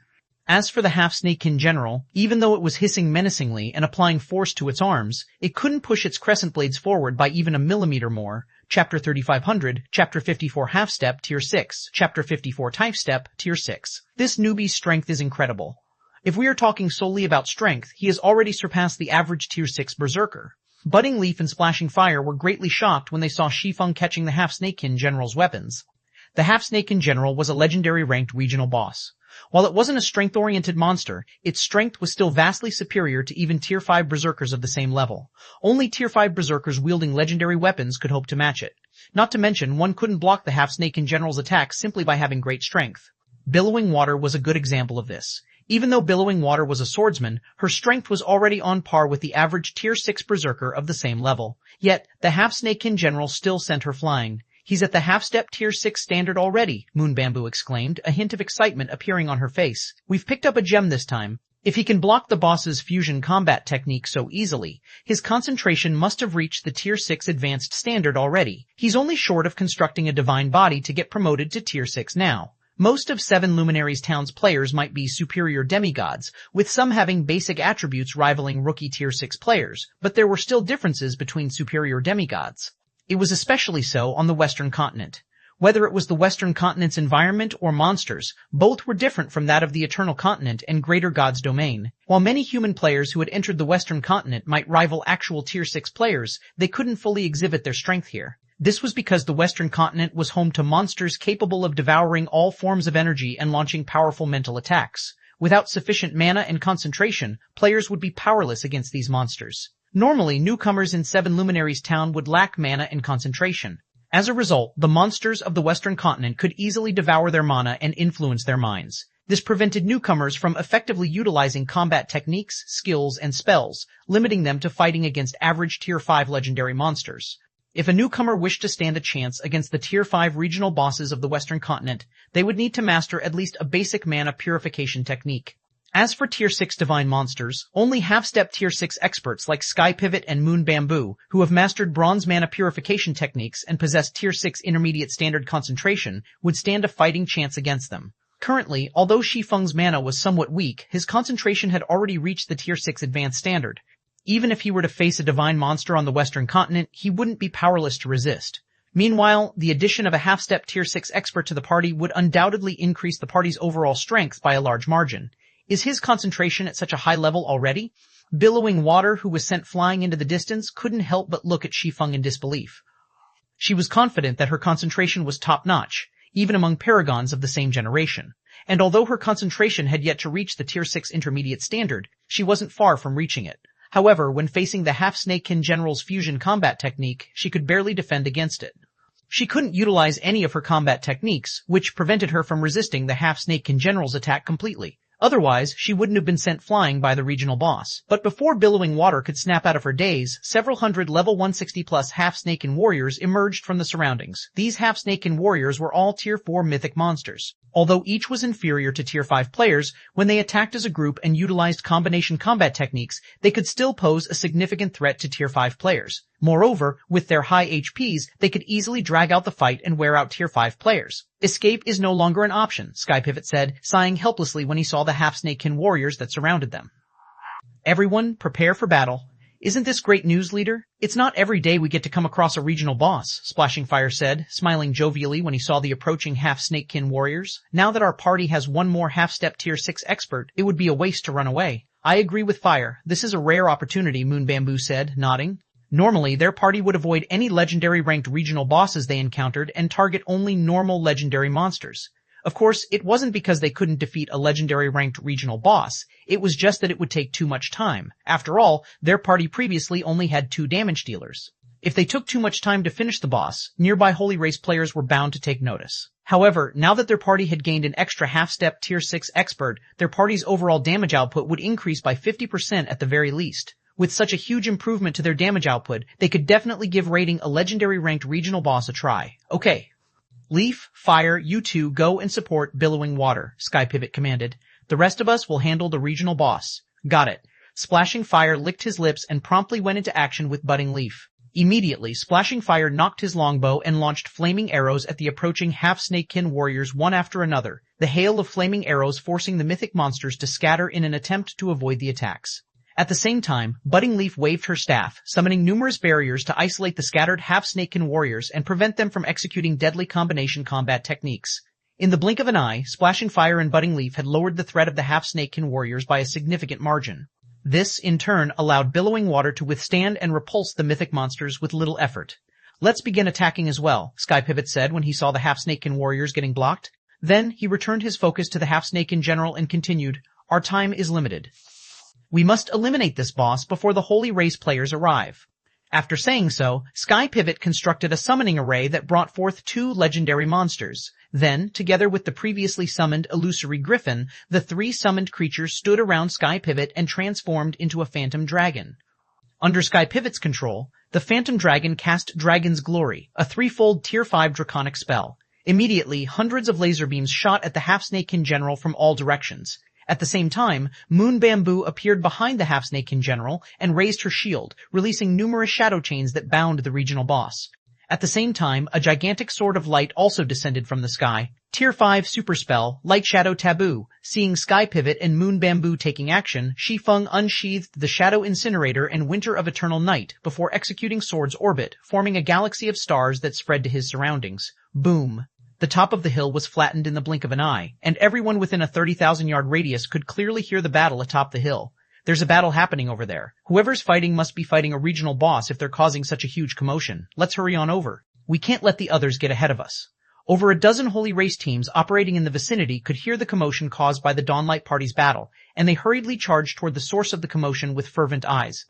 As for the half-snakekin general, even though it was hissing menacingly and applying force to its arms, it couldn't push its crescent blades forward by even a millimeter more. Chapter 3500, Chapter 54 Half-Step, Tier 6, Chapter 54 Type Step, Tier 6. This newbie's strength is incredible. If we are talking solely about strength, he has already surpassed the average Tier 6 berserker. Budding Leaf and Splashing Fire were greatly shocked when they saw Shi Feng catching the half-snakekin general's weapons. The half-snakekin general was a legendary ranked regional boss. While it wasn't a strength-oriented monster, its strength was still vastly superior to even Tier 5 berserkers of the same level. Only Tier 5 berserkers wielding legendary weapons could hope to match it. Not to mention, one couldn't block the half-snakekin general's attack simply by having great strength. Billowing Water was a good example of this. Even though Billowing Water was a swordsman, her strength was already on par with the average Tier 6 berserker of the same level. Yet, the half-snakekin general still sent her flying. "He's at the half-step Tier 6 standard already," Moon Bamboo exclaimed, a hint of excitement appearing on her face. "We've picked up a gem this time. If he can block the boss's fusion combat technique so easily, his concentration must have reached the Tier 6 advanced standard already. He's only short of constructing a divine body to get promoted to Tier 6 now." Most of 7 Luminaries Town's players might be superior demigods, with some having basic attributes rivaling rookie Tier 6 players, but there were still differences between superior demigods. It was especially so on the Western Continent. Whether it was the Western Continent's environment or monsters, both were different from that of the Eternal Continent and Greater Gods domain. While many human players who had entered the Western Continent might rival actual Tier 6 players, they couldn't fully exhibit their strength here. This was because the Western Continent was home to monsters capable of devouring all forms of energy and launching powerful mental attacks. Without sufficient mana and concentration, players would be powerless against these monsters. Normally, newcomers in Seven Luminaries Town would lack mana and concentration. As a result, the monsters of the Western continent could easily devour their mana and influence their minds. This prevented newcomers from effectively utilizing combat techniques, skills, and spells, limiting them to fighting against average Tier 5 legendary monsters. If a newcomer wished to stand a chance against the Tier 5 regional bosses of the Western continent, they would need to master at least a basic mana purification technique. As for Tier 6 divine monsters, only half-step Tier 6 experts like Sky Pivot and Moon Bamboo, who have mastered bronze mana purification techniques and possess Tier 6 intermediate standard concentration, would stand a fighting chance against them. Currently, although Shi Feng's mana was somewhat weak, his concentration had already reached the Tier 6 advanced standard. Even if he were to face a divine monster on the Western continent, he wouldn't be powerless to resist. Meanwhile, the addition of a half-step Tier 6 expert to the party would undoubtedly increase the party's overall strength by a large margin. Is his concentration at such a high level already? Billowing Water, who was sent flying into the distance, couldn't help but look at Shi Feng in disbelief. She was confident that her concentration was top-notch, even among paragons of the same generation. And although her concentration had yet to reach the Tier 6 intermediate standard, she wasn't far from reaching it. However, when facing the half-Snakekin General's fusion combat technique, she could barely defend against it. She couldn't utilize any of her combat techniques, which prevented her from resisting the half-Snakekin General's attack completely. Otherwise, she wouldn't have been sent flying by the regional boss. But before Billowing Water could snap out of her daze, several hundred level 160+ half-Snakekin warriors emerged from the surroundings. These half-Snakekin warriors were all Tier 4 mythic monsters. Although each was inferior to Tier 5 players, when they attacked as a group and utilized combination combat techniques, they could still pose a significant threat to Tier 5 players. Moreover, with their high HPs, they could easily drag out the fight and wear out Tier 5 players. Escape is no longer an option, Sky Pivot said, sighing helplessly when he saw the half-Snakekin warriors that surrounded them. Everyone, prepare for battle. Isn't this great news, leader? It's not every day we get to come across a regional boss, Splashing Fire said, smiling jovially when he saw the approaching half-Snakekin warriors. Now that our party has one more half-step Tier 6 expert, it would be a waste to run away. I agree with Fire. This is a rare opportunity, Moon Bamboo said, nodding. Normally, their party would avoid any legendary-ranked regional bosses they encountered and target only normal legendary monsters. Of course, it wasn't because they couldn't defeat a legendary-ranked regional boss. It was just that it would take too much time. After all, their party previously only had 2 damage dealers. If they took too much time to finish the boss, nearby Holy Race players were bound to take notice. However, now that their party had gained an extra half-step Tier 6 expert, their party's overall damage output would increase by 50% at the very least. With such a huge improvement to their damage output, they could definitely give raiding a legendary-ranked regional boss a try. Okay. Leaf, Fire, you two go and support Billowing Water, Sky Pivot commanded. The rest of us will handle the regional boss. Got it. Splashing Fire licked his lips and promptly went into action with Budding Leaf. Immediately, Splashing Fire knocked his longbow and launched flaming arrows at the approaching half-Snakekin warriors one after another, the hail of flaming arrows forcing the mythic monsters to scatter in an attempt to avoid the attacks. At the same time, Budding Leaf waved her staff, summoning numerous barriers to isolate the scattered half-Snakekin warriors and prevent them from executing deadly combination combat techniques. In the blink of an eye, Splashing Fire and Budding Leaf had lowered the threat of the half-Snakekin warriors by a significant margin. This, in turn, allowed Billowing Water to withstand and repulse the mythic monsters with little effort. Let's begin attacking as well, Sky Pivot said when he saw the half-Snakekin warriors getting blocked. Then, he returned his focus to the half-Snakekin general and continued, Our time is limited. We must eliminate this boss before the Holy Race players arrive. After saying so, Sky Pivot constructed a summoning array that brought forth 2 legendary monsters. Then, together with the previously summoned Illusory Griffin, the 3 summoned creatures stood around Sky Pivot and transformed into a Phantom Dragon. Under Sky Pivot's control, the Phantom Dragon cast Dragon's Glory, a 3-fold Tier 5 draconic spell. Immediately, hundreds of laser beams shot at the half-Snakekin general from all directions. At the same time, Moon Bamboo appeared behind the half-Snakekin general and raised her shield, releasing numerous shadow chains that bound the regional boss. At the same time, a gigantic sword of light also descended from the sky. Tier 5 super spell, Light Shadow Taboo. Seeing Sky Pivot and Moon Bamboo taking action, Shi Feng unsheathed the Shadow Incinerator and Winter of Eternal Night before executing Sword's Orbit, forming a galaxy of stars that spread to his surroundings. Boom. The top of the hill was flattened in the blink of an eye, and everyone within a 30,000-yard radius could clearly hear the battle atop the hill. There's a battle happening over there. Whoever's fighting must be fighting a regional boss if they're causing such a huge commotion. Let's hurry on over. We can't let the others get ahead of us. Over a dozen Holy Race teams operating in the vicinity could hear the commotion caused by the Dawnlight Party's battle, and they hurriedly charged toward the source of the commotion with fervent eyes.